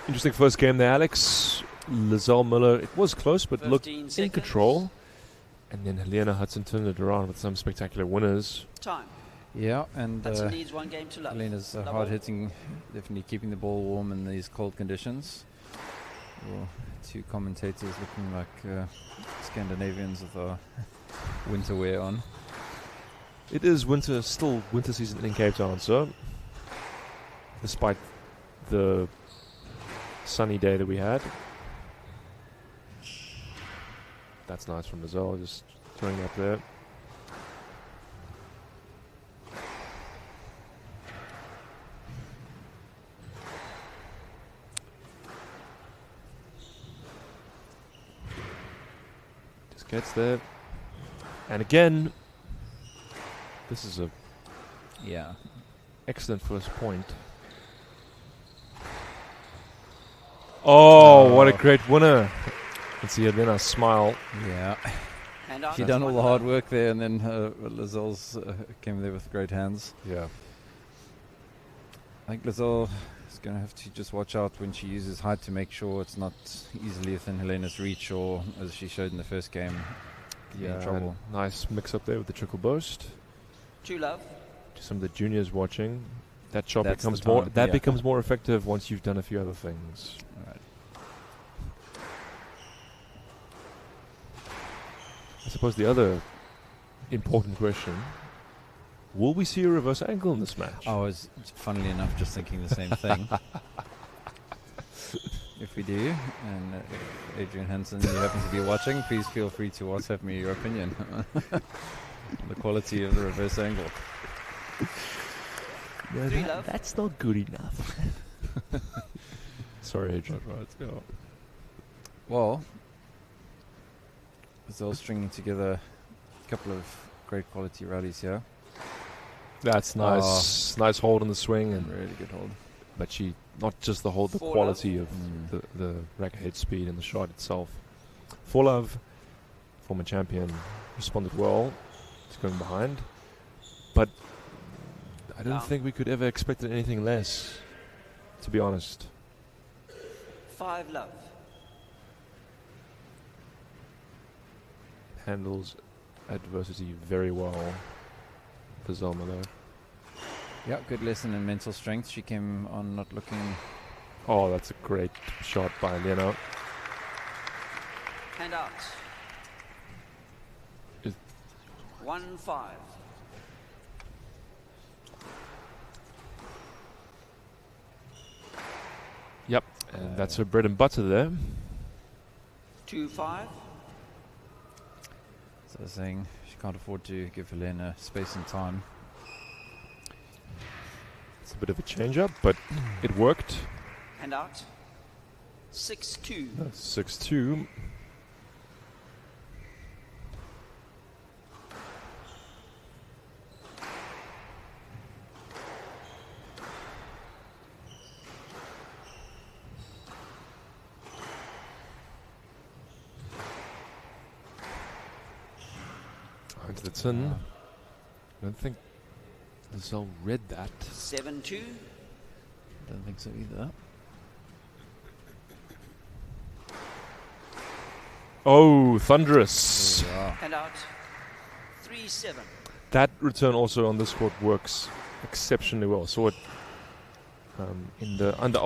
C: Interesting first game there, Alex. Lizelle Miller, it was close, but looked in
Q: seconds.
C: control. And then Helena Hudson turned it around with some spectacular winners.
Q: Time.
E: Yeah, and
Q: Hudson needs 1 game to love.
E: Helena's
Q: Double.
E: hard hitting, definitely keeping the ball warm in these cold conditions. Well, two commentators looking like Scandinavians with our winter wear on.
C: It is winter, still winter season in Cape Town, so despite the sunny day that we had. That's nice from Lizelle, just throwing up there. Just gets there. And again, this is a excellent first point. Oh, what a great winner. Let's see Helena smile.
E: Yeah. She done all the hard work there, and then Lizelle's came there with great hands.
C: Yeah.
E: I think Lizelle is going to have to just watch out when she uses height to make sure it's not easily within Helena's reach, or as she showed in the first game, in trouble.
C: Nice mix up there with the trickle burst.
Q: True love.
C: To some of the juniors watching, that shot
E: That's
C: becomes
E: the
C: more.
E: time,
C: That
E: yeah.
C: becomes more effective once you've done a few other things.
E: Right.
C: I suppose the other important question: will we see a reverse angle in this match?
E: I was, funnily enough, just thinking the same thing. If we do, and if Adrian Hansen, you happen to be watching, please feel free to WhatsApp me your opinion on the quality of the reverse angle.
C: No, that's not good enough. Sorry, Adrian. Right, go.
E: Well, they're stringing together a couple of great quality rallies here.
C: That's nice. Nice hold on the swing and
E: really good hold.
C: But she not just the hold, the quality of the racket head speed and the shot itself. For Love, former champion, responded well to going behind, but I don't think we could ever expect anything less, to be honest.
Q: 5 love.
C: Handles adversity very well for Zelma though.
E: Yeah, good lesson in mental strength. She came on not looking...
C: Oh, that's a great shot by Lena.
Q: Hand out. 1-5.
C: Yep, and that's her bread and butter there.
Q: 2-5.
E: So I was saying she can't afford to give Helena space and time.
C: It's a bit of a change-up, but it worked.
Q: Hand out. 6-2.
C: 6-2. Into the tin. I don't think Lizelle read that.
Q: 7-2.
E: Don't think so either.
C: Oh, thunderous.
Q: Hand out. 3-7.
C: That return also on this court works exceptionally well. Saw it in the under.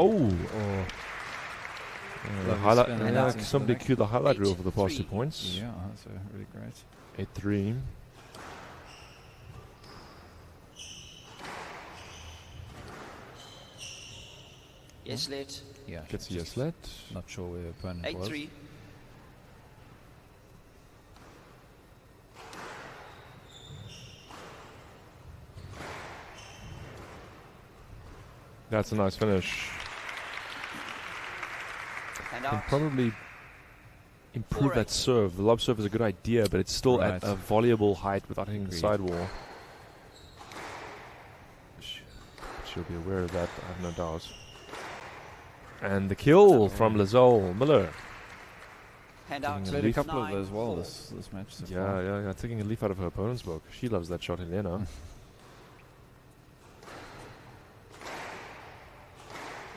C: The highlight. Somebody cued the highlight reel for the past 2 points.
E: Yeah, that's really great.
C: 8-3.
Q: Yes, let.
E: Yeah,
C: gets a yes let.
E: Not sure where her opponent
Q: 8-3.
E: was.
C: That's a nice finish.
Q: And
C: Can
Q: out.
C: probably improve that serve. The lob serve is a good idea, but it's still at a volleyable height without hitting the sidewall. She'll be aware of that, I have no doubt. And the kill from Lizelle Miller.
Q: Hand out.
E: Played a couple of those well this match so far.
C: Yeah, taking a leaf out of her opponent's book. She loves that shot, Helena.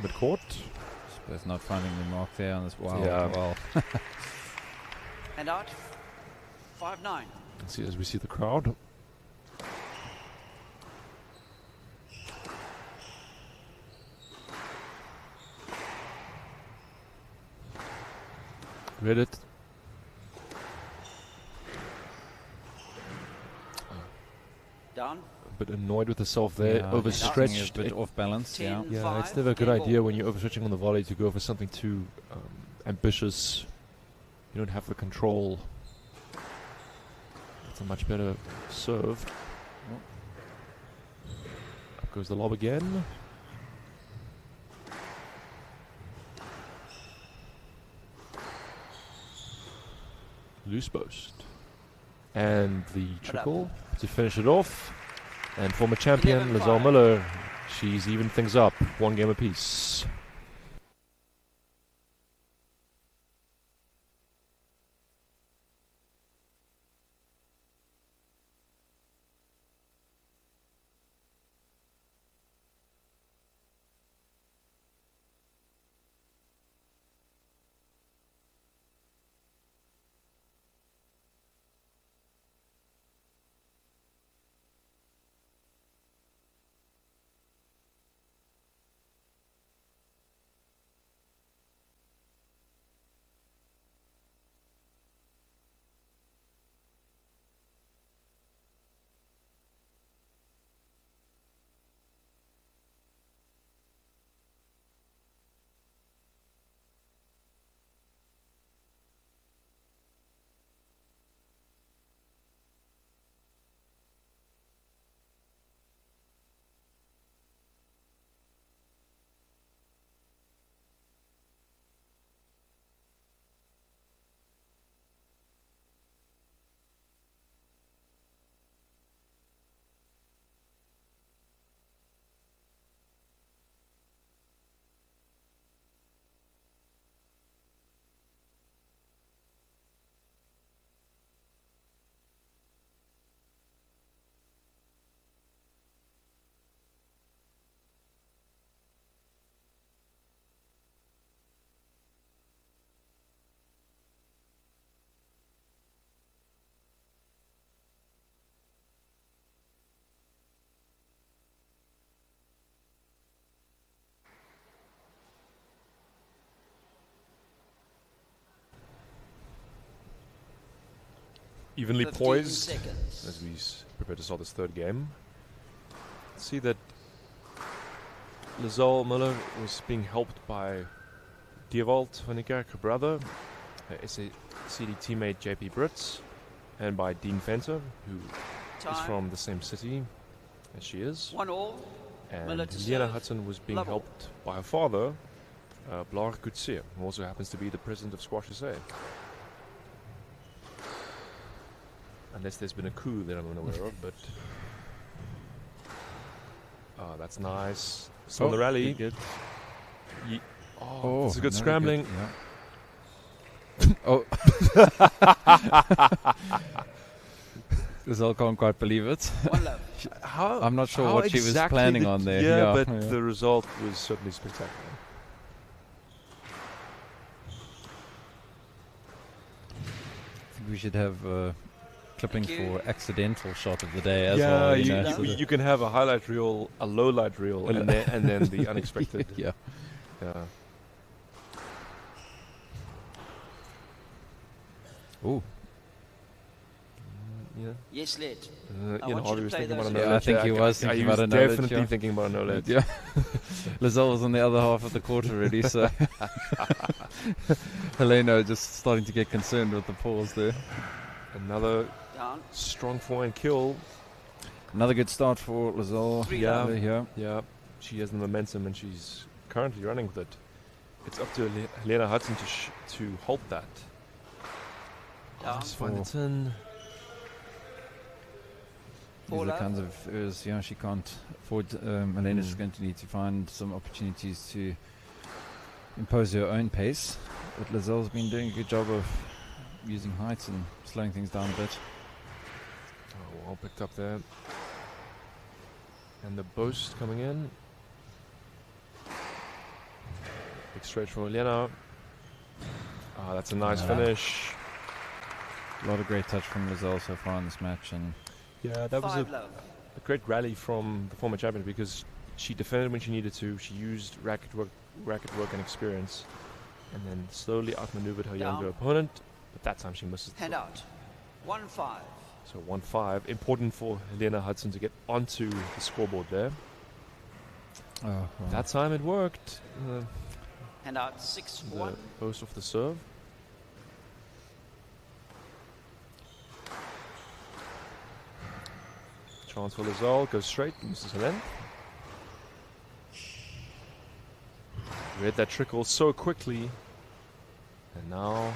C: Mid-court.
E: Both not finding the mark there on this. Wow.
C: Yeah.
E: Well.
Q: Hand out. 5-9.
C: See, as we see the crowd. Read it.
Q: Down.
C: A bit annoyed with herself there,
E: Yeah,
C: overstretched.
E: a bit off balance. Yeah,
C: it's never a good idea when you're overstretching on the volley to go for something too ambitious. You don't have the control. It's a much better serve. Up goes the lob again. Loose post. And the triple to finish it off. And former champion Lizelle Miller, she's evened things up, 1 game apiece. evenly
Q: 15
C: poised
Q: seconds.
C: as we prepare to start this third game. See that Lazelle Miller was being helped by Dewald van Niekerk, her brother, her SACD teammate JP Brits, and by Dean Venter, who is from the same city as she is.
Q: 1-1.
C: And
Q: Miller to
C: Liana
Q: serve.
C: Hudson was being
Q: Level.
C: helped by her father, Blair Coetzee, who also happens to be the president of Squash SA. Unless there's been a coup that I'm unaware of, but... that's nice. So on the rally...
E: Good.
C: Oh, it's a good scrambling.
E: Good, yeah. Oh. Lazelle can't quite believe it. I'm not sure what she was planning on there.
C: Yeah, but the result was certainly spectacular.
E: I think we should have clipping for accidental shot of the day as well.
C: You can have a highlight reel, a low light reel, and then the unexpected.
E: Yeah.
C: Ooh.
Q: Yeah. Yes, led.
C: Harvey was thinking about a
E: I think he was thinking about a no-let.
C: Definitely thinking about a no-let.
E: Yeah. Lazelle was on the other half of the court already, so Helena just starting to get concerned with the pause there.
C: Another strong forehand kill.
E: Another good start for Lazelle.
C: Yeah. She has the momentum and she's currently running with it. It's up to Helena Hudson to halt that. Let's find it in.
E: These are the kinds of errors, she can't afford. Helena's going to need to find some opportunities to impose her own pace. But Lazelle's been doing a good job of using height and slowing things down a bit.
C: Oh, well picked up there. And the boast coming in. Big stretch for Helena. That's a nice finish.
E: A lot of great touch from Lazelle so far in this match, and
C: yeah, that was a great rally from the former champion because she defended when she needed to. She used racket work and experience, and then slowly outmaneuvered her younger opponent. But that time she misses.
Q: Hand out. 1-5.
C: So 1-5. Important for Helena Hudson to get onto the scoreboard there. That time it worked.
Q: Hand out 6-1.
C: Post off the serve. Chance for Lazelle, goes straight, misses her length. Read that trickle so quickly. And now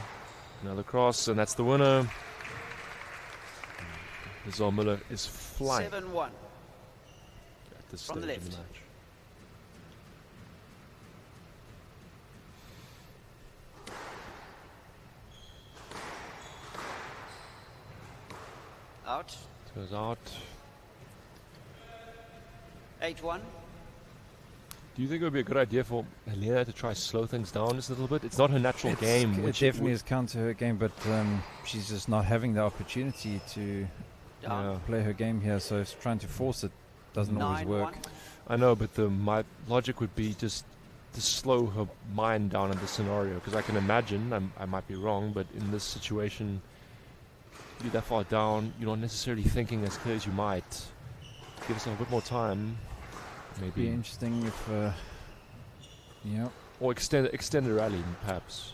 C: another cross, and that's the winner. Lazelle Miller is flying
Q: 7-1
C: at this stage of the match.
Q: Out.
C: Goes out.
Q: 8-1.
C: Do you think it would be a good idea for Helena to try slow things down just a little bit? It's not her natural game.
E: It definitely is counter her game, but she's just not having the opportunity to play her game here, so trying to force it doesn't always work.
C: I know, but my logic would be just to slow her mind down in this scenario, because I can imagine, I might be wrong, but in this situation, you're that far down, you're not necessarily thinking as clear as you might. Give yourself a bit more time. Maybe
E: be interesting if,
C: or extend the rally, perhaps.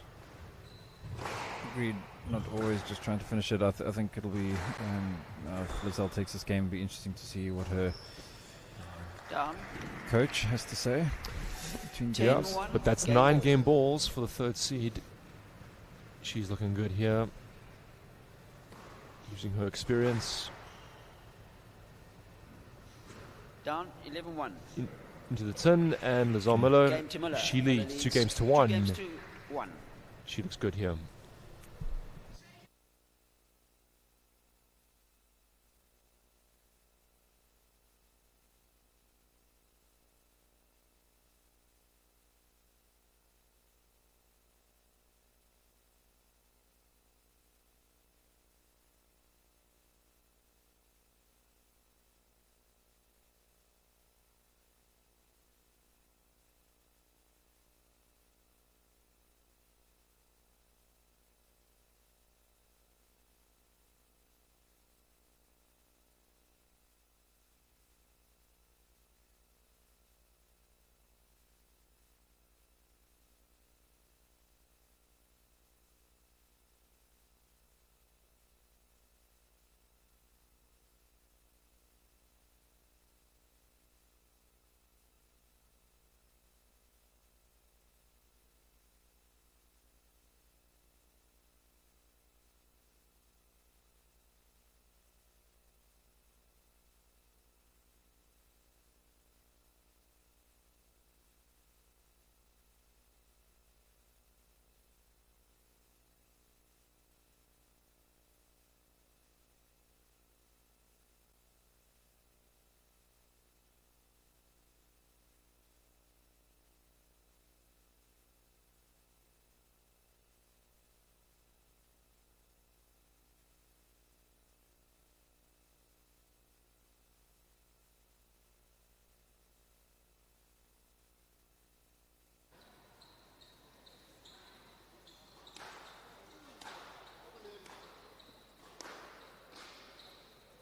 E: Agreed. Not always just trying to finish it. I think it'll be if Lazelle takes this game, it'll be interesting to see what her coach has to say.
C: Yes, but that's 9 game balls for the third seed. She's looking good here, using her experience.
Q: Down 11-1.
C: Into the tin, and Lazelle Miller, she leads 2 games to 1.
Q: 2 games to 1.
C: She looks good here.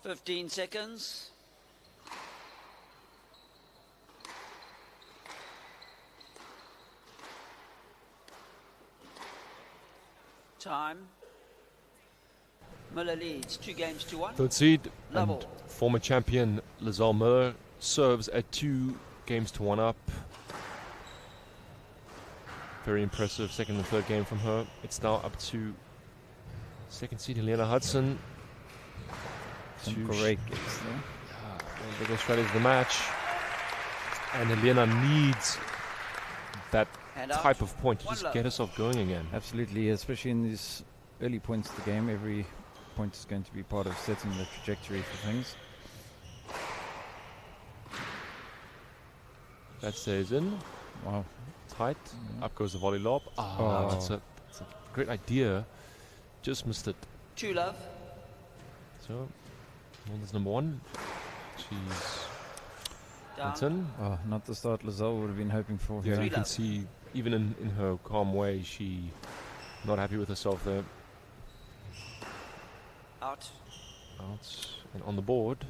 Q: 15 seconds. Time. Miller leads 2 games to 1.
C: Third seed
Q: Level.
C: and former champion Lizelle Miller serves at 2 games to 1 up. Very impressive second and third game from her. It's now up to second seed Helena Hudson.
E: Some great games there.
C: One of the biggest rallies of the match. And Helena needs that type of point to just get herself going again.
E: Absolutely, especially in these early points of the game. Every point is going to be part of setting the trajectory for things.
C: That stays in.
E: Wow.
C: Tight. Up goes the volley lob. That's a great idea. Just missed it.
Q: True love.
C: So, Molden's number 1. She's
Q: Down.
E: Oh, not the start Lizelle would have been hoping for.
C: Yeah,
E: here.
C: you can see, even in her calm way, she not happy with herself there.
Q: Out.
C: Out. And on the board.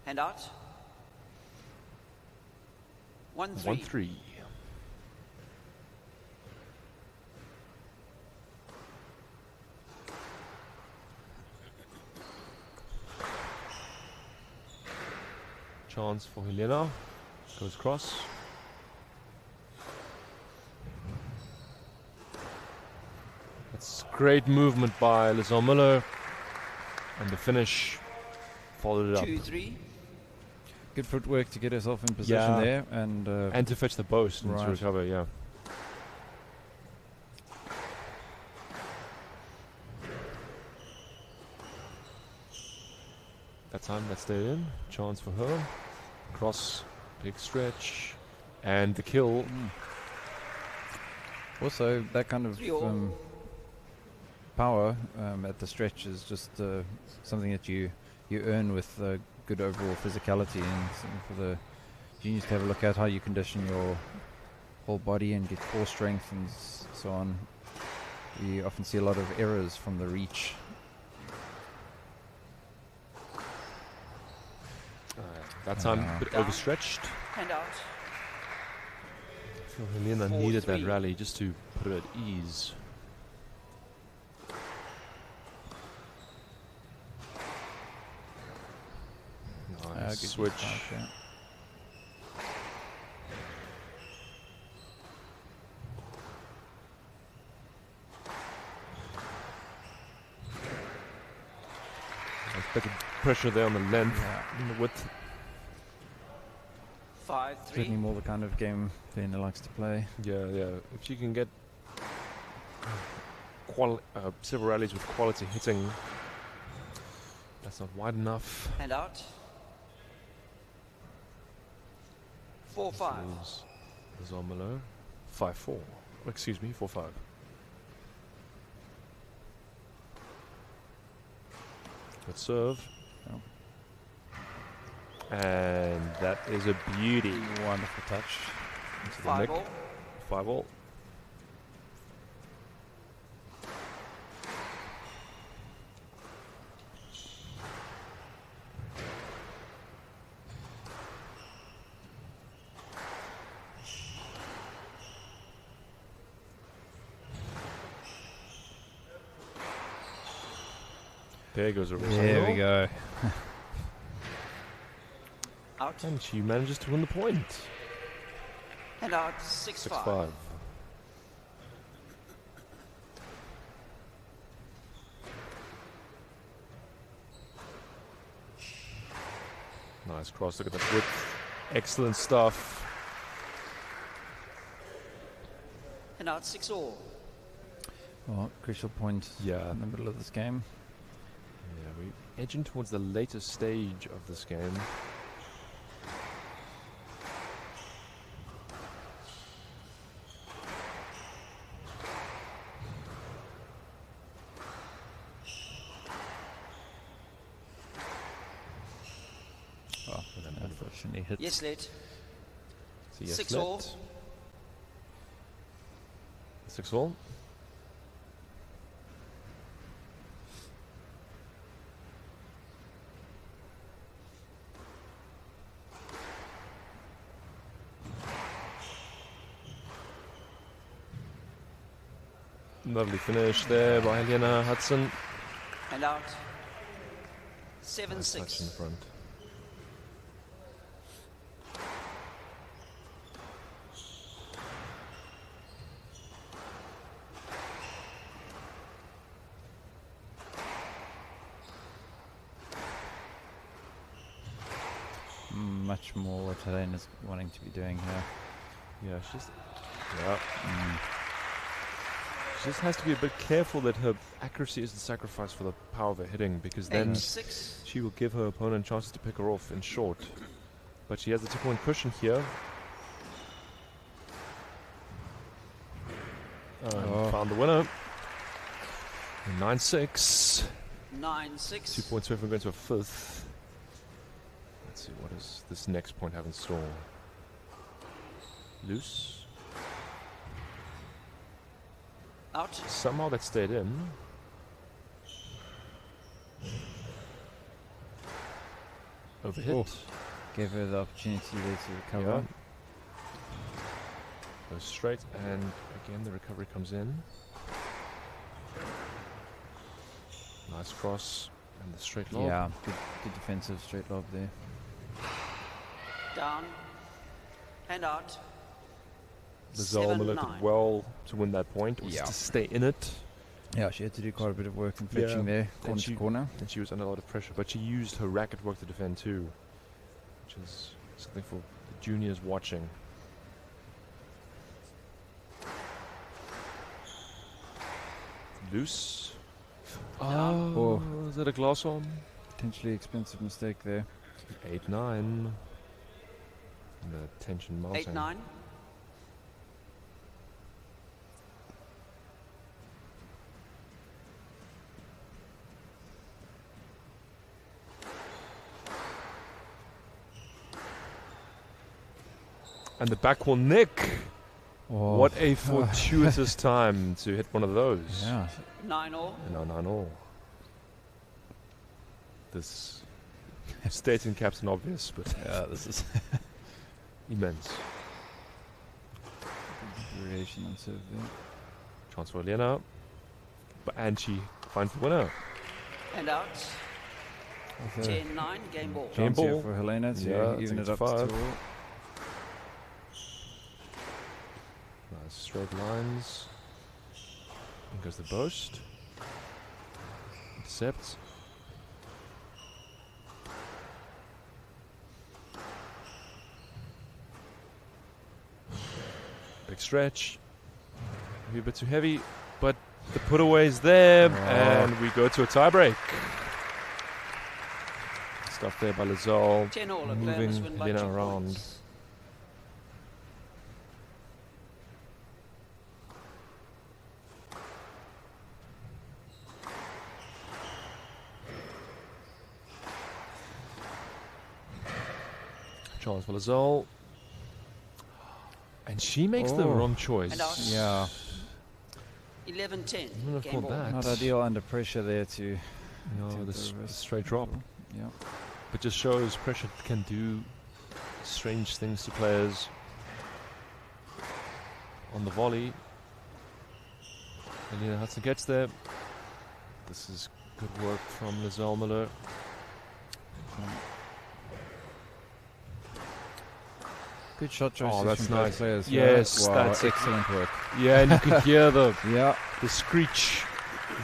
Q: Hand out. 1-3.
C: 1-3. Chance for Helena. Goes cross. That's great movement by Lizelle Miller. And the finish followed it up.
Q: 2-3.
E: Good footwork to get herself in position there.
C: And to fetch the post and to recover, yeah. That time that stayed in. Chance for her. Cross, big stretch. And the kill.
E: Also, that kind of power at the stretch is just something that you earn with good overall physicality, and something for the juniors to have a look at, how you condition your whole body and get core strength and so on. We often see a lot of errors from the reach.
C: That time a bit overstretched.
Q: Hand out.
C: I feel Helena needed that rally just to put her at ease. Nice switch. Better pressure there on the length and the width.
Q: 5-3.
E: Certainly more the kind of game Helena likes to play.
C: Yeah. If you can get several rallies with quality hitting, that's not wide enough.
Q: Hand out. 4-5.
C: Zomelo. 5-4. Excuse me, 4-5. Good serve. And that is a beauty.
E: Wonderful touch.
C: Into the neck. 5-all. There goes a result.
E: There we go.
Q: Out.
C: And she manages to win the point.
Q: And out. 6-5.
C: 6-5. Nice cross. Look at that width. Excellent stuff.
Q: And out. 6-all.
E: Well, crucial point in the middle of this game.
C: Yeah, we're edging towards the later stage of this game.
E: Oh, unfortunately hit.
Q: Yes, late.
C: 6-all. 6-all. Lovely finish there by Helena Hudson.
Q: And out.
C: Nice touch in
Q: 7-6.
C: front.
E: Much more what Helena's wanting to be doing here.
C: Yeah, she just has to be a bit careful that her accuracy isn't sacrificed for the power of her hitting, because then
Q: 8-6.
C: she will give her opponent chances to pick her off in short. But she has the 2-point cushion here. Found the winner. 9-6.
Q: 9-6.
C: 2 points away from going to a fifth. Let's see, what does this next point have in store? Loose.
Q: Out.
C: Somehow that stayed in. Overhit.
E: Oh. Gave her the opportunity there to recover.
C: Goes straight, and again the recovery comes in. Nice cross, and the straight lob.
E: Yeah, good defensive straight lob there.
Q: Down. And out.
C: Lazarmiller did
Q: 7-9.
C: well to win that point, was
E: Yeah.
C: to stay in it.
E: Yeah, she had to do quite a bit of work in fetching there, corner to corner.
C: And she was under a lot of pressure, but she used her racket work to defend too, which is something for the juniors watching. Loose. Oh, is that a glass on?
E: Potentially expensive mistake there.
C: 8-9. The tension mounting.
Q: 8-9.
C: And the back will nick.
E: Oh.
C: What a fortuitous time to hit one of those.
E: Yeah.
Q: 9-all.
C: No, 9-all. This stating Captain Obvious, but
E: yeah, this is
C: immense.
E: Variation on serve there.
C: Chance for Elena. And she finds the winner.
Q: And out.
E: Okay.
Q: 10-9. Game ball.
C: Game
E: Chance here
C: ball.
E: for Helena to
C: Yeah,
E: even
C: take
E: it
C: it
E: up
C: to
E: to
C: 5.
E: 2-all.
C: Nice straight lines. In goes the burst. Intercept. Big stretch. Maybe a bit too heavy, but the put away is there, and we go to a tiebreak. Stuff there by Lazal,
Q: 10-all.
C: moving Helena around. Chance for Lazal. And she makes the wrong choice.
Q: And out.
E: Yeah.
Q: 11-10.
C: Wouldn't have
Q: Game
C: thought
Q: ball.
C: that.
E: Not ideal under pressure there to.
C: No,
E: to
C: the
E: reverse
C: straight drop.
E: Yeah.
C: But just shows pressure can do strange things to players. On the volley. Helena Hudson gets there. This is good work from Lazarmiller.
E: Good shot choices
C: Oh, that's
E: from both
C: nice.
E: players.
C: Yes,
E: wow,
C: that's
E: excellent work.
C: Yeah, and you can hear the
E: yeah
C: the screech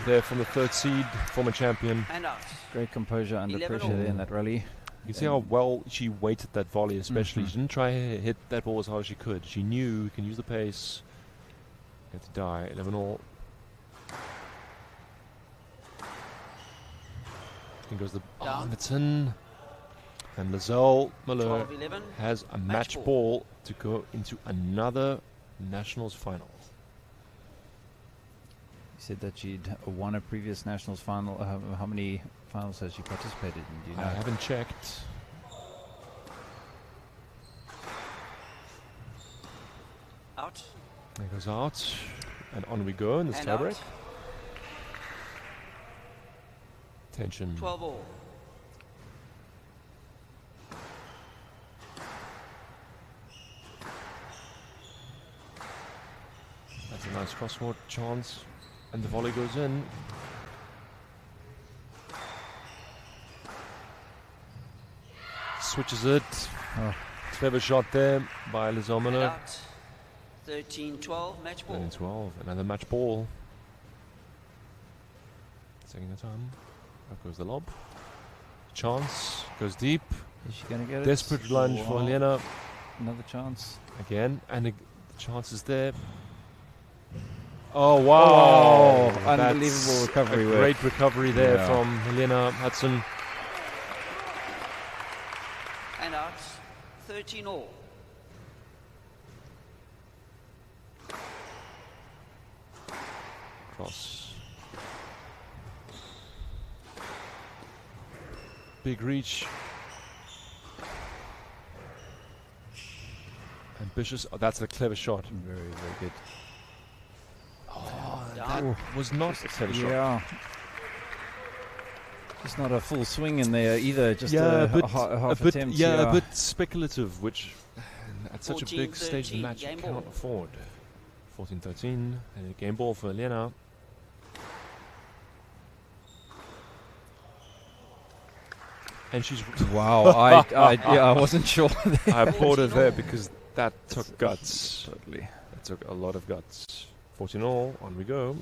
C: there from the third seed, former champion.
Q: And out.
E: Great composure under
Q: 11
E: pressure there in
Q: all.
E: that rally.
C: You can see how well she weighted that volley, especially.
E: Mhm.
C: She didn't try to hit that ball as hard as she could. She knew you can use the pace. You have to die. 11-all. In goes the
Q: Down.
C: Armiton. And Lazelle Miller
Q: 12-11.
C: has a match
Q: ball.
C: ball to go into another Nationals final.
E: You said that she'd won a previous Nationals final. How many finals has she participated in? Do you know?
C: I haven't checked.
Q: Out.
C: There goes out. And on we go in this
Q: And
C: tiebreak.
Q: out.
C: Tension.
Q: 12-all.
C: That's a nice crossword chance. And the volley goes in. Switches it.
E: Oh.
C: Clever shot there by Lizomela.
Q: 13-12, match ball.
C: 13-12, another match ball. Second time. Up goes the lob. Chance. Goes deep.
E: Is she going to get it?
C: Desperate lunge for Helena.
E: Another chance.
C: Again. And the chance is there. Oh, wow.
E: Oh, unbelievable recovery.
C: Great recovery there from Helena Hudson.
Q: And out. 13-all.
C: Cross. Big reach. Ambitious. Oh, that's a clever shot.
E: Very, very good.
C: Oh, that was not a clever shot.
E: Yeah. Just not a full swing in there either. Just
C: a
E: half
C: bit,
E: attempt.
C: a bit speculative, which at such a big stage of the match you cannot afford. 14-13, and a game ball for Helena. And she's
E: wow. I wasn't sure.
C: I applauded there because that took guts. Totally, that took a lot of guts. 14-all, on we go.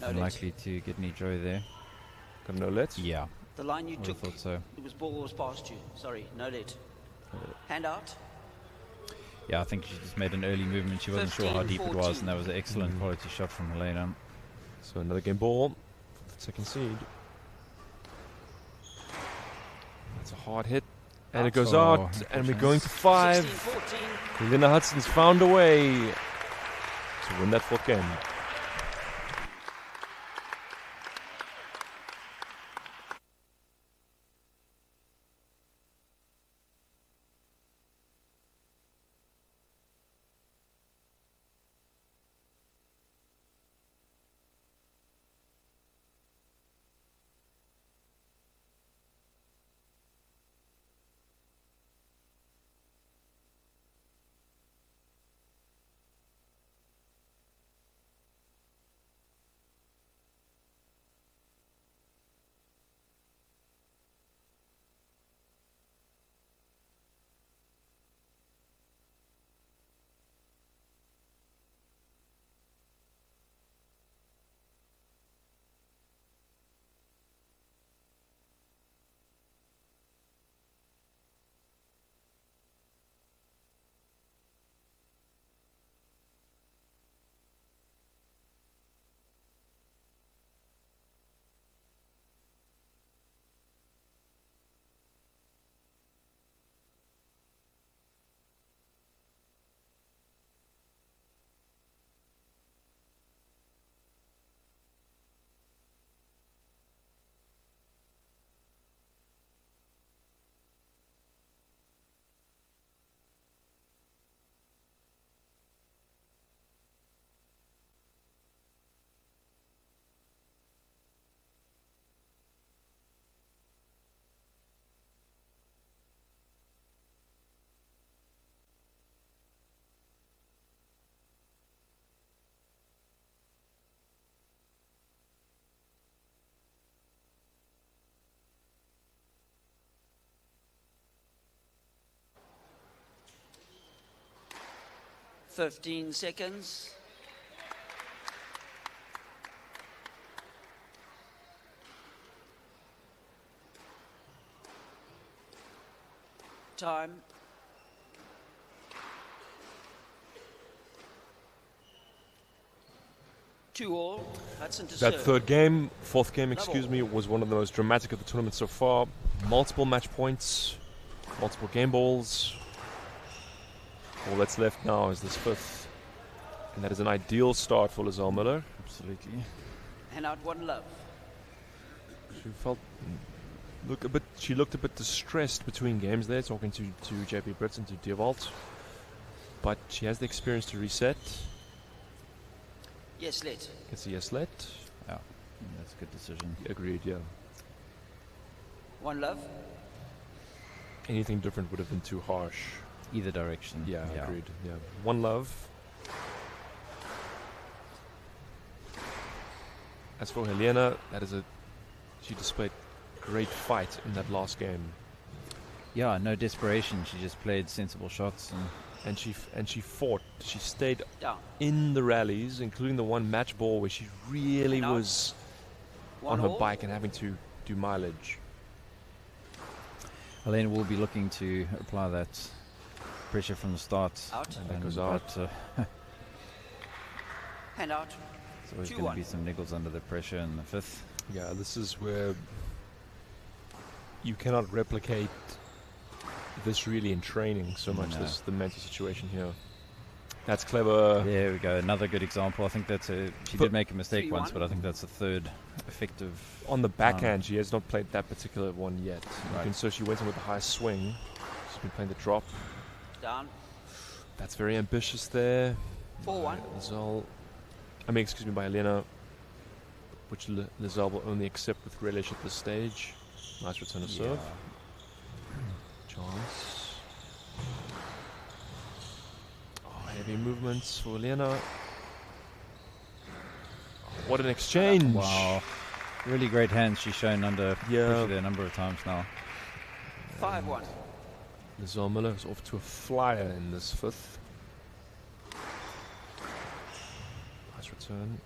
E: Unlikely to get any joy there.
C: Got no let?
E: Yeah.
Q: The line you took,
E: thought so.
Q: ball was past you. Sorry, no let. Hand out.
E: Yeah, I think she just made an early movement. She wasn't sure how deep it was, and that was an excellent quality shot from Helena.
C: So another game ball for the second seed. That's a hard hit. And it goes out, and we're going to 5. Helena Hudson's found a way to win that fourth game.
Q: Fifteen seconds. Time. Two all. Hudson to
C: That
Q: serve.
C: fourth game, excuse me, was one of the most dramatic of the tournament so far. Multiple match points, multiple game balls. All that's left now is this fifth. And that is an ideal start for Lizelle Miller.
E: Absolutely.
Q: And out one love.
C: She looked a bit distressed between games there, talking to JP Brits and to Dewalt. But she has the experience to reset.
Q: Yes, let.
C: It's a yes let.
E: Yeah, that's a good decision.
C: Agreed, yeah.
Q: One love.
C: Anything different would have been too harsh.
E: either direction.
C: Yeah, agreed. Yeah, one love. As for Helena, she displayed great fight in that last game.
E: Yeah, no desperation. She just played sensible shots
C: and she fought. She stayed
Q: Down.
C: in the rallies, including the one match ball where she really was on her bike and having to do mileage.
E: Helena will be looking to apply that pressure from the start.
Q: Out.
C: And that goes out.
Q: Hand out.
E: So there's going to be some niggles under the pressure in the fifth.
C: Yeah, this is where you cannot replicate this really in training so much. This is the mental situation here. That's clever.
E: There we go. Another good example. I think she did make a mistake once, but I think that's the third effective.
C: On the backhand, she has not played that particular one yet.
E: Right.
C: So she went in with the high swing. She's been playing the drop.
Q: Down.
C: That's very ambitious there.
Q: 4-1.
C: Lizal. Excuse me, by Helena, which Lizal will only accept with relish at this stage. Nice return of serve. Chance. Oh, heavy movements for Helena. Oh, what an exchange!
E: Wow. Really great hands she's shown under pressure there a number of times now.
Q: 5-1.
C: Lizal Miller is off to a flyer in this fifth. Nice return.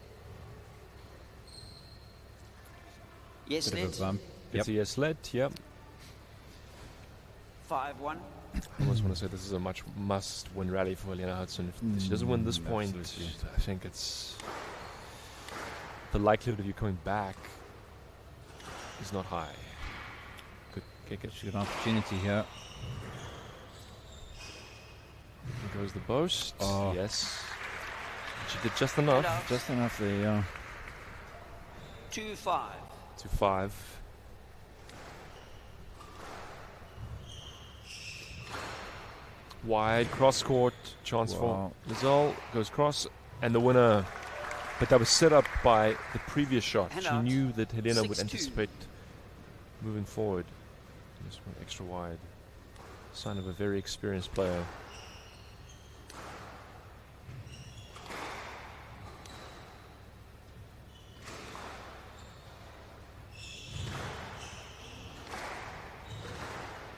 Q: Yes,
E: Bit of a bump.
C: It's a yes let, yep.
Q: 5-1.
C: I almost want to say this is a must-win rally for Helena Hudson. If she doesn't win this point, I think it's the likelihood of you coming back is not high. Good kick it.
E: She's got an opportunity here.
C: Here goes the boast.
E: Oh.
C: Yes. She did just enough.
E: Just enough there, yeah.
Q: 2-5.
C: 2-5. Wide cross court chance for Lizal, goes cross, and the winner. But that was set up by the previous shot. She knew that Helena would anticipate moving forward. Just went extra wide. Sign of a very experienced player.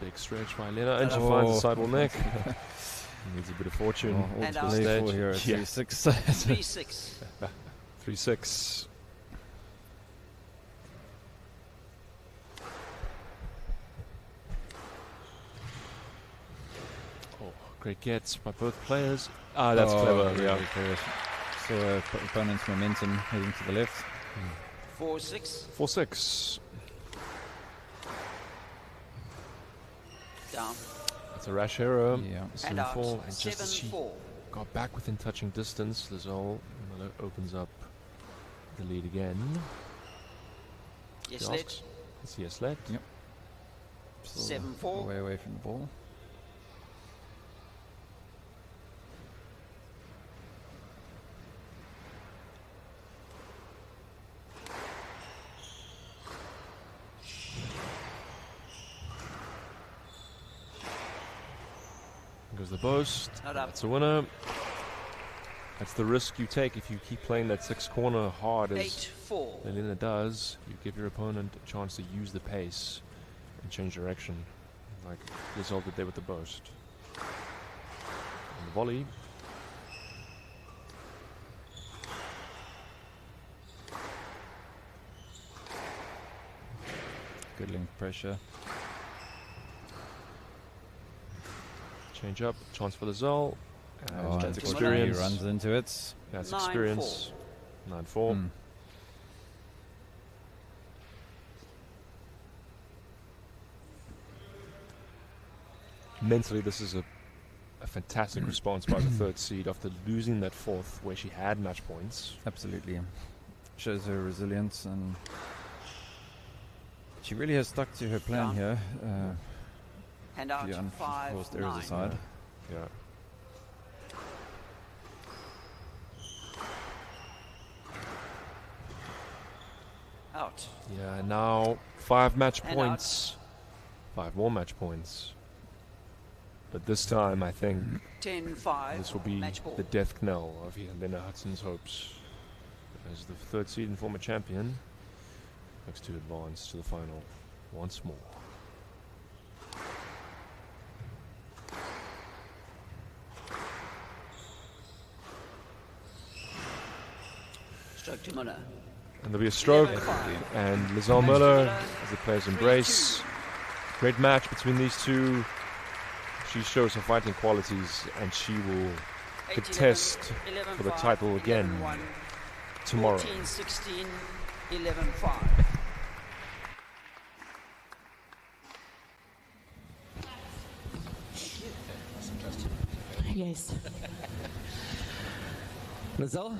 C: Big stretch by Helena, and she finds the sidewall neck. Needs a bit of fortune.
E: All to play for here at 3-6.
Q: 3-6.
C: 3-6. Oh, great gets by both players. Ah, that's clever. Yeah.
E: So opponent's momentum heading to the left.
Q: 4-6.
C: 4-6.
Q: Down.
C: It's a rash error.
E: Yeah.
C: 7-4. And just as she
Q: 7-4.
C: got back within touching distance, Lizal opens up the lead again.
Q: Yes, let.
C: It's yes, let.
E: Yep.
Q: 7-4.
E: Way away from the ball.
C: Goes the boast.
Q: Not up.
C: That's a winner. That's the risk you take if you keep playing that six corner hard as
Q: 8-4.
C: Helena does. You give your opponent a chance to use the pace and change direction, like Lizal did there with the boast. And the volley.
E: Good link pressure.
C: Change up, chance for Lizal.
E: Oh,
C: that's
E: unfortunately
C: experience.
E: He runs into it.
C: That's
Q: 9-4.
C: experience. 9-4. Mentally, this is a fantastic response by the third seed after losing that fourth where she had match points.
E: Absolutely. Shows her resilience, and she really has stuck to her plan here.
Q: Hand out.
E: The unforced errors
Q: 5-9.
E: aside.
C: Yeah.
Q: Out.
C: Yeah, now 5 match
Q: And
C: points. 5 more match points. But this time, I think
Q: 10-5.
C: this will be the death knell of Helena Hudson's hopes. As the third seed and former champion, looks to advance to the final once more.
Q: Stroke to Muller.
C: And there'll be a stroke, and Lizelle Muller, as the players embrace. Great match between these two. She shows her fighting qualities, and she will contest for the title again tomorrow.
Q: 14-16, 11-5.
M: Yes.
R: Lizelle,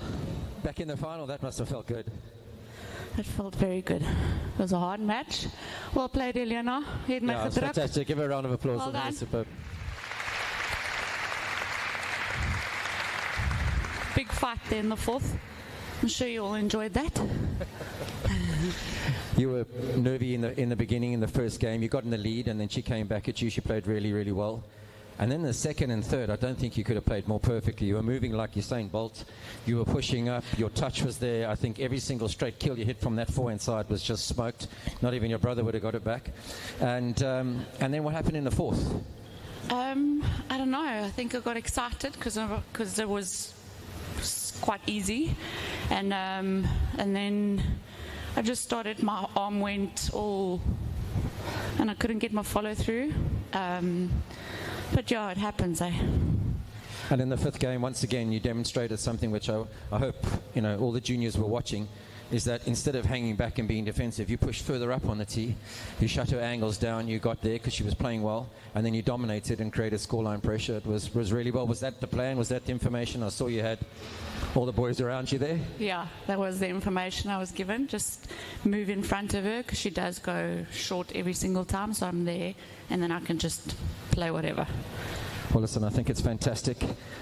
R: back in the final, that must have felt good.
M: It felt very good. It was a hard match. Well played, Eliana.
R: Yeah, it's fantastic. Give her a round of applause.
M: Well done.
R: Superb.
M: Big fight there in the fourth. I'm sure you all enjoyed that.
R: You were nervy in the beginning, in the first game. You got in the lead, and then she came back at you. She played really, really well. And then the second and third, I don't think you could have played more perfectly. You were moving like Usain Bolt. You were pushing up. Your touch was there. I think every single straight kill you hit from that forehand side was just smoked. Not even your brother would have got it back. And then what happened in the fourth?
M: I don't know. I think I got excited because it was quite easy, and then I just started. My arm went all, and I couldn't get my follow through. But yeah, it happens, eh?
R: And in the fifth game, once again, you demonstrated something which I hope all the juniors were watching, is that instead of hanging back and being defensive, you pushed further up on the tee, you shut her angles down, you got there because she was playing well, and then you dominated and created scoreline pressure. It was really well. Was that the plan? Was that the information? I saw you had all the boys around you there.
M: Yeah, that was the information I was given. Just move in front of her because she does go short every single time, so I'm there, and then I can just play whatever.
R: Well, listen, I think it's fantastic.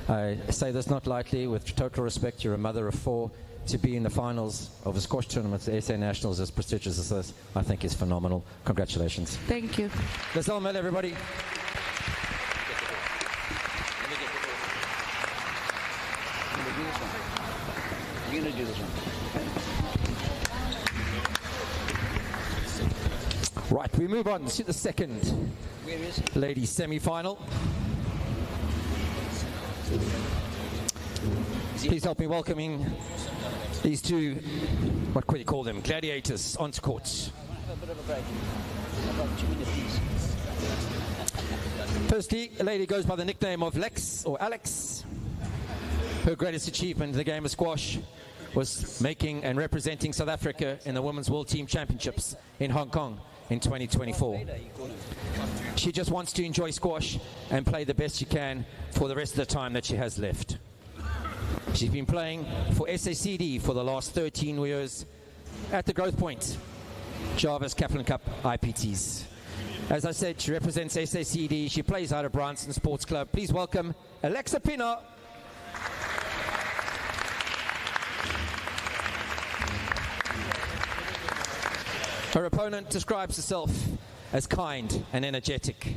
R: I say this not lightly. With total respect, you're a mother of four. To be in the finals of a squash tournament, the SA Nationals, as prestigious as this, I think is phenomenal. Congratulations.
M: Thank you.
R: Lizelle Muller, everybody.
Q: You're going to do this one.
R: Right, we move on to the second ladies semi-final. Please help me welcoming these two, what could you call them, gladiators onto court.
Q: Have a bit of a break. About 2 minutes, please.
R: Firstly, a lady goes by the nickname of Lex, or Alex. Her greatest achievement in the game of squash was making and representing South Africa in the Women's World Team Championships in Hong Kong in 2024. She just wants to enjoy squash and play the best she can for the rest of the time that she has left. She's been playing for SACD for the last 13 years at the Growthpoint Jarvis Kaplan Cup IPTs. As I said, she represents SACD. She plays out of Bryanston Sports Club. Please welcome Alexa Pienaar. Her opponent describes herself as kind and energetic.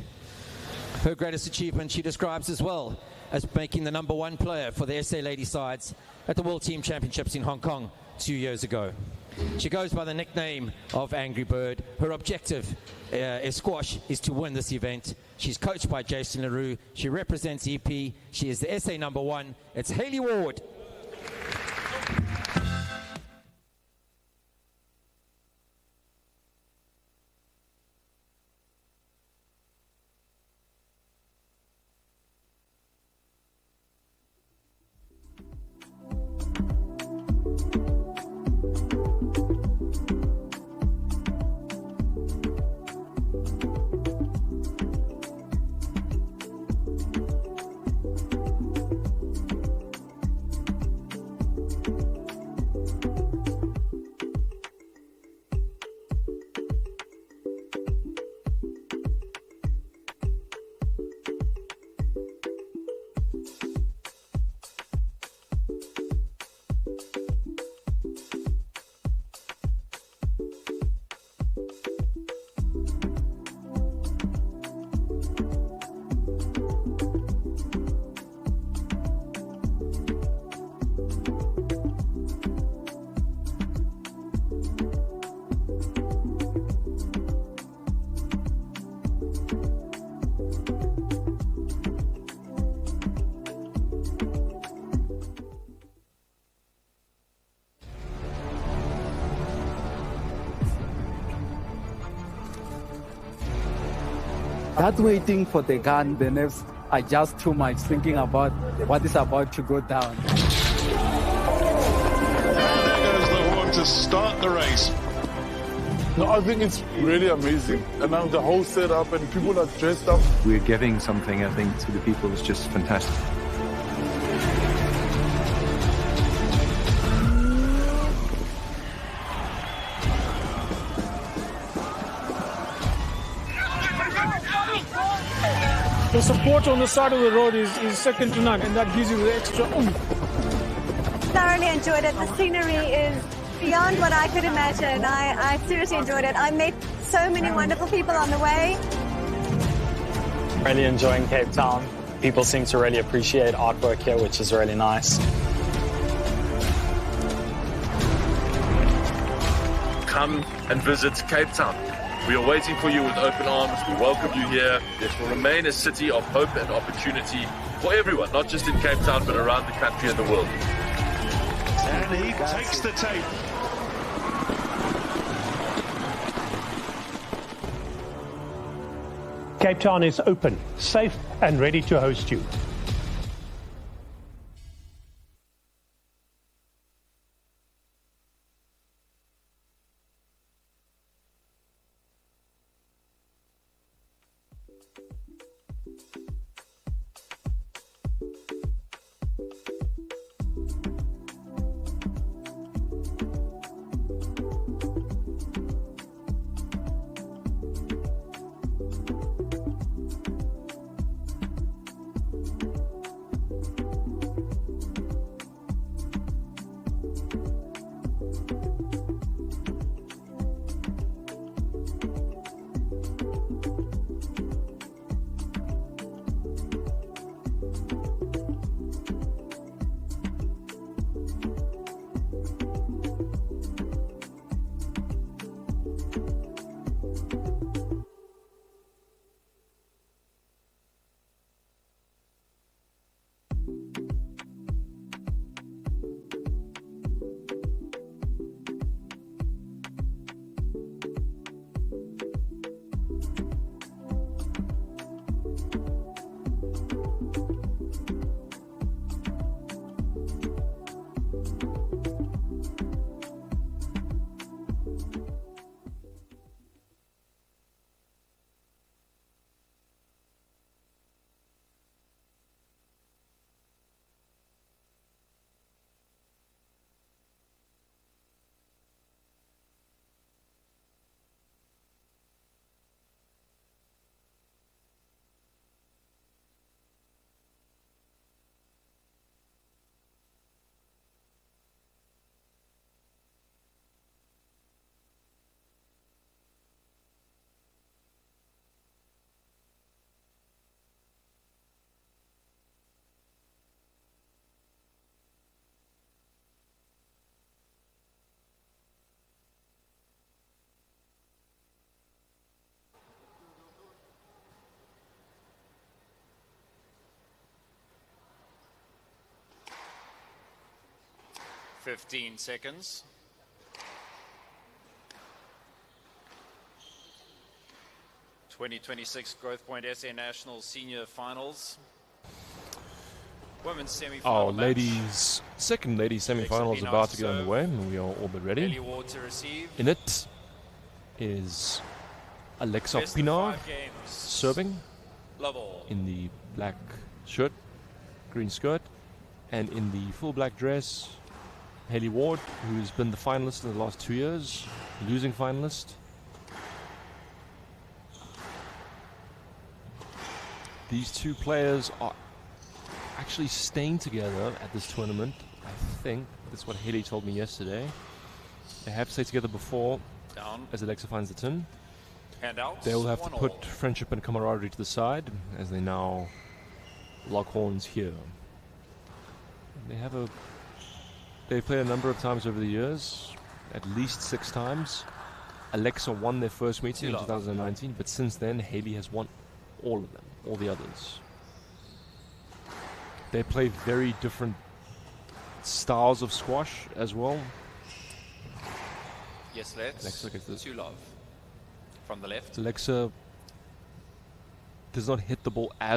R: Her greatest achievement she describes as well as making the #1 player for the SA Lady sides at the World Team Championships in Hong Kong 2 years ago. She goes by the nickname of Angry Bird. Her objective in squash is to win this event. She's coached by Jason LaRue. She represents EP. She is the SA #1. It's Hayley Ward.
F: That waiting for the gun, the nerves are just too much, thinking about what is about to go down.
G: And there goes the horn to start the race.
S: No, I think it's really amazing. And now the whole setup and people are dressed up.
I: We're giving something, I think, to the people is just fantastic.
J: The support on the side of the road is second to none, and that gives you the extra oomph.
K: Thoroughly enjoyed it. The scenery is beyond what I could imagine. I seriously enjoyed it. I met so many wonderful people on the way.
T: Really enjoying Cape Town. People seem to really appreciate artwork here, which is really nice.
H: Come and visit Cape Town. We are waiting for you with open arms. We welcome you here. This will remain a city of hope and opportunity for everyone, not just in Cape Town, but around the country and the world.
G: And he takes the tape.
U: Cape Town is open, safe, and ready to host you.
N: "15 seconds. "2026 Growthpoint SA National Senior Finals. Women's semi-final match.
C: Second ladies semi-final is about to get underway, and we are all but ready.
N: Haley Ward to receive.
C: In it is Alexa Pinar serving in the black shirt, green skirt, and in the full black dress, Haley Ward, who's been the finalist in the last 2 years, losing finalist. These two players are actually staying together at this tournament. I think that's what Haley told me yesterday. They have stayed together before, as Alexa finds the tin. They will have to put friendship and camaraderie to the side as they now lock horns here. They've played a number of times over the years, at least 6 times. Alexa won their first meeting in 2019, but since then Haley has won all of them, all the others. They play very different styles of squash as well.
N: Yes, let's. To love. From the left.
C: Alexa does not hit the ball as